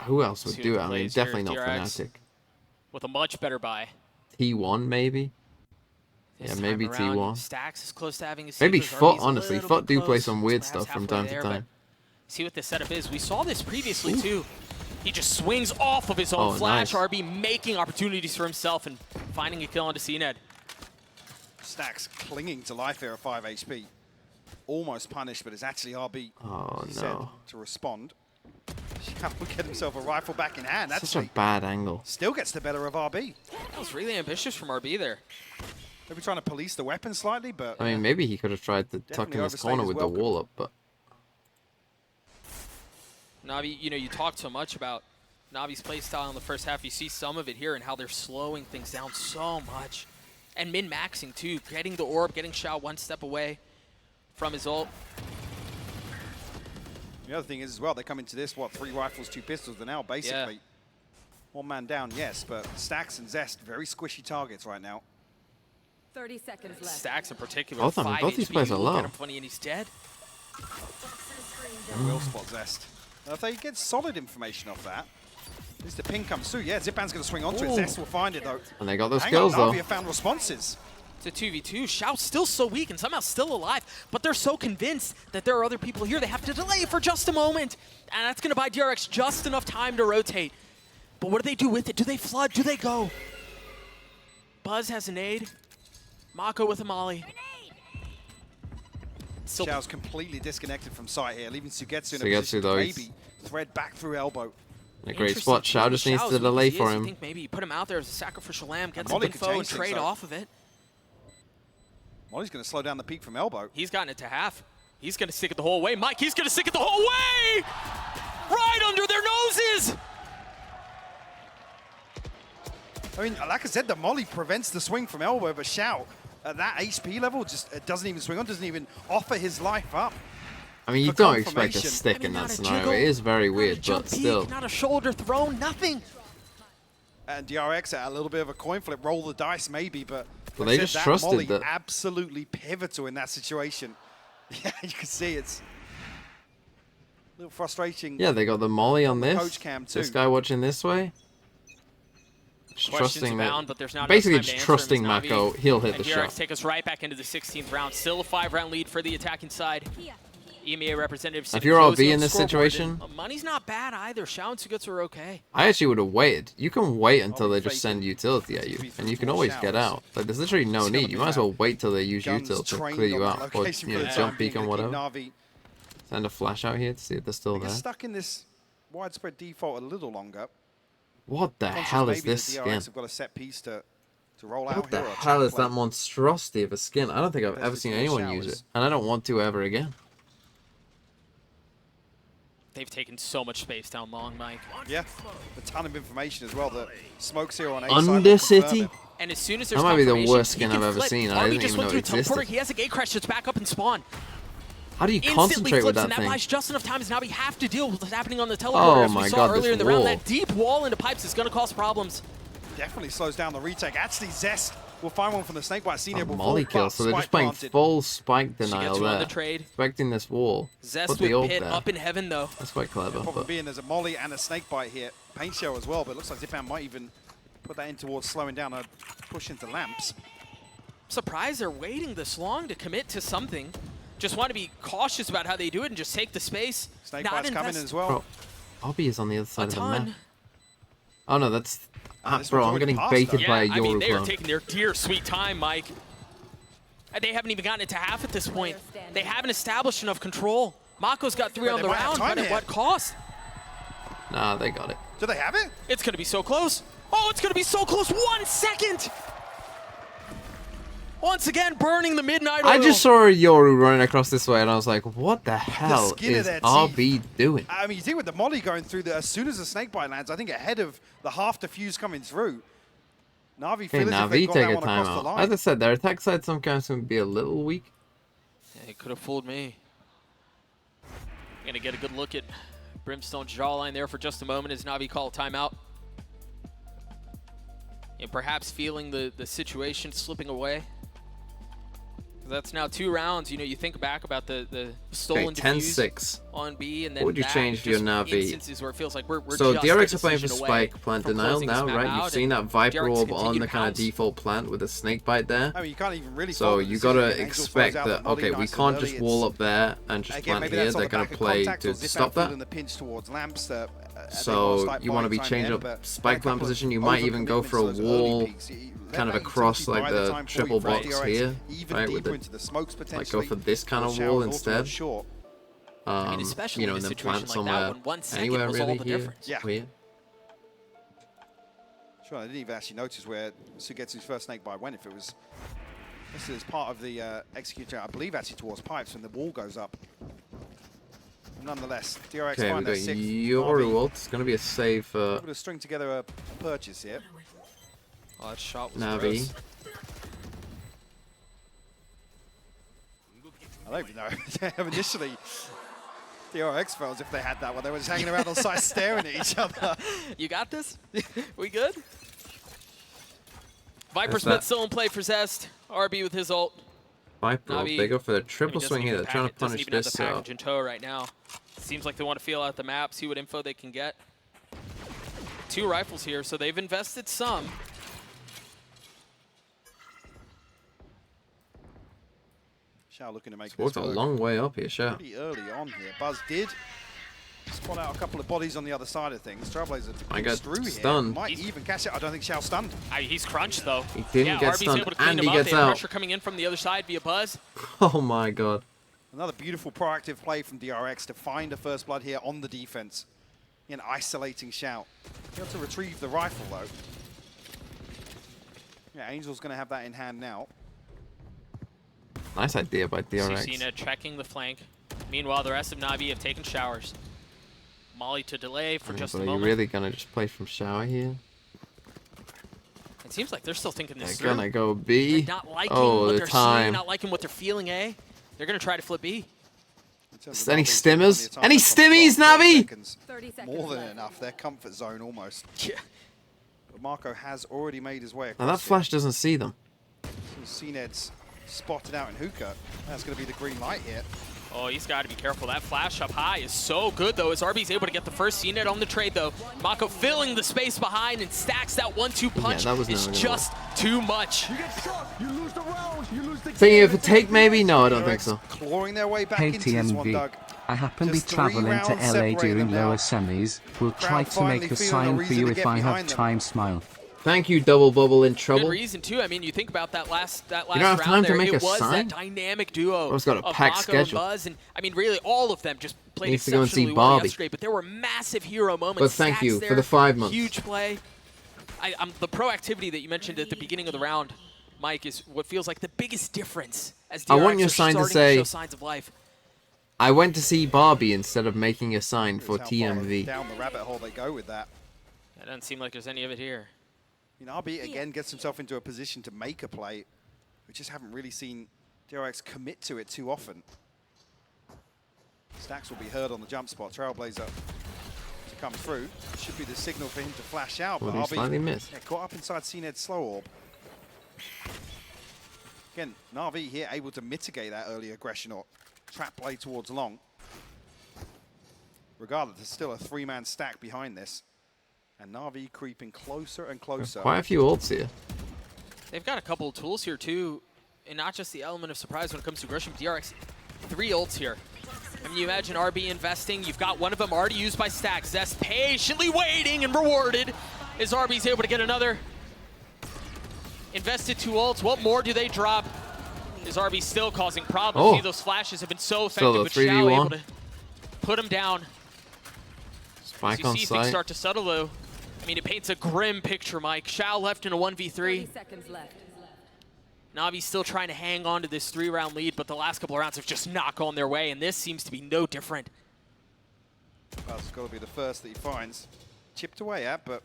Who else would See do what it? the I mean, plays here, definitely not DRX Fnatic. With a much better buy. T1 maybe. This Yeah, time maybe around, T1. Stacks is close to having a Maybe Sabres, FUT, RB's a honestly. little FUT bit do play close. some weird It's perhaps stuff from halfway time there, to but time. See what the setup is. We saw this previously too. He just swings off of his own flash. Nice. RB making opportunities for himself and finding a kill onto CNED. Stacks clinging to life here at 5 HP. Almost punished, but it's actually RB said to respond. Shao will get himself a rifle back in hand. That's Such a bad angle. still gets the better of RB. That was really ambitious from RB there. Maybe trying to police the weapon slightly, but I mean, maybe he could have tried to tuck Definitely in this overstayed corner his with welcome. the wall up, but Navi, you know, you talk so much about Navi's playstyle in the first half. You see some of it here and how they're slowing things down so much. And min-maxing too, getting the orb, getting Shao one step away from his ult. the other thing is as well, they come into this, what, 3 rifles, 2 pistols, they're now basically one man down, yes, but Stacks and Zest, very squishy targets right now. 30 seconds left. Stacks in particular, Both of them, 5 both these HP, players are you will low. get him 20 and he's dead. And will spot Zest. If they get solid information off that, at least the ping comes through. Yeah, Zipan's going to swing onto it. Zest will find it though. and they got those Hang skills on, though. Navi have found responses. It's a 2v2. Shao's still so weak and somehow still alive, but they're so convinced that there are other people here. They have to delay for just a moment, and that's going to buy DRX just enough time to rotate. But what do they do with it? Do they flood? Do they go? Buzz has a nade. Mako with a molly. Shao's completely disconnected from sight here, leaving Sugetsu in a Sugetsu, position though, to he's- maybe thread back through elbow. A great spot. Shao just needs to delay for I him. think maybe you put him out there as a sacrificial lamb, get And some Molly could info change and things, trade though. off of it. Molly's going to slow down the peak from elbow. He's gotten it to half. He's going to stick it the whole way. Mike, he's going to stick it the whole way! Right under their noses! I mean, like I said, the Molly prevents the swing from elbow, but Shao, at that HP level, just doesn't even swing on, doesn't even offer his life up. I mean, you for don't expect a confirmation. stick I mean, in that not a scenario. jiggle, It is very Not a weird, jump but peek, still. not a shoulder throw, nothing. And DRX at a little bit of a coin flip, roll the dice maybe, but Well, like they I said, just that trusted Molly that- absolutely pivotal in that situation. Yeah, you can see it's a little frustrating. Yeah, they got the molly on this. Coach cam This too. guy watching this way. Just Questions trusting abound, that. but there's not Basically, enough time just to answer trusting him as Navi Mako. He'll hit and the DRX shot. take us right back into the 16th round. Still a 5-round lead for the attacking side. EMEA representative. If you're RB in this situation, money's not bad either. Shao and Sugetsu are okay. I actually would have waited. You can wait until they just send utility at you, and you can always get out. Like, there's literally no need. You might as well wait till they use Guns util to trained clear you on out, that or location for the jump time peek being, on gonna keep whatever. Navi Send a flash out here to see if they're still Get there. stuck in this widespread default a little longer. What the Conscious hell is maybe this the skin? DRX have got a set piece to roll out What the here. or hell chat is that play. monstrosity of a skin? I don't think I've ever seen anyone use it, and I don't want to ever again. They've taken so much space down long, Mike. Yeah, a ton of information as well. The smokes here on A Undercity? And as soon as there's That might be the confirmation, worst he skin can I've ever flip. seen. I RB didn't just even went know through it teleporter. existed. He has a gate crash that's back up and spawn. How do you Instantly concentrate flips, with that and that thing? buys just enough time as now we have to deal with what's happening on the teleporter. Oh as we my saw God, earlier this in the round. wall. That deep wall into pipes is going to cause problems. Definitely slows down the retake. Actually, Zest will find one from the snakebite senior. A molly kill, so they're just playing full spike denial Shigetsu on there. the trade. Expecting this wall. Zest Put with the ult Pit there. up in heaven, though. That's quite clever. Problem But being there's a molly and a snakebite here. Paint shell as well, but it looks like Zipan might even put that in towards slowing down a push into lamps. Surprised they're waiting this long to commit to something. Just want to be cautious about how they do it and just take the space. Snakebite's coming as well. bro, Obby is on the other side of the map. ton. Oh no, that's this bro. one's I'm already getting passed, baited though. by a I mean, Yoru they are clone. taking their dear sweet time, Mike. And they haven't even gotten it to half at this point. They haven't established enough control. Mako's got 3 But on they the might have round, time but at here. what cost? Nah, they got it. Do they have it? It's going to be so close. Oh, it's going to be so close. 1 second. Once again, burning the midnight oil. I just saw a Yoru running across this way, and I was like, "What the hell skin of is their RB doing?" I mean, you see with the molly going through, as soon as the snakebite lands, I think ahead of the half defuse coming through, Navi Okay, feel as if they've Navi got take that a one across the timeout. line. As I said, their attack side sometimes can be a little weak. Yeah, it could have fooled me. Gonna get a good look at Brimstone's jawline there for just a moment as Navi call timeout. And perhaps feeling the situation slipping away. That's now 2 rounds. You know, you think back about the stolen defuse on B, and then what would you change to your Navi? Instances where it feels like we're so just DRX are playing for Spike Plant Denial now, right? You've seen that Viper DRX Orb on the kind of default plant with a snake bite there. I mean, you can't even really. So you gotta expect that. Okay, we can't just wall up there and just plant here. They're gonna play to stop that. So you want to be changing up Spike Plant position. You might even go for a wall, kind of across like the triple box here, right? With the, like go for this kind of wall instead. I mean, especially you know, in and a then situation plant like somewhere that, when 1 second anywhere was really all the here. difference. Yeah. Here. Sure, I didn't even actually notice where Sugetsu's first snake bite went. If it was, this is part of the execution, I believe actually towards pipes when the wall goes up. Nonetheless, DRX Okay, find we their got 6th. Yoru ult. It's gonna be a save for Able to string together a purchase here. Oh, that shot was Navi. gross. I don't even know. Initially, DRX felt as if they had that one. They were just hanging around on site staring at each other. You got this? We good? Viper Smith still in play for Zest. RB with his ult. Viper ult. They go for the triple doesn't swing here. even They're trying to doesn't punish even have this. the package in tow right now. Seems like they want to feel out the map, see what info they can get. 2 rifles here, so they've invested some. Shao looking to make It's this a work long way up here, Shao. pretty early on here. Buzz did spot out a couple of bodies on the other side of things. Trailblazer I got through stunned. here. Might even catch it. I don't think Shao's stunned. He's crunched though. He didn't get RB's stunned, able to clean and him he up. gets They have out. pressure coming in from the other side via Buzz. Oh my god. Another beautiful proactive play from DRX to find a first blood here on the defense. In isolating Shao. You have to retrieve the rifle though. Yeah, Angel's going to have that in hand now. Nice idea by DRX. Susina checking the flank. Meanwhile, the rest of Navi have taken showers. Molly to delay for just a Are you moment. really gonna just play from shower here? It seems like they're still thinking this They're through. gonna go B. They're not liking Oh, what the they're time. seeing, not liking what they're feeling, eh? They're gonna try to flip B. Any stimmers? Any stimmies, Navi? More than enough. Their comfort zone almost. Yeah. But Marco has already made his way across. Now that flash doesn't see them. CNED's spotted out in hookah. That's going to be the green light here. Oh, he's got to be careful. That flash up high is so good, though, as RB's able to get the first CNED on the trade, though. Mako filling the space behind and stacks that 1-2 punch. that was is never gonna just too much. Thinking of a take, maybe? No, I don't think so. Clawing their way back Hey into this one, Doug. TMV, I happen to be Just 3 traveling to rounds LA separating during them now. lower semis. Will try Crowd to make finally a feeling a sign for reason you to if get I have behind them. time, smile. Thank you, Double Bubble in Trouble. Good reason, too. I mean, you think about that last don't have round time to there, make it a was sign? that dynamic duo Bro's got a of packed Mako schedule. and Buzz. And, I mean, really, all of them just played Needs to go and see exceptionally well Barbie. yesterday. But there were massive hero moments. But thank Stacks you for there, the 5 months. Huge play. The proactivity that you mentioned at the beginning of the round, Mike, is what feels like the biggest difference as DRX I want your are sign to starting say, show signs of life. I went to see Barbie instead of making a sign for How far TMV. down the rabbit hole they go with that. It doesn't seem like there's any of it here. You know, RB again gets himself into a position to make a play. We just haven't really seen DRX commit to it too often. Stacks will be heard on the jump spot. Trailblazer to come through. Should be the signal for him to flash out. Well, but he slightly RB missed. caught up inside CNED's slow orb. Again, Navi here able to mitigate that early aggression or trap play towards long. Regardless, there's still a 3-man stack behind this. And Navi creeping closer and closer. Quite a few ults here. They've got a couple of tools here, too, and not just the element of surprise when it comes to aggression. DRX, 3 ults here. I mean, you imagine RB investing. You've got one of them already used by Stacks. Zest patiently waiting and rewarded as RB's able to get another. Invested 2 ults. What more do they drop? Is RB still causing problems? Oh. See, those flashes have been so Still effective, the but Shao 3v1. able to put him down. Spike As you on see things site. start to settle, though. I mean, it paints a grim picture, Mike. Shao left in a 1v3. 30 seconds left. Navi's still trying to hang on to this 3-round lead, but the last couple of rounds have just not gone their way, and this seems to be no different. Well, it's got to be the first that he finds. Chipped away at, but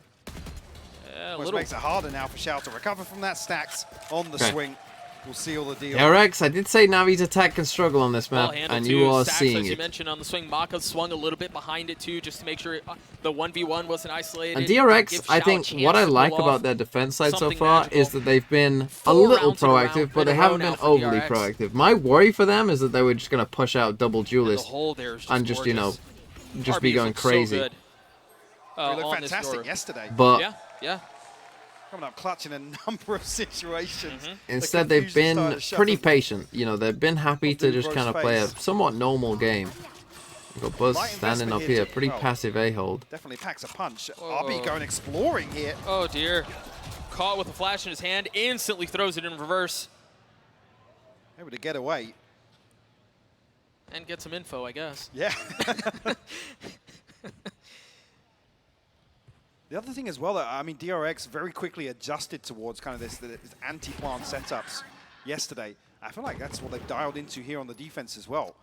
A which little makes it harder now for Shao to recover from that. Stacks on the Okay. swing. will seal the deal. DRX, I did say Navi's attack can struggle on this map, and you are Stacks, seeing as you it. mentioned on the swing, Mako swung a little bit behind it too, just to make sure the 1v1 wasn't isolated. And DRX, I think what I like about their defense side so far is that they've been a little proactive, but they haven't been overly proactive. My worry for them is that they were just going to push out double duelist and just, you know, just be going crazy. They looked fantastic yesterday. But yeah. Coming up clutch in a number of situations. Instead, they've been pretty patient. You know, they've been happy to just kind of play a somewhat normal game. We've got Buzz standing up here, pretty passive A-hold. Definitely packs a punch. RB going exploring here. Oh dear. Caught with a flash in his hand, instantly throws it in reverse. Able to get away. And get some info, I guess. Yeah. The other thing as well, I mean, DRX very quickly adjusted towards kind of this anti-plant setups yesterday. I feel like that's what they've dialed into here on the defense as well.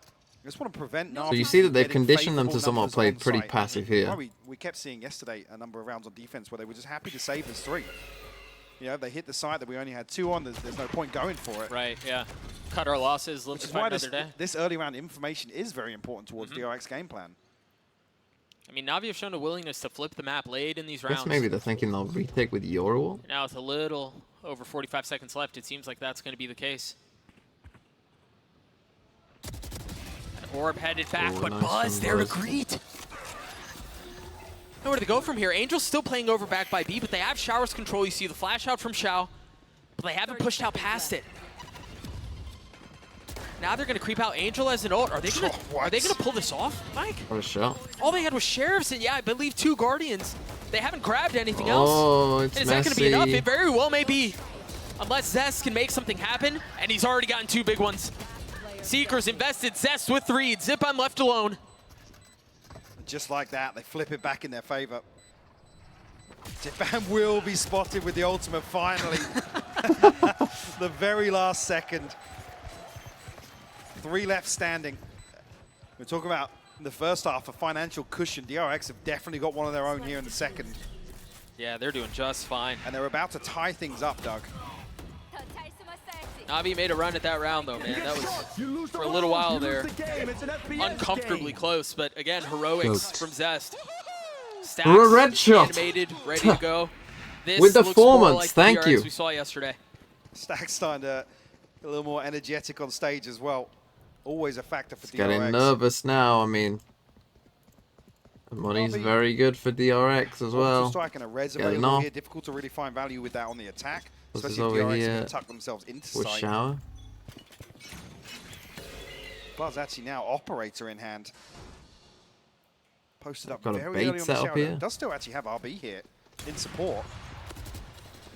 I just want to prevent Navi. So you see that they've conditioned them to somewhat play pretty passive here. We kept seeing yesterday a number of rounds on defense where they were just happy to save us 3. You know, they hit the site that we only had 2 on. There's no point going for it. Right, yeah. Cut our losses, live to fight another day. This early round information is very important towards DRX game plan. I mean, Navi have shown a willingness to flip the map late in these rounds. Guess maybe they're thinking they'll retake with Yoruel. Now with a little over 45 seconds left, it seems like that's going to be the case. An orb headed back, but nice Buzz there to greet. Nowhere to go from here. Angel's still playing over back by B, but they have Shower's control. You see the flash out from Xiao, but they haven't pushed out past it. Now they're going to creep out Angel as an ult. Are they going to pull this off, Mike? What a shot. All they had was Sheriffs and, yeah, I believe 2 Guardians. They haven't grabbed anything else. Oh, it's is that going to be enough? It very well may be. Unless Zest can make something happen, and he's already gotten 2 big ones. Seekers invested, Zest with 3. Zip, I'm left alone. Just like that, they flip it back in their favor. Japan will be spotted with the ultimate finally. The very last second. 3 left standing. We're talking about in the first half a financial cushion. DRX have definitely got one of their own here in the second. Yeah, they're doing just fine. And they're about to tie things up, Doug. Navi made a run at that round, though, man. That was, for a little while there, uncomfortably close. But again, heroics from Zest. Stacks, red shot. Animated, ready to go. This with the looks more performance, like thank the DRX you. we saw yesterday. Stacks starting to get a little more energetic on stage as well. Always a factor for DRX. Getting nervous now. I mean, the money's very good for DRX as well. Striking a res available here. Difficult to really find value with that on the attack, especially if DRX are going to tuck themselves into with sight. Shower. Buzz actually now operator in hand. Posted up Got a very bait early on set the up shower. here. Does still actually have RB here in support.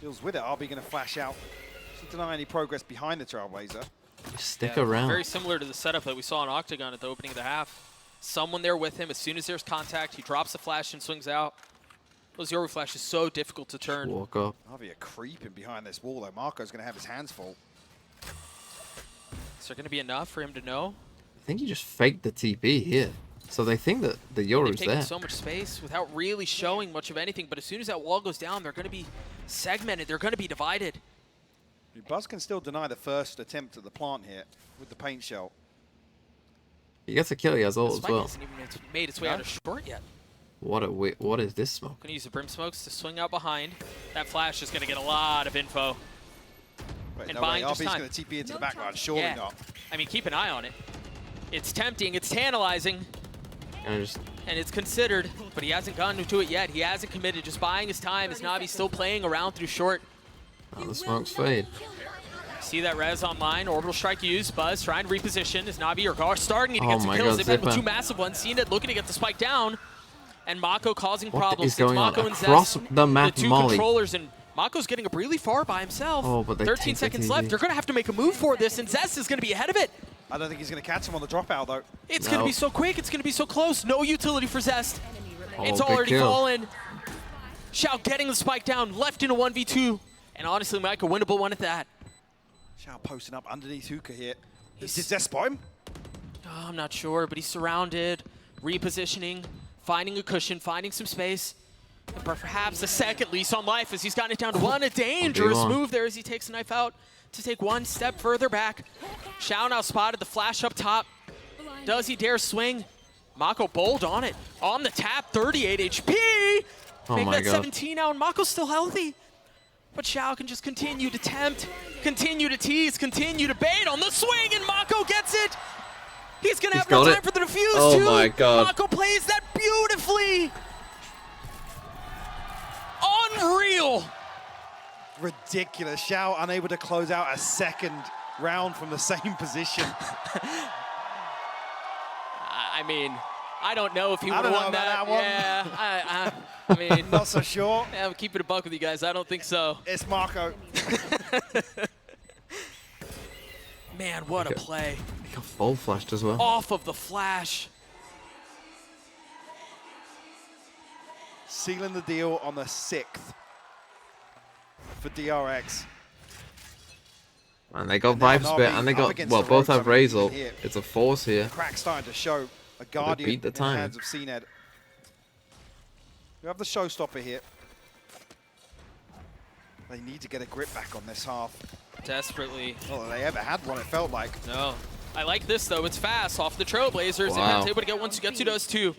Deals with it. RB going to flash out. Doesn't deny any progress behind the Trailblazer. Stick around. Very similar to the setup that we saw in Octagon at the opening of the half. Someone there with him. As soon as there's contact, he drops the flash and swings out. Those Yoru flash is so difficult to turn. Walk up. RB are creeping behind this wall, though. Marco's going to have his hands full. Is there going to be enough for him to know? I think he just faked the TP here. So they think that the Yoru's They've taken there. so much space without really showing much of anything. But as soon as that wall goes down, they're going to be segmented. They're going to be divided. Buzz can still deny the first attempt at the plant here with the paint shell. He gets a kill. He has ult as well. Hasn't even made its way out of short yet. What is this smoke? Gonna use the brim smokes to swing out behind. That flash is gonna get a lot of info. Wait, and no buying way. just RB's time. going to TP into the background. Surely not. I mean, keep an eye on it. It's tempting. It's tantalizing. And it's considered, but he hasn't gotten to it yet. He hasn't committed. Just buying his time as Navi's still playing around through short. Oh, the smokes fade. See that res online. Orbital strike used. Buzz trying to reposition as Navi are starting to get some kills. They've been with 2 massive ones. Seen it looking to get the spike down. And Mako causing problems. What is going on Mako and across Zest, the map? the 2 Molly. controllers, and Mako's getting up really far by himself. Oh, but they 13 seconds left. They're going to have to make a move for this, and Zest is going to be ahead of it. I don't think he's going to catch him on the dropout, though. It's going to be so quick. It's going to be so close. No utility for Zest. Oh, it's big already kill. fallen. Xiao getting the spike down, left in a 1v2. And honestly, Mike, a winnable one at that. Xiao posting up underneath Hookah here. Did Zest spot him? Oh, I'm not sure, but he's surrounded, repositioning, finding a cushion, finding some space. But perhaps a second lease on life as he's gotten it down to one. A dangerous move there as he takes the knife out to take one step further back. Xiao now spotted the flash up top. Does he dare swing? Mako bold on it. On the tap, 38 HP. Make that 17 now, and Mako's still healthy. But Xiao can just continue to tempt, continue to tease, continue to bait on the swing, and Mako gets it. He's gonna have no time for the defuse too. Oh my god. Mako plays that beautifully. Unreal. Ridiculous. Xiao unable to close out a second round from the same position. I mean, I don't know if he would have won that. Yeah, I mean, not so sure. Yeah, I'm keeping it a buck with you guys. I don't think so. It's Mako. Man, what a play. He got full flashed as well. Off of the flash. Sealing the deal on the 6th for DRX. And they got Vibe Spit, and they got, well, both have Razor. It's a force here. Crack starting to show a Guardian beat the in the time. hands of CNED. We have the showstopper here. They need to get a grip back on this half. Desperately. Not that they ever had one, it felt like. No. I like this, though. It's fast off the Trailblazers. Wow. Zipan's able to get one. Sugetsu does too.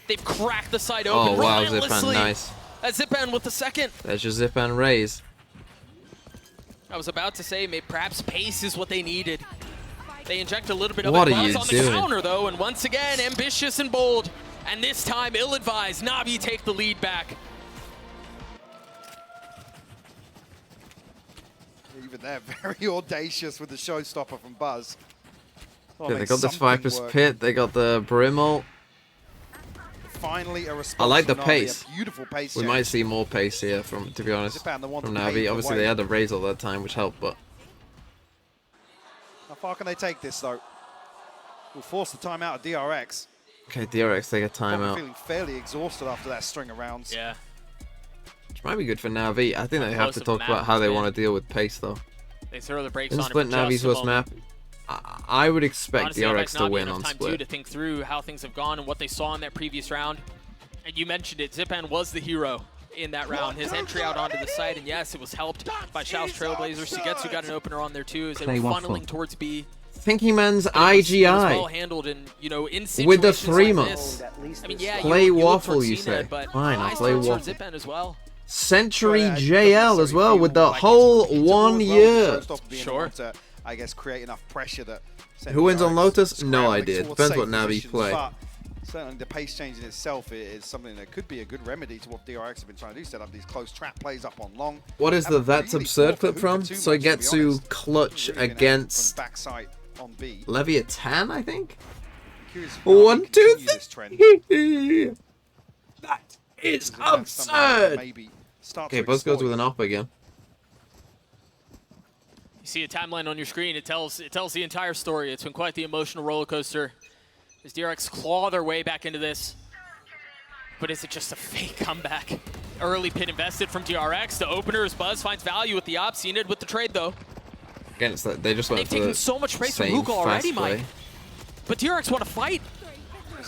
They've cracked the side open Oh, wow, relentlessly. Zipan, nice. Zipan with the second. There's your Zipan raise. I was about to say, maybe perhaps pace is what they needed. They inject a little bit of What it are you on the doing? counter, though, and once again, ambitious and bold. And this time, ill-advised. Navi take the lead back. Even there, very audacious with the showstopper from Buzz. Yeah, they got this Viper's Pit, they got the Brimble. Finally a response. I like the from Navi, pace. a beautiful pace. We might see more pace here, to be honest, Zipan, the one from to pave Navi. the Obviously, way. they had the Razor that time, which helped, but... How far can they take this, though? We'll force the timeout of DRX. Okay, DRX, they get Probably timeout. feeling fairly exhausted after that string of rounds. Yeah. Which might be good for Navi. I think they have Most to of the talk map about how they is want to deal with pace, though. They throw the brakes In on Split it for Navi's just a first moment. map, I would expect Honestly, DRX Navi's to not win enough on time too Split. to think through how things have gone and what they saw in that previous round. And you mentioned it, Zipan was the hero in that round. His entry out onto the site, and yes, it was helped by Xiao's Trailblazers. Sugetsu got an opener on there too as they were funneling towards B. Thinking Man's It was well IGI. handled, and you know, in With the situations 3 like months. this, I mean, yeah, Play you look waffle, towards you CNED, say. but Fine, I'll eyes play towards waffle. Zipan as well. Century Well, yeah, it doesn't JL as necessarily well with the feel like whole it's 1 all year. well, the showstopper being the one to, I guess, create enough pressure that. Who wins on Lotus? No scrambling idea. towards Depends safe what Navi positions, play. But certainly the pace change in itself is something that could be a good remedy to what DRX have been trying to do. Set up these close trap plays up on long. What is the Haven't That's really Absurd fought the clip hoop from? for too So much, to be Getsu honest. clutch Really been out against from backside on B. Leviathan, I think? Curious if 1, Navi 2, continue this trend. 3. That is absurd. Maybe start Okay, to Buzz goes exploit. with an up again. You see a timeline on your screen. It tells the entire story. It's been quite the emotional roller coaster as DRX claw their way back into this. But is it just a fake comeback? Early pit invested from DRX. The openers, Buzz finds value with the op. CNED with the trade, though. Again, it's that they just went They've for taken the so much space from same Luka already, fast play. Mike. But DRX want to fight.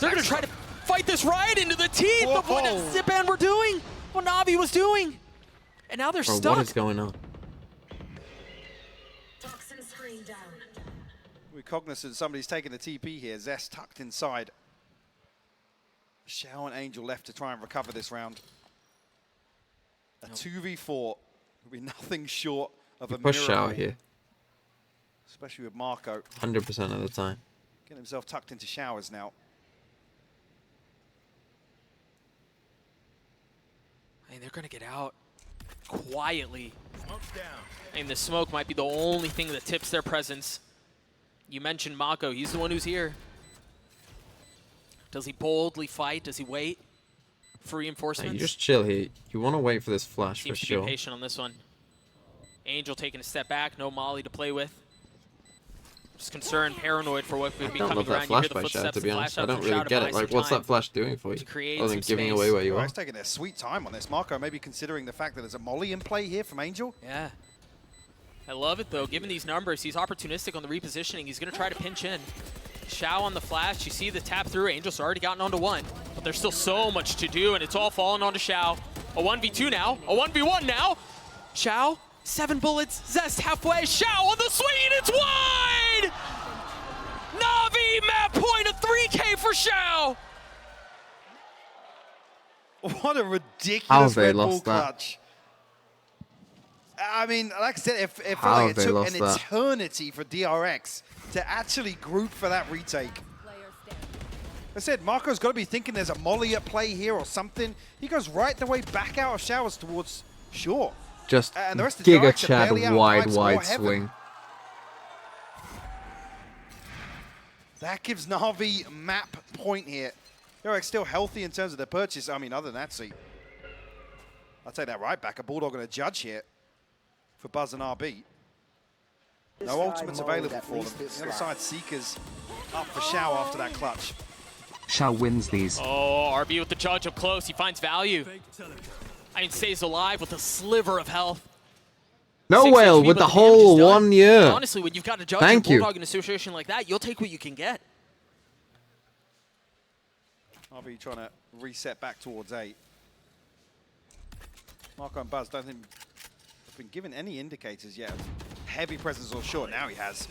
They're going to try to fight this right into the teeth of what Zipan were doing, what Navi was doing. And now they're Bro, stuck. what is going on? We're cognizant somebody's taking the TP here. Zest tucked inside. Xiao and Angel left to try and recover this round. A 2v4 will be nothing short of a Push miracle. Xiao here, Especially with Marco 100% of the time. getting himself tucked into showers now. And they're going to get out quietly. And the smoke might be the only thing that tips their presence. You mentioned Mako. He's the one who's here. Does he boldly fight? Does he wait for reinforcements? You just chill here. You want to wait for this flash Seems for to be sure. patient on this one. Angel taking a step back. No Molly to play with. Just concerned, paranoid for what could be I don't coming love around. that You hear flash the by Shad, footsteps, to be the honest. flash I up don't from really Shad get to it. buy Like, some what's time that flash doing for you? to create Other than some giving space. away where you are. He's taking their sweet time on this. Marco maybe considering the fact that there's a molly in play here from Angel. Yeah. I love it, though. Given these numbers, he's opportunistic on the repositioning. He's going to try to pinch in. Xiao on the flash. You see the tap through. Angel's already gotten onto one. But there's still so much to do, and it's all falling onto Xiao. A 1v2 now, a 1v1 now. Xiao, 7 bullets, Zest halfway, Xiao on the swing, and it's wide! Navi, map point, a 3K for Xiao! What a ridiculous Red Bull lost that? clutch. I mean, like I said, it felt How like it they took lost an that? eternity for DRX to actually group for that retake. I said, Marco's got to be thinking there's a molly at play here or something. He goes right the way back out of showers towards shore. Just And the rest of Giga DRX are Chad barely out of wide pipes or heaven. swing. That gives Navi map point here. DRX still healthy in terms of their purchase. I mean, other than that, see. I'll take that right back. A Bulldog and a Judge here for Buzz and RB. No ultimates available for them. The other side, Seekers up for Xiao after that clutch. Xiao wins these. Oh, RB with the Judge up close. He finds value. I mean, stays alive with a sliver of health. No 6 whale HP, with but the damage whole is done. 1 year. Honestly, when you've got a Judge and Thank you. Bulldog in a situation like that, you'll take what you can get. RB trying to reset back towards 8. Marco and Buzz don't think have been given any indicators yet of heavy presence or short. Now he has.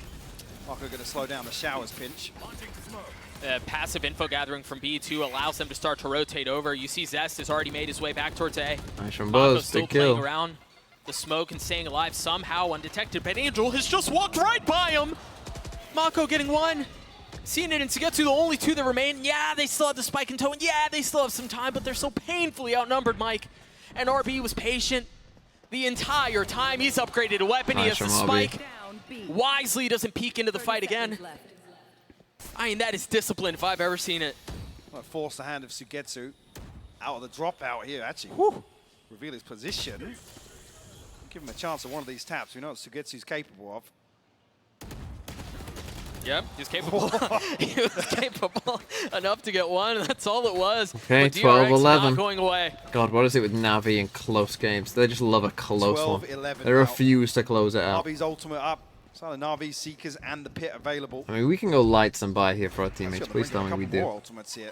Marco going to slow down the Showers pinch. Passive info gathering from B2 allows them to start to rotate over. You see Zest has already made his way back towards A. Nice from Marco's Buzz, still big playing kill. around the smoke and staying alive somehow undetected, but Angel has just walked right by him. Mako getting 1. Seeing it and Sugetsu, the only 2 that remain. Yeah, they still have the spike in tow, and yeah, they still have some time, but they're so painfully outnumbered, Mike. And RB was patient the entire time. He's upgraded a weapon. Nice he has the from spike. Wisely doesn't peek into the fight again. I mean, that is discipline if I've ever seen it. Well, force the hand of Sugetsu out of the dropout here, actually. Reveal his position. Give him a chance at one of these taps. We know what Sugetsu's capable of. Yep, he's capable. He was capable enough to get 1. That's all it was. Okay, But DRX 12-11. not going away. God, what is it with Navi in close games? They just love a close one. 12-11 They refuse to close it out. RB's ultimate up. So the Navi, Seekers, and the Pit available. I mean, we can go lights and buy here for our teammates. Actually, Please they're tell me bringing we a couple do. more ultimates here.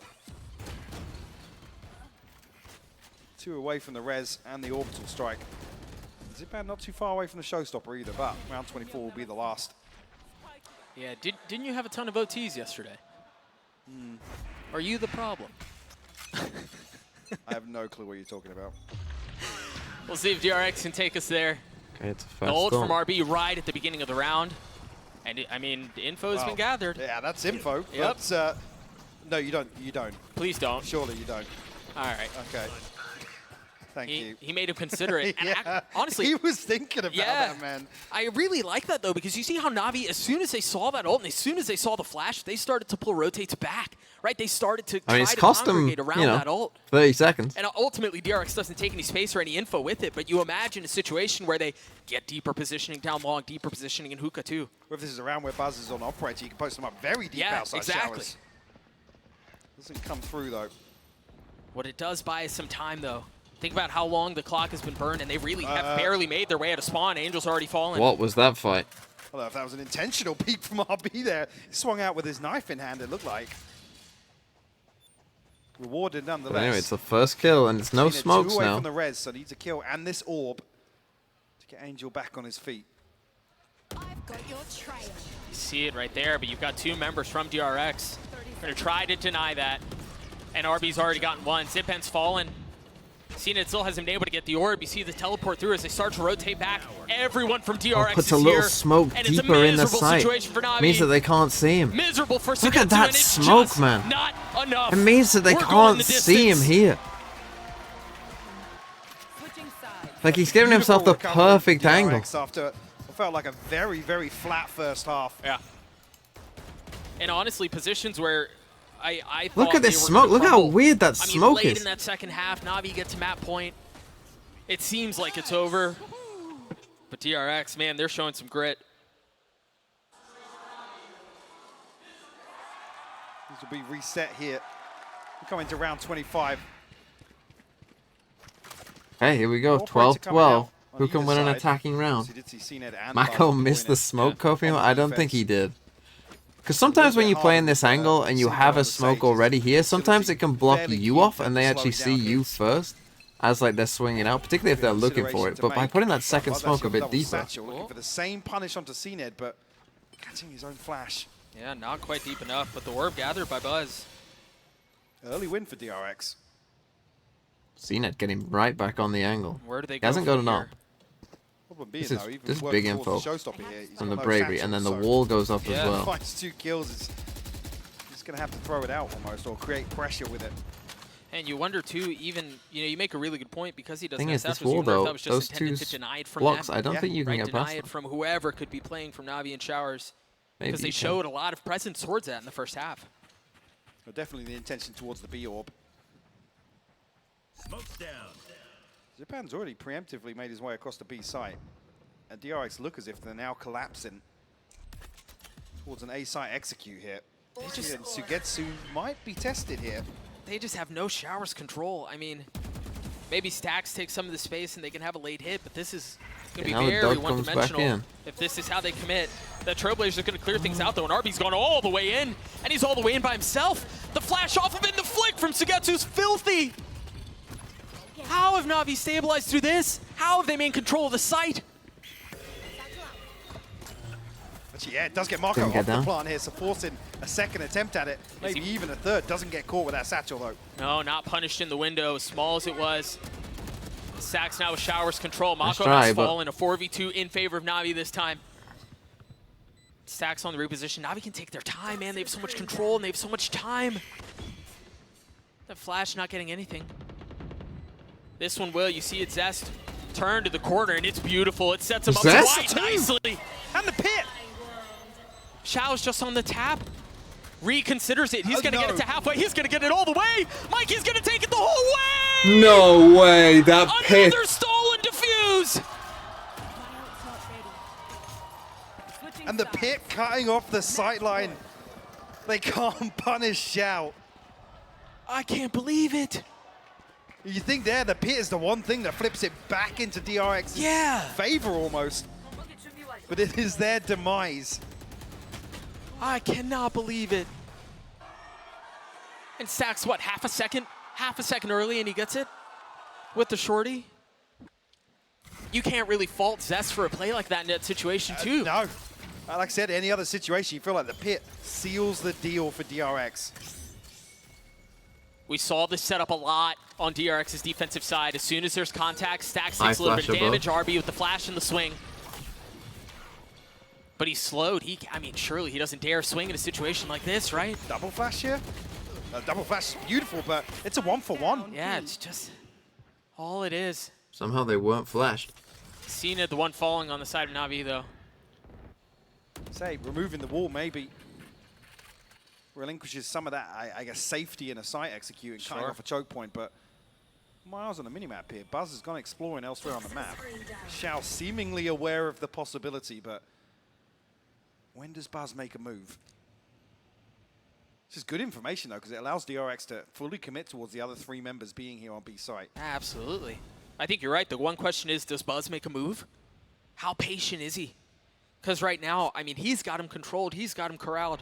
2 away from the res and the orbital strike. Zipan not too far away from the showstopper either, but round 24 will be the last. Yeah, didn't you have a ton of OTs yesterday? Are you the problem? I have no clue what you're talking about. We'll see if DRX can take us there. Okay, it's a The fast ult goal. from RB right at the beginning of the round. And I mean, the info has been gathered. Yeah, that's info. Yep. But, no, you don't. You don't. Please don't. Surely you don't. All right. Okay. Thank you. He made him consider it. And Yeah. honestly, he was thinking about that, man. I really like that, though, because you see how Navi, as soon as they saw that ult and as soon as they saw the flash, they started to pull rotates back, right? They started to I mean, try it's to cost them, congregate around you know, that ult. 30 seconds. And ultimately, DRX doesn't take any space or any info with it, but you imagine a situation where they get deeper positioning down long, deeper positioning in hookah, too. Or if this is a round where Buzz is on operator, you can post them up very deep outside exactly. showers. Doesn't come through, though. What it does buy is some time, though. Think about how long the clock has been burned, and they really have barely made their way out of spawn. Angel's already fallen. What was that fight? I don't know if that was an intentional peek from RB there. He swung out with his knife in hand, it looked like. Rewarded nonetheless. But anyway, it's the first kill, and it's no Seen it smokes 2 away now. from the res, so needs a kill and this orb to get Angel back on his feet. You see it right there, but you've got 2 members from DRX. They're going to try to deny that. And RB's already gotten 1. Zipen's fallen. Cena still hasn't been able to get the orb. You see the teleport through as they start to rotate back. Everyone from DRX Puts is a little here, smoke and it's a deeper in the miserable sight. situation for Navi. Means that they can't see him. Miserable for Look at Sugetsu, that and it's smoke, just man. Not enough. It means that they We're going can't the see him distance. here. Like he's giving himself the Beautiful recovery perfect from angle. DRX after what felt like a very, very flat first half. Yeah. And honestly, positions where I Look thought at this they were smoke. gonna Look how crumble. weird that I mean, smoke late is. in that second half, Navi gets to map point. It seems like it's over. But DRX, man, they're showing some grit. This will be reset here. We're coming to round 25. Hey, here we go. Operator coming 12-12. out Who on can either win an side. attacking round? So you did see CNED and Mako Buzz missed the doing it. smoke, Kofi? On I don't think he defense. did. Because sometimes when you play in this harder, angle and you see have one a of the smoke sages. already here, sometimes it can block Fairly you keen off to and they slow actually down see you hits. first. as like they're swinging out, particularly if they're looking for it. But by putting that second smoke a bit deeper. Satchel, looking for the same punish onto CNED, but catching his own flash. Yeah, not quite deep enough, but the orb gathered by Buzz. Early win for DRX. CNED getting right back on the angle. Where do they He go hasn't got an here? up. This is big info from the bravery, and then the so wall goes up as well. Finds 2 kills. He's going to have to throw it out almost, or create pressure with it. And you wonder too, even you make a really good point because he doesn't Thing have is, this Satchels, you wall wonder if though, that was those just intended two to deny it from blocks, them. I don't think you can get deny past it from whoever could be playing from Navi and Showers. Maybe Because they you can. showed a lot of presence towards that in the first half. Well, definitely the intention towards the B orb. Smoke's down. Japan's already preemptively made his way across the B site. And DRX look as if they're now collapsing towards an A site execute here. And Sugetsu might be tested here. They just have no Showers control. I mean, maybe Stacks take some of the space and they can have a late hit, but this is going to be very one-dimensional if this is how they commit. The Trailblazers are going to clear things out, though, and RB's gone all the way in, and he's all the way in by himself. The flash off of it, and the flick from Sugetsu's filthy. How have Navi stabilized through this? How have they maintained control of the site? Actually, yeah, it does get Marco off the plant here, so forcing a second attempt at it. Maybe even a third. Doesn't get caught with that satchel, though. No, not punished in the window, as small as it was. Stacks now with Showers control. Mako try, has fallen a 4v2 in favor of Navi this time. Stacks on the reposition. Navi can take their time, man. They have so much control and they have so much time. The Flash not getting anything. This one will. You see it, Zest turn to the corner, and it's beautiful. It sets him up quite nicely. And the pit. Shao's just on the tap. Reconsiders it. He's going to get it to halfway. He's going to get it all the way. Mikey's going to take it the whole way. No way. That pit. Another stolen defuse. And the pit cutting off the sideline. They can't punish Xiao. I can't believe it. You think there, the pit is the one thing that flips it back into DRX's favor almost. But it is their demise. I cannot believe it. And Stacks, what, half a second early, and he gets it with the shorty? You can't really fault Zest for a play like that in that situation, too. No. Like I said, any other situation, you feel like the pit seals the deal for DRX. We saw this set up a lot on DRX's defensive side. As soon as there's contact, Stacks takes a little bit of damage. RB with the flash and the swing. But he's slowed. I mean, surely he doesn't dare swing in a situation like this, right? Double flash here? Double flash is beautiful, but it's a 1-for-1. Yeah, it's just all it is. Somehow they weren't flashed. Cena, the one falling on the side of Navi, though. Say, removing the wall maybe relinquishes some of that, I guess, safety in a site execute and cutting off a choke point, but miles on the minimap here. Buzz has gone exploring elsewhere on the map. Xiao seemingly aware of the possibility, but when does Buzz make a move? This is good information, though, because it allows DRX to fully commit towards the other 3 members being here on B site. Absolutely. I think you're right. The one question is, does Buzz make a move? How patient is he? Because right now, I mean, he's got him controlled. He's got him corralled.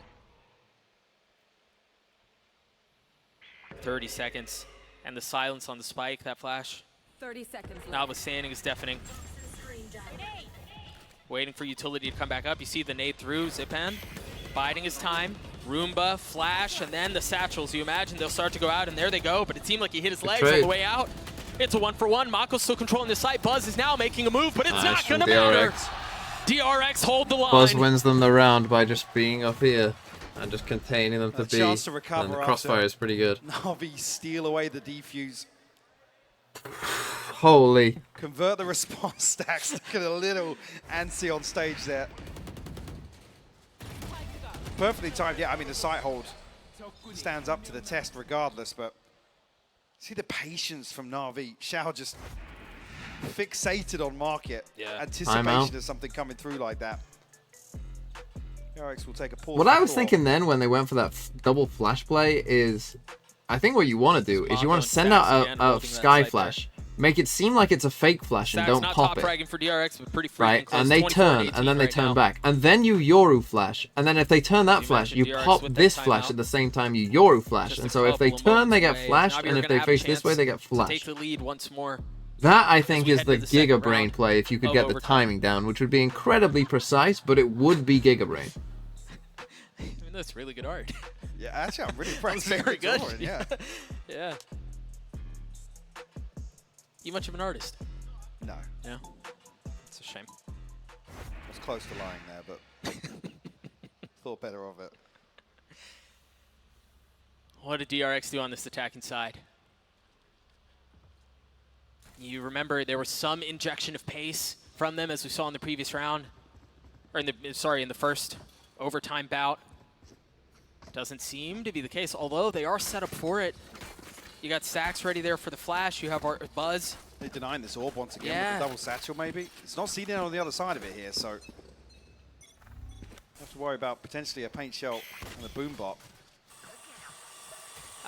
30 seconds. And the silence on the spike, that flash. 30 seconds left. Notwithstanding is deafening. Waiting for utility to come back up. You see the nade through, Zipan. Biding his time. Roomba, flash, and then the satchels. You imagine they'll start to go out, and there they go. But it seemed like he hit his legs on the way out. It's a 1-for-1. Mako's still controlling the site. Buzz is now making a move, but it's not going to matter. DRX hold the line. Buzz wins them the round by just being up here and just containing them to B. Chance to recover and the crossfire is pretty good. Navi steal away the defuse. Holy. Convert the response stacks. Look at a little antsy on stage there. Perfectly timed. Yeah, I mean, the site hold stands up to the test regardless, but see the patience from Navi. Xiao just fixated on market. Anticipation of something coming through like that. DRX will take a pause. What I was thinking then when they went for that double flash play is, I think what you want to do is you want to send out a sky flash, make it seem like it's a fake flash and don't not pop top it. fragging for DRX, but pretty freaking Right, close. and they 24 turn, 18 and then they right turn now. back, and then you Yoru flash, and then if they turn that flash, you DRX pop with this that flash timeout. at the same time you Yoru flash, Just and a so if they couple of turn, they get moments away. flashed, Navi and are if gonna they have a face this way, chance they get to flashed. take the lead once more. That, I think, we is head the to the second Giga Brain round play if you could of get the overtime. timing down, which would be incredibly precise, but it would be Giga Brain. I mean, that's really good art. Yeah, actually, I'm really That impressed. was very with the good. drawing, yeah. Yeah. You much of an artist? No. Yeah. It's a shame. I was close to lying there, but thought better of it. What did DRX do on this attacking side? You remember there was some injection of pace from them, as we saw in the previous round, or in the first overtime bout. Doesn't seem to be the case, although they are set up for it. You got Stacks ready there for the flash. You have our Buzz. They're denying this orb once again Yeah. with the double satchel, maybe. It's not seen on the other side of it here, so have to worry about potentially a paint shell and a boom bot.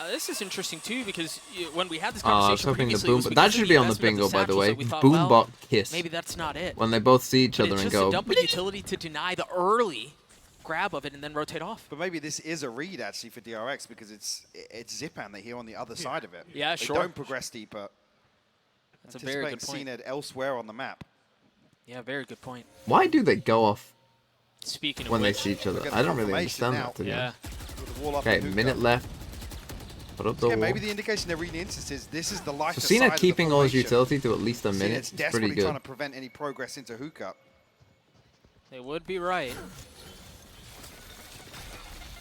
This is interesting too, because when we had this I was conversation hoping the previously, it boom, was but that because of should be on the investment bingo, of by the satchels way. that we thought, well, Boombot kiss. maybe that's not it. When they both see each But other it's and just go. a dumb utility to deny the early grab of it and then rotate off. But maybe this is a read actually for DRX because it's Zipan that here on the other side of it. Yeah, they sure. don't progress deeper. That's a very good point. Seeing it elsewhere on the map. Yeah, very good point. Why do they go off Speaking of when they which, see each other? Look at I the don't really confirmation understand now. that, to be Yeah. honest. With the wall up Okay, and hookah. minute left. Put up the Yeah, wall. maybe the indication they're reading instances. This is the lighter So Cena side keeping of the all his formation. utility to at least a minute It's is pretty desperately good. trying to prevent any progress into hookah. they would be right.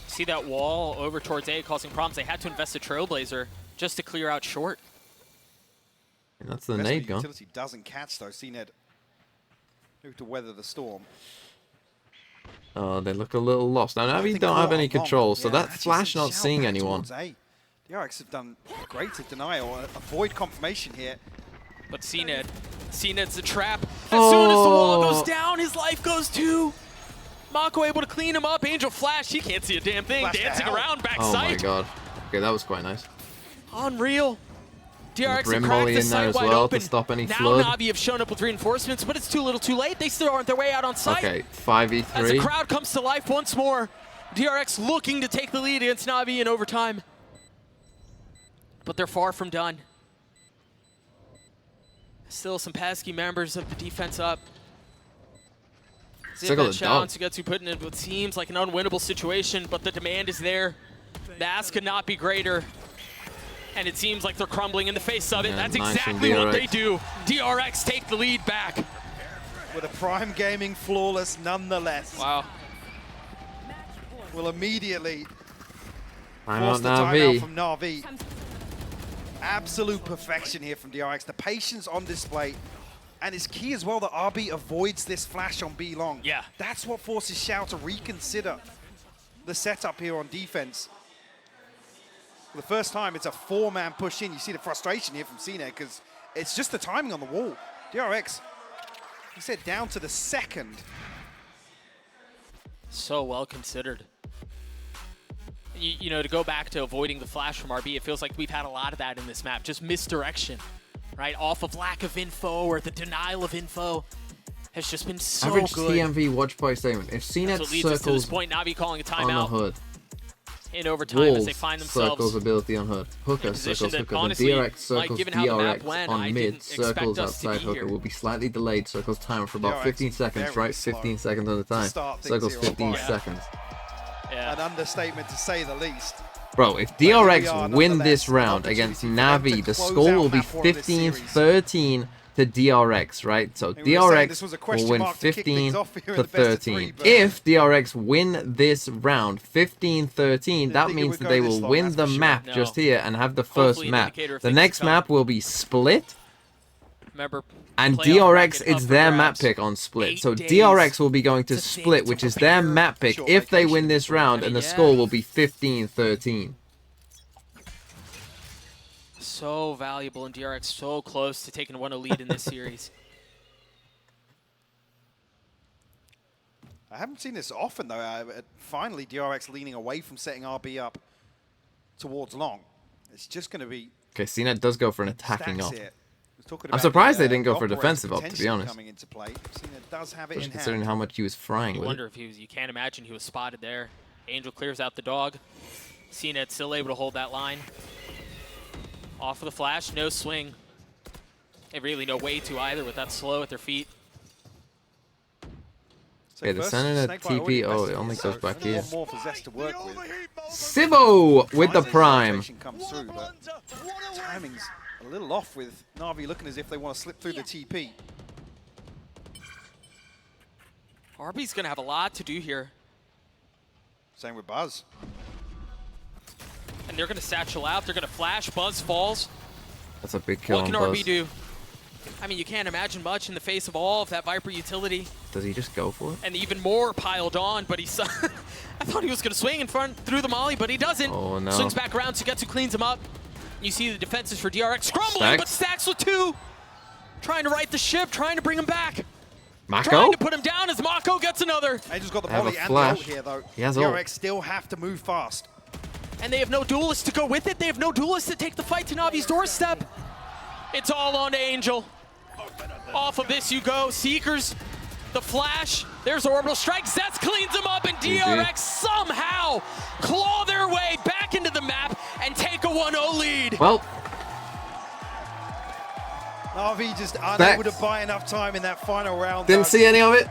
See that wall over towards A causing problems. They had to invest a Trailblazer just to clear out short. And that's the Best nade the gone. utility doesn't catch though. CNED who to weather the storm. Oh, they look a little lost. Now, Navi think don't have caught any on long. control, so Yeah, that actually flash sent not Shao seeing back anyone. towards A. DRX have done great to deny or avoid confirmation here. But CNED's the trap. As soon as the wall goes down, his life goes too. Mako able to clean him up. Angel Flash, he can't see a damn thing. Flash Dancing out. around Oh my backside. god. Okay, that was quite nice. Unreal. DRX Brim have cracked volley the in there site as wide well open. to stop any now flood. Navi have shown up with reinforcements, but it's too little too late. They still aren't their way out on site. Okay, As the 5v3. crowd comes to life once more, DRX looking to take the lead against Navi in overtime. But they're far from done. Still some pesky members of the defense up. Sick of the Zipa dog. Sugetsu putting it what seems like an unwinnable situation, but the demand is there. The ask could not be greater. And it seems like they're crumbling in the face of it. Yeah, That's nice from exactly what they DRX. do. DRX take the lead back. With a Prime Gaming flawless nonetheless. Wow. Will immediately I'm force not the timeout Navi. from Navi. Absolute perfection here from DRX. The patience on display. And it's key as well that RB avoids this flash on B long. Yeah. That's what forces Xiao to reconsider the setup here on defense. For the first time, it's a four-man push in. You see the frustration here from Cena because it's just the timing on the wall. DRX, he said down to the second. So well considered. You know, to go back to avoiding the flash from RB, it feels like we've had a lot of that in this map. Just misdirection, right? Off of lack of info or the denial of info has just been so Average good. TMV watch party statement. If That's CNET what leads us to this circles point. Navi calling a on the timeout hood, in overtime as they Wolves find circles themselves ability on hood, Hooker in a position circles that Hooker, then honestly, DRX Mike, circles given how the map DRX went, on I mid, didn't expect circles us to outside be Hooker here. will be slightly delayed, circles timer for about DRX 15 seconds, very right? slow 15 seconds at a time. start things Circles here on 15 fire. seconds. Yeah. An understatement to say the least. Bro, if here we are, DRX win this nonetheless, an round against opportunity for them Navi, to the close score out will be map one of this series. 15-13 to DRX, right? So we were saying this DRX was a will question win mark to kick things 15 off here in to the best of 13. three, but- If DRX win this round 15-13, that think it means would that go they this will long, win that's the for sure. map No. just here and have the Hopefully first an map. indicator of The things next to come. map will be Split, Remember, and playoff DRX bracket up it's for their map grabs. pick on Split. 8 So days DRX will be going to to think, Split, to which is their prepare. map pick Short if they vacation win this round, and the yeah. score will be 15-13. So valuable, and DRX so close to taking a 1-0 lead in this series. I haven't seen this often though. Finally, DRX leaning away from setting RB up towards long. It's just going to be Okay, CNET does go for an attacking Stacks off. here. I'm surprised they didn't go for defensive up, to be honest. Coming into play. Does have it Especially in considering hand. how much he was frying You with wonder it. if he was, you can't imagine he was spotted there. Angel clears out the dog. CNET still able to hold that line. Off of the flash, no swing. And really no way to either with that slow at their feet. Okay, they're sending a TP. Oh, it only goes back here. More for Zest to work with. Sivo with the prime. Comes through, but timing's a little off with Navi looking as if they want to slip through the TP. RB's gonna have a lot to do here. Same with Buzz. And they're gonna satchel out, they're gonna flash, Buzz falls. That's a big kill What on can Buzz. RB do? I mean, you can't imagine much in the face of all of that Viper utility. Does he just go for it? And even more piled on, but he's... I thought he was gonna swing in front through the molly, but he doesn't. Oh, no. Swings back around, Sugetsu cleans him up. You see the defenses for DRX scrumbling, Stacks. but Stacks with 2. Trying to right the ship, trying to bring him back. Mako? Trying to put him down as Mako gets another. Angel's got the They have volley a and the ult flash. here, though. He has ult. DRX still have to move fast. And they have no duelists to go with it. They have no duelists to take the fight to Navi's doorstep. It's all on to Angel. Off of this you go. Seekers, the flash. There's Orbital Strike. Zest cleans him up, and DRX somehow claw their way back into the map and take a 1-0 lead. Well, Navi just unable to buy enough time in that final round. didn't see any of it.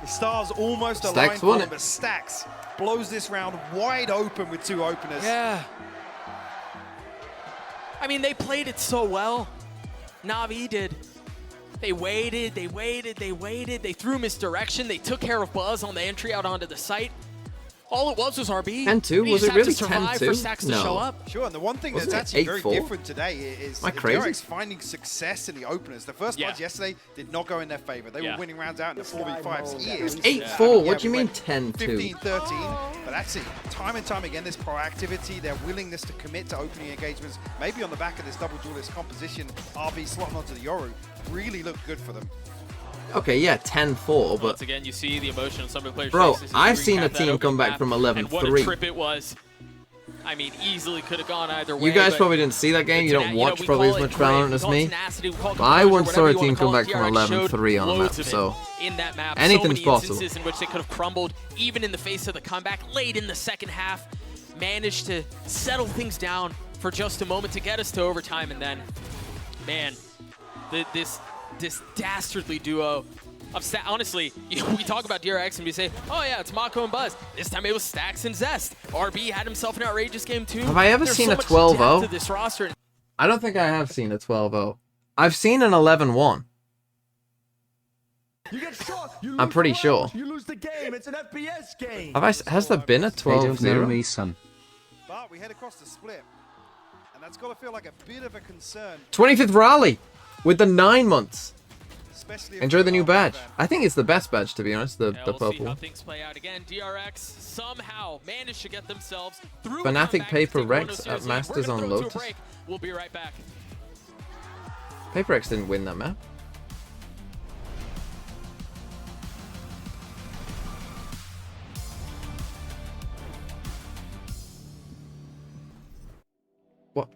The stars almost Stacks aligned for won him, it. but Stacks blows this round wide open with 2 openers. Yeah. I mean, they played it so well. Navi did. They waited, they waited, they waited. They threw misdirection. They took care of Buzz on the entry out onto the site. All it was RB. 10-2? He Was just it had really to survive 10-2? for Stacks to No. show up. Sure, and the one thing Wasn't that's it actually very 8-4? different today is Am I crazy? DRX finding success in the openers. The first ones yesterday did not go in their favor. They were winning rounds out in the 4v5s here. 8-4? What do you we mean went 10-2? 15-13, but that's it. Time and time again, this proactivity, their willingness to commit to opening engagements, maybe on the back of this double duelist composition, RB slotting onto the Yoru, really looked good for them. Okay, yeah, 10-4, but... Once again, you see the emotion on some of the players' Bro, faces as I've we seen a recap that team opening come back map, from and what a 11-3. trip it was. I mean, easily could have gone either way. You guys but probably didn't see that game. You don't watch we probably call as it much grit, Valorant we as call it me. tenacity, we call it I composure, once saw whatever a you wanna team come call it. back from DRX showed 11-3 on a map, loads of it so... in that map, anything's so many possible. instances in which they could have crumbled, even in the face of the comeback late in the second half. Managed to settle things down for just a moment to get us to overtime, and then, man, this dastardly duo of honestly, we talk about DRX and we say, oh yeah, it's Mako and Buzz. This time it was Stacks and Zest. RB had himself an outrageous game too. Have I ever There's seen so a much 12-0? depth to this roster. I don't think I have seen a 12-0. I've seen an 11-1. You get shot, you I'm lose pretty the sure. round, you lose the game. It's an FPX game. Has there been a They don't know 12-0? me, son. But we head across the split, and that's got to feel like a bit of a concern. 25th rally with the 9 months. Especially if Enjoy the new they're badge. I think it's the best badge, to be honest, the We'll see how purple. things play out again. DRX somehow managed to get themselves through. Fnatic comeback Paper to take Rex 1-0 at lead. Masters We're on gonna throw it to a Lotus. break. We'll be right back. Paper X didn't win that map. What?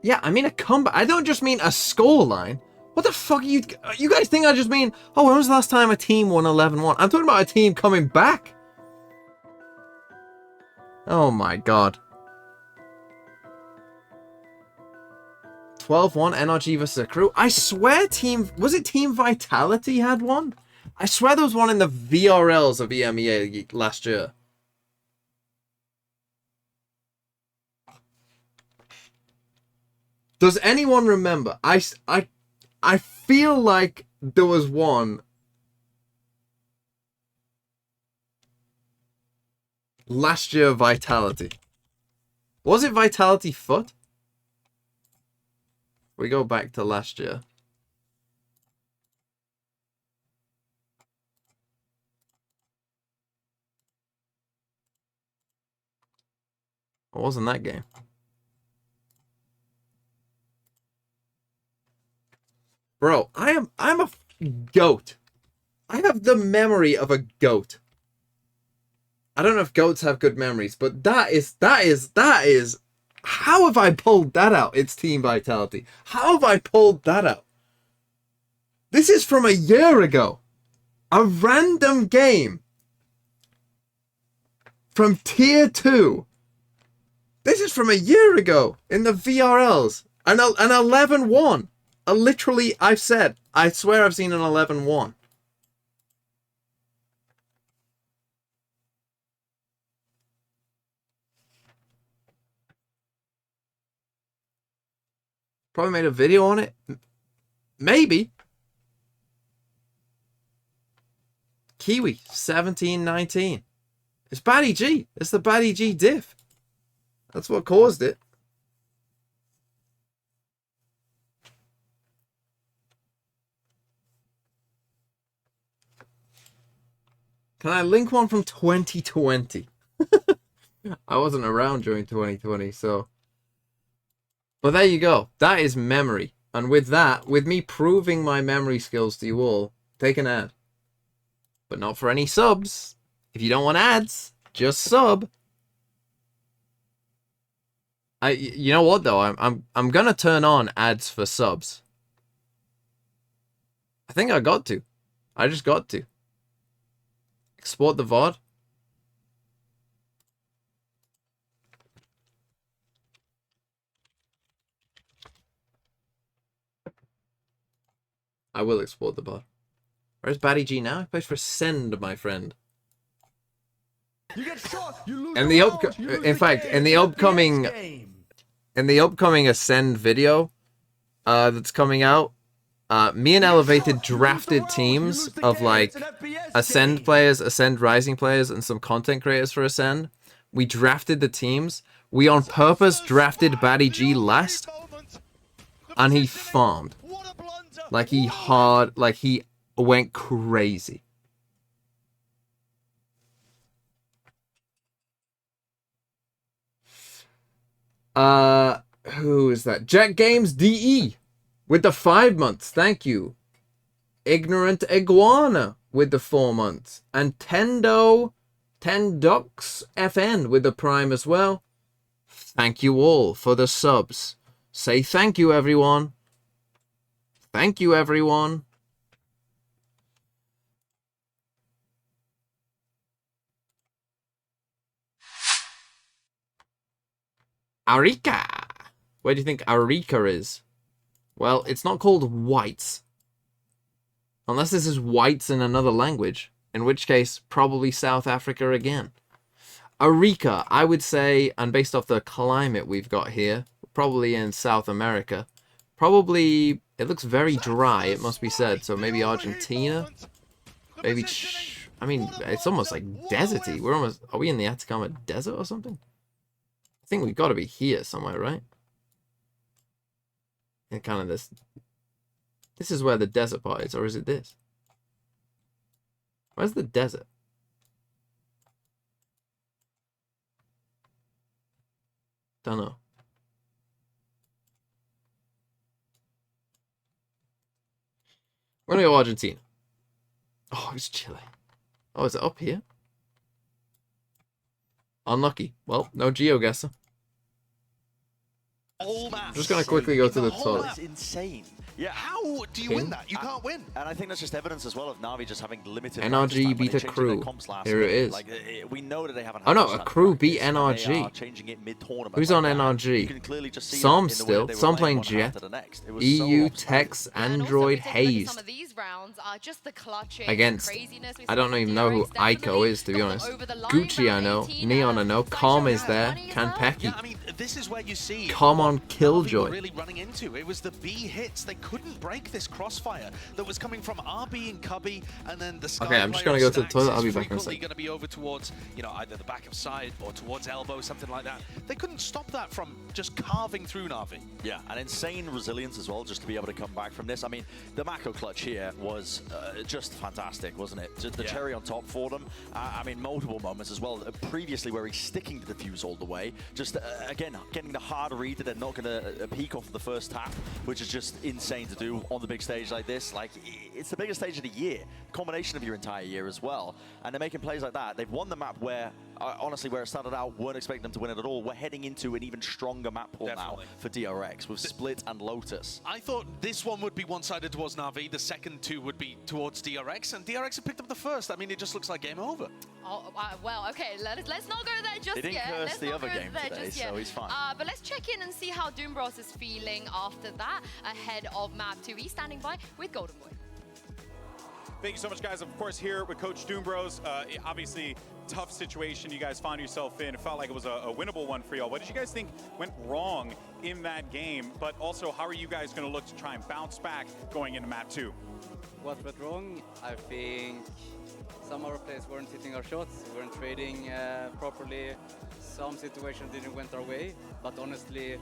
Yeah, I mean a comeback. I don't just mean a scoreline. What the fuck are you... You guys think I just mean... Oh, when was the last time a team won 11-1? I'm talking about a team coming back. Oh my god. 12-1 NRG versus a crew. I swear Team... Was it Team Vitality had one? I swear there was one in the VRLs of EMEA last year. Does anyone remember? I feel like there was one last year. Vitality. Was it Vitality FUT? We go back to last year. It wasn't that game. Bro, I'm a goat. I have the memory of a goat. I don't know if goats have good memories, but that is How have I pulled that out? It's team vitality. How have I pulled that out? This is from a year ago. A random game from tier 2. This is from a year ago in the VRLs. An 11-1. Literally, I've said, I swear I've seen an 11-1. Probably made a video on it. Maybe. Kiwi, 17-19. It's Batty G. It's the Batty G diff. That's what caused it. Can I link one from 2020? I wasn't around during 2020, so... But there you go. That is memory. And with that, with me proving my memory skills to you all, take an ad. But not for any subs. If you don't want ads, just sub. You know what though? I'm gonna turn on ads for subs. I think I got to. I just got to. Export the VOD. I will export the VOD. Where's Batty G now? He plays for Send, my friend. You get shot, you lose And in fact, in the upcoming Ascend video that's coming out, me and Elevated drafted teams of like Ascend players, Ascend Rising players, and some content creators for Ascend. We drafted the teams. We on purpose drafted Batty G last, and he farmed. Like he went crazy. Who is that? Jack Games DE with the 5 months. Thank you. Ignorant Iguana with the 4 months. And Tendox FN with the Prime as well. Thank you all for the subs. Say thank you, everyone. Thank you, everyone. Arika. Where do you think Arika is? Well, it's not called Whites. Unless this is Whites in another language. In which case, probably South Africa again. Arika, I would say, and based off the climate we've got here, probably in South America. Probably, it looks very dry, it must be said. So maybe Argentina? Maybe, I mean, it's almost like deserty. We're almost, are we in the Atacama Desert or something? I think we've got to be here somewhere, right? And kind of this. This is where the desert part is, or is it this? Where's the desert? Don't know. We're gonna go Argentina. Oh, it's Chile. Oh, is it up here? Unlucky. Well, no GeoGuessr. I'm just gonna quickly go to the toilet. That's insane. Yeah, how do you win that? You can't win. And I think that's just evidence as well of Navi just having limited NRG beat a crew. Here it is. Like, we know that they haven't oh no, a crew beat NRG. Who's on NRG? Some still. Some playing Jet. EU, Tex, Android, Haze. Against, I don't even know who Aiko is, to be honest. Gucci I know. Neon I know. Calm is there. Kanpeki. I mean, this is where you see Calm on Killjoy. really running into. It was the B hits. They couldn't break this crossfire that was coming from RB and Cubby, and then the Sky. Okay, I'm just gonna go to the toilet. I'll be back in a second. Going to be over towards, you know, either the back of side or towards elbow, something like that. They couldn't stop that from just carving through Navi. Yeah, and insane resilience as well, just to be able to come back from this. I mean, the Mako clutch here was just fantastic, wasn't it? Just the cherry on top for them. I mean, multiple moments as well. Previously, where he's sticking to the fuse all the way. Just again, getting the hard read that they're not going to peek off the first tap, which is just insane to do on the big stage like this. Like, it's the biggest stage of the year, combination of your entire year as well, and they're making plays like that. They've won the map where honestly, where it started out, weren't expecting them to win it at all. We're heading into an even stronger map pool now for DRX with Split and Lotus. I thought this one would be one-sided towards Navi, the second two would be towards DRX, and DRX have picked up the first. I mean, it just looks like game over. Oh, well, okay, let's not go there just yet. He didn't curse the other game today, so he's fine. But let's check in and see how Doombros is feeling after that, ahead of map 2. He's standing by with Golden Boy. Thank you so much, guys. Of course, here with Coach Doombros, obviously tough situation you guys found yourself in. It felt like it was a winnable one for y'all. What did you guys think went wrong in that game? But also, how are you guys going to look to try and bounce back going into map 2? What went wrong? I think some of our players weren't hitting our shots, we weren't trading properly. Some situations didn't went our way, but honestly,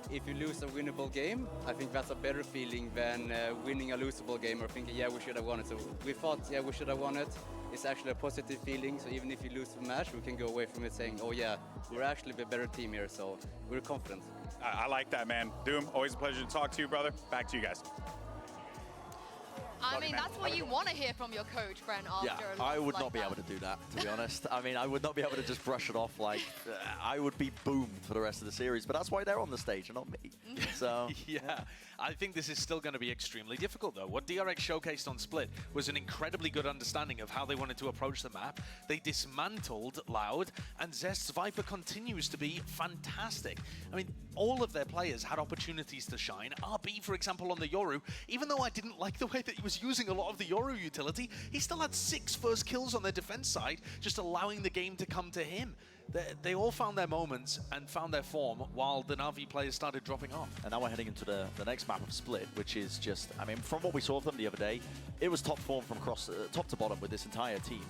if you lose a winnable game, I think that's a better feeling than winning a losable game or thinking, yeah, we should have won it. So we thought, yeah, we should have won it. It's actually a positive feeling. So even if you lose the match, we can go away from it saying, oh yeah, we're actually the better team here. So we're confident. I like that, man. Doom, always a pleasure to talk to you, brother. Back to you guys. I mean, that's what you want to hear from your coach, Brent, after Yeah, I would not be able to do that, to be honest. I mean, I would not be able to just brush it off like I would be boomed for the rest of the series, but that's why they're on the stage and not me. So yeah, I think this is still going to be extremely difficult, though. What DRX showcased on Split was an incredibly good understanding of how they wanted to approach the map. They dismantled Loud, and Zest's Viper continues to be fantastic. I mean, all of their players had opportunities to shine. RB, for example, on the Yoru, even though I didn't like the way that he was using a lot of the Yoru utility, he still had 6 first kills on their defense side, just allowing the game to come to him. They all found their moments and found their form while the Navi players started dropping off. And now we're heading into the next map of Split, which is just, I mean, from what we saw of them the other day, it was top form from across top to bottom with this entire team.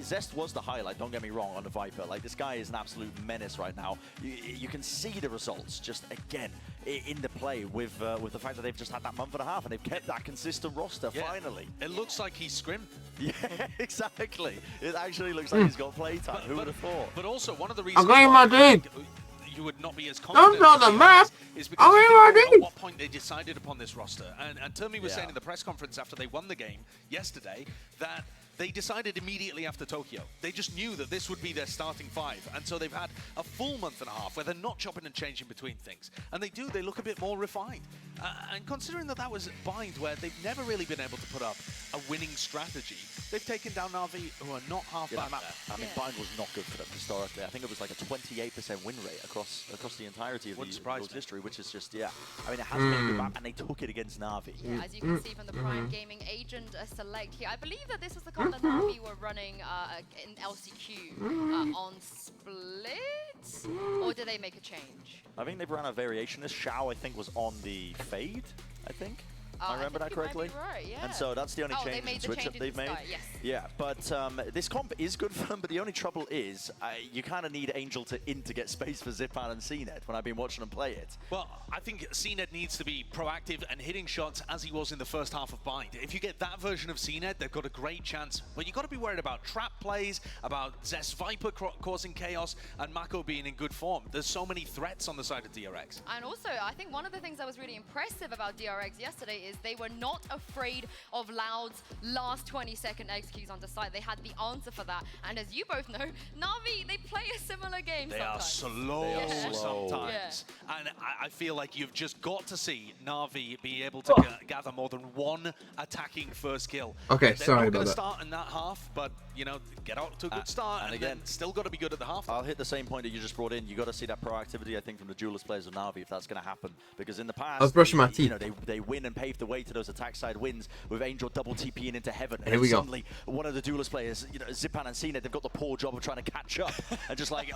Zest was the highlight, don't get me wrong, on the Viper. Like, this guy is an absolute menace right now. You can see the results just, again, in the play with the fact that they've just had that month and a half and they've kept that consistent roster, finally. It looks like he's scrimmed. Yeah, exactly. It actually looks like he's got playtime. Who would have thought? But also, one of the reasons you would not be as confident is because at what point they decided upon this roster. And Termi was saying in the press conference after they won the game yesterday that they decided immediately after Tokyo. They just knew that this would be their starting 5. And so they've had a full month and a half where they're not chopping and changing between things. And they look a bit more refined. And considering that was Bind, where they've never really been able to put up a winning strategy, they've taken down Navi, who are not half bad. I mean, Bind was not good for them historically. I think it was like a 28% win rate across the entirety of the world's history, which is just, yeah. I mean, it has been a good map, and they took it against Navi. Yeah, as you can see from the Prime Gaming Agent select here, I believe that this was the card that Navi were running in LCQ on Split, or did they make a change? I think they've run a variation. This Shao, I think, was on the Fade, I think. I remember that correctly. Right, yeah. And so that's the only change and switch up they've made. Yes. Yeah, but this comp is good for them, but the only trouble is you kind of need Angel to get space for Zipan and CNED when I've been watching them play it. Well, I think CNED needs to be proactive and hitting shots as he was in the first half of Bind. If you get that version of CNED, they've got a great chance. But you've got to be worried about trap plays, about Zest Viper causing chaos, and Mako being in good form. There's so many threats on the side of DRX. And also, I think one of the things that was really impressive about DRX yesterday is they were not afraid of Loud's last 20-second executes on the site. They had the answer for that. And as you both know, Navi, they play a similar game sometimes. They are slow sometimes. Yeah. And I feel like you've just got to see Navi be able to gather more than one attacking first kill. Okay, They're sorry not about that. Start in that half, but, you know, get out to a good start and again, still got to be good at the half. I'll hit the same point that you just brought in. You got to see that proactivity, I think, from the duelist players of Navi if that's going to happen. Because in the past, I was brushing my teeth. You know, they win and pave the way to those attack side wins with Angel double TPing into heaven. And here we go. Suddenly, one of the duelist players, you know, Zipan and CNED, they've got the poor job of trying to catch up and just like,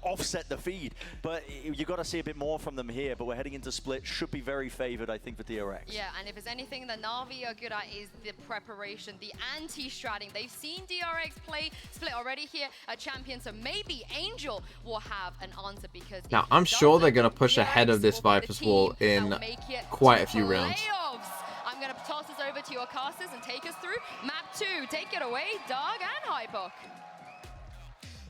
offset the feed. But you got to see a bit more from them here. But we're heading into Split. Should be very favored, I think, for DRX. Yeah, and if there's anything that Navi are good at is the preparation, the anti-stratting. They've seen DRX play Split already here at Champion, so maybe Angel will have an answer because now I'm sure they're going to push ahead of this Viper's wall in quite a few rounds. I'm going to toss this over to your casters and take us through map 2. Take it away, Doug and Hypok.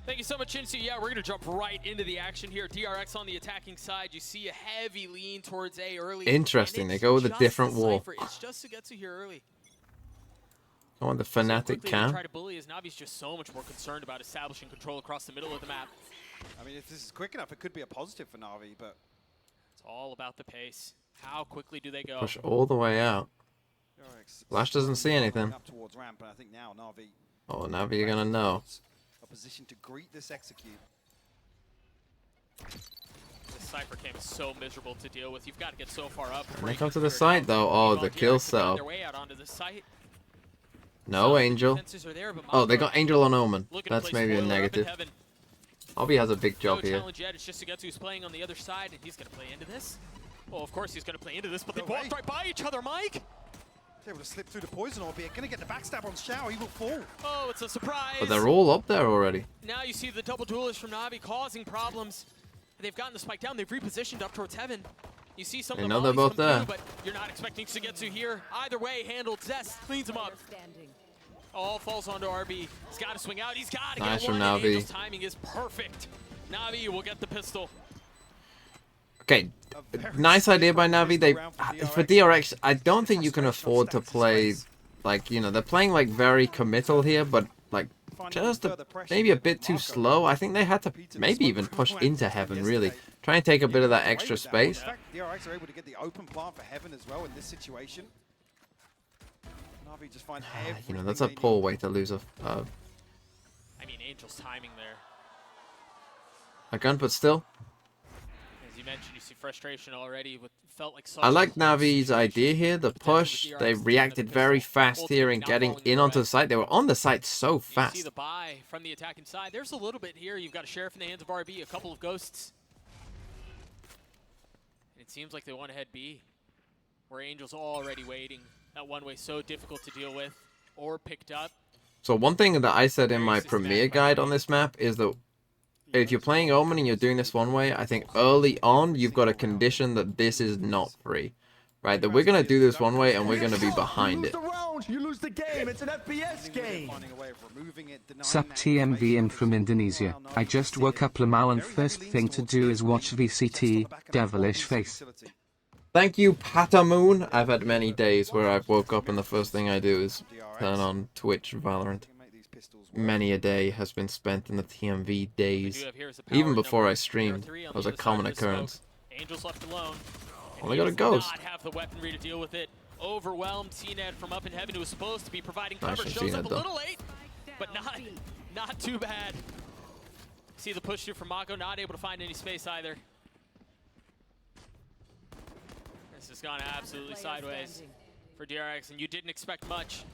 Thank you so much, Shinsu. Yeah, we're going to jump right into the action here. DRX on the attacking side. You see a heavy lean towards A early. Interesting. They go with a different wall. It's just to get to here early. I want the Fnatic camp. Try to bully as Navi's just so much more concerned about establishing control across the middle of the map. I mean, if this is quick enough, it could be a positive for Navi, but it's all about the pace. How quickly do they go? Push all the way out. Flash doesn't see anything. Up towards ramp, and I think now Navi. Oh, Navi, you're gonna know. A position to greet this execute. This Cypher came is so miserable to deal with. You've got to get so far up. When they come to the site, though, oh, the kill cell. Their way out onto the site. No Angel. Oh, they got Angel on Omen. That's maybe a negative. Obby has a big job here. Challenge yet. It's just Sugetsu who's playing on the other side, and he's going to play into this. Well, of course he's going to play into this, but they walked right by each other, Mike. He's able to slip through the poison orb here. Going to get the backstab on Xiao. He will fall. Oh, it's a surprise. But they're all up there already. Now you see the double duelist from Navi causing problems. They've gotten the spike down. They've repositioned up towards heaven. You see some of the they're both there. Through, but you're not expecting Sugetsu here. Either way, handled. Zest cleans him up. All falls onto RB. He's got to swing out. He's got to Nice get from one. Navi. Angel's timing is perfect. Navi will get the pistol. Okay, nice idea by Navi. They for DRX, I don't think you can afford to play like, you know, they're playing like very committal here, but like just maybe a bit too slow. I think they had to maybe even push into heaven, really. Try and take a bit of that extra space. In fact, DRX are able to get the open plant for heaven as well in this situation. Navi just find You know, that's a poor way to lose a I mean, Angel's timing there. gun, but still. As you mentioned, you see frustration already. With felt like I like Navi's idea here, the push. They reacted very fast here in getting in onto the site. They were on the site so You see fast. the buy from the attacking side. There's a little bit here. You've got a Sheriff in the hands of RB, a couple of ghosts. And it seems like they want to head B, where Angel's already waiting. That one way so difficult to deal with, or picked up. So one thing that I said in my premiere guide on this map is that if you're playing Omen and you're doing this one way, I think early on you've got a condition that this is not free. Right? That we're going to do this one way and we're going to be behind it. You lose the game. It's an FPX game. Sup TMV in from Indonesia. I just woke up Lamau and first thing to do is watch VCT, devilish face. Thank you, Patamoon. I've had many days where I've woke up and the first thing I do is turn on Twitch Valorant. Many a day has been spent in the TMV days. Even before I streamed, that was a common occurrence. Angel's left alone. Only got a ghost. Not have the weaponry to deal with it. Overwhelmed CNED from up in heaven, who was supposed to be providing Nice cover, from shows up CNED, a little late, but not too bad. See the push through from Mako, not able to find any space either. This has gone absolutely sideways for DRX, and you didn't expect much.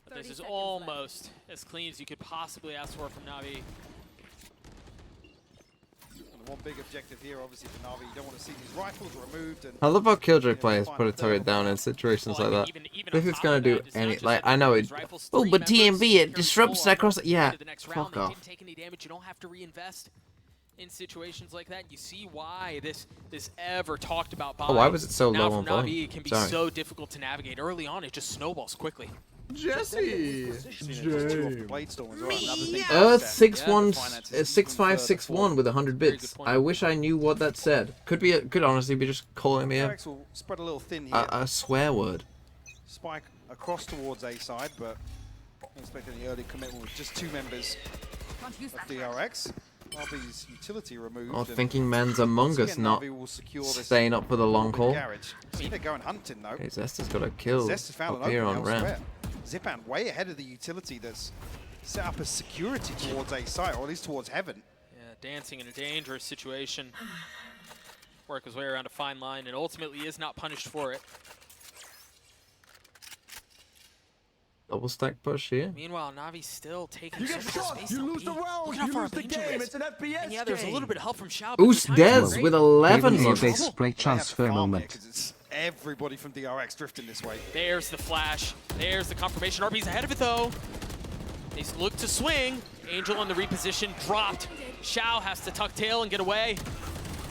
But this is almost as clean as you could possibly ask for from Navi. And one big objective here, obviously, for Navi. You don't want to see these rifles removed. And I love how Killjoy players put a turret down in situations like that. If it's gonna do any, like, I know it. Oh, but TMV, it disrupts that cross. Yeah, fuck off. Didn't take any damage. You don't have to reinvest in situations like that. You see why this ever talked about. Oh, why was it so now low on from Navi, volume? it can be Sorry. so difficult to navigate. Early on, it just snowballs quickly. Jesse! Earth 6561 with 100 bits. I wish I knew what that said. Could honestly be just calling me spread a little thin here. a swear word. Spike across towards A side, but don't expect any early commitment with just two members of DRX. RB's utility removed. Oh, thinking man's among us, not staying up for the long haul. See, they're going hunting though. Okay, Zest has got a kill Zest has found up an here opening on ramp. elsewhere. Zipan way ahead of the utility that's set up as security towards A site, or at least towards heaven. Yeah, dancing in a dangerous situation. Work his way around a fine line, and ultimately is not punished for it. Double stack push here. Meanwhile, Navi's still taking You so get much shot, space. you on lose B. the round, Look you how far lose the Angel game, is. it's an FPX And yeah, there's a little bit of help from Xiao. Oos Dez with 11 Maybe looks. they spray transfer moment. It's everybody from DRX drifting this way. There's the flash. There's the confirmation. RB's ahead of it, though. They look to swing. Angel on the reposition, dropped. Xiao has to tuck tail and get away.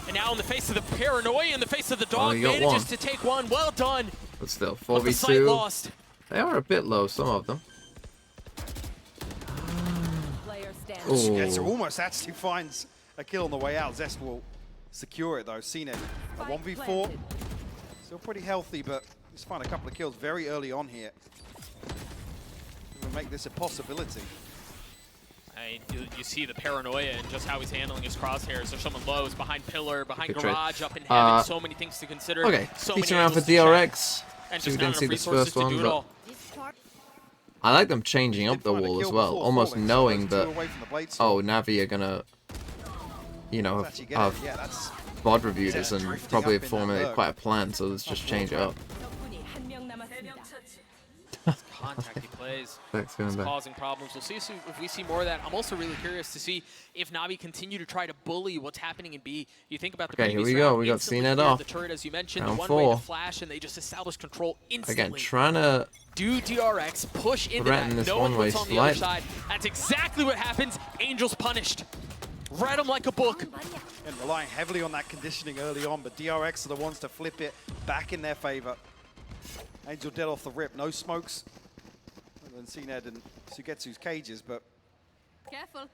And now in the face of the paranoia, in the face of the dog, he got manages one. to take one. Well done. But still, But the site 4v2. lost. They are a bit low, some of them. Sketzer almost actually finds a kill on the way out. Zest will secure it though. CNED, a 1v4. Still pretty healthy, but just find a couple of kills very early on here. make this a possibility. You see the paranoia and just how he's handling his crosshairs. There's someone low, is behind pillar, behind Good garage, trade. up in heaven. So many things to consider. Okay, so decent many round for angles to check. DRX. And So we just didn't not see enough this resources first to one, do it but all. I like them changing up the wall as well, almost knowing that, oh, Navi are gonna, you know, have VOD reviewers and probably formulate quite a plan, so let's just change it up. Contact he plays. It's causing problems. We'll see if we see more of that. I'm also really curious to see if Navi continue to try to bully what's happening in B. You think about the Okay, here previous we go. round, We got instantly CNET cleared off. the turret, as you mentioned, Round the one 4. way to flash, and they just establish control instantly. Again, trying to do DRX push into threaten that, this knowing one-way what's on the other slide. side. That's exactly what happens. Angel's punished. Read him like a book. And relying heavily on that conditioning early on, but DRX are the ones to flip it back in their favor. Angel dead off the rip, no smokes. And CNED and Sugetsu's cages, but Careful.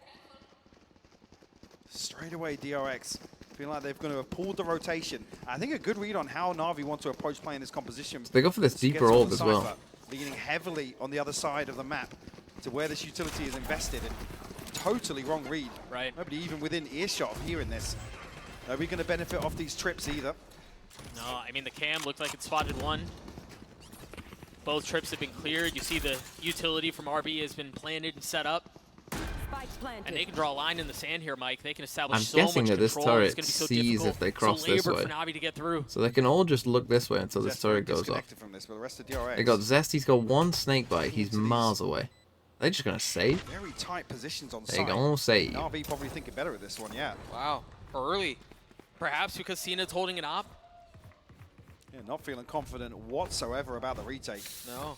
straight away DRX feeling like they're going to have pulled the rotation. I think a good read on how Navi want to approach playing this composition. They go for this deeper Sugetsu on ult the as well. Cypher, leaning heavily on the other side of the map to where this utility is invested in. Totally wrong read. Right. Nobody even within earshot of hearing this. Nobody going to benefit off these trips either. No, I mean, the cam looked like it spotted one. Both trips have been cleared. You see the utility from RB has been planted and set up. And they can draw a line in the sand here, Mike. They can establish I'm so guessing much that this control. It's turret gonna be so sees difficult. if they cross so this labored way. for Navi to get through. So they can all just look this way until this turret goes off. From this, but the rest of DRX. They got Zest, he's got one snake bite, he's miles away. They're just gonna save. Very tight positions on They site. gonna save. Navi probably thinking better of this one, yeah. Wow, early. Perhaps because Cena's holding it up. Yeah, not feeling confident whatsoever about the retake. No.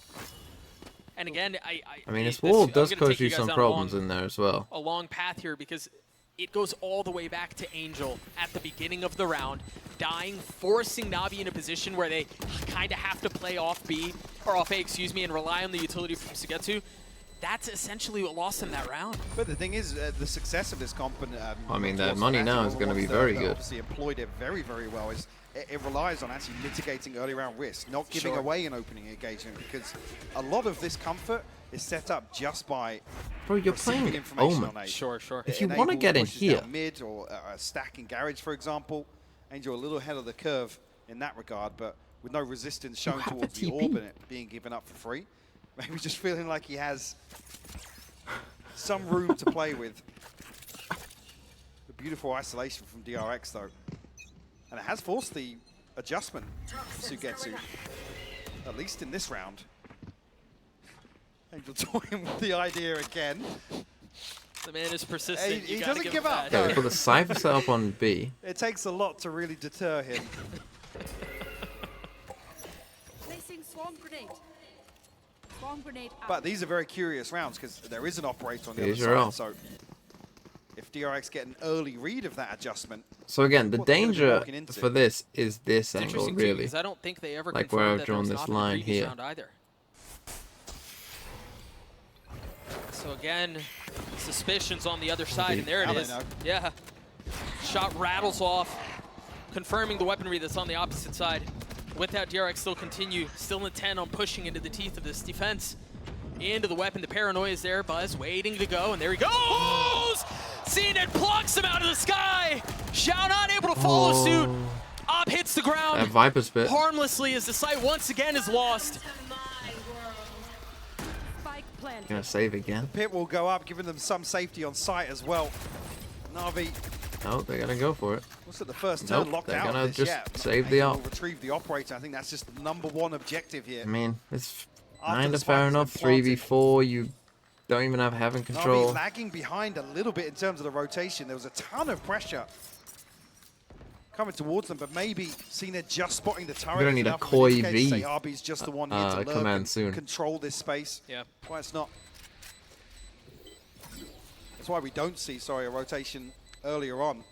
And again, I mean, this wall does I'm gonna cause take you guys some down problems in there as well. a long path here because it goes all the way back to Angel at the beginning of the round, dying, forcing Navi in a position where they kind of have to play off B, or off A, excuse me, and rely on the utility from Sugetsu. That's essentially what lost them that round. But the thing is, the success of this comp, and I mean, their money now is going to be very good. Obviously employed it very, very well. Is it relies on actually mitigating early round risk, not giving Sure. away an opening engagement, because a lot of this comfort is set up just by Bro, you're receiving playing information Omen. on A. Sure. If you want to get in Pushes here, down mid or a stack in garage, for example, Angel a little ahead of the curve in that regard, but with no resistance shown have towards the the TP. orb and it being given up for free. Maybe just feeling like he has some room to play with. The beautiful isolation from DRX though. And it has forced the adjustment Sugetsu, at least in this round. Angel toying with the idea again. The man is persistent. He You gotta doesn't him give up. that. okay, they put the Cypher set up on B. It takes a lot to really deter him. Placing swarm grenade. Swarm grenade out. But these are very curious rounds because there is an operator on the Here's other your side. ult. So if DRX get an early read of that adjustment, So again, the what they're gonna be danger walking into. for this is this It's angle, interesting too, really. because I don't think they ever Like confirmed where I've that there drawn was this not in the line previous here. round either. So again, suspicions on the other side, and there it Now they is. know. Yeah. Shot rattles off, confirming the weaponry that's on the opposite side. With that, DRX still continue, still intent on pushing into the teeth of this defense. Into the weapon, the paranoia is there, Buzz waiting to go, and there he goes! CNED plucks him out of the sky! Xiao not able to follow suit. Op hits the ground. That Viper spit. Harmlessly as the site once again is lost. Gonna save again. Pit will go up, giving them some safety on site as well. Navi, No, they're gonna go for it. what's at the first turn Nope, locked they're out gonna of this just yet. save the Angel op. will retrieve the operator. I think that's just the #1 objective here. I mean, it's After kind the of spike fair has enough. been planted. 3v4, you don't even have heaven Navi control. lagging behind a little bit in terms of the rotation. There was a ton of pressure coming towards them, but maybe CNED just spotting the turret. gonna is need a enough of an Koi indicator to V, say RB's just the one here to lurk command and soon. control this space. Yeah. That's why it's not. That's why we don't see, a rotation earlier on.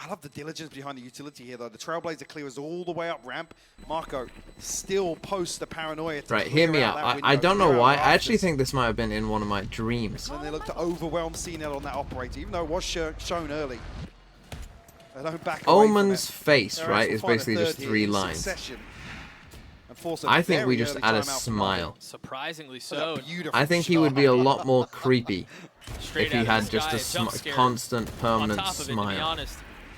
I love the diligence behind the utility here, though. The Trailblazer clears all the way up ramp. Marco still posts the paranoia to Right, clear hear me out out. that I window, don't know clear out why. the I actually rafters. think this might have been in one of my dreams. And they look to overwhelm CNED on that operator, even though it was shown early. They don't back away from Omen's it. face, DRX right, will is find a basically third just here 3 in lines. succession. I think we just add a smile. Surprisingly so. I think he would be a lot more creepy if he had just a constant, permanent smile.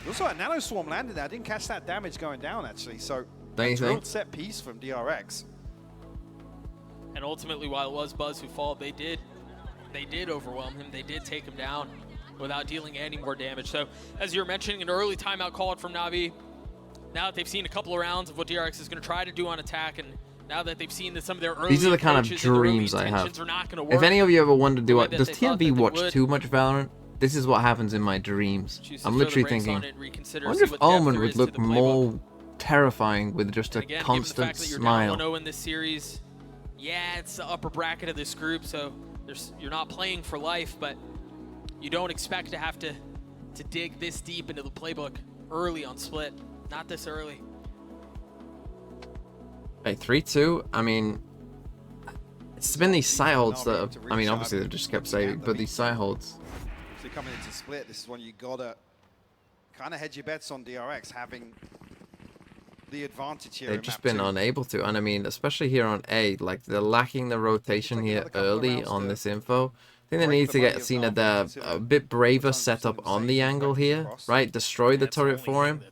Also, a Nano Swarm landed there. I didn't catch that damage going down, actually. So, a drilled set piece from DRX. And ultimately, while it was Buzz who fought, they did overwhelm him. They did take him down without dealing any more damage. So, as you were mentioning, an early timeout called from Navi. Now that they've seen a couple of rounds of what DRX is going to try to do on attack, and now that they've seen that some of their early These are the kind of dreams I have. If any of you ever wondered, does TMV watch too much Valorant? This is what happens in my dreams. I'm literally thinking, I wonder if Almond would look more terrifying with just a constant smile. Again, in this series, yeah, it's the upper bracket of this group, so you're not playing for life, but you don't expect to have to dig this deep into the playbook early on Split. Not this early. Hey, 3-2. I mean, it's been these side holds that have, I mean, obviously they've just kept saving, but these side holds. So coming into Split, this is when you gotta kind of hedge your bets on DRX having the advantage here. They've just been unable to, and I mean, especially here on A, like they're lacking the rotation here early on this info. I think they need to get Cena there a bit braver set up on the angle here, right? Destroy the turret for him.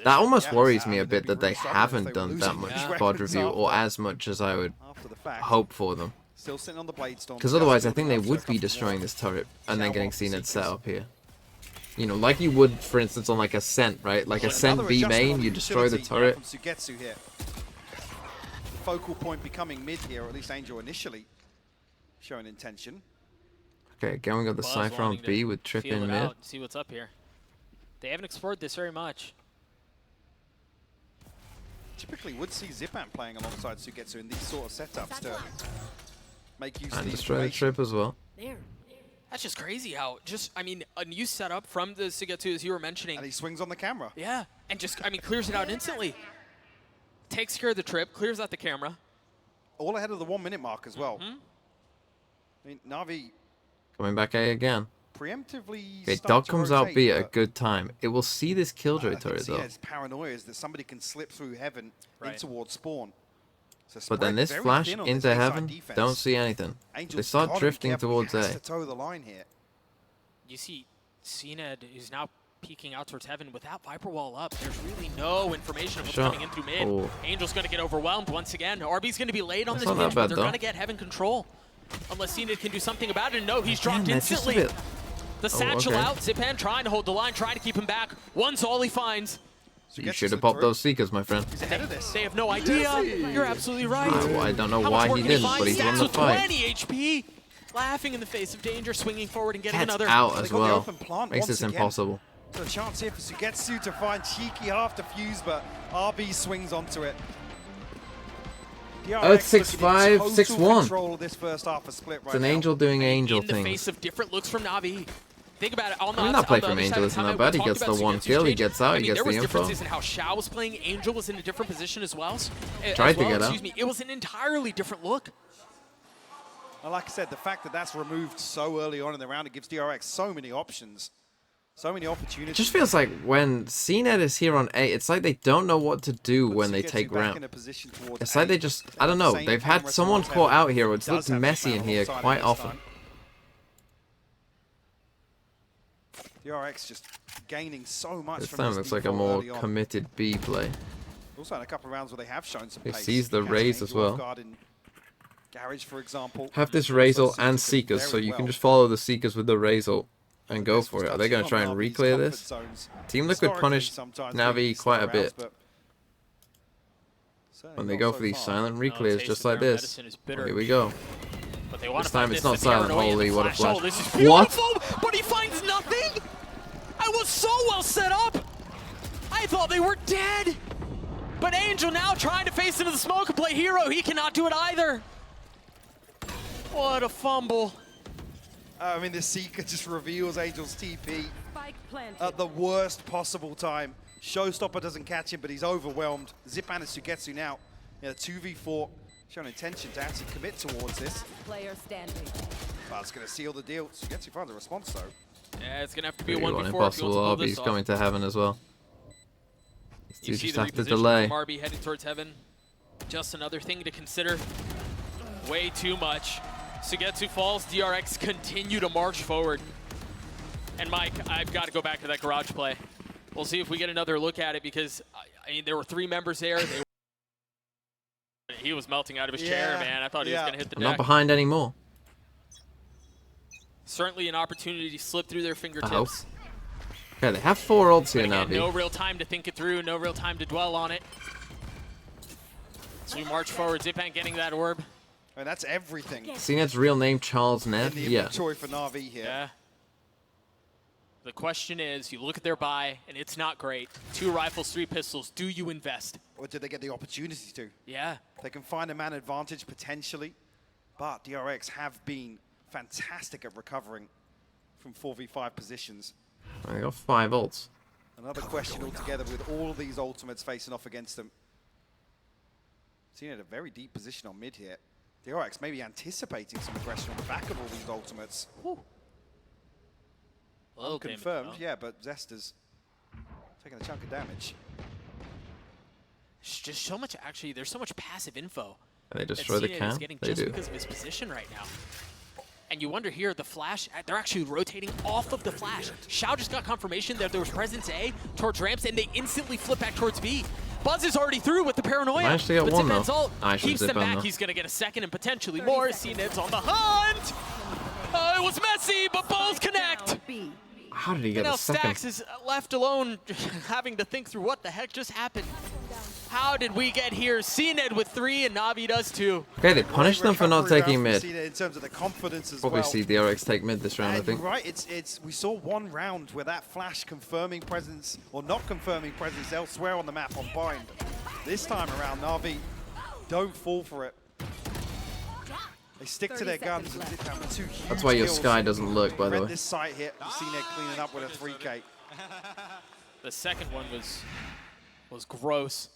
That almost worries me a bit that they haven't done that much VOD review, or as much as I would hope for them. Because otherwise I think they would be destroying this turret and then getting Cena set up here. You know, like you would, for instance, on like Ascent, right? Like Ascent B main, you destroy the turret. Focal point becoming mid here, or at least Angel initially showing intention. Okay, again we got the Cypher on B with Trip in mid. See what's up here. They haven't explored this very much. Typically would see Zipan playing alongside Sugetsu in these sort of setups to make use of And the destroy the information. Trip as well. That's just crazy how I mean, a new setup from the Sugetsu, as you were mentioning. And he swings on the camera. Yeah, and just, I mean, clears it out instantly. Takes care of the Trip, clears out the camera. All ahead of the 1 minute mark as well. I mean, Navi Coming back A again. preemptively Okay, start Dog to comes out rotate, B at a but good time. It will see this Killjoy I can turret see though. his paranoia is that somebody can slip through heaven in towards spawn. So But then spread this very flash thin on this into A-side heaven, defense. don't see anything. They Angel's start gotta be drifting careful. towards He has A. to toe the line here. You see Cena is now peeking out towards heaven with that Viper wall up. There's really no information of what's Shot. coming in through mid. Oh. Angel's going to get overwhelmed once again. RB's going to be late on That's this not that pitch, but bad, they're though. going to get heaven control. Unless Cena can do something about it. No, he's dropped Again, that's just a instantly. bit- The satchel okay. out. Zipan trying to hold the line, trying to keep him back. One's all he finds. You should have popped those Seekers, my friend. He's ahead of this. They have no idea. You're absolutely right. I don't know How why much he more can didn't, find? but he's won Stacks the with fight. 20 HP. Laughing in the face of danger, swinging forward and getting Cat's another. out as They got the well. open plant Makes once this again. impossible. So a chance here for Sugetsu to find cheeky half defuse, but RB swings onto it. DRX 6-5, looking in total 6-1. control of this first half of Split right It's an now. Angel doing Angel In the things. face of different looks from Navi. Think about it. On the, I mean, that play on the from other Angel side of isn't time, that bad. He we gets talked the about one Sugetsu's kill, he change. gets out, I he mean, gets there was the info. differences in how Shao was playing. Angel was in a different position as well. Tried to get out. Excuse me. It was an entirely different look. And like I said, the fact that that's removed so early on in the round, it gives DRX so many options, so many opportunities. It just feels like when CNET is here on A, it's like they don't know what to do when they take ramp. It's like they just, I don't know, they've had someone caught out here. It's looked messy in here quite often. DRX just gaining so much This from time this looks like a default more early on. committed B play. Also had a couple of rounds where they have shown some He pace. sees the Catching raise as Angel off well. guard in Garage, for example. Have this Also Razor suited and them Seekers, so very you can well. just follow the Seekers with the Razor and go for it. Are they going to try and reclear this? Team Liquid punish Navi quite a bit when they go for these silent reclears just like this. Here we go. But they want This to time find it's this, not the silent. paranoia, Holy, the what a flash. flash. Oh, this is What? beautiful, but he finds nothing. I was so well set up. I thought they were dead. But Angel now trying to face into the smoke and play hero. He cannot do it either. What a fumble. I mean, the Seeker just reveals Angel's TP at the worst possible time. Showstopper doesn't catch him, but he's overwhelmed. Zipan and Sugetsu now in a 2v4, showing intention to actually commit towards this. Player standing. But it's going to seal the deal. Sugetsu finds a response, though. Yeah, it's going to have to be a 1v4 One if you want impossible to pull RB's this off. coming to heaven as well. These You two see just the have to repositioning delay. from RB heading towards heaven. Just another thing to consider. Way too much. Sugetsu falls, DRX continue to march forward. And Mike, I've got to go back to that garage play. We'll see if we get another look at it because, I mean, there were 3 members there. He was melting out of his chair, man. I thought he was going to hit the I'm deck. not behind anymore. Certainly an opportunity to slip through their fingertips. Okay, they have 4 ults here, Again, Navi. no real time to think it through, no real time to dwell on it. So we march forward, Zipan getting that orb. And that's everything. CNET's real name, Charles Neff? The Yeah. inventory for Navi here. Yeah. The question is, you look at their buy, and it's not great. 2 rifles, 3 pistols. Do you invest? Or do they get the opportunity to? Yeah. They can find a man advantage potentially, but DRX have been fantastic at recovering from 4v5 positions. They got 5 ults. Another question altogether with all of these ultimates facing off against them. Seeing at a very deep position on mid here. DRX maybe anticipating some aggression on the back of all these ultimates. Unconfirmed, yeah, but Zester's taking a chunk of damage. It's just so much, actually, there's so much passive info. And they destroy the cam? Getting They just do. because of his position right now. And you wonder here, the flash, they're actually rotating off of the flash. Xiao just got confirmation that there was presence A towards ramps, and they instantly flip back towards B. Buzz is already through with the paranoia. Managed to get but one, Zipan's though. ult I should keeps zip them on, back. though. He's going to get a second and potentially more. CNED's on the hunt. It was messy, but both connect. How did he get And now a second? Stax is left alone, having to think through what the heck just happened. How did we get here? CNED with 3 and Navi does 2. Okay, they punished them for not taking mid. In terms of the confidence as Probably well. see DRX take mid this round, I think. Right, we saw one round where that flash confirming presence or not confirming presence elsewhere on the map on Bind. This time around, Navi don't fall for it. They stick to their guns and did have 2 huge That's why your kills. sky doesn't look, by the way. This site hit, CNED cleaning up with a 3K. The second one was gross.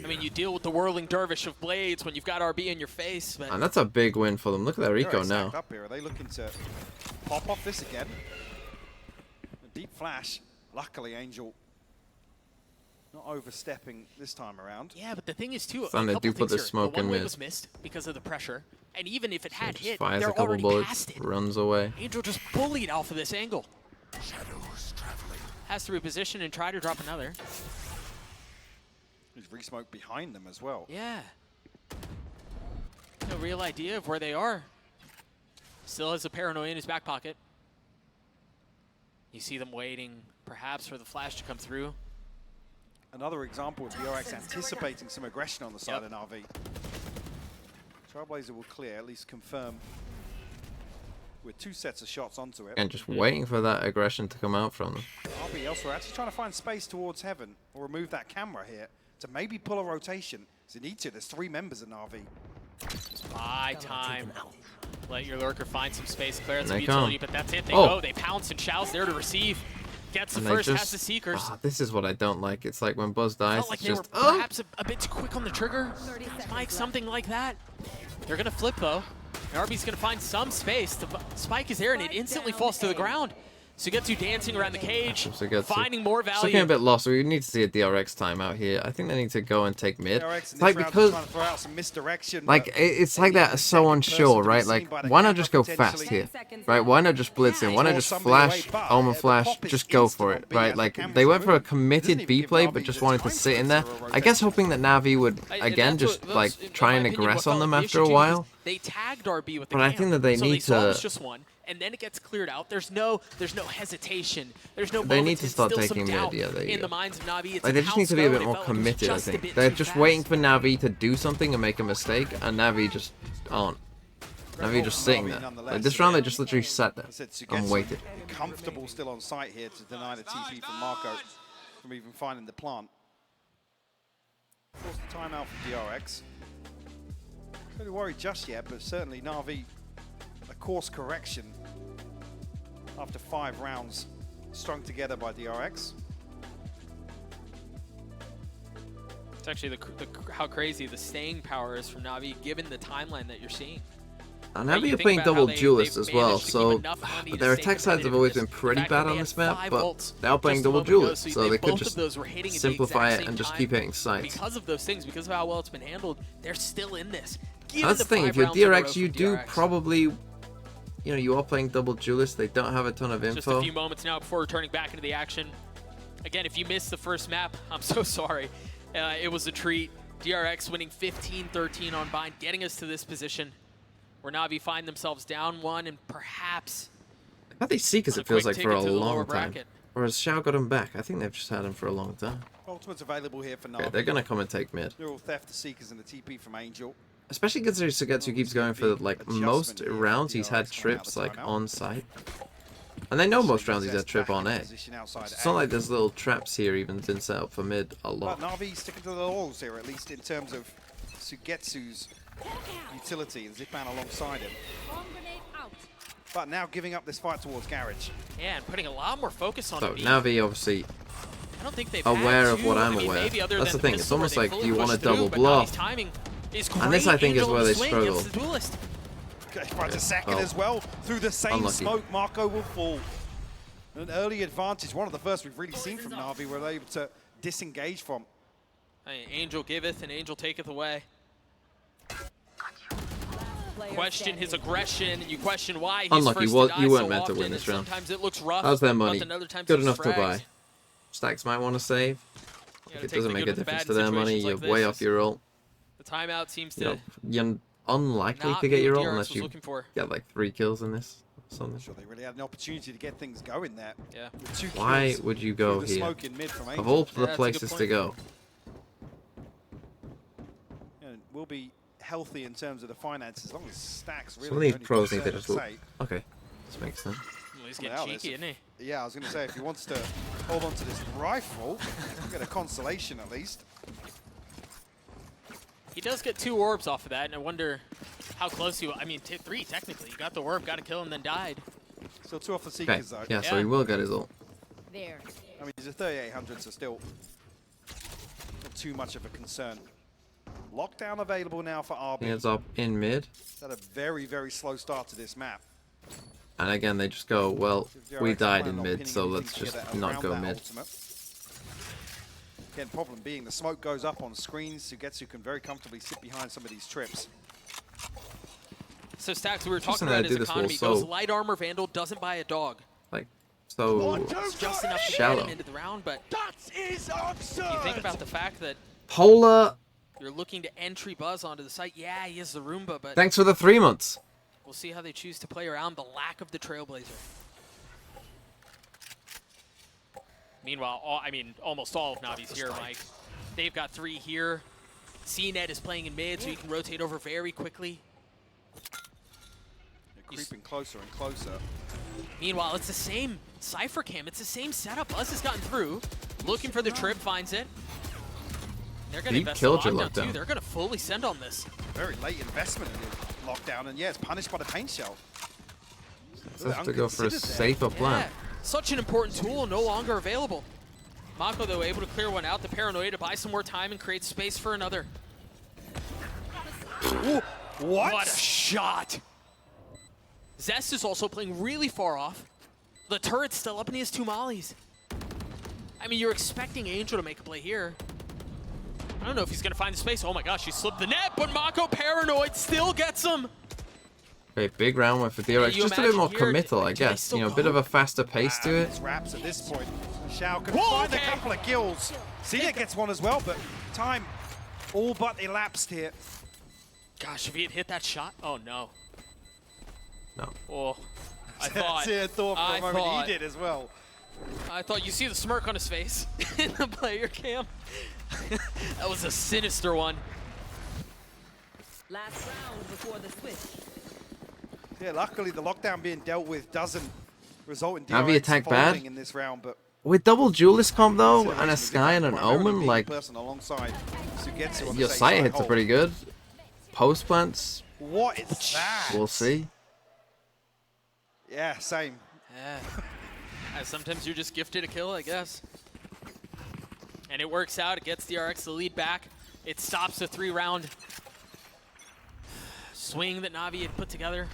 I mean, you deal with the whirling dervish of blades when you've got RB in your face. But And that's a big win for them. Look at their eco They're now. stacked up here. Are they looking to pop off this again? A deep flash. Luckily, Angel not overstepping this time around. Yeah, but the thing is, too, Time a to couple do put things the here. smoke The in one way mid. was missed because of the pressure. And even if it had Just hit, fires they're a couple already bullets, past it. runs away. Angel just bullied off of this angle. Has to reposition and try to drop another. There's re-smoke behind them as well. Yeah. No real idea of where they are. Still has a paranoia in his back pocket. You see them waiting, perhaps, for the flash to come through. Another example of DRX anticipating some aggression on the side of Navi. Trailblazer will clear, at least confirm with 2 sets of shots onto it. And just waiting for that aggression to come out from them. RB elsewhere, actually trying to find space towards heaven or remove that camera here to maybe pull a rotation. Does it need to? There's 3 members in Navi. Just buy time. Let your lurker find some space, clear And some they utility, come. but that's it. They Oh. go. They pounce, and Xiao's there to receive. Gets the And they first, has just- the Seekers. This is what I don't like. It's like when Buzz dies, Felt like it's they were just, oh! perhaps a bit too quick on the trigger. Spike, something like that. They're going to flip, though. And RB's going to find some space. The spike is there, and it instantly falls to the ground. Sugetsu dancing around the cage, finding more It's value. looking a bit lost. We need to see a DRX timeout here. I think they need to go and take mid. DRX in It's this like round because, trying to throw out some misdirection. like, it's like that so unsure, right? Like, why not just go fast here, right? Why not just blitz in? Why not just flash, Omen flash, just go for it, right? Like, they went for a committed B play, but just wanted to sit in there. I guess hoping that Navi would, again, just, like, try and aggress on them after a while. They tagged RB with the But I think that they so need they saw it was to- just one, and then it gets cleared out. There's no hesitation. There's no. They need moments. to It's start still some taking mid, doubt yeah, there you in go. the minds of Navi. It's Like, they just need to be a bit more committed, I just a think. bit They're too just fast. waiting for Navi to do something and make a mistake, and Navi just aren't. Navi just sitting there. Like, this round, they just literally sat there and waited. Comfortable still on site here to deny the TP from Marco from even finding the plant. Forced the timeout from DRX. Not really worried just yet, but certainly Navi a course correction after 5 rounds strung together by DRX. It's actually how crazy the staying power is from Navi, given the timeline that you're seeing. And Navi are playing double duelists as well, so their attack sides have always been pretty bad on this map, but they are playing double duelists, so they could just simplify it and just keep hitting sites. Because of those things, because of how well it's been handled, they're still in this. That's the thing, if you're DRX, you do probably, you know, you are playing double duelists, they don't have a ton of info. Just a few moments now before returning back into the action. Again, if you missed the first map, I'm so sorry. It was a treat. DRX winning 15-13 on Bind, getting us to this position where Navi find themselves down one and perhaps... I think Seekers, it feels like, for a long time. Or has Xiao got him back? I think they've just had him for a long time. Ultimate's available here for Navi. Okay, they're going to come and take mid. Neural Theft, the Seekers, and the TP from Angel. Especially considering Sugetsu keeps going for, like, most rounds he's had trips, like, on site. And they know most rounds he's had trip on A. It's not like there's little traps here even been set up for mid a lot. But Navi sticking to the laurels here, at least in terms of Sugetsu's utility and Zipman alongside him. But now giving up this fight towards Garage. Yeah, and putting a lot more focus on So Navi obviously I don't think they've aware of what I'm aware. That's the thing, it's almost like, do you want to double bluff? And this, I think, is where they struggle. Okay, finds a second as well. Through the same smoke, Marco will fall. An early advantage, one of the first we've really seen from Navi, where they're able to disengage from. Angel giveth and Angel taketh away. Question his aggression, and you question why he's Unlucky, first to die you weren't so meant to often, win this round. Sometimes it looks rough, that was their money. Good enough to frags. buy. Stacks might want to save. If it doesn't make a difference to their money, you're way off your ult. The timeout seems to You're unlikely to get your ult unless you get like 3 kills in this. Something. Sure, they really had an opportunity to get things going there. Yeah. Why would you go here? Of all the places to go. And will be healthy in terms of the finances as long as Stacks really. Some of these pros need to just look. Okay, this makes sense. Well, he's getting cheeky, isn't he? Yeah, I was going to say, if he wants to hold on to this rifle, get a consolation at least. He does get 2 orbs off of that, and I wonder how close you. I mean, 3 technically. You got the orb, got to kill him, then died. Still 2 off the Seekers though. Yeah, so he will get his ult. There. I mean, he's a 3800, so still not too much of a concern. Lockdown available now for RB. He ends up in mid. Had a very, very slow start to this map. And again, they just go, well, we died in mid, so let's just not go mid. Again, problem being the smoke goes up on screens. Sugetsu can very comfortably sit behind some of these trips. So Stacks, we were talking about his economy. Goes light armor Vandal, doesn't buy a dog. Like, so it's just enough to shallow. get him into the round, but that is absurd. You think about the fact that Polar. You're looking to entry Buzz onto the site. Yeah, he is the Roomba, but Thanks for the 3 months. We'll see how they choose to play around the lack of the Trailblazer. Meanwhile, almost all of Navi's here, Mike. They've got 3 here. CNET is playing in mid, so you can rotate over very quickly. They're creeping closer and closer. Meanwhile, it's the same Cypher Cam. It's the same setup. Buzz has gotten through. Looking for the trip, finds it. They're going to invest in lockdown, too. They're going to fully send on this. Very late investment in the lockdown, and yeah, it's punished by the paint shell. So have to go for a safer plan. Yeah. Such an important tool, no longer available. Mako, though, able to clear one out. The Paranoia to buy some more time and create space for another. Ooh, what a shot! Zest is also playing really far off. The turret's still up and he has 2 mollies. I mean, you're expecting Angel to make a play here. I don't know if he's going to find the space. Oh my gosh, he slipped the net, but Mako Paranoid still gets him. Okay, big round one for DRX. Just a bit more committal, I guess. You know, a bit of a faster pace to it. Wraps at this point. Xiao can find a couple of kills. Cena gets one as well, but time all but elapsed here. Gosh, if he had hit that shot, oh no. No. Oh, I thought. thought for a moment he did as well. I thought you see the smirk on his face in the player cam. That was a sinister one. Last round before the switch. Yeah, luckily the lockdown being dealt with doesn't result in Navi attack bad in this round, but with double duelist comp though, and a Sky and an Omen, like your sight hits are pretty good. Post plants. What is that? We'll see. Yeah, same. Yeah. Sometimes you're just gifted a kill, I guess. And it works out. It gets DRX the lead back. It stops the 3-round swing that Navi had put together.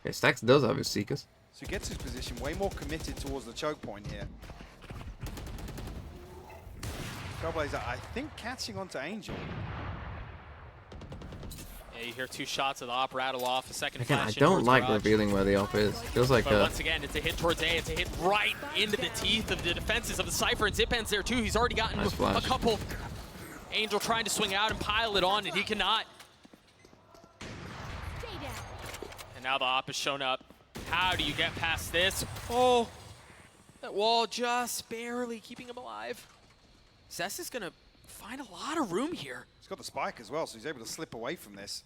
Okay, Stacks does have his Seekers. So he gets his position way more committed towards the choke point here. Trailblazer, I think, catching onto Angel. Yeah, you hear 2 shots of the op rattle off, a second Again, flash I don't towards like garage. revealing where the op is. Feels like But once again, it's a hit towards A. It's a hit right into the teeth of the defenses of the Cypher, and Zipend's there too. He's already gotten Nice a flash. couple. Angel trying to swing out and pile it on, and he cannot. And now the op has shown up. How do you get past this? Oh, that wall just barely keeping him alive. Zest is gonna find a lot of room here. He's got the spike as well, so he's able to slip away from this.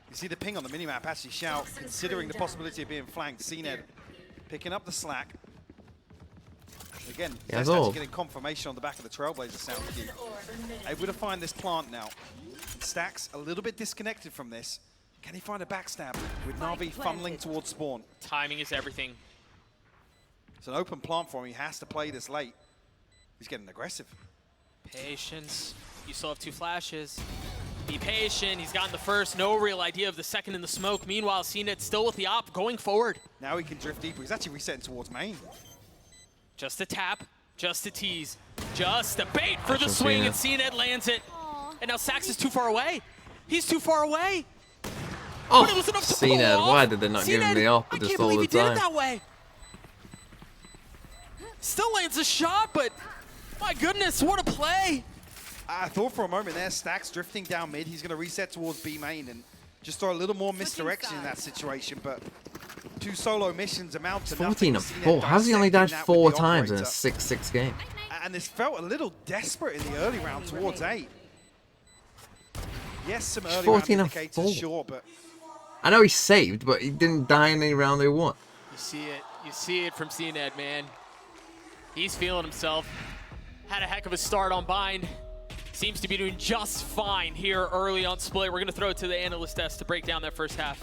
You see the ping on the minimap actually shout, considering the possibility of being flanked. CNED picking up the slack. Again, Yeah, Zest actually getting confirmation on the back of the Trailblazer sound cue. Able to find this plant now. Stacks a little bit disconnected from this. Can he find a backstab with Navi funneling towards spawn? Timing is everything. It's an open plant for him. He has to play this late. He's getting aggressive. Patience. You still have 2 flashes. Be patient. He's gotten the first. No real idea of the second in the smoke. Meanwhile, CNED still with the op going forward. Now he can drift deeper. He's actually resetting towards main. Just a tap. Just a tease. Just a bait for the swing, and CNED lands it. And now Sax is too far away. He's too far away. Oh, But it was enough to pull CNED, off. why did they not give him the op just all the He did it time? that way. Still lands a shot, but my goodness, what a play. I thought for a moment there, Stacks drifting down mid. He's going to reset towards B main and just throw a little more misdirection in that situation. But 2 solo missions amount to 14 nothing. of CNED 4. How's he only died dissecting that 4 with the times in a operator. 6-6 game? And this felt a little desperate in the early round towards 8. Yes, some early 14 round of indicators, 4. sure, but I know he saved, but he didn't die in any round they won. You see it. You see it from CNED, man. He's feeling himself. Had a heck of a start on Bind. Seems to be doing just fine here early on Split. We're going to throw it to the analyst desk to break down that first half.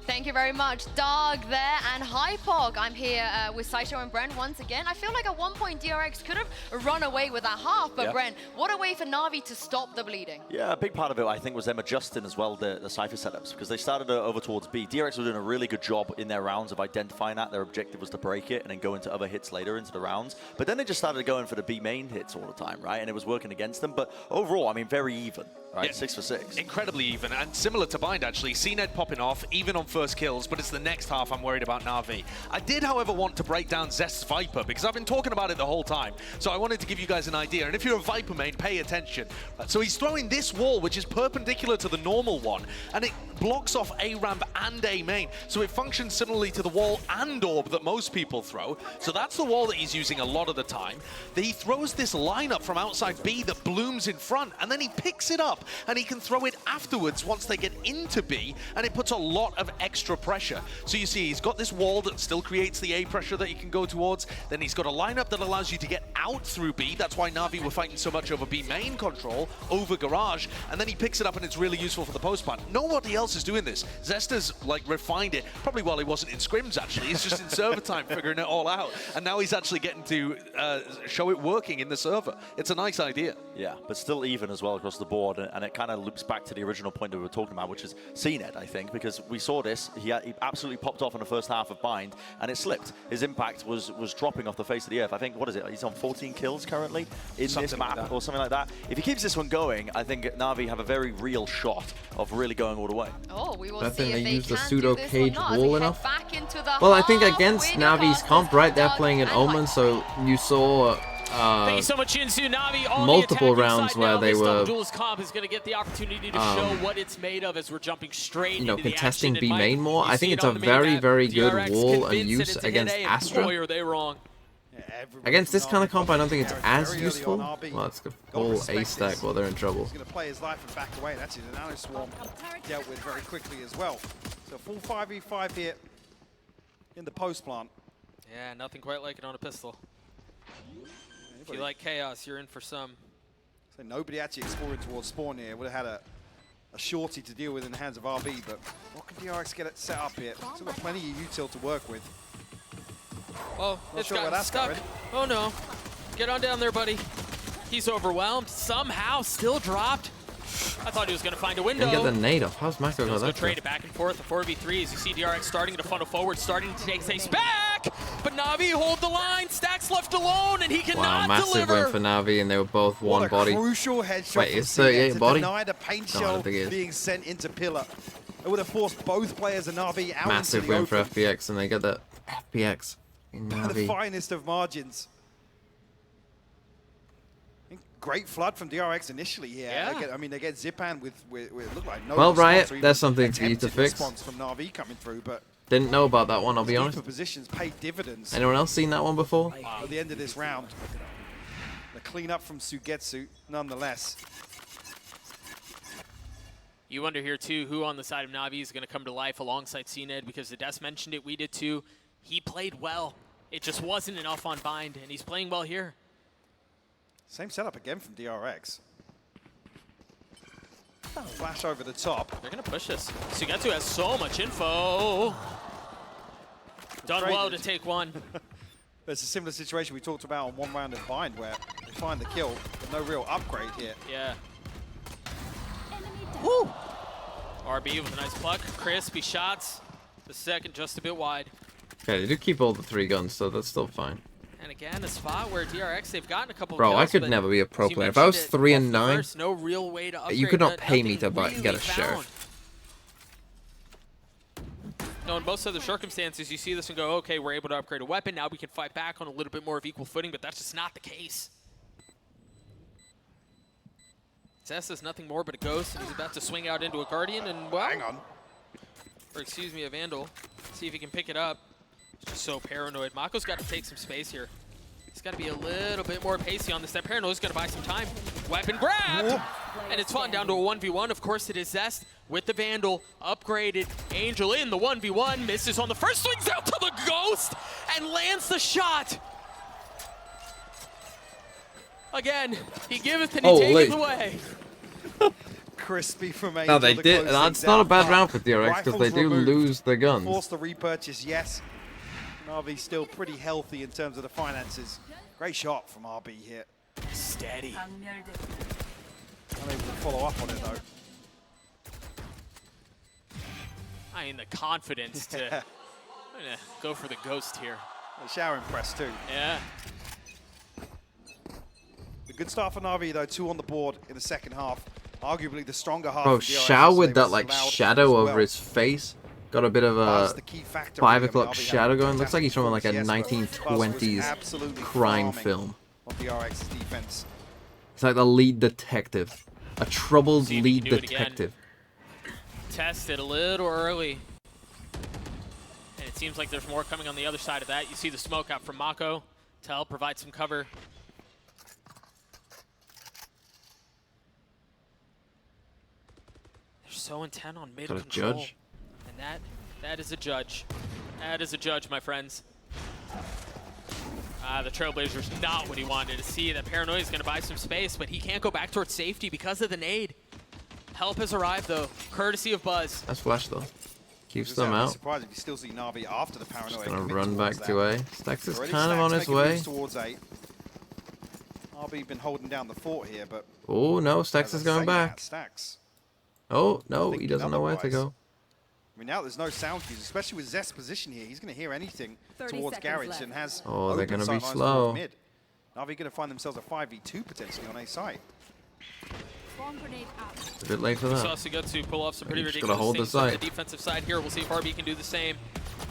Thank you very much, Doug there, and Hypog. I'm here with Saito and Bren once again. I feel like at one point DRX could have run away with that half, but Yeah. Bren, what a way for Navi to stop the bleeding. Yeah, a big part of it, I think, was them adjusting as well the Cypher setups, because they started over towards B. DRX were doing a really good job in their rounds of identifying that. Their objective was to break it and then go into other hits later into the rounds. But then they just started going for the B main hits all the time, right? And it was working against them. But overall, I mean, very even, right? Yeah. 6 for 6. Incredibly even, and similar to Bind, actually. CNED popping off, even on first kills, but it's the next half I'm worried about Navi. I did, however, want to break down Zest's Viper, because I've been talking about it the whole time. So I wanted to give you guys an idea, and if you're a Viper main, pay attention. So he's throwing this wall, which is perpendicular to the normal one, and it blocks off A ramp and A main. So it functions similarly to the wall and orb that most people throw. So that's the wall that he's using a lot of the time. He throws this lineup from outside B that blooms in front, and then he picks it up, and he can throw it afterwards once they get into B, and it puts a lot of extra pressure. So you see, he's got this wall that still creates the A pressure that he can go towards. Then he's got a lineup that allows you to get out through B. That's why Navi were fighting so much over B main control, over Garage. And then he picks it up, and it's really useful for the post plant. Nobody else is doing this. Zesta's like refined it, probably while he wasn't in scrims actually. He's just in server time figuring it all out. And now he's actually getting to show it working in the server. It's a nice idea. Yeah, but still even as well across the board, and it kind of loops back to the original point that we were talking about, which is CNED, I think, because we saw this. He absolutely popped off in the first half of Bind, and it slipped. His impact was dropping off the face of the earth. I think, what is it? He's on 14 kills currently in this map or something like that. If he keeps this one going, I think Navi have a very real shot of really going all the way. Oh, we will I see think if they they use the can pseudo do this or cage not as we wall head enough. back into the Well, I think half against with Navi's Augustus, comp, right, they're Doug, playing an and Omen, so you saw Thank you so much, Shinsu. Navi on multiple the rounds side where now. they This were, double duelist comp is going to get the opportunity to show what it's made of as we're jumping straight you know, into the contesting action. B main more. I think it's a very, very good wall and use against Astra. Boy, are they wrong. Against this kind of comp, I don't think it's as useful. Well, it's a full A stack while they're in trouble. He's going to play his life and back away. That's the Nano Swarm dealt with very quickly as well. So full 5v5 here in the post plant. Yeah, nothing quite like it on a pistol. If you like chaos, you're in for some. So nobody actually exploring towards spawn here. Would have had a shorty to deal with in the hands of RB, but what can DRX get it set up here? Still got plenty of util to work with. Oh, Not it's sure where gotten that's stuck. going. Oh no. Get on down there, buddy. He's overwhelmed. Somehow still dropped. I thought he was going to find a window. Didn't get the nade off. How's Mako got that? Trade it back and forth. The 4v3 as you see DRX starting to funnel forward, starting to take space back. But Navi hold the line. Stack's left alone, and he cannot massive deliver. win for Navi, and they were both one body. Crucial headshot. Wait, it's 38 body? Deny the paint shell being sent into pillar. It would have forced both players and Navi out Massive into the win for open. FPX, and they get that FPX in The Navi. finest of margins. Great flood from DRX initially here. Yeah. I mean, they get Zipan with it looked like no Well, response Riot, or even there's something for you to attempted fix. response from Navi coming through, but Didn't know about that one, I'll be deeper honest. positions pay dividends. Anyone else seen that one before? At the end of this round, the cleanup from Sugetsu, nonetheless. You wonder here, too, who on the side of Navi is going to come to life alongside CNED, because the Des mentioned it, we did too. He played well. It just wasn't enough on Bind, and he's playing well here. Same setup again from DRX. Flash over the top. They're going to push this. Sugetsu has so much info. Done well to take one. It's a similar situation we talked about on one round of Bind, where they find the kill, but no real upgrade here. Yeah. Woo! RB with a nice pluck. Crispy shots. The second just a bit wide. Okay, they do keep all the 3 guns, so that's still fine. And again, a spot where DRX, they've gotten a couple Bro, of I kills, could but never be a pro as you player. If I was mentioned 3 it, and 9, there's no real way to upgrade. you could not pay me nothing to really get a found. sheriff. No, in most other circumstances, you see this and go, okay, we're able to upgrade a weapon. Now we can fight back on a little bit more of equal footing, but that's just not the case. Zess is nothing more but a ghost, and he's about to swing out into a Guardian, and well... Hang on. Or excuse me, a Vandal. See if he can pick it up. He's just so paranoid. Mako's got to take some space here. He's got to be a little bit more pacey on this. That Paranoid's going to buy some time. Weapon grabbed! And it's fallen down to a 1v1. Of course, it is Zest with the Vandal. Upgraded. Angel in the 1v1. Misses on the first. Swings out to the Ghost and lands the shot. Again, he giveth and he taketh away. Crispy from Angel. No, they did. That's not a bad round for DRX, because they do lose their guns. Force the repurchase, yes. Navi still pretty healthy in terms of the finances. Great shot from RB here. Steady. Unable to follow up on it, though. I mean, the confidence to I'm gonna go for the Ghost here. The shower press, too. Yeah. The good start for Navi, though. 2 on the board in the second half. Arguably the stronger half. Bro, of DRX, Shao so with they that were like allowed shadow as over well. his face. Got a bit of Buzz, a the key factor 5 really. o'clock I mean, shadow RB going. Looks like he's from like a yes, but Buzz was 1920s absolutely crime farming film. On DRX's defense. It's like the lead detective. A troubled See if he lead can do it again. detective. Tested a little early. And it seems like there's more coming on the other side of that. You see the smoke out from Mako to help provide some cover. They're so intent on mid Got a control. judge. And that is a judge. That is a judge, my friends. The Trailblazer's not what he wanted to see. That Paranoia is going to buy some space, but he can't go back towards safety because of the nade. Help has arrived, though, courtesy of Buzz. That's flash, though. Keeps Just them I'd be out. surprised if you still see Navi after the Paranoia. Just gonna commit run back towards to that. A. Stacks is Already kind of on his Stacks way. making moves towards A. RB been holding down the fort here, but Oh, no. Stacks as is I going say back. that, Stacks. Oh, no. He Thinking doesn't know where to otherwise. go. I mean, now there's no sound cues, especially with Zest's position here. He's going to hear anything 30 towards seconds Garage left. and has Oh, they're open gonna be sightlines slow. towards mid. Navi going to find themselves a 5v2 potentially on A site. It's a bit late for We that. saw Sugetsu pull off some pretty You just ridiculous gotta hold the things on the site. defensive side here. We'll see if RB can do the same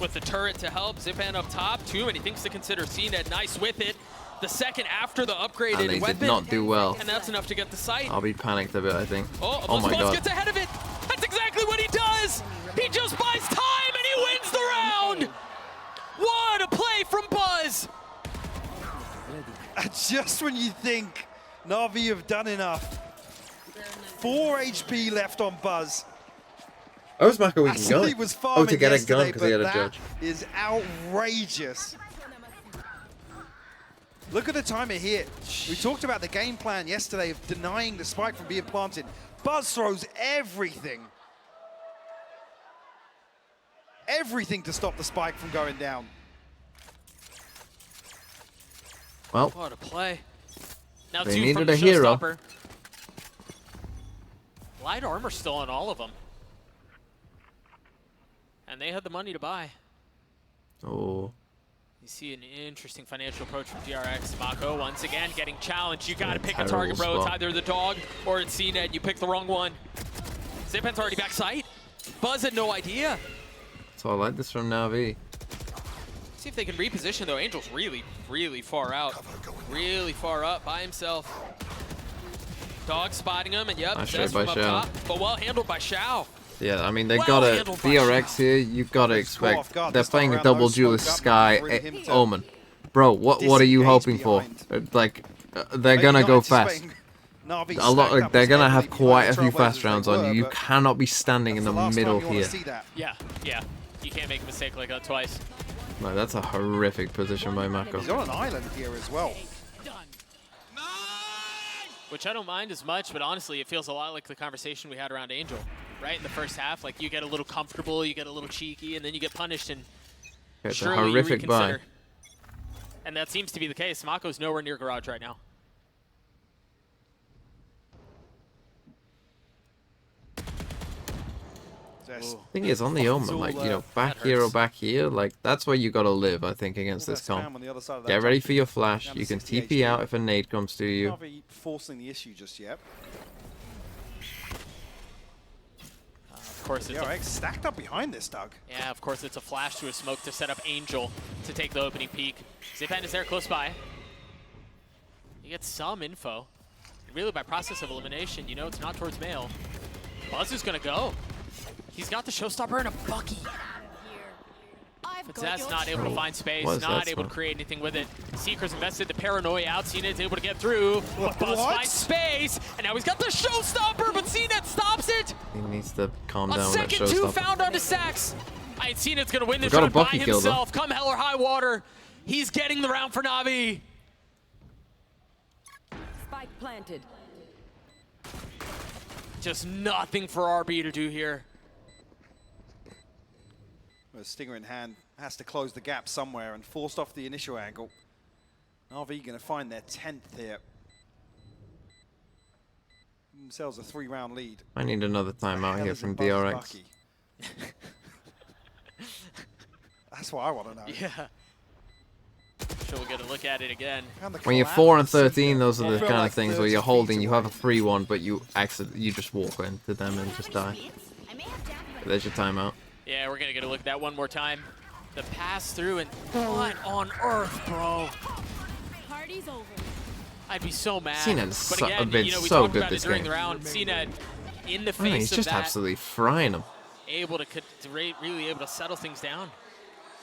with the turret to help. Zipan up top. Too many things to consider. CNED nice with it. The second after the upgraded And they weapon. did not do well. And that's enough to get the site. I'll be panicked a bit, I think. Oh, my Buzz god. gets ahead of it. That's exactly what he does. He just buys time and he wins the round. What a play from Buzz. Just when you think Navi have done enough. 4 HP left on Buzz. Oh, it's Mako we can Actually, go. was Oh, farming to get a gun yesterday, because he had a but judge. that is outrageous. Look at the timer here. We talked about the game plan yesterday of denying the spike from being planted. Buzz throws everything. Everything to stop the spike from going down. Well, What a play. Now they two needed from the a hero. showstopper. light armor still on all of them. And they had the money to buy. Oh. You see an interesting financial approach from DRX. Mako once again getting challenged. You gotta pick a target, bro. It's either the dog or it's CNED. You pick the wrong one. Zipan's already back sight. Buzz had no idea. So I like this from Navi. See if they can reposition though. Angel's really far out. Really far up by himself. Dog spotting him, and yep, that's from up top. But well handled by Xiao. Yeah, I mean, they got a DRX here. You've got to expect they're playing a double duelist Sky Omen. Bro, what are you hoping for? Like, they're gonna go fast. A lot. Like, they're gonna have quite a few fast rounds on you. You cannot be standing in the middle here. Yeah. You can't make a mistake like that twice. No, that's a horrific position by Mako. He's on an island here as well. Which I don't mind as much, but honestly, it feels a lot like the conversation we had around Angel. Right in the first half, like you get a little comfortable, you get a little cheeky, and then you get punished, and it's a horrific buy. And that seems to be the case. Mako's nowhere near Garage right now. Thing is, on the Omen, like, you know, back here or back here, like, that's where you gotta live, I think, against this comp. Get ready for your flash. You can TP out if a nade comes to you. Not forcing the issue just yet. Of course, it's DRX stacked up behind this, Doug. Yeah, of course, it's a flash to a smoke to set up Angel to take the opening peek. Zipan is there close by. You get some info. Really, by process of elimination, you know it's not towards Mail. Buzz is gonna go. He's got the showstopper in a bucky. But Zaz not able to find space, not able to create anything with it. Seeker's invested the paranoia out. CNED's able to get through. But Buzz finds space, and now he's got the showstopper, but CNED stops it. He needs to calm down with that A second two found onto Sax. CNED's gonna win this round by himself. Come hell or high water. He's getting the round for Navi. Spike planted. Just nothing for RB to do here. With a stinger in hand, has to close the gap somewhere and forced off the initial angle. RV going to find their 10th here. Themselves a 3-round lead. I need another timeout here from DRX. That's what I want to know. Yeah. Sure, we'll get a look at it again. When you're 4 and 13, those are the kind of things where you're holding, you have a 3-1, but you just walk into them and just die. But there's your timeout. Yeah, we're gonna get a look at that one more time. The pass through, and what on earth, bro? Party's over. I'd be so mad. CNED's but again, been you know, we so talked good about this it during game. the round. CNED in the face He's just of that, absolutely frying them. able to really able to settle things down.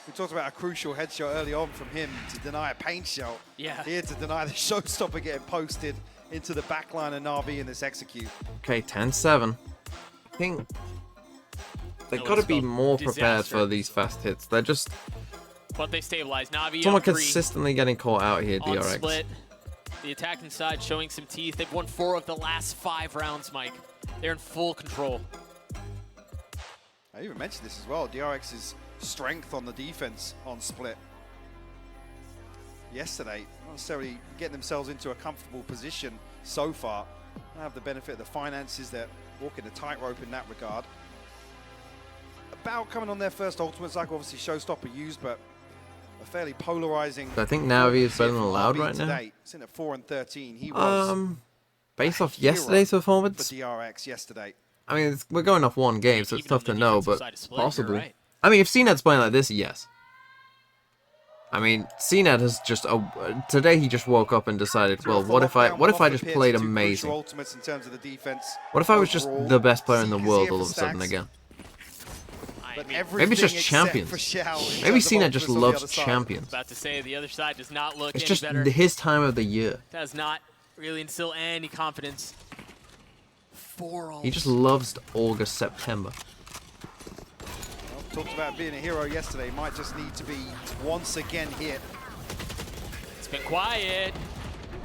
We talked about a crucial headshot early on from him to deny a paint shot. Yeah. Here to deny the showstopper getting posted into the backline of Navi in this execute. Okay, 10-7. I think they've got to be more prepared for these fast hits. They're just... But they stabilize. Navi someone on 3 consistently getting caught out here, on DRX. split. The attacking side showing some teeth. They've won 4 of the last 5 rounds, Mike. They're in full control. I even mentioned this as well. DRX's strength on the defense on split yesterday, not necessarily getting themselves into a comfortable position so far. They have the benefit of the finances. They're walking a tightrope in that regard. About coming on their first ultimate cycle, obviously showstopper used, but a fairly polarizing. I think Navi is better than Loud right now. It's in at 4 and 13. He was based off yesterday's performance for DRX yesterday. I mean, we're going off one game, so it's tough to know, but possibly. Right. I mean, if CNED's playing like this, yes. I mean, CNED has just today he just woke up and decided, well, what if I just played amazing? Ultimates in terms of the defense. What if I was just the best player in the world all of a sudden again? Maybe it's just champions. Maybe CNED just loves champions. About to say the other side does not look It's any just better. his time of the year. Does not really instill any confidence. 4 ults. He just loves August, September. Talked about being a hero yesterday. Might just need to be once again hit. It's been quiet,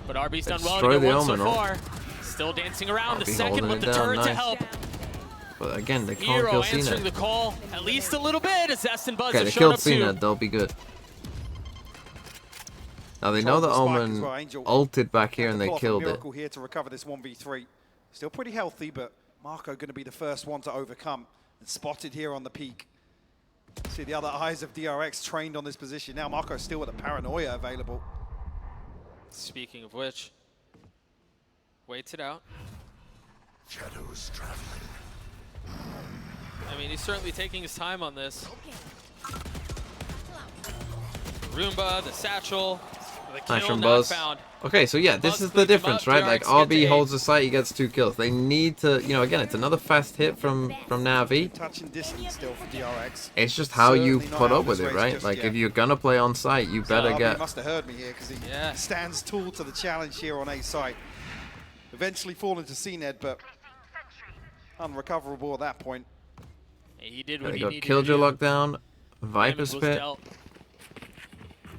but RB's done well Destroy to the get 1 so Omen, far. Still dancing around. RB The second holding with it the down, turret to nice. help. But again, they can't Hero kill answering the CNED. call at least a little bit as Zest and Buzz Okay, have they shown killed up too. CNED. They'll be good. Now they know that Omen ulted back here and they killed it. Miracle here to recover this 1v3. Still pretty healthy, but Marco going to be the first one to overcome and spotted here on the peak. See the other eyes of DRX trained on this position. Now Marco's still with a paranoia available. Speaking of which, waits it out. Shadows traveling. I mean, he's certainly taking his time on this. Roomba, the satchel, the kill Nice from not Buzz. found. Okay, so yeah, this Buzz is the cleans him difference, up, right? DRX Like gets RB a- holds the site, he gets 2 kills. They need to, you know, again, it's another fast hit from Navi. Touching distance still for DRX. It's just how you Certainly not put out up of with his it, race right? just Like yet. if you're gonna play on site, you better RB get. must have heard me here because he stands tall to the challenge here on A site. Eventually falling to CNED, but unrecoverable at that point. He did what They he got needed to Killjoy do. lockdown, Viper Damage was Spit. dealt.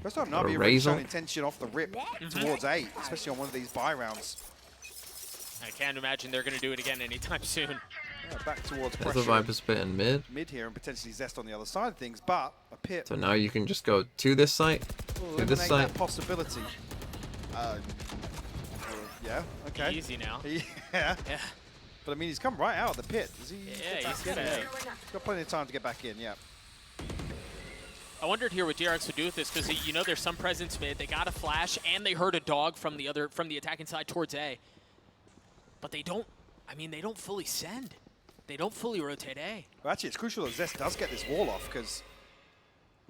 First time Got a Navi really Razor. shown intention off the rip towards A, especially on one of these buy rounds. I can't imagine they're going to do it again anytime soon. Yeah, back towards There's a pressure. Viper Spit in mid. Mid here and potentially Zest on the other side of things, but a pit So now you can just go to this site, will to this eliminate site. that possibility. Yeah, okay. Easy now. Yeah. But I mean, he's come right out of the pit. Is he? Yeah, he's getting gonna- there? He's got plenty of time to get back in, yeah. I wondered here what DRX would do with this because you know there's some presence mid. They got a flash and they heard a dog from the attacking side towards A. But they don't. I mean, they don't fully send. They don't fully rotate A. Well, actually, it's crucial that Zest does get this wall off because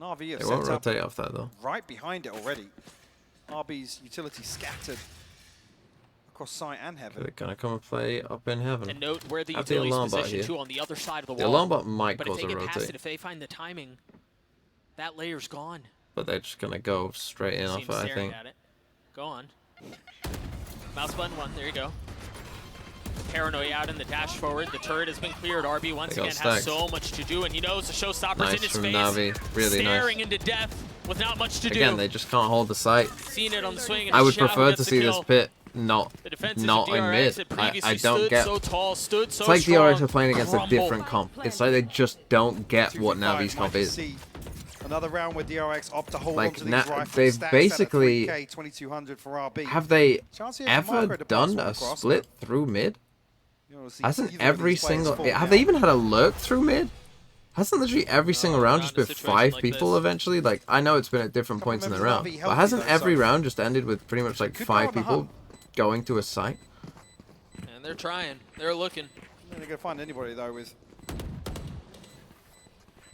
Navi have They won't set up rotate off that though. right behind it already. RB's utility scattered across site and heaven. They're gonna come and play up in heaven. And note where the Have the utility's alarm bot positioned here. too on the other side of the The wall. alarm bot might but cause if they a get past rotate. it, if they find the timing, that layer's gone. But they're just gonna go straight in off Seems it, I staring think. at it. Go on. Mouse button 1, there you go. Paranoia out in the dash forward. The turret has been cleared. RB once They got again has stacked. so much to do, and he knows the showstopper's Nice in his from face. Navi. Really nice. Staring into death with not much to Again, do. they just can't hold the site. Seen it on the swing. And I would Xiao prefer gets to the see this kill. pit not The defenses not of in DRX mid. had I previously don't stood get. so tall, stood so It's like strong, DRX are playing against a different comp. It's like they just don't get what Navi's comp Might is. see another round with DRX opt to hold Like, on to these rifles. they've Stats at a basically 3K, 2200 for RB. Have they Chance here for ever Marco to pass done one a across, split but through mid? you don't see Hasn't either of every these players single fall have down. they even had a lurk through mid? Hasn't literally every single round just been 5 like people this. eventually? Like, I know it's been at different points in the members of round, Navi but healthy hasn't though, every so- round just ended with pretty much like Could 5 go on the people hunt. going to a site? And they're trying. They're looking. They're going to find anybody though with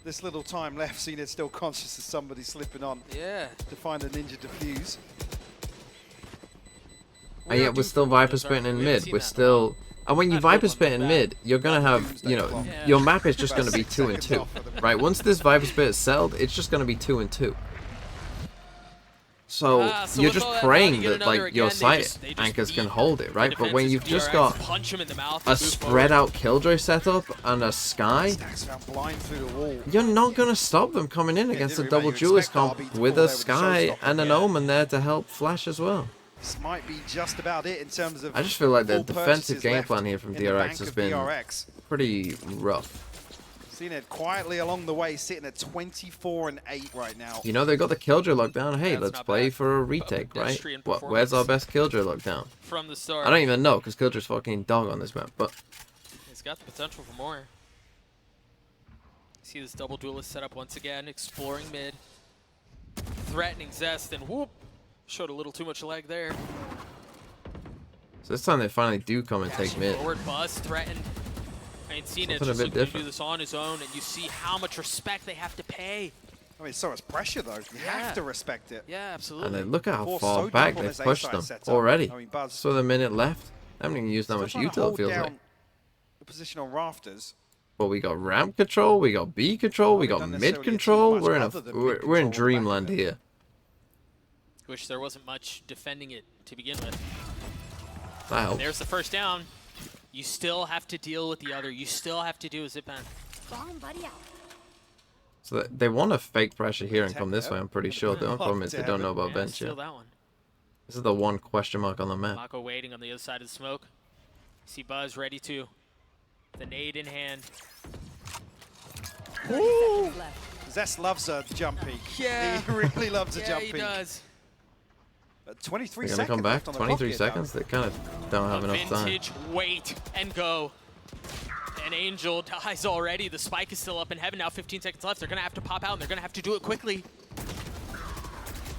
this little time left. Zenith's still conscious of somebody slipping on. Yeah. To find a ninja defuse. And yet we're still Viper spitting in mid. We're still, and when you Viper spit in mid, you're gonna have, you know, your map is just gonna be 2 and 2, right? Once this Viper spit is settled, it's just gonna be 2 and 2. So So you're with just all that, praying now to get that another like your again, site they just anchors eat can hold it, right? the But when defenses you've of just DRX, got punch him in the mouth a and move spread out Killjoy setup and a Sky, Stacks found blind through the wall. you're not gonna stop them coming in against a double duelist comp with a Sky and an Omen there to help flash as well. This might be just about it in terms of. I just feel like the full defensive purchases game left plan here from in the bank DRX has of been DRX. pretty rough. CNED quietly along the way, sitting at 24 and 8 right now. You know, they got the Killjoy lockdown. Hey, That's let's not play bad. for a retake, right? Pedestrian Where's our performance. best Killjoy lockdown? From the start. I don't even know, because Killjoy's fucking dog on this map, but He's got the potential for more. See this double duelist set up once again, exploring mid, threatening Zest, and whoop, showed a little too much leg there. so this time they finally do come and take Dashing mid. forward, Buzz threatened. I ain't seen it, Something a just bit looking to do different. this on his own, and you see how much respect they have to pay. I mean, so much pressure though. You have to respect it. Yeah, absolutely. And then look at how Force far so back deep on they've this pushed A-side them setup. already. I mean, Buzz So the minute left. I haven't even used that still much trying to util, it hold feels down like. the position on rafters. But we got ramp control, we got B control, we got don't mid necessarily control. achieve much We're in other than we're in mid control dreamland here. Wish there wasn't much defending it to begin with. That helps. There's the first down. You still have to deal with the other. You still have to do a zip end. So they want to fake pressure here and come this way, I'm pretty sure. The only problem is they don't know about Yeah, bench steal yet. that one. This is the one question mark on the map. Mako waiting on the other side of the smoke. See Buzz ready to. The nade in hand. Ooh. Zest loves a jump peek. Yeah. He really loves a Yeah, jump he peek. does. 23 They're seconds gonna come back. left on the 23 clock here, seconds. They kind of don't have enough time. Vintage, wait, and go. And Angel dies already. The spike is still up in heaven now. 15 seconds left. They're going to have to pop out, and they're going to have to do it quickly.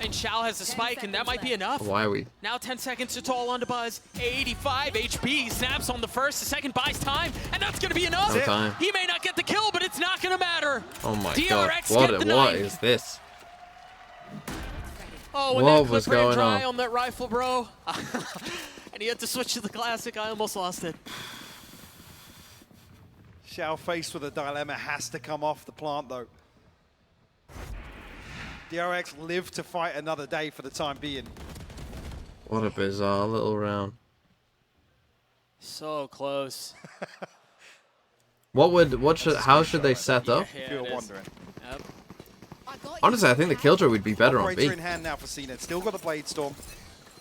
And Shao has the spike, and that might be enough. Why are we? Now 10 seconds, it's all on to Buzz. 85 HP, snaps on the first, the second buys time, and that's going to be enough. No time. He may not get the kill, but it's not going to matter. Oh my DRX god, get the what knife. is this? Oh, when What that was clip ran going dry on? on that rifle, bro. And he had to switch to the classic. I almost lost it. Shao faced with a dilemma, has to come off the plant though. DRX live to fight another day for the time being. What a bizarre little round. So close. How should they set up? If you're wondering. Yep. Honestly, I think the Killjoy would be better on Operator B, in hand now for CNED. Still got the Blade Storm.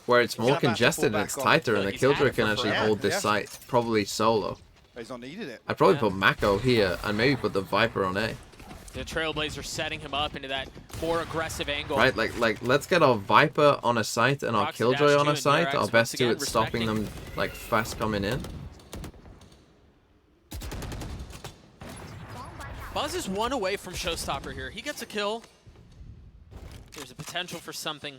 where it's more He's gonna have to congested fall and it's back on. tighter, and the He's had Killjoy it can for actually forever. hold this Yeah. site, probably solo. He's not needed it. I'd probably put Mako here, and maybe put the Viper on A. The Trailblazer setting him up into that more aggressive angle. Right, like let's get our Viper on a site and our Rocks Killjoy dash on two a and site. DRX Our once best two again, at stopping respecting. them like fast coming in. Buzz is one away from Showstopper here. He gets a kill. There's a potential for something.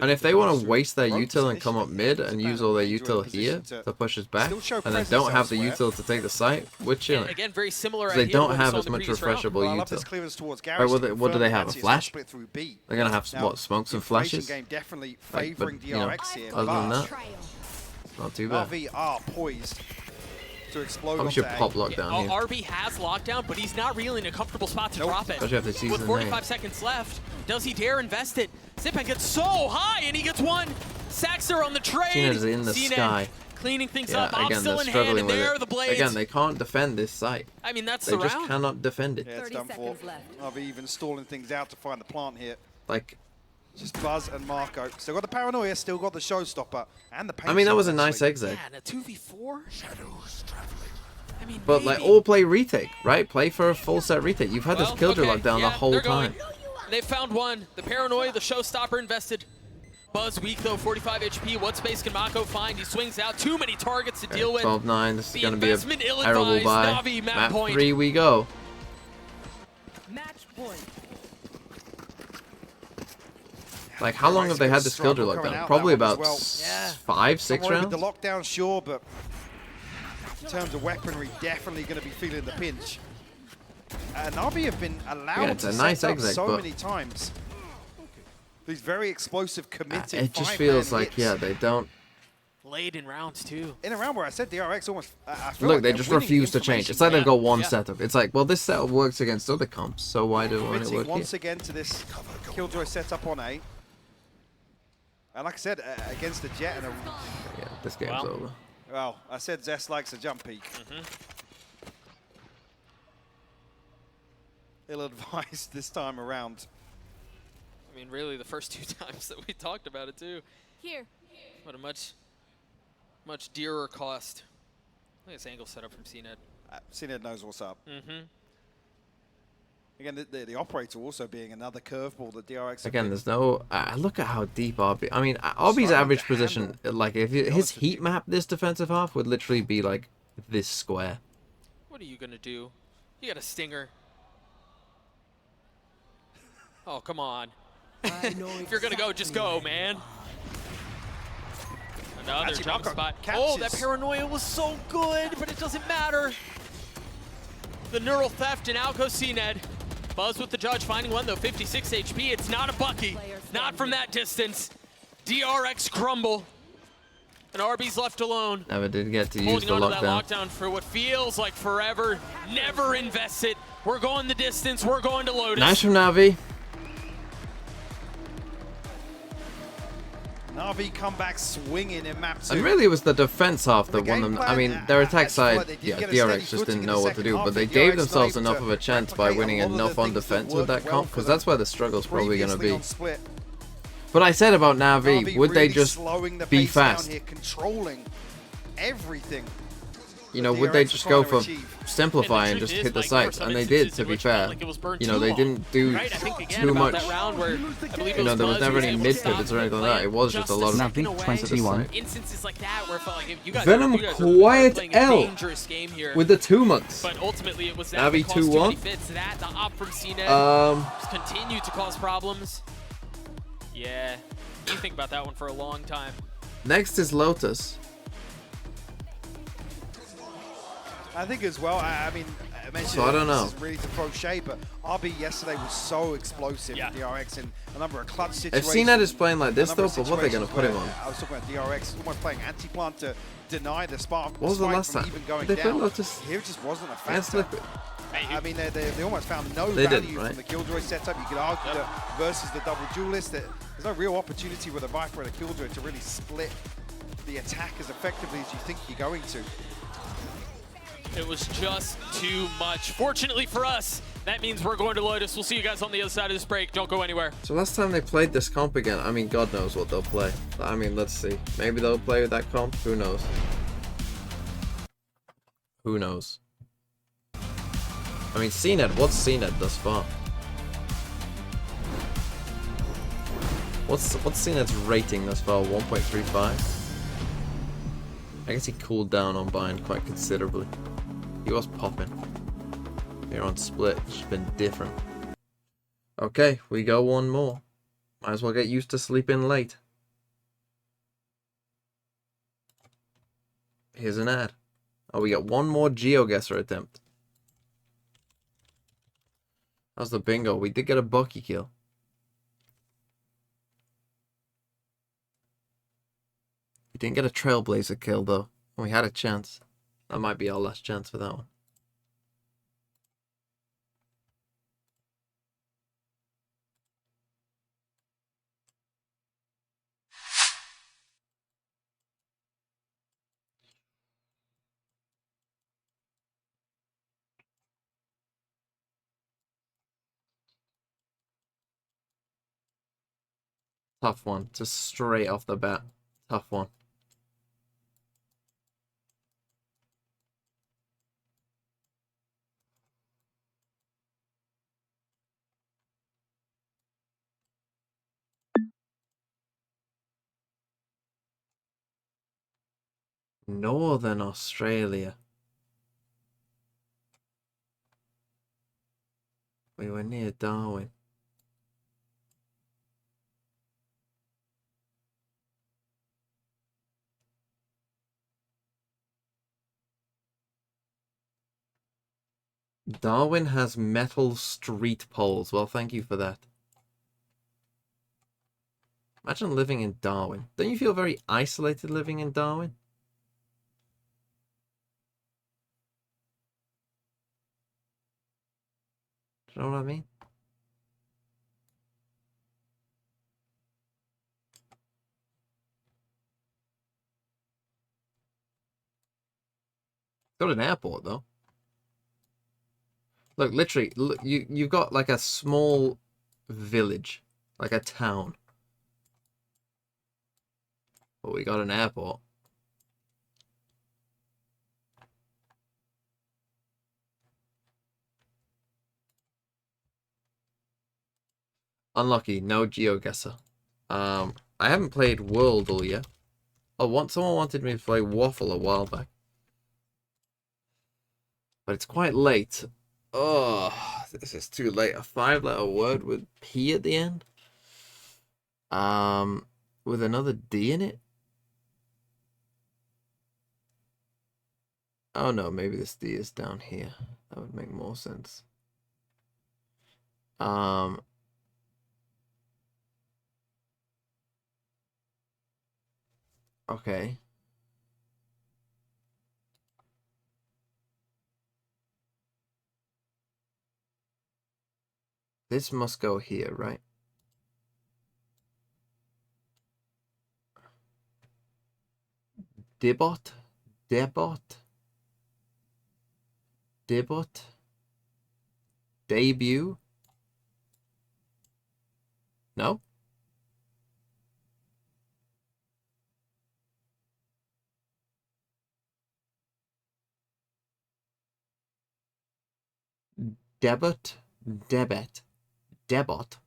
And if they want to waste their util and come up mid and use all their util here to push us back, and then don't have the util to take the site, we're chilling. Again, very similar. They idea to don't what we have saw in as the much previous round. refreshable Well, I love this util. clearance towards Right, Garrison. what do they have? A Confirmed Nancy is flash? split through B. They're gonna have Now, what? Smokes and information flashes. game definitely Like, but, favoring you know, DRX here. other than but that, not too bad. Navi are poised to explode. Probably should pop lockdown here. RB has lockdown, but he's not really in a comfortable spot to drop it. Especially after season With 45 nine. seconds left, does he dare invest it? Zipan gets so high, and he gets one. Saxer on the trade. CNED is in the CNED sky. cleaning things Yeah, up. Op again, still they're in hand, struggling and with there are it. the blades. Again, they can't defend this site. I mean, that's They the just round. cannot defend it. Yeah, it's done for. Navi even stalling things out to find the plant here. Like, Just Buzz and Marco. Still got the paranoia, still got the showstopper, and the paint. I mean, that was a shot, nice actually. exit. Yeah, and a 2v4? I mean, But like, maybe. all play retake, right? Play for a full set retake. You've had this Well, Killjoy okay, lockdown the yeah, whole they're going. time. They found one. The paranoia, the showstopper invested. Buzz weak though, 45 HP. What space can Mako find? He swings out. Too many targets to deal with. 12-9. This is The going to be a investment terrible ill-advised. buy. Navi, map Map point. 3 we go. Match point. Like, how long have they had this Killjoy lockdown? Probably about 5, 6 Somewhere rounds? with the lockdown, sure, but in terms of weaponry, definitely going to be feeling the pinch. Navi have been allowed Yeah, it's to a nice set up exit, so but- many times. These very explosive, committed. It just five-man feels like, hits. yeah, they don't... Late in rounds too. In a round where I said DRX almost. I feel Look, like they they're just winning refuse to change. information It's like they've game. got one setup. It's like, well, this setup works against other comps, so why do it Committing work here? once again to this Killjoy setup on A. And like I said, against the Jet and a. Yeah, this game's over. Well, I said Zest likes a jump peek. Ill-advised this time around. I mean, really, the first 2 times that we talked about it too. Here. What a much dearer cost. Look at this angle setup from CNED. CNED knows what's up. Mm-hmm. Again, the operator also being another curveball that DRX. Again, there's no... look at how deep RB... I mean, RB's average position, like, if his heat map this defensive half would literally be, like, this square. What are you gonna do? You got a stinger. Oh, come on. If you're gonna go, just go, man. Another Actually, jump Marco spot. Oh, that catches. paranoia was so good, but it doesn't matter. The neural theft, and out goes CNED. Buzz with the judge, finding one though, 56 HP. It's not a Bucky, not from that distance. DRX crumble, and RB's left alone. Never did get to use Holding the on to that lockdown. lockdown for what feels like forever. Never invest it. We're going the distance. We're going to Lotus. Nice from Navi. Navi come back swinging in map 2. And really, it was the defense half that The won game them. I plan, mean, their attack I feel like side, they did yeah, get a steady DRX just footing didn't in know the what to do, second but they half. gave DRX themselves able enough to of a chance by replicate winning a lot of the enough on things that defense with that worked well comp, for because them that's where the struggle's probably going to previously be. on Split. But I said about Navi, Navi would they really just slowing the be pace down fast? here, controlling everything. you know, would they just go for simplify and just hit the sights? And they did, to be fair. You know, they didn't do too much. You know, there was never any mid pivots or anything like that. It was just a lot of Navi 21. Instances like that where it felt like you guys Venom are Quiet playing a L dangerous game here. with the 2 months. But ultimately it was that Navi that caused too many 2-1. fits. That the op from CNET just continued to cause problems. Yeah, you think about that one for a long time. Next is Lotus. I think as well, I mean, I mentioned So I don't know. this is really to throw shade, but RB yesterday was so explosive with DRX in a number of clutch If situations. CNET is playing like this a number though, of but what are they going to put him situations on? where I was talking about DRX almost playing anti-plant to deny the spark. What was the spike last from time? even going Did they play down. Lotus? Here it just wasn't a Against factor. Liquid? I mean, they almost found no They value didn't, right? from the Killjoy setup. You could argue that versus the double duelist, that there's no real opportunity with a Viper and a Killjoy to really split the attack as effectively as you think you're going to. It was just too much. Fortunately for us, that means we're going to Lotus. We'll see you guys on the other side of this break. Don't go anywhere. So last time they played this comp again, I mean, God knows what they'll play. I mean, let's see. Maybe they'll play with that comp. Who knows? Who knows? I mean, CNET. What's CNET thus far? What's CNET's rating thus far? 1.35. I guess he cooled down on Bind quite considerably. He was popping. Here on Split, it's just been different. Okay, we go one more. Might as well get used to sleeping late. Here's an ad. Oh, we got one more GeoGuessr attempt. How's the bingo? We did get a Bucky kill. We didn't get a Trailblazer kill, though. We had a chance. That might be our last chance for that one. Tough one. Just straight off the bat. Tough one. Northern Australia. We were near Darwin. Darwin has metal street poles. Well, thank you for that. Imagine living in Darwin. Don't you feel very isolated living in Darwin? Do you know what I mean? Got an airport though. Look, literally, look, you've got like a small village, like a town. But we got an airport. Unlucky, no GeoGuessr. I haven't played Worldle yet. Oh, someone wanted me to play Waffle a while back. But it's quite late. Oh, this is too late. A 5-letter word with P at the end? With another D in it? Oh no, maybe this D is down here. That would make more sense. Okay. This must go here, right? Debot? Debot? Debut? Debut? No? Debit. Debit. Debot.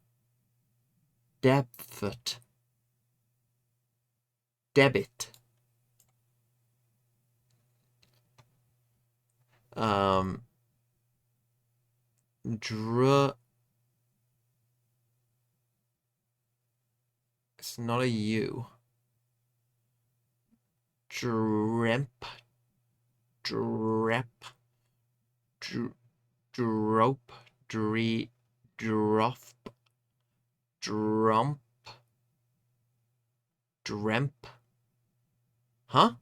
Debit. Debit. It's not a U. Dremp. Drep. Drope. Drop. Drump. Dremp. Huh?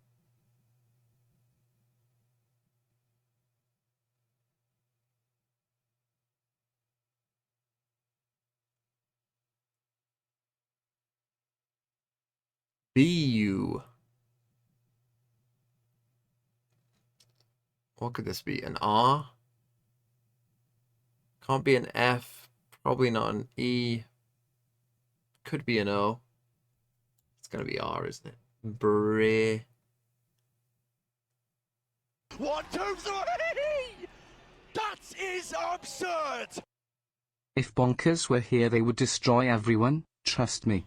BU. What could this be? An R? Can't be an F. Probably not an E. Could be an O. It's gonna be R, isn't it? Bre. 1, 2, 3! That is absurd! If bonkers were here, they would destroy everyone. Trust me.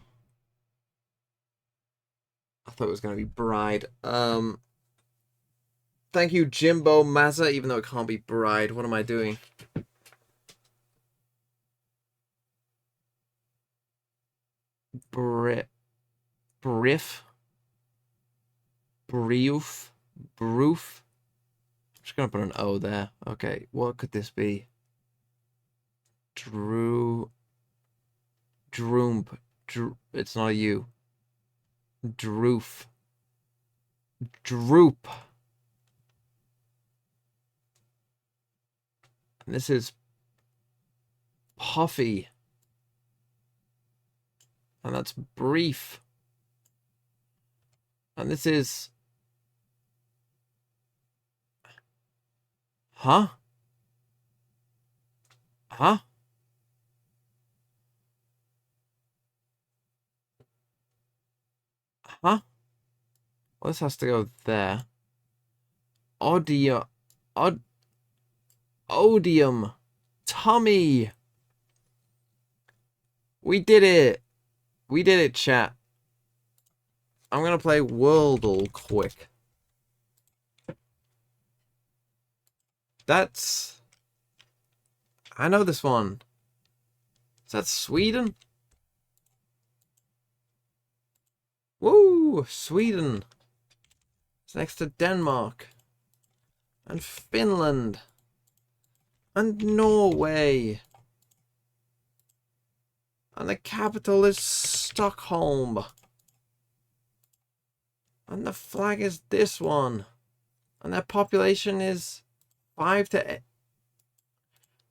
I thought it was gonna be bride. Thank you, Jimbo Mazza, even though it can't be bride. What am I doing? Briff. Broof. Broof. I'm just gonna put an O there. Okay, what could this be? Droomp. It's not a U. Droof. Droop. And this is puffy. And that's brief. And this is... Huh? Huh? Huh? Well, this has to go there. Audio... Odium. Tommy. We did it. We did it, chat. I'm going to play Wordle quick. That's... I know this one. Is that Sweden? Woo! Sweden. It's next to Denmark. And Finland. And Norway. And the capital is Stockholm. And the flag is this one. And their population is 5 to 8.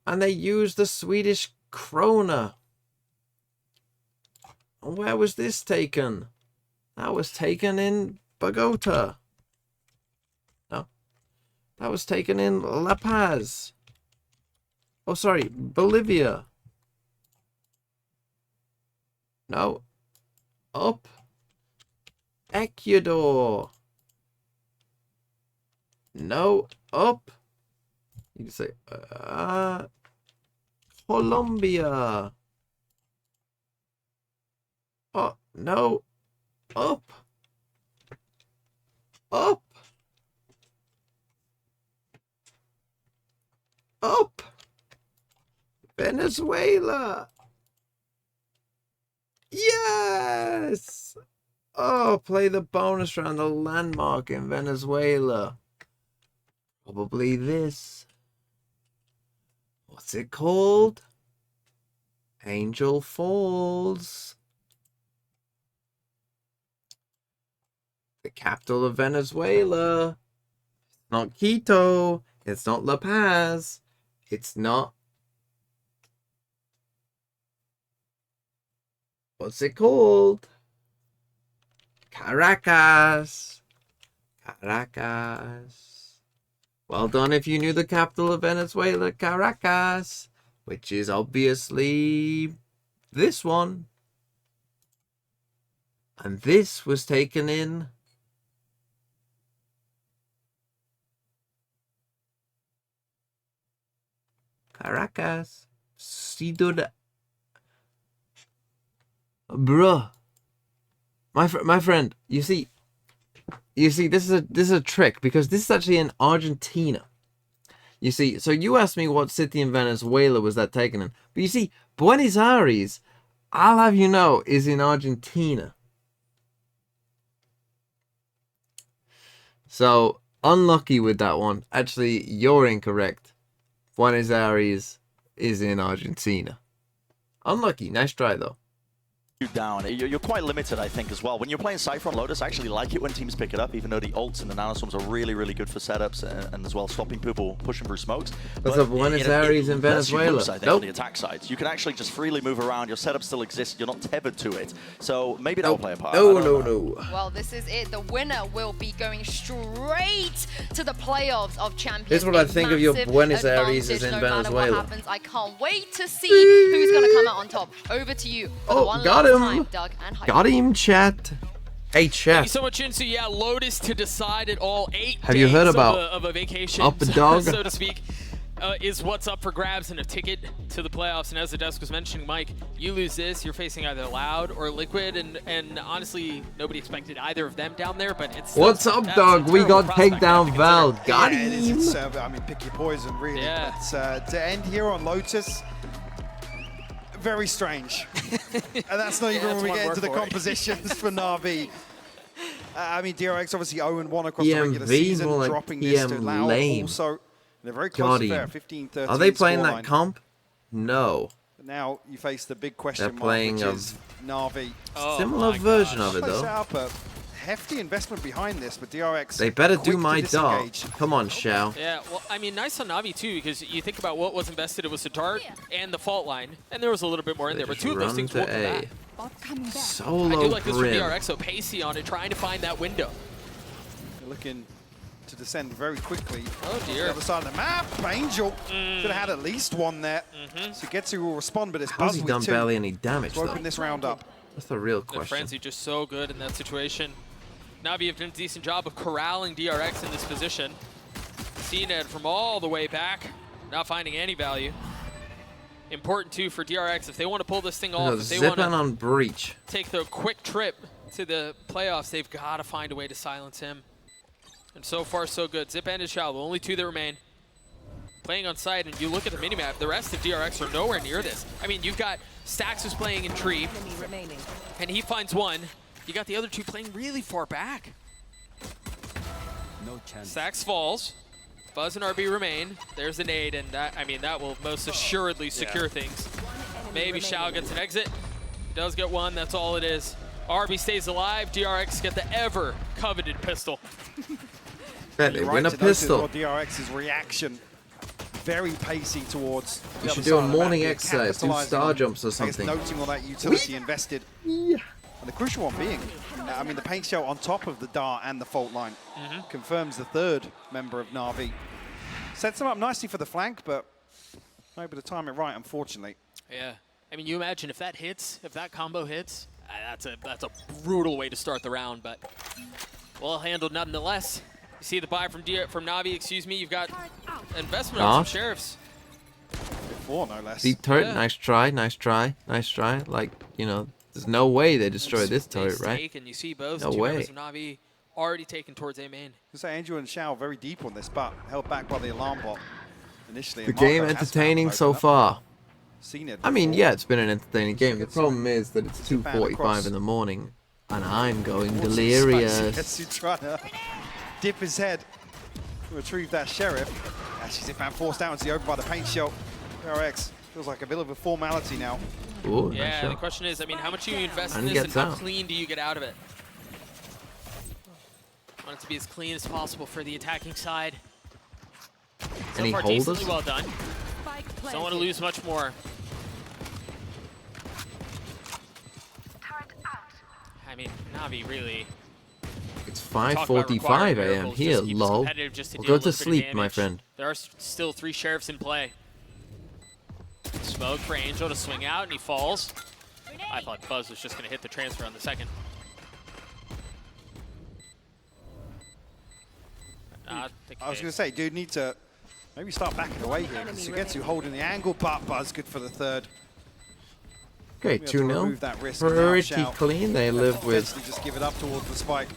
And they use the Swedish krona. And where was this taken? That was taken in Bogota. No. That was taken in La Paz. Oh, sorry, Bolivia. No. Up. Ecuador. No. Up. You can say, Colombia. Oh, no. Up. Up. Up. Venezuela. Yes. Oh, play the bonus round, the landmark in Venezuela. Probably this. What's it called? Angel Falls. The capital of Venezuela. It's not Quito. It's not La Paz. It's not... What's it called? Caracas. Caracas. Well done if you knew the capital of Venezuela, Caracas, which is obviously this one. And this was taken in Caracas. Ciudad. Bruh. My friend, you see, this is a trick, because this is actually in Argentina. You see, so you asked me what city in Venezuela was that taken in. But you see, Buenos Aires, I'll have you know, is in Argentina. So, unlucky with that one. Actually, you're incorrect. Buenos Aires is in Argentina. Unlucky. Nice try, though. Down. You're quite limited, I think, as well. When you're playing Cypher on Lotus, I actually like it when teams pick it up, even though the ults and the nanoswarms are really, really good for setups and as well stopping people pushing through smokes. What's up, Buenos Aires in Venezuela? Boost, I think, on the attack side. You can actually just freely move around. Your setup still exists. You're not tethered to it. So maybe that'll play a part. No. Well, this is it. The winner will be going straight to the playoffs of Champions. Here's what I think of your Buenos Aires is in no Venezuela. Matter what happens, I can't wait to see who's going to come out on top. Over to you for the one got last him. time, Doug and Hype. Got him, chat. Hey, chat. Thank you so much, Insu. Yeah, Lotus to decide it all. 8 Have you heard days about of a vacation, Up a Dog? so to speak, is what's up for grabs and a ticket to the playoffs. And as the desk was mentioning, Mike, you lose this, you're facing either Loud or Liquid, and honestly, nobody expected either of them down there. But it's What's up, Dog? We got Takedown Val. Got him. I mean, pick your poison, really. Yeah. But to end here on Lotus, very strange. And that's not even when we get into the compositions for Navi. I mean, DRX obviously 0-1 across the regular season, more like dropping this to Loud lame. also in a very close affair, 15-13 Are they playing scoreline. that comp? No. But now you face the big question They're mark, playing which a is Navi. similar version of it, Plays though. out, but hefty investment behind this, but DRX They better do quick my to dog. disengage. Come on, Shao. Yeah, well, I mean, nice on Navi, too, because you think about what was invested. It was the dart and the fault line, and there was a little bit more in there, but two of those things won't come back. Solo I do like this from Grim. DRX, so pacey on it, trying to find that window. They're looking to descend very quickly. Oh, dear. The other side of the map, Angel should have had at least one there. So Getsu will respond, but it's How's Buzz he with done 2 barely any damage, to open though? this round up. That's the real The question. Frenzy just so good in that situation. Navi have done a decent job of corralling DRX in this position. CNED from all the way back, not finding any value. Important, too, for DRX, if they want to pull this thing off, if they want Zipping to on Breach. take the quick trip to the playoffs, they've got to find a way to silence him. And so far, so good. Zip and Shao, the only two that remain. Playing on site, and you look at the minimap, the rest of DRX are nowhere near this. I mean, you've got Stax who's playing in Tree, and he finds one. You got the other two playing really far back. No chance. Stax falls. Buzz and RB remain. There's a nade, and that, I mean, that will most assuredly secure things. Maybe Shao gets an exit. He does get one, that's all it is. RB stays alive, DRX get the ever coveted pistol. Yeah, they You're win a right to notice pistol. what DRX's reaction, very pacey towards the You other should do a side of the morning map, exercise, do capitalising star on, jumps or I guess, something. noting all that utility invested. And the crucial one being, I mean, the paint shell on top of the dart and the fault line confirms the third member of Navi. Sets them up nicely for the flank, but not able to time it right, unfortunately. Yeah, I mean, you imagine if that hits, if that combo hits, that's a brutal way to start the round, but well handled nonetheless. You see the buy from Navi, excuse me. You've got investment on some sheriffs. Before, no less. Deep turret, nice try, nice try, nice try. Like, you know, there's no way they destroy this turret, right? And you see both No two way. members of Navi already taken towards A main. I say Angel and Shao very deep on this, but held back by the alarm bot initially. The and Marco game has found entertaining an so open up. far. Seen it I mean, before. yeah, it's been an entertaining game. The problem is that it's Japan across. 2:45 in the morning, and I'm going What's his delirious. spicy Getsu trying to dip his head to retrieve that sheriff. Actually, Zipan forced out into the open by the paint shot. DRX feels like a bit of a formality now. Ooh, nice Yeah, the shot. question is, I mean, how much do you invest in And this, and gets how out. clean do you get out of it? Want it to be as clean as possible for the attacking side. So Any far, holders? decently well done. Don't want to lose much more. I mean, Navi really. It's talk about 5:45 required a.m. miracles, here, just keeps lol. competitive just to Well, deal go a to little bit of sleep, my damage. friend. There are still 3 sheriffs in play. Smoke for Angel to swing out, and he falls. I thought Buzz was just going to hit the transfer on the second. I was going to say, dude, need to Maybe start backing away here. Sugetsu holding the angle, but Buzz good for the third. Okay, 2-0. Pretty clean. They live with. Just give it up towards the spike.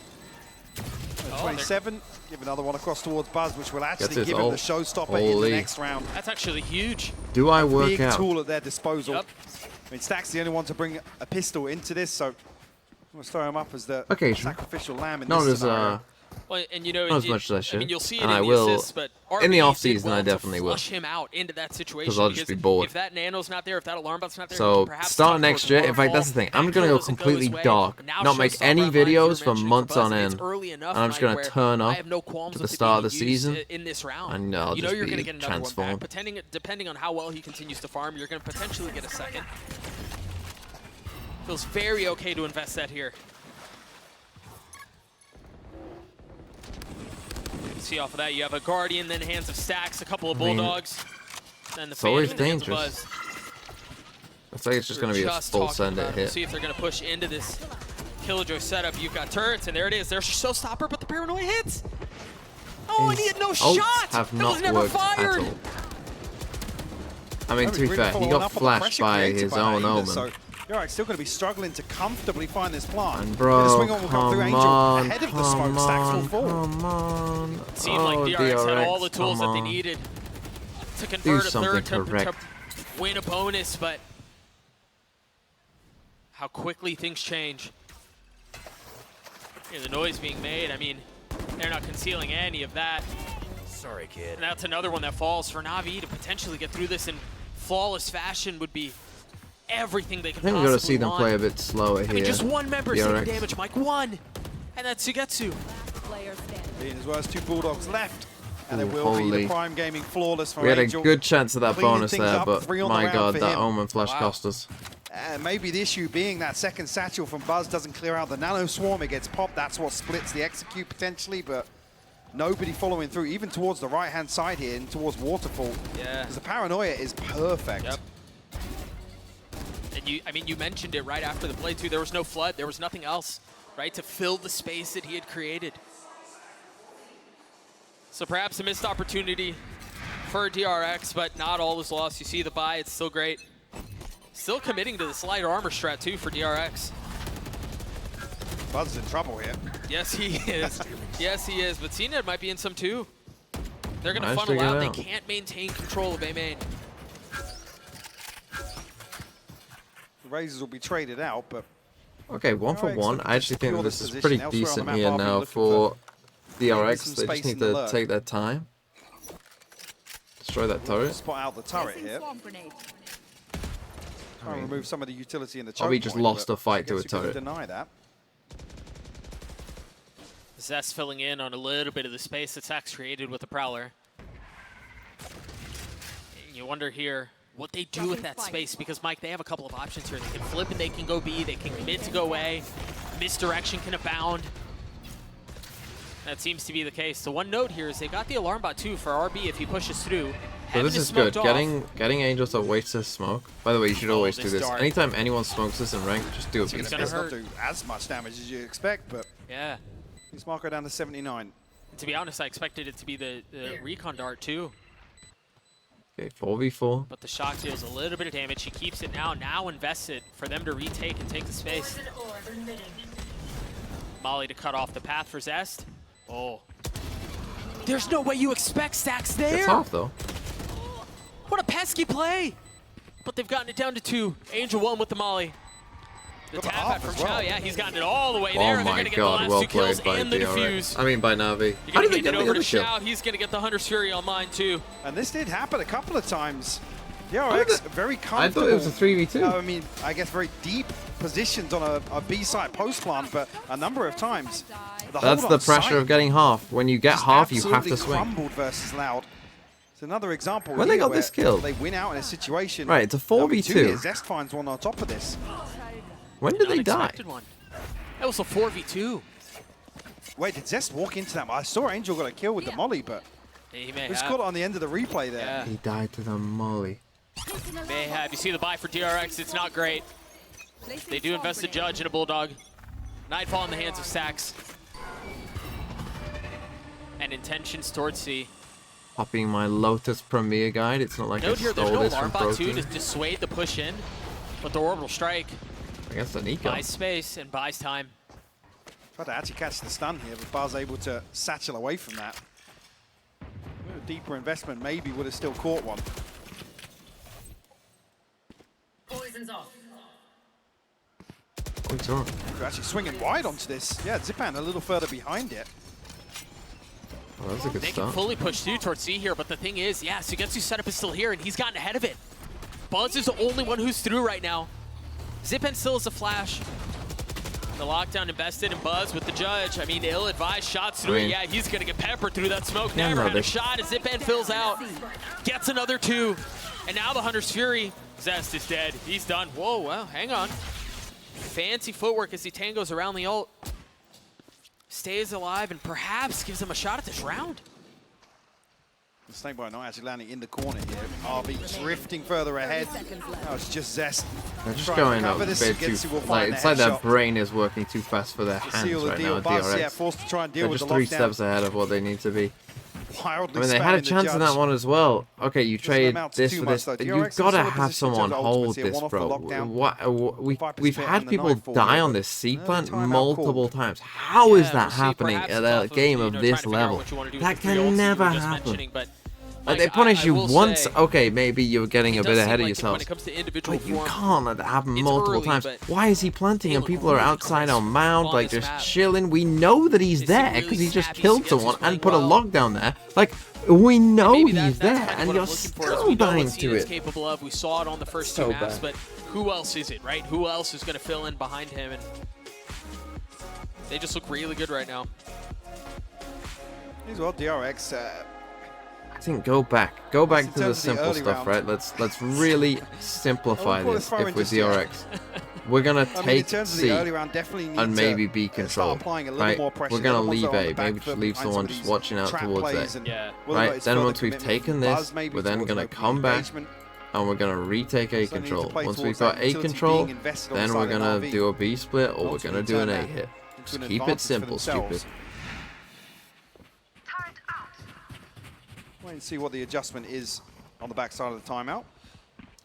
27. Give another one across towards Buzz, which will actually give him the showstopper in the next round. That's actually huge. Do I work big out? Tool at their disposal. Yep. I mean, Stack's the only one to bring a pistol into this, so let's throw him up as the sacrificial lamb in this scenario. Well, and you know, not as much as I should. I mean, you'll see it and in I the will assists, but in the RB off did season. well I definitely to will. flush him out into that situation Because I'll just be bored. If that nano's not there, if that alarm bot's not there, So perhaps start next year. In fact, that's the thing. I'm gonna go completely dark, not make any videos for months on end, and I'm just gonna turn up to the start of the season, in this round. and I'll just you're be gonna get another transformed. one back. Depending on how well he continues to farm, you're gonna potentially get a second. Feels very okay to invest that here. See off of that, you have a Guardian, then Hands of Stacks, a couple of Bulldogs, then the It's always Phantom, and the Hands of dangerous. Buzz. Looks like it's just gonna be a full send it hit. See if they're gonna push into this Killjoy setup. You've got turrets, and there it is. There's Showstopper, but the Paranoia hits. Oh, and he had no shot. Have That not was never worked fired. At all. I mean, to be fair, he got flashed by his own Omen. So DRX still going to be struggling to comfortably find this plant. And bro, the swing on will come through Angel ahead of the smoke. Stacks will fall. Come on. It seemed like DRX had all the tools that they needed to convert a third to win a bonus, but how quickly things change. The noise being made, I mean, they're not concealing any of that. Sorry, kid. And that's another one that falls for Navi to potentially get through this in flawless fashion would be everything they can possibly I think we're gonna see them want. play a bit slower here. I mean, just one member DRX. taking damage, Mike. One! And that's Sugetsu. Being as well as two Bulldogs left. And there will be the Prime Gaming flawless from We had Angel. a good chance of that Cleaning bonus things there, up, but 3 on the my round god, for that him. Omen flash cost us. And maybe the issue being that second satchel from Buzz doesn't clear out the Nano Swarm. It gets popped. That's what splits the execute potentially, but nobody following through, even towards the right-hand side here and towards Waterfall. Yeah. Because the Paranoia is perfect. Yep. And I mean, you mentioned it right after the play too. There was no flood. There was nothing else, right, to fill the space that he had created. So perhaps a missed opportunity for DRX, but not all is lost. You see the buy. It's still great. Still committing to this light armor strat too for DRX. Buzz is in trouble here. Yes, he is. Yes, he is. But CNED might be in some too. They're going to Nice funnel out. figure They can't maintain control of A main. The Razors will be traded out, but... Okay, 1 for 1. I actually think this is pretty decent here Elsewhere on the map, now RB for DRX. some They just space need in the to lurk. take their time. Destroy that turret. Spot out the turret here. Try and remove some of the utility in the choke Or we just point, lost but a fight I to a guess you couldn't turret. deny that. Zest filling in on a little bit of the space that Sax created with the Prowler. And you wonder here what they do with that space, because, Mike, they have a couple of options here. They can flip and they can go B, they can commit to go A. Misdirection can abound. That seems to be the case. The one note here is they got the alarm bot too for RB if he pushes through. So this is good. Getting Angels to waste his smoke. By the way, you should always do this this. dart. Anytime anyone smokes this in rank, just do a It's beast. going to not do as much damage as you expect, but... Yeah. He's Marco down to 79. And to be honest, I expected it to be the recon dart too. Okay, 4v4. But the shock deals a little bit of damage. He keeps it now invests it for them to retake and take the space. Molly to cut off the path for Zest. Oh. There's no way you expect Stacks there. It's off though. What a pesky play. But they've gotten it down to 2. Angel 1 with the Molly. The tap out from Chow, yeah, he's gotten it all the way there. Oh and they're my going to get god, the last well 2 kills played by and the DRX. defuse. I mean by Navi. You're How going did to they hand get it the over other to kill? Chow. He's going to get the Hunter's Fury on mine too. And this did happen a couple of times. DRX very comfortable. I thought it was a 3v2. I mean, I guess very deep positions on a B-side post plant, but a number of times. That's the pressure of getting half. When you get half, you have to absolutely swing. crumbled versus Loud. It's another example. When they here got where this kill. They win out in a situation. Right, it's a Number 4v2. 2 here, Zest finds one on top of this. When did they die? Unexpected one. That was a 4v2. Wait, did Zest walk into that? I saw Angel got a kill with the Molly, but He may just have. caught it on the end of the replay there. Yeah. He died to the Molly. May have. You see the buy for DRX. It's not great. They do invest a Judge and a Bulldog. Nightfall in the hands of Sax. And intentions towards C. copying my Lotus Premier guide. It's not like I Note here, stole there's this no from alarm bot 2 Protein. to dissuade the push in, but the orbital strike Against the Nico. buys space and buys time. Tried to actually catch the stun here, but Bar's able to satchel away from that. A deeper investment maybe would have still caught one. Poison's off. What's wrong? They're actually swinging wide onto this. Yeah, Zipan a little further behind it. Oh, that's a good They start. can fully push through towards C here, but the thing is, yeah, Sugetsu's setup is still here, and he's gotten ahead of it. Buzz is the only one who's through right now. Zipan still is a flash. The lockdown invested in Buzz with the judge. I mean, ill-advised shots through it. Yeah, he's going to get peppered through that smoke. Never had a shot as Zipan fills out. Gets another 2. And now the Hunter's Fury. Zest is dead. He's done. Whoa, well, hang on. Fancy footwork as he tangos around the ult. Stays alive and perhaps gives him a shot at this round. The Snakebite not actually landing in the corner here. RB drifting further ahead. Now it's just Zest. They're just going up a bit too. Like, it's like their brain is working too fast for their hands right now. DRX. Yeah, forced to try and deal They're with just the 3 lockdown. steps ahead of what they need to be. Wildly I mean, they had a chance in that one as well. Okay, you trade this for this. You've got to have someone hold this, bro. We've had people die on this C plant multiple times. How is that happening at a game of this level? That can never happen. Like, they punish you once, okay, maybe you're getting a bit ahead of yourselves. But you can't let that happen multiple times. Why is he planting and people are outside on Mound, like just chilling? We know that he's there because he just killed someone and put a lockdown there. Like, we know he's there and you're still dying to it. Capable of. We saw it on the first 2 maps, but who else is it, right? Who else is going to fill in behind him? And they just look really good right now. As well, DRX. I think go back to the simple stuff, right? Let's really simplify this. If we're DRX, we're gonna take C and maybe B control, right? We're gonna leave A, maybe just leave someone just watching out towards A, right? Then once we've taken this, we're then gonna come back and we're gonna retake A control. Once we've got A control, then we're gonna do a B split or we're gonna do an A hit. Just keep it simple, stupid. Wait and see what the adjustment is on the backside of the timeout.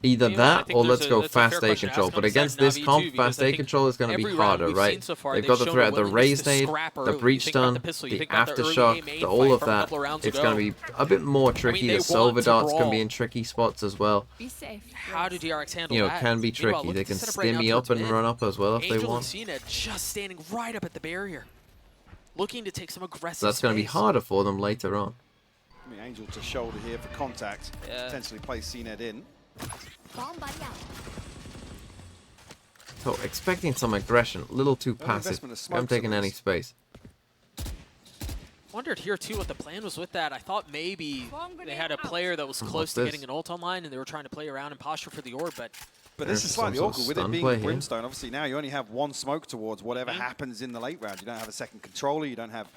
Either that or let's go fast A control. But against this comp, fast A control is going to be harder, right? They've got the threat of the raised nade, the breach stun, the aftershock, all of that. It's going to be a bit more tricky. The silver darts can be in tricky spots as well. How do DRX handle that? that? Can be tricky. They can stimmy up and run up as well if they want. Cena just standing right up at the barrier, looking to take some aggressive. So that's going to be harder for them later on. I mean, Angel to shoulder here for contact. Potentially place CNED in. So expecting some aggression, a little too passive. I'm taking any space. Wondered here too what the plan was with that. I thought maybe they had a player that was close to getting an ult online and they were trying to play around and posture for the orb, but this is slightly awkward with it being Brimstone. Obviously now you only have 1 smoke towards whatever happens in the late round. You don't have a second controller, you don't have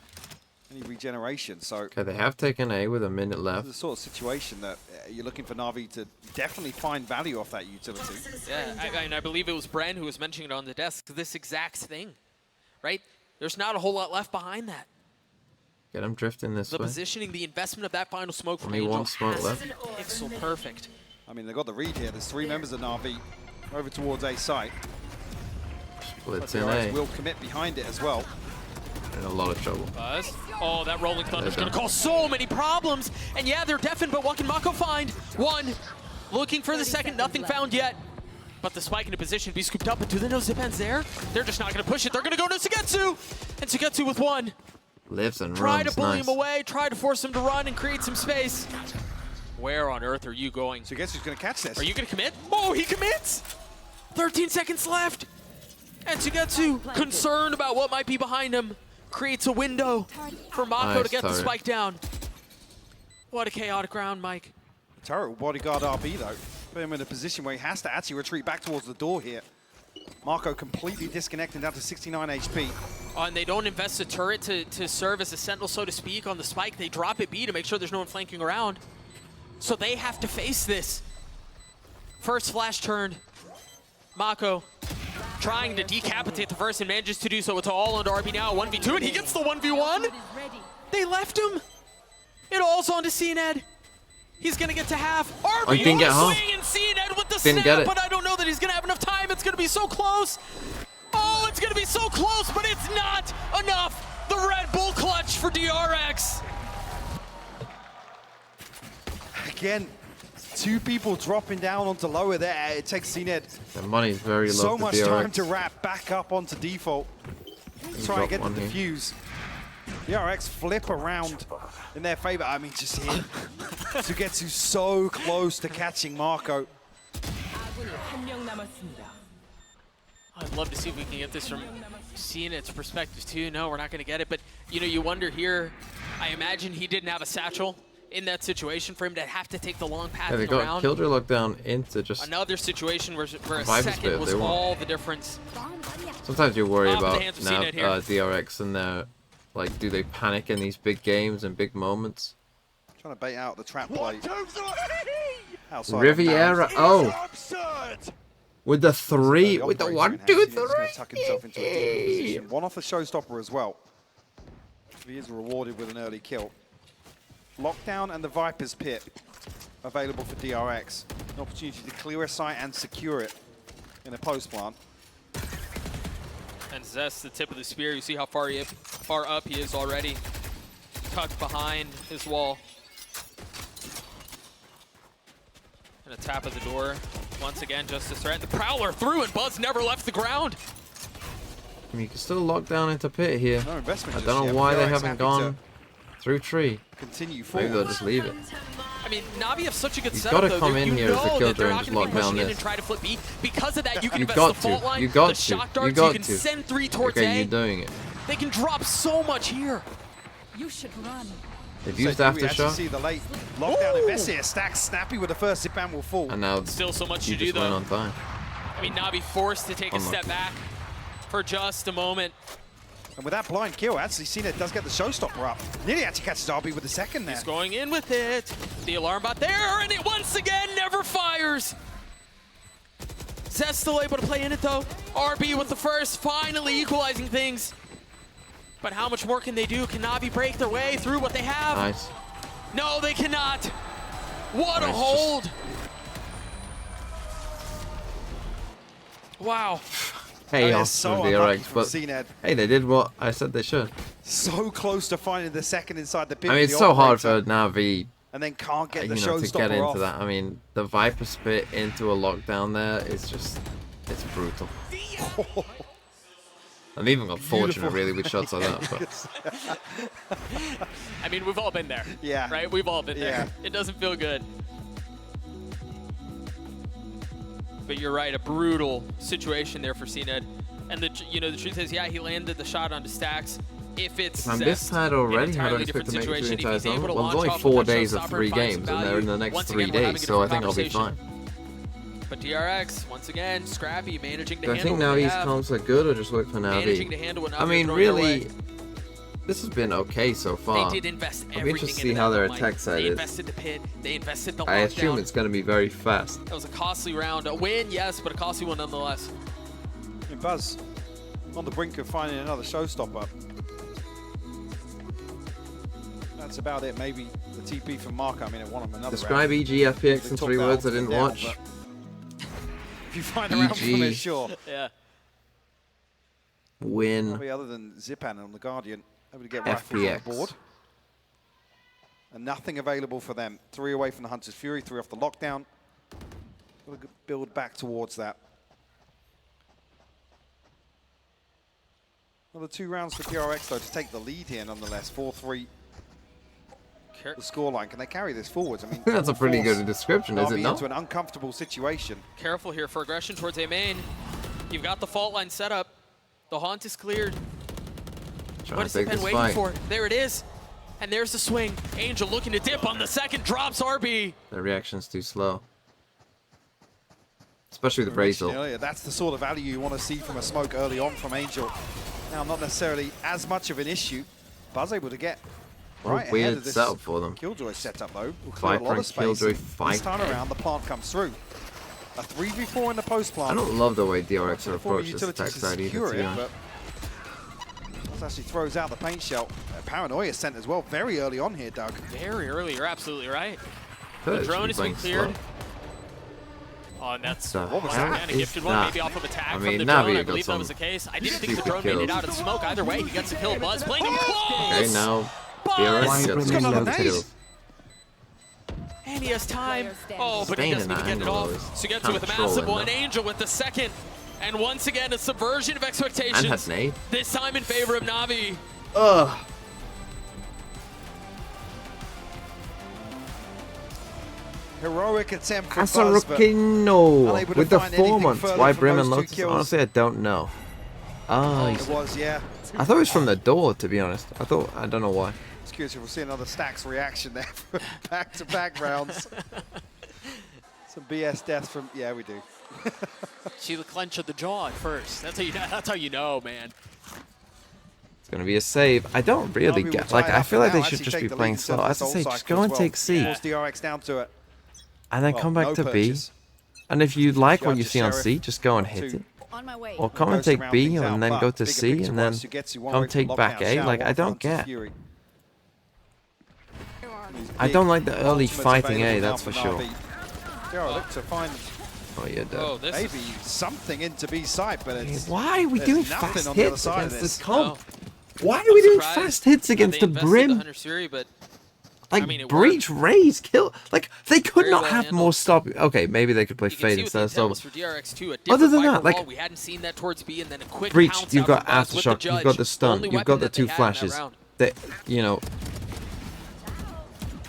any regeneration, so... Okay, they have taken A with a minute left. This is the sort of situation that you're looking for Navi to definitely find value off that utility. Yeah, and I believe it was Bren who was mentioning it on the desk, this exact thing, right? There's not a whole lot left behind that. Get him drifting this way. The positioning, the investment of that final smoke from Only Angel 1 smoke left. Pixel perfect. I mean, they've got the read here. There's 3 members of Navi over towards A site. Splits in A. Will commit behind it as well. In a lot of trouble. Buzz. Oh, that rolling thunder's gonna cause so many problems. And yeah, they're deafened, but what can Mako find? 1. Looking for the second, nothing found yet. But the spike in a position to be scooped up, but do they know Zipan's there? They're just not gonna push it. They're gonna go to Sugetsu! And Sugetsu with 1. Lives and try runs, to bully him away, try to force him to run and create some space. Where on earth are you going? Sugetsu's gonna catch this. Are you gonna commit? Oh, he commits! 13 seconds left. And Sugetsu, concerned about what might be behind him, creates a window for Mako to get the spike down. What a chaotic round, Mike. Turret will bodyguard RB though. Put him in a position where he has to actually retreat back towards the door here. Mako completely disconnected down to 69 HP. And they don't invest the turret to serve as a sentinel, so to speak, on the spike. They drop it B to make sure there's no one flanking around. So they have to face this. First flash turned. Mako trying to decapitate the first and manages to do so. It's all under RB now, 1v2, and he gets the 1v1. They left him. It all's on to CNED. He's going to get to half. Oh, he didn't get half. And CNED with the Didn't snap, get it. but I don't know that he's going to have enough time. It's going to be so close. Oh, it's going to be so close, but it's not enough. The Red Bull clutch for DRX. Again, two people dropping down onto lower there. It takes CNED The money's very low. so for much DRX. time to wrap back up onto default. Try and get the defuse. DRX flip around in their favor. I mean, just here to get to so close to catching Marco. I'd love to see if we can get this from CNED's perspective too. No, we're not going to get it. But, you know, you wonder here, I imagine he didn't have a satchel in that situation for him to have to take the long path Yeah, they got Killjoy locked down into just another situation where a Viper's second bit, was they won. all the difference. Sometimes you worry Off in the about hands of now CNED here. DRX and their, like, do they panic in these big games and big moments? Trying to bait out the trap play. Outside Riviera, oh! with the three, with the 1, 2, 3. Tuck himself into a deeper position. One off the showstopper as well. He is rewarded with an early kill. Lockdown and the Viper's Pit available for DRX. An opportunity to clear a site and secure it in a post plant. And Zest, the tip of the spear. You see how far up he is already. Tucked behind his wall. And a tap at the door. Once again, just to threaten. The Prowler through, and Buzz never left the ground. I mean, you can still lock down into pit here. No investment I just don't yet, know but why they DRX haven't happy gone through tree. Continue Maybe forward. they'll just leave it. I mean, Navi have such a good You've setup, got to though. come in You here as the know that Killjoy they're and not just going lock to be down pushing in this. and try to flip B. Because of that, you can You've invest got the fault to. line, You got the to. shock You darts, got you can to. send 3 towards Okay, A. you're doing it. They can drop so much here. You should run. They've So used do we actually aftershock. see the late lockdown invest here. Stack Snappy with the first zip ban will fall. And now Still so much you to do, just went though. on time. I mean, Navi forced to take a Unlucky. step back for just a moment. And with that blind kill, actually CNED does get the showstopper up. Nearly actually catches RB with the second there. He's going in with it. The alarm bot there, and it once again never fires. Zest still able to play in it, though. RB with the first, finally equalizing things. But how much more can they do? Can Navi break their way through what they have? Nice. No, they cannot. What a Nice, hold. Wow. Hey, That off is so from unlucky DRX, from but CNED. hey, they did what I said they should. So close to finding the second inside the pit. I mean, with it's the so hard operator, for Navi, and then can't get you the know, to showstopper get into off. that. I mean, the Viper spit into a lockdown there is just, it's brutal. I've even got fortunate really with shots like that. But I mean, we've all been there. Yeah. Right? We've all been there. Yeah. It doesn't feel good. But you're right, a brutal situation there for CNED. And the truth is, yeah, he landed the shot onto Stacks. If it's I'm Zest, this tired already. an How do I entirely expect different to make it through the situation. entire If he's able summer? to Well, there's launch only off 4 with that days of showstopper 3 and find games, some and they're in the value, next once 3 again, we're having days, a so I different think I'll be fine. conversation. But DRX, once again, scrappy, managing to Do I handle think what they Navi's have. comps are good or just work for Managing to Navi? handle what I Navi mean, are throwing their really, way. this has been okay so far. They did invest I'll be everything interested to see into how that their one, attack Mike. side They is. invested the pit. They invested the I assume lockdown. it's going to be very fast. That was a costly round. A win, yes, but a costly one nonetheless. And Buzz on the brink of finding another showstopper. That's about it. Maybe the TP from Marco. I mean, it won him another Describe round. EG FPX They in took 3 that words I ultimate didn't down, watch. but if you find a round from it, sure. Yeah. Win. Probably other than Zipan on the Guardian, able to get rifles on FPX. board. And nothing available for them. 3 away from the Hunter's Fury, 3 off the lockdown. Got to build back towards that. Another 2 rounds for DRX though to take the lead here nonetheless. 4-3. The scoreline. Can they carry this forwards? I mean, That's a pretty force good description, is it Navi not? into an uncomfortable situation. Careful here for aggression towards A main. You've got the fault line set up. The haunt is cleared. Trying What to is take Pen this waiting fight. for? There it is. And there's the swing. Angel looking to dip on the second. Drops RB. The reaction's too slow. Especially with Brazel. Earlier, that's the sort of value you want to see from a smoke early on from Angel. Now, not necessarily as much of an issue. Buzz able to get What a right ahead weird of this setup for them. Killjoy setup though. Will clear a Viper lot and of space. Killjoy and fight. This time around, the plant comes through. A 3v4 in the post plant. I don't love the way DRX are Former approached this utilities attack to side either, secure to be it, honest. but Buzz actually throws out the paint shell. paranoia sent as well very early on here, Doug. Very early, you're absolutely right. Good, The drone has been cleared. Slow. Oh, and that's What once again a gifted one, maybe off of attack from the drone. I believe that was the case. I didn't think the drone made it out of the smoke. Either way, he gets a kill. Buzz playing him close. Okay, now DRX gets another kill. And he has time. Oh, but he doesn't even get it off. Sugetsu with a massive one. Angel with the second. And once again, a subversion of expectations. And has nade. This time in favor of Navi. Ugh. Heroic attempt for Buzz, Asarukino with the 4 months. Why Bremen Lotus? Honestly, I don't know. Oh, it was, yeah. I thought it was from the door, to be honest. I don't know why. It's curious if we'll see another Stacks reaction there for back-to-back rounds. Some BS deaths from, yeah, we do. See the clench of the jaw at first. That's how you know, man. It's gonna be a save. I don't really get, like, I feel like they should just be playing slow. As I say, just go and take C. DRX down to it. And then come back to B. And if you like what you see on C, just go and hit it. Or come and take B and then go to C and then come take back A. Like, I don't get. I don't like the early fighting A, that's for sure. Look to find maybe something into B side, but it's why are we doing fast hits against this comp? Why are we doing fast hits against the Brim? Like, I mean, breach, raise, kill. Like, they could not have more stop. Okay, maybe they could play Fade instead of Solar. Other than that, like, we hadn't seen that towards B and then a quick breach, you've got Aftershock, you've got the stun, you've got the 2 flashes. You know,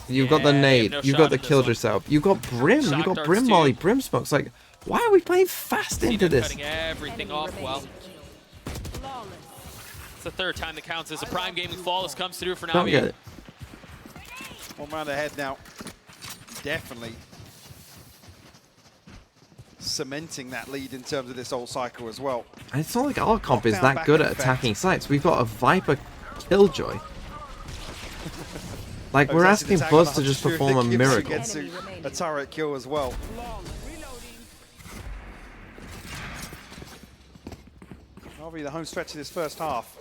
you've got the nade, you've got the killed yourself, you've got Brim, you've got Brim Molly, Brim Smokes. Like, why are we playing fast into this? Cutting everything off well. It's the third time that counts as a Prime Gaming Flawless comes through for Navi. Don't get it. 1 round ahead now. Definitely cementing that lead in terms of this whole cycle as well. And it's not like our comp is that good at attacking sites. We've got a Viper Killjoy. Like, we're asking Buzz to just perform a miracle. Gets a turret kill as well. Navi the home stretch of this first half.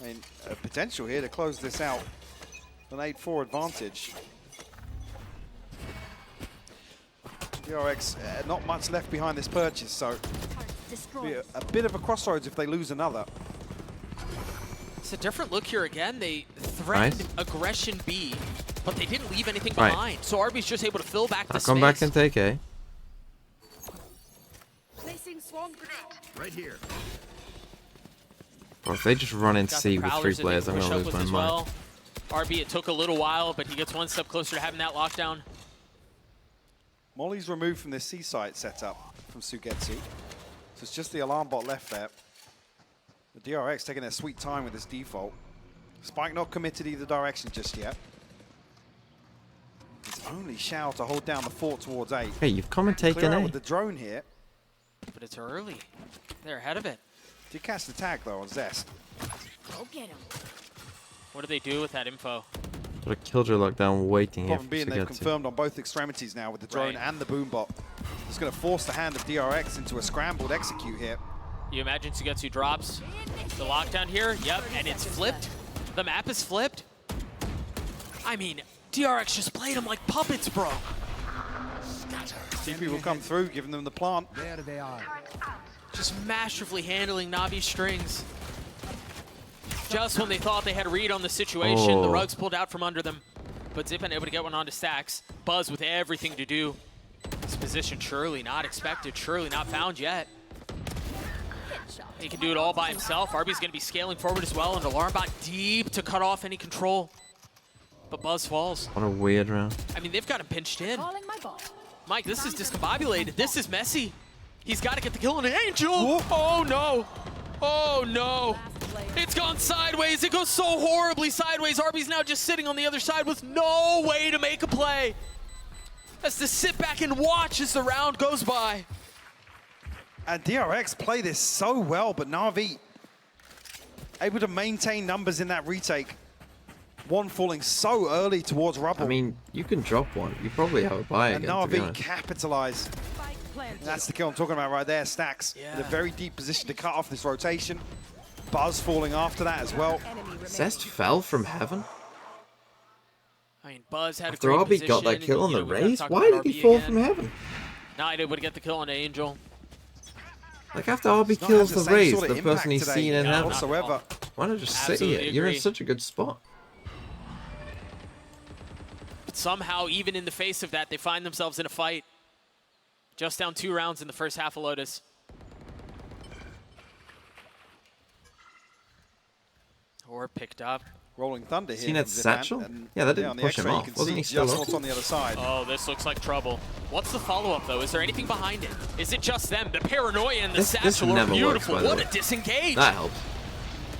I mean, a potential here to close this out. An 8-4 advantage. DRX, not much left behind this purchase, so be a bit of a crossroads if they lose another. It's a different look here again. They threatened aggression B, but they didn't leave anything behind. So RB's just able to fill back the space. Come back and take A. Placing swarm grenade. Right here. Bro, if they just run in C with 3 players, I'm gonna lose my mind. RB, it took a little while, but he gets 1 step closer to having that lockdown. Molly's removed from this C site setup from Sugetsu. So it's just the alarm bot left there. The DRX taking their sweet time with this default. Spike not committed either direction just yet. It's only Shao to hold down the fort towards A. Hey, you've come and taken A. With the drone here. But it's early. They're ahead of it. Did catch the tag though on Zest. Go get him. What do they do with that info? Got a Killjoy lockdown waiting here for being they've confirmed on both extremities now with the drone and the boom bot. It's going to force the hand of DRX into a scrambled execute here. You imagine Sugetsu drops the lockdown here? Yep, and it's flipped. The map is flipped. I mean, DRX just played them like puppets, bro. TP will come through, giving them the plant. There they are. Just masterfully handling Navi's strings. Just when they thought they had a read on the situation, the rug's pulled out from under them. But Zippin able to get one onto Stacks. Buzz with everything to do. This position surely not expected, surely not found yet. He can do it all by himself. RB's going to be scaling forward as well, and alarm bot deep to cut off any control. But Buzz falls. What a weird round. I mean, they've got him pinched in. Mike, this is discombobulated. This is messy. He's got to get the kill on an Angel. Oh, no. Oh, no. It's gone sideways. It goes so horribly sideways. RB's now just sitting on the other side with no way to make a play. Has to sit back and watch as the round goes by. And DRX play this so well, but Navi able to maintain numbers in that retake. One falling so early towards rubble. I mean, you can drop one. You probably have a buy again, and to be Navi honest. capitalize. That's the kill I'm talking about right there. Stacks in a very deep position to cut off this rotation. Buzz falling after that as well. Zest fell from heaven? I mean, Buzz had After a great RB got that position, kill on you the know, we gotta race? talk Why about did he RB fall again. from heaven? Nida would get the kill on Angel. Like after RB It's not kills had the the same race, sort of the person he's impact today, seen in heaven. whatsoever. Why not just sit Absolutely here? You're in agree. such a good spot. But somehow, even in the face of that, they find themselves in a fight. Just down 2 rounds in the first half of Lotus. Or picked up. Rolling Thunder here. Seen that from Zipan, satchel? and Yeah, that on didn't the push him X-ray, you off. can Wasn't see he still just up? what's on the other side. Oh, this looks like trouble. What's the follow-up, though? Is there anything behind it? Is it just them? The paranoia and the This satchel are never works, beautiful. by the What way. a disengage. That helps.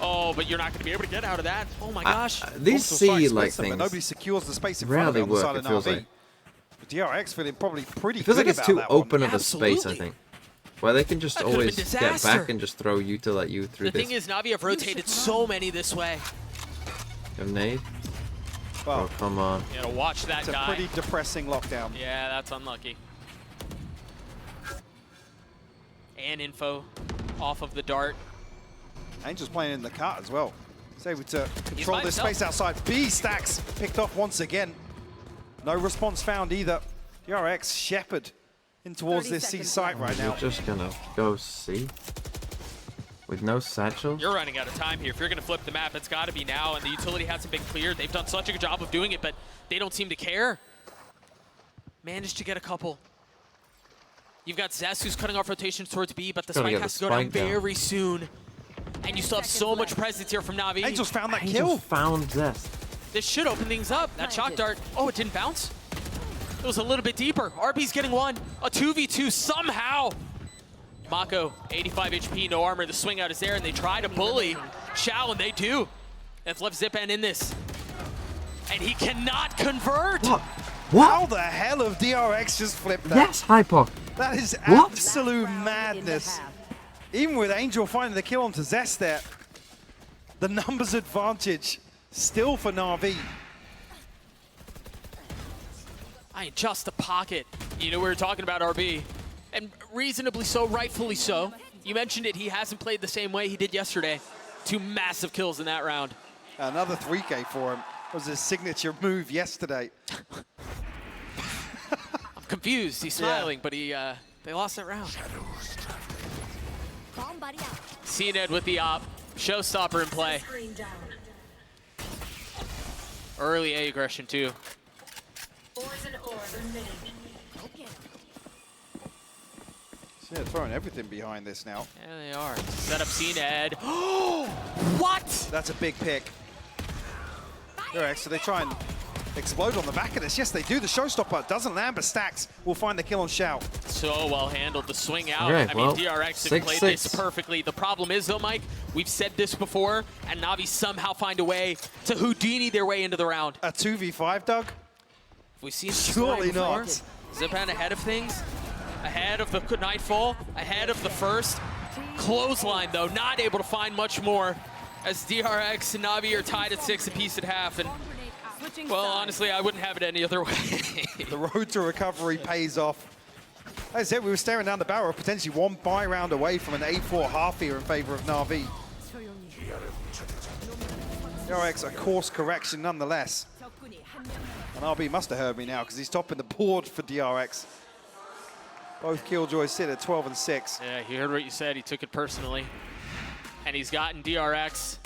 Oh, but you're not going to be able to get out of that. Oh, my gosh. These Orbital strike C splits like them, but things nobody secures the space in front of rarely it on the work. side It of feels Navi. like. But DRX feeling probably pretty It feels good like it's about too that open one. of a space. I think, where they can just That could've been always get disaster. back and just throw you to let you through The this. thing is, Navi have rotated so many this way. Grenade. Well, Oh come on. You gotta watch that It's a guy. pretty depressing lockdown. Yeah, that's unlucky. And info off of the dart. Angel's playing in the cut as well. He's able to control by this himself. space outside. B stacks picked off once again. No response found either. DRX shepherd in towards this C site right now. You're just gonna go C with no satchel. You're running out of time here. If you're going to flip the map, it's got to be now, and the utility hasn't been cleared. They've done such a good job of doing it, but they don't seem to care. Managed to get a couple. You've got Zest, who's cutting off rotations towards B, but the Gotta spike get has the to go down spike down. very soon. And you still have so much presence here from Navi. Angel's found that Angel kill. found Zest. This should open things up. That shock dart. Oh, it didn't bounce? It was a little bit deeper. RB's getting one. A 2v2 somehow. Mako, 85 HP, no armor. The swing out is there, and they try to bully Shao, and they do. They've left Zipan in this. And he cannot convert. What? How the hell have DRX just flipped that? Yes, Hyper. That is What? absolute madness. Even with Angel finding the kill onto Zest there, the numbers advantage still for Navi. I mean, just a pocket. You know, we were talking about RB, and reasonably so, rightfully so. You mentioned it, he hasn't played the same way he did yesterday. 2 massive kills in that round. Another 3K for him. Was his signature move yesterday. I'm confused, he's smiling, but they lost that round. CNED with the op, showstopper in play. Early A aggression too. So they're throwing everything behind this now. Yeah, they are. Set up CNED. What? That's a big pick. DRX, so they try and explode on the back of this. Yes, they do. The showstopper doesn't land, but Stacks will find the kill on Shao. So well handled. The swing out. Okay, I mean, well, DRX have played 6-6. this perfectly. The problem is, though, Mike, we've said this before, and Navi somehow find a way to Houdini their way into the round. A 2v5, Doug? Have we seen Surely not. Zipan ahead of things, ahead of the nightfall, ahead of the first. Clothesline, though, not able to find much more as DRX and Navi are tied at 6 apiece at half. And well, honestly, I wouldn't have it any other way. The road to recovery pays off. As I said, we were staring down the barrel, potentially one buy round away from an 8-4 half here in favor of Navi. DRX, a course correction nonetheless. And RB must have heard me now because he's topping the board for DRX. Both Killjoys sit at 12 and 6. Yeah, he heard what you said. He took it personally. And he's gotten DRX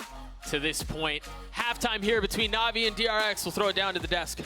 to this point. Halftime here between Navi and DRX. We'll throw it down to the desk.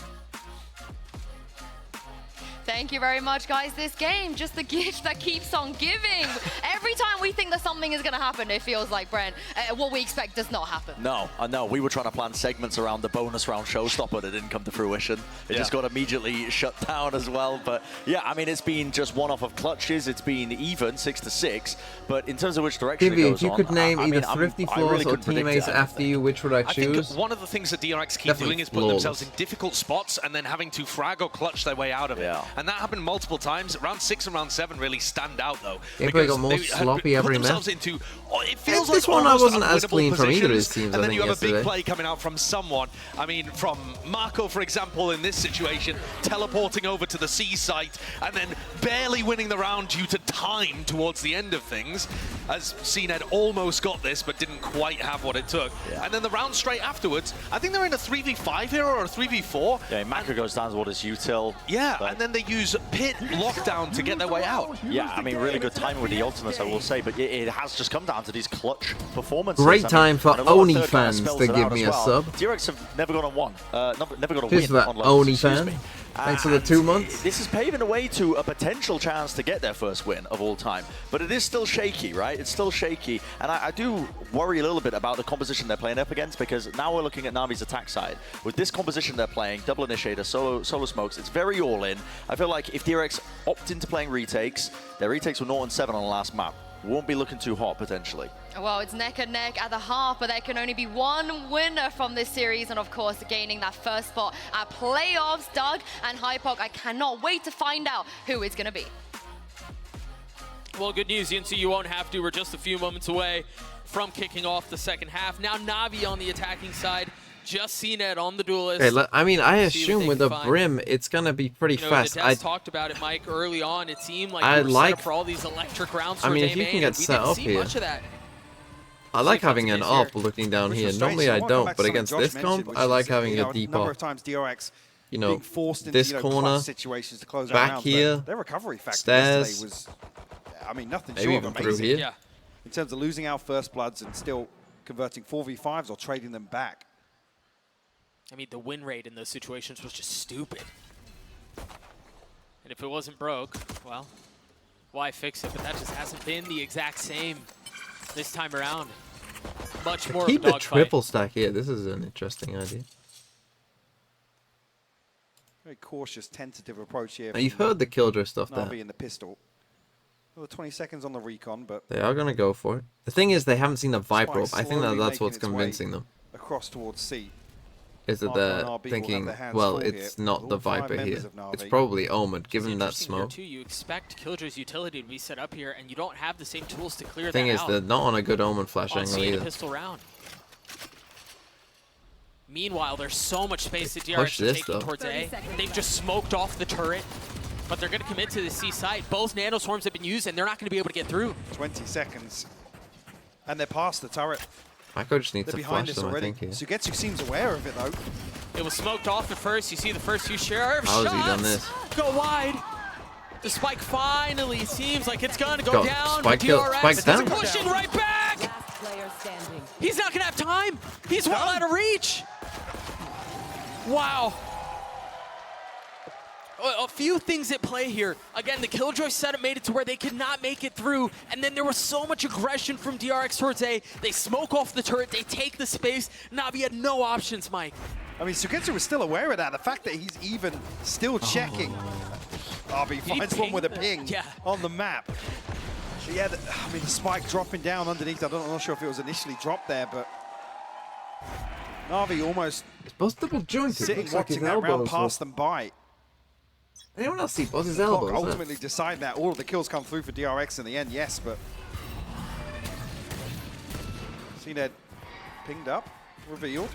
Thank you very much, guys. This game, just the gift that keeps on giving. Every time we think that something is going to happen, it feels like, Brent, what we expect does not happen. No, I know. We were trying to plan segments around the bonus round showstopper that didn't come to fruition. It just got immediately shut down as well. But yeah, I mean, it's been just one off of clutches. It's been even 6-6. But in terms of which direction it Gibby, goes if you on, could name I either mean, Thrifty I Floors really or couldn't predict teammates it. after you, which would I I choose? think one of the things that DRX keep Definitely doing is putting themselves flawless. in difficult spots and then having to frag or clutch their way out of it. Yeah. And that happened multiple times. Round 6 and round 7 really stand out, though. Gameplay because got more they sloppy have put every themselves map. into, it feels This like one I almost wasn't as unwinnable clean from either of his positions, teams, and I then think, you have a big yesterday. play coming out from someone. I mean, from Marco, for example, in this situation, teleporting over to the C site and then barely winning the round due to time towards the end of things. as CNED almost got this, but didn't quite have what it took. Yeah. And then the round straight afterwards, I think they're in a 3v5 here or a 3v4. Yeah, Maka goes down towards his util. Yeah, and then they use pit lockdown to get their way out. Yeah, I mean, really good timing with the ultimates, I will say, but it has just come down to these clutch performances. Great time for Oni fans to give me a sub. DRX have never got on one. Never got a Cheers win for on that, Lotus, Oni fan. Thanks for the 2 months. This is paving the way to a potential chance to get their first win of all time. But it is still shaky, right? It's still shaky. And I do worry a little bit about the composition they're playing up against, because now we're looking at Navi's attack side. With this composition they're playing, double initiator, solo smokes, it's very all in. I feel like if DRX opt into playing retakes, their retakes were 0-7 on the last map. Won't be looking too hot, potentially. Well, it's neck and neck at the half, but there can only be one winner from this series, and of course, gaining that first spot at playoffs. Doug and Hypok, I cannot wait to find out who it's going to be. Well, good news, Yinsu, you won't have to. We're just a few moments away from kicking off the second half. Now Navi on the attacking side. Just CNED on the duelist. Okay, I mean, I assume with the Brim, it's gonna be pretty fast. I talked about it, Mike, early on. It seemed like I we were set up for all these electric rounds. I mean, if you can get set up here. I like having an AWP looking down here. Normally I don't, but against this comp, I like having a deep AWP. You know, this corner, back here, their recovery factor stairs, was, I mean, nothing maybe short even of through amazing. here. Yeah. In terms of losing our first bloods and still converting 4v5s or trading them back. I mean, the win rate in those situations was just stupid. And if it wasn't broke, well, why fix it? But that just hasn't been the exact same this time around. Much more Keep of a the dogfight. triple stack here. This is an interesting idea. Very cautious, tentative approach here. Now, you've heard the Killjoy stuff there. Navi in the pistol. Well, 20 seconds on the recon, but They are gonna go for it. The thing is, they haven't seen the Viper up. I think slowly that's what's making its way convincing them. across towards C. Is that Arthur and they're RB will have thinking, their hands well, full it's here. not All the 5 Viper members here. of Navi. It's probably Omen, given that Interesting here, smoke. too. You expect Killjoy's utility to be set up here, and you don't have the same tools to clear Thing that is, out. they're not on a good Omen flash On angle seeing a either. pistol round. Meanwhile, there's so much space that push DRX are this, taking though. towards A. They've just smoked off the turret, but they're going to commit to the C side. Both nanoswarms have been used, and they're not going to be able to get through. 20 seconds. And they're past the turret. Mako just needs They're to behind flash us them, I already. think, here. Sugetsu seems aware of it, though. It was smoked off at first. You see the first few share of How shots. has he done this? Go wide. The spike finally seems like it's going to go Go. down. Spike but kill. DRX Spike's down. is pushing right back. He's not going to have time. He's well out of reach. Wow. A few things at play here. Again, the Killjoy setup made it to where they could not make it through, and then there was so much aggression from DRX towards A. They smoke off the turret, they take the space. Navi had no options, Mike. I mean, Sugetsu was still aware of that. The fact that he's even still checking. RB finds one with a ping on the map. Yeah, I mean, the spike dropping down underneath. I'm not sure if it was initially dropped there, but Navi almost It's both double jointed. sitting, Looks like his watching that round elbows pass were- them by. Anyone else see both his The clock elbows? huh? ultimately decide that. All of the kills come through for DRX in the end, yes, but CNED pinged up, revealed,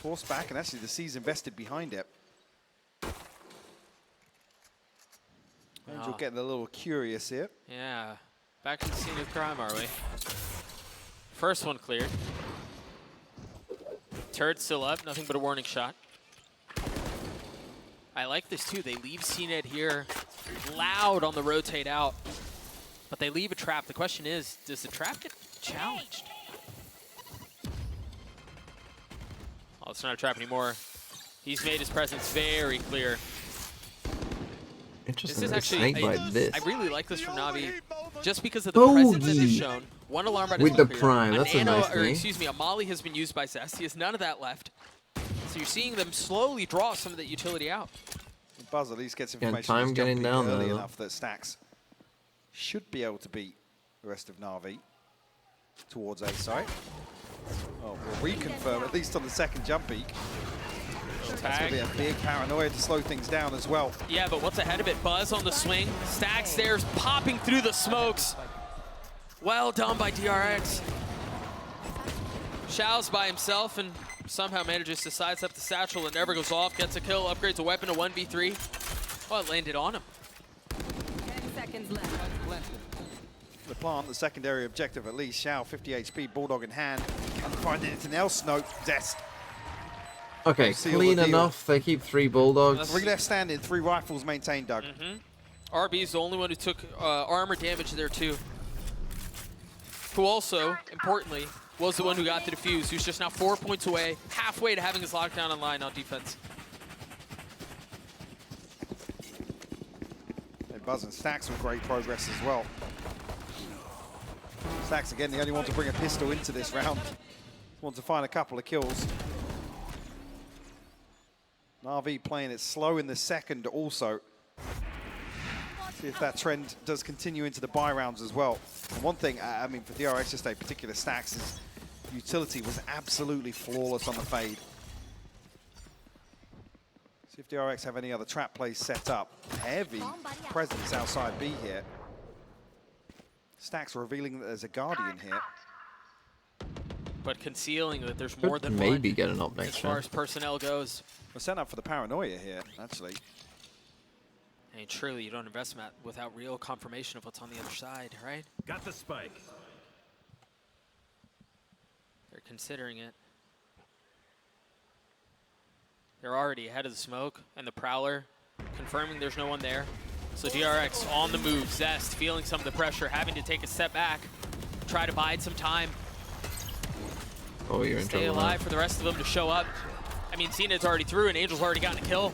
forced back, and actually the C's invested behind it. Angel getting a little curious here. Yeah, back to the scene of crime, are we? First one cleared. Turret still up, nothing but a warning shot. I like this too, they leave CNED here loud on the rotate out, but they leave a trap. The question is, does the trap get challenged? Oh, it's not a trap anymore. He's made his presence very clear. Interesting. This is they actually, snakebite this. I really like this from Navi, just because of the presence that is shown. One alarm bot is With the clear. prime, that's a nice or thing. excuse me, a molly has been used by Zest. He has none of that left. So you're seeing them slowly draw some of that utility out. Buzz at least gets Yeah, information time that's getting jumping down early there, enough that Stacks should be able to beat the rest of Navi towards A site. Oh, we'll reconfirm, at least on the second jump peak. That's going to be a big paranoia to slow things down as well. Yeah, but what's ahead of it? Buzz on the swing. Stacks there's popping through the smokes. Well done by DRX. Shao's by himself and somehow manages to sidestep the satchel. It never goes off. Gets a kill, upgrades a weapon to 1v3. Well, it landed on him. 10 seconds left. The plant, the secondary objective at least. Xiao, 50 HP, Bulldog in hand. Can't find anything else. No, Zest. Okay, clean enough. They keep 3 Bulldogs. 3 left standing, 3 rifles maintained, Doug. RB is the only one who took armor damage there too. Who also, importantly, was the one who got the defuse, who's just now 4 points away, halfway to having his lockdown online on defense. And Buzz and Stacks with great progress as well. Stacks again, the only one to bring a pistol into this round. Want to find a couple of kills. Navi playing it slow in the second also. See if that trend does continue into the buy rounds as well. And one thing, I mean, for DRX to stay particular, Stacks' utility was absolutely flawless on the fade. See if DRX have any other trap plays set up. Heavy presence outside B here. Stacks revealing that there's a Guardian here. But concealing that there's more than maybe one get an up next as far as personnel goes. We're set up for the paranoia here, actually. And truly, you don't invest in that without real confirmation of what's on the other side, right? Got the spike. They're considering it. They're already ahead of the smoke and the Prowler, confirming there's no one there. So DRX on the move, Zest feeling some of the pressure, having to take a step back, try to bide some time. Oh, you're in Stay trouble alive now. for the rest of them to show up. I mean, Zenith's already through and Angel's already gotten a kill.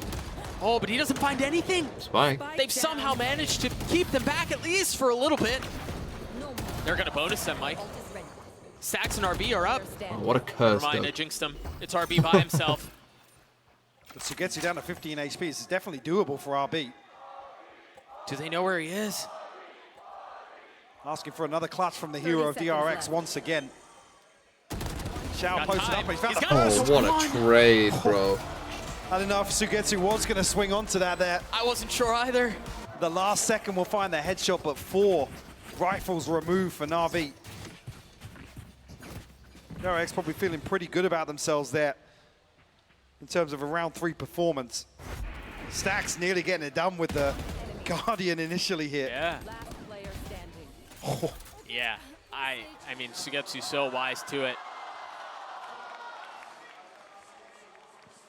Oh, but he doesn't find anything. Spike. They've somehow managed to keep them back at least for a little bit. They're going to bonus them, Mike. Stacks and RB are up. Oh, what a curse, Never mind, though. I jinxed him. It's RB by himself. So gets you down to 15 HP. This is definitely doable for RB. Do they know where he is? Asking for another clutch from the hero of DRX once again. Xiao posted up, but he's found Oh, what a trade, bro. I don't know if Sugetsu was going to swing onto that there. I wasn't sure either. The last second will find the headshot, but 4 rifles removed for Navi. DRX probably feeling pretty good about themselves there in terms of a round 3 performance. Stacks nearly getting it done with the Guardian initially here. Yeah. Yeah, I mean, Sugetsu's so wise to it.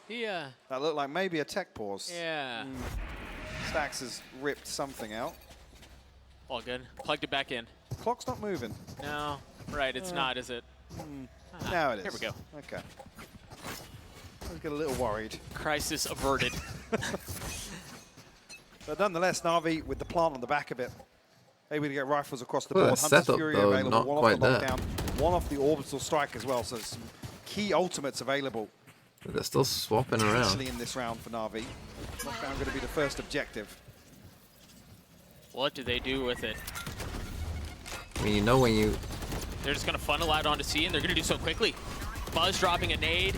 Yeah. That looked like maybe a tech pause. Yeah. Stacks has ripped something out. All good. Plugged it back in. Clock's not moving. No, right, it's not, is it? Now it is. Here we go. Okay. I was getting a little worried. Crisis averted. But nonetheless, Navi with the plant on the back of it, able to get rifles across the Well, board. that Hunter's setup, Fury though, available, not one quite off the there. lockdown, one off the orbital strike as well. So some key ultimates available. They're still swapping around. Actually in this round for Navi. Lockdown going to be the first objective. What do they do with it? I mean, you know when you... They're just going to funnel out onto C, and they're going to do so quickly. Buzz dropping a nade.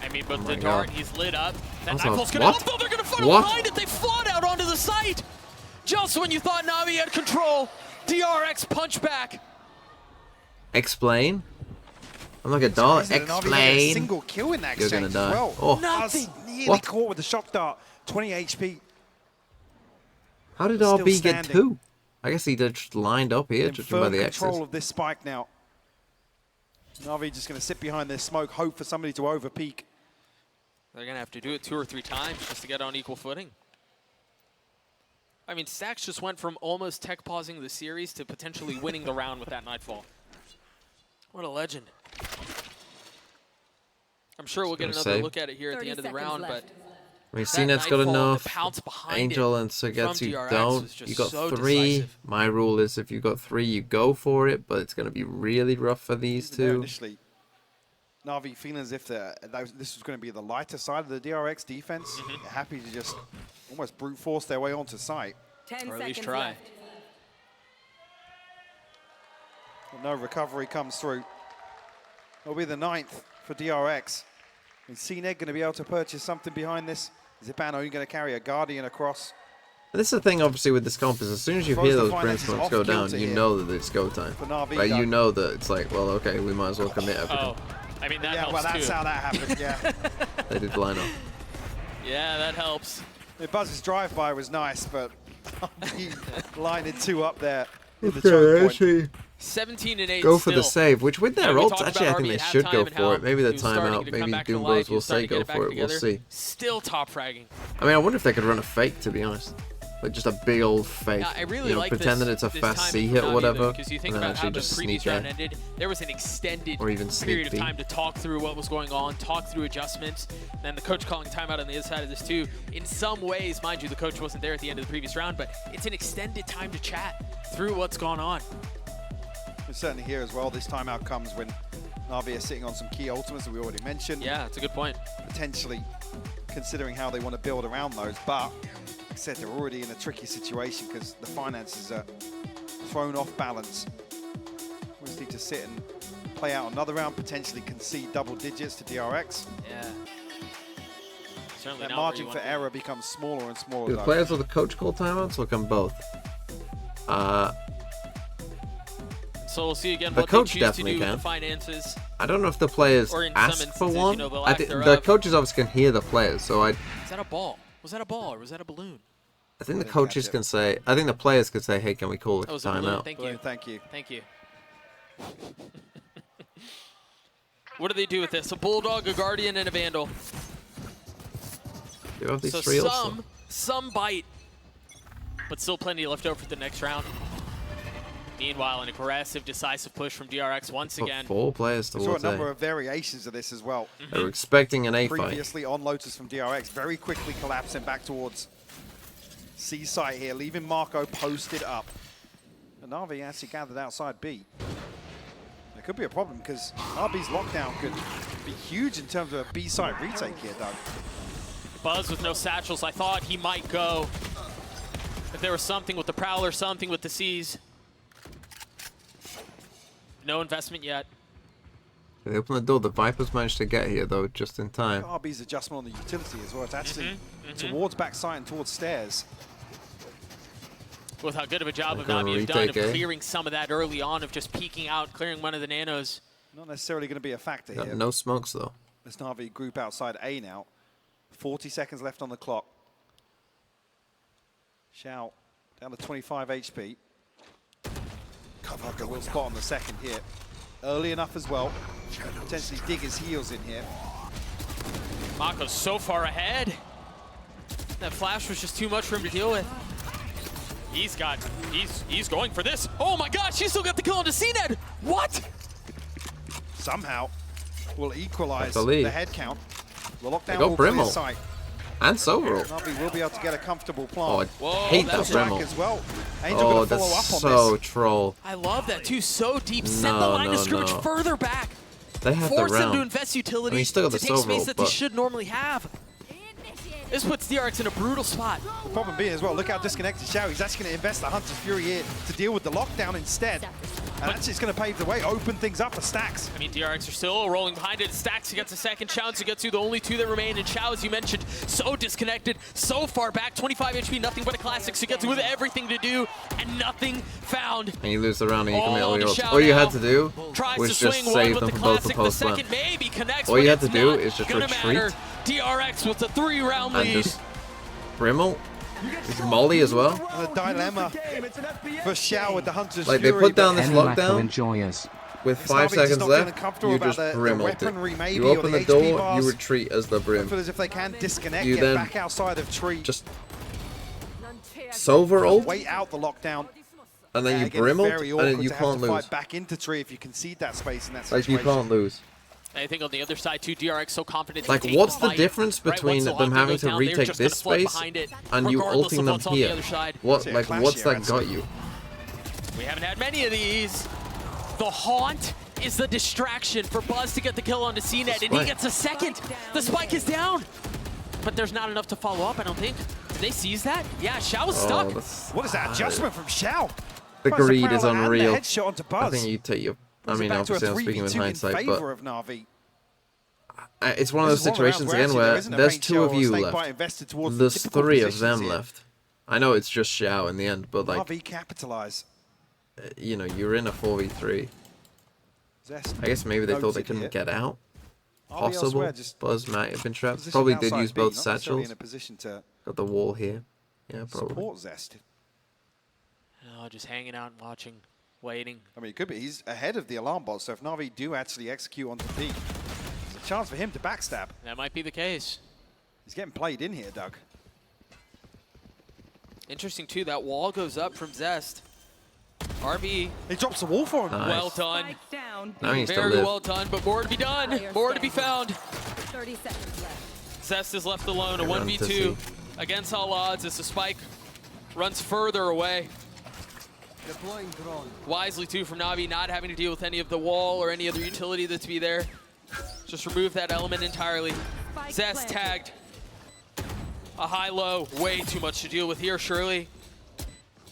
I mean, but the dart, he's lit up. That Also, Nightfall's going to what? help, though. They're going to funnel What? behind it. They flood out onto the site. Just when you thought Navi had control, DRX punch back. Explain? I'm like a dog. Navi had a Explain. single kill in that You're exchange gonna die. as well. Oh. Nothing. Nearly What? caught with the shock dart. 20 HP. How did Still RB get standing. 2? I guess he just lined up here, judging by Firm the control X's. of this spike now. Navi just going to sit behind this smoke, hope for somebody to over-peak. They're going to have to do it 2 or 3 times just to get on equal footing. I mean, Stacks just went from almost tech pausing the series to potentially winning the round with that Nightfall. What a legend. I'm sure we'll get gonna another say. look at it here at the end of the round, but I mean, that CNET's got Nightfall and the enough. pounce behind Angel it and from Sugetsu DRX don't. was just You got so 3. decisive. My rule is if you got 3, you go for it, but it's going to be really rough for these Even there two. initially, Navi feeling as if this was going to be the lighter side of the DRX defense. Happy to just almost brute force their way onto site. 10 Or at least seconds try. left. But no recovery comes through. It'll be the 9th for DRX. Is CNED going to be able to purchase something behind this? Is Ipano going to carry a Guardian across? And this is the thing, obviously, with this comp is as soon as you Throws hear the those finances brimstones off go kilter down, you here. know that it's go time. For Navi, Right? You Doug. know that it's like, well, okay, we might as well commit everything. Oh, I mean, that Yeah, helps well, that's too. how that happened, yeah. They did line up. Yeah, that helps. Buzz's drive-by was nice, but he lined 2 up there. Okay, actually 17 and 8. go for still. the save, which with their We ults, talked actually I about think RB they at should go halftime and for how it. Maybe the he was starting timeout, to come maybe back to Doom life. Bros He will was starting say to go get it back for it. We'll together. see. Still top fragging. I mean, I wonder if they could run a fake, to be honest. Like just a big old fake. Yeah, I really you know, like pretending this, it's a fast C timing hit from or Navi, whatever, because you think and then about how actually the just previous sneak round in. ended. There was an extended Or even period sneak of time to talk through what was going on, talk through adjustments. Then the coach calling timeout on the other side of this too. In some ways, mind you, the coach wasn't there at the end of the previous round, but it's an extended time to chat through what's gone on. We're certainly here as well. This timeout comes when Navi are sitting on some key ultimates that we already mentioned. Yeah, that's a good point. Potentially considering how they want to build around those, but like I said, they're already in a tricky situation because the finances are thrown off balance. We just need to sit and play out another round, potentially concede double digits to DRX. Yeah. Certainly that not margin for error becomes smaller and smaller. Do the players or the coach call timeouts, or can both? So we'll see again The what coach they choose to definitely do with can. the finances. I don't know if the players Or in some ask for instances, one. you know, the I lack think the thereof. coaches obviously can hear the players, so I Is that a ball? Was that a ball or was that a balloon? I think the coaches can say. I think the players could say, "Hey, can we call a That was a balloon. timeout?" Thank you. Thank you. Thank you. What do they do with this? A Bulldog, a Guardian, and a Vandal. You have these So three also. some bite, but still plenty left over for the next round. Meanwhile, an aggressive, decisive push from DRX once Put again. 4 players We saw a towards number A. of variations of this as well. They were expecting an A fight. Previously on Lotus from DRX, very quickly collapsing back towards C site here, leaving Marco posted up. And Navi actually gathered outside B. There could be a problem because RB's lockdown could be huge in terms of a B site retake here, Doug. Buzz with no satchels. I thought he might go. If there was something with the Prowler, something with the C's. No investment yet. They opened the door. The Vipers managed to get here though, just in time. RB's adjustment on the utility as well. It's actually towards backside and towards stairs. With how good of a job of They're gonna Navi have done of retake A. clearing some of that early on, of just peeking out, clearing one of the nanos. Not necessarily going to be a factor Got here. no smokes though. This Navi group outside A now. 40 seconds left on the clock. Shao down to 25 HP. Marco will spot on the second here. Early enough as well. Potentially dig his heels in here. Mako's so far ahead. That flash was just too much for him to deal with. He's going for this. Oh my gosh, he still got the kill on the CNED. What? Somehow will equalize the lead. the head count. The They lockdown got will clear Brimble. sight. And Sovereign. Navi will be able to get a comfortable Oh, I plant. hate that Strike Brimble. as well. Angel Oh, gonna that's follow up on so this. troll. I love that too. So deep. Send the No, line no, of scrimmage no. further back. They have the Force them round. to invest utility I mean, he still got to the take Sovereign, space that they but should normally have. This puts DRX in a brutal spot. The problem being as well, look how disconnected Shao. He's actually going to invest the Hunter's Fury here to deal with the lockdown instead. And actually it's going to pave the way, open things up for Stacks. I mean, DRX are still rolling behind it. Stacks gets a second, challenge to get to the only two that remain. And Shao, as you mentioned, so disconnected, so far back. 25 HP, nothing but a classic. So gets with everything to do and nothing found. And you lose the round and you can make all your ults. Shao All you now had to do tries was to just swing one save with them the for both the classic. post The second plant. maybe connects. All you but had to it's do not is just gonna retreat. matter. DRX with the 3-round And lead. just Brimble. Is Molly as well. And a dilemma for Shao with the Hunter's Like they Fury. put down this Any lack of lockdown. enjoyers. With It's 5 Navi just seconds not feeling left, comfortable you about just the brim ult weaponry it. maybe, You or open the the HP door, bars. you retreat as the brim. Feel as if they can disconnect, You get then back outside of tree. Just Sover ult, Wait out the lockdown. and then you again, brim ult, very and awkward then you to have can't to lose. fight back into tree if you concede that space in that Like situation. you can't lose. I think on the other side too, DRX so confident. Like to take what's the fight, difference right? between Once the them lockdown having goes to down, they're retake just gonna this flood space behind it, and you regardless ulting of them what's on the here? other side. What Yeah, like clash what's here, that actually. got you? We haven't had many of these. The Haunt is the distraction for Buzz to get the kill onto CNET, and he Spike. gets a second. The spike is down, but there's not enough to follow up, I don't think. Did they seize that? Yeah, Shao was stuck. What is that adjustment from Shao? The Tries to greed is Prowler and the unreal. headshot onto I Buzz. think you take your. I Brings it mean, back to a obviously I'm speaking with 3v2 in hindsight, favor but of Navi. it's one of This those is one of the rounds situations where again actually where there isn't a there's range 2 of or you snake bite left. invested towards the There's typical 3 of positions them here. left. I know it's just Xiao in the end, but like RV capitalize. you know, you're in a 4v3. Zest I guess maybe they thought they noted couldn't here. get out. RV Possible. elsewhere, just Buzz might have been trapped. positioned Probably did outside use B, both not necessarily satchels. in a position to Got the wall here. Yeah, probably. support Zest. just hanging out and watching, waiting. I mean, it could be. He's ahead of the alarm bot, so if Navi do actually execute onto B, there's a chance for him to backstab. That might be the case. He's getting played in here, Doug. Interesting, too. That wall goes up from Zest. RB. He drops the wall for him. Nice. Well done. Very well done, but more to be done. More to be found. 30 seconds left. Zest is left alone, a Good run, 1v2 Tissy. against all odds as the spike runs further away. Deploying drone. Wisely, too, from Navi, not having to deal with any of the wall or any other utility that's be there. Just remove that element entirely. Zest tagged. A high-low, way too much to deal with here, surely.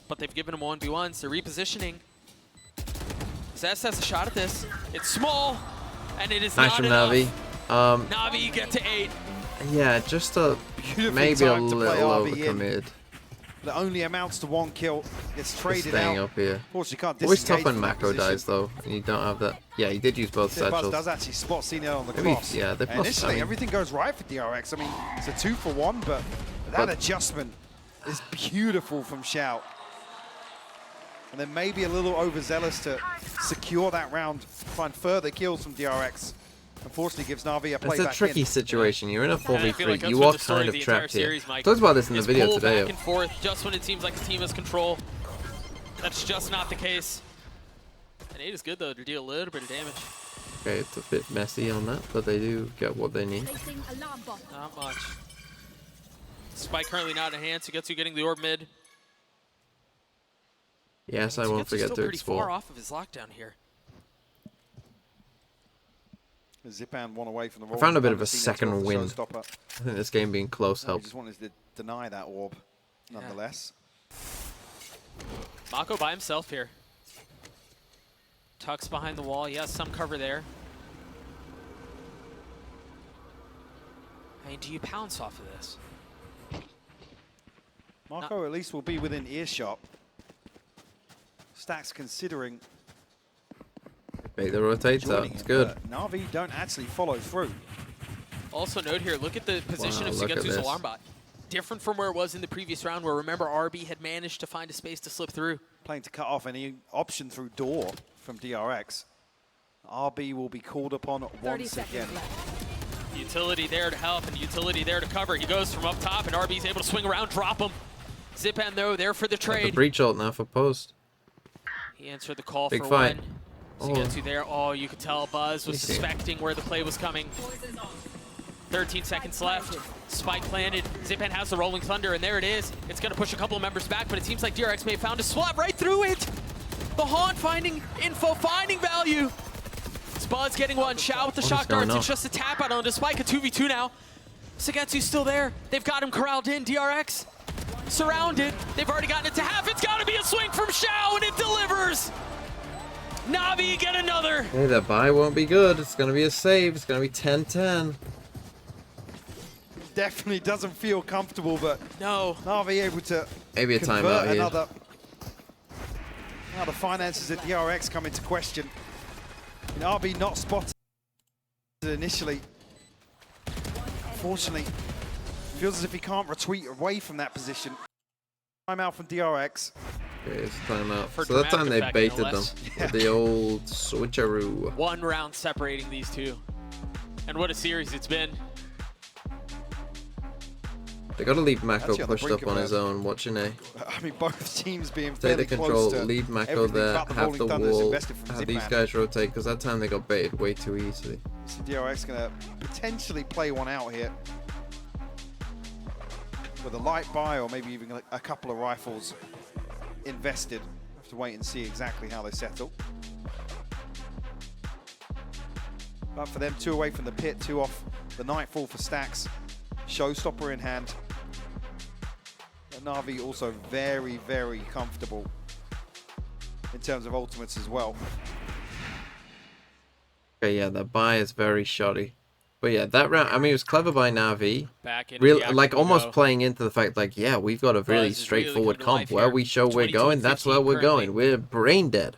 But they've given him 1v1s. They're repositioning. Zest has a shot at this. It's small, and it is Nice not from enough. Navi. Navi get to 8. Yeah, just a maybe a little overcommit. That only amounts to 1 kill. Gets traded Staying out. up here. Of course, you can't Always tough disengage when from that macro position. dies though, and you don't have that. Yeah, he did use both Buzz satchels. does actually spot CNL on the Maybe, cross. yeah, they And plus. initially, I mean, everything goes right for DRX. I mean, it's a 2-for-1, but that adjustment is beautiful from Shout. And then maybe a little overzealous to secure that round, find further kills from DRX. Unfortunately, gives Navi a play it's a back tricky in. situation. You're in a 4v3. like that's You been are the story kind of of the entire trapped here. series, Mike. Talked about this in the Is video pull today. back and forth just when it seems like the team has control. That's just not the case. And 8 is good though to deal a little bit of damage. Okay, it's a bit messy on that, but they do get what they need. Not much. Spike currently not in hand. Sugetsu getting the orb mid. Yes, I won't forget still to pretty far explore. off of his lockdown here. Zipan one away from the I found a bit of a second win. Showstopper. I think this game being close He helped. just wanted to deny that orb, nonetheless. Mako by himself here. Tucks behind the wall. He has some cover there. I mean, do you pounce off of this? Marco at least will be within earshot. Stacks considering Bait the rotates out. joining It's him, good. but Navi don't actually follow through. Also note here, look at the position Wow, of look at Sugetsu's this. alarm bot. Different from where it was in the previous round, where remember RB had managed to find a space to slip through. Playing to cut off any option through door from DRX. RB will be called upon once again. Utility there to help and utility there to cover. He goes from up top and RB's able to swing around, drop him. Zipan though, there for the Got the trade. breach ult now for post. He answered the call Big for fight. one. Sugetsu there. Oh, you could tell Buzz was You see. suspecting where the play was coming. 13 seconds left. Spike planted. Zipan has the Rolling Thunder, and there it is. It's going to push a couple of members back, but it seems like DRX may have found a swap right through it. The Haunt finding info, finding value. It's Buzz getting one. Shao with the What shock is going darts. on? It's just a tap out onto Spike, a 2v2 now. Sugetsu's still there. They've got him corralled in. DRX surrounded. They've already gotten it to half. It's got to be a swing from Shao, and it delivers. Navi get another. Hey, that buy won't be good. It's going to be a save. It's going to be 10-10. Definitely doesn't feel comfortable, but no. Navi able to Maybe a convert timeout here. another. Now the finances at DRX come into question. And RB not spotted initially. Unfortunately, feels as if he can't retreat away from that position. Timeout from DRX. Okay, it's timeout. For So that time they dramatic effect, baited no them less. with the old switcheroo. One round separating these two. And what a series it's been. They got to leave Mako Actually on the pushed brink up of on a- his own, watching A. I mean, both teams being Take fairly the control, close to leave Mako everything there, but the have Rolling the Thunders wall, invested from have these Zipan. guys rotate, because that time they got baited way too easily. So DRX going to potentially play one out here with a light buy or maybe even a couple of rifles invested. Have to wait and see exactly how they settle. But for them, 2 away from the pit, 2 off the Nightfall for Stacks. Showstopper in hand. And Navi also very, very comfortable in terms of ultimates as well. Okay, yeah, that buy is very shoddy. But yeah, that round, I mean, it was clever by Navi. Back into Real, the action like we almost go. playing into the fact, like, yeah, we've got a really Buzz is straightforward really coming comp to where life we here. show we're 22 going, that's where 15 we're currently. going. We're brain dead.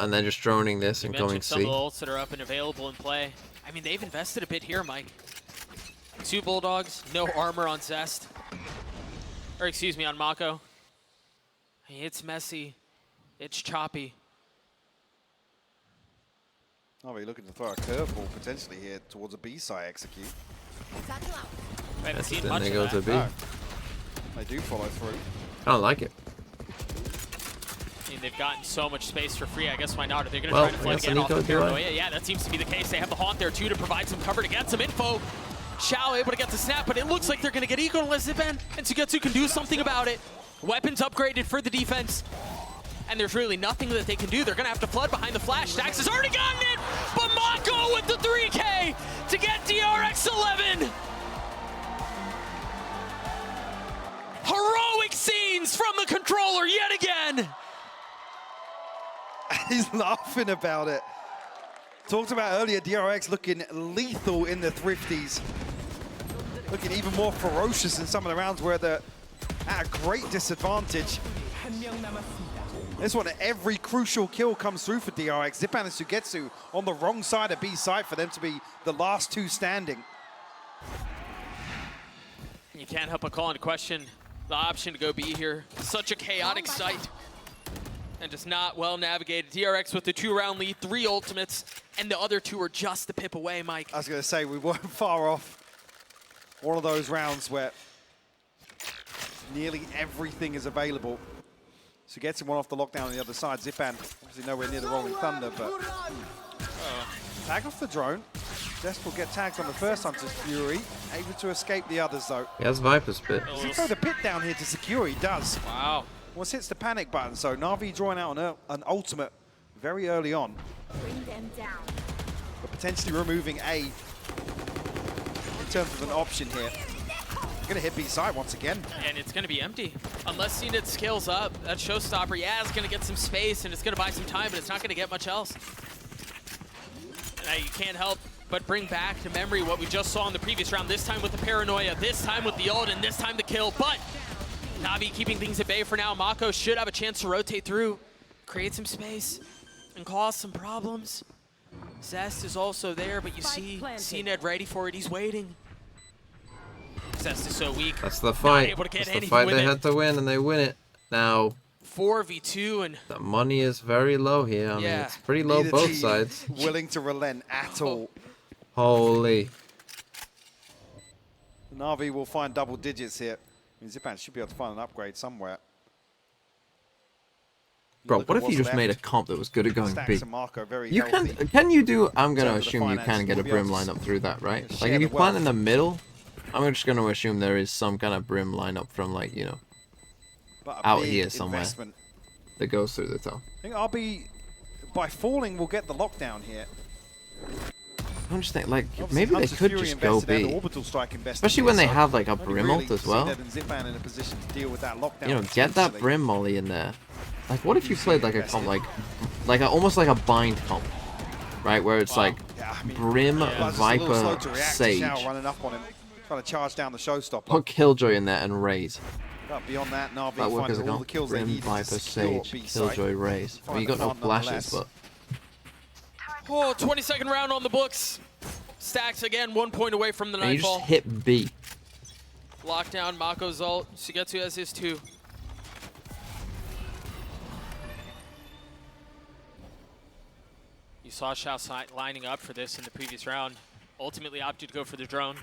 And then just droning this You and going mentioned some of the C. ults that are up and available in play. I mean, they've invested a bit here, Mike. 2 Bulldogs, no armor on Zest. Or excuse me, on Mako. It's messy. It's choppy. Navi looking to throw a curveball potentially here towards a B side execute. I haven't seen Then much they of go that. to B. No. They do follow through. I don't like it. I mean, they've gotten so much space for free. I guess why not? Are they going to Well, try to flood I guess again off the Nico do it. paranoia? Yeah, that seems to be the case. They have the Haunt there, too, to provide some cover to get some info. Xiao able to get the snap, but it looks like they're going to get eco unless Zipan and Sugetsu can do something about it. Weapons upgraded for the defense. And there's really nothing that they can do. They're going to have to flood behind the flash. Stax has already gotten it, but Mako with the 3K to get DRX 11. Heroic scenes from the controller yet again. He's laughing about it. Talked about earlier, DRX looking lethal in the Thrifties. Looking even more ferocious in some of the rounds where they're at a great disadvantage. This one, every crucial kill comes through for DRX. Zipan and Sugetsu on the wrong side of B side for them to be the last two standing. You can't help but call into question the option to go B here. Such a chaotic sight. And just not well navigated. DRX with the 2-round lead, 3 ultimates, and the other 2 are just a pip away, Mike. I was going to say, we weren't far off one of those rounds where nearly everything is available. Sugetsu one off the lockdown on the other side. Zipan obviously nowhere near the Rolling Thunder, but tag off the drone. Zest will get tagged on the first Hunter's Fury, able to escape the others though. He has Viper's Pit. Does he throw the pit down here to secure? He does. Wow. Once hits the panic button, so Navi drawing out an ultimate very early on. Bring them down. But potentially removing A in terms of an option here. Gonna hit B side once again. And it's gonna be empty. Unless CNED scales up, that showstopper, yeah, it's gonna get some space and it's gonna buy some time, but it's not gonna get much else. Now you can't help but bring back to memory what we just saw in the previous round, this time with the paranoia, this time with the ult, and this time the kill. But Navi keeping things at bay for now. Mako should have a chance to rotate through, create some space, and cause some problems. Zest is also there, but you see CNED ready for it. He's waiting. Zest is so weak. That's the fight. Able to get That's the fight they had to win, and they win it. Now, 4v2, and the money is very low here. I mean, it's pretty low Neither both team sides. willing to relent at all. Holy. Navi will find double digits here. I mean, Zipan should be able to find an upgrade somewhere. Bro, what if you just made a comp that was good at going Stax big? and Marco very You healthy. can you do? I'm gonna terms of the assume you can finances, get a we'll be able brim to lineup through that, right? share Like if you the plant in wealth. the middle, I'm just gonna assume there is some kind of brim lineup from like But a out big here somewhere investment. that goes through the top. I think RB, by falling, will get the lockdown here. I'm just thinking, like, Obviously, maybe they Hunter's could Fury just go invested and B. Orbital Strike invested Especially here, when they so have like a only brim really ult as well. CNED and Zipan in a position to deal with that lockdown. You know, get that potentially. brim molly in there. Like, what if you played like a comp, like almost like a bind comp, right? Where it's like brim, But just a little slow Viper, to react to Sage, Xiao running up on him, trying to charge down the showstopper. put Killjoy in there and raise. But beyond that, Navi That work as a finding all the comp. kills they Brim, needed Viper, to secure Sage, B-side. Killjoy, raise. I mean, you got no flashes, but oh, 22nd round on the books. Stax again, 1 point away from the and you just nightfall. hit B. Lockdown, Mako's ult. Sugetsu has his 2. You saw Xiao lining up for this in the previous round. Ultimately opted to go for the drone.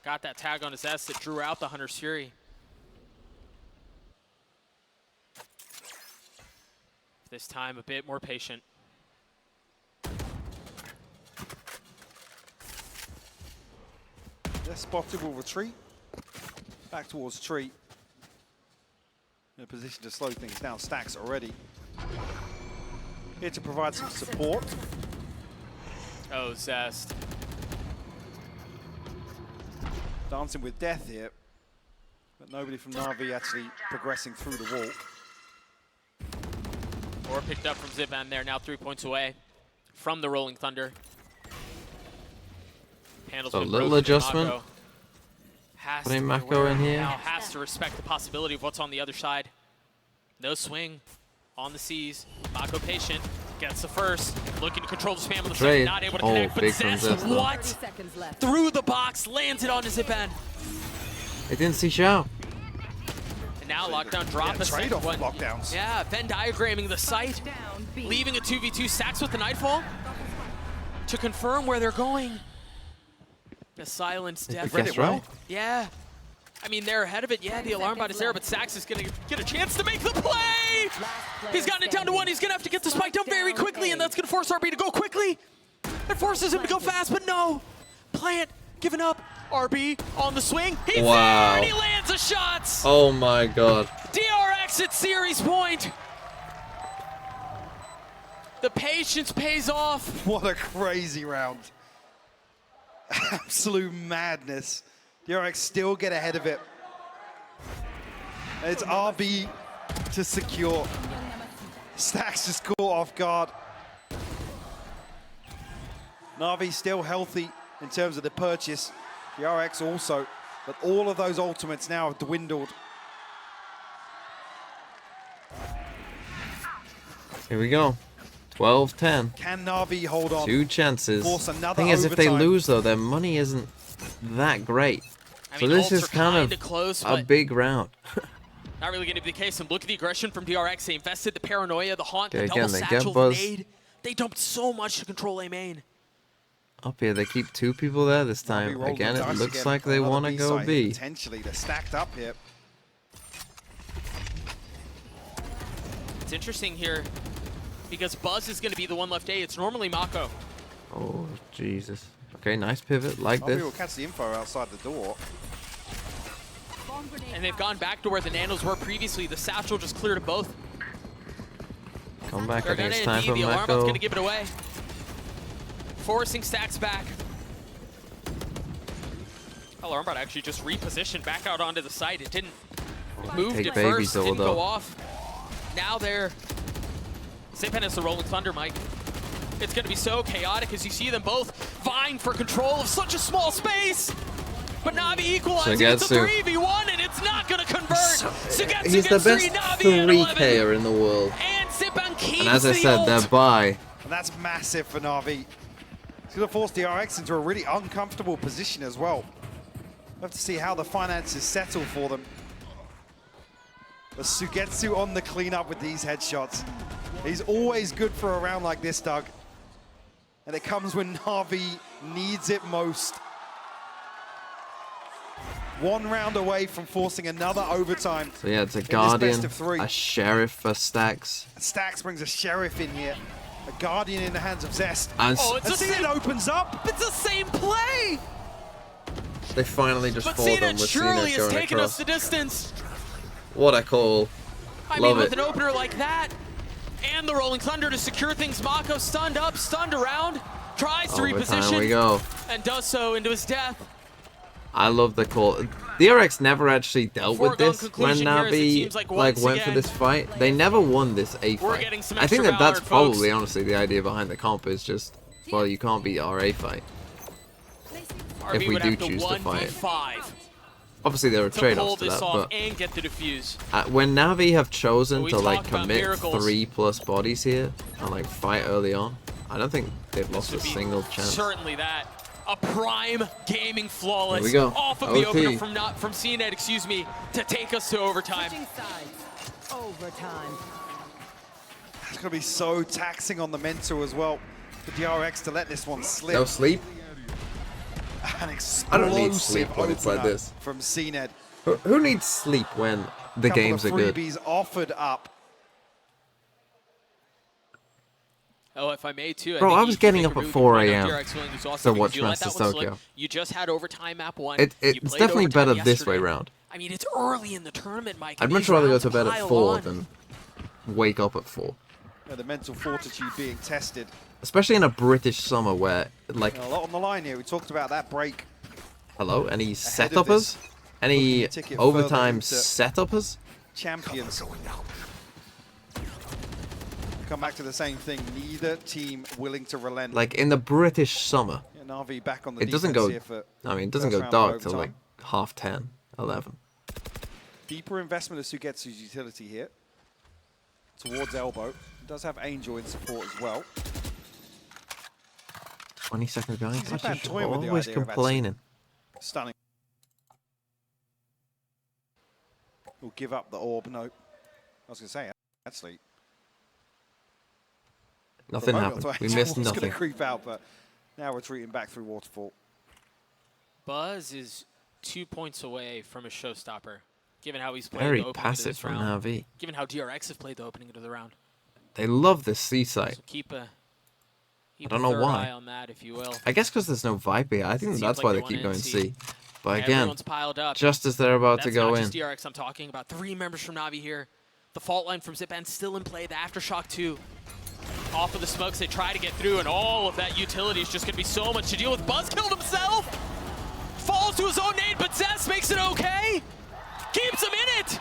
Got that tag on his S that drew out the Hunter's Fury. This time a bit more patient. Yeah, Spotted will retreat back towards tree. In a position to slow things down. Stacks already here to provide some support. Oh, Zest. Dancing with death here, but nobody from Navi actually progressing through the wall. Or picked up from Zipan there, now 3 points away from the Rolling Thunder. Handles So a been little broken, adjustment. Mako has Putting to be Mako aware in here. Now has to respect the possibility of what's on the other side. No swing on the C's. Mako patient, gets the first, looking to control the spam on the Trade. second, not able to Oh, connect, but big from Zest, Zest, though. what? Through the box, lands it on Zipan. They didn't see Xiao. And now. Lockdown drop a second trade-off one. lockdowns. Yeah, Venn diagramming the site, leaving a 2v2. Stacks with the Nightfall to confirm where they're going. The silence death. Read it well. Yeah. I mean, they're ahead of it. Yeah, the alarm bot is there, but Stacks is going to get a chance to make the play. He's gotten it down to 1. He's going to have to get the spike down very quickly, and that's going to force RB to go quickly. It forces him to go fast, but no. Plant giving up. RB on the swing. He's there, and he lands a shot. Oh my god. DRX at series point. The patience pays off. What a crazy round. Absolute madness. DRX still get ahead of it. It's RB to secure. Stacks just caught off guard. Navi still healthy in terms of the purchase. DRX also, but all of those ultimates now have dwindled. Here we go. 12-10. Can Navi hold on? 2 chances. Force another Thing is, if they overtime. lose though, their money isn't that great. I So mean, this ults is are kind kinda of close, a but big round. not really going to be the case. And look at the aggression from DRX. They invested the paranoia, the haunt, Okay, the double again, they get satchel, Buzz. the nade. They dumped so much to control A main. Up here, they keep 2 people there this Navi time. rolled Again, the it dice looks again. like they Another want to go side B. Potentially, they're stacked up here. It's interesting here because Buzz is going to be the one left A. It's normally Mako. Oh, Jesus. Okay, nice pivot, like Navi this. will catch the info outside the door. And they've gone back to where the nanos were previously. The satchel just cleared them both. Come back, I They're think gonna it's time be, for the alarm bot's Mako. going to give it away. Forcing Stacks back. Alarm bot actually just repositioned back out onto the site. It didn't move Take at baby first, Zol, didn't though. go off. Now they're... Sipan has the Rolling Thunder, Mike. It's going to be so chaotic as you see them both vying for control of such a small space. But Navi equalizing, it's a Sugetsu. 3v1, and it's not going to convert. Sugetsu He's the gets best 3, Navi at 3 11. player in the world. And Sipan keeps And as I the said, ult. they're by. And that's massive for Navi. It's going to force DRX into a really uncomfortable position as well. We'll have to see how the finances settle for them. But Sugetsu on the cleanup with these headshots. He's always good for a round like this, Doug. And it comes when Navi needs it most. 1 round away from forcing another overtime. So yeah, it's a in this Guardian, best of 3. a Sheriff for Stacks. Stacks brings a Sheriff in here. A Guardian in the hands of Zest. And and Sid opens up. It's the same play! they finally just But fought them CNET with surely CNET has going taken us across. the distance. What a call. I Love mean, with it. an opener like that, and the Rolling Thunder to secure things, Mako stunned up, stunned around, tries to Overtime reposition, we go. and does so into his death. I love the call. DRX never actually dealt with Foregone this when conclusion here is it Navi seems like once went for again, this fight. They never won this A we're fight. getting some I think extra that's Valorant, probably folks. honestly the idea behind the comp is just, well, you can't beat our A fight. RB If we would do have to choose to fight. 1v5 Obviously there are to pull trade-offs to this that, off but and get the defuse. when Navi have chosen We to like talk about commit miracles. 3+ bodies here and like fight early on, I don't think they've lost a Would be single chance. Certainly that. A prime gaming flawless Here we go. off of the OT. opener from CNET, excuse me, to take us to overtime. Overtime. It's going to be so taxing on the mental as well for DRX to let this one slip. No sleep? An I don't need explosive sleep when it's like opener this. from CNET. Who needs sleep when the Couple games are of good? freebies offered up. Oh, if I may too. Bro, think I you was can getting make up a at really 4 good a.m. DRX willing to to also because watch you let Masters that one slip. Tokyo. You just had overtime map 1. It's You played definitely overtime better this way yesterday. round. I mean, it's early in the tournament, Mike. I'd and much these rather go rounds to bed at pile 4 on. than wake up at 4. Yeah, the mental fortitude being tested. Especially in a British summer where, like, A lot on the line here. We talked about that break. hello, any Ahead of set-uppers? this, Any ticket overtime further into- set-uppers? Champions. Come back to the same thing. Neither team willing to relent. Like, in the British summer, Yeah, Navi back on the it doesn't defense go, here for I mean, it doesn't first go round dark of till, like, overtime. 10:30, 11. Deeper investment of Sugetsu's utility here. Towards elbow. He does have Angel in support as well. 20 seconds behind. He's a God, bad you're toy with the always idea of actually complaining. Stunning. will give up the orb. No, I was going to say, actually. Nothing happened. We missed nothing. Going to creep out, but now retreating back through Waterfall. Buzz is 2 points away from a showstopper, given how he's played Very the opening passive of this from round. Navi. Given how DRX have played the opening of the round. They love this C site. So keep I don't know third why. eye on that, if you will. I guess because there's no Viper here. I think that's like why they they keep wanna going see. C. But again, Everyone's piled up. just as they're about to That's go not in. just DRX I'm talking about. 3 members from Navi here. The fault line from Zipband still in play. The Aftershock 2. Off of the smokes, they try to get through, and all of that utility is just going to be so much to deal with. Buzz killed himself! Falls to his own nade, but Zest makes it okay! Keeps him in it!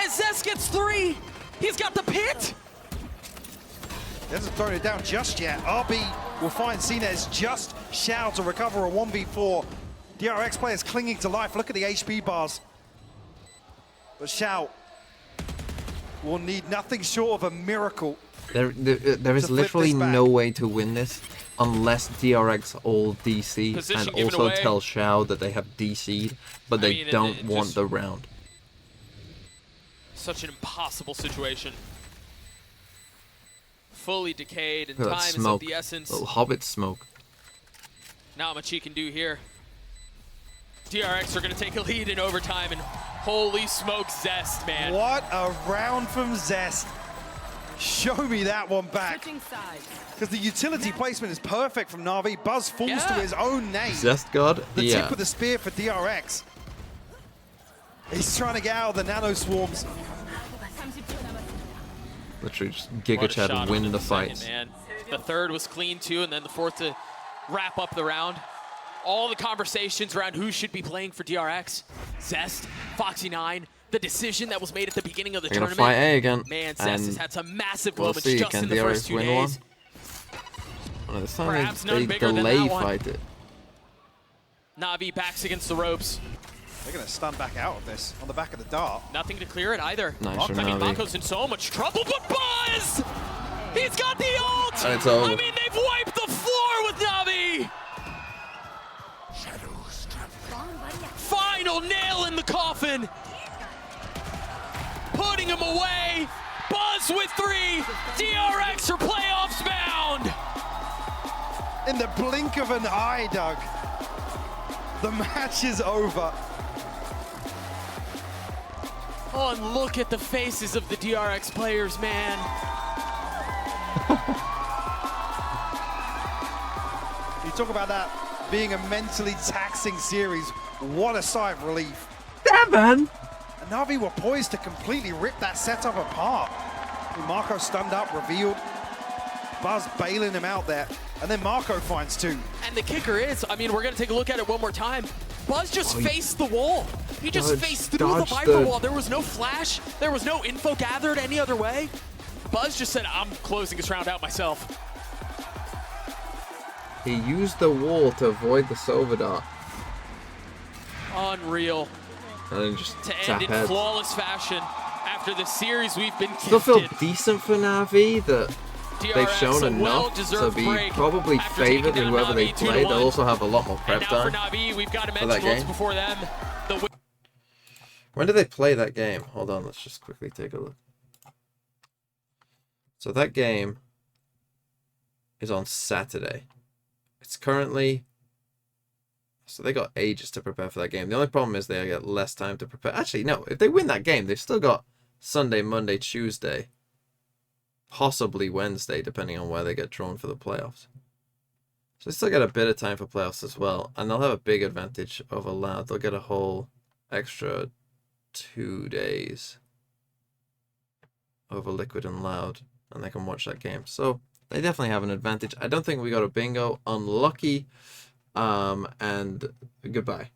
And Zest gets 3! He's got the pit! He hasn't thrown it down just yet. RB will find Sinez just Shao to recover a 1v4. DRX players clinging to life. Look at the HP bars. But Shao will need nothing short of a miracle. There is literally no way to win this unless DRX all DC Position and given also away. tell Shao that they have DC'd, but they mean, don't it want just- the round. Such an impossible situation. Fully decayed, and Look at time that is of smoke. the essence. Little hobbit smoke. Not much he can do here. DRX are going to take a lead in overtime, and holy smoke, Zest, man. What a round from Zest. Show me that one back. Because the utility placement is perfect from Navi. Buzz falls to his own name. Zest God? The Yeah. tip of the spear for DRX. He's trying to get out of the nano swarms. Literally just What Giga a Chad shot win onto the second, fight. man. The third was clean too, and then the fourth to wrap up the round. All the conversations around who should be playing for DRX. Zest, Foxy9, the decision that was made at the beginning of the They're gonna tournament. fight A again. Man, Zest has and had some massive we'll moments see. just Can in the DRX first 2 win days. one? This time Perhaps they none bigger than delay that one. fight it. Navi backs against the ropes. They're going to stun back out of this on the back of the dart. Nothing to clear it either. Nice from I mean, Navi. Mako's in so much trouble, but Buzz! He's got the ult! And it's over. I mean, they've wiped the floor with Navi! Final nail in the coffin! Putting him away! Buzz with 3! DRX are playoffs bound! In the blink of an eye, Doug. The match is over. Oh, and look at the faces of the DRX players, man. You talk about that being a mentally taxing series. What a sigh of relief. Yeah, man. And Navi were poised to completely rip that setup apart. Marco stunned up, revealed. Buzz bailing him out there. And then Marco finds 2. And the kicker is, I mean, we're going to take a look at it one more time. Buzz just faced the wall. He just faced through the Viper wall. There was no flash. There was no info gathered any other way. Buzz just said, I'm closing this round out myself. He used the wall to avoid the Sova dart. Unreal. And then just To tap end in heads. flawless fashion after the series we've been Still feel gifted. decent for Navi that they've DRX, shown a enough to well-deserved be break probably after taking favored in down whoever they Navi play. 2-1. They'll also have a lot more prep And now for time. Navi, we've got to for mention that once game. before them. The When did they play that game? Hold on, let's just quickly take a look. So that game is on Saturday. It's currently... So they got ages to prepare for that game. The only problem is they get less time to prepare. Actually, no. If they win that game, they've still got Sunday, Monday, Tuesday. Possibly Wednesday, depending on where they get drawn for the playoffs. So they still get a bit of time for playoffs as well. And they'll have a big advantage over Loud. They'll get a whole extra 2 days over Liquid and Loud. And they can watch that game. So they definitely have an advantage. I don't think we got a bingo. Unlucky. And goodbye.